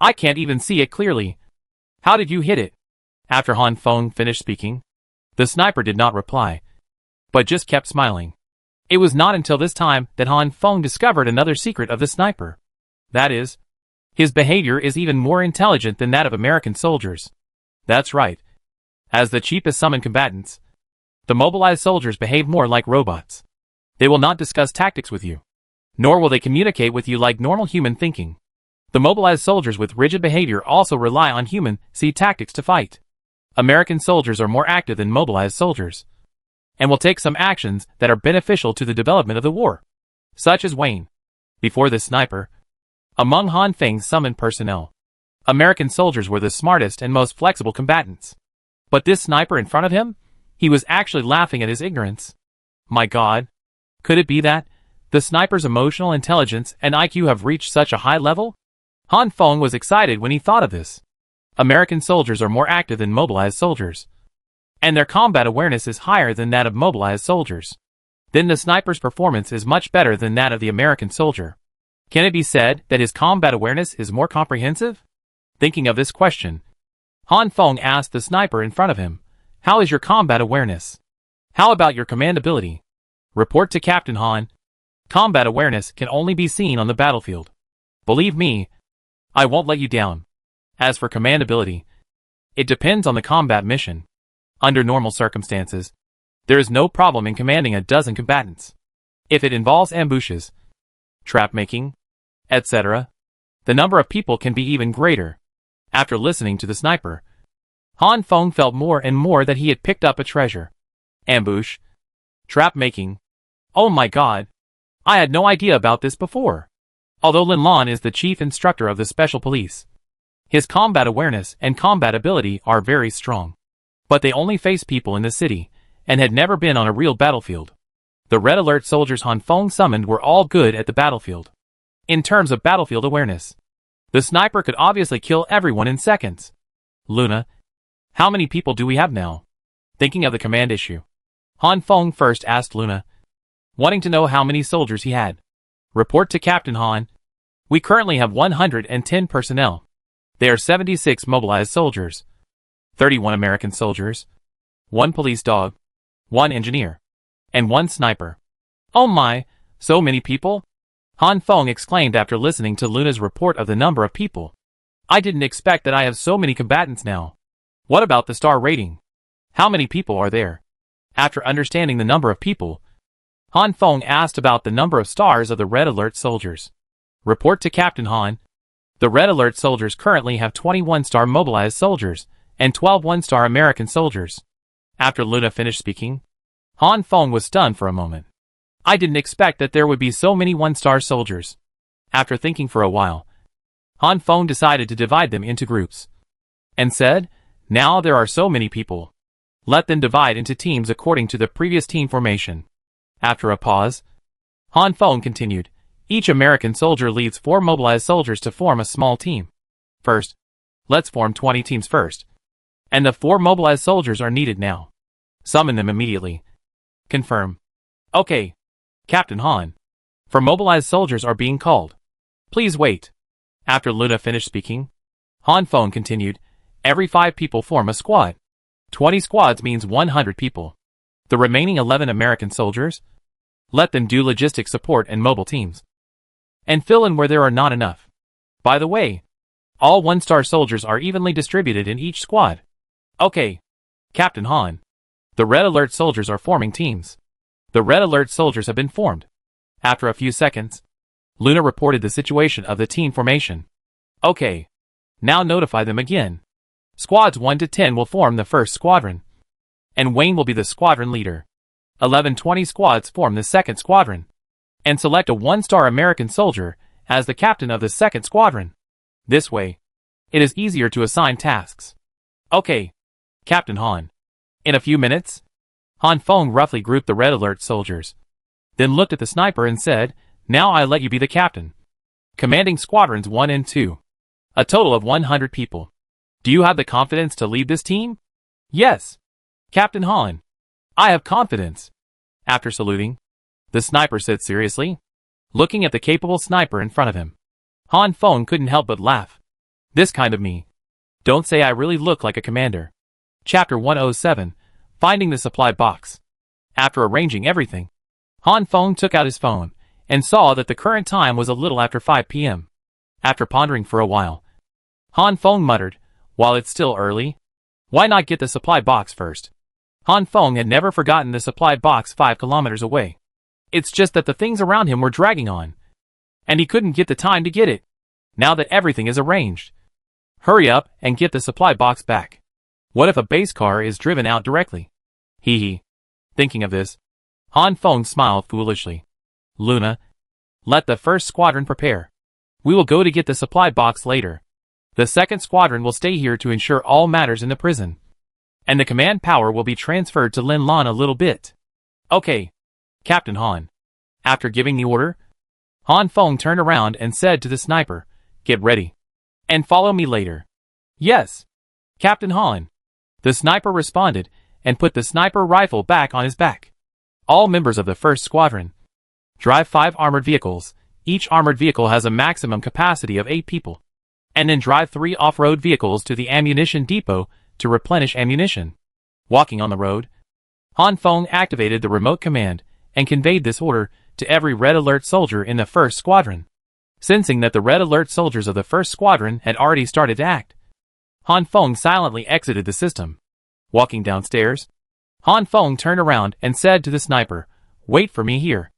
Speaker 1: I can't even see it clearly. How did you hit it?" After Han Feng finished speaking, the sniper did not reply, but just kept smiling. It was not until this time that Han Feng discovered another secret of the sniper. That is, his behavior is even more intelligent than that of American soldiers. That's right. As the cheapest summon combatants, the mobilized soldiers behave more like robots. They will not discuss tactics with you, nor will they communicate with you like normal human thinking. The mobilized soldiers with rigid behavior also rely on human tactics to fight. American soldiers are more active than mobilized soldiers, and will take some actions that are beneficial to the development of the war, such as Wayne. Before this sniper, among Han Feng's summoned personnel, American soldiers were the smartest and most flexible combatants. But this sniper in front of him, he was actually laughing at his ignorance. My God, could it be that the sniper's emotional intelligence and IQ have reached such a high level? Han Feng was excited when he thought of this. American soldiers are more active than mobilized soldiers, and their combat awareness is higher than that of mobilized soldiers. Then the sniper's performance is much better than that of the American soldier. Can it be said that his combat awareness is more comprehensive? Thinking of this question, Han Feng asked the sniper in front of him, "How is your combat awareness? How about your command ability?" Report to Captain Han. Combat awareness can only be seen on the battlefield. Believe me, I won't let you down. As for command ability, it depends on the combat mission. Under normal circumstances, there is no problem in commanding a dozen combatants. If it involves ambushes, trap making, etc., the number of people can be even greater. After listening to the sniper, Han Feng felt more and more that he had picked up a treasure. Ambush, trap making. Oh my God, I had no idea about this before. Although Lin Lan is the chief instructor of the special police, his combat awareness and combat ability are very strong. But they only face people in the city, and had never been on a real battlefield. The Red Alert soldiers Han Feng summoned were all good at the battlefield. In terms of battlefield awareness, the sniper could obviously kill everyone in seconds. Luna, how many people do we have now? Thinking of the command issue, Han Feng first asked Luna, wanting to know how many soldiers he had. Report to Captain Han. We currently have 110 personnel. They are 76 mobilized soldiers, 31 American soldiers, 1 police dog, 1 engineer, and 1 sniper. Oh my, so many people? Han Feng exclaimed after listening to Luna's report of the number of people. I didn't expect that I have so many combatants now. What about the star rating? How many people are there? After understanding the number of people, Han Feng asked about the number of stars of the Red Alert soldiers. Report to Captain Han. The Red Alert soldiers currently have 21 star mobilized soldiers, and 12 one-star American soldiers. After Luna finished speaking, Han Feng was stunned for a moment. I didn't expect that there would be so many one-star soldiers. After thinking for a while, Han Feng decided to divide them into groups, and said, now there are so many people. Let them divide into teams according to the previous team formation. After a pause, Han Feng continued, each American soldier leads 4 mobilized soldiers to form a small team. First, let's form 20 teams first. And the 4 mobilized soldiers are needed now. Summon them immediately. Confirm. Okay, Captain Han. 4 mobilized soldiers are being called. Please wait. After Luna finished speaking, Han Feng continued, every 5 people form a squad. 20 squads means 100 people. The remaining 11 American soldiers, let them do logistic support and mobile teams, and fill in where there are not enough. By the way, all 1-star soldiers are evenly distributed in each squad. Okay, Captain Han. The Red Alert soldiers are forming teams. The Red Alert soldiers have been formed. After a few seconds, Luna reported the situation of the team formation. Okay, now notify them again. Squads 1 to 10 will form the first squadron, and Wayne will be the squadron leader. 11-20 squads form the second squadron, and select a 1-star American soldier as the captain of the second squadron. This way, it is easier to assign tasks. Okay, Captain Han. In a few minutes, Han Feng roughly grouped the Red Alert soldiers, then looked at the sniper and said, now I let you be the captain, commanding squadrons 1 and 2. A total of 100 people. Do you have the confidence to lead this team? Yes, Captain Han. I have confidence. After saluting, the sniper said seriously, looking at the capable sniper in front of him. Han Feng couldn't help but laugh. This kind of me. Don't say I really look like a commander. Chapter 107, Finding the Supply Box. After arranging everything, Han Feng took out his phone and saw that the current time was a little after 5 p.m. After pondering for a while, Han Feng muttered, "While it's still early, why not get the supply box first?" Han Feng had never forgotten the supply box 5 kilometers away. It's just that the things around him were dragging on, and he couldn't get the time to get it. Now that everything is arranged, hurry up and get the supply box back. What if a base car is driven out directly? Hee hee. Thinking of this, Han Feng smiled foolishly. Luna, let the first squadron prepare. We will go to get the supply box later. The second squadron will stay here to ensure all matters in the prison, and the command power will be transferred to Lin Lan a little bit. Okay, Captain Han. After giving the order, Han Feng turned around and said to the sniper, "Get ready, and follow me later." "Yes, Captain Han." The sniper responded and put the sniper rifle back on his back. All members of the first squadron drive 5 armored vehicles. Each armored vehicle has a maximum capacity of 8 people. And then drive 3 off-road vehicles to the ammunition depot to replenish ammunition. Walking on the road, Han Feng activated the remote command and conveyed this order to every Red Alert soldier in the first squadron. Sensing that the Red Alert soldiers of the first squadron had already started to act, Han Feng silently exited the system. Walking downstairs, Han Feng turned around and said to the sniper, "Wait for me here."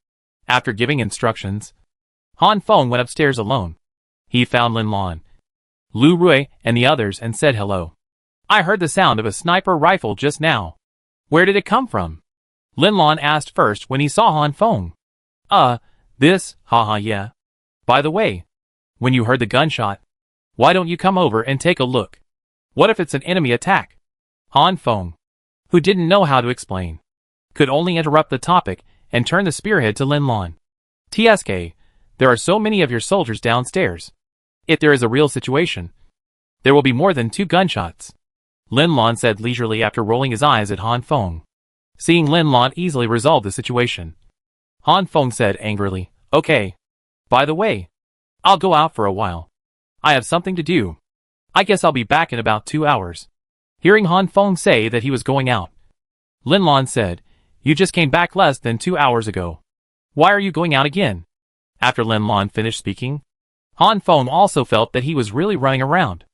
Speaker 1: After giving instructions, Han Feng went upstairs alone. He found Lin Lan, Lu Rui, and the others and said hello. "I heard the sound of a sniper rifle just now. Where did it come from?" Lin Lan asked first when he saw Han Feng. This, haha, yeah. By the way, when you heard the gunshot, why don't you come over and take a look? What if it's an enemy attack?" Han Feng, who didn't know how to explain, could only interrupt the topic and turn the spearhead to Lin Lan. "TSK, there are so many of your soldiers downstairs. If there is a real situation, there will be more than 2 gunshots," Lin Lan said leisurely after rolling his eyes at Han Feng. Seeing Lin Lan easily resolve the situation, Han Feng said angrily, "Okay. By the way, I'll go out for a while. I have something to do. I guess I'll be back in about 2 hours. Hearing Han Feng say that he was going out, Lin Lan said, "You just came back less than 2 hours ago. Why are you going out again?" After Lin Lan finished speaking, Han Feng also felt that he was really running around.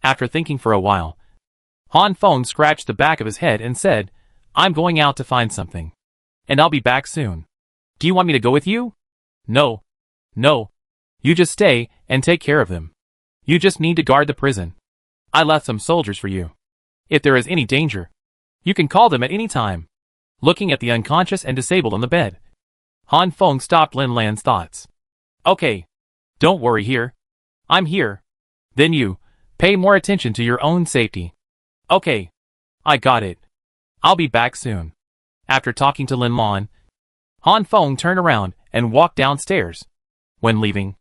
Speaker 1: After thinking for a while, Han Feng scratched the back of his head and said, "I'm going out to find something, and I'll be back soon. Do you want me to go with you?" No. You just stay and take care of them. You just need to guard the prison. I left some soldiers for you. If there is any danger, you can call them at any time." Looking at the unconscious and disabled on the bed, Han Feng stopped Lin Lan's thoughts. "Okay. Don't worry here. I'm here. Then you, pay more attention to your own safety." "Okay. I got it. I'll be back soon." After talking to Lin Lan, Han Feng turned around and walked downstairs. When leaving,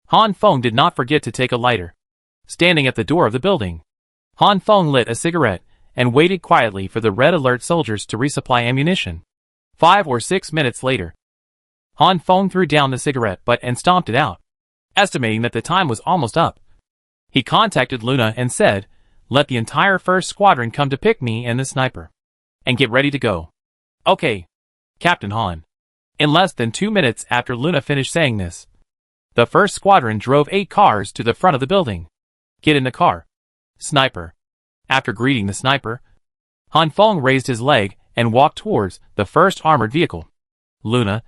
Speaker 1: Han Feng did not forget to take a lighter. Standing at the door of the building, Han Feng lit a cigarette and waited quietly for the Red Alert soldiers to resupply ammunition. 5 or 6 minutes later, Han Feng threw down the cigarette butt and stomped it out. Estimating that the time was almost up, he contacted Luna and said, "Let the entire first squadron come to pick me and the sniper, and get ready to go." "Okay, Captain Han." In less than 2 minutes after Luna finished saying this, the first squadron drove 8 cars to the front of the building. "Get in the car, sniper." After greeting the sniper, Han Feng raised his leg and walked towards the first armored vehicle. "Luna,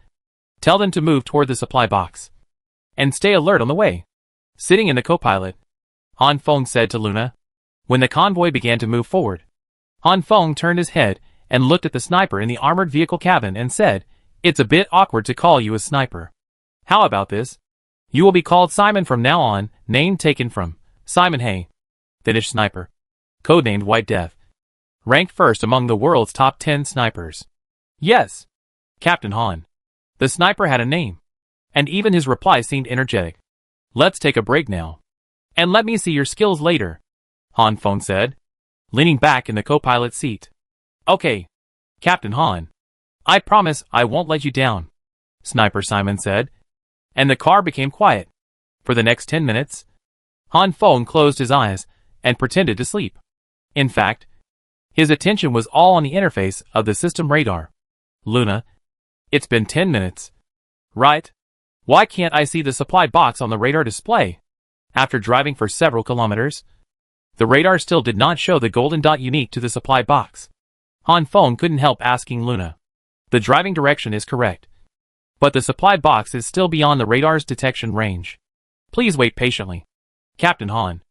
Speaker 1: tell them to move toward the supply box, and stay alert on the way." Sitting in the co-pilot, Han Feng said to Luna. When the convoy began to move forward, Han Feng turned his head and looked at the sniper in the armored vehicle cabin and said, "It's a bit awkward to call you a sniper. How about this? You will be called Simon from now on, name taken from Simon Hay." Finnish sniper, codenamed White Death, ranked first among the world's top 10 snipers. "Yes, Captain Han." The sniper had a name, and even his reply seemed energetic. "Let's take a break now, and let me see your skills later," Han Feng said, leaning back in the co-pilot seat. "Okay, Captain Han. I promise I won't let you down," Sniper Simon said, and the car became quiet. For the next 10 minutes, Han Feng closed his eyes and pretended to sleep. In fact, His attention was all on the interface of the system radar. Luna, it's been 10 minutes. Right? Why can't I see the supply box on the radar display? After driving for several kilometers, the radar still did not show the golden dot unique to the supply box. Han Feng couldn't help asking Luna. The driving direction is correct, but the supply box is still beyond the radar's detection range. Please wait patiently. Captain Han.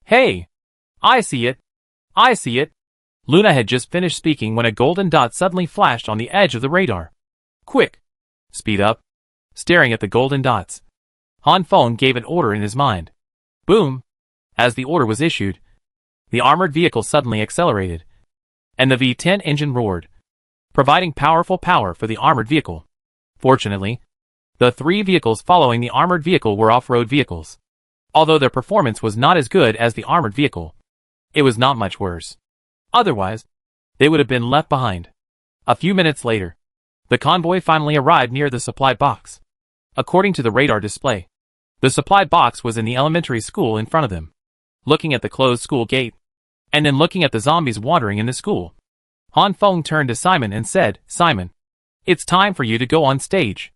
Speaker 1: Hey! I see it! I see it! Luna had just finished speaking when a golden dot suddenly flashed on the edge of the radar. Quick! Speed up! Staring at the golden dots, Han Feng gave an order in his mind. Boom! As the order was issued, the armored vehicle suddenly accelerated, and the V-10 engine roared, providing powerful power for the armored vehicle. Fortunately, the three vehicles following the armored vehicle were off-road vehicles. Although their performance was not as good as the armored vehicle, it was not much worse. Otherwise, they would have been left behind. A few minutes later, the convoy finally arrived near the supply box. According to the radar display, the supply box was in the elementary school in front of them. Looking at the closed school gate, and then looking at the zombies wandering in the school, Han Feng turned to Simon and said, Simon, it's time for you to go on stage.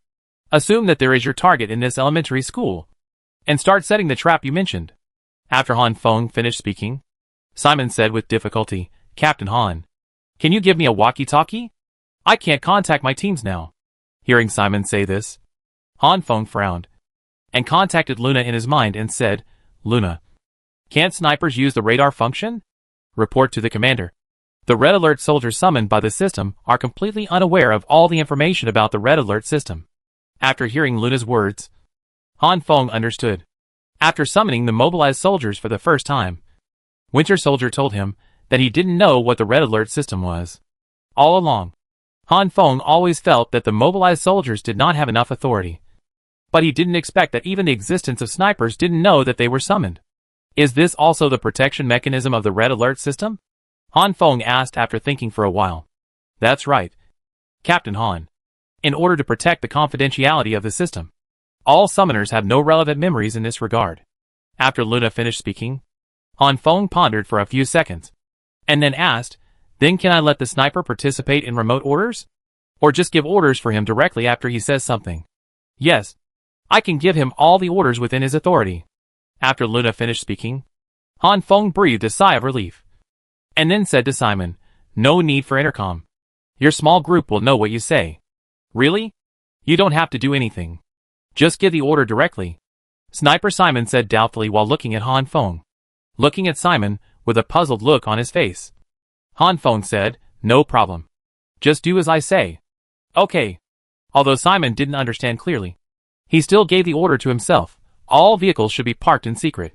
Speaker 1: Assume that there is your target in this elementary school, and start setting the trap you mentioned. After Han Feng finished speaking, Simon said with difficulty, Captain Han, can you give me a walkie-talkie? I can't contact my teams now. Hearing Simon say this, Han Feng frowned, and contacted Luna in his mind and said, Luna, can't snipers use the radar function? Report to the commander. The Red Alert soldiers summoned by the system are completely unaware of all the information about the Red Alert system. After hearing Luna's words, Han Feng understood. After summoning the mobilized soldiers for the first time, Winter Soldier told him that he didn't know what the Red Alert system was. All along, Han Feng always felt that the mobilized soldiers did not have enough authority. But he didn't expect that even the existence of snipers didn't know that they were summoned. Is this also the protection mechanism of the Red Alert system? Han Feng asked after thinking for a while. That's right, Captain Han. In order to protect the confidentiality of the system, all summoners have no relevant memories in this regard. After Luna finished speaking, Han Feng pondered for a few seconds, and then asked, then can I let the sniper participate in remote orders? Or just give orders for him directly after he says something? Yes, I can give him all the orders within his authority. After Luna finished speaking, Han Feng breathed a sigh of relief, and then said to Simon, no need for intercom. Your small group will know what you say. Really? You don't have to do anything. Just give the order directly. Sniper Simon said doubtfully while looking at Han Feng. Looking at Simon with a puzzled look on his face, Han Feng said, no problem. Just do as I say. Okay. Although Simon didn't understand clearly, he still gave the order to himself. All vehicles should be parked in secret,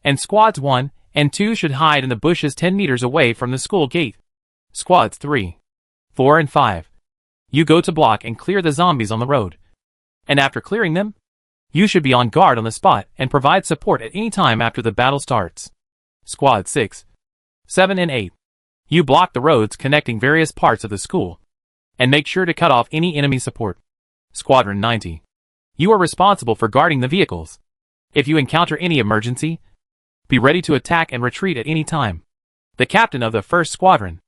Speaker 1: and squads 1 and 2 should hide in the bushes 10 meters away from the school gate. Squads 3, 4 and 5, you go to block and clear the zombies on the road. And after clearing them, you should be on guard on the spot and provide support at any time after the battle starts. Squad 6, 7 and 8, you block the roads connecting various parts of the school, and make sure to cut off any enemy support. Squadron 90, you are responsible for guarding the vehicles. If you encounter any emergency, be ready to attack and retreat at any time. The captain of the 1st Squadron,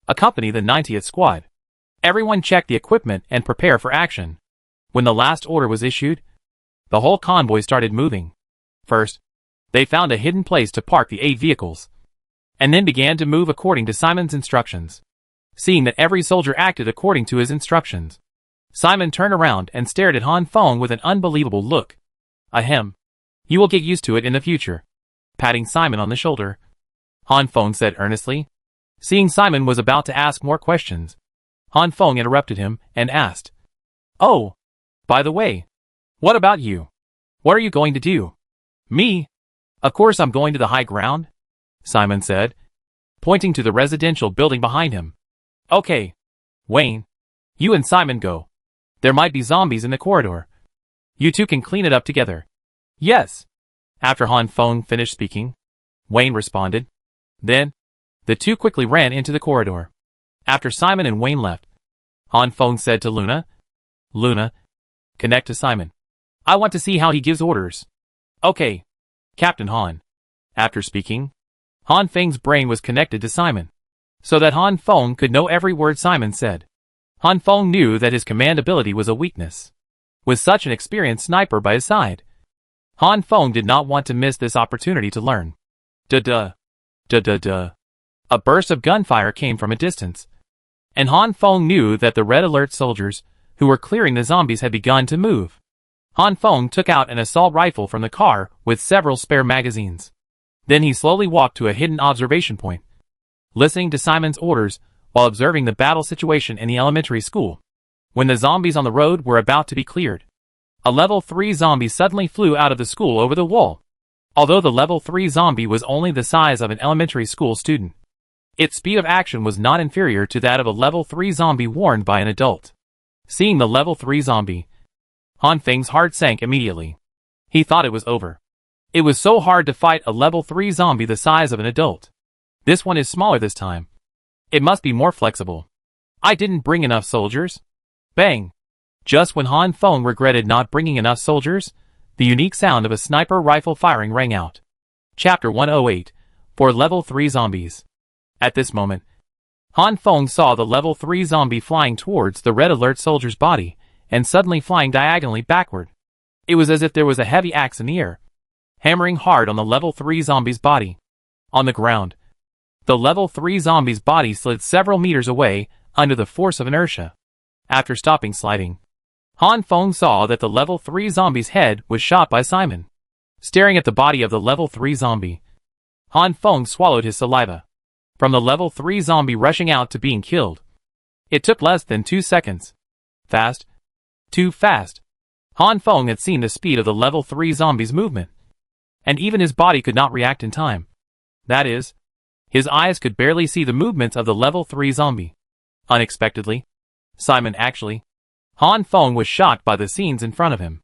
Speaker 1: accompany the 90th Squad. Everyone check the equipment and prepare for action. When the last order was issued, the whole convoy started moving. First, they found a hidden place to park the 8 vehicles, and then began to move according to Simon's instructions. Seeing that every soldier acted according to his instructions, Simon turned around and stared at Han Feng with an unbelievable look. Ahem. You will get used to it in the future. Patting Simon on the shoulder, Han Feng said earnestly. Seeing Simon was about to ask more questions, Han Feng interrupted him and asked, oh, by the way, what about you? What are you going to do? Me? Of course I'm going to the high ground, Simon said, pointing to the residential building behind him. Okay, Wayne, you and Simon go. There might be zombies in the corridor. You two can clean it up together. Yes. After Han Feng finished speaking, Wayne responded. Then, the two quickly ran into the corridor. After Simon and Wayne left, Han Feng said to Luna, Luna, connect to Simon. I want to see how he gives orders. Okay, Captain Han. After speaking, Han Feng's brain was connected to Simon. so that Han Feng could know every word Simon said. Han Feng knew that his command ability was a weakness. With such an experienced sniper by his side, Han Feng did not want to miss this opportunity to learn. Duh. A burst of gunfire came from a distance, and Han Feng knew that the red alert soldiers who were clearing the zombies had begun to move. Han Feng took out an assault rifle from the car with several spare magazines. Then he slowly walked to a hidden observation point, listening to Simon's orders while observing the battle situation in the elementary school. When the zombies on the road were about to be cleared, a level 3 zombie suddenly flew out of the school over the wall. Although the level 3 zombie was only the size of an elementary school student, its speed of action was not inferior to that of a level 3 zombie worn by an adult. Seeing the level 3 zombie, Han Feng's heart sank immediately. He thought it was over. It was so hard to fight a level 3 zombie the size of an adult. This one is smaller this time. It must be more flexible. I didn't bring enough soldiers. Bang! Just when Han Feng regretted not bringing enough soldiers, the unique sound of a sniper rifle firing rang out. Chapter 108, for level 3 zombies. At this moment, Han Feng saw the level 3 zombie flying towards the red alert soldier's body, and suddenly flying diagonally backward. It was as if there was a heavy axe in the air, hammering hard on the level 3 zombie's body. On the ground, the level 3 zombie's body slid several meters away under the force of inertia. After stopping sliding, Han Feng saw that the level 3 zombie's head was shot by Simon. Staring at the body of the level 3 zombie, Han Feng swallowed his saliva. From the level 3 zombie rushing out to being killed, it took less than 2 seconds. Fast. Too fast. Han Feng had seen the speed of the level 3 zombie's movement, and even his body could not react in time. That is, his eyes could barely see the movements of the level 3 zombie. Unexpectedly, Han Feng was shocked by the scenes in front of him.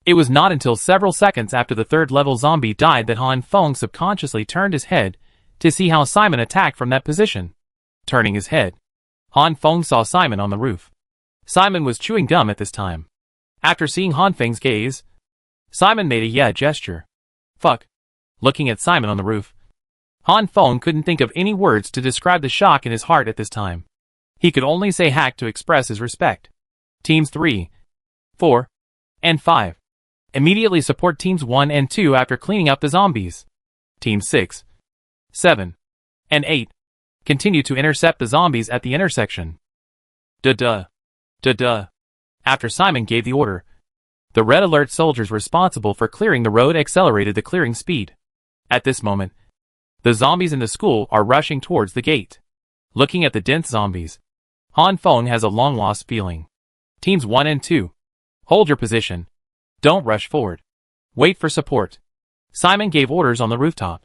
Speaker 1: It was not until several seconds after the third level zombie died that Han Feng subconsciously turned his head to see how Simon attacked from that position. Turning his head, Han Feng saw Simon on the roof. Simon was chewing gum at this time. After seeing Han Feng's gaze, Simon made a yeah gesture. Fuck. Looking at Simon on the roof, Han Feng couldn't think of any words to describe the shock in his heart at this time. He could only say hack to express his respect. Teams 3, 4, and 5 immediately support Teams 1 and 2 after cleaning up the zombies. Teams 6, 7, and 8 continue to intercept the zombies at the intersection. Duh. After Simon gave the order, the red alert soldiers responsible for clearing the road accelerated the clearing speed. At this moment, the zombies in the school are rushing towards the gate. Looking at the dense zombies, Han Feng has a long-lost feeling. Teams 1 and 2, hold your position. Don't rush forward. Wait for support. Simon gave orders on the rooftop,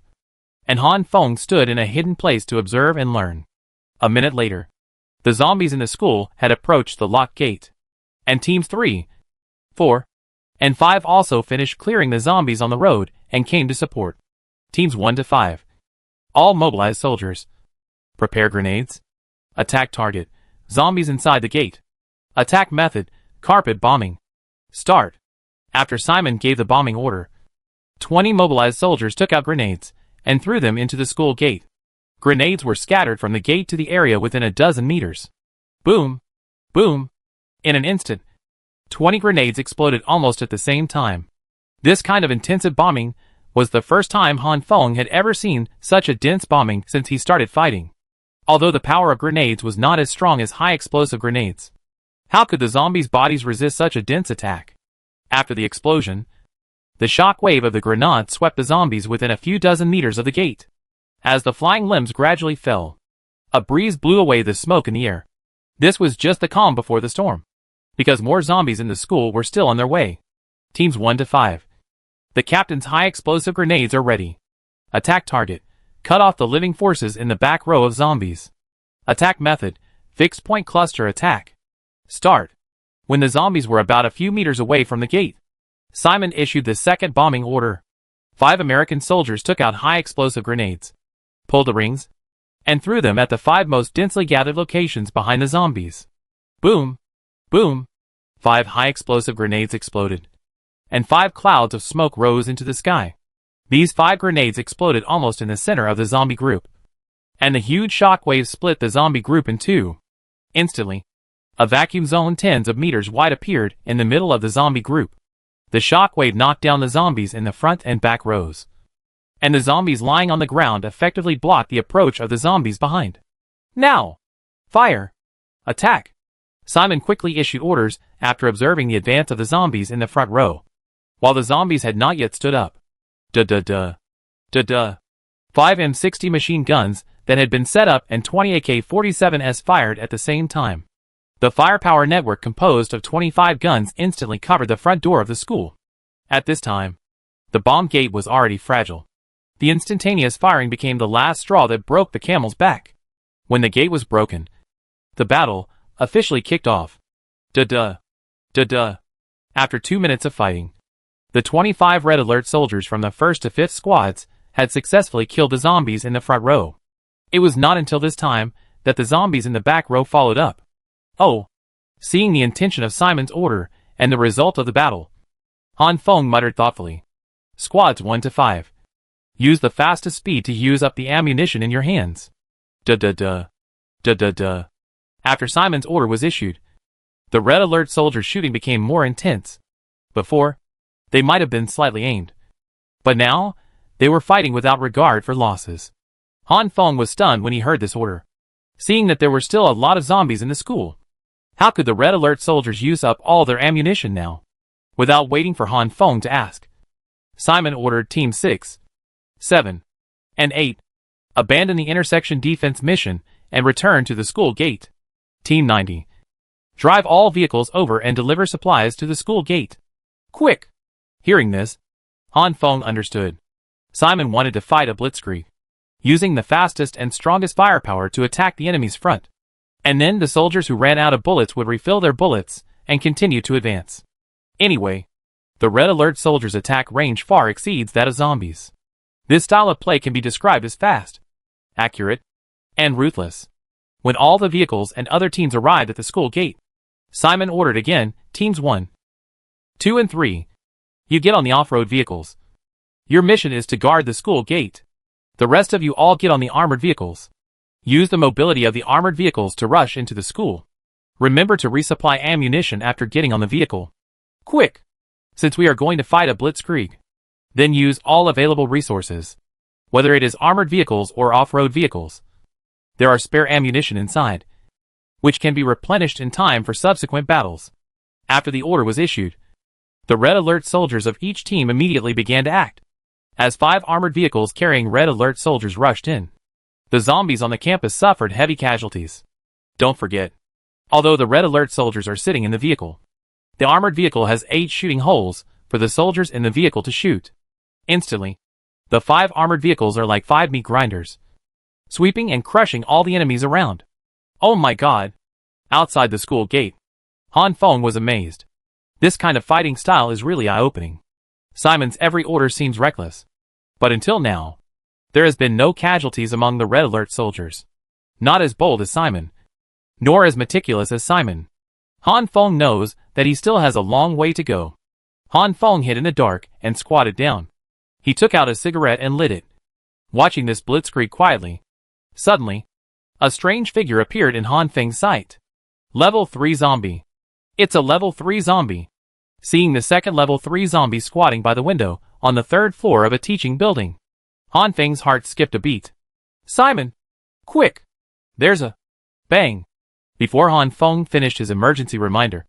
Speaker 1: and Han Feng stood in a hidden place to observe and learn. A minute later, the zombies in the school had approached the locked gate, and Teams 3, 4, and 5 also finished clearing the zombies on the road and came to support. Teams 1 to 5. All mobilized soldiers. Prepare grenades. Attack target. Zombies inside the gate. Attack method, carpet bombing. Start. After Simon gave the bombing order, 20 mobilized soldiers took out grenades and threw them into the school gate. Grenades were scattered from the gate to the area within a dozen meters. Boom! Boom! In an instant, 20 grenades exploded almost at the same time. This kind of intensive bombing was the first time Han Feng had ever seen such a dense bombing since he started fighting. Although the power of grenades was not as strong as high explosive grenades, how could the zombies' bodies resist such a dense attack? After the explosion, the shock wave of the grenade swept the zombies within a few dozen meters of the gate. As the flying limbs gradually fell, a breeze blew away the smoke in the air. This was just the calm before the storm, because more zombies in the school were still on their way. Teams 1 to 5. The captain's high explosive grenades are ready. Attack target. Cut off the living forces in the back row of zombies. Attack method. Fixed point cluster attack. Start. When the zombies were about a few meters away from the gate, Simon issued the second bombing order. 5 American soldiers took out high explosive grenades, pulled the rings, and threw them at the 5 most densely gathered locations behind the zombies. Boom! Boom! 5 high explosive grenades exploded, and 5 clouds of smoke rose into the sky. These 5 grenades exploded almost in the center of the zombie group. and the huge shockwave split the zombie group in two. Instantly, a vacuum zone tens of meters wide appeared in the middle of the zombie group. The shockwave knocked down the zombies in the front and back rows, and the zombies lying on the ground effectively blocked the approach of the zombies behind. Now! Fire! Attack! Simon quickly issued orders after observing the advance of the zombies in the front row, while the zombies had not yet stood up. Duh. 5 M60 machine guns that had been set up and 20 AK-47s fired at the same time. The firepower network composed of 25 guns instantly covered the front door of the school. At this time, the bomb gate was already fragile. The instantaneous firing became the last straw that broke the camel's back. When the gate was broken, the battle officially kicked off. Duh. After 2 minutes of fighting, the 25 Red Alert soldiers from the 1st to 5th squads had successfully killed the zombies in the front row. It was not until this time that the zombies in the back row followed up. Oh! Seeing the intention of Simon's order and the result of the battle, Han Feng muttered thoughtfully. Squads 1 to 5. Use the fastest speed to use up the ammunition in your hands. Duh. After Simon's order was issued, the Red Alert soldiers' shooting became more intense. Before, they might have been slightly aimed, but now, they were fighting without regard for losses. Han Feng was stunned when he heard this order, seeing that there were still a lot of zombies in the school. How could the Red Alert soldiers use up all their ammunition now? Without waiting for Han Feng to ask, Simon ordered Team 6, 7, and 8, abandon the intersection defense mission and return to the school gate. Team 90, drive all vehicles over and deliver supplies to the school gate. Quick! Hearing this, Han Feng understood. Simon wanted to fight a blitzkrieg, using the fastest and strongest firepower to attack the enemy's front. And then the soldiers who ran out of bullets would refill their bullets and continue to advance. Anyway, the Red Alert soldiers' attack range far exceeds that of zombies. This style of play can be described as fast, accurate, and ruthless. When all the vehicles and other teams arrived at the school gate, Simon ordered again, Teams 1, 2 and 3, you get on the off-road vehicles. Your mission is to guard the school gate. The rest of you all get on the armored vehicles. Use the mobility of the armored vehicles to rush into the school. Remember to resupply ammunition after getting on the vehicle. Quick! Since we are going to fight a blitzkrieg. Then use all available resources, whether it is armored vehicles or off-road vehicles. There are spare ammunition inside, which can be replenished in time for subsequent battles. After the order was issued, the Red Alert soldiers of each team immediately began to act, as 5 armored vehicles carrying Red Alert soldiers rushed in. The zombies on the campus suffered heavy casualties. Don't forget, although the Red Alert soldiers are sitting in the vehicle, the armored vehicle has 8 shooting holes for the soldiers in the vehicle to shoot. Instantly, the 5 armored vehicles are like 5 meat grinders, sweeping and crushing all the enemies around. Oh my god! Outside the school gate, Han Feng was amazed. This kind of fighting style is really eye-opening. Simon's every order seems reckless. But until now, there has been no casualties among the Red Alert soldiers. Not as bold as Simon, nor as meticulous as Simon. Han Feng knows that he still has a long way to go. Han Feng hid in the dark and squatted down. He took out a cigarette and lit it, watching this blitzkrieg quietly. Suddenly, a strange figure appeared in Han Feng's sight. Level 3 zombie. It's a level 3 zombie. Seeing the second level 3 zombie squatting by the window on the 3rd floor of a teaching building, Han Feng's heart skipped a beat. Simon! Quick! There's a... Bang! Before Han Feng finished his emergency reminder,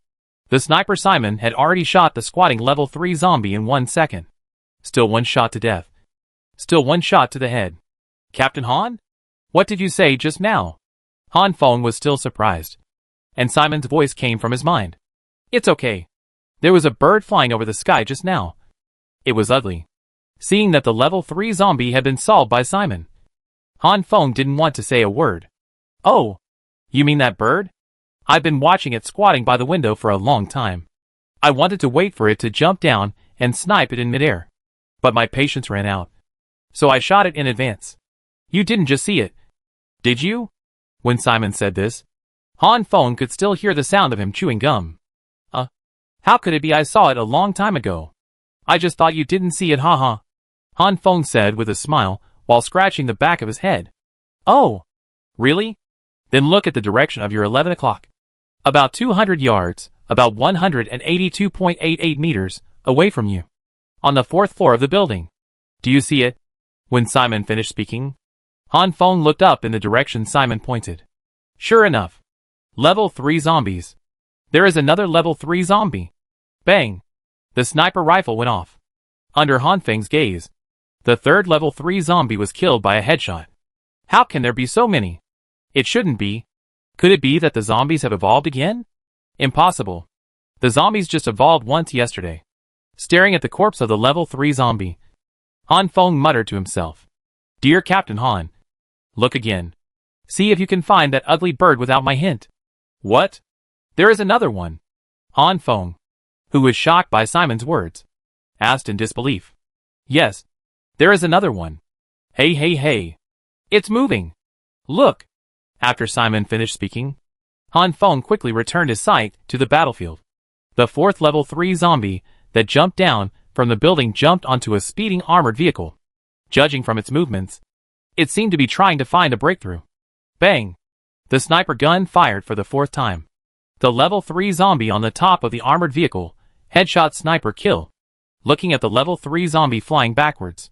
Speaker 1: the sniper Simon had already shot the squatting level 3 zombie in 1 second. Still 1 shot to death. Still 1 shot to the head. Captain Han? What did you say just now? Han Feng was still surprised, and Simon's voice came from his mind. It's okay. There was a bird flying over the sky just now. It was ugly. Seeing that the level 3 zombie had been solved by Simon, Han Feng didn't want to say a word. Oh, you mean that bird? I've been watching it squatting by the window for a long time. I wanted to wait for it to jump down and snipe it in midair, but my patience ran out, so I shot it in advance. You didn't just see it, did you? When Simon said this, Han Feng could still hear the sound of him chewing gum. How could it be I saw it a long time ago? I just thought you didn't see it, haha. Han Feng said with a smile while scratching the back of his head. Oh, really? Then look at the direction of your 11 o'clock. About 200 yards, about 182.88 meters, away from you. On the 4th floor of the building. Do you see it? When Simon finished speaking, Han Feng looked up in the direction Simon pointed. Sure enough. Level 3 zombies. There is another level 3 zombie. Bang! The sniper rifle went off. Under Han Feng's gaze, the third level 3 zombie was killed by a headshot. How can there be so many? It shouldn't be. Could it be that the zombies have evolved again? Impossible. The zombies just evolved once yesterday. Staring at the corpse of the level 3 zombie, Han Feng muttered to himself. Dear Captain Han, look again. See if you can find that ugly bird without my hint. What? There is another one. Han Feng, who was shocked by Simon's words, asked in disbelief. Yes, there is another one. Hey, hey, hey. It's moving. Look. After Simon finished speaking, Han Feng quickly returned his sight to the battlefield. The 4th level 3 zombie that jumped down from the building jumped onto a speeding armored vehicle. Judging from its movements, it seemed to be trying to find a breakthrough. Bang! The sniper gun fired for the 4th time. The level 3 zombie on the top of the armored vehicle, headshot sniper kill. Looking at the level 3 zombie flying backwards,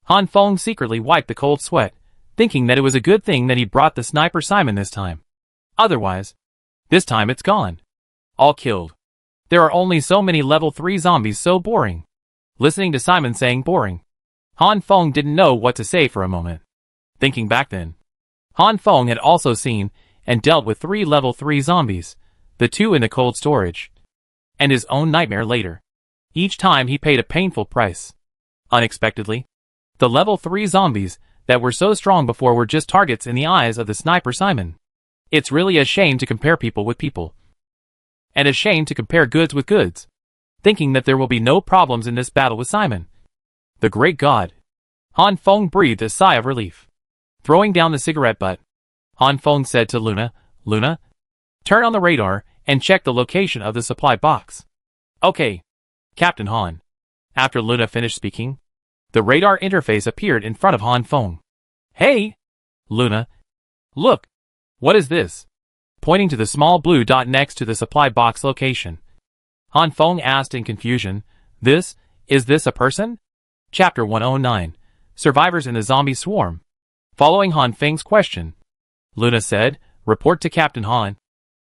Speaker 1: Han Feng secretly wiped the cold sweat, thinking that it was a good thing that he brought the sniper Simon this time. Otherwise, this time it's gone. All killed. There are only so many level 3 zombies, so boring. Listening to Simon saying boring, Han Feng didn't know what to say for a moment. Thinking back then, Han Feng had also seen and dealt with 3 level 3 zombies, the 2 in the cold storage, and his own nightmare later. Each time he paid a painful price. Unexpectedly, the level 3 zombies that were so strong before were just targets in the eyes of the sniper Simon. It's really a shame to compare people with people. And a shame to compare goods with goods. Thinking that there will be no problems in this battle with Simon. The great God. Han Feng breathed a sigh of relief. Throwing down the cigarette butt, Han Feng said to Luna, Luna, turn on the radar and check the location of the supply box. Okay, Captain Han. After Luna finished speaking, the radar interface appeared in front of Han Feng. Hey! Luna. Look! What is this? Pointing to the small blue dot next to the supply box location. Han Feng asked in confusion, is this a person? Chapter 109. Survivors in the Zombie Swarm. Following Han Feng's question, Luna said, report to Captain Han.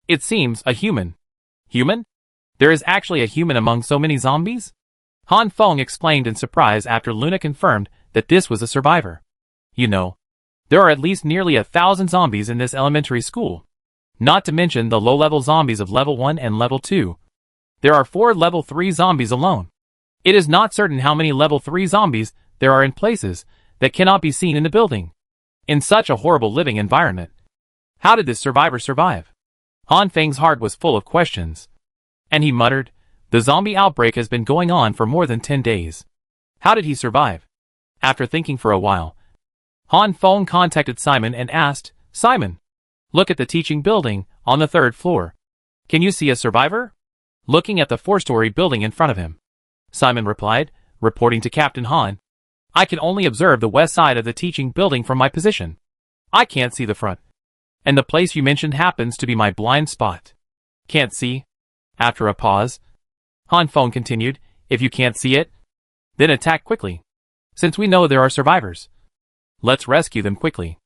Speaker 1: It seems a human. Human? There is actually a human among so many zombies? Han Feng exclaimed in surprise after Luna confirmed that this was a survivor. You know, there are at least nearly 1,000 zombies in this elementary school. Not to mention the low-level zombies of level 1 and level 2. There are 4 level 3 zombies alone. It is not certain how many level 3 zombies there are in places that cannot be seen in the building. In such a horrible living environment. How did this survivor survive? Han Feng's heart was full of questions. And he muttered, the zombie outbreak has been going on for more than 10 days. How did he survive? After thinking for a while, Han Feng contacted Simon and asked, Simon, look at the teaching building on the 3rd floor. Can you see a survivor? Looking at the 4-story building in front of him. Simon replied, reporting to Captain Han. I can only observe the west side of the teaching building from my position. I can't see the front. And the place you mentioned happens to be my blind spot. Can't see? After a pause, Han Feng continued, if you can't see it, then attack quickly. Since we know there are survivors, let's rescue them quickly.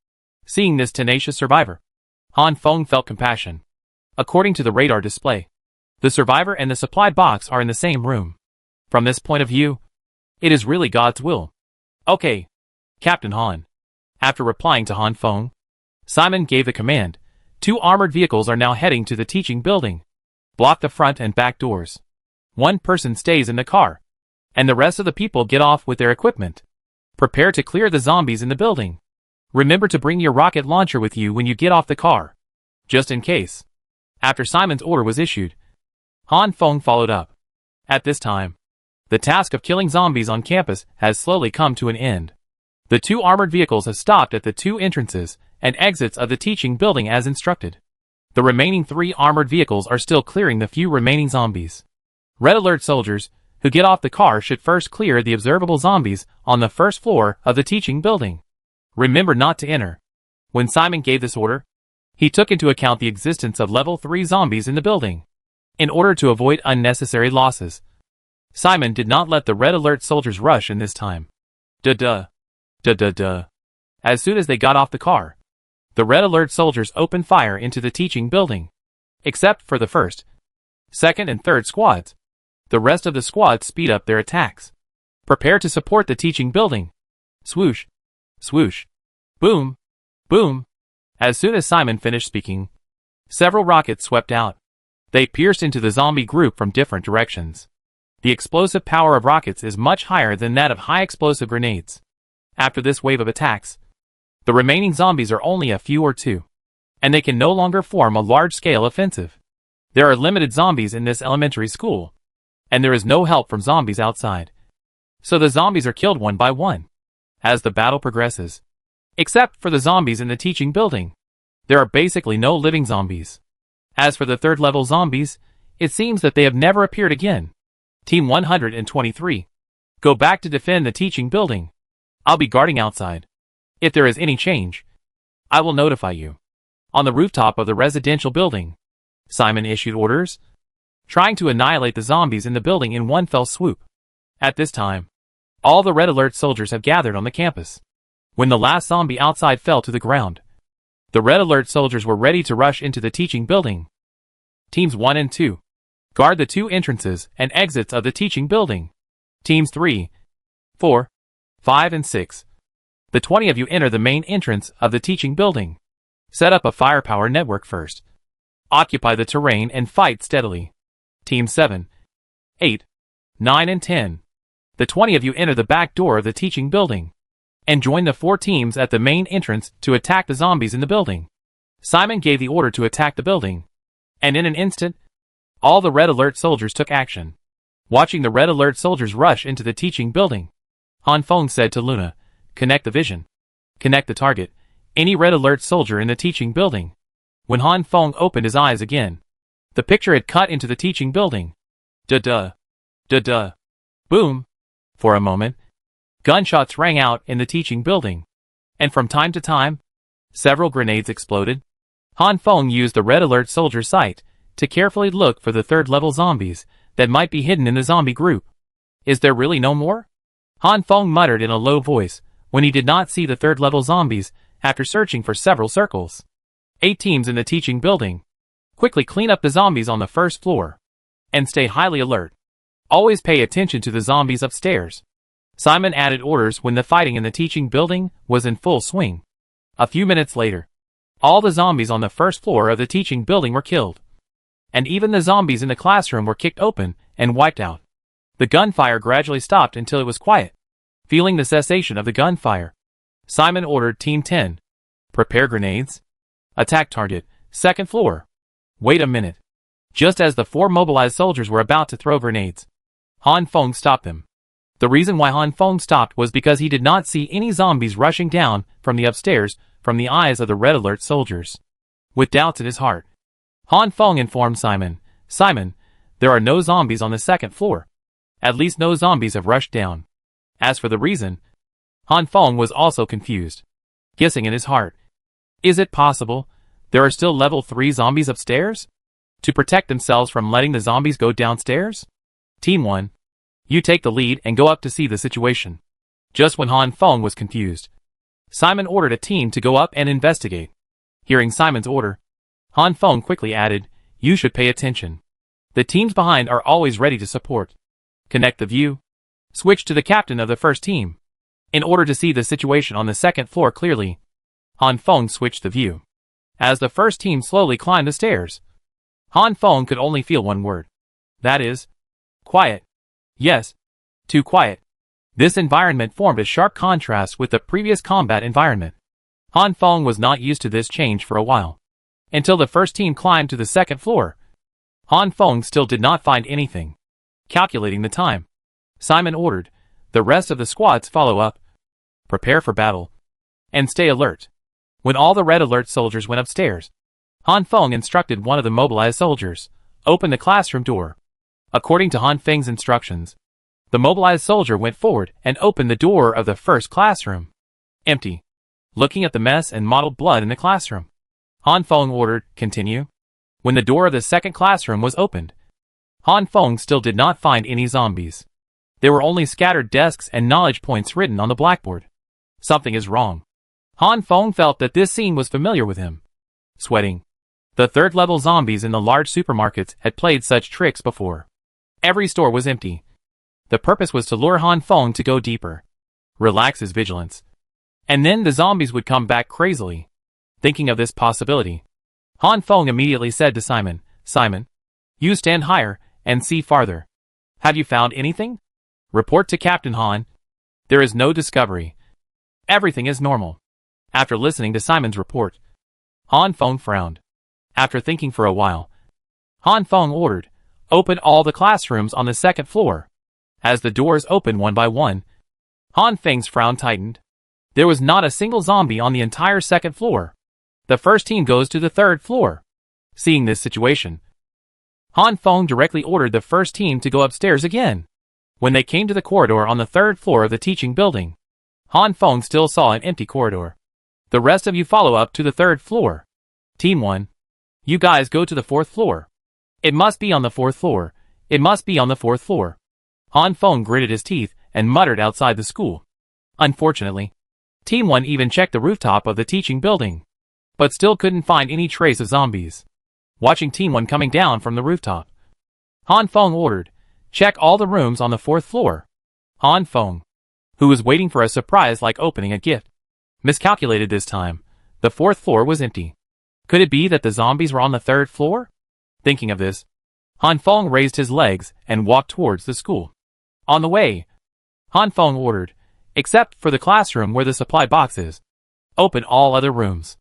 Speaker 1: Seeing this tenacious survivor, Han Feng felt compassion. According to the radar display, the survivor and the supply box are in the same room. From this point of view, it is really God's will. Okay, Captain Han. After replying to Han Feng, Simon gave the command. 2 armored vehicles are now heading to the teaching building. Block the front and back doors. 1 person stays in the car, and the rest of the people get off with their equipment. Prepare to clear the zombies in the building. Remember to bring your rocket launcher with you when you get off the car. Just in case. After Simon's order was issued, Han Feng followed up. At this time, the task of killing zombies on campus has slowly come to an end. The 2 armored vehicles have stopped at the 2 entrances and exits of the teaching building as instructed. The remaining 3 armored vehicles are still clearing the few remaining zombies. Red Alert soldiers who get off the car should first clear the observable zombies on the 1st floor of the teaching building. Remember not to enter When Simon gave this order, he took into account the existence of level 3 zombies in the building. In order to avoid unnecessary losses, Simon did not let the red alert soldiers rush in this time. Duh. As soon as they got off the car, the red alert soldiers opened fire into the teaching building. Except for the first, second and third squads, the rest of the squads speed up their attacks. Prepare to support the teaching building. Swoosh, swoosh, boom, boom. As soon as Simon finished speaking, several rockets swept out. They pierced into the zombie group from different directions. The explosive power of rockets is much higher than that of high-explosive grenades. After this wave of attacks, the remaining zombies are only a few or two, and they can no longer form a large-scale offensive. There are limited zombies in this elementary school, and there is no help from zombies outside. So the zombies are killed one by one as the battle progresses. Except for the zombies in the teaching building, there are basically no living zombies. As for the third-level zombies, it seems that they have never appeared again. Team 123. Go back to defend the teaching building. I'll be guarding outside. If there is any change, I will notify you. On the rooftop of the residential building, Simon issued orders, trying to annihilate the zombies in the building in one fell swoop. At this time, all the red alert soldiers have gathered on the campus. When the last zombie outside fell to the ground, the red alert soldiers were ready to rush into the teaching building. Teams 1 and 2. Guard the 2 entrances and exits of the teaching building. Teams 3, 4, 5 and 6. The 20 of you enter the main entrance of the teaching building. Set up a firepower network first. Occupy the terrain and fight steadily. Team 7, 8, 9 and 10. The 20 of you enter the back door of the teaching building and join the 4 teams at the main entrance to attack the zombies in the building. Simon gave the order to attack the building, and in an instant, all the red alert soldiers took action. Watching the red alert soldiers rush into the teaching building, Han Feng said to Luna, "Connect the vision. Connect the target. Any red alert soldier in the teaching building." When Han Feng opened his eyes again, the picture had cut into the teaching building. Duh. Boom. For a moment, gunshots rang out in the teaching building, and from time to time, several grenades exploded. Han Feng used the red alert soldier's sight to carefully look for the third-level zombies that might be hidden in the zombie group. Is there really no more? Han Feng muttered in a low voice when he did not see the third-level zombies after searching for several circles. 8 teams in the teaching building. Quickly clean up the zombies on the first floor, and stay highly alert. Always pay attention to the zombies upstairs. Simon added orders when the fighting in the teaching building was in full swing. A few minutes later, all the zombies on the first floor of the teaching building were killed, and even the zombies in the classroom were kicked open and wiped out. The gunfire gradually stopped until it was quiet. Feeling the cessation of the gunfire, Simon ordered Team 10, "Prepare grenades. Attack target, second floor." Wait a minute. Just as the 4 mobilized soldiers were about to throw grenades, Han Feng stopped them. The reason why Han Feng stopped was because he did not see any zombies rushing down from the upstairs from the eyes of the red alert soldiers. With doubts in his heart, Han Feng informed Simon, "Simon, there are no zombies on the second floor. At least no zombies have rushed down." As for the reason, Han Feng was also confused, guessing in his heart, "Is it possible there are still level 3 zombies upstairs? To protect themselves from letting the zombies go downstairs?" Team 1, you take the lead and go up to see the situation. Just when Han Feng was confused, Simon ordered a team to go up and investigate. Hearing Simon's order, Han Feng quickly added, "You should pay attention. The teams behind are always ready to support. Connect the view. Switch to the captain of the first team. In order to see the situation on the second floor clearly." Han Feng switched the view. As the first team slowly climbed the stairs, Han Feng could only feel one word. That is, quiet. Yes, too quiet. This environment formed a sharp contrast with the previous combat environment. Han Feng was not used to this change for a while. Until the first team climbed to the second floor, Han Feng still did not find anything. Calculating the time, Simon ordered, "The rest of the squads follow up. Prepare for battle. And stay alert." When all the red alert soldiers went upstairs, Han Feng instructed one of the mobilized soldiers, "Open the classroom door." According to Han Feng's instructions, the mobilized soldier went forward and opened the door of the first classroom. Empty. looking at the mess and mottled blood in the classroom. Han Feng ordered, "Continue." When the door of the second classroom was opened, Han Feng still did not find any zombies. There were only scattered desks and knowledge points written on the blackboard. Something is wrong. Han Feng felt that this scene was familiar with him. Sweating. The third-level zombies in the large supermarkets had played such tricks before. Every store was empty. The purpose was to lure Han Feng to go deeper, relax his vigilance, and then the zombies would come back crazily. Thinking of this possibility, Han Feng immediately said to Simon, "Simon, you stand higher and see farther. Have you found anything? Report to Captain Han. There is no discovery. Everything is normal." After listening to Simon's report, Han Feng frowned. After thinking for a while, Han Feng ordered, "Open all the classrooms on the second floor." As the doors opened one by one, Han Feng's frown tightened. There was not a single zombie on the entire second floor. The first team goes to the third floor. Seeing this situation, Han Feng directly ordered the first team to go upstairs again. When they came to the corridor on the third floor of the teaching building, Han Feng still saw an empty corridor. "The rest of you follow up to the third floor. Team 1. You guys go to the fourth floor. It must be on the fourth floor. It must be on the fourth floor." Han Feng gritted his teeth and muttered outside the school. Unfortunately, Team 1 even checked the rooftop of the teaching building, but still couldn't find any trace of zombies. Watching Team 1 coming down from the rooftop, Han Feng ordered, "Check all the rooms on the fourth floor." Han Feng, who was waiting for a surprise like opening a gift, miscalculated this time. The fourth floor was empty. Could it be that the zombies were on the third floor? Thinking of this, Han Feng raised his legs and walked towards the school. On the way, Han Feng ordered, "Except for the classroom where the supply box is, open all other rooms."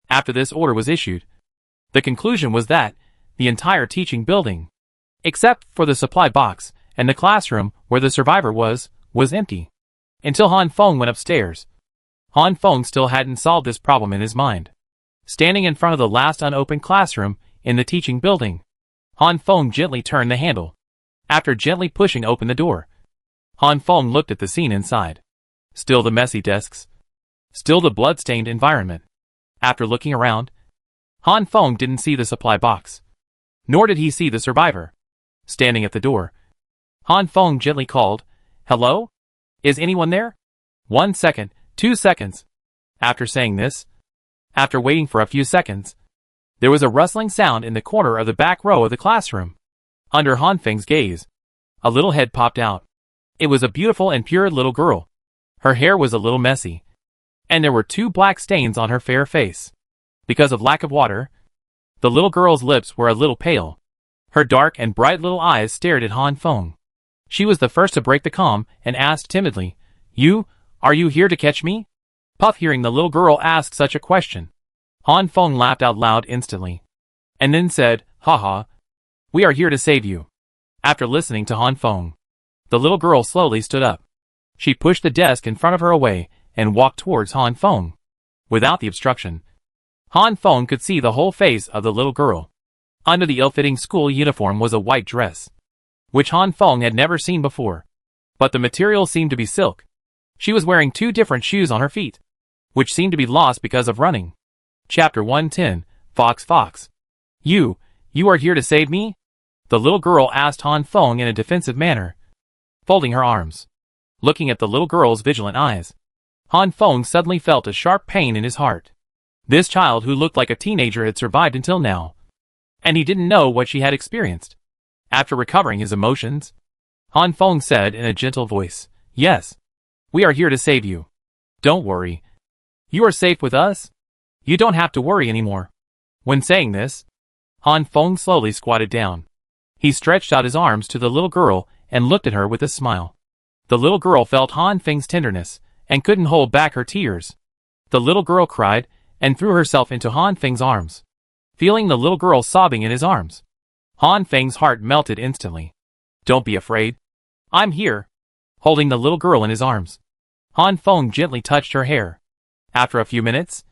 Speaker 1: After this order was issued, the conclusion was that the entire teaching building, except for the supply box and the classroom where the survivor was empty. Until Han Feng went upstairs, Han Feng still hadn't solved this problem in his mind. Standing in front of the last unopened classroom in the teaching building, Han Feng gently turned the handle. After gently pushing open the door, Han Feng looked at the scene inside. Still the messy desks. Still the blood-stained environment. After looking around, Han Feng didn't see the supply box. Nor did he see the survivor. Standing at the door, Han Feng gently called, "Hello? Is anyone there?" 1 second, 2 seconds. After saying this, after waiting for a few seconds, there was a rustling sound in the corner of the back row of the classroom. Under Han Feng's gaze, a little head popped out. It was a beautiful and pure little girl. Her hair was a little messy, and there were 2 black stains on her fair face. Because of lack of water, the little girl's lips were a little pale. Her dark and bright little eyes stared at Han Feng. She was the first to break the calm and asked timidly, Are you here to catch me?" Puff, hearing the little girl ask such a question, Han Feng laughed out loud instantly, and then said, "Haha, we are here to save you." After listening to Han Feng, the little girl slowly stood up. She pushed the desk in front of her away and walked towards Han Feng. Without the obstruction, Han Feng could see the whole face of the little girl. Under the ill-fitting school uniform was a white dress, which Han Feng had never seen before, but the material seemed to be silk. She was wearing 2 different shoes on her feet, which seemed to be lost because of running. Chapter 110, Fox Fox. You are here to save me?" The little girl asked Han Feng in a defensive manner, folding her arms. Looking at the little girl's vigilant eyes, Han Feng suddenly felt a sharp pain in his heart. This child who looked like a teenager had survived until now, and he didn't know what she had experienced. After recovering his emotions, Han Feng said in a gentle voice, "Yes, we are here to save you. Don't worry. You are safe with us. You don't have to worry anymore." When saying this, Han Feng slowly squatted down. He stretched out his arms to the little girl and looked at her with a smile. The little girl felt Han Feng's tenderness and couldn't hold back her tears. The little girl cried and threw herself into Han Feng's arms. Feeling the little girl sobbing in his arms, Han Feng's heart melted instantly. "Don't be afraid. I'm here." Holding the little girl in his arms, Han Feng gently touched her hair. After a few minutes,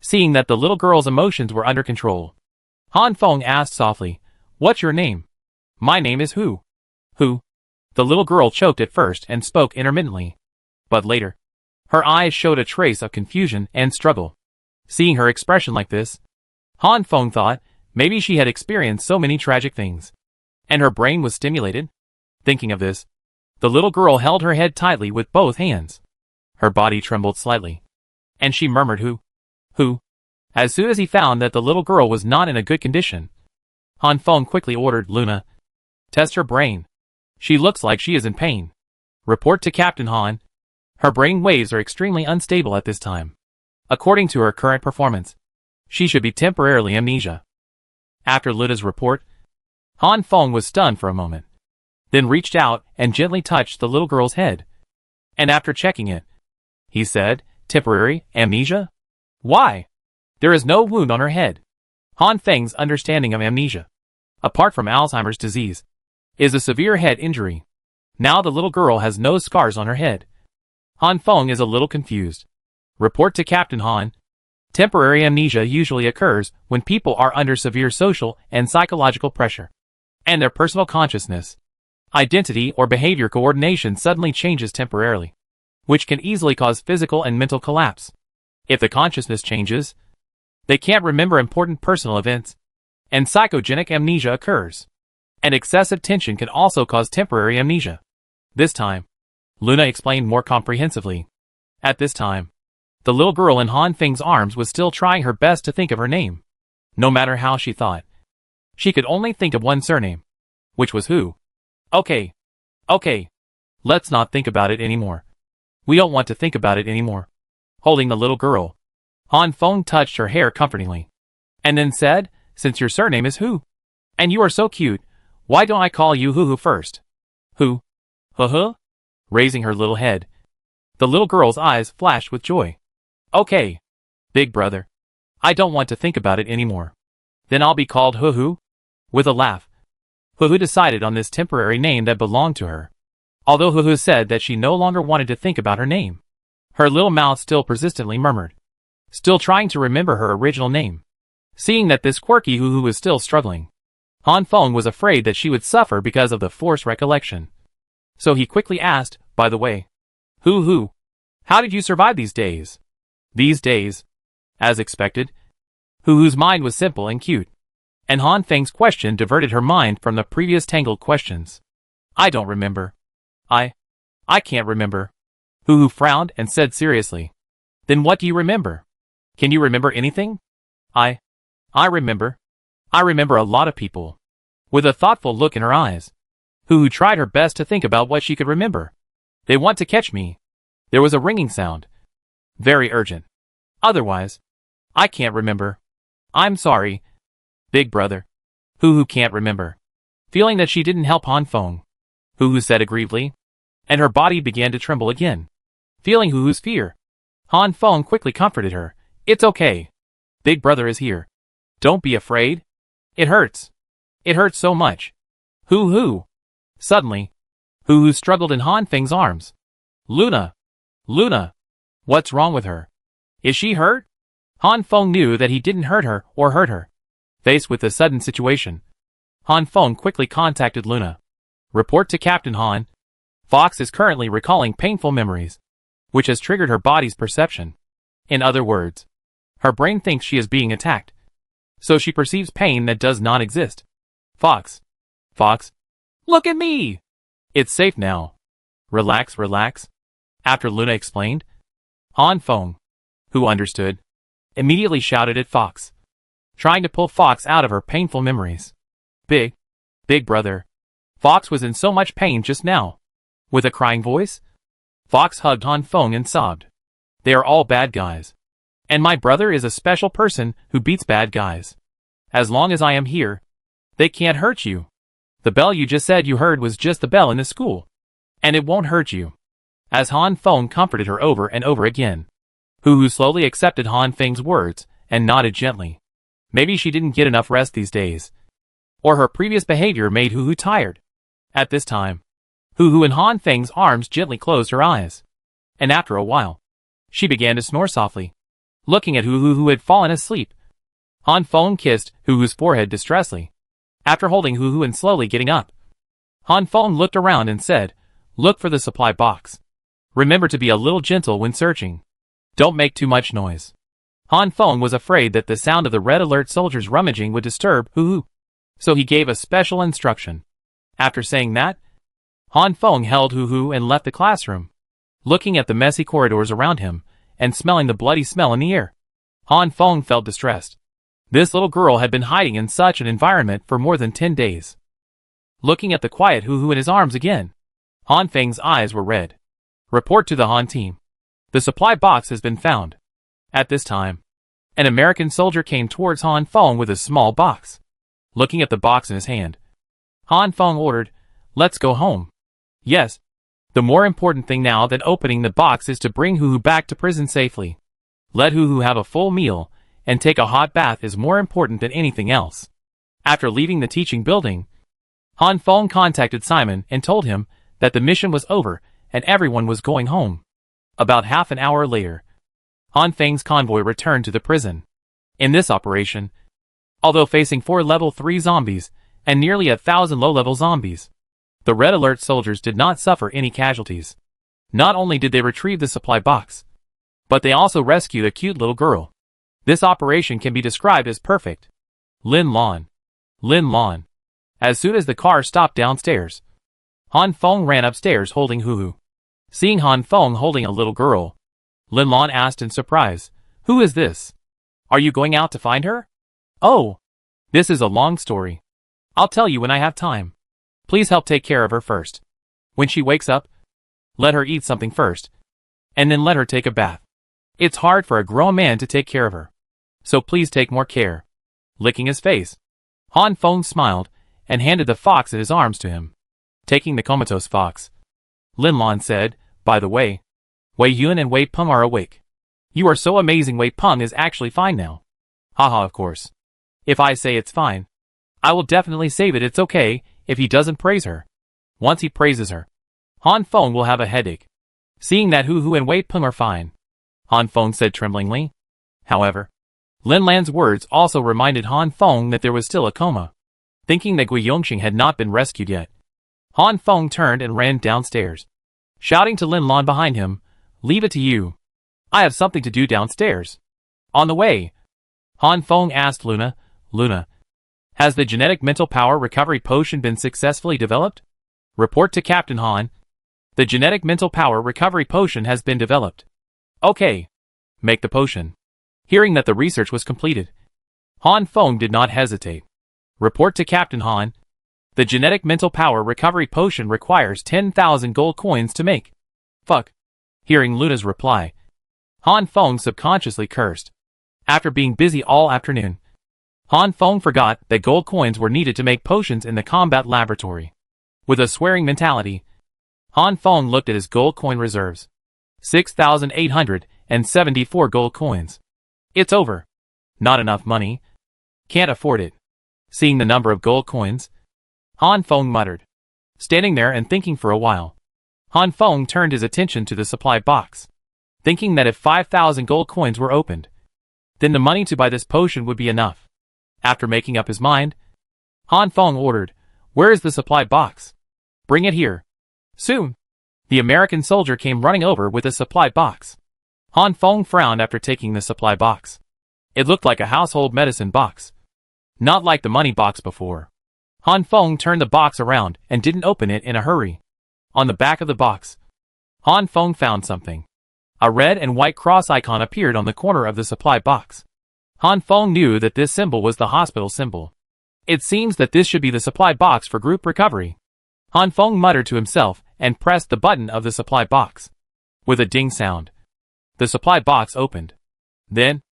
Speaker 1: seeing that the little girl's emotions were under control, Han Feng asked softly, "What's your name?" "My name is Hu." "Hu?" The little girl choked at first and spoke intermittently, but later, Her eyes showed a trace of confusion and struggle. Seeing her expression like this, Han Feng thought maybe she had experienced so many tragic things, and her brain was stimulated. Thinking of this, the little girl held her head tightly with both hands. Her body trembled slightly, and she murmured, Who? As soon as he found that the little girl was not in a good condition, Han Feng quickly ordered Luna, test her brain. She looks like she is in pain. Report to Captain Han. Her brain waves are extremely unstable at this time. According to her current performance, she should be temporarily amnesia. After Luna's report, Han Feng was stunned for a moment, then reached out and gently touched the little girl's head. And after checking it, he said, temporary amnesia? Why? There is no wound on her head. Han Feng's understanding of amnesia, apart from Alzheimer's disease, is a severe head injury. Now the little girl has no scars on her head. Han Feng is a little confused. Report to Captain Han. Temporary amnesia usually occurs when people are under severe social and psychological pressure, and their personal consciousness, identity or behavior coordination suddenly changes temporarily, which can easily cause physical and mental collapse. If the consciousness changes, they can't remember important personal events, and psychogenic amnesia occurs. And excessive tension can also cause temporary amnesia. This time, Luna explained more comprehensively. At this time, the little girl in Han Feng's arms was still trying her best to think of her name. No matter how she thought, she could only think of one surname, which was Hu. Okay. Let's not think about it anymore. We don't want to think about it anymore. Holding the little girl, Han Feng touched her hair comfortingly, and then said, since your surname is Hu, and you are so cute, why don't I call you Hu first? Hu? Huh? Raising her little head, the little girl's eyes flashed with joy. Okay, big brother. I don't want to think about it anymore. Then I'll be called Hu. With a laugh, Hu decided on this temporary name that belonged to her. Although Hu said that she no longer wanted to think about her name, her little mouth still persistently murmured, still trying to remember her original name. Seeing that this quirky Hu was still struggling, Han Feng was afraid that she would suffer because of the forced recollection. So he quickly asked, by the way, Hu, how did you survive these days? These days? As expected, Hu's mind was simple and cute, and Han Feng's question diverted her mind from the previous tangled questions. I don't remember. I can't remember. Hu frowned and said seriously. Then what do you remember? Can you remember anything? I remember. I remember a lot of people. With a thoughtful look in her eyes, Hu tried her best to think about what she could remember. They want to catch me. There was a ringing sound. Very urgent. Otherwise, I can't remember. I'm sorry, big brother. Hu can't remember. Feeling that she didn't help Han Feng, Hu said aggrievedly, and her body began to tremble again. Feeling Hu's fear, Han Feng quickly comforted her. It's okay. Big brother is here. Don't be afraid. It hurts. It hurts so much. Hu. Suddenly, Hu struggled in Han Feng's arms. Luna. What's wrong with her? Is she hurt? Han Feng knew that he didn't hurt her or hurt her. Faced with the sudden situation, Han Feng quickly contacted Luna. Report to Captain Han. Fox is currently recalling painful memories, which has triggered her body's perception. In other words, her brain thinks she is being attacked, so she perceives pain that does not exist. Fox, look at me! It's safe now. Relax. After Luna explained, Han Feng, who understood, immediately shouted at Fox, trying to pull Fox out of her painful memories. Big brother. Fox was in so much pain just now. With a crying voice, Fox hugged Han Feng and sobbed. They are all bad guys. And my brother is a special person who beats bad guys. As long as I am here, they can't hurt you. The bell you just said you heard was just the bell in the school, and it won't hurt you. As Han Feng comforted her over and over again, Hu slowly accepted Han Feng's words and nodded gently. Maybe she didn't get enough rest these days, or her previous behavior made Hu tired. At this time, Hu in Han Feng's arms gently closed her eyes, and after a while, she began to snore softly. Looking at Hu who had fallen asleep, Han Feng kissed Hu's forehead distressfully. After holding Hu and slowly getting up, Han Feng looked around and said, look for the supply box. Remember to be a little gentle when searching. Don't make too much noise. Han Feng was afraid that the sound of the red alert soldiers rummaging would disturb Hu, so he gave a special instruction. After saying that, Han Feng held Hu and left the classroom. Looking at the messy corridors around him, and smelling the bloody smell in the air, Han Feng felt distressed. This little girl had been hiding in such an environment for more than 10 days. Looking at the quiet Hu in his arms again, Han Feng's eyes were red. Report to the Han team. The supply box has been found. At this time, an American soldier came towards Han Feng with a small box. Looking at the box in his hand, Han Feng ordered, "Let's go home." Yes. The more important thing now than opening the box is to bring Hu back to prison safely. Let Hu have a full meal, and take a hot bath is more important than anything else. After leaving the teaching building, Han Feng contacted Simon and told him that the mission was over and everyone was going home. About half an hour later, Han Feng's convoy returned to the prison. In this operation, although facing 4 level 3 zombies and nearly 1,000 low-level zombies, the Red Alert soldiers did not suffer any casualties. Not only did they retrieve the supply box, but they also rescued a cute little girl. This operation can be described as perfect. Lin Lan. Lin Lan. As soon as the car stopped downstairs, Han Feng ran upstairs holding Hu. Seeing Han Feng holding a little girl, Lin Lan asked in surprise, "Who is this? Are you going out to find her?" "Oh, this is a long story. I'll tell you when I have time. Please help take care of her first. When she wakes up, let her eat something first, and then let her take a bath. It's hard for a grown man to take care of her, so please take more care." Licking his face, Han Feng smiled and handed the fox in his arms to him. Taking the comatose fox, Lin Lan said, "By the way, Wei Yun and Wei Peng are awake. You are so amazing. Wei Peng is actually fine now." "Haha, of course. If I say it's fine, I will definitely say that it's okay if he doesn't praise her. Once he praises her, Han Feng will have a headache." Seeing that Hu and Wei Peng are fine, Han Feng said tremblingly. However, Lin Lan's words also reminded Han Feng that there was still a coma. Thinking that Gui Yongxing had not been rescued yet, Han Feng turned and ran downstairs, shouting to Lin Lan behind him, "Leave it to you. I have something to do downstairs." On the way, Han Feng asked Luna, "Luna, has the genetic mental power recovery potion been successfully developed?" Report to Captain Han. The genetic mental power recovery potion has been developed. Okay. Make the potion. Hearing that the research was completed, Han Feng did not hesitate. Report to Captain Han. The genetic mental power recovery potion requires 10,000 gold coins to make. Fuck. Hearing Luna's reply, Han Feng subconsciously cursed. After being busy all afternoon, Han Feng forgot that gold coins were needed to make potions in the combat laboratory. With a swearing mentality, Han Feng looked at his gold coin reserves. 6,874 gold coins. It's over. Not enough money. Can't afford it. Seeing the number of gold coins, Han Feng muttered. Standing there and thinking for a while, Han Feng turned his attention to the supply box, thinking that if 5,000 gold coins were opened, then the money to buy this potion would be enough. After making up his mind, Han Feng ordered, "Where is the supply box? Bring it here." Soon, the American soldier came running over with a supply box. Han Feng frowned after taking the supply box. It looked like a household medicine box, not like the money box before. Han Feng turned the box around and didn't open it in a hurry. On the back of the box, Han Feng found something. A red and white cross icon appeared on the corner of the supply box. Han Feng knew that this symbol was the hospital symbol. It seems that this should be the supply box for group recovery. Han Feng muttered to himself and pressed the button of the supply box. With a ding sound, the supply box opened. Then,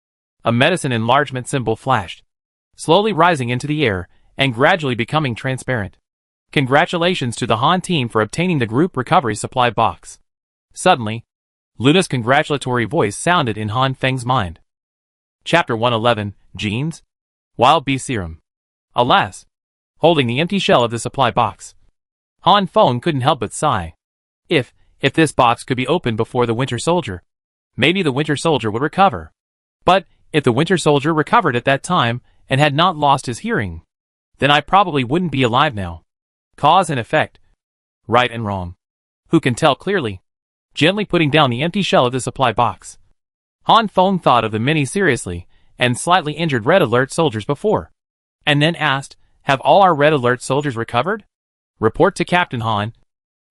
Speaker 1: a medicine enlargement symbol flashed, slowly rising into the air and gradually becoming transparent. Congratulations to the Han team for obtaining the group recovery supply box. Suddenly, Luna's congratulatory voice sounded in Han Feng's mind. Chapter 111, Genes? Wild Bee Serum. Alas! Holding the empty shell of the supply box, Han Feng couldn't help but sigh. If this box could be opened before the Winter Soldier, maybe the Winter Soldier would recover. But, if the Winter Soldier recovered at that time and had not lost his hearing, then I probably wouldn't be alive now. Cause and effect. Right and wrong. Who can tell clearly? gently putting down the empty shell of the supply box. Han Feng thought of the many seriously and slightly injured Red Alert soldiers before, and then asked, "Have all our Red Alert soldiers recovered?" Report to Captain Han.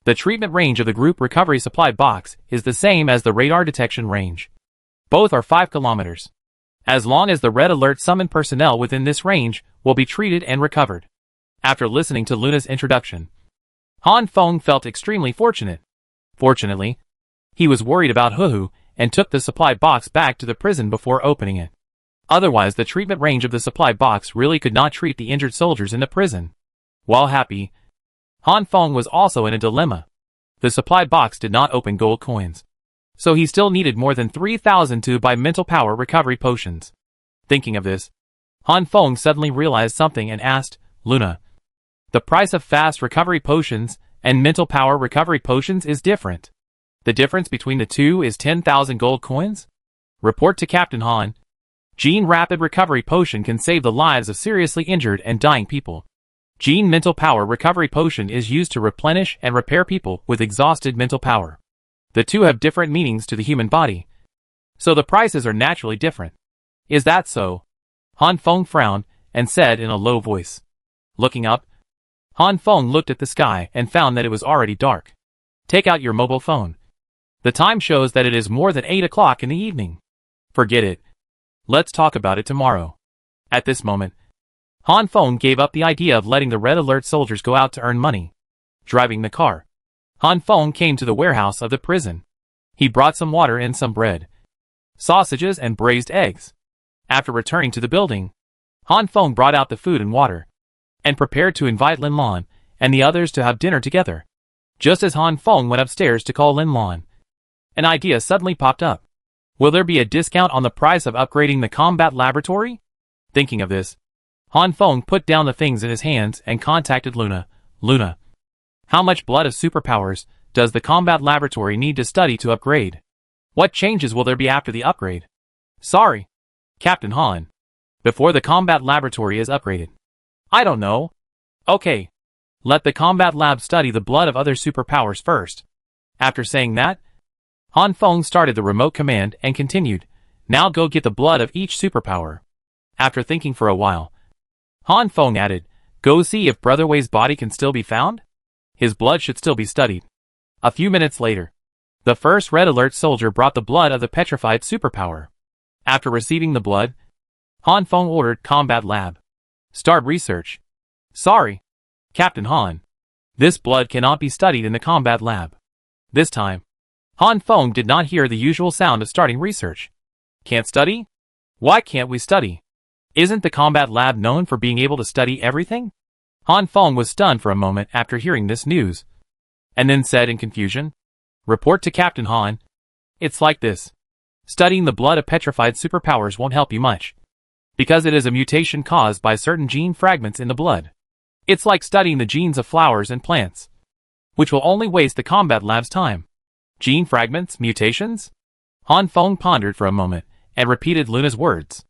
Speaker 1: The treatment range of the group recovery supply box is the same as the radar detection range. Both are 5 kilometers. As long as the Red Alert summoned personnel within this range will be treated and recovered. After listening to Luna's introduction, Han Feng felt extremely fortunate. Fortunately, he was worried about Huhu and took the supply box back to the prison before opening it. Otherwise, the treatment range of the supply box really could not treat the injured soldiers in the prison. While happy, Han Feng was also in a dilemma. The supply box did not open gold coins, so he still needed more than 3,000 to buy mental power recovery potions. Thinking of this, Han Feng suddenly realized something and asked, "Luna, the price of fast recovery potions and mental power recovery potions is different. The difference between the two is 10,000 gold coins?" Report to Captain Han. Gene Rapid Recovery Potion can save the lives of seriously injured and dying people. Gene Mental Power Recovery Potion is used to replenish and repair people with exhausted mental power. The two have different meanings to the human body, so the prices are naturally different. Is that so? Han Feng frowned and said in a low voice. Looking up, Han Feng looked at the sky and found that it was already dark. Take out your mobile phone. The time shows that it is more than 8 o'clock in the evening. Forget it. Let's talk about it tomorrow. At this moment, Han Feng gave up the idea of letting the Red Alert soldiers go out to earn money. Driving the car, Han Feng came to the warehouse of the prison. He brought some water and some bread, sausages and braised eggs. After returning to the building, Han Feng brought out the food and water, and prepared to invite Lin Lan and the others to have dinner together. Just as Han Feng went upstairs to call Lin Lan, an idea suddenly popped up. Will there be a discount on the price of upgrading the combat laboratory? Thinking of this, Han Feng put down the things in his hands and contacted Luna. Luna, how much blood of superpowers does the combat laboratory need to study to upgrade? What changes will there be after the upgrade? Sorry, Captain Han. Before the combat laboratory is upgraded. I don't know. Okay. Let the combat lab study the blood of other superpowers first. After saying that, Han Feng started the remote command and continued, "Now go get the blood of each superpower." After thinking for a while, Han Feng added, "Go see if Brother Wei's body can still be found? His blood should still be studied." A few minutes later, the first Red Alert soldier brought the blood of the petrified superpower. After receiving the blood, Han Feng ordered Combat Lab. Start research. Sorry, Captain Han. This blood cannot be studied in the Combat Lab. This time, Han Feng did not hear the usual sound of starting research. Can't study? Why can't we study? Isn't the Combat Lab known for being able to study everything? Han Feng was stunned for a moment after hearing this news, and then said in confusion, "Report to Captain Han. It's like this. Studying the blood of petrified superpowers won't help you much, because it is a mutation caused by certain gene fragments in the blood. It's like studying the genes of flowers and plants, which will only waste the Combat Lab's time." Gene fragments, mutations? Han Feng pondered for a moment and repeated Luna's words.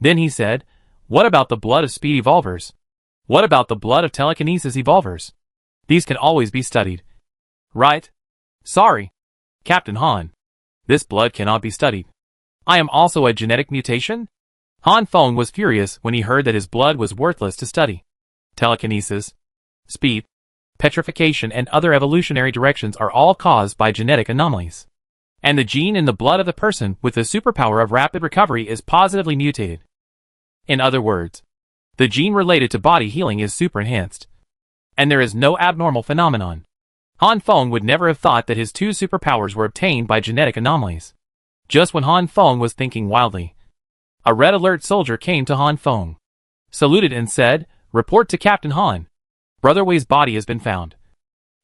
Speaker 1: Then he said, "What about the blood of speed evolvers? What about the blood of telekinesis evolvers? These can always be studied." Right? Sorry, Captain Han. This blood cannot be studied. I am also a genetic mutation? Han Feng was furious when he heard that his blood was worthless to study. Telekinesis, speed, petrification and other evolutionary directions are all caused by genetic anomalies. And the gene in the blood of the person with the superpower of rapid recovery is positively mutated. In other words, the gene related to body healing is super enhanced. And there is no abnormal phenomenon. Han Feng would never have thought that his two superpowers were obtained by genetic anomalies. Just when Han Feng was thinking wildly, a Red Alert soldier came to Han Feng, saluted and said, "Report to Captain Han. Brother Wei's body has been found.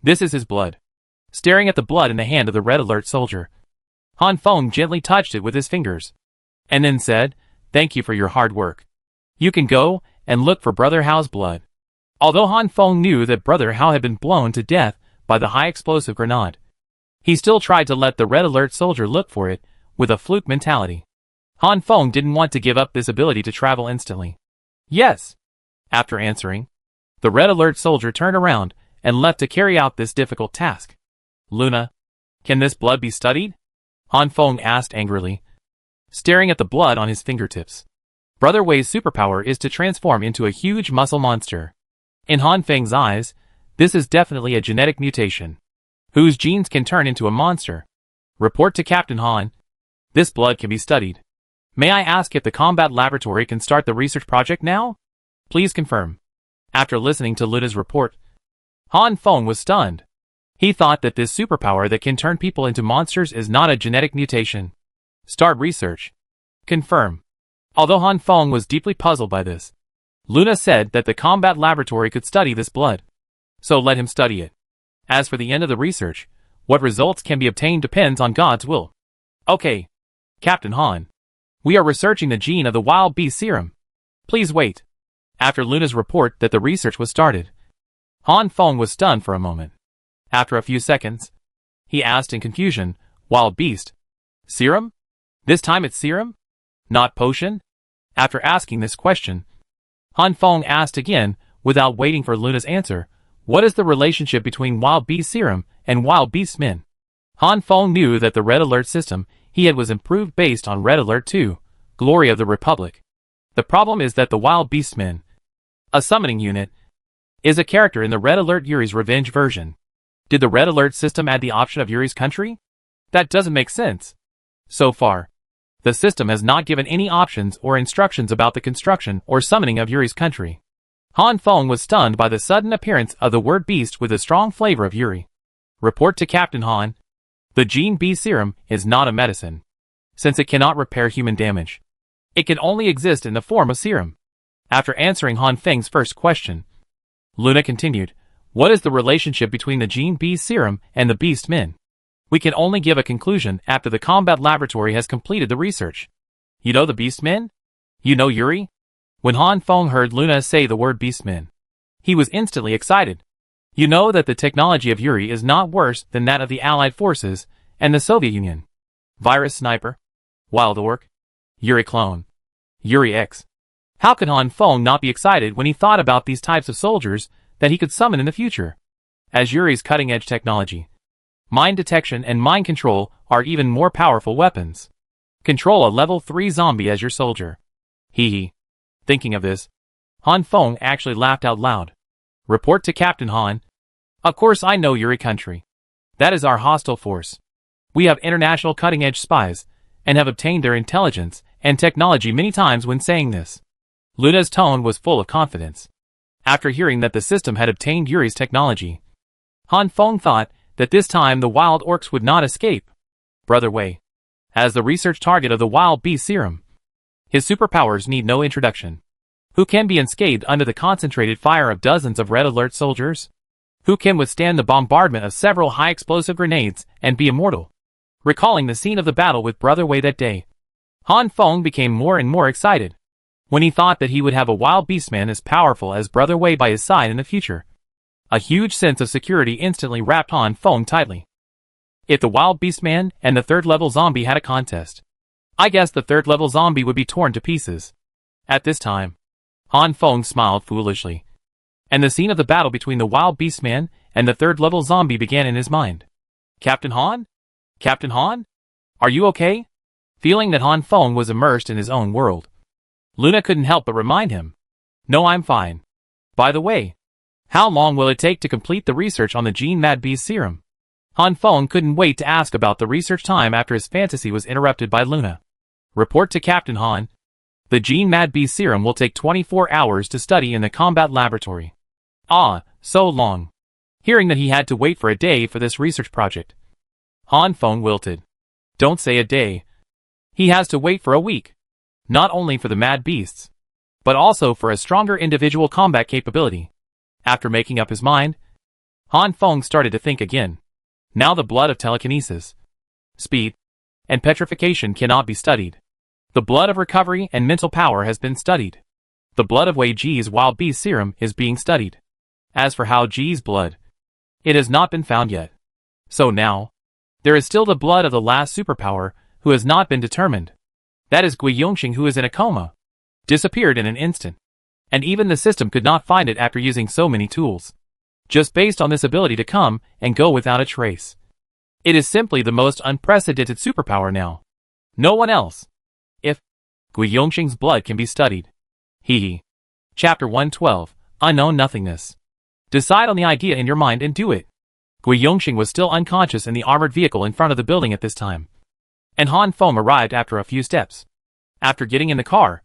Speaker 1: This is his blood." Staring at the blood in the hand of the Red Alert soldier, Han Feng gently touched it with his fingers, and then said, "Thank you for your hard work. You can go and look for Brother Hao's blood." Although Han Feng knew that Brother Hao had been blown to death by the high-explosive grenade, he still tried to let the Red Alert soldier look for it with a fluke mentality. Han Feng didn't want to give up this ability to travel instantly. Yes. After answering, the Red Alert soldier turned around and left to carry out this difficult task. Luna, Can this blood be studied? Han Feng asked angrily, staring at the blood on his fingertips. Brother Wei's superpower is to transform into a huge muscle monster. In Han Feng's eyes, this is definitely a genetic mutation, whose genes can turn into a monster. Report to Captain Han. This blood can be studied. May I ask if the combat laboratory can start the research project now? Please confirm. After listening to Luna's report, Han Feng was stunned. He thought that this superpower that can turn people into monsters is not a genetic mutation. Start research. Confirm. Although Han Feng was deeply puzzled by this, Luna said that the combat laboratory could study this blood. So let him study it. As for the end of the research, what results can be obtained depends on God's will. Okay, Captain Han. We are researching the gene of the wild beast serum. Please wait. After Luna's report that the research was started, Han Feng was stunned for a moment. After a few seconds, he asked in confusion, Wild beast? Serum? This time it's serum? Not potion? After asking this question, Han Feng asked again, without waiting for Luna's answer, what is the relationship between wild beast serum and wild beast men? Han Feng knew that the Red Alert system he had was improved based on Red Alert 2, Glory of the Republic. The problem is that the wild beast men, a summoning unit, is a character in the Red Alert Yuri's Revenge version. Did the Red Alert system add the option of Yuri's country? That doesn't make sense. So far, the system has not given any options or instructions about the construction or summoning of Yuri's country. Han Feng was stunned by the sudden appearance of the word beast with a strong flavor of Yuri. Report to Captain Han. The Gene B serum is not a medicine, since it cannot repair human damage. It can only exist in the form of serum. After answering Han Feng's first question, Luna continued, what is the relationship between the Gene B serum and the beast men? We can only give a conclusion after the combat laboratory has completed the research. You know the beast men? You know Yuri? When Han Feng heard Luna say the word beast men, he was instantly excited. You know that the technology of Yuri is not worse than that of the Allied forces and the Soviet Union. Virus Sniper, Wild Orc, Yuri Clone, Yuri X. How could Han Feng not be excited when he thought about these types of soldiers that he could summon in the future? As Yuri's cutting-edge technology, mind detection and mind control are even more powerful weapons. Control a level 3 zombie as your soldier. Hee hee. Thinking of this, Han Feng actually laughed out loud. Report to Captain Han. Of course I know Yuri country. That is our hostile force. We have international cutting-edge spies, and have obtained their intelligence and technology many times when saying this. Luna's tone was full of confidence. After hearing that the system had obtained Yuri's technology, Han Feng thought that this time the wild orcs would not escape. Brother Wei, as the research target of the wild beast serum, his superpowers need no introduction. Who can be unscathed under the concentrated fire of dozens of Red Alert soldiers? Who can withstand the bombardment of several high-explosive grenades and be immortal? Recalling the scene of the battle with Brother Wei that day, Han Feng became more and more excited when he thought that he would have a wild beastman as powerful as Brother Wei by his side in the future. A huge sense of security instantly wrapped Han Feng tightly. If the wild beastman and the third-level zombie had a contest, I guess the third-level zombie would be torn to pieces. At this time, Han Feng smiled foolishly, and the scene of the battle between the wild beastman and the third-level zombie began in his mind. Captain Han? Captain Han? Are you okay? Feeling that Han Feng was immersed in his own world, Luna couldn't help but remind him. No, I'm fine. By the way, how long will it take to complete the research on the Gene Mad Beast serum? Han Feng couldn't wait to ask about the research time after his fantasy was interrupted by Luna. Report to Captain Han. The Gene Mad Beast serum will take 24 hours to study in the combat laboratory. Ah, so long. Hearing that he had to wait for a day for this research project, Han Feng wilted. Don't say a day. He has to wait for a week. Not only for the mad beasts, but also for a stronger individual combat capability. After making up his mind, Han Feng started to think again. Now the blood of telekinesis, speed, and petrification cannot be studied. The blood of recovery and mental power has been studied. The blood of Wei Ji's wild beast serum is being studied. As for Hao Ji's blood, it has not been found yet. So now, there is still the blood of the last superpower who has not been determined. That is Gui Yongxing, who is in a coma. Disappeared in an instant. And even the system could not find it after using so many tools. Just based on this ability to come and go without a trace. It is simply the most unprecedented superpower now. No one else. If Gui Yongqing's blood can be studied. Hee. Chapter 112, Unknown Nothingness. Decide on the idea in your mind and do it. Gui Yongqing was still unconscious in the armored vehicle in front of the building at this time. And Han Feng arrived after a few steps. After getting in the car,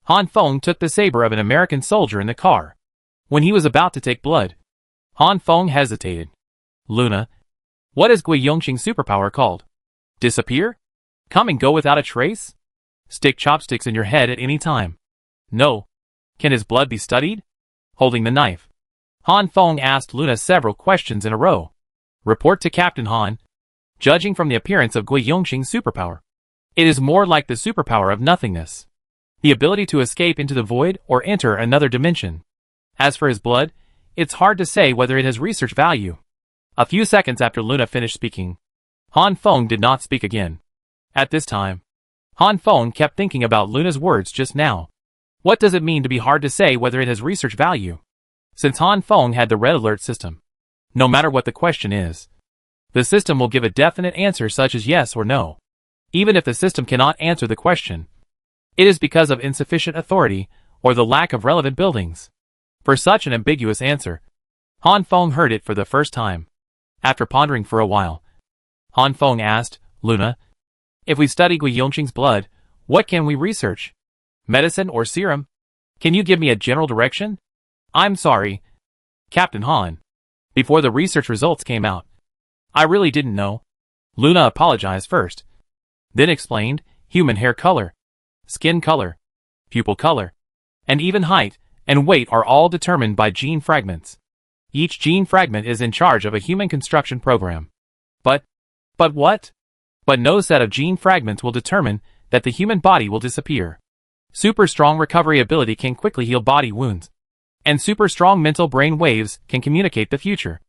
Speaker 1: Han Feng took the saber of an American soldier in the car. When he was about to take blood, Han Feng hesitated. Luna, what is Gui Yongqing's superpower called? Disappear? Come and go without a trace? Stick chopsticks in your head at any time? No. Can his blood be studied? Holding the knife, Han Feng asked Luna several questions in a row. Report to Captain Han. Judging from the appearance of Gui Yongqing's superpower, it is more like the superpower of nothingness. The ability to escape into the void or enter another dimension. As for his blood, it's hard to say whether it has research value. A few seconds after Luna finished speaking, Han Feng did not speak again. At this time, Han Feng kept thinking about Luna's words just now. What does it mean to be hard to say whether it has research value? Since Han Feng had the red alert system, no matter what the question is, the system will give a definite answer such as yes or no. Even if the system cannot answer the question, it is because of insufficient authority or the lack of relevant buildings. For such an ambiguous answer, Han Feng heard it for the first time. After pondering for a while, Han Feng asked, Luna, if we study Gui Yongqing's blood, what can we research? Medicine or serum? Can you give me a general direction? I'm sorry, Captain Han. Before the research results came out, I really didn't know. Luna apologized first, then explained, human hair color, skin color, pupil color, and even height and weight are all determined by gene fragments. Each gene fragment is in charge of a human construction program. But what? But no set of gene fragments will determine that the human body will disappear. Super strong recovery ability can quickly heal body wounds. And super strong mental brain waves can communicate the future.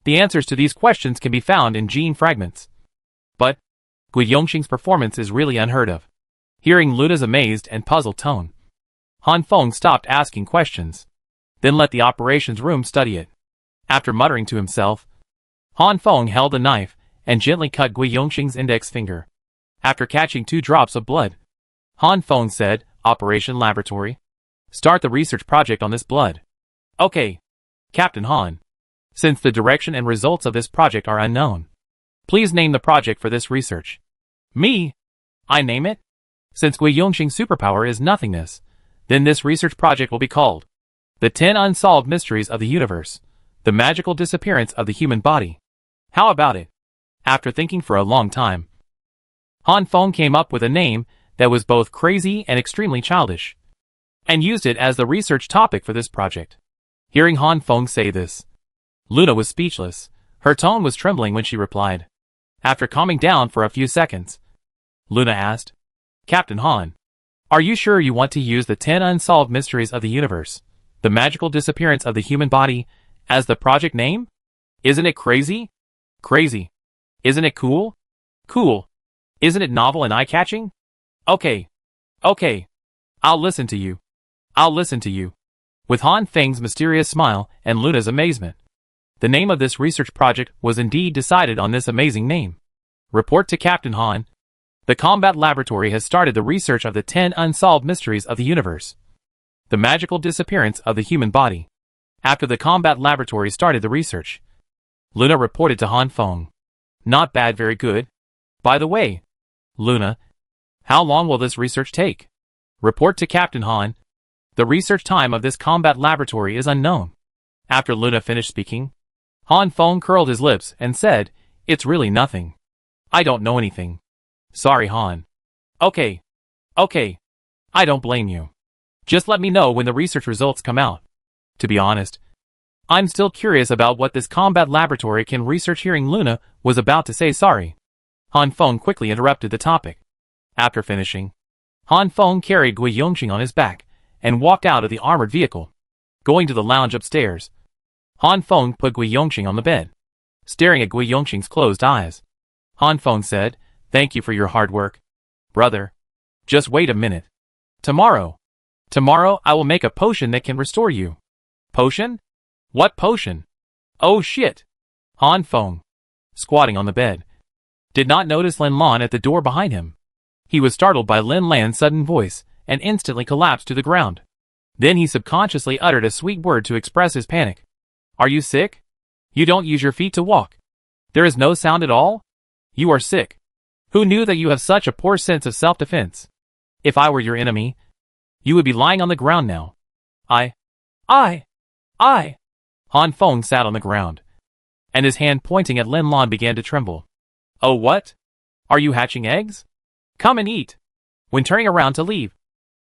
Speaker 1: The answers to these questions can be found in gene fragments. But Gui Yongqing's performance is really unheard of. Hearing Luna's amazed and puzzled tone, Han Feng stopped asking questions, then let the operations room study it. After muttering to himself, Han Feng held a knife and gently cut Gui Yongqing's index finger. After catching 2 drops of blood, Han Feng said, Operation Laboratory. Start the research project on this blood. Okay, Captain Han. Since the direction and results of this project are unknown, please name the project for this research. Me? I name it? Since Gui Yongqing's superpower is nothingness, then this research project will be called The 10 Unsolved Mysteries of the Universe, the Magical Disappearance of the Human Body. How about it? After thinking for a long time, Han Feng came up with a name that was both crazy and extremely childish, and used it as the research topic for this project. Hearing Han Feng say this, Luna was speechless. Her tone was trembling when she replied. After calming down for a few seconds, Luna asked, Captain Han, are you sure you want to use the 10 Unsolved Mysteries of the Universe, the Magical Disappearance of the Human Body, as the project name? Isn't it crazy? Crazy. Isn't it cool? Cool. Isn't it novel and eye-catching? Okay. I'll listen to you. With Han Feng's mysterious smile and Luna's amazement, the name of this research project was indeed decided on this amazing name. Report to Captain Han. The Combat Laboratory has started the research of the 10 Unsolved Mysteries of the Universe, the Magical Disappearance of the Human Body. After the Combat Laboratory started the research, Luna reported to Han Feng. Not bad, very good. By the way, Luna, how long will this research take? Report to Captain Han. The research time of this combat laboratory is unknown. After Luna finished speaking, Han Feng curled his lips and said, It's really nothing. I don't know anything. Sorry, Han. Okay. I don't blame you. Just let me know when the research results come out. To be honest, I'm still curious about what this combat laboratory can research. Hearing Luna was about to say sorry, Han Feng quickly interrupted the topic. After finishing, Han Feng carried Gui Yongqing on his back and walked out of the armored vehicle. Going to the lounge upstairs, Han Feng put Gui Yongqing on the bed. Staring at Gui Yongqing's closed eyes, Han Feng said, Thank you for your hard work, brother. Just wait a minute. Tomorrow I will make a potion that can restore you. Potion? What potion? Oh shit! Han Feng, squatting on the bed, did not notice Lin Lan at the door behind him. He was startled by Lin Lan's sudden voice and instantly collapsed to the ground. Then he subconsciously uttered a sweet word to express his panic. Are you sick? You don't use your feet to walk. There is no sound at all? You are sick. Who knew that you have such a poor sense of self-defense? If I were your enemy, you would be lying on the ground now. Han Feng sat on the ground, and his hand pointing at Lin Lan began to tremble. Oh, what? Are you hatching eggs? Come and eat. When turning around to leave,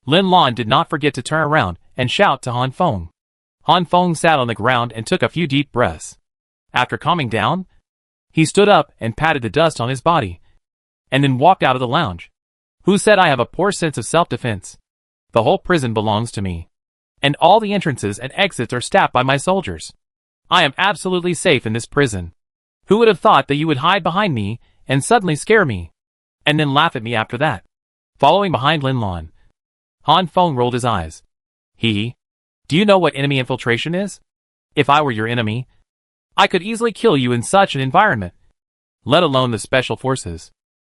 Speaker 1: Lin Lan did not forget to turn around and shout to Han Feng. Han Feng sat on the ground and took a few deep breaths. After calming down, he stood up and patted the dust on his body, and then walked out of the lounge. Who said I have a poor sense of self-defense? The whole prison belongs to me, and all the entrances and exits are staffed by my soldiers. I am absolutely safe in this prison. Who would have thought that you would hide behind me and suddenly scare me, and then laugh at me after that? Following behind Lin Lan, Han Feng rolled his eyes. Do you know what enemy infiltration is? If I were your enemy, I could easily kill you in such an environment, let alone the special forces.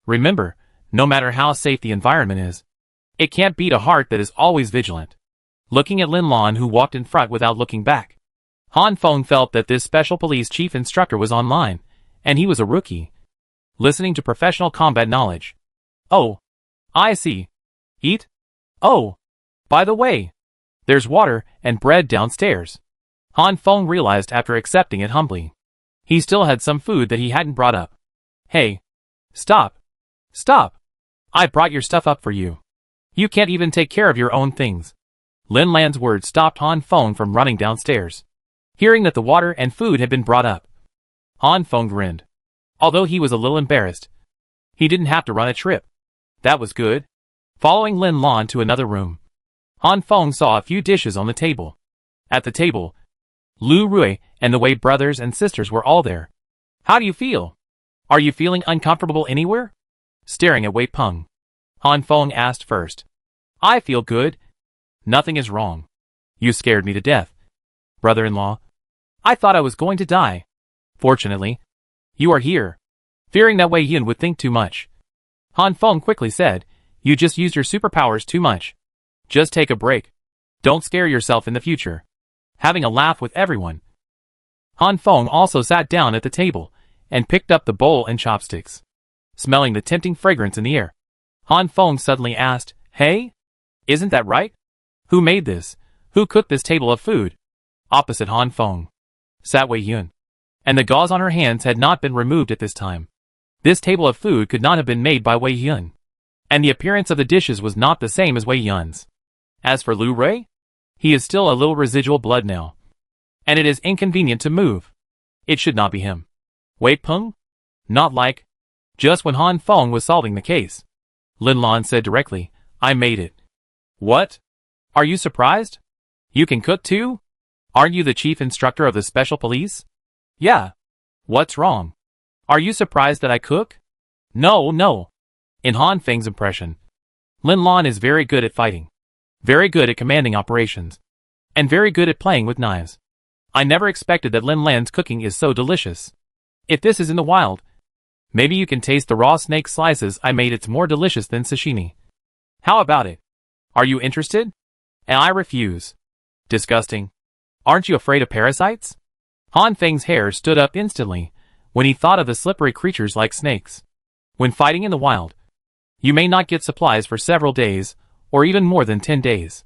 Speaker 1: Remember, no matter how safe the environment is, it can't beat a heart that is always vigilant. Looking at Lin Lan, who walked in front without looking back, Han Feng felt that this special police chief instructor was online, and he was a rookie, listening to professional combat knowledge. Oh, I see. Eat? Oh, by the way, there's water and bread downstairs. Han Feng realized after accepting it humbly. He still had some food that he hadn't brought up. Hey, stop. Stop. I brought your stuff up for you. You can't even take care of your own things. Lin Lan's words stopped Han Feng from running downstairs. Hearing that the water and food had been brought up, Han Feng grinned. Although he was a little embarrassed, he didn't have to run a trip. That was good. Following Lin Lan to another room, Han Feng saw a few dishes on the table. At the table, Lu Rui and the Wei brothers and sisters were all there. How do you feel? Are you feeling uncomfortable anywhere? Staring at Wei Peng, Han Feng asked first. I feel good. Nothing is wrong. You scared me to death, brother-in-law. I thought I was going to die. Fortunately, you are here. Fearing that Wei Yun would think too much, Han Feng quickly said, you just used your superpowers too much. Just take a break. Don't scare yourself in the future. Having a laugh with everyone, Han Feng also sat down at the table and picked up the bowl and chopsticks. Smelling the tempting fragrance in the air, Han Feng suddenly asked, Hey? Isn't that right? Who made this? Who cooked this table of food? Opposite Han Feng sat Wei Yun, and the gauze on her hands had not been removed at this time. This table of food could not have been made by Wei Yun, and the appearance of the dishes was not the same as Wei Yun's. As for Lu Rui, he is still a little residual blood now, and it is inconvenient to move. It should not be him. Wei Peng? Not like. Just when Han Feng was solving the case, Lin Lan said directly, I made it. What? Are you surprised? You can cook too? Aren't you the chief instructor of the special police? Yeah. What's wrong? Are you surprised that I cook? No. In Han Feng's impression, Lin Lan is very good at fighting, very good at commanding operations, and very good at playing with knives. I never expected that Lin Lan's cooking is so delicious. If this is in the wild, maybe you can taste the raw snake slices I made. It's more delicious than sashimi. How about it? Are you interested? And I refuse. Disgusting. Aren't you afraid of parasites? Han Feng's hair stood up instantly when he thought of the slippery creatures like snakes. When fighting in the wild, you may not get supplies for several days, or even more than 10 days.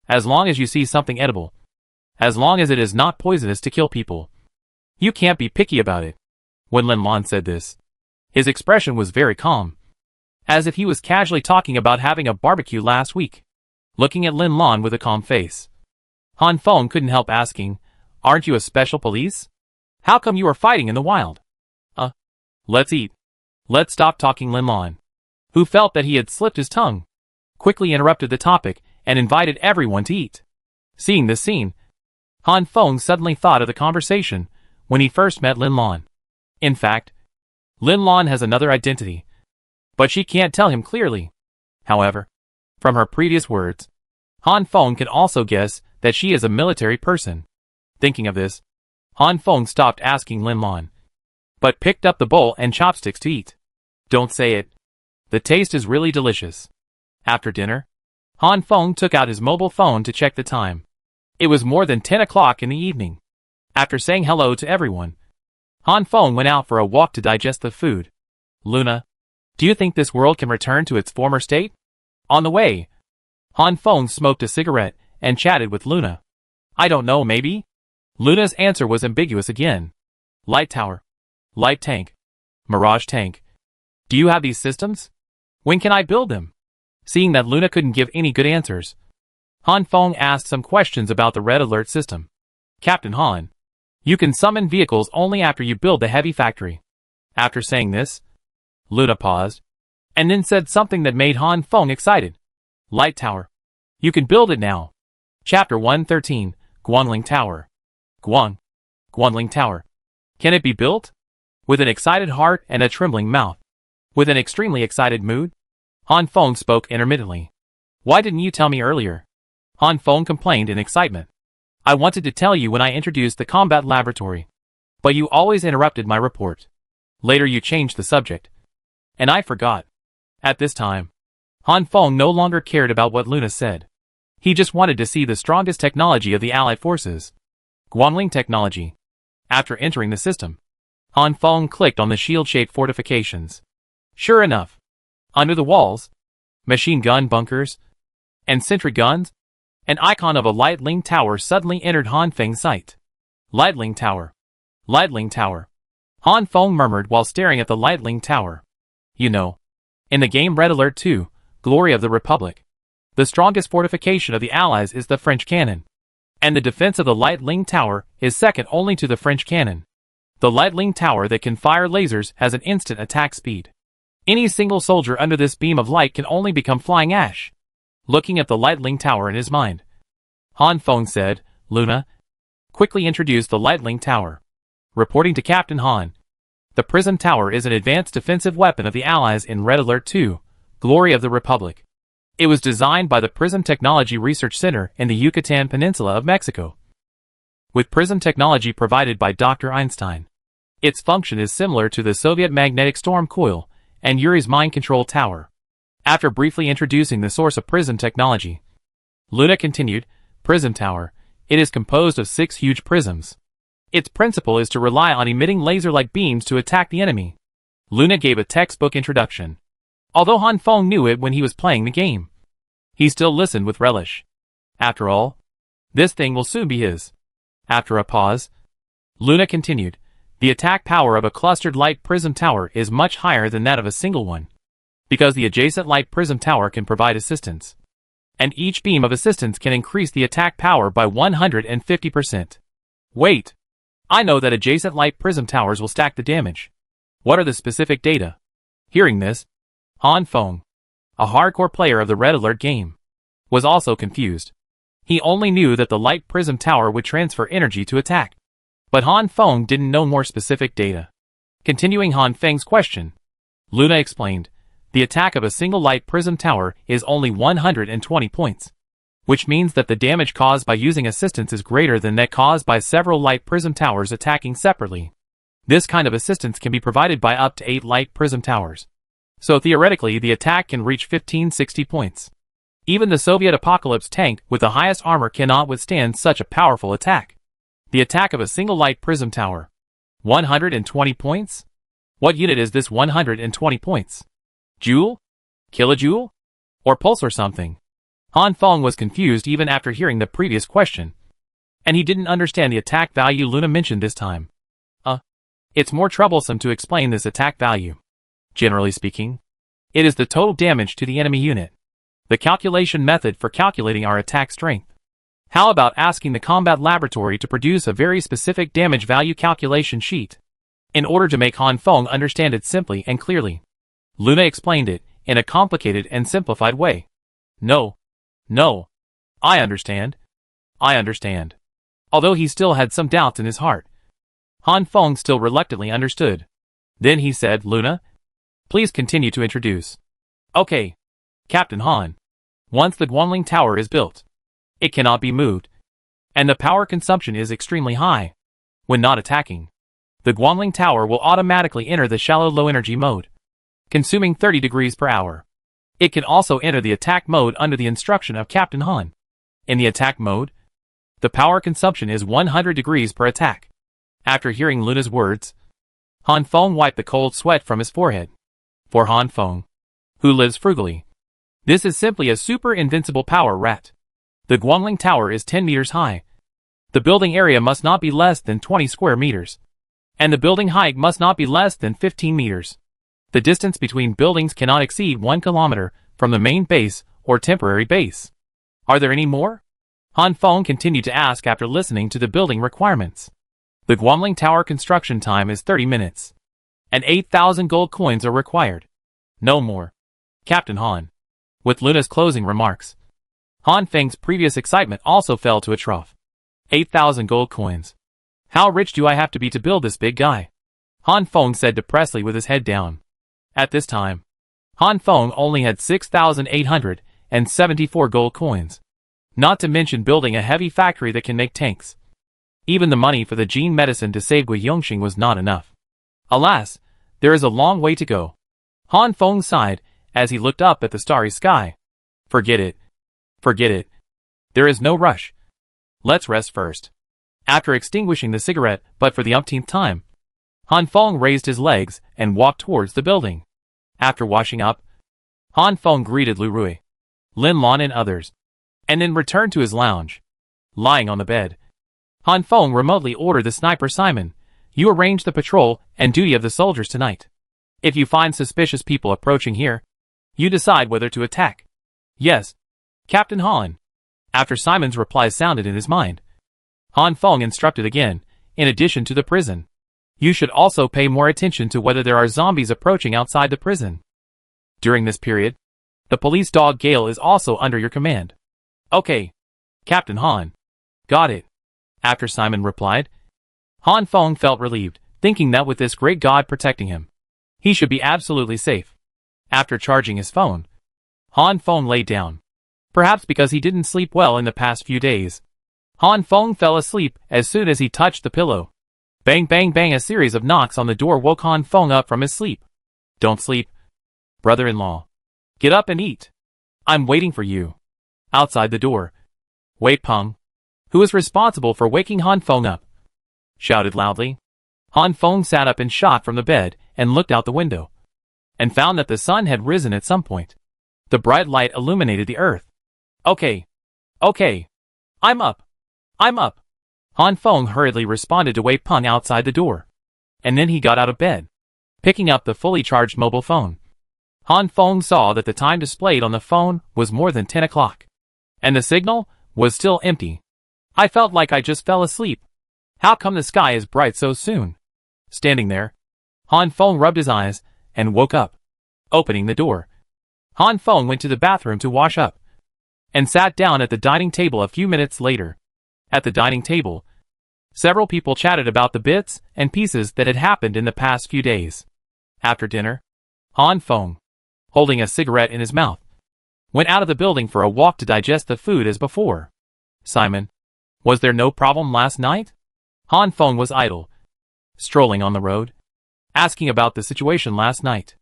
Speaker 1: As long as you see something edible, as long as it is not poisonous to kill people, you can't be picky about it. When Lin Lan said this, his expression was very calm, as if he was casually talking about having a barbecue last week. Looking at Lin Lan with a calm face, Han Feng couldn't help asking, Aren't you a special police? How come you are fighting in the wild? Let's eat. Let's stop talking. Lin Lan, who felt that he had slipped his tongue, quickly interrupted the topic and invited everyone to eat. Seeing this scene, Han Feng suddenly thought of the conversation when he first met Lin Lan. In fact, Lin Lan has another identity, but she can't tell him clearly. However, from her previous words, Han Feng can also guess that she is a military person. Thinking of this, Han Feng stopped asking Lin Lan, but picked up the bowl and chopsticks to eat. Don't say it. The taste is really delicious. After dinner, Han Feng took out his mobile phone to check the time. It was more than 10 o'clock in the evening. After saying hello to everyone, Han Feng went out for a walk to digest the food. Luna, do you think this world can return to its former state? On the way, Han Feng smoked a cigarette and chatted with Luna. I don't know, maybe? Luna's answer was ambiguous again. Light tower. Light tank. Mirage tank. Do you have these systems? When can I build them? Seeing that Luna couldn't give any good answers, Han Feng asked some questions about the red alert system. Captain Han, you can summon vehicles only after you build the heavy factory. After saying this, Luna paused, and then said something that made Han Feng excited. Light tower. You can build it now. Chapter 113, Guanling Tower. Guanling Tower. Can it be built? With an excited heart and a trembling mouth. With an extremely excited mood, Han Feng spoke intermittently. Why didn't you tell me earlier? Han Feng complained in excitement. I wanted to tell you when I introduced the combat laboratory. But you always interrupted my report. Later you changed the subject. And I forgot. At this time, Han Feng no longer cared about what Luna said. He just wanted to see the strongest technology of the Allied forces. Guanling technology. After entering the system, Han Feng clicked on the shield-shaped fortifications. Sure enough, under the walls, machine gun bunkers, and sentry guns, an icon of a Lightning Tower suddenly entered Han Feng's sight. Lightning Tower. Lightning Tower. Han Feng murmured while staring at the Lightning Tower. You know, in the game Red Alert 2, Glory of the Republic, the strongest fortification of the Allies is the French cannon. And the defense of the Lightning Tower is second only to the French cannon. The Lightning Tower that can fire lasers has an instant attack speed. Any single soldier under this beam of light can only become flying ash. Looking at the Lightning Tower in his mind, Han Feng said, Luna, quickly introduce the Lightning Tower. Reporting to Captain Han, the Prism Tower is an advanced defensive weapon of the Allies in Red Alert 2, Glory of the Republic. It was designed by the Prism Technology Research Center in the Yucatan Peninsula of Mexico, with prism technology provided by Dr. Einstein. Its function is similar to the Soviet magnetic storm coil and Yuri's mind control tower. After briefly introducing the source of prism technology, Luna continued, Prism Tower. It is composed of 6 huge prisms. Its principle is to rely on emitting laser-like beams to attack the enemy. Luna gave a textbook introduction. Although Han Feng knew it when he was playing the game, he still listened with relish. After all, this thing will soon be his. After a pause, Luna continued, the attack power of a clustered light prism tower is much higher than that of a single one, because the adjacent light prism tower can provide assistance. And each beam of assistance can increase the attack power by 150%. Wait! I know that adjacent light prism towers will stack the damage. What are the specific data? Hearing this, Han Feng, a hardcore player of the Red Alert game, was also confused. He only knew that the light prism tower would transfer energy to attack. But Han Feng didn't know more specific data. Continuing Han Feng's question, Luna explained, the attack of a single light prism tower is only 120 points, which means that the damage caused by using assistance is greater than that caused by several light prism towers attacking separately. This kind of assistance can be provided by up to 8 light prism towers. So theoretically the attack can reach 1560 points. Even the Soviet Apocalypse tank with the highest armor cannot withstand such a powerful attack. The attack of a single light prism tower. 120 points? What unit is this 120 points? Joule? Kilojoule? Or pulse or something? Han Feng was confused even after hearing the previous question. And he didn't understand the attack value Luna mentioned this time. It's more troublesome to explain this attack value. Generally speaking, it is the total damage to the enemy unit. The calculation method for calculating our attack strength. How about asking the combat laboratory to produce a very specific damage value calculation sheet, in order to make Han Feng understand it simply and clearly? Luna explained it in a complicated and simplified way. No. I understand. Although he still had some doubts in his heart, Han Feng still reluctantly understood. Then he said, Luna, please continue to introduce. Okay, Captain Han. Once the Guanling Tower is built, it cannot be moved, and the power consumption is extremely high. When not attacking, the Guanling Tower will automatically enter the shallow low-energy mode. consuming 30 degrees per hour. It can also enter the attack mode under the instruction of Captain Han. In the attack mode, the power consumption is 100 degrees per attack. After hearing Luna's words, Han Feng wiped the cold sweat from his forehead. For Han Feng, who lives frugally, this is simply a super invincible power rat. The Guangling Tower is 10 meters high. The building area must not be less than 20 square meters. And the building height must not be less than 15 meters. The distance between buildings cannot exceed 1 kilometer from the main base or temporary base. Are there any more? Han Feng continued to ask after listening to the building requirements. The Guangling Tower construction time is 30 minutes. And 8,000 gold coins are required. No more. Captain Han. With Luna's closing remarks, Han Feng's previous excitement also fell to a trough. 8,000 gold coins. How rich do I have to be to build this big guy? Han Feng said depressedly with his head down. At this time, Han Feng only had 6,874 gold coins. Not to mention building a heavy factory that can make tanks. Even the money for the gene medicine to save Gui Yongxing was not enough. Alas, there is a long way to go. Han Feng sighed as he looked up at the starry sky. Forget it. Forget it. There is no rush. Let's rest first. After extinguishing the cigarette, but for the umpteenth time, Han Feng raised his legs and walked towards the building. After washing up, Han Feng greeted Lu Rui, Lin Lan and others, and then returned to his lounge. Lying on the bed, Han Feng remotely ordered the sniper Simon, you arrange the patrol and duty of the soldiers tonight. If you find suspicious people approaching here, you decide whether to attack. Yes, Captain Han. After Simon's reply sounded in his mind, Han Feng instructed again, in addition to the prison, you should also pay more attention to whether there are zombies approaching outside the prison. During this period, the police dog Gale is also under your command. Okay, Captain Han. Got it. After Simon replied, Han Feng felt relieved, thinking that with this great god protecting him, he should be absolutely safe. After charging his phone, Han Feng lay down. Perhaps because he didn't sleep well in the past few days, Han Feng fell asleep as soon as he touched the pillow. Bang bang bang, a series of knocks on the door woke Han Feng up from his sleep. Don't sleep, brother-in-law. Get up and eat. I'm waiting for you. Outside the door, Wei Peng, who was responsible for waking Han Feng up, shouted loudly. Han Feng sat up and shot from the bed and looked out the window, and found that the sun had risen at some point. The bright light illuminated the earth. Okay. Okay. I'm up. I'm up. Han Feng hurriedly responded to Wei Peng outside the door, and then he got out of bed, picking up the fully charged mobile phone. Han Feng saw that the time displayed on the phone was more than 10 o'clock, and the signal was still empty. I felt like I just fell asleep. How come the sky is bright so soon? Standing there, Han Feng rubbed his eyes and woke up. Opening the door, Han Feng went to the bathroom to wash up, and sat down at the dining table a few minutes later. At the dining table, several people chatted about the bits and pieces that had happened in the past few days. After dinner, Han Feng, holding a cigarette in his mouth, went out of the building for a walk to digest the food as before. Simon, was there no problem last night? Han Feng was idle, strolling on the road, asking about the situation last night.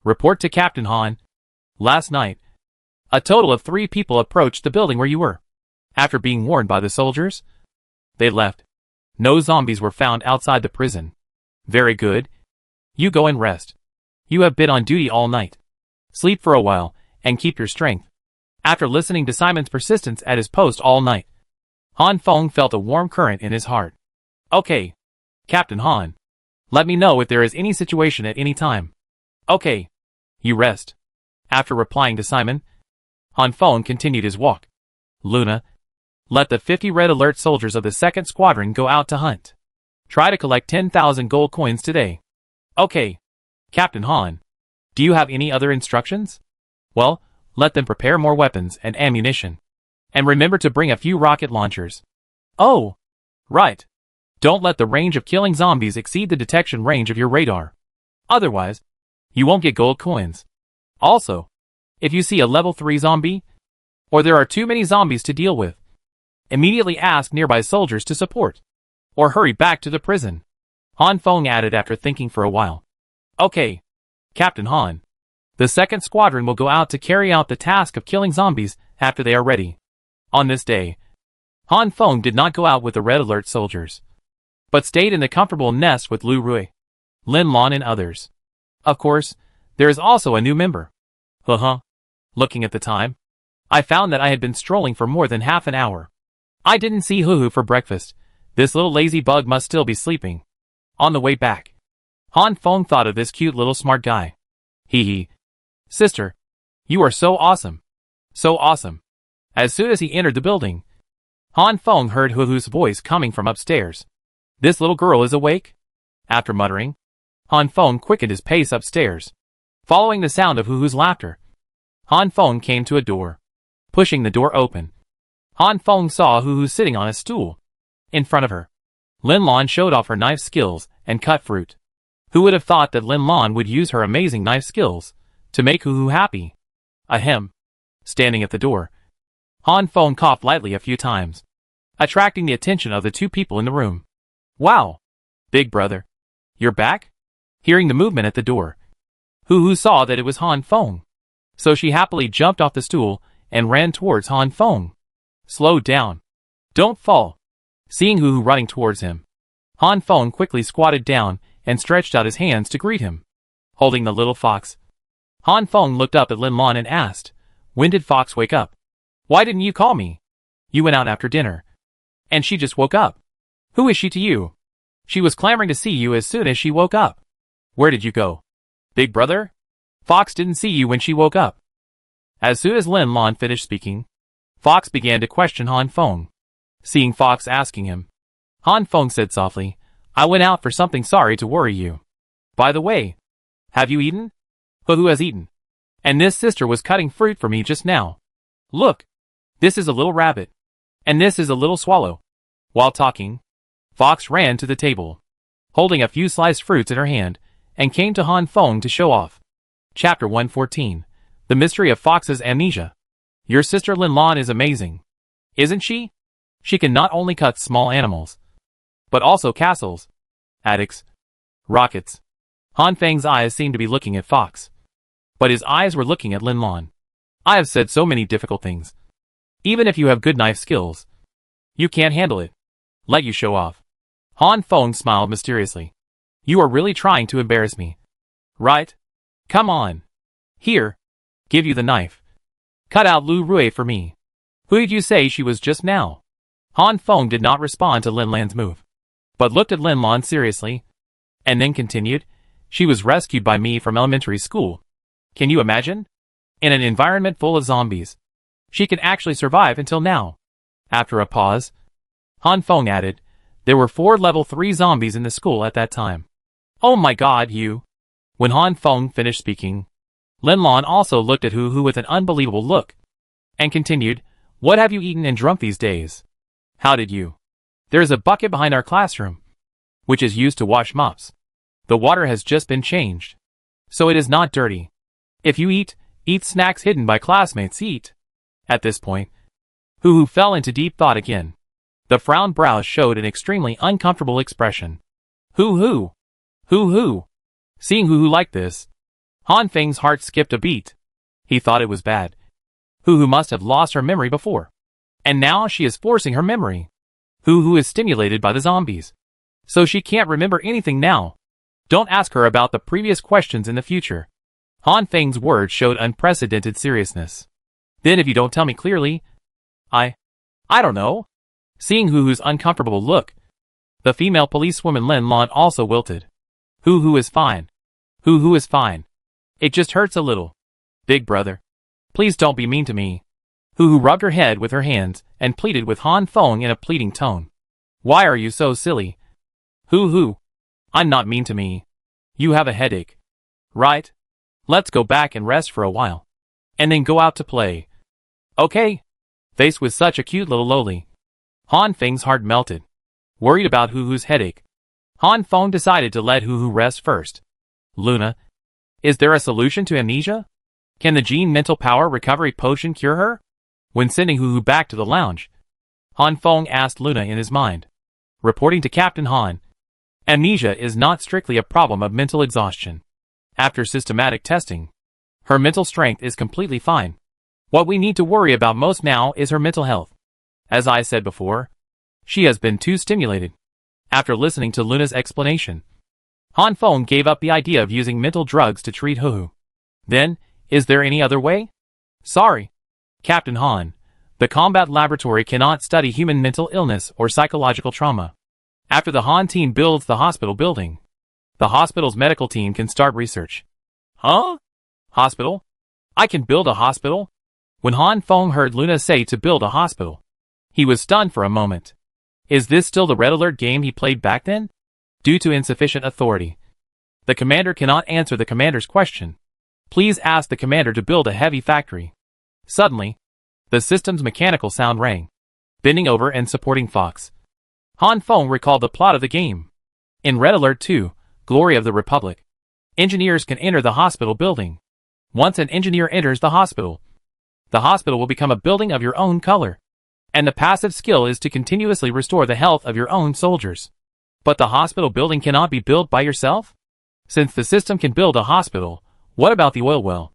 Speaker 1: Report to Captain Han. Last night, a total of 3 people approached the building where you were. After being warned by the soldiers, they left. No zombies were found outside the prison. Very good. You go and rest. You have been on duty all night. Sleep for a while, and keep your strength. After listening to Simon's persistence at his post all night, Han Feng felt a warm current in his heart. Okay, Captain Han. Let me know if there is any situation at any time. Okay. You rest. After replying to Simon, Han Feng continued his walk. Luna, let the 50 red alert soldiers of the 2nd Squadron go out to hunt. Try to collect 10,000 gold coins today. Okay. Captain Han. Do you have any other instructions? Well, let them prepare more weapons and ammunition. And remember to bring a few rocket launchers. Oh! Right. Don't let the range of killing zombies exceed the detection range of your radar. Otherwise, you won't get gold coins. Also, if you see a level 3 zombie, or there are too many zombies to deal with, immediately ask nearby soldiers to support, or hurry back to the prison. Han Feng added after thinking for a while. Okay, Captain Han. The second squadron will go out to carry out the task of killing zombies after they are ready. On this day, Han Feng did not go out with the Red Alert soldiers, but stayed in the comfortable nest with Lu Rui, Lin Lan and others. Of course, there is also a new member. Looking at the time, I found that I had been strolling for more than half an hour. I didn't see Hoo for breakfast. This little lazy bug must still be sleeping. On the way back, Han Feng thought of this cute little smart guy. Hee. Sister, you are so awesome. So awesome. As soon as he entered the building, Han Feng heard Hoo's voice coming from upstairs. This little girl is awake? After muttering, Han Feng quickened his pace upstairs. Following the sound of Hoo's laughter, Han Feng came to a door. Pushing the door open, Han Feng saw Hoo sitting on a stool. In front of her, Lin Lan showed off her knife skills and cut fruit. Who would have thought that Lin Lan would use her amazing knife skills to make Hoo happy? Ahem. Standing at the door, Han Feng coughed lightly a few times, attracting the attention of the two people in the room. Wow! Big brother, you're back? Hearing the movement at the door, Hoo saw that it was Han Feng. So she happily jumped off the stool and ran towards Han Feng. Slow down. Don't fall. Seeing Hoo running towards him, Han Feng quickly squatted down and stretched out his hands to greet him. Holding the little fox, Han Feng looked up at Lin Lan and asked, "When did Fox wake up? Why didn't you call me? You went out after dinner. And she just woke up. Who is she to you? She was clamoring to see you as soon as she woke up. Where did you go? Big brother? Fox didn't see you when she woke up." As soon as Lin Lan finished speaking, Fox began to question Han Feng. Seeing Fox asking him, Han Feng said softly, "I went out for something, sorry to worry you. By the way, have you eaten?" "Who has eaten? And this sister was cutting fruit for me just now. Look, this is a little rabbit. And this is a little swallow." While talking, Fox ran to the table, holding a few sliced fruits in her hand, and came to Han Feng to show off. Chapter 114. The Mystery of Fox's Amnesia. Your sister Lin Lan is amazing, isn't she? She can not only cut small animals, but also castles, attics, rockets. Han Feng's eyes seemed to be looking at Fox, but his eyes were looking at Lin Lan. I have said so many difficult things. Even if you have good knife skills, you can't handle it. Let you show off. Han Feng smiled mysteriously. You are really trying to embarrass me, right? Come on. Here, give you the knife. Cut out Lu Rui for me. Who did you say she was just now? Han Feng did not respond to Lin Lan's move, but looked at Lin Lan seriously, and then continued, she was rescued by me from elementary school. Can you imagine? In an environment full of zombies, she can actually survive until now. After a pause, Han Feng added, there were 4 level 3 zombies in the school at that time. Oh my god, you. When Han Feng finished speaking, Lin Lan also looked at Hoo with an unbelievable look, and continued, what have you eaten and drunk these days? How did you? There is a bucket behind our classroom, which is used to wash mops. The water has just been changed, so it is not dirty. If you eat snacks hidden by classmates, eat. At this point, Hoo fell into deep thought again. The frowned brows showed an extremely uncomfortable expression. Hoo. Seeing Hoo like this, Han Feng's heart skipped a beat. He thought it was bad. Hoo must have lost her memory before, and now she is forcing her memory. Hoo is stimulated by the zombies, so she can't remember anything now. Don't ask her about the previous questions in the future. Han Feng's words showed unprecedented seriousness. Then if you don't tell me clearly, I don't know. Seeing Hoo's uncomfortable look, the female policewoman Lin Lan also wilted. Hoo is fine. Hoo is fine. It just hurts a little. Big brother, please don't be mean to me. Hoo rubbed her head with her hands and pleaded with Han Feng in a pleading tone. Why are you so silly? Hoo, I'm not mean to me. You have a headache, right? Let's go back and rest for a while, and then go out to play. Okay? Faced with such a cute little loli, Han Feng's heart melted. Worried about Hoo's headache, Han Feng decided to let Hoo rest first. Luna, is there a solution to amnesia? Can the Gene Mental Power Recovery Potion cure her? When sending Hoo back to the lounge, Han Feng asked Luna in his mind. Reporting to Captain Han, amnesia is not strictly a problem of mental exhaustion. After systematic testing, Her mental strength is completely fine. What we need to worry about most now is her mental health. As I said before, she has been too stimulated. After listening to Luna's explanation, Han Feng gave up the idea of using mental drugs to treat Huhu. Then, is there any other way? Sorry, Captain Han. The combat laboratory cannot study human mental illness or psychological trauma. After the Han team builds the hospital building, the hospital's medical team can start research. Huh? Hospital? I can build a hospital? When Han Feng heard Luna say to build a hospital, he was stunned for a moment. Is this still the Red Alert game he played back then? Due to insufficient authority, the commander cannot answer the commander's question. Please ask the commander to build a heavy factory. Suddenly, the system's mechanical sound rang. Bending over and supporting Fox, Han Feng recalled the plot of the game. In Red Alert 2, Glory of the Republic, engineers can enter the hospital building. Once an engineer enters the hospital will become a building of your own color. And the passive skill is to continuously restore the health of your own soldiers. But the hospital building cannot be built by yourself? Since the system can build a hospital, what about the oil well?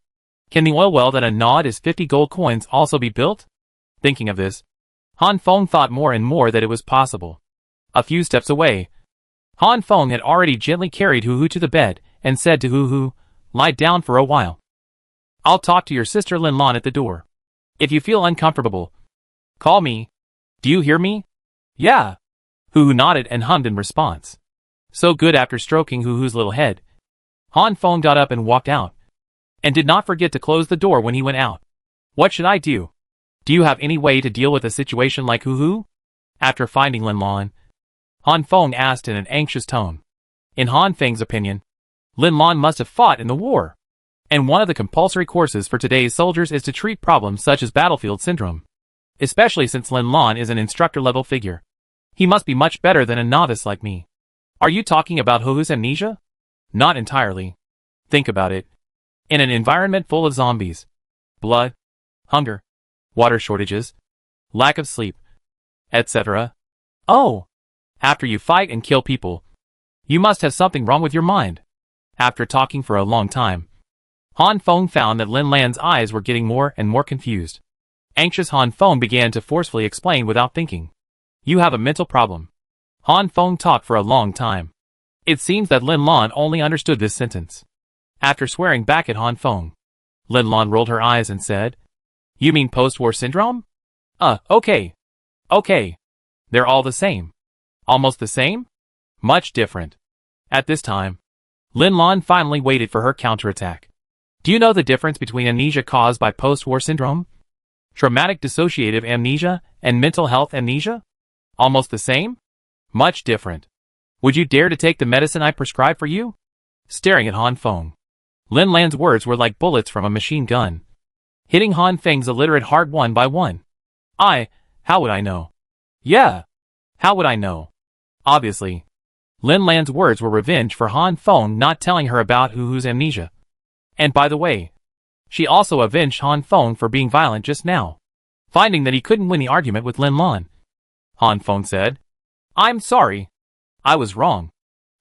Speaker 1: Can the oil well that a nod is 50 gold coins also be built? Thinking of this, Han Feng thought more and more that it was possible. A few steps away, Han Feng had already gently carried Huhu to the bed and said to Huhu, lie down for a while. I'll talk to your sister Lin Lan at the door. If you feel uncomfortable, call me. Do you hear me? Yeah. Huhu nodded and hummed in response. So good. After stroking Huhu's little head, Han Feng got up and walked out, and did not forget to close the door when he went out. What should I do? Do you have any way to deal with a situation like Huhu? After finding Lin Lan, Han Feng asked in an anxious tone. In Han Feng's opinion, Lin Lan must have fought in the war, and one of the compulsory courses for today's soldiers is to treat problems such as battlefield syndrome. Especially since Lin Lan is an instructor-level figure. He must be much better than a novice like me. Are you talking about Huhu's amnesia? Not entirely. Think about it. In an environment full of zombies, blood, hunger, water shortages, lack of sleep, etc. Oh! After you fight and kill people, you must have something wrong with your mind. After talking for a long time, Han Feng found that Lin Lan's eyes were getting more and more confused. Anxious, Han Feng began to forcefully explain without thinking. You have a mental problem. Han Feng talked for a long time. It seems that Lin Lan only understood this sentence. After swearing back at Han Feng, Lin Lan rolled her eyes and said, You mean post-war syndrome? Okay. Okay. They're all the same. Almost the same? Much different. At this time, Lin Lan finally waited for her counterattack. Do you know the difference between amnesia caused by post-war syndrome, traumatic dissociative amnesia, and mental health amnesia? Almost the same? Much different. Would you dare to take the medicine I prescribed for you? Staring at Han Feng, Lin Lan's words were like bullets from a machine gun, hitting Han Feng's illiterate heart one by one. How would I know? Yeah. How would I know? Obviously. Lin Lan's words were revenge for Han Feng not telling her about Huhu's amnesia. And by the way, she also avenged Han Feng for being violent just now, finding that he couldn't win the argument with Lin Lan. Han Feng said, I'm sorry. I was wrong.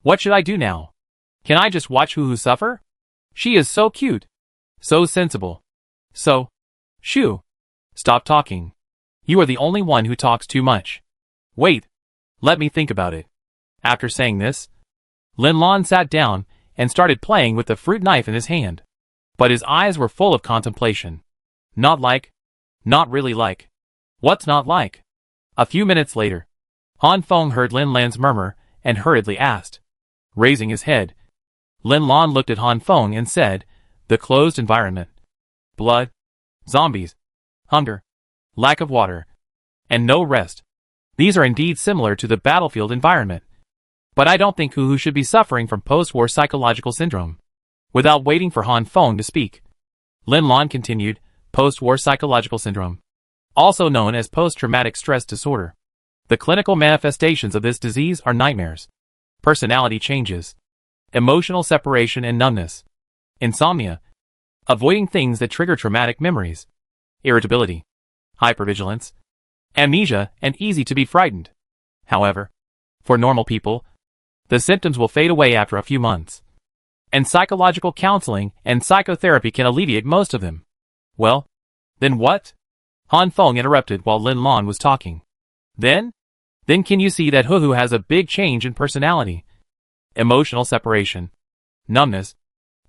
Speaker 1: What should I do now? Can I just watch Huhu suffer? She is so cute. So sensible. So, shoo. Stop talking. You are the only one who talks too much. Wait. Let me think about it. After saying this, Lin Lan sat down and started playing with the fruit knife in his hand. But his eyes were full of contemplation. Not really like. What's not like? A few minutes later, Han Feng heard Lin Lan's murmur and hurriedly asked. Raising his head, Lin Lan looked at Han Feng and said, The closed environment. Blood, zombies, hunger, lack of water, and no rest. These are indeed similar to the battlefield environment. But I don't think Huhu should be suffering from post-war psychological syndrome. Without waiting for Han Feng to speak, Lin Lan continued, post-war psychological syndrome, also known as post-traumatic stress disorder. The clinical manifestations of this disease are nightmares, personality changes, emotional separation and numbness, insomnia, avoiding things that trigger traumatic memories, irritability, hypervigilance, amnesia, and easy to be frightened. However, for normal people, the symptoms will fade away after a few months. And psychological counseling and psychotherapy can alleviate most of them. Well, then what? Han Feng interrupted while Lin Lan was talking. Then can you see that Hu has a big change in personality? Emotional separation, numbness,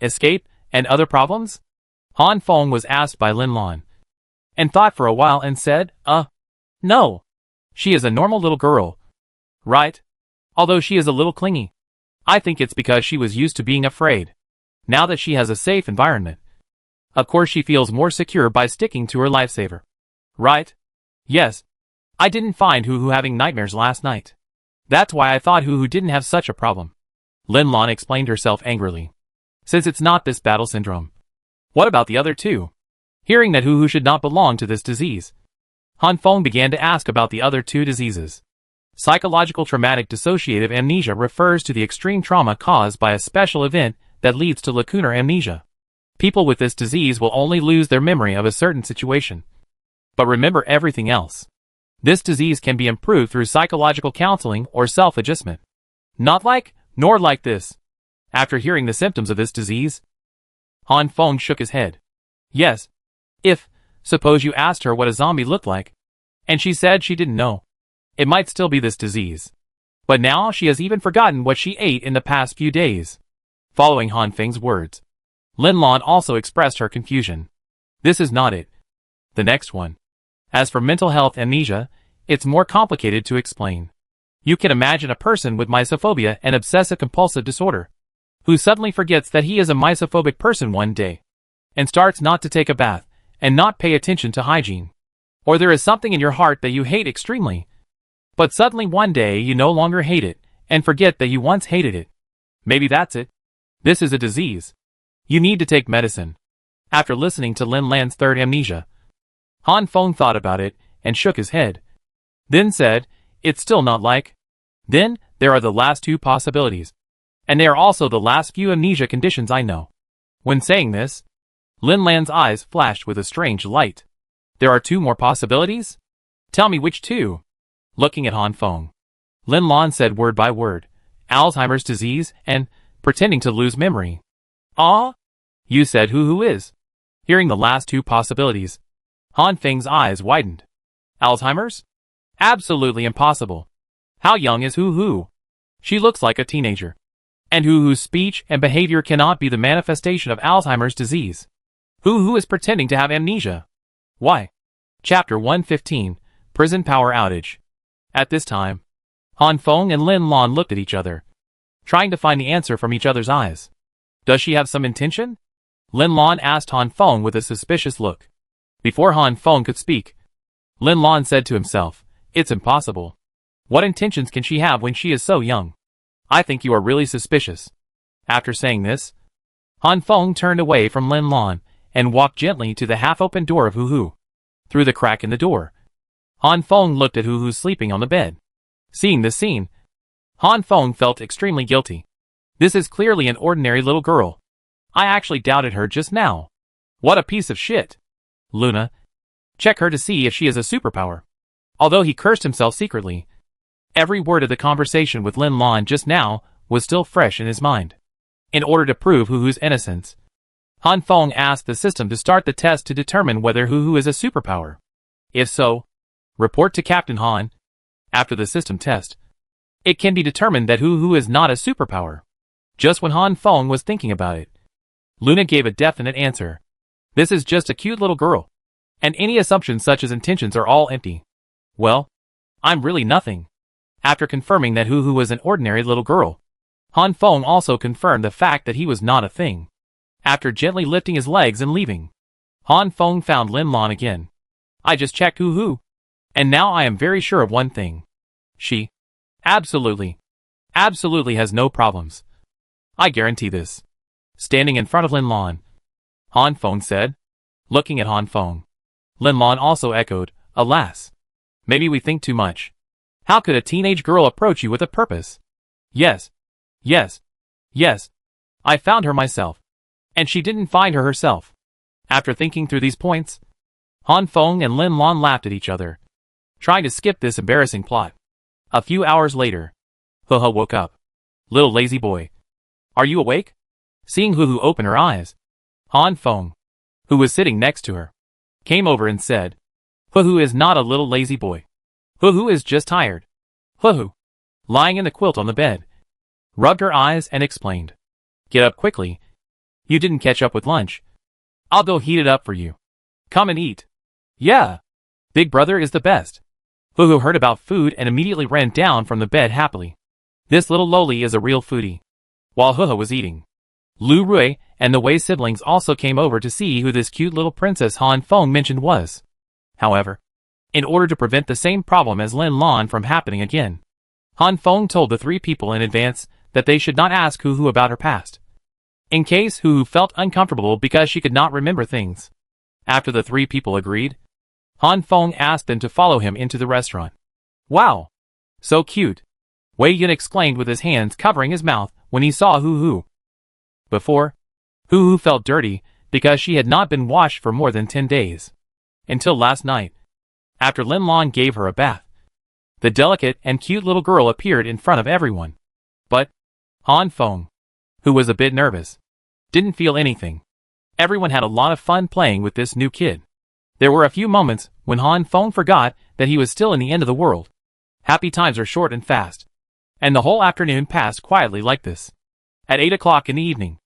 Speaker 1: escape, and other problems? Han Feng was asked by Lin Lan, and thought for a while and said, no. She is a normal little girl. Right? Although she is a little clingy. I think it's because she was used to being afraid. Now that she has a safe environment, of course she feels more secure by sticking to her lifesaver. Right? Yes. I didn't find Hu having nightmares last night. That's why I thought Hu didn't have such a problem. Lin Lan explained herself angrily. Since it's not this battle syndrome, what about the other two? Hearing that Hu should not belong to this disease, Han Feng began to ask about the other two diseases. Psychological traumatic dissociative amnesia refers to the extreme trauma caused by a special event that leads to lacunar amnesia. People with this disease will only lose their memory of a certain situation, but remember everything else. This disease can be improved through psychological counseling or self-adjustment. Nor like this. After hearing the symptoms of this disease, Han Feng shook his head. Yes. Suppose you asked her what a zombie looked like, and she said she didn't know. It might still be this disease. But now she has even forgotten what she ate in the past few days. Following Han Feng's words, Lin Lan also expressed her confusion. This is not it. The next one. As for mental health amnesia, it's more complicated to explain. You can imagine a person with misophobia and obsessive-compulsive disorder, who suddenly forgets that he is a misophobic person one day, and starts not to take a bath, and not pay attention to hygiene. Or there is something in your heart that you hate extremely, but suddenly one day you no longer hate it, and forget that you once hated it. Maybe that's it. This is a disease. You need to take medicine. After listening to Lin Lan's third amnesia, Han Feng thought about it, and shook his head. Then said, it's still not like. Then, there are the last two possibilities. And they are also the last few amnesia conditions I know. When saying this, Lin Lan's eyes flashed with a strange light. There are two more possibilities? Tell me which two? Looking at Han Feng, Lin Lan said word by word, Alzheimer's disease and pretending to lose memory. Ah? You said who is? Hearing the last two possibilities, Han Feng's eyes widened. Alzheimer's? Absolutely impossible. How young is Hu? She looks like a teenager. And Hu's speech and behavior cannot be the manifestation of Alzheimer's disease. Hu is pretending to have amnesia. Why? Chapter 115, Prison Power Outage. At this time, Han Feng and Lin Lan looked at each other, trying to find the answer from each other's eyes. Does she have some intention? Lin Lan asked Han Feng with a suspicious look. Before Han Feng could speak, Lin Lan said to himself, it's impossible. What intentions can she have when she is so young? I think you are really suspicious. After saying this, Han Feng turned away from Lin Lan and walked gently to the half-open door of Hu. Through the crack in the door, Han Feng looked at Hu sleeping on the bed. Seeing this scene, Han Feng felt extremely guilty. This is clearly an ordinary little girl. I actually doubted her just now. What a piece of shit. Luna, check her to see if she has a superpower. Although he cursed himself secretly, every word of the conversation with Lin Lan just now was still fresh in his mind. In order to prove Hu's innocence, Han Feng asked the system to start the test to determine whether Hu is a superpower. If so, report to Captain Han. After the system test, it can be determined that Hu is not a superpower. Just when Han Feng was thinking about it, Luna gave a definite answer. This is just a cute little girl, and any assumptions such as intentions are all empty. Well, I'm really nothing. After confirming that Hu was an ordinary little girl, Han Feng also confirmed the fact that he was not a thing. After gently lifting his legs and leaving, Han Feng found Lin Lan again. I just checked Hu, and now I am very sure of one thing. She absolutely has no problems. I guarantee this. Standing in front of Lin Lan, Han Feng said, looking at Han Feng. Lin Lan also echoed, alas. Maybe we think too much. How could a teenage girl approach you with a purpose? Yes. I found her myself. And she didn't find her herself. After thinking through these points, Han Feng and Lin Lan laughed at each other, trying to skip this embarrassing plot. A few hours later, Hu woke up. Little lazy boy. Are you awake? Seeing Hu open her eyes, Han Feng, who was sitting next to her, came over and said, Hu is not a little lazy boy. Hu is just tired. Hu, lying in the quilt on the bed, rubbed her eyes and explained. Get up quickly. You didn't catch up with lunch. I'll go heat it up for you. Come and eat. Yeah. Big brother is the best. Hu heard about food and immediately ran down from the bed happily. This little loli is a real foodie. While Hu was eating, Lu Rui and the Wei siblings also came over to see who this cute little princess Han Feng mentioned was. However, in order to prevent the same problem as Lin Lan from happening again, Han Feng told the three people in advance that they should not ask Hu about her past, in case Hu felt uncomfortable because she could not remember things. After the three people agreed, Han Feng asked them to follow him into the restaurant. Wow! So cute! Wei Yun exclaimed with his hands covering his mouth when he saw Hu. Before, Hu felt dirty because she had not been washed for more than 10 days. Until last night, after Lin Lan gave her a bath, the delicate and cute little girl appeared in front of everyone. But Han Feng, who was a bit nervous, didn't feel anything. Everyone had a lot of fun playing with this new kid. There were a few moments when Han Feng forgot that he was still in the end of the world. Happy times are short and fast. And the whole afternoon passed quietly like this. At 8 o'clock in the evening,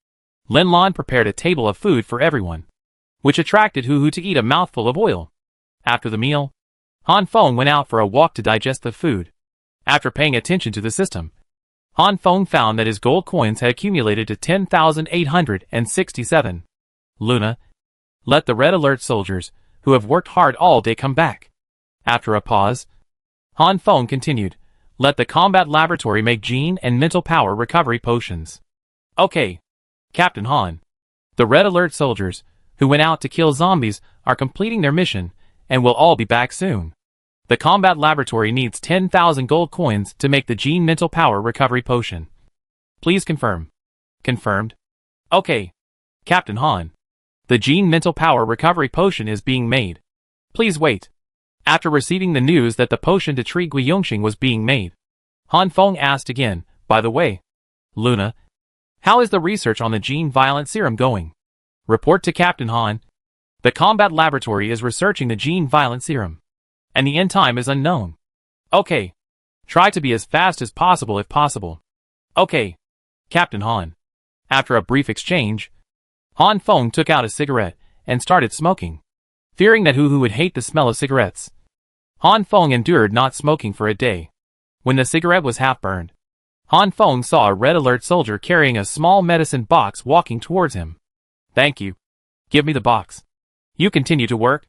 Speaker 1: Lin Lan prepared a table of food for everyone, which attracted Hu to eat a mouthful of oil. After the meal, Han Feng went out for a walk to digest the food. After paying attention to the system, Han Feng found that his gold coins had accumulated to 10,867. Luna, let the Red Alert soldiers, who have worked hard all day, come back. After a pause, Han Feng continued, let the combat laboratory make gene and mental power recovery potions. Okay, Captain Han. The Red Alert soldiers, who went out to kill zombies, are completing their mission, and will all be back soon. The combat laboratory needs 10,000 gold coins to make the gene mental power recovery potion. Please confirm. Confirmed. Okay, Captain Han. The gene mental power recovery potion is being made. Please wait. After receiving the news that the potion to treat Guiyongxing was being made, Han Feng asked again, by the way, Luna, how is the research on the gene violent serum going? Report to Captain Han. The combat laboratory is researching the gene violent serum, and the end time is unknown. Okay. Try to be as fast as possible if possible. Okay, Captain Han. After a brief exchange, Han Feng took out a cigarette and started smoking. Fearing that Hu would hate the smell of cigarettes, Han Feng endured not smoking for a day. When the cigarette was half burned, Han Feng saw a Red Alert soldier carrying a small medicine box walking towards him. Thank you. Give me the box. You continue to work.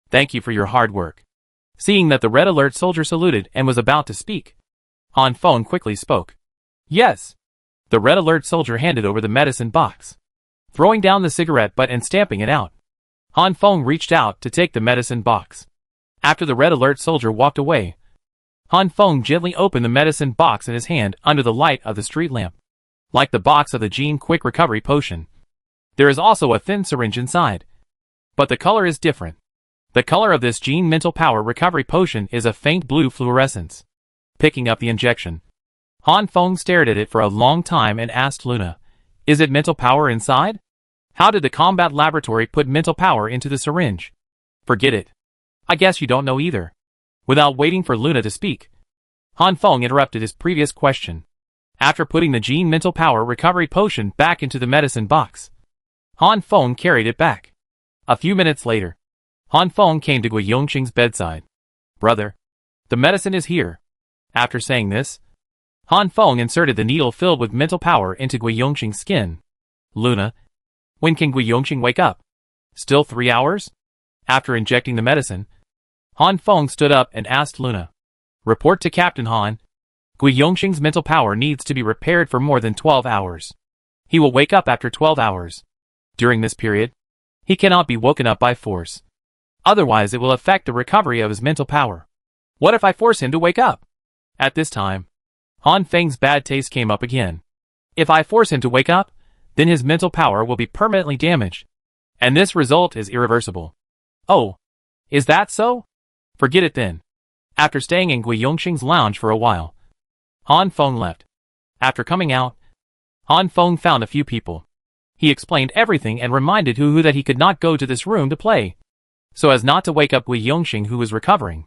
Speaker 1: Thank you for your hard work. Seeing that the Red Alert soldier saluted and was about to speak, Han Feng quickly spoke. Yes. The Red Alert soldier handed over the medicine box, throwing down the cigarette butt and stamping it out. Han Feng reached out to take the medicine box. After the Red Alert soldier walked away, Han Feng gently opened the medicine box in his hand under the light of the street lamp. Like the box of the Gene Quick Recovery Potion, there is also a thin syringe inside, but the color is different. The color of this Gene Mental Power Recovery Potion is a faint blue fluorescence. Picking up the injection, Han Feng stared at it for a long time and asked Luna, is it mental power inside? How did the combat laboratory put mental power into the syringe? Forget it. I guess you don't know either. Without waiting for Luna to speak, Han Feng interrupted his previous question. After putting the Gene Mental Power Recovery Potion back into the medicine box, Han Feng carried it back. A few minutes later, Han Feng came to Guiyongqing's bedside. Brother, the medicine is here. After saying this, Han Feng inserted the needle filled with mental power into Guiyongqing's skin. Luna, when can Guiyongqing wake up? Still 3 hours? After injecting the medicine, Han Feng stood up and asked Luna. Report to Captain Han. Guiyongqing's mental power needs to be repaired for more than 12 hours. He will wake up after 12 hours. During this period, he cannot be woken up by force. Otherwise it will affect the recovery of his mental power. What if I force him to wake up? At this time, Han Feng's bad taste came up again. If I force him to wake up, then his mental power will be permanently damaged. And this result is irreversible. Oh, is that so? Forget it then. After staying in Guiyongqing's lounge for a while, Han Feng left. After coming out, Han Feng found a few people. He explained everything and reminded Hu Hu that he could not go to this room to play, so as not to wake up Wei Yongxing, who was recovering.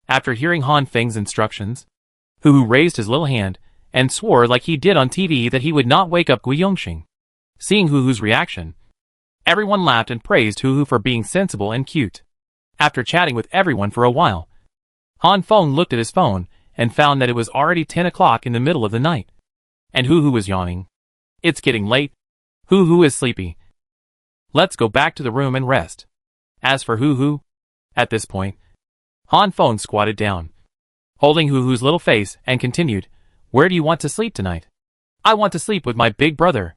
Speaker 1: After hearing Han Feng's instructions, Hu Hu raised his little hand and swore like he did on TV that he would not wake up Wei Yongxing. Seeing Hu Hu's reaction, everyone laughed and praised Hu Hu for being sensible and cute. After chatting with everyone for a while, Han Feng looked at his phone and found that it was already 10 o'clock in the middle of the night. And Hu Hu was yawning. It's getting late. Hu Hu is sleepy. Let's go back to the room and rest. As for Hu Hu, at this point, Han Feng squatted down, holding Hu Hu's little face, and continued, Where do you want to sleep tonight? I want to sleep with my big brother.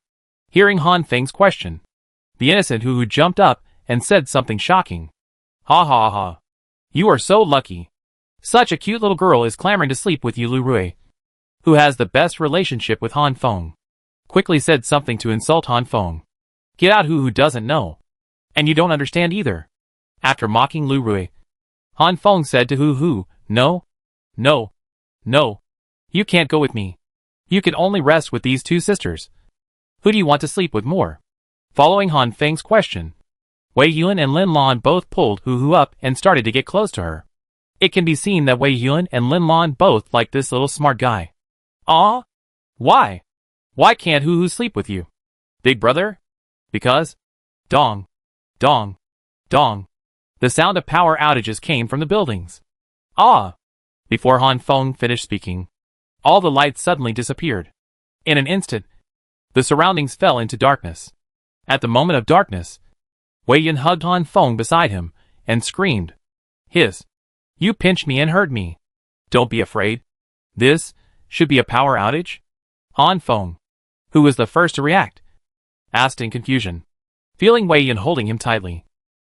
Speaker 1: Hearing Han Feng's question, the innocent Hu Hu jumped up and said something shocking. Ha ha ha. You are so lucky. Such a cute little girl is clamoring to sleep with you. Lu Rui, who has the best relationship with Han Feng, quickly said something to insult Han Feng. Get out, Hu Hu doesn't know. And you don't understand either. After mocking Lu Rui, Han Feng said to Hu Hu, No. No. No. You can't go with me. You can only rest with these two sisters. Who do you want to sleep with more? Following Han Feng's question, Wei Yun and Lin Lan both pulled Hu Hu up and started to get close to her. It can be seen that Wei Yun and Lin Lan both like this little smart guy. Ah? Why? Why can't Hu Hu sleep with you? Big brother? Because? Dong. Dong. Dong. The sound of power outages came from the buildings. Ah! Before Han Feng finished speaking, all the lights suddenly disappeared. In an instant, the surroundings fell into darkness. At the moment of darkness, Wei Yun hugged Han Feng beside him and screamed, Hiss! You pinched me and hurt me. Don't be afraid. This should be a power outage? Han Feng, who was the first to react, asked in confusion, feeling Wei Yun holding him tightly,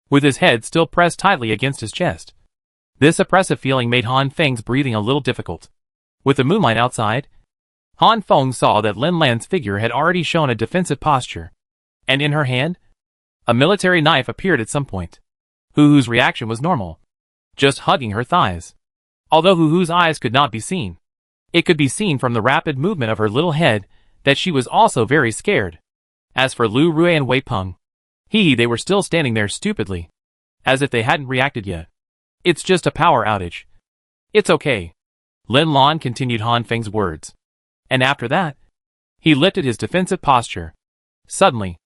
Speaker 1: with his head still pressed tightly against his chest. This oppressive feeling made Han Feng's breathing a little difficult. With the moonlight outside, Han Feng saw that Lin Lan's figure had already shown a defensive posture, and in her hand, a military knife appeared at some point. Hu Hu's reaction was normal, just hugging her thighs. Although Hu Hu's eyes could not be seen, it could be seen from the rapid movement of her little head that she was also very scared. As for Lu Rui and Wei Peng, they were still standing there stupidly, as if they hadn't reacted yet. It's just a power outage. It's okay. Lin Lan continued Han Feng's words. And after that, he lifted his defensive posture. Suddenly,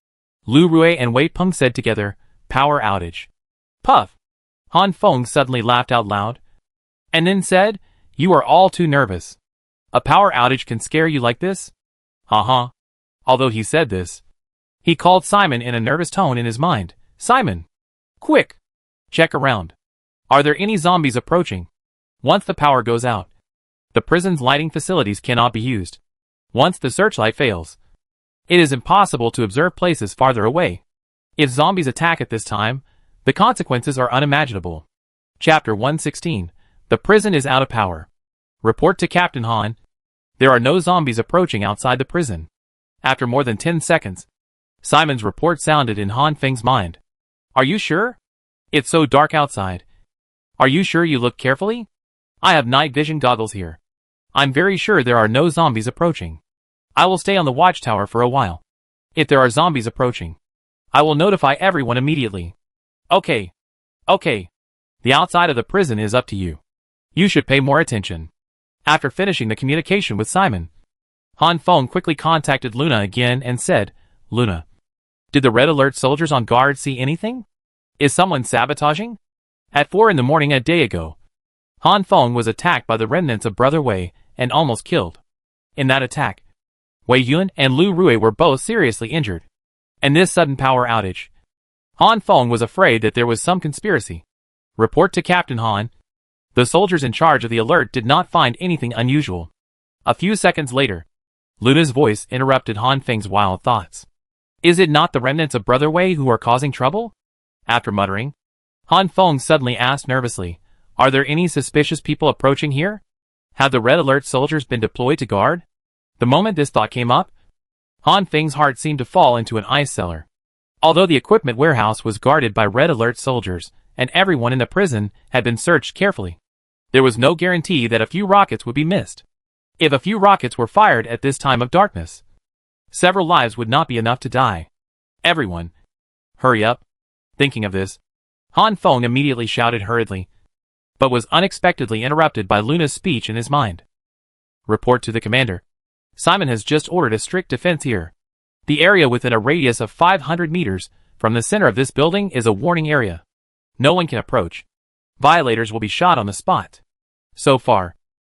Speaker 1: Lu Rui and Wei Peng said together, Power outage. Puff! Han Feng suddenly laughed out loud, and then said, You are all too nervous. A power outage can scare you like this? Ha. Although he said this, he called Simon in a nervous tone in his mind. Simon! Quick! Check around. Are there any zombies approaching? Once the power goes out, the prison's lighting facilities cannot be used. Once the searchlight fails, it is impossible to observe places farther away. If zombies attack at this time, the consequences are unimaginable. Chapter 116. The prison is out of power. Report to Captain Han. There are no zombies approaching outside the prison. After more than 10 seconds, Simon's report sounded in Han Feng's mind. Are you sure? It's so dark outside. Are you sure you look carefully? I have night vision goggles here. I'm very sure there are no zombies approaching. I will stay on the watchtower for a while. If there are zombies approaching, I will notify everyone immediately. Okay. The outside of the prison is up to you. You should pay more attention. After finishing the communication with Simon, Han Feng quickly contacted Luna again and said, Luna, did the Red Alert soldiers on guard see anything? Is someone sabotaging? At 4 in the morning a day ago, Han Feng was attacked by the remnants of Brother Wei and almost killed. In that attack, Wei Yun and Lu Rui were both seriously injured. And this sudden power outage, Han Feng was afraid that there was some conspiracy. Report to Captain Han. The soldiers in charge of the alert did not find anything unusual. A few seconds later, Luna's voice interrupted Han Feng's wild thoughts. Is it not the remnants of Brother Wei who are causing trouble? After muttering, Han Feng suddenly asked nervously, Are there any suspicious people approaching here? Have the Red Alert soldiers been deployed to guard? The moment this thought came up, Han Feng's heart seemed to fall into an ice cellar. Although the equipment warehouse was guarded by Red Alert soldiers, and everyone in the prison had been searched carefully, there was no guarantee that a few rockets would be missed. If a few rockets were fired at this time of darkness, several lives would not be enough to die. Everyone, hurry up. Thinking of this, Han Feng immediately shouted hurriedly, but was unexpectedly interrupted by Luna's speech in his mind. Report to the commander. Simon has just ordered a strict defense here. The area within a radius of 500 meters from the center of this building is a warning area. No one can approach. Violators will be shot on the spot. So far,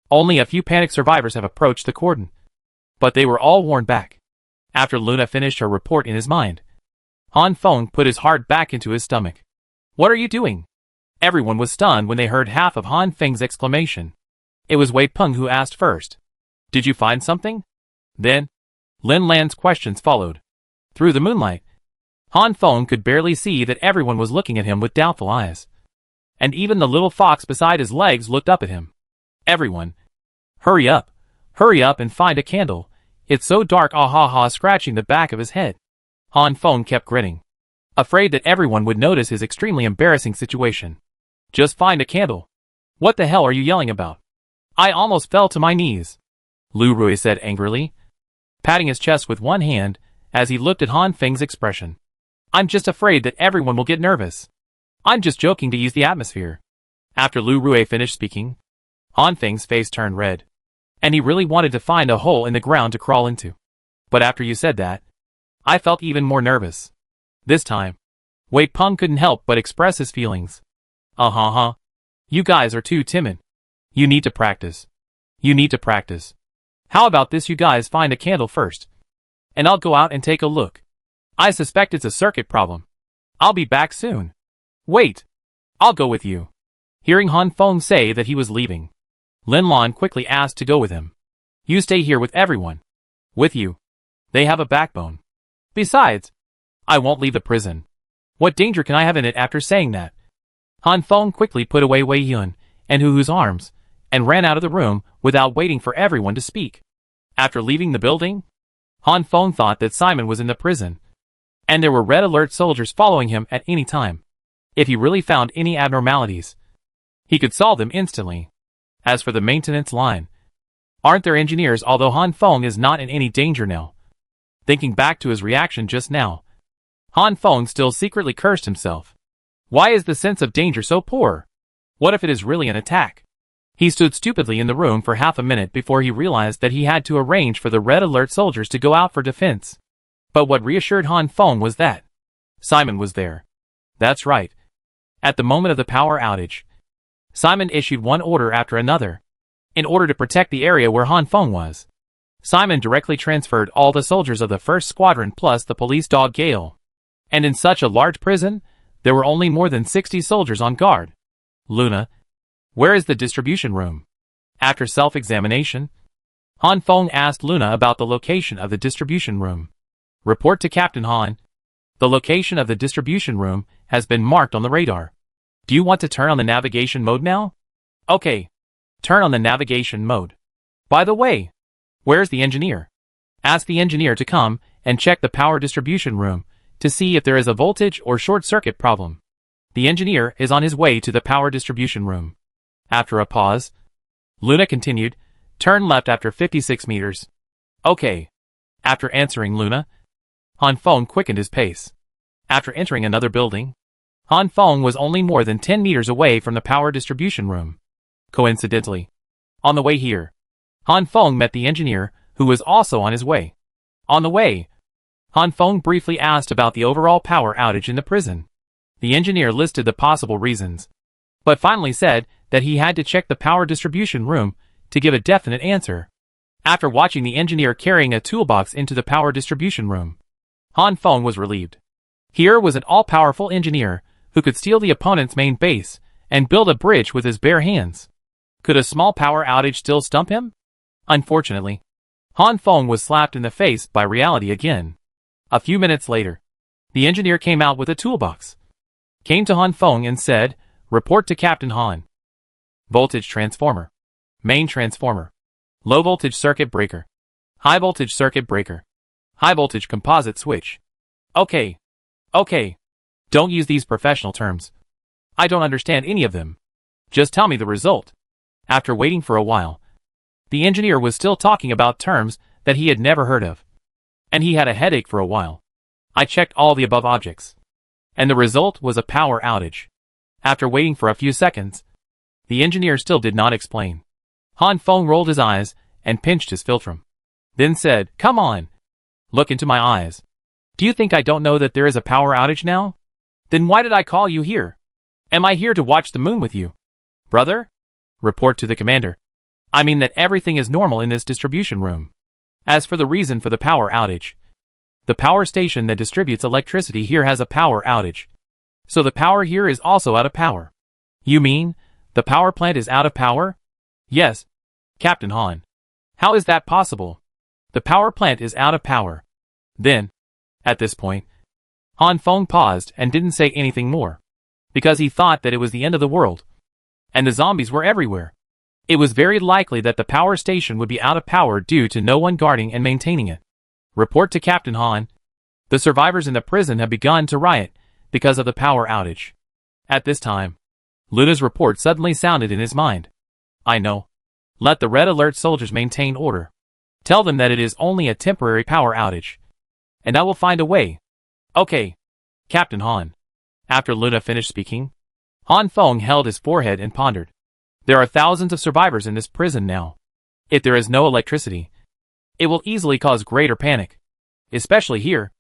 Speaker 1: only a few panicked survivors have approached the cordon, but they were all warned back. After Luna finished her report in his mind, Han Feng put his heart back into his stomach. What are you doing? Everyone was stunned when they heard half of Han Feng's exclamation. It was Wei Peng who asked first. Did you find something? Then, Lin Lan's questions followed. Through the moonlight, Han Feng could barely see that everyone was looking at him with doubtful eyes. And even the little fox beside his legs looked up at him. Everyone, hurry up and find a candle. It's so dark, ah ha ha, scratching the back of his head. Han Feng kept grinning, afraid that everyone would notice his extremely embarrassing situation. Just find a candle. What the hell are you yelling about? I almost fell to my knees, Lu Rui said angrily, patting his chest with one hand as he looked at Han Feng's expression. I'm just afraid that everyone will get nervous. I'm just joking to ease the atmosphere. After Lu Rui finished speaking, Han Feng's face turned red, and he really wanted to find a hole in the ground to crawl into. But after you said that, I felt even more nervous. This time, Wei Peng couldn't help but express his feelings. You guys are too timid. You need to practice. How about this, you guys find a candle first, and I'll go out and take a look. I suspect it's a circuit problem. I'll be back soon. Wait, I'll go with you. Hearing Han Feng say that he was leaving, Lin Lan quickly asked to go with him. You stay here with everyone. With you. They have a backbone. Besides, I won't leave the prison. What danger can I have in it after saying that? Han Feng quickly put away Wei Yun and Hu Hu's arms and ran out of the room without waiting for everyone to speak. After leaving the building, Han Feng thought that Simon was in the prison, and there were red alert soldiers following him at any time. If he really found any abnormalities, he could solve them instantly. As for the maintenance line, aren't there engineers? Although Han Feng is not in any danger now. Thinking back to his reaction just now, Han Feng still secretly cursed himself. Why is the sense of danger so poor? What if it is really an attack? He stood stupidly in the room for half a minute before he realized that he had to arrange for the red alert soldiers to go out for defense. But what reassured Han Feng was that Simon was there. That's right. At the moment of the power outage, Simon issued one order after another, in order to protect the area where Han Feng was. Simon directly transferred all the soldiers of the 1st Squadron plus the police dog Gale. And in such a large prison, there were only more than 60 soldiers on guard. Luna, where is the distribution room? After self-examination, Han Feng asked Luna about the location of the distribution room. Report to Captain Han. The location of the distribution room has been marked on the radar. Do you want to turn on the navigation mode now? Okay. Turn on the navigation mode. By the way, where's the engineer? Ask the engineer to come and check the power distribution room to see if there is a voltage or short circuit problem. The engineer is on his way to the power distribution room. After a pause, Luna continued, turn left after 56 meters. Okay. After answering Luna, Han Feng quickened his pace. After entering another building, Han Feng was only more than 10 meters away from the power distribution room. Coincidentally, on the way here, Han Feng met the engineer, who was also on his way. On the way, Han Feng briefly asked about the overall power outage in the prison. The engineer listed the possible reasons, but finally said that he had to check the power distribution room to give a definite answer. After watching the engineer carrying a toolbox into the power distribution room, Han Feng was relieved. Here was an all-powerful engineer who could steal the opponent's main base and build a bridge with his bare hands. Could a small power outage still stump him? Unfortunately, Han Feng was slapped in the face by reality again. A few minutes later, the engineer came out with a toolbox, came to Han Feng and said, report to Captain Han. Voltage transformer. Main transformer. Low voltage circuit breaker. High voltage circuit breaker. High voltage composite switch. Okay. Don't use these professional terms. I don't understand any of them. Just tell me the result. After waiting for a while, the engineer was still talking about terms that he had never heard of. And he had a headache for a while. I checked all the above objects. And the result was a power outage. After waiting for a few seconds, the engineer still did not explain. Han Feng rolled his eyes and pinched his philtrum. Then said, "Come on. Look into my eyes. Do you think I don't know that there is a power outage now? Then why did I call you here? Am I here to watch the moon with you? Brother? Report to the commander. I mean that everything is normal in this distribution room. As for the reason for the power outage, the power station that distributes electricity here has a power outage. So the power here is also out of power." "You mean, the power plant is out of power?" "Yes, Captain Han. How is that possible? The power plant is out of power." Then, at this point, Han Feng paused and didn't say anything more, because he thought that it was the end of the world, and the zombies were everywhere. It was very likely that the power station would be out of power due to no one guarding and maintaining it. "Report to Captain Han. The survivors in the prison have begun to riot because of the power outage." At this time, Luna's report suddenly sounded in his mind. "I know. Let the Red Alert soldiers maintain order. Tell them that it is only a temporary power outage, and I will find a way." "Okay, Captain Han." After Luna finished speaking, Han Feng held his forehead and pondered. There are thousands of survivors in this prison now. If there is no electricity, it will easily cause greater panic. Especially here.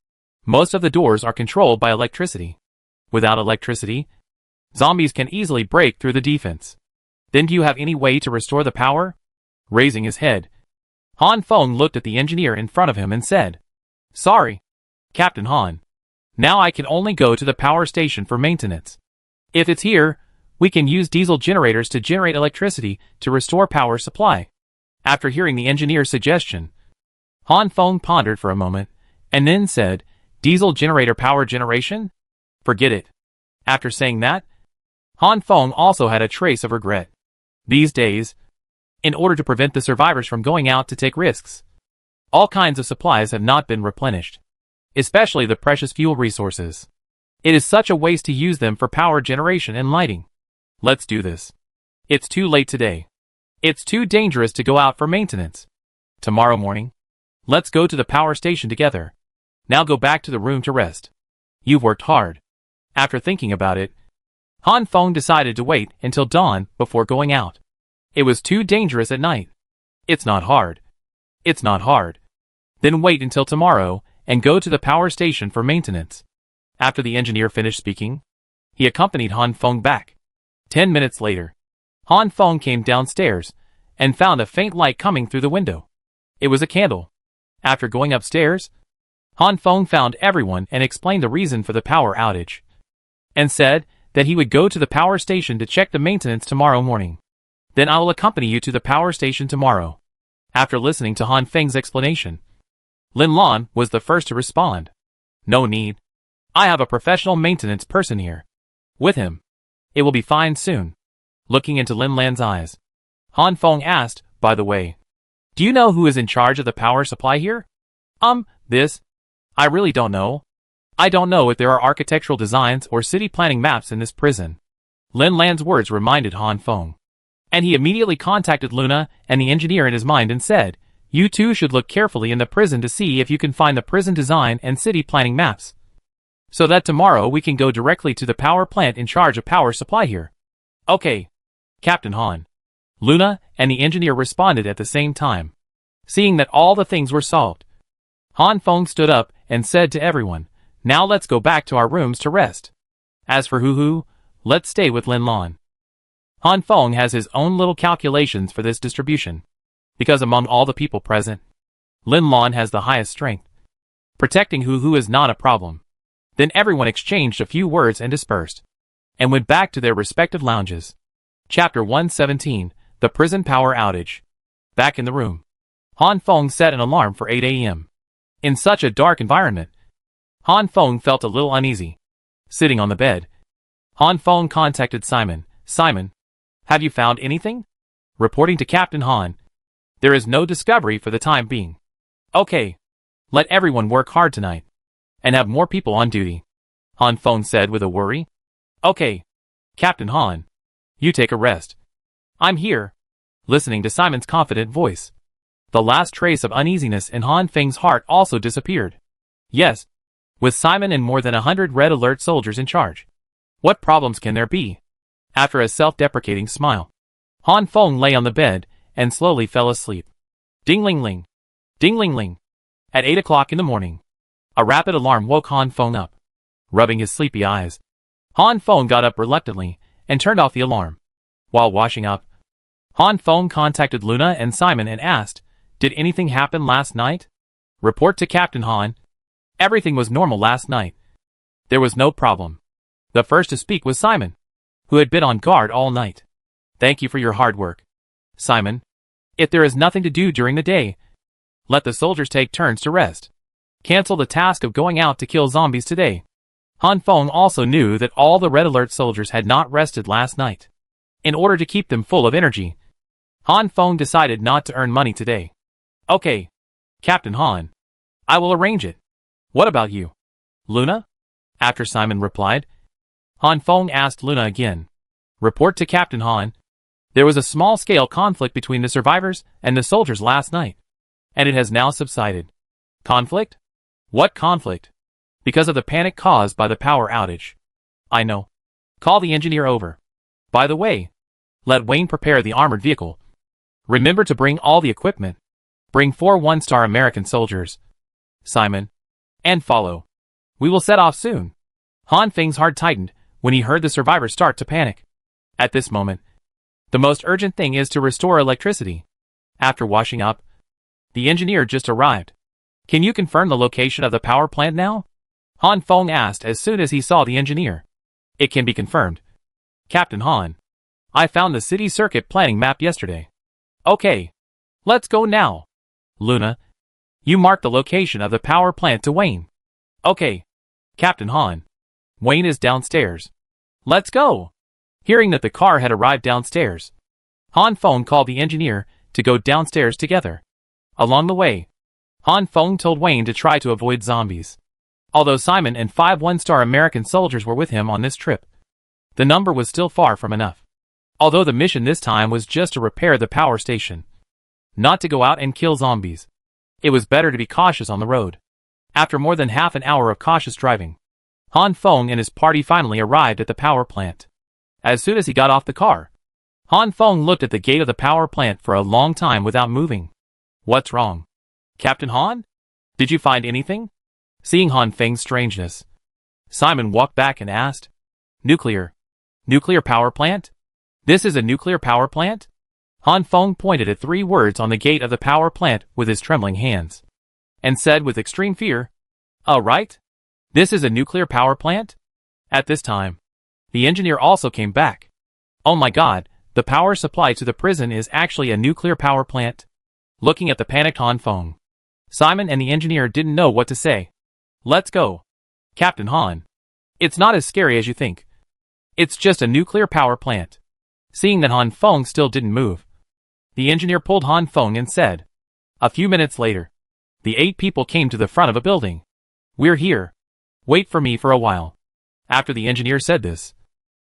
Speaker 1: Most of the doors are controlled by electricity. Without electricity, zombies can easily break through the defense. Then do you have any way to restore the power? Raising his head, Han Feng looked at the engineer in front of him and said, "Sorry, Captain Han. Now I can only go to the power station for maintenance. If it's here, we can use diesel generators to generate electricity to restore power supply." After hearing the engineer's suggestion, Han Feng pondered for a moment, and then said, "Diesel generator power generation? Forget it." After saying that, Han Feng also had a trace of regret. These days, in order to prevent the survivors from going out to take risks, all kinds of supplies have not been replenished, especially the precious fuel resources. It is such a waste to use them for power generation and lighting. Let's do this. It's too late today. It's too dangerous to go out for maintenance. Tomorrow morning, let's go to the power station together. Now go back to the room to rest. You've worked hard. After thinking about it, Han Feng decided to wait until dawn before going out. It was too dangerous at night. It's not hard. It's not hard. Then wait until tomorrow and go to the power station for maintenance. After the engineer finished speaking, he accompanied Han Feng back. 10 minutes later, Han Feng came downstairs and found a faint light coming through the window. It was a candle. After going upstairs, Han Feng found everyone and explained the reason for the power outage, and said that he would go to the power station to check the maintenance tomorrow morning. "Then I will accompany you to the power station tomorrow." After listening to Han Feng's explanation, Lin Lan was the first to respond. "No need. I have a professional maintenance person here. With him, it will be fine soon." Looking into Lin Lan's eyes, Han Feng asked, "By the way, do you know who is in charge of the power supply here?" This? I really don't know. I don't know if there are architectural designs or city planning maps in this prison." Lin Lan's words reminded Han Feng, and he immediately contacted Luna and the engineer in his mind and said, "You two should look carefully in the prison to see if you can find the prison design and city planning maps, so that tomorrow we can go directly to the power plant in charge of power supply here." "Okay, Captain Han." Luna and the engineer responded at the same time. Seeing that all the things were solved, Han Feng stood up and said to everyone, "Now let's go back to our rooms to rest. As for Hu, let's stay with Lin Lan." Han Feng has his own little calculations for this distribution, because among all the people present, Lin Lan has the highest strength. Protecting Hu is not a problem. Then everyone exchanged a few words and dispersed, and went back to their respective lounges. Chapter 117, The Prison Power Outage. Back in the room, Han Feng set an alarm for 8 a.m. In such a dark environment, Han Feng felt a little uneasy. Sitting on the bed, Han Feng contacted Simon. "Simon, have you found anything?" Reporting to Captain Han, "There is no discovery for the time being." "Okay. Let everyone work hard tonight, and have more people on duty," Han Feng said with a worry. "Okay. Captain Han, you take a rest. I'm here." Listening to Simon's confident voice, the last trace of uneasiness in Han Feng's heart also disappeared. "Yes, with Simon and more than 100 Red Alert soldiers in charge. What problems can there be? After a self-deprecating smile, Han Feng lay on the bed and slowly fell asleep. Ding-ling-ling. Ding-ling-ling. At 8 o'clock in the morning, a rapid alarm woke Han Feng up. Rubbing his sleepy eyes, Han Feng got up reluctantly and turned off the alarm. While washing up, Han Feng contacted Luna and Simon and asked, "Did anything happen last night?" "Report to Captain Han. Everything was normal last night. There was no problem." The first to speak was Simon, who had been on guard all night. "Thank you for your hard work, Simon. If there is nothing to do during the day, let the soldiers take turns to rest. Cancel the task of going out to kill zombies today." Han Feng also knew that all the Red Alert soldiers had not rested last night. In order to keep them full of energy, Han Feng decided not to earn money today. "Okay, Captain Han. I will arrange it. What about you, Luna?" After Simon replied, Han Feng asked Luna again. "Report to Captain Han. There was a small-scale conflict between the survivors and the soldiers last night, and it has now subsided." "Conflict? What conflict?" "Because of the panic caused by the power outage." "I know. Call the engineer over. By the way, let Wayne prepare the armored vehicle. Remember to bring all the equipment. Bring 4 one-star American soldiers, Simon, and follow. We will set off soon." Han Feng's heart tightened when he heard the survivors start to panic. At this moment, the most urgent thing is to restore electricity. After washing up, the engineer just arrived. "Can you confirm the location of the power plant now?" Han Feng asked as soon as he saw the engineer. "It can be confirmed, Captain Han. I found the city circuit planning map yesterday." "Okay. Let's go now. Luna, you mark the location of the power plant to Wayne." "Okay, Captain Han. Wayne is downstairs. Let's go." Hearing that the car had arrived downstairs, Han Feng called the engineer to go downstairs together. Along the way, Han Feng told Wayne to try to avoid zombies. Although Simon and 5 one-star American soldiers were with him on this trip, the number was still far from enough. Although the mission this time was just to repair the power station, not to go out and kill zombies. It was better to be cautious on the road. After more than half an hour of cautious driving, Han Feng and his party finally arrived at the power plant. As soon as he got off the car, Han Feng looked at the gate of the power plant for a long time without moving. "What's wrong, Captain Han? Did you find anything?" Seeing Han Feng's strangeness, Simon walked back and asked, Nuclear power plant? This is a nuclear power plant?" Han Feng pointed at 3 words on the gate of the power plant with his trembling hands, and said with extreme fear, "Oh right? This is a nuclear power plant?" At this time, the engineer also came back. "Oh my god, the power supply to the prison is actually a nuclear power plant." Looking at the panicked Han Feng, Simon and the engineer didn't know what to say. "Let's go, Captain Han. It's not as scary as you think. It's just a nuclear power plant." Seeing that Han Feng still didn't move, the engineer pulled Han Feng and said. A few minutes later, the 8 people came to the front of a building. "We're here. Wait for me for a while." After the engineer said this,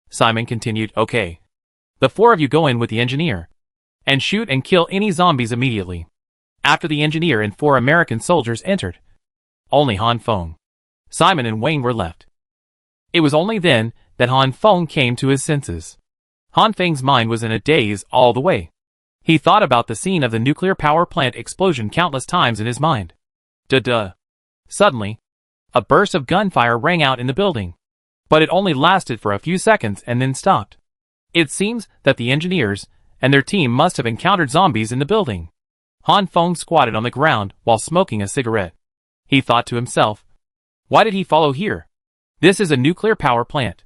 Speaker 1: Simon continued, "Okay. The 4 of you go in with the engineer, and shoot and kill any zombies immediately." After the engineer and 4 American soldiers entered, only Han Feng, Simon and Wayne were left. It was only then that Han Feng came to his senses. Han Feng's mind was in a daze all the way. He thought about the scene of the nuclear power plant explosion countless times in his mind. Duh. Suddenly, a burst of gunfire rang out in the building, but it only lasted for a few seconds and then stopped. It seems that the engineers and their team must have encountered zombies in the building. Han Feng squatted on the ground while smoking a cigarette. He thought to himself, why did he follow here? This is a nuclear power plant.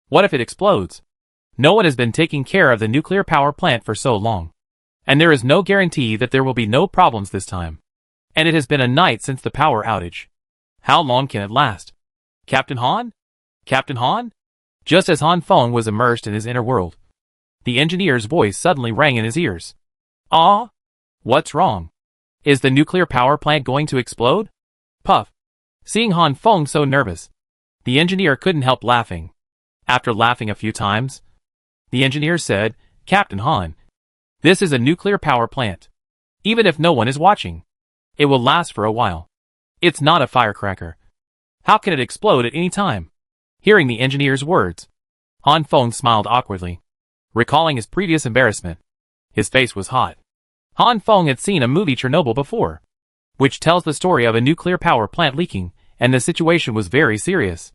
Speaker 1: What if it explodes? No one has been taking care of the nuclear power plant for so long, and there is no guarantee that there will be no problems this time. And it has been a night since the power outage. How long can it last? Captain Han? Captain Han? Just as Han Feng was immersed in his inner world, the engineer's voice suddenly rang in his ears. Ah? What's wrong? Is the nuclear power plant going to explode? Puff. Seeing Han Feng so nervous, the engineer couldn't help laughing. After laughing a few times, the engineer said, Captain Han, this is a nuclear power plant. Even if no one is watching, it will last for a while. It's not a firecracker. How can it explode at any time? Hearing the engineer's words, Han Feng smiled awkwardly, recalling his previous embarrassment. His face was hot. Han Feng had seen a movie Chernobyl before, which tells the story of a nuclear power plant leaking, and the situation was very serious.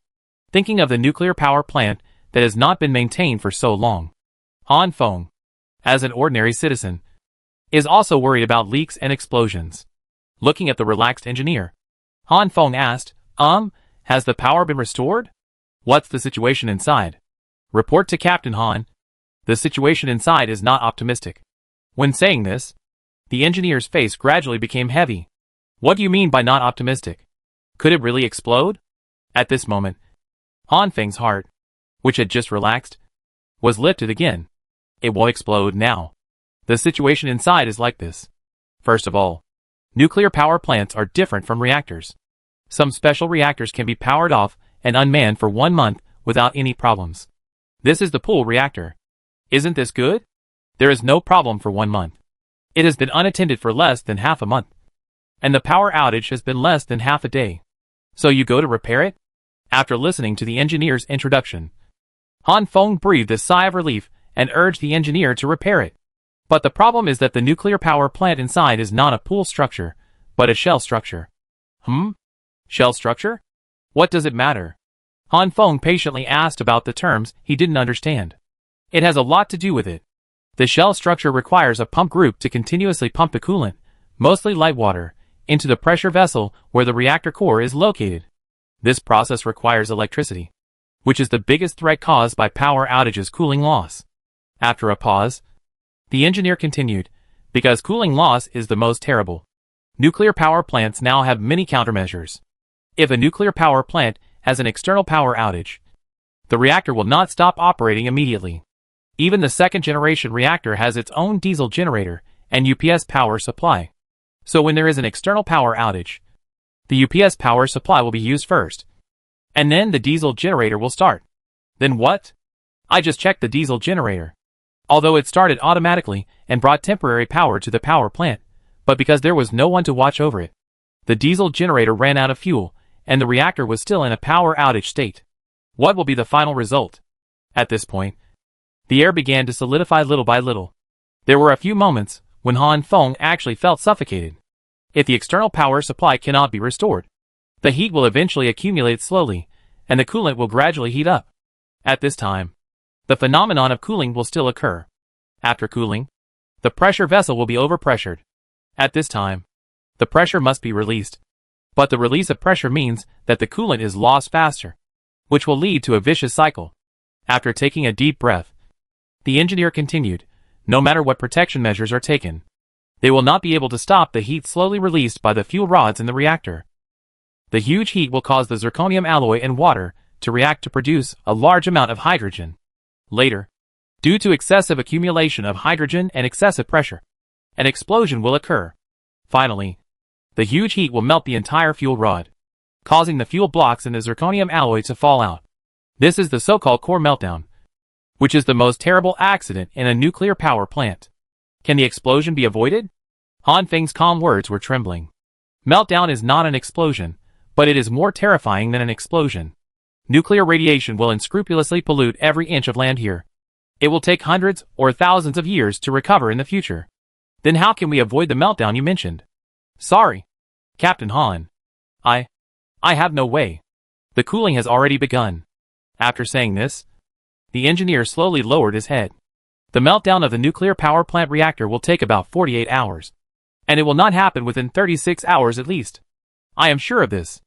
Speaker 1: Thinking of the nuclear power plant that has not been maintained for so long, Han Feng, as an ordinary citizen, is also worried about leaks and explosions. Looking at the relaxed engineer, Han Feng asked, has the power been restored? What's the situation inside? Report to Captain Han. The situation inside is not optimistic. When saying this, the engineer's face gradually became heavy. What do you mean by not optimistic? Could it really explode? At this moment, Han Feng's heart, which had just relaxed, was lifted again. It will explode now. The situation inside is like this. First of all, nuclear power plants are different from reactors. Some special reactors can be powered off and unmanned for 1 month without any problems. This is the pool reactor. Isn't this good? There is no problem for 1 month. It has been unattended for less than half a month. And the power outage has been less than half a day. So you go to repair it? After listening to the engineer's introduction, Han Feng breathed a sigh of relief and urged the engineer to repair it. But the problem is that the nuclear power plant inside is not a pool structure, but a shell structure. Shell structure? What does it matter? Han Feng patiently asked about the terms he didn't understand. It has a lot to do with it. The shell structure requires a pump group to continuously pump the coolant, mostly light water, into the pressure vessel where the reactor core is located. This process requires electricity, which is the biggest threat caused by power outages, cooling loss. After a pause, the engineer continued, because cooling loss is the most terrible. Nuclear power plants now have many countermeasures. If a nuclear power plant has an external power outage, the reactor will not stop operating immediately. Even the second-generation reactor has its own diesel generator and UPS power supply. So when there is an external power outage, the UPS power supply will be used first. And then the diesel generator will start. Then what? I just checked the diesel generator. Although it started automatically and brought temporary power to the power plant, but because there was no one to watch over it, the diesel generator ran out of fuel, and the reactor was still in a power outage state. What will be the final result? At this point, the air began to solidify little by little. There were a few moments when Han Feng actually felt suffocated. If the external power supply cannot be restored, the heat will eventually accumulate slowly, and the coolant will gradually heat up. At this time, the phenomenon of cooling will still occur. After cooling, the pressure vessel will be overpressured. At this time, the pressure must be released. But the release of pressure means that the coolant is lost faster, which will lead to a vicious cycle. After taking a deep breath, the engineer continued, no matter what protection measures are taken, they will not be able to stop the heat slowly released by the fuel rods in the reactor. The huge heat will cause the zirconium alloy and water to react to produce a large amount of hydrogen. Later, due to excessive accumulation of hydrogen and excessive pressure, an explosion will occur. Finally, the huge heat will melt the entire fuel rod, causing the fuel blocks in the zirconium alloy to fall out. This is the so-called core meltdown, which is the most terrible accident in a nuclear power plant. Can the explosion be avoided? Han Feng's calm words were trembling. Meltdown is not an explosion, but it is more terrifying than an explosion. Nuclear radiation will unscrupulously pollute every inch of land here. It will take hundreds or thousands of years to recover in the future. Then how can we avoid the meltdown you mentioned? Sorry, Captain Han. I have no way. The cooling has already begun. After saying this, the engineer slowly lowered his head. The meltdown of the nuclear power plant reactor will take about 48 hours. And it will not happen within 36 hours at least. I am sure of this.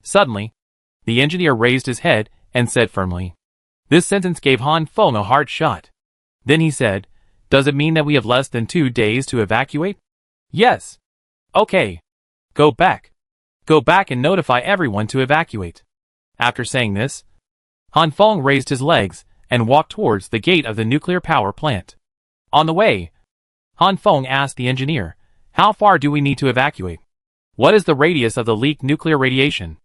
Speaker 1: Suddenly, the engineer raised his head and said firmly. This sentence gave Han Feng a hard shot. Then he said, does it mean that we have less than 2 days to evacuate? Yes. Okay. Go back. Go back and notify everyone to evacuate. After saying this, Han Feng raised his legs and walked towards the gate of the nuclear power plant. On the way, Han Feng asked the engineer, how far do we need to evacuate? What is the radius of the leaked nuclear radiation?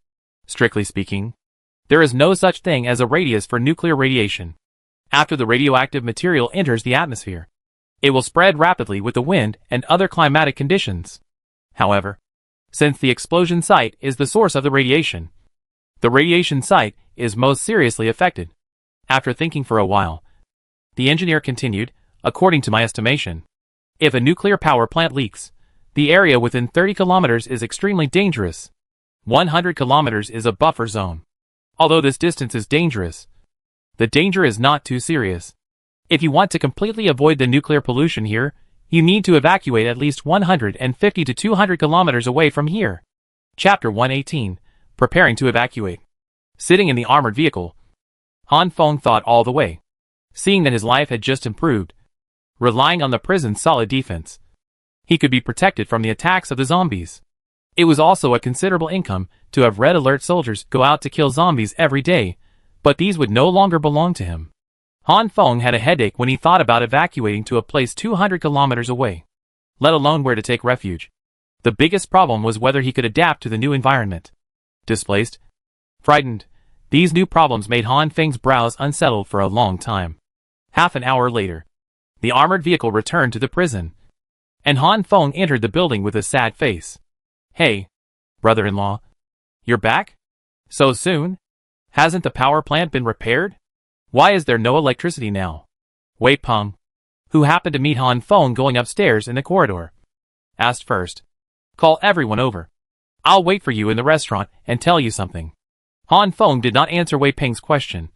Speaker 1: Strictly speaking, there is no such thing as a radius for nuclear radiation. After the radioactive material enters the atmosphere, it will spread rapidly with the wind and other climatic conditions. However, since the explosion site is the source of the radiation, The radiation site is most seriously affected. After thinking for a while, the engineer continued, according to my estimation, if a nuclear power plant leaks, the area within 30 kilometers is extremely dangerous. 100 kilometers is a buffer zone. Although this distance is dangerous, the danger is not too serious. If you want to completely avoid the nuclear pollution here, you need to evacuate at least 150 to 200 kilometers away from here. Chapter 118. Preparing to evacuate. Sitting in the armored vehicle, Han Feng thought all the way. Seeing that his life had just improved, relying on the prison's solid defense, he could be protected from the attacks of the zombies. It was also a considerable income to have red alert soldiers go out to kill zombies every day, but these would no longer belong to him. Han Feng had a headache when he thought about evacuating to a place 200 kilometers away, let alone where to take refuge. The biggest problem was whether he could adapt to the new environment. Displaced, frightened, these new problems made Han Feng's brows unsettled for a long time. Half an hour later, the armored vehicle returned to the prison, and Han Feng entered the building with a sad face. Hey, brother-in-law, you're back? So soon? Hasn't the power plant been repaired? Why is there no electricity now? Wei Peng, who happened to meet Han Feng going upstairs in the corridor, asked first. Call everyone over. I'll wait for you in the restaurant and tell you something. Han Feng did not answer Wei Peng's question,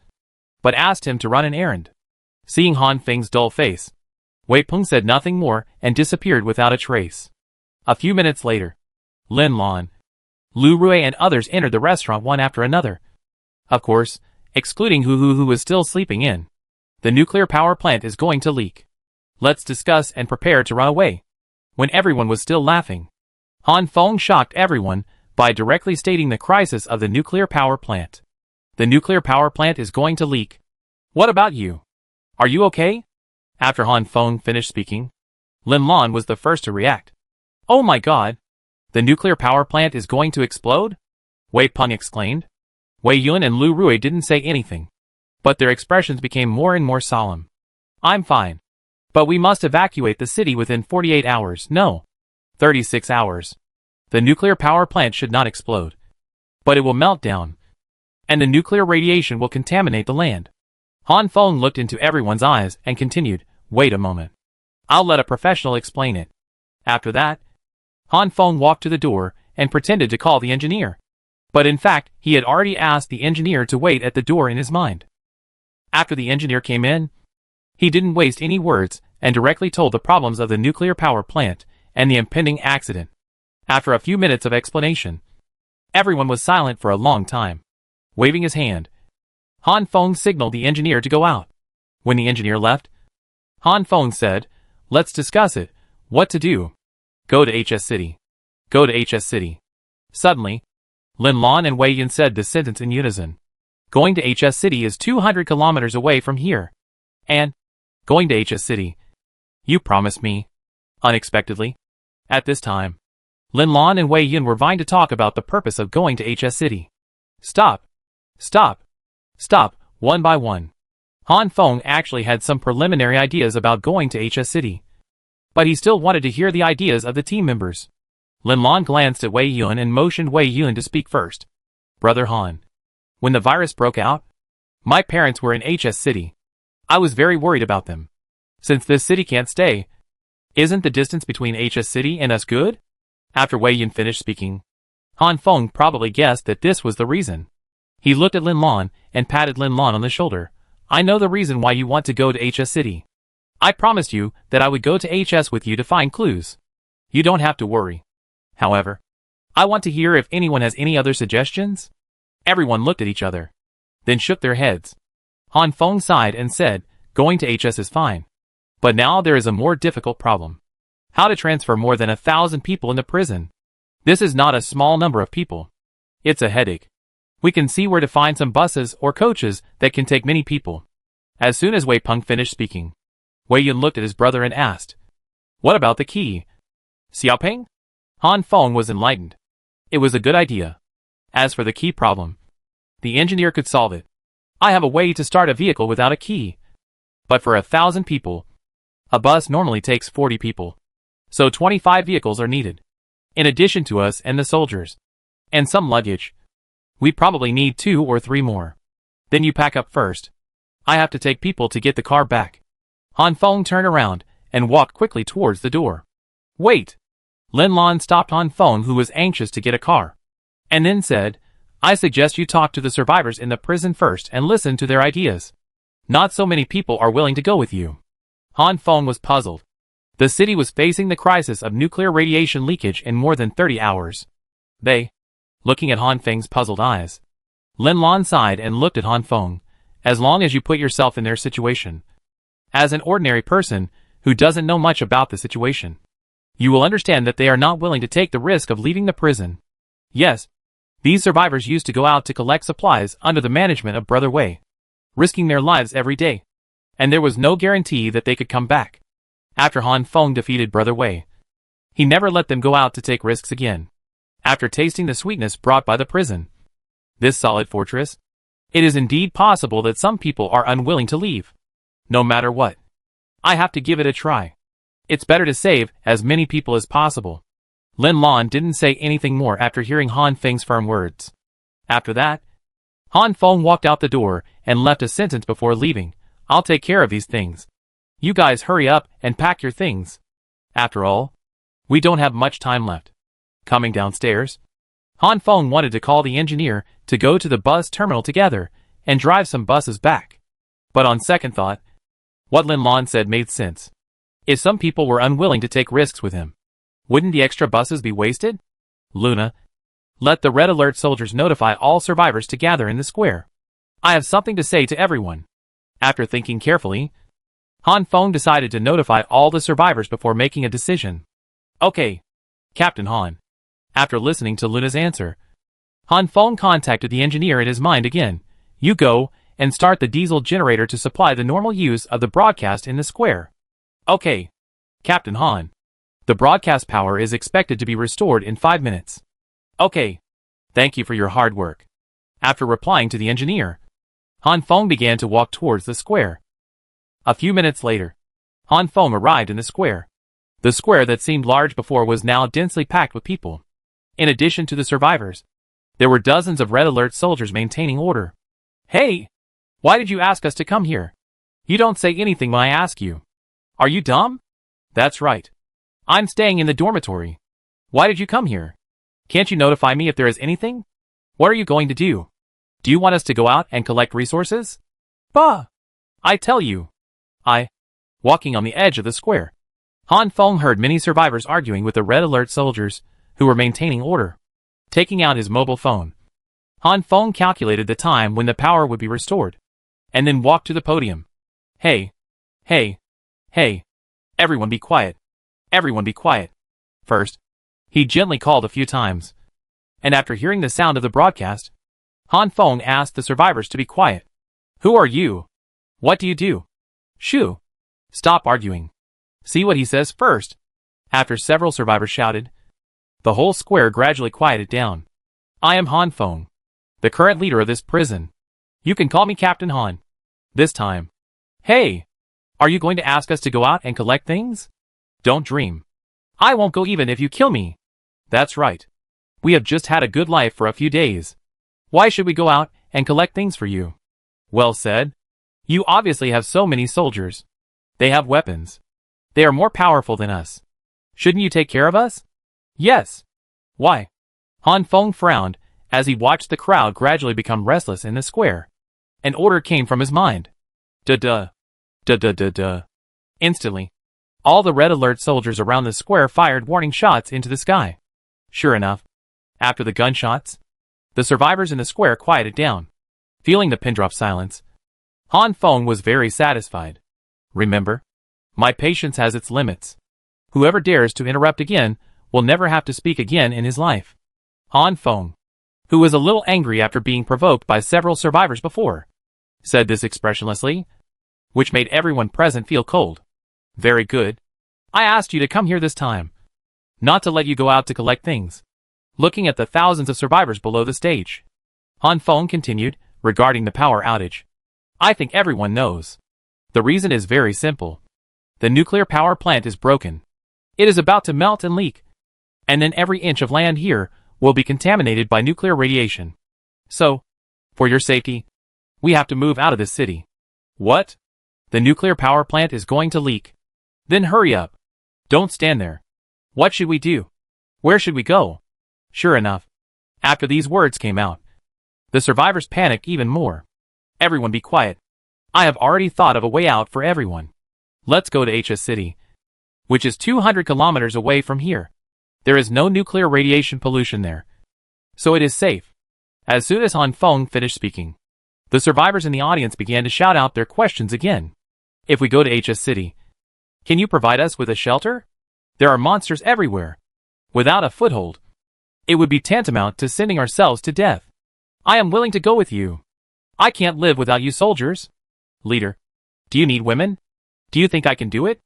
Speaker 1: but asked him to run an errand. Seeing Han Feng's dull face, Wei Peng said nothing more and disappeared without a trace. A few minutes later, Lin Lan, Lu Rui and others entered the restaurant one after another. Of course, excluding Hu Hu, who was still sleeping in. The nuclear power plant is going to leak. Let's discuss and prepare to run away. When everyone was still laughing, Han Feng shocked everyone by directly stating the crisis of the nuclear power plant. The nuclear power plant is going to leak. What about you? Are you okay? After Han Feng finished speaking, Lin Lan was the first to react. Oh my god! The nuclear power plant is going to explode? Wei Peng exclaimed. Wei Yun and Lu Rui didn't say anything, but their expressions became more and more solemn. I'm fine. But we must evacuate the city within 48 hours, no, 36 hours. The nuclear power plant should not explode, but it will melt down, and the nuclear radiation will contaminate the land. Han Feng looked into everyone's eyes and continued, wait a moment. I'll let a professional explain it. After that, Han Feng walked to the door and pretended to call the engineer. But in fact, he had already asked the engineer to wait at the door in his mind. After the engineer came in, he didn't waste any words and directly told the problems of the nuclear power plant and the impending accident. After a few minutes of explanation, everyone was silent for a long time. Waving his hand, Han Feng signaled the engineer to go out. When the engineer left, Han Feng said, let's discuss it. What to do? Go to HS City. Go to HS City. Suddenly, Lin Lan and Wei Yun said this sentence in unison. Going to HS City is 200 kilometers away from here. And, going to HS City. You promised me. Unexpectedly. At this time, Lin Lan and Wei Yun were vying to talk about the purpose of going to HS City. Stop. Stop. Stop, one by one. Han Feng actually had some preliminary ideas about going to HS City, but he still wanted to hear the ideas of the team members. Lin Lan glanced at Wei Yun and motioned Wei Yun to speak first. Brother Han, when the virus broke out, my parents were in HS City. I was very worried about them. Since this city can't stay, isn't the distance between HS City and us good? After Wei Yun finished speaking, Han Feng probably guessed that this was the reason. He looked at Lin Lan and patted Lin Lan on the shoulder. I know the reason why you want to go to HS City. I promised you that I would go to HS with you to find clues. You don't have to worry. However, I want to hear if anyone has any other suggestions. Everyone looked at each other, then shook their heads. Han Feng sighed and said, going to HS is fine. But now there is a more difficult problem. How to transfer more than 1,000 people into prison. This is not a small number of people. It's a headache. We can see where to find some buses or coaches that can take many people. As soon as Wei Peng finished speaking, Wei Yun looked at his brother and asked, what about the key? Xiaoping? Han Feng was enlightened. It was a good idea. As for the key problem, the engineer could solve it. I have a way to start a vehicle without a key. But for 1,000 people, a bus normally takes 40 people. So 25 vehicles are needed, in addition to us and the soldiers, and some luggage. We probably need 2 or 3 more. Then you pack up first. I have to take people to get the car back. Han Feng turned around and walked quickly towards the door. Wait! Lin Lan stopped Han Feng, who was anxious to get a car, and then said, I suggest you talk to the survivors in the prison first and listen to their ideas. Not so many people are willing to go with you. Han Feng was puzzled. The city was facing the crisis of nuclear radiation leakage in more than 30 hours. Looking at Han Feng's puzzled eyes, Lin Lan sighed and looked at Han Feng. As long as you put yourself in their situation, as an ordinary person who doesn't know much about the situation, you will understand that they are not willing to take the risk of leaving the prison. Yes, these survivors used to go out to collect supplies under the management of Brother Wei, risking their lives every day, and there was no guarantee that they could come back. After Han Feng defeated Brother Wei, he never let them go out to take risks again. After tasting the sweetness brought by the prison, this solid fortress, it is indeed possible that some people are unwilling to leave. No matter what, I have to give it a try. It's better to save as many people as possible. Lin Lan didn't say anything more after hearing Han Feng's firm words. After that, Han Feng walked out the door and left a sentence before leaving. I'll take care of these things. You guys hurry up and pack your things. After all, we don't have much time left. Coming downstairs, Han Feng wanted to call the engineer to go to the bus terminal together and drive some buses back. But on second thought, what Lin Lan said made sense. If some people were unwilling to take risks with him, wouldn't the extra buses be wasted? Luna, let the Red Alert soldiers notify all survivors to gather in the square. I have something to say to everyone. After thinking carefully, Han Feng decided to notify all the survivors before making a decision. Okay, Captain Han. After listening to Luna's answer, Han Feng contacted the engineer in his mind again. You go and start the diesel generator to supply the normal use of the broadcast in the square. Okay, Captain Han. The broadcast power is expected to be restored in 5 minutes. Okay. Thank you for your hard work. After replying to the engineer, Han Feng began to walk towards the square. A few minutes later, Han Feng arrived in the square. The square that seemed large before was now densely packed with people. In addition to the survivors, there were dozens of Red Alert soldiers maintaining order. Hey! Why did you ask us to come here? You don't say anything when I ask you. Are you dumb? That's right. I'm staying in the dormitory. Why did you come here? Can't you notify me if there is anything? What are you going to do? Do you want us to go out and collect resources? Bah! I tell you. Walking on the edge of the square, Han Feng heard many survivors arguing with the Red Alert soldiers who were maintaining order. Taking out his mobile phone, Han Feng calculated the time when the power would be restored, and then walked to the podium. Hey! Everyone be quiet. Everyone be quiet. First, he gently called a few times, and after hearing the sound of the broadcast, Han Feng asked the survivors to be quiet. Who are you? What do you do? Shoo! Stop arguing. See what he says first. After several survivors shouted, the whole square gradually quieted down. I am Han Feng, the current leader of this prison. You can call me Captain Han. This time. Hey! Are you going to ask us to go out and collect things? Don't dream. I won't go even if you kill me. That's right. We have just had a good life for a few days. Why should we go out and collect things for you? Well said. You obviously have so many soldiers. They have weapons. They are more powerful than us. Shouldn't you take care of us? Yes. Why? Han Feng frowned as he watched the crowd gradually become restless in the square. An order came from his mind. Duh. Instantly, all the Red Alert soldiers around the square fired warning shots into the sky. Sure enough, after the gunshots, the survivors in the square quieted down. Feeling the pin drop silence, Han Feng was very satisfied. Remember, my patience has its limits. Whoever dares to interrupt again will never have to speak again in his life. Han Feng, who was a little angry after being provoked by several survivors before, said this expressionlessly, which made everyone present feel cold. Very good. I asked you to come here this time, not to let you go out to collect things. Looking at the thousands of survivors below the stage, Han Feng continued, regarding the power outage. I think everyone knows. The reason is very simple. The nuclear power plant is broken. It is about to melt and leak. And then every inch of land here will be contaminated by nuclear radiation. So, for your safety, we have to move out of this city. What? The nuclear power plant is going to leak. Then hurry up. Don't stand there. What should we do? Where should we go? Sure enough, after these words came out, the survivors panicked even more. Everyone be quiet. I have already thought of a way out for everyone. Let's go to HS City, which is 200 kilometers away from here. There is no nuclear radiation pollution there, so it is safe. As soon as Han Feng finished speaking, the survivors in the audience began to shout out their questions again. If we go to HS City, can you provide us with a shelter? There are monsters everywhere. Without a foothold, it would be tantamount to sending ourselves to death. I am willing to go with you. I can't live without you soldiers. Leader, do you need women? Do you think I can do it?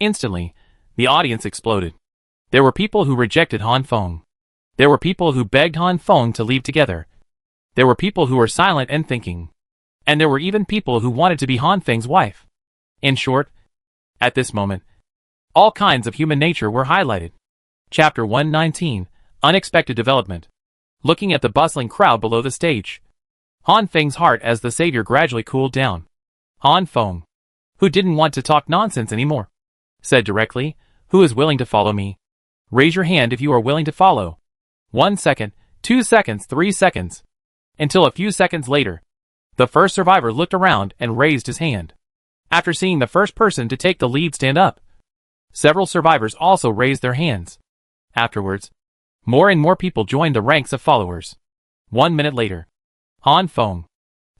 Speaker 1: Instantly, the audience exploded. There were people who rejected Han Feng. There were people who begged Han Feng to leave together. There were people who were silent and thinking. And there were even people who wanted to be Han Feng's wife. In short, at this moment, all kinds of human nature were highlighted. Chapter 119, Unexpected Development. Looking at the bustling crowd below the stage, Han Feng's heart as the savior gradually cooled down. Han Feng, who didn't want to talk nonsense anymore, said directly, "Who is willing to follow me? Raise your hand if you are willing to follow." 1 second, 2 seconds, 3 seconds. Until a few seconds later, the first survivor looked around and raised his hand. After seeing the first person to take the lead stand up, several survivors also raised their hands. Afterwards, more and more people joined the ranks of followers. 1 minute later, Han Feng,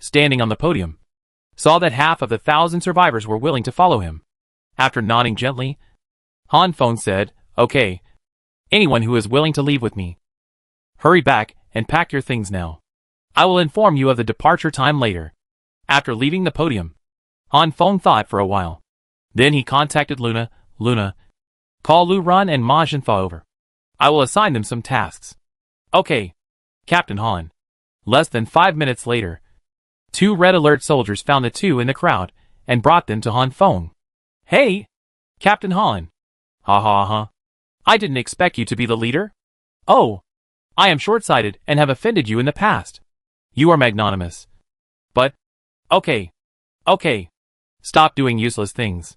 Speaker 1: standing on the podium, saw that half of the 1,000 survivors were willing to follow him. After nodding gently, Han Feng said, "Okay, anyone who is willing to leave with me, hurry back and pack your things now. I will inform you of the departure time later." After leaving the podium, Han Feng thought for a while. Then he contacted Luna. "Luna, call Lu Run and Ma Zhenfa over. I will assign them some tasks." "Okay, Captain Han." Less than 5 minutes later, 2 red alert soldiers found the 2 in the crowd and brought them to Han Feng. "Hey, Captain Han." "Ha ha ha. I didn't expect you to be the leader." "Oh, I am short-sighted and have offended you in the past. You are magnanimous. But, okay. Stop doing useless things.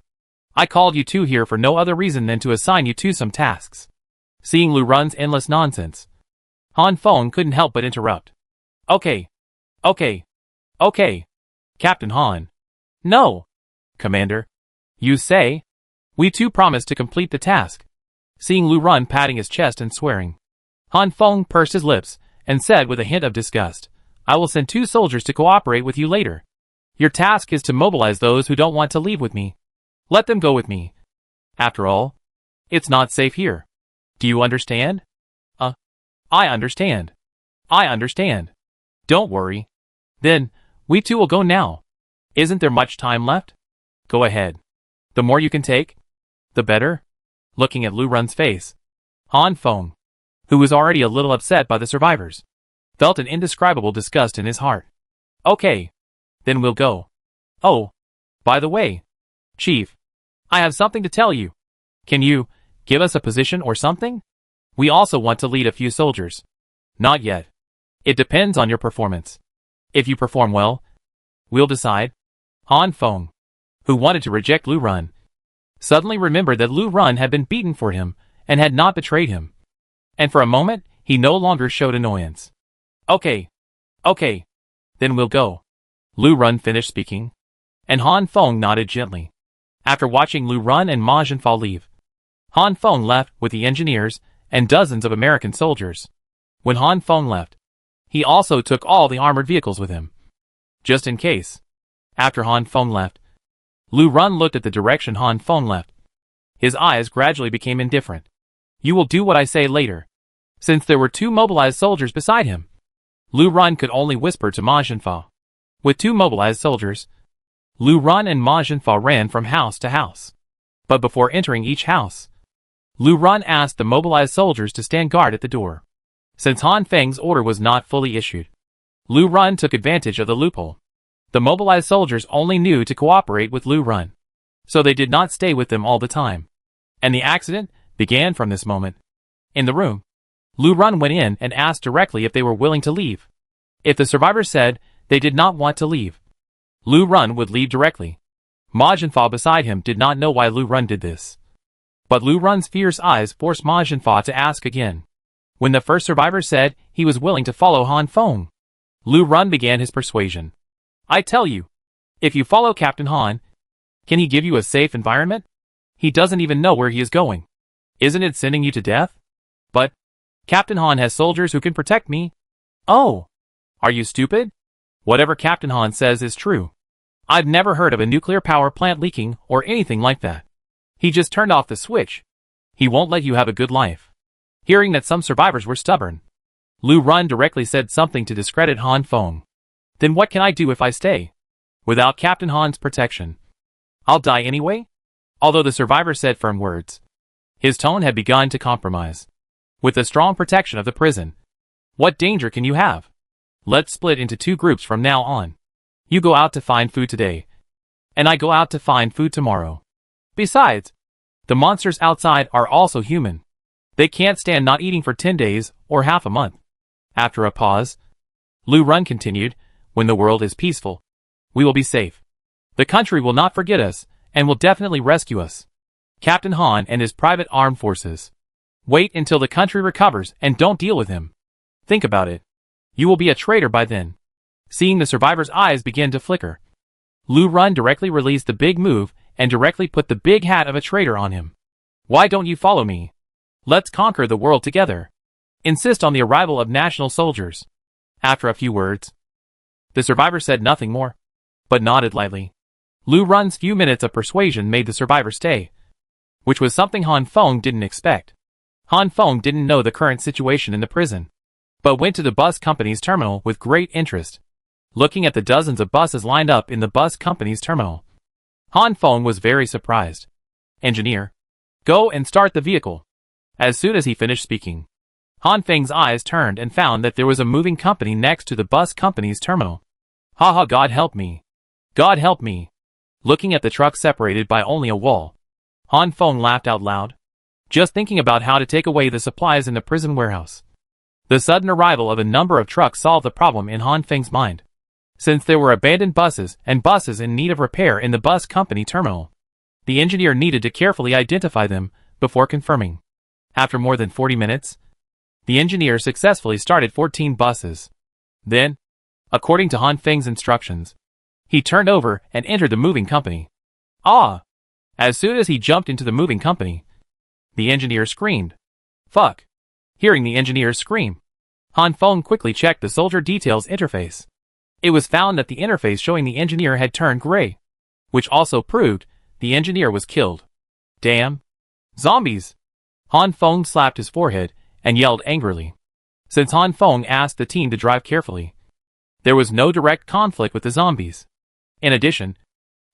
Speaker 1: I called you 2 here for no other reason than to assign you 2 some tasks." Seeing Lu Run's endless nonsense, Han Feng couldn't help but interrupt. Okay, Captain Han." "No, Commander. You say?" "We 2 promised to complete the task." Seeing Lu Run patting his chest and swearing, Han Feng pursed his lips and said with a hint of disgust, "I will send 2 soldiers to cooperate with you later. Your task is to mobilize those who don't want to leave with me. Let them go with me. After all, it's not safe here. Do you understand?" I understand. Don't worry. Then, we 2 will go now. Isn't there much time left? Go ahead. The more you can take, the better." Looking at Lu Run's face, Han Feng, who was already a little upset by the survivors, felt an indescribable disgust in his heart. "Okay. Then we'll go. Oh, by the way, Chief, I have something to tell you. Can you give us a position or something? We also want to lead a few soldiers." "Not yet. It depends on your performance. If you perform well, we'll decide." Han Feng, who wanted to reject Lu Run, suddenly remembered that Lu Run had been beaten for him and had not betrayed him. And for a moment, he no longer showed annoyance. Okay, then we'll go." Lu Run finished speaking, and Han Feng nodded gently. After watching Lu Run and Ma Zhenfa leave, Han Feng left with the engineers and dozens of American soldiers. When Han Feng left, he also took all the armored vehicles with him, just in case. After Han Feng left, Lu Run looked at the direction Han Feng left. His eyes gradually became indifferent. "You will do what I say later." Since there were 2 mobilized soldiers beside him, Lu Run could only whisper to Ma Zhenfa. With 2 mobilized soldiers, Lu Run and Ma Zhenfa ran from house to house. But before entering each house, Lu Run asked the mobilized soldiers to stand guard at the door. Since Han Feng's order was not fully issued, Lu Run took advantage of the loophole. The mobilized soldiers only knew to cooperate with Lu Run, so they did not stay with them all the time. And the accident began from this moment. In the room, Lu Run went in and asked directly if they were willing to leave. If the survivors said they did not want to leave, Lu Run would leave directly. Ma Jianfa beside him did not know why Lu Run did this. But Lu Run's fierce eyes forced Ma Jianfa to ask again. When the first survivor said he was willing to follow Han Feng, Lu Run began his persuasion. I tell you, if you follow Captain Han, can he give you a safe environment? He doesn't even know where he is going. Isn't it sending you to death? But Captain Han has soldiers who can protect me. Oh, are you stupid? Whatever Captain Han says is true. I've never heard of a nuclear power plant leaking or anything like that. He just turned off the switch. He won't let you have a good life. Hearing that some survivors were stubborn, Lu Run directly said something to discredit Han Feng. Then what can I do if I stay? Without Captain Han's protection, I'll die anyway? Although the survivor said firm words, his tone had begun to compromise. With the strong protection of the prison, what danger can you have? Let's split into 2 groups from now on. You go out to find food today, and I go out to find food tomorrow. Besides, the monsters outside are also human. They can't stand not eating for 10 days or half a month. After a pause, Lu Run continued, when the world is peaceful, we will be safe. The country will not forget us, and will definitely rescue us. Captain Han and his private armed forces. Wait until the country recovers and don't deal with him. Think about it. You will be a traitor by then. Seeing the survivor's eyes begin to flicker, Lu Run directly released the big move and directly put the big hat of a traitor on him. Why don't you follow me? Let's conquer the world together. Insist on the arrival of national soldiers. After a few words, the survivor said nothing more, but nodded lightly. Lu Run's few minutes of persuasion made the survivor stay, which was something Han Feng didn't expect. Han Feng didn't know the current situation in the prison, but went to the bus company's terminal with great interest. Looking at the dozens of buses lined up in the bus company's terminal, Han Feng was very surprised. Engineer, go and start the vehicle. As soon as he finished speaking, Han Feng's eyes turned and found that there was a moving company next to the bus company's terminal. Haha, God help me. God help me. Looking at the truck separated by only a wall, Han Feng laughed out loud, just thinking about how to take away the supplies in the prison warehouse. The sudden arrival of a number of trucks solved the problem in Han Feng's mind. Since there were abandoned buses and buses in need of repair in the bus company terminal, the engineer needed to carefully identify them before confirming. After more than 40 minutes, the engineer successfully started 14 buses. Then, according to Han Feng's instructions, he turned over and entered the moving company. Ah! As soon as he jumped into the moving company, the engineer screamed. Fuck! Hearing the engineer's scream, Han Feng quickly checked the soldier details interface. It was found that the interface showing the engineer had turned gray, which also proved the engineer was killed. Damn! Zombies! Han Feng slapped his forehead and yelled angrily. Since Han Feng asked the team to drive carefully, there was no direct conflict with the zombies. In addition,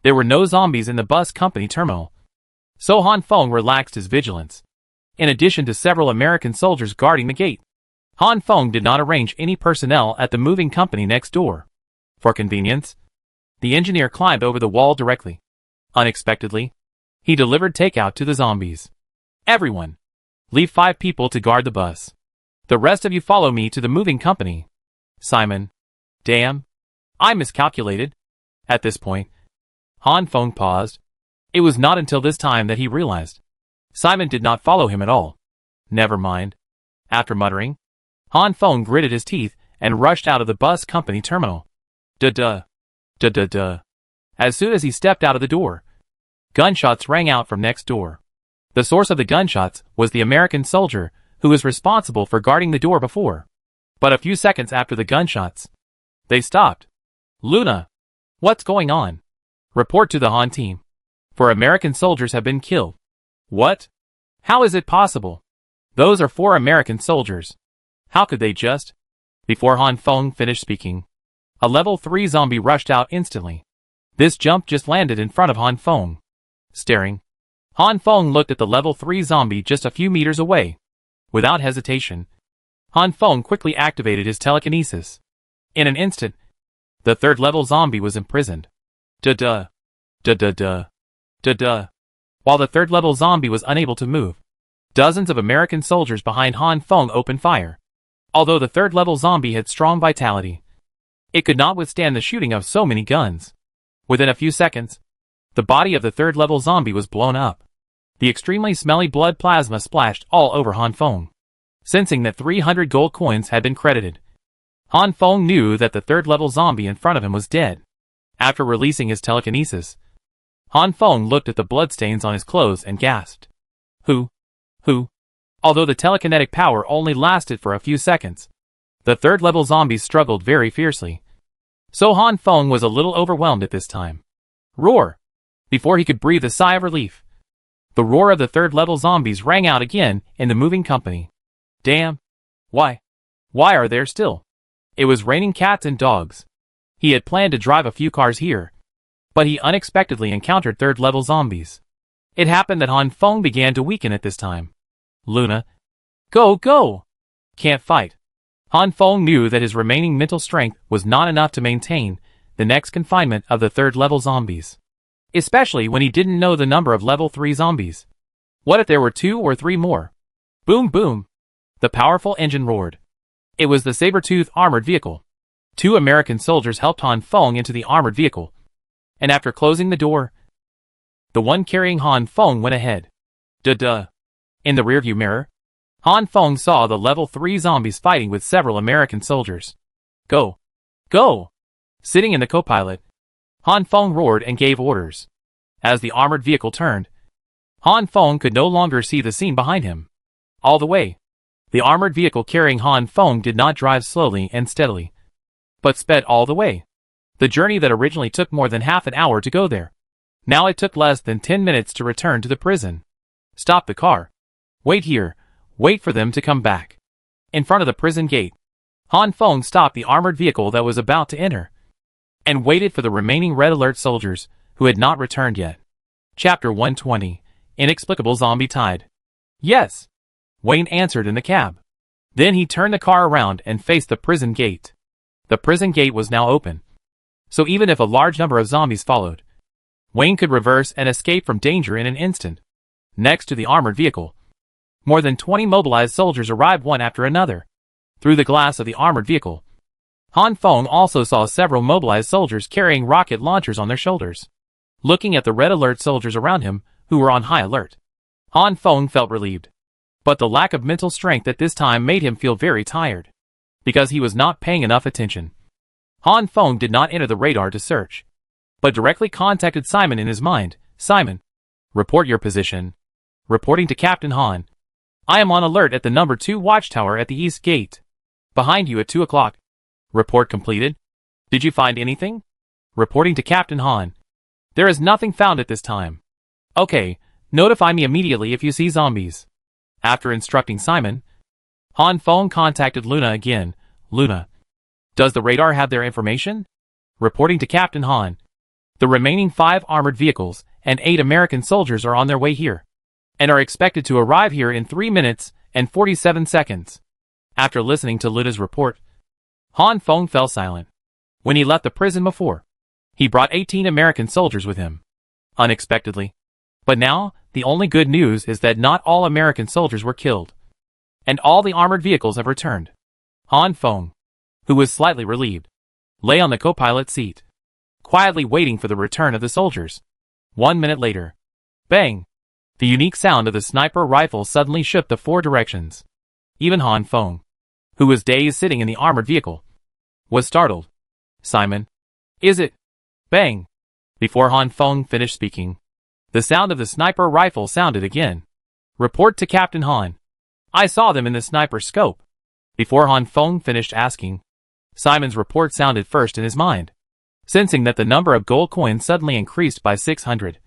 Speaker 1: there were no zombies in the bus company terminal, so Han Feng relaxed his vigilance. In addition to several American soldiers guarding the gate, Han Feng did not arrange any personnel at the moving company next door. For convenience, the engineer climbed over the wall directly. Unexpectedly, he delivered takeout to the zombies. Everyone, leave 5 people to guard the bus. The rest of you follow me to the moving company. Simon. Damn. I miscalculated. At this point, Han Feng paused. It was not until this time that he realized Simon did not follow him at all. Never mind. After muttering, Han Feng gritted his teeth and rushed out of the bus company terminal. Duh-duh. Duh-duh-duh. As soon as he stepped out of the door, gunshots rang out from next door. The source of the gunshots was the American soldier who was responsible for guarding the door before. But a few seconds after the gunshots, they stopped. Luna! What's going on? Report to the Han team. 4 American soldiers have been killed. What? How is it possible? Those are 4 American soldiers. How could they just? Before Han Feng finished speaking, a level 3 zombie rushed out instantly. This jump just landed in front of Han Feng. Staring, Han Feng looked at the level 3 zombie just a few meters away. Without hesitation, Han Feng quickly activated his telekinesis. In an instant, the 3rd level zombie was imprisoned. Duh-duh. Duh-duh-duh. Duh-duh. While the 3rd level zombie was unable to move, dozens of American soldiers behind Han Feng opened fire. Although the 3rd level zombie had strong vitality, It could not withstand the shooting of so many guns. Within a few seconds, the body of the third-level zombie was blown up. The extremely smelly blood plasma splashed all over Han Feng. Sensing that 300 gold coins had been credited, Han Feng knew that the third-level zombie in front of him was dead. After releasing his telekinesis, Han Feng looked at the bloodstains on his clothes and gasped. Who? Although the telekinetic power only lasted for a few seconds, the third-level zombie struggled very fiercely. So Han Feng was a little overwhelmed at this time. Roar! Before he could breathe a sigh of relief, the roar of the third-level zombies rang out again in the moving company. Damn! Why are there still? It was raining cats and dogs. He had planned to drive a few cars here, but he unexpectedly encountered third-level zombies. It happened that Han Feng began to weaken at this time. Luna. Go! Can't fight. Han Feng knew that his remaining mental strength was not enough to maintain the next confinement of the third-level zombies. Especially when he didn't know the number of level 3 zombies. What if there were 2 or 3 more? Boom boom! The powerful engine roared. It was the saber-tooth armored vehicle. 2 American soldiers helped Han Feng into the armored vehicle, and after closing the door, the one carrying Han Feng went ahead. Duh. In the rearview mirror, Han Feng saw the level 3 zombies fighting with several American soldiers. Go! Sitting in the co-pilot, Han Feng roared and gave orders. As the armored vehicle turned, Han Feng could no longer see the scene behind him. All the way, the armored vehicle carrying Han Feng did not drive slowly and steadily, but sped all the way. The journey that originally took more than half an hour to go there, now it took less than 10 minutes to return to the prison. Stop the car. Wait here. Wait for them to come back. In front of the prison gate, Han Feng stopped the armored vehicle that was about to enter, and waited for the remaining Red Alert soldiers who had not returned yet. Chapter 120. Inexplicable Zombie Tide. Yes, Wayne answered in the cab. Then he turned the car around and faced the prison gate. The prison gate was now open, so even if a large number of zombies followed, Wayne could reverse and escape from danger in an instant. Next to the armored vehicle, more than 20 mobilized soldiers arrived one after another. Through the glass of the armored vehicle, Han Feng also saw several mobilized soldiers carrying rocket launchers on their shoulders. Looking at the Red Alert soldiers around him, who were on high alert, Han Feng felt relieved. But the lack of mental strength at this time made him feel very tired, because he was not paying enough attention. Han Feng did not enter the radar to search, but directly contacted Simon in his mind. Simon, report your position. Reporting to Captain Han. I am on alert at the number 2 watchtower at the east gate. Behind you at 2 o'clock. Report completed. Did you find anything? Reporting to Captain Han. There is nothing found at this time. Okay, notify me immediately if you see zombies. After instructing Simon, Han Feng contacted Luna again. Luna, does the radar have their information? Reporting to Captain Han. The remaining 5 armored vehicles and 8 American soldiers are on their way here, and are expected to arrive here in 3 minutes and 47 seconds. After listening to Luna's report, Han Feng fell silent. When he left the prison before, he brought 18 American soldiers with him. Unexpectedly. But now, the only good news is that not all American soldiers were killed, and all the armored vehicles have returned. Han Feng, who was slightly relieved, lay on the co-pilot seat, quietly waiting for the return of the soldiers. 1 minute later. Bang! The unique sound of the sniper rifle suddenly shook the 4 directions. Even Han Feng, who was dazed sitting in the armored vehicle, was startled. Simon, is it? Bang! Before Han Feng finished speaking, the sound of the sniper rifle sounded again. Report to Captain Han. I saw them in the sniper scope. Before Han Feng finished asking, Simon's report sounded first in his mind. Sensing that the number of gold coins suddenly increased by 600,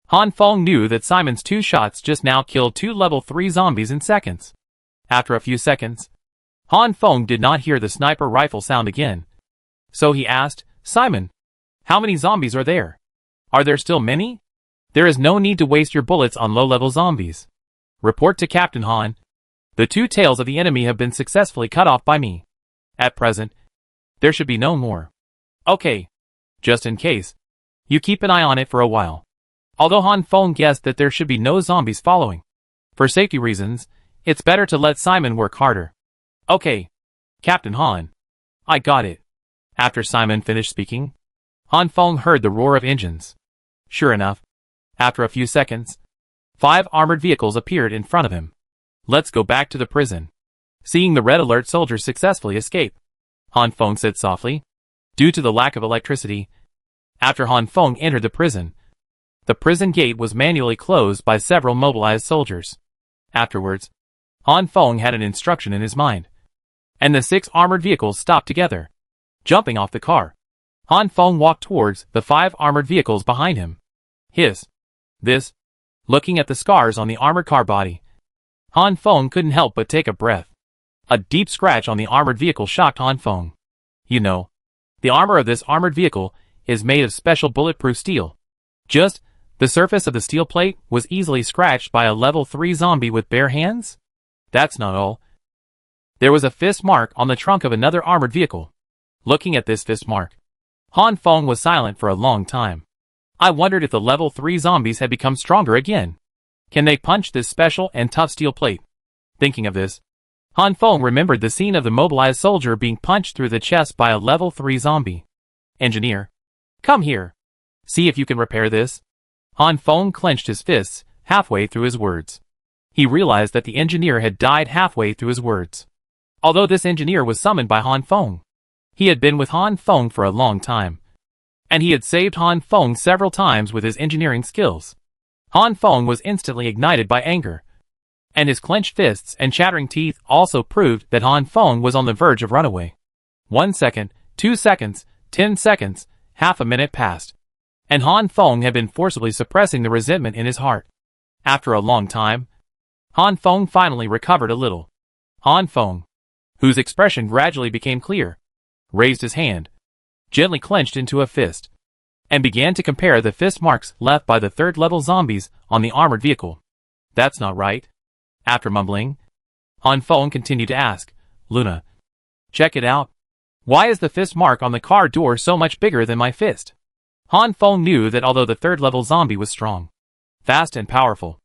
Speaker 1: Han Feng knew that Simon's 2 shots just now killed 2 level 3 zombies in seconds. After a few seconds, Han Feng did not hear the sniper rifle sound again. So he asked, Simon, how many zombies are there? Are there still many? There is no need to waste your bullets on low-level zombies. Report to Captain Han. The 2 tails of the enemy have been successfully cut off by me. At present, there should be no more. Okay. Just in case, you keep an eye on it for a while. Although Han Feng guessed that there should be no zombies following, for safety reasons, it's better to let Simon work harder. Okay. Captain Han. I got it. After Simon finished speaking, Han Feng heard the roar of engines. Sure enough, after a few seconds, 5 armored vehicles appeared in front of him. Let's go back to the prison. Seeing the red alert soldiers successfully escape, Han Feng said softly. Due to the lack of electricity, after Han Feng entered the prison gate was manually closed by several mobilized soldiers. Afterwards, Han Feng had an instruction in his mind, and the 6 armored vehicles stopped together. Jumping off the car, Han Feng walked towards the 5 armored vehicles behind him. Looking at the scars on the armored car body, Han Feng couldn't help but take a breath. A deep scratch on the armored vehicle shocked Han Feng. You know, the armor of this armored vehicle is made of special bulletproof steel. Just the surface of the steel plate was easily scratched by a level 3 zombie with bare hands? That's not all. There was a fist mark on the trunk of another armored vehicle. Looking at this fist mark, Han Feng was silent for a long time. I wondered if the level 3 zombies had become stronger again. Can they punch this special and tough steel plate? Thinking of this, Han Feng remembered the scene of the mobilized soldier being punched through the chest by a level 3 zombie. Engineer, come here. See if you can repair this. Han Feng clenched his fists halfway through his words. He realized that the engineer had died halfway through his words. Although this engineer was summoned by Han Feng, he had been with Han Feng for a long time, and he had saved Han Feng several times with his engineering skills. Han Feng was instantly ignited by anger, and his clenched fists and chattering teeth also proved that Han Feng was on the verge of runaway. 1 second, 2 seconds, 10 seconds, half a minute passed, and Han Feng had been forcibly suppressing the resentment in his heart. After a long time, Han Feng finally recovered a little. Han Feng, whose expression gradually became clear, raised his hand, gently clenched into a fist, and began to compare the fist marks left by the 3rd-level zombies on the armored vehicle. That's not right. After mumbling, Han Feng continued to ask, Luna, check it out. Why is the fist mark on the car door so much bigger than my fist? Han Feng knew that although the 3rd-level zombie was strong, fast and powerful,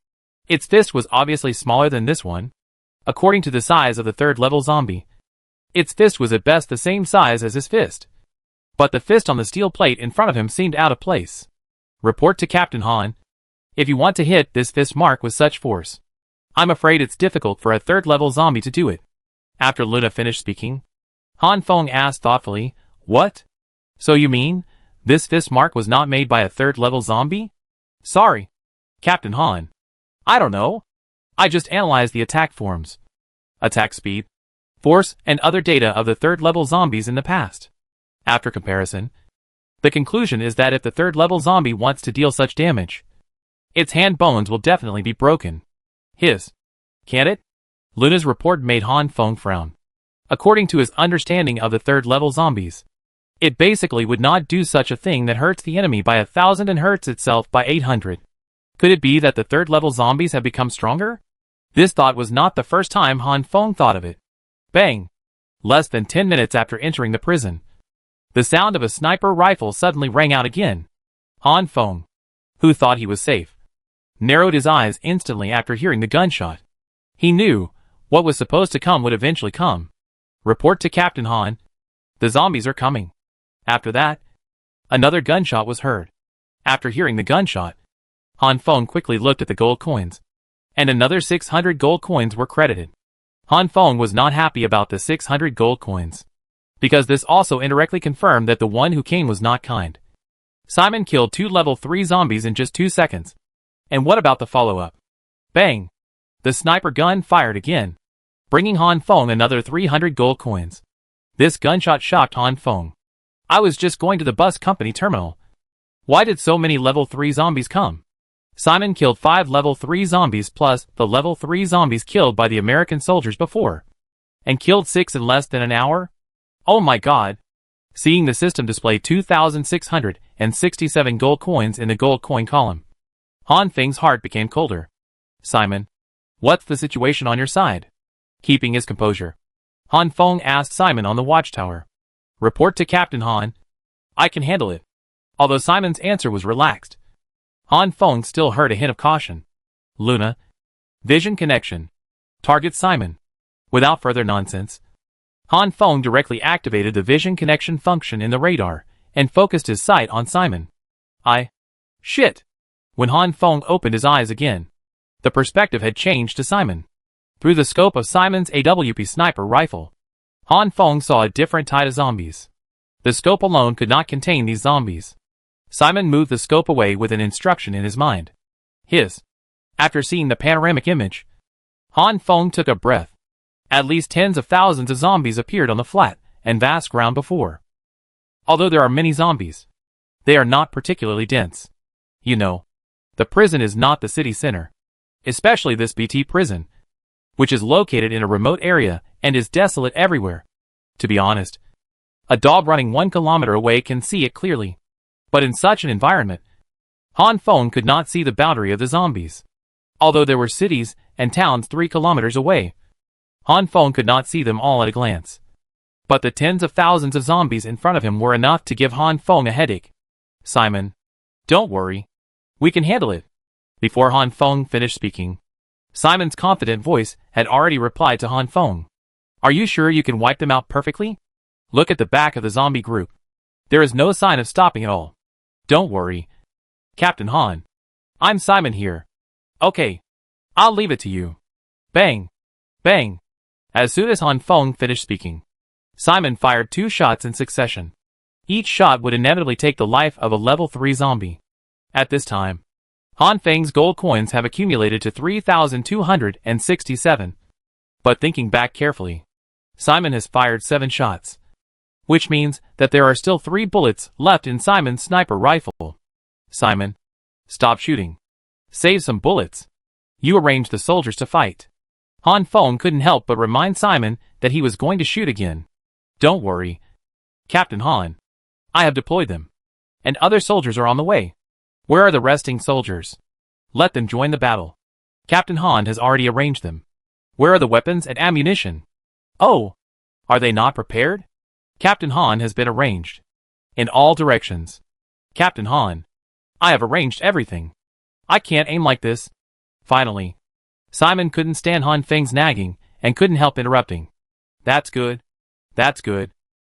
Speaker 1: its fist was obviously smaller than this one. According to the size of the 3rd-level zombie, its fist was at best the same size as his fist. But the fist on the steel plate in front of him seemed out of place. Report to Captain Han. If you want to hit this fist mark with such force, I'm afraid it's difficult for a 3rd-level zombie to do it. After Luna finished speaking, Han Feng asked thoughtfully, What? So you mean, this fist mark was not made by a 3rd-level zombie? Sorry, Captain Han. I don't know. I just analyzed the attack forms, attack speed, force, and other data of the 3rd-level zombies in the past. After comparison, the conclusion is that if the 3rd-level zombie wants to deal such damage, its hand bones will definitely be broken. Can't it? Luna's report made Han Feng frown. According to his understanding of the 3rd-level zombies, it basically would not do such a thing that hurts the enemy by 1,000 and hurts itself by 800. Could it be that the 3rd-level zombies have become stronger? This thought was not the first time Han Feng thought of it. Bang! Less than 10 minutes after entering the prison, the sound of a sniper rifle suddenly rang out again. Han Feng, who thought he was safe, narrowed his eyes instantly after hearing the gunshot. He knew what was supposed to come would eventually come. Report to Captain Han. The zombies are coming. After that, another gunshot was heard. After hearing the gunshot, Han Feng quickly looked at the gold coins, and another 600 gold coins were credited. Han Feng was not happy about the 600 gold coins, because this also indirectly confirmed that the one who came was not kind. Simon killed 2 level 3 zombies in just 2 seconds. And what about the follow-up? Bang! The sniper gun fired again, bringing Han Feng another 300 gold coins. This gunshot shocked Han Feng. I was just going to the bus company terminal. Why did so many level 3 zombies come? Simon killed 5 level 3 zombies plus the level 3 zombies killed by the American soldiers before, and killed 6 in less than an hour? Oh my god! Seeing the system display 2,667 gold coins in the gold coin column, Han Feng's heart became colder. Simon, what's the situation on your side? Keeping his composure, Han Feng asked Simon on the watchtower. Report to Captain Han. I can handle it. Although Simon's answer was relaxed, Han Feng still heard a hint of caution. Luna. Vision connection. Target Simon. Without further nonsense, Han Feng directly activated the vision connection function in the radar and focused his sight on Simon. Shit! When Han Feng opened his eyes again, the perspective had changed to Simon. Through the scope of Simon's AWP sniper rifle, Han Feng saw a different type of zombies. The scope alone could not contain these zombies. Simon moved the scope away with an instruction in his mind. After seeing the panoramic image, Han Feng took a breath. At least tens of thousands of zombies appeared on the flat and vast ground before. Although there are many zombies, they are not particularly dense. You know, the prison is not the city center. Especially this BT prison, which is located in a remote area and is desolate everywhere. To be honest, a dog running 1 kilometer away can see it clearly. But in such an environment, Han Feng could not see the boundary of the zombies. Although there were cities and towns 3 kilometers away, Han Feng could not see them all at a glance. But the tens of thousands of zombies in front of him were enough to give Han Feng a headache. Simon, don't worry. We can handle it. Before Han Feng finished speaking, Simon's confident voice had already replied to Han Feng. Are you sure you can wipe them out perfectly? Look at the back of the zombie group. There is no sign of stopping at all. Don't worry, Captain Han. I'm Simon here. Okay, I'll leave it to you. Bang! Bang! As soon as Han Feng finished speaking, Simon fired 2 shots in succession. Each shot would inevitably take the life of a level 3 zombie. At this time, Han Feng's gold coins have accumulated to 3,267. But thinking back carefully, Simon has fired 7 shots, which means that there are still 3 bullets left in Simon's sniper rifle. Simon, stop shooting. Save some bullets. You arranged the soldiers to fight. Han Feng couldn't help but remind Simon that he was going to shoot again. Don't worry, Captain Han. I have deployed them, and other soldiers are on the way. Where are the resting soldiers? Let them join the battle. Captain Han has already arranged them. Where are the weapons and ammunition? Oh, are they not prepared? Captain Han has been arranged. In all directions. Captain Han, I have arranged everything. I can't aim like this. Finally, Simon couldn't stand Han Feng's nagging and couldn't help interrupting. That's good. That's good.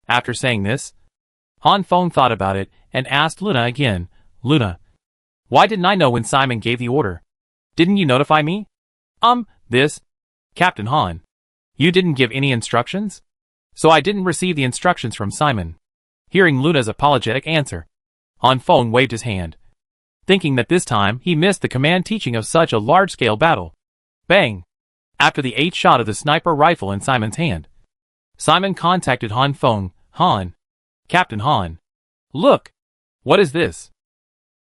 Speaker 1: After saying this, Han Feng thought about it and asked Luna again, Luna, why didn't I know when Simon gave the order? Didn't you notify me? Captain Han, you didn't give any instructions? So I didn't receive the instructions from Simon. Hearing Luna's apologetic answer, Han Feng waved his hand, thinking that this time he missed the command teaching of such a large-scale battle. Bang! After the 8th shot of the sniper rifle in Simon's hand, Simon contacted Han Feng. Han. Captain Han. Look! What is this?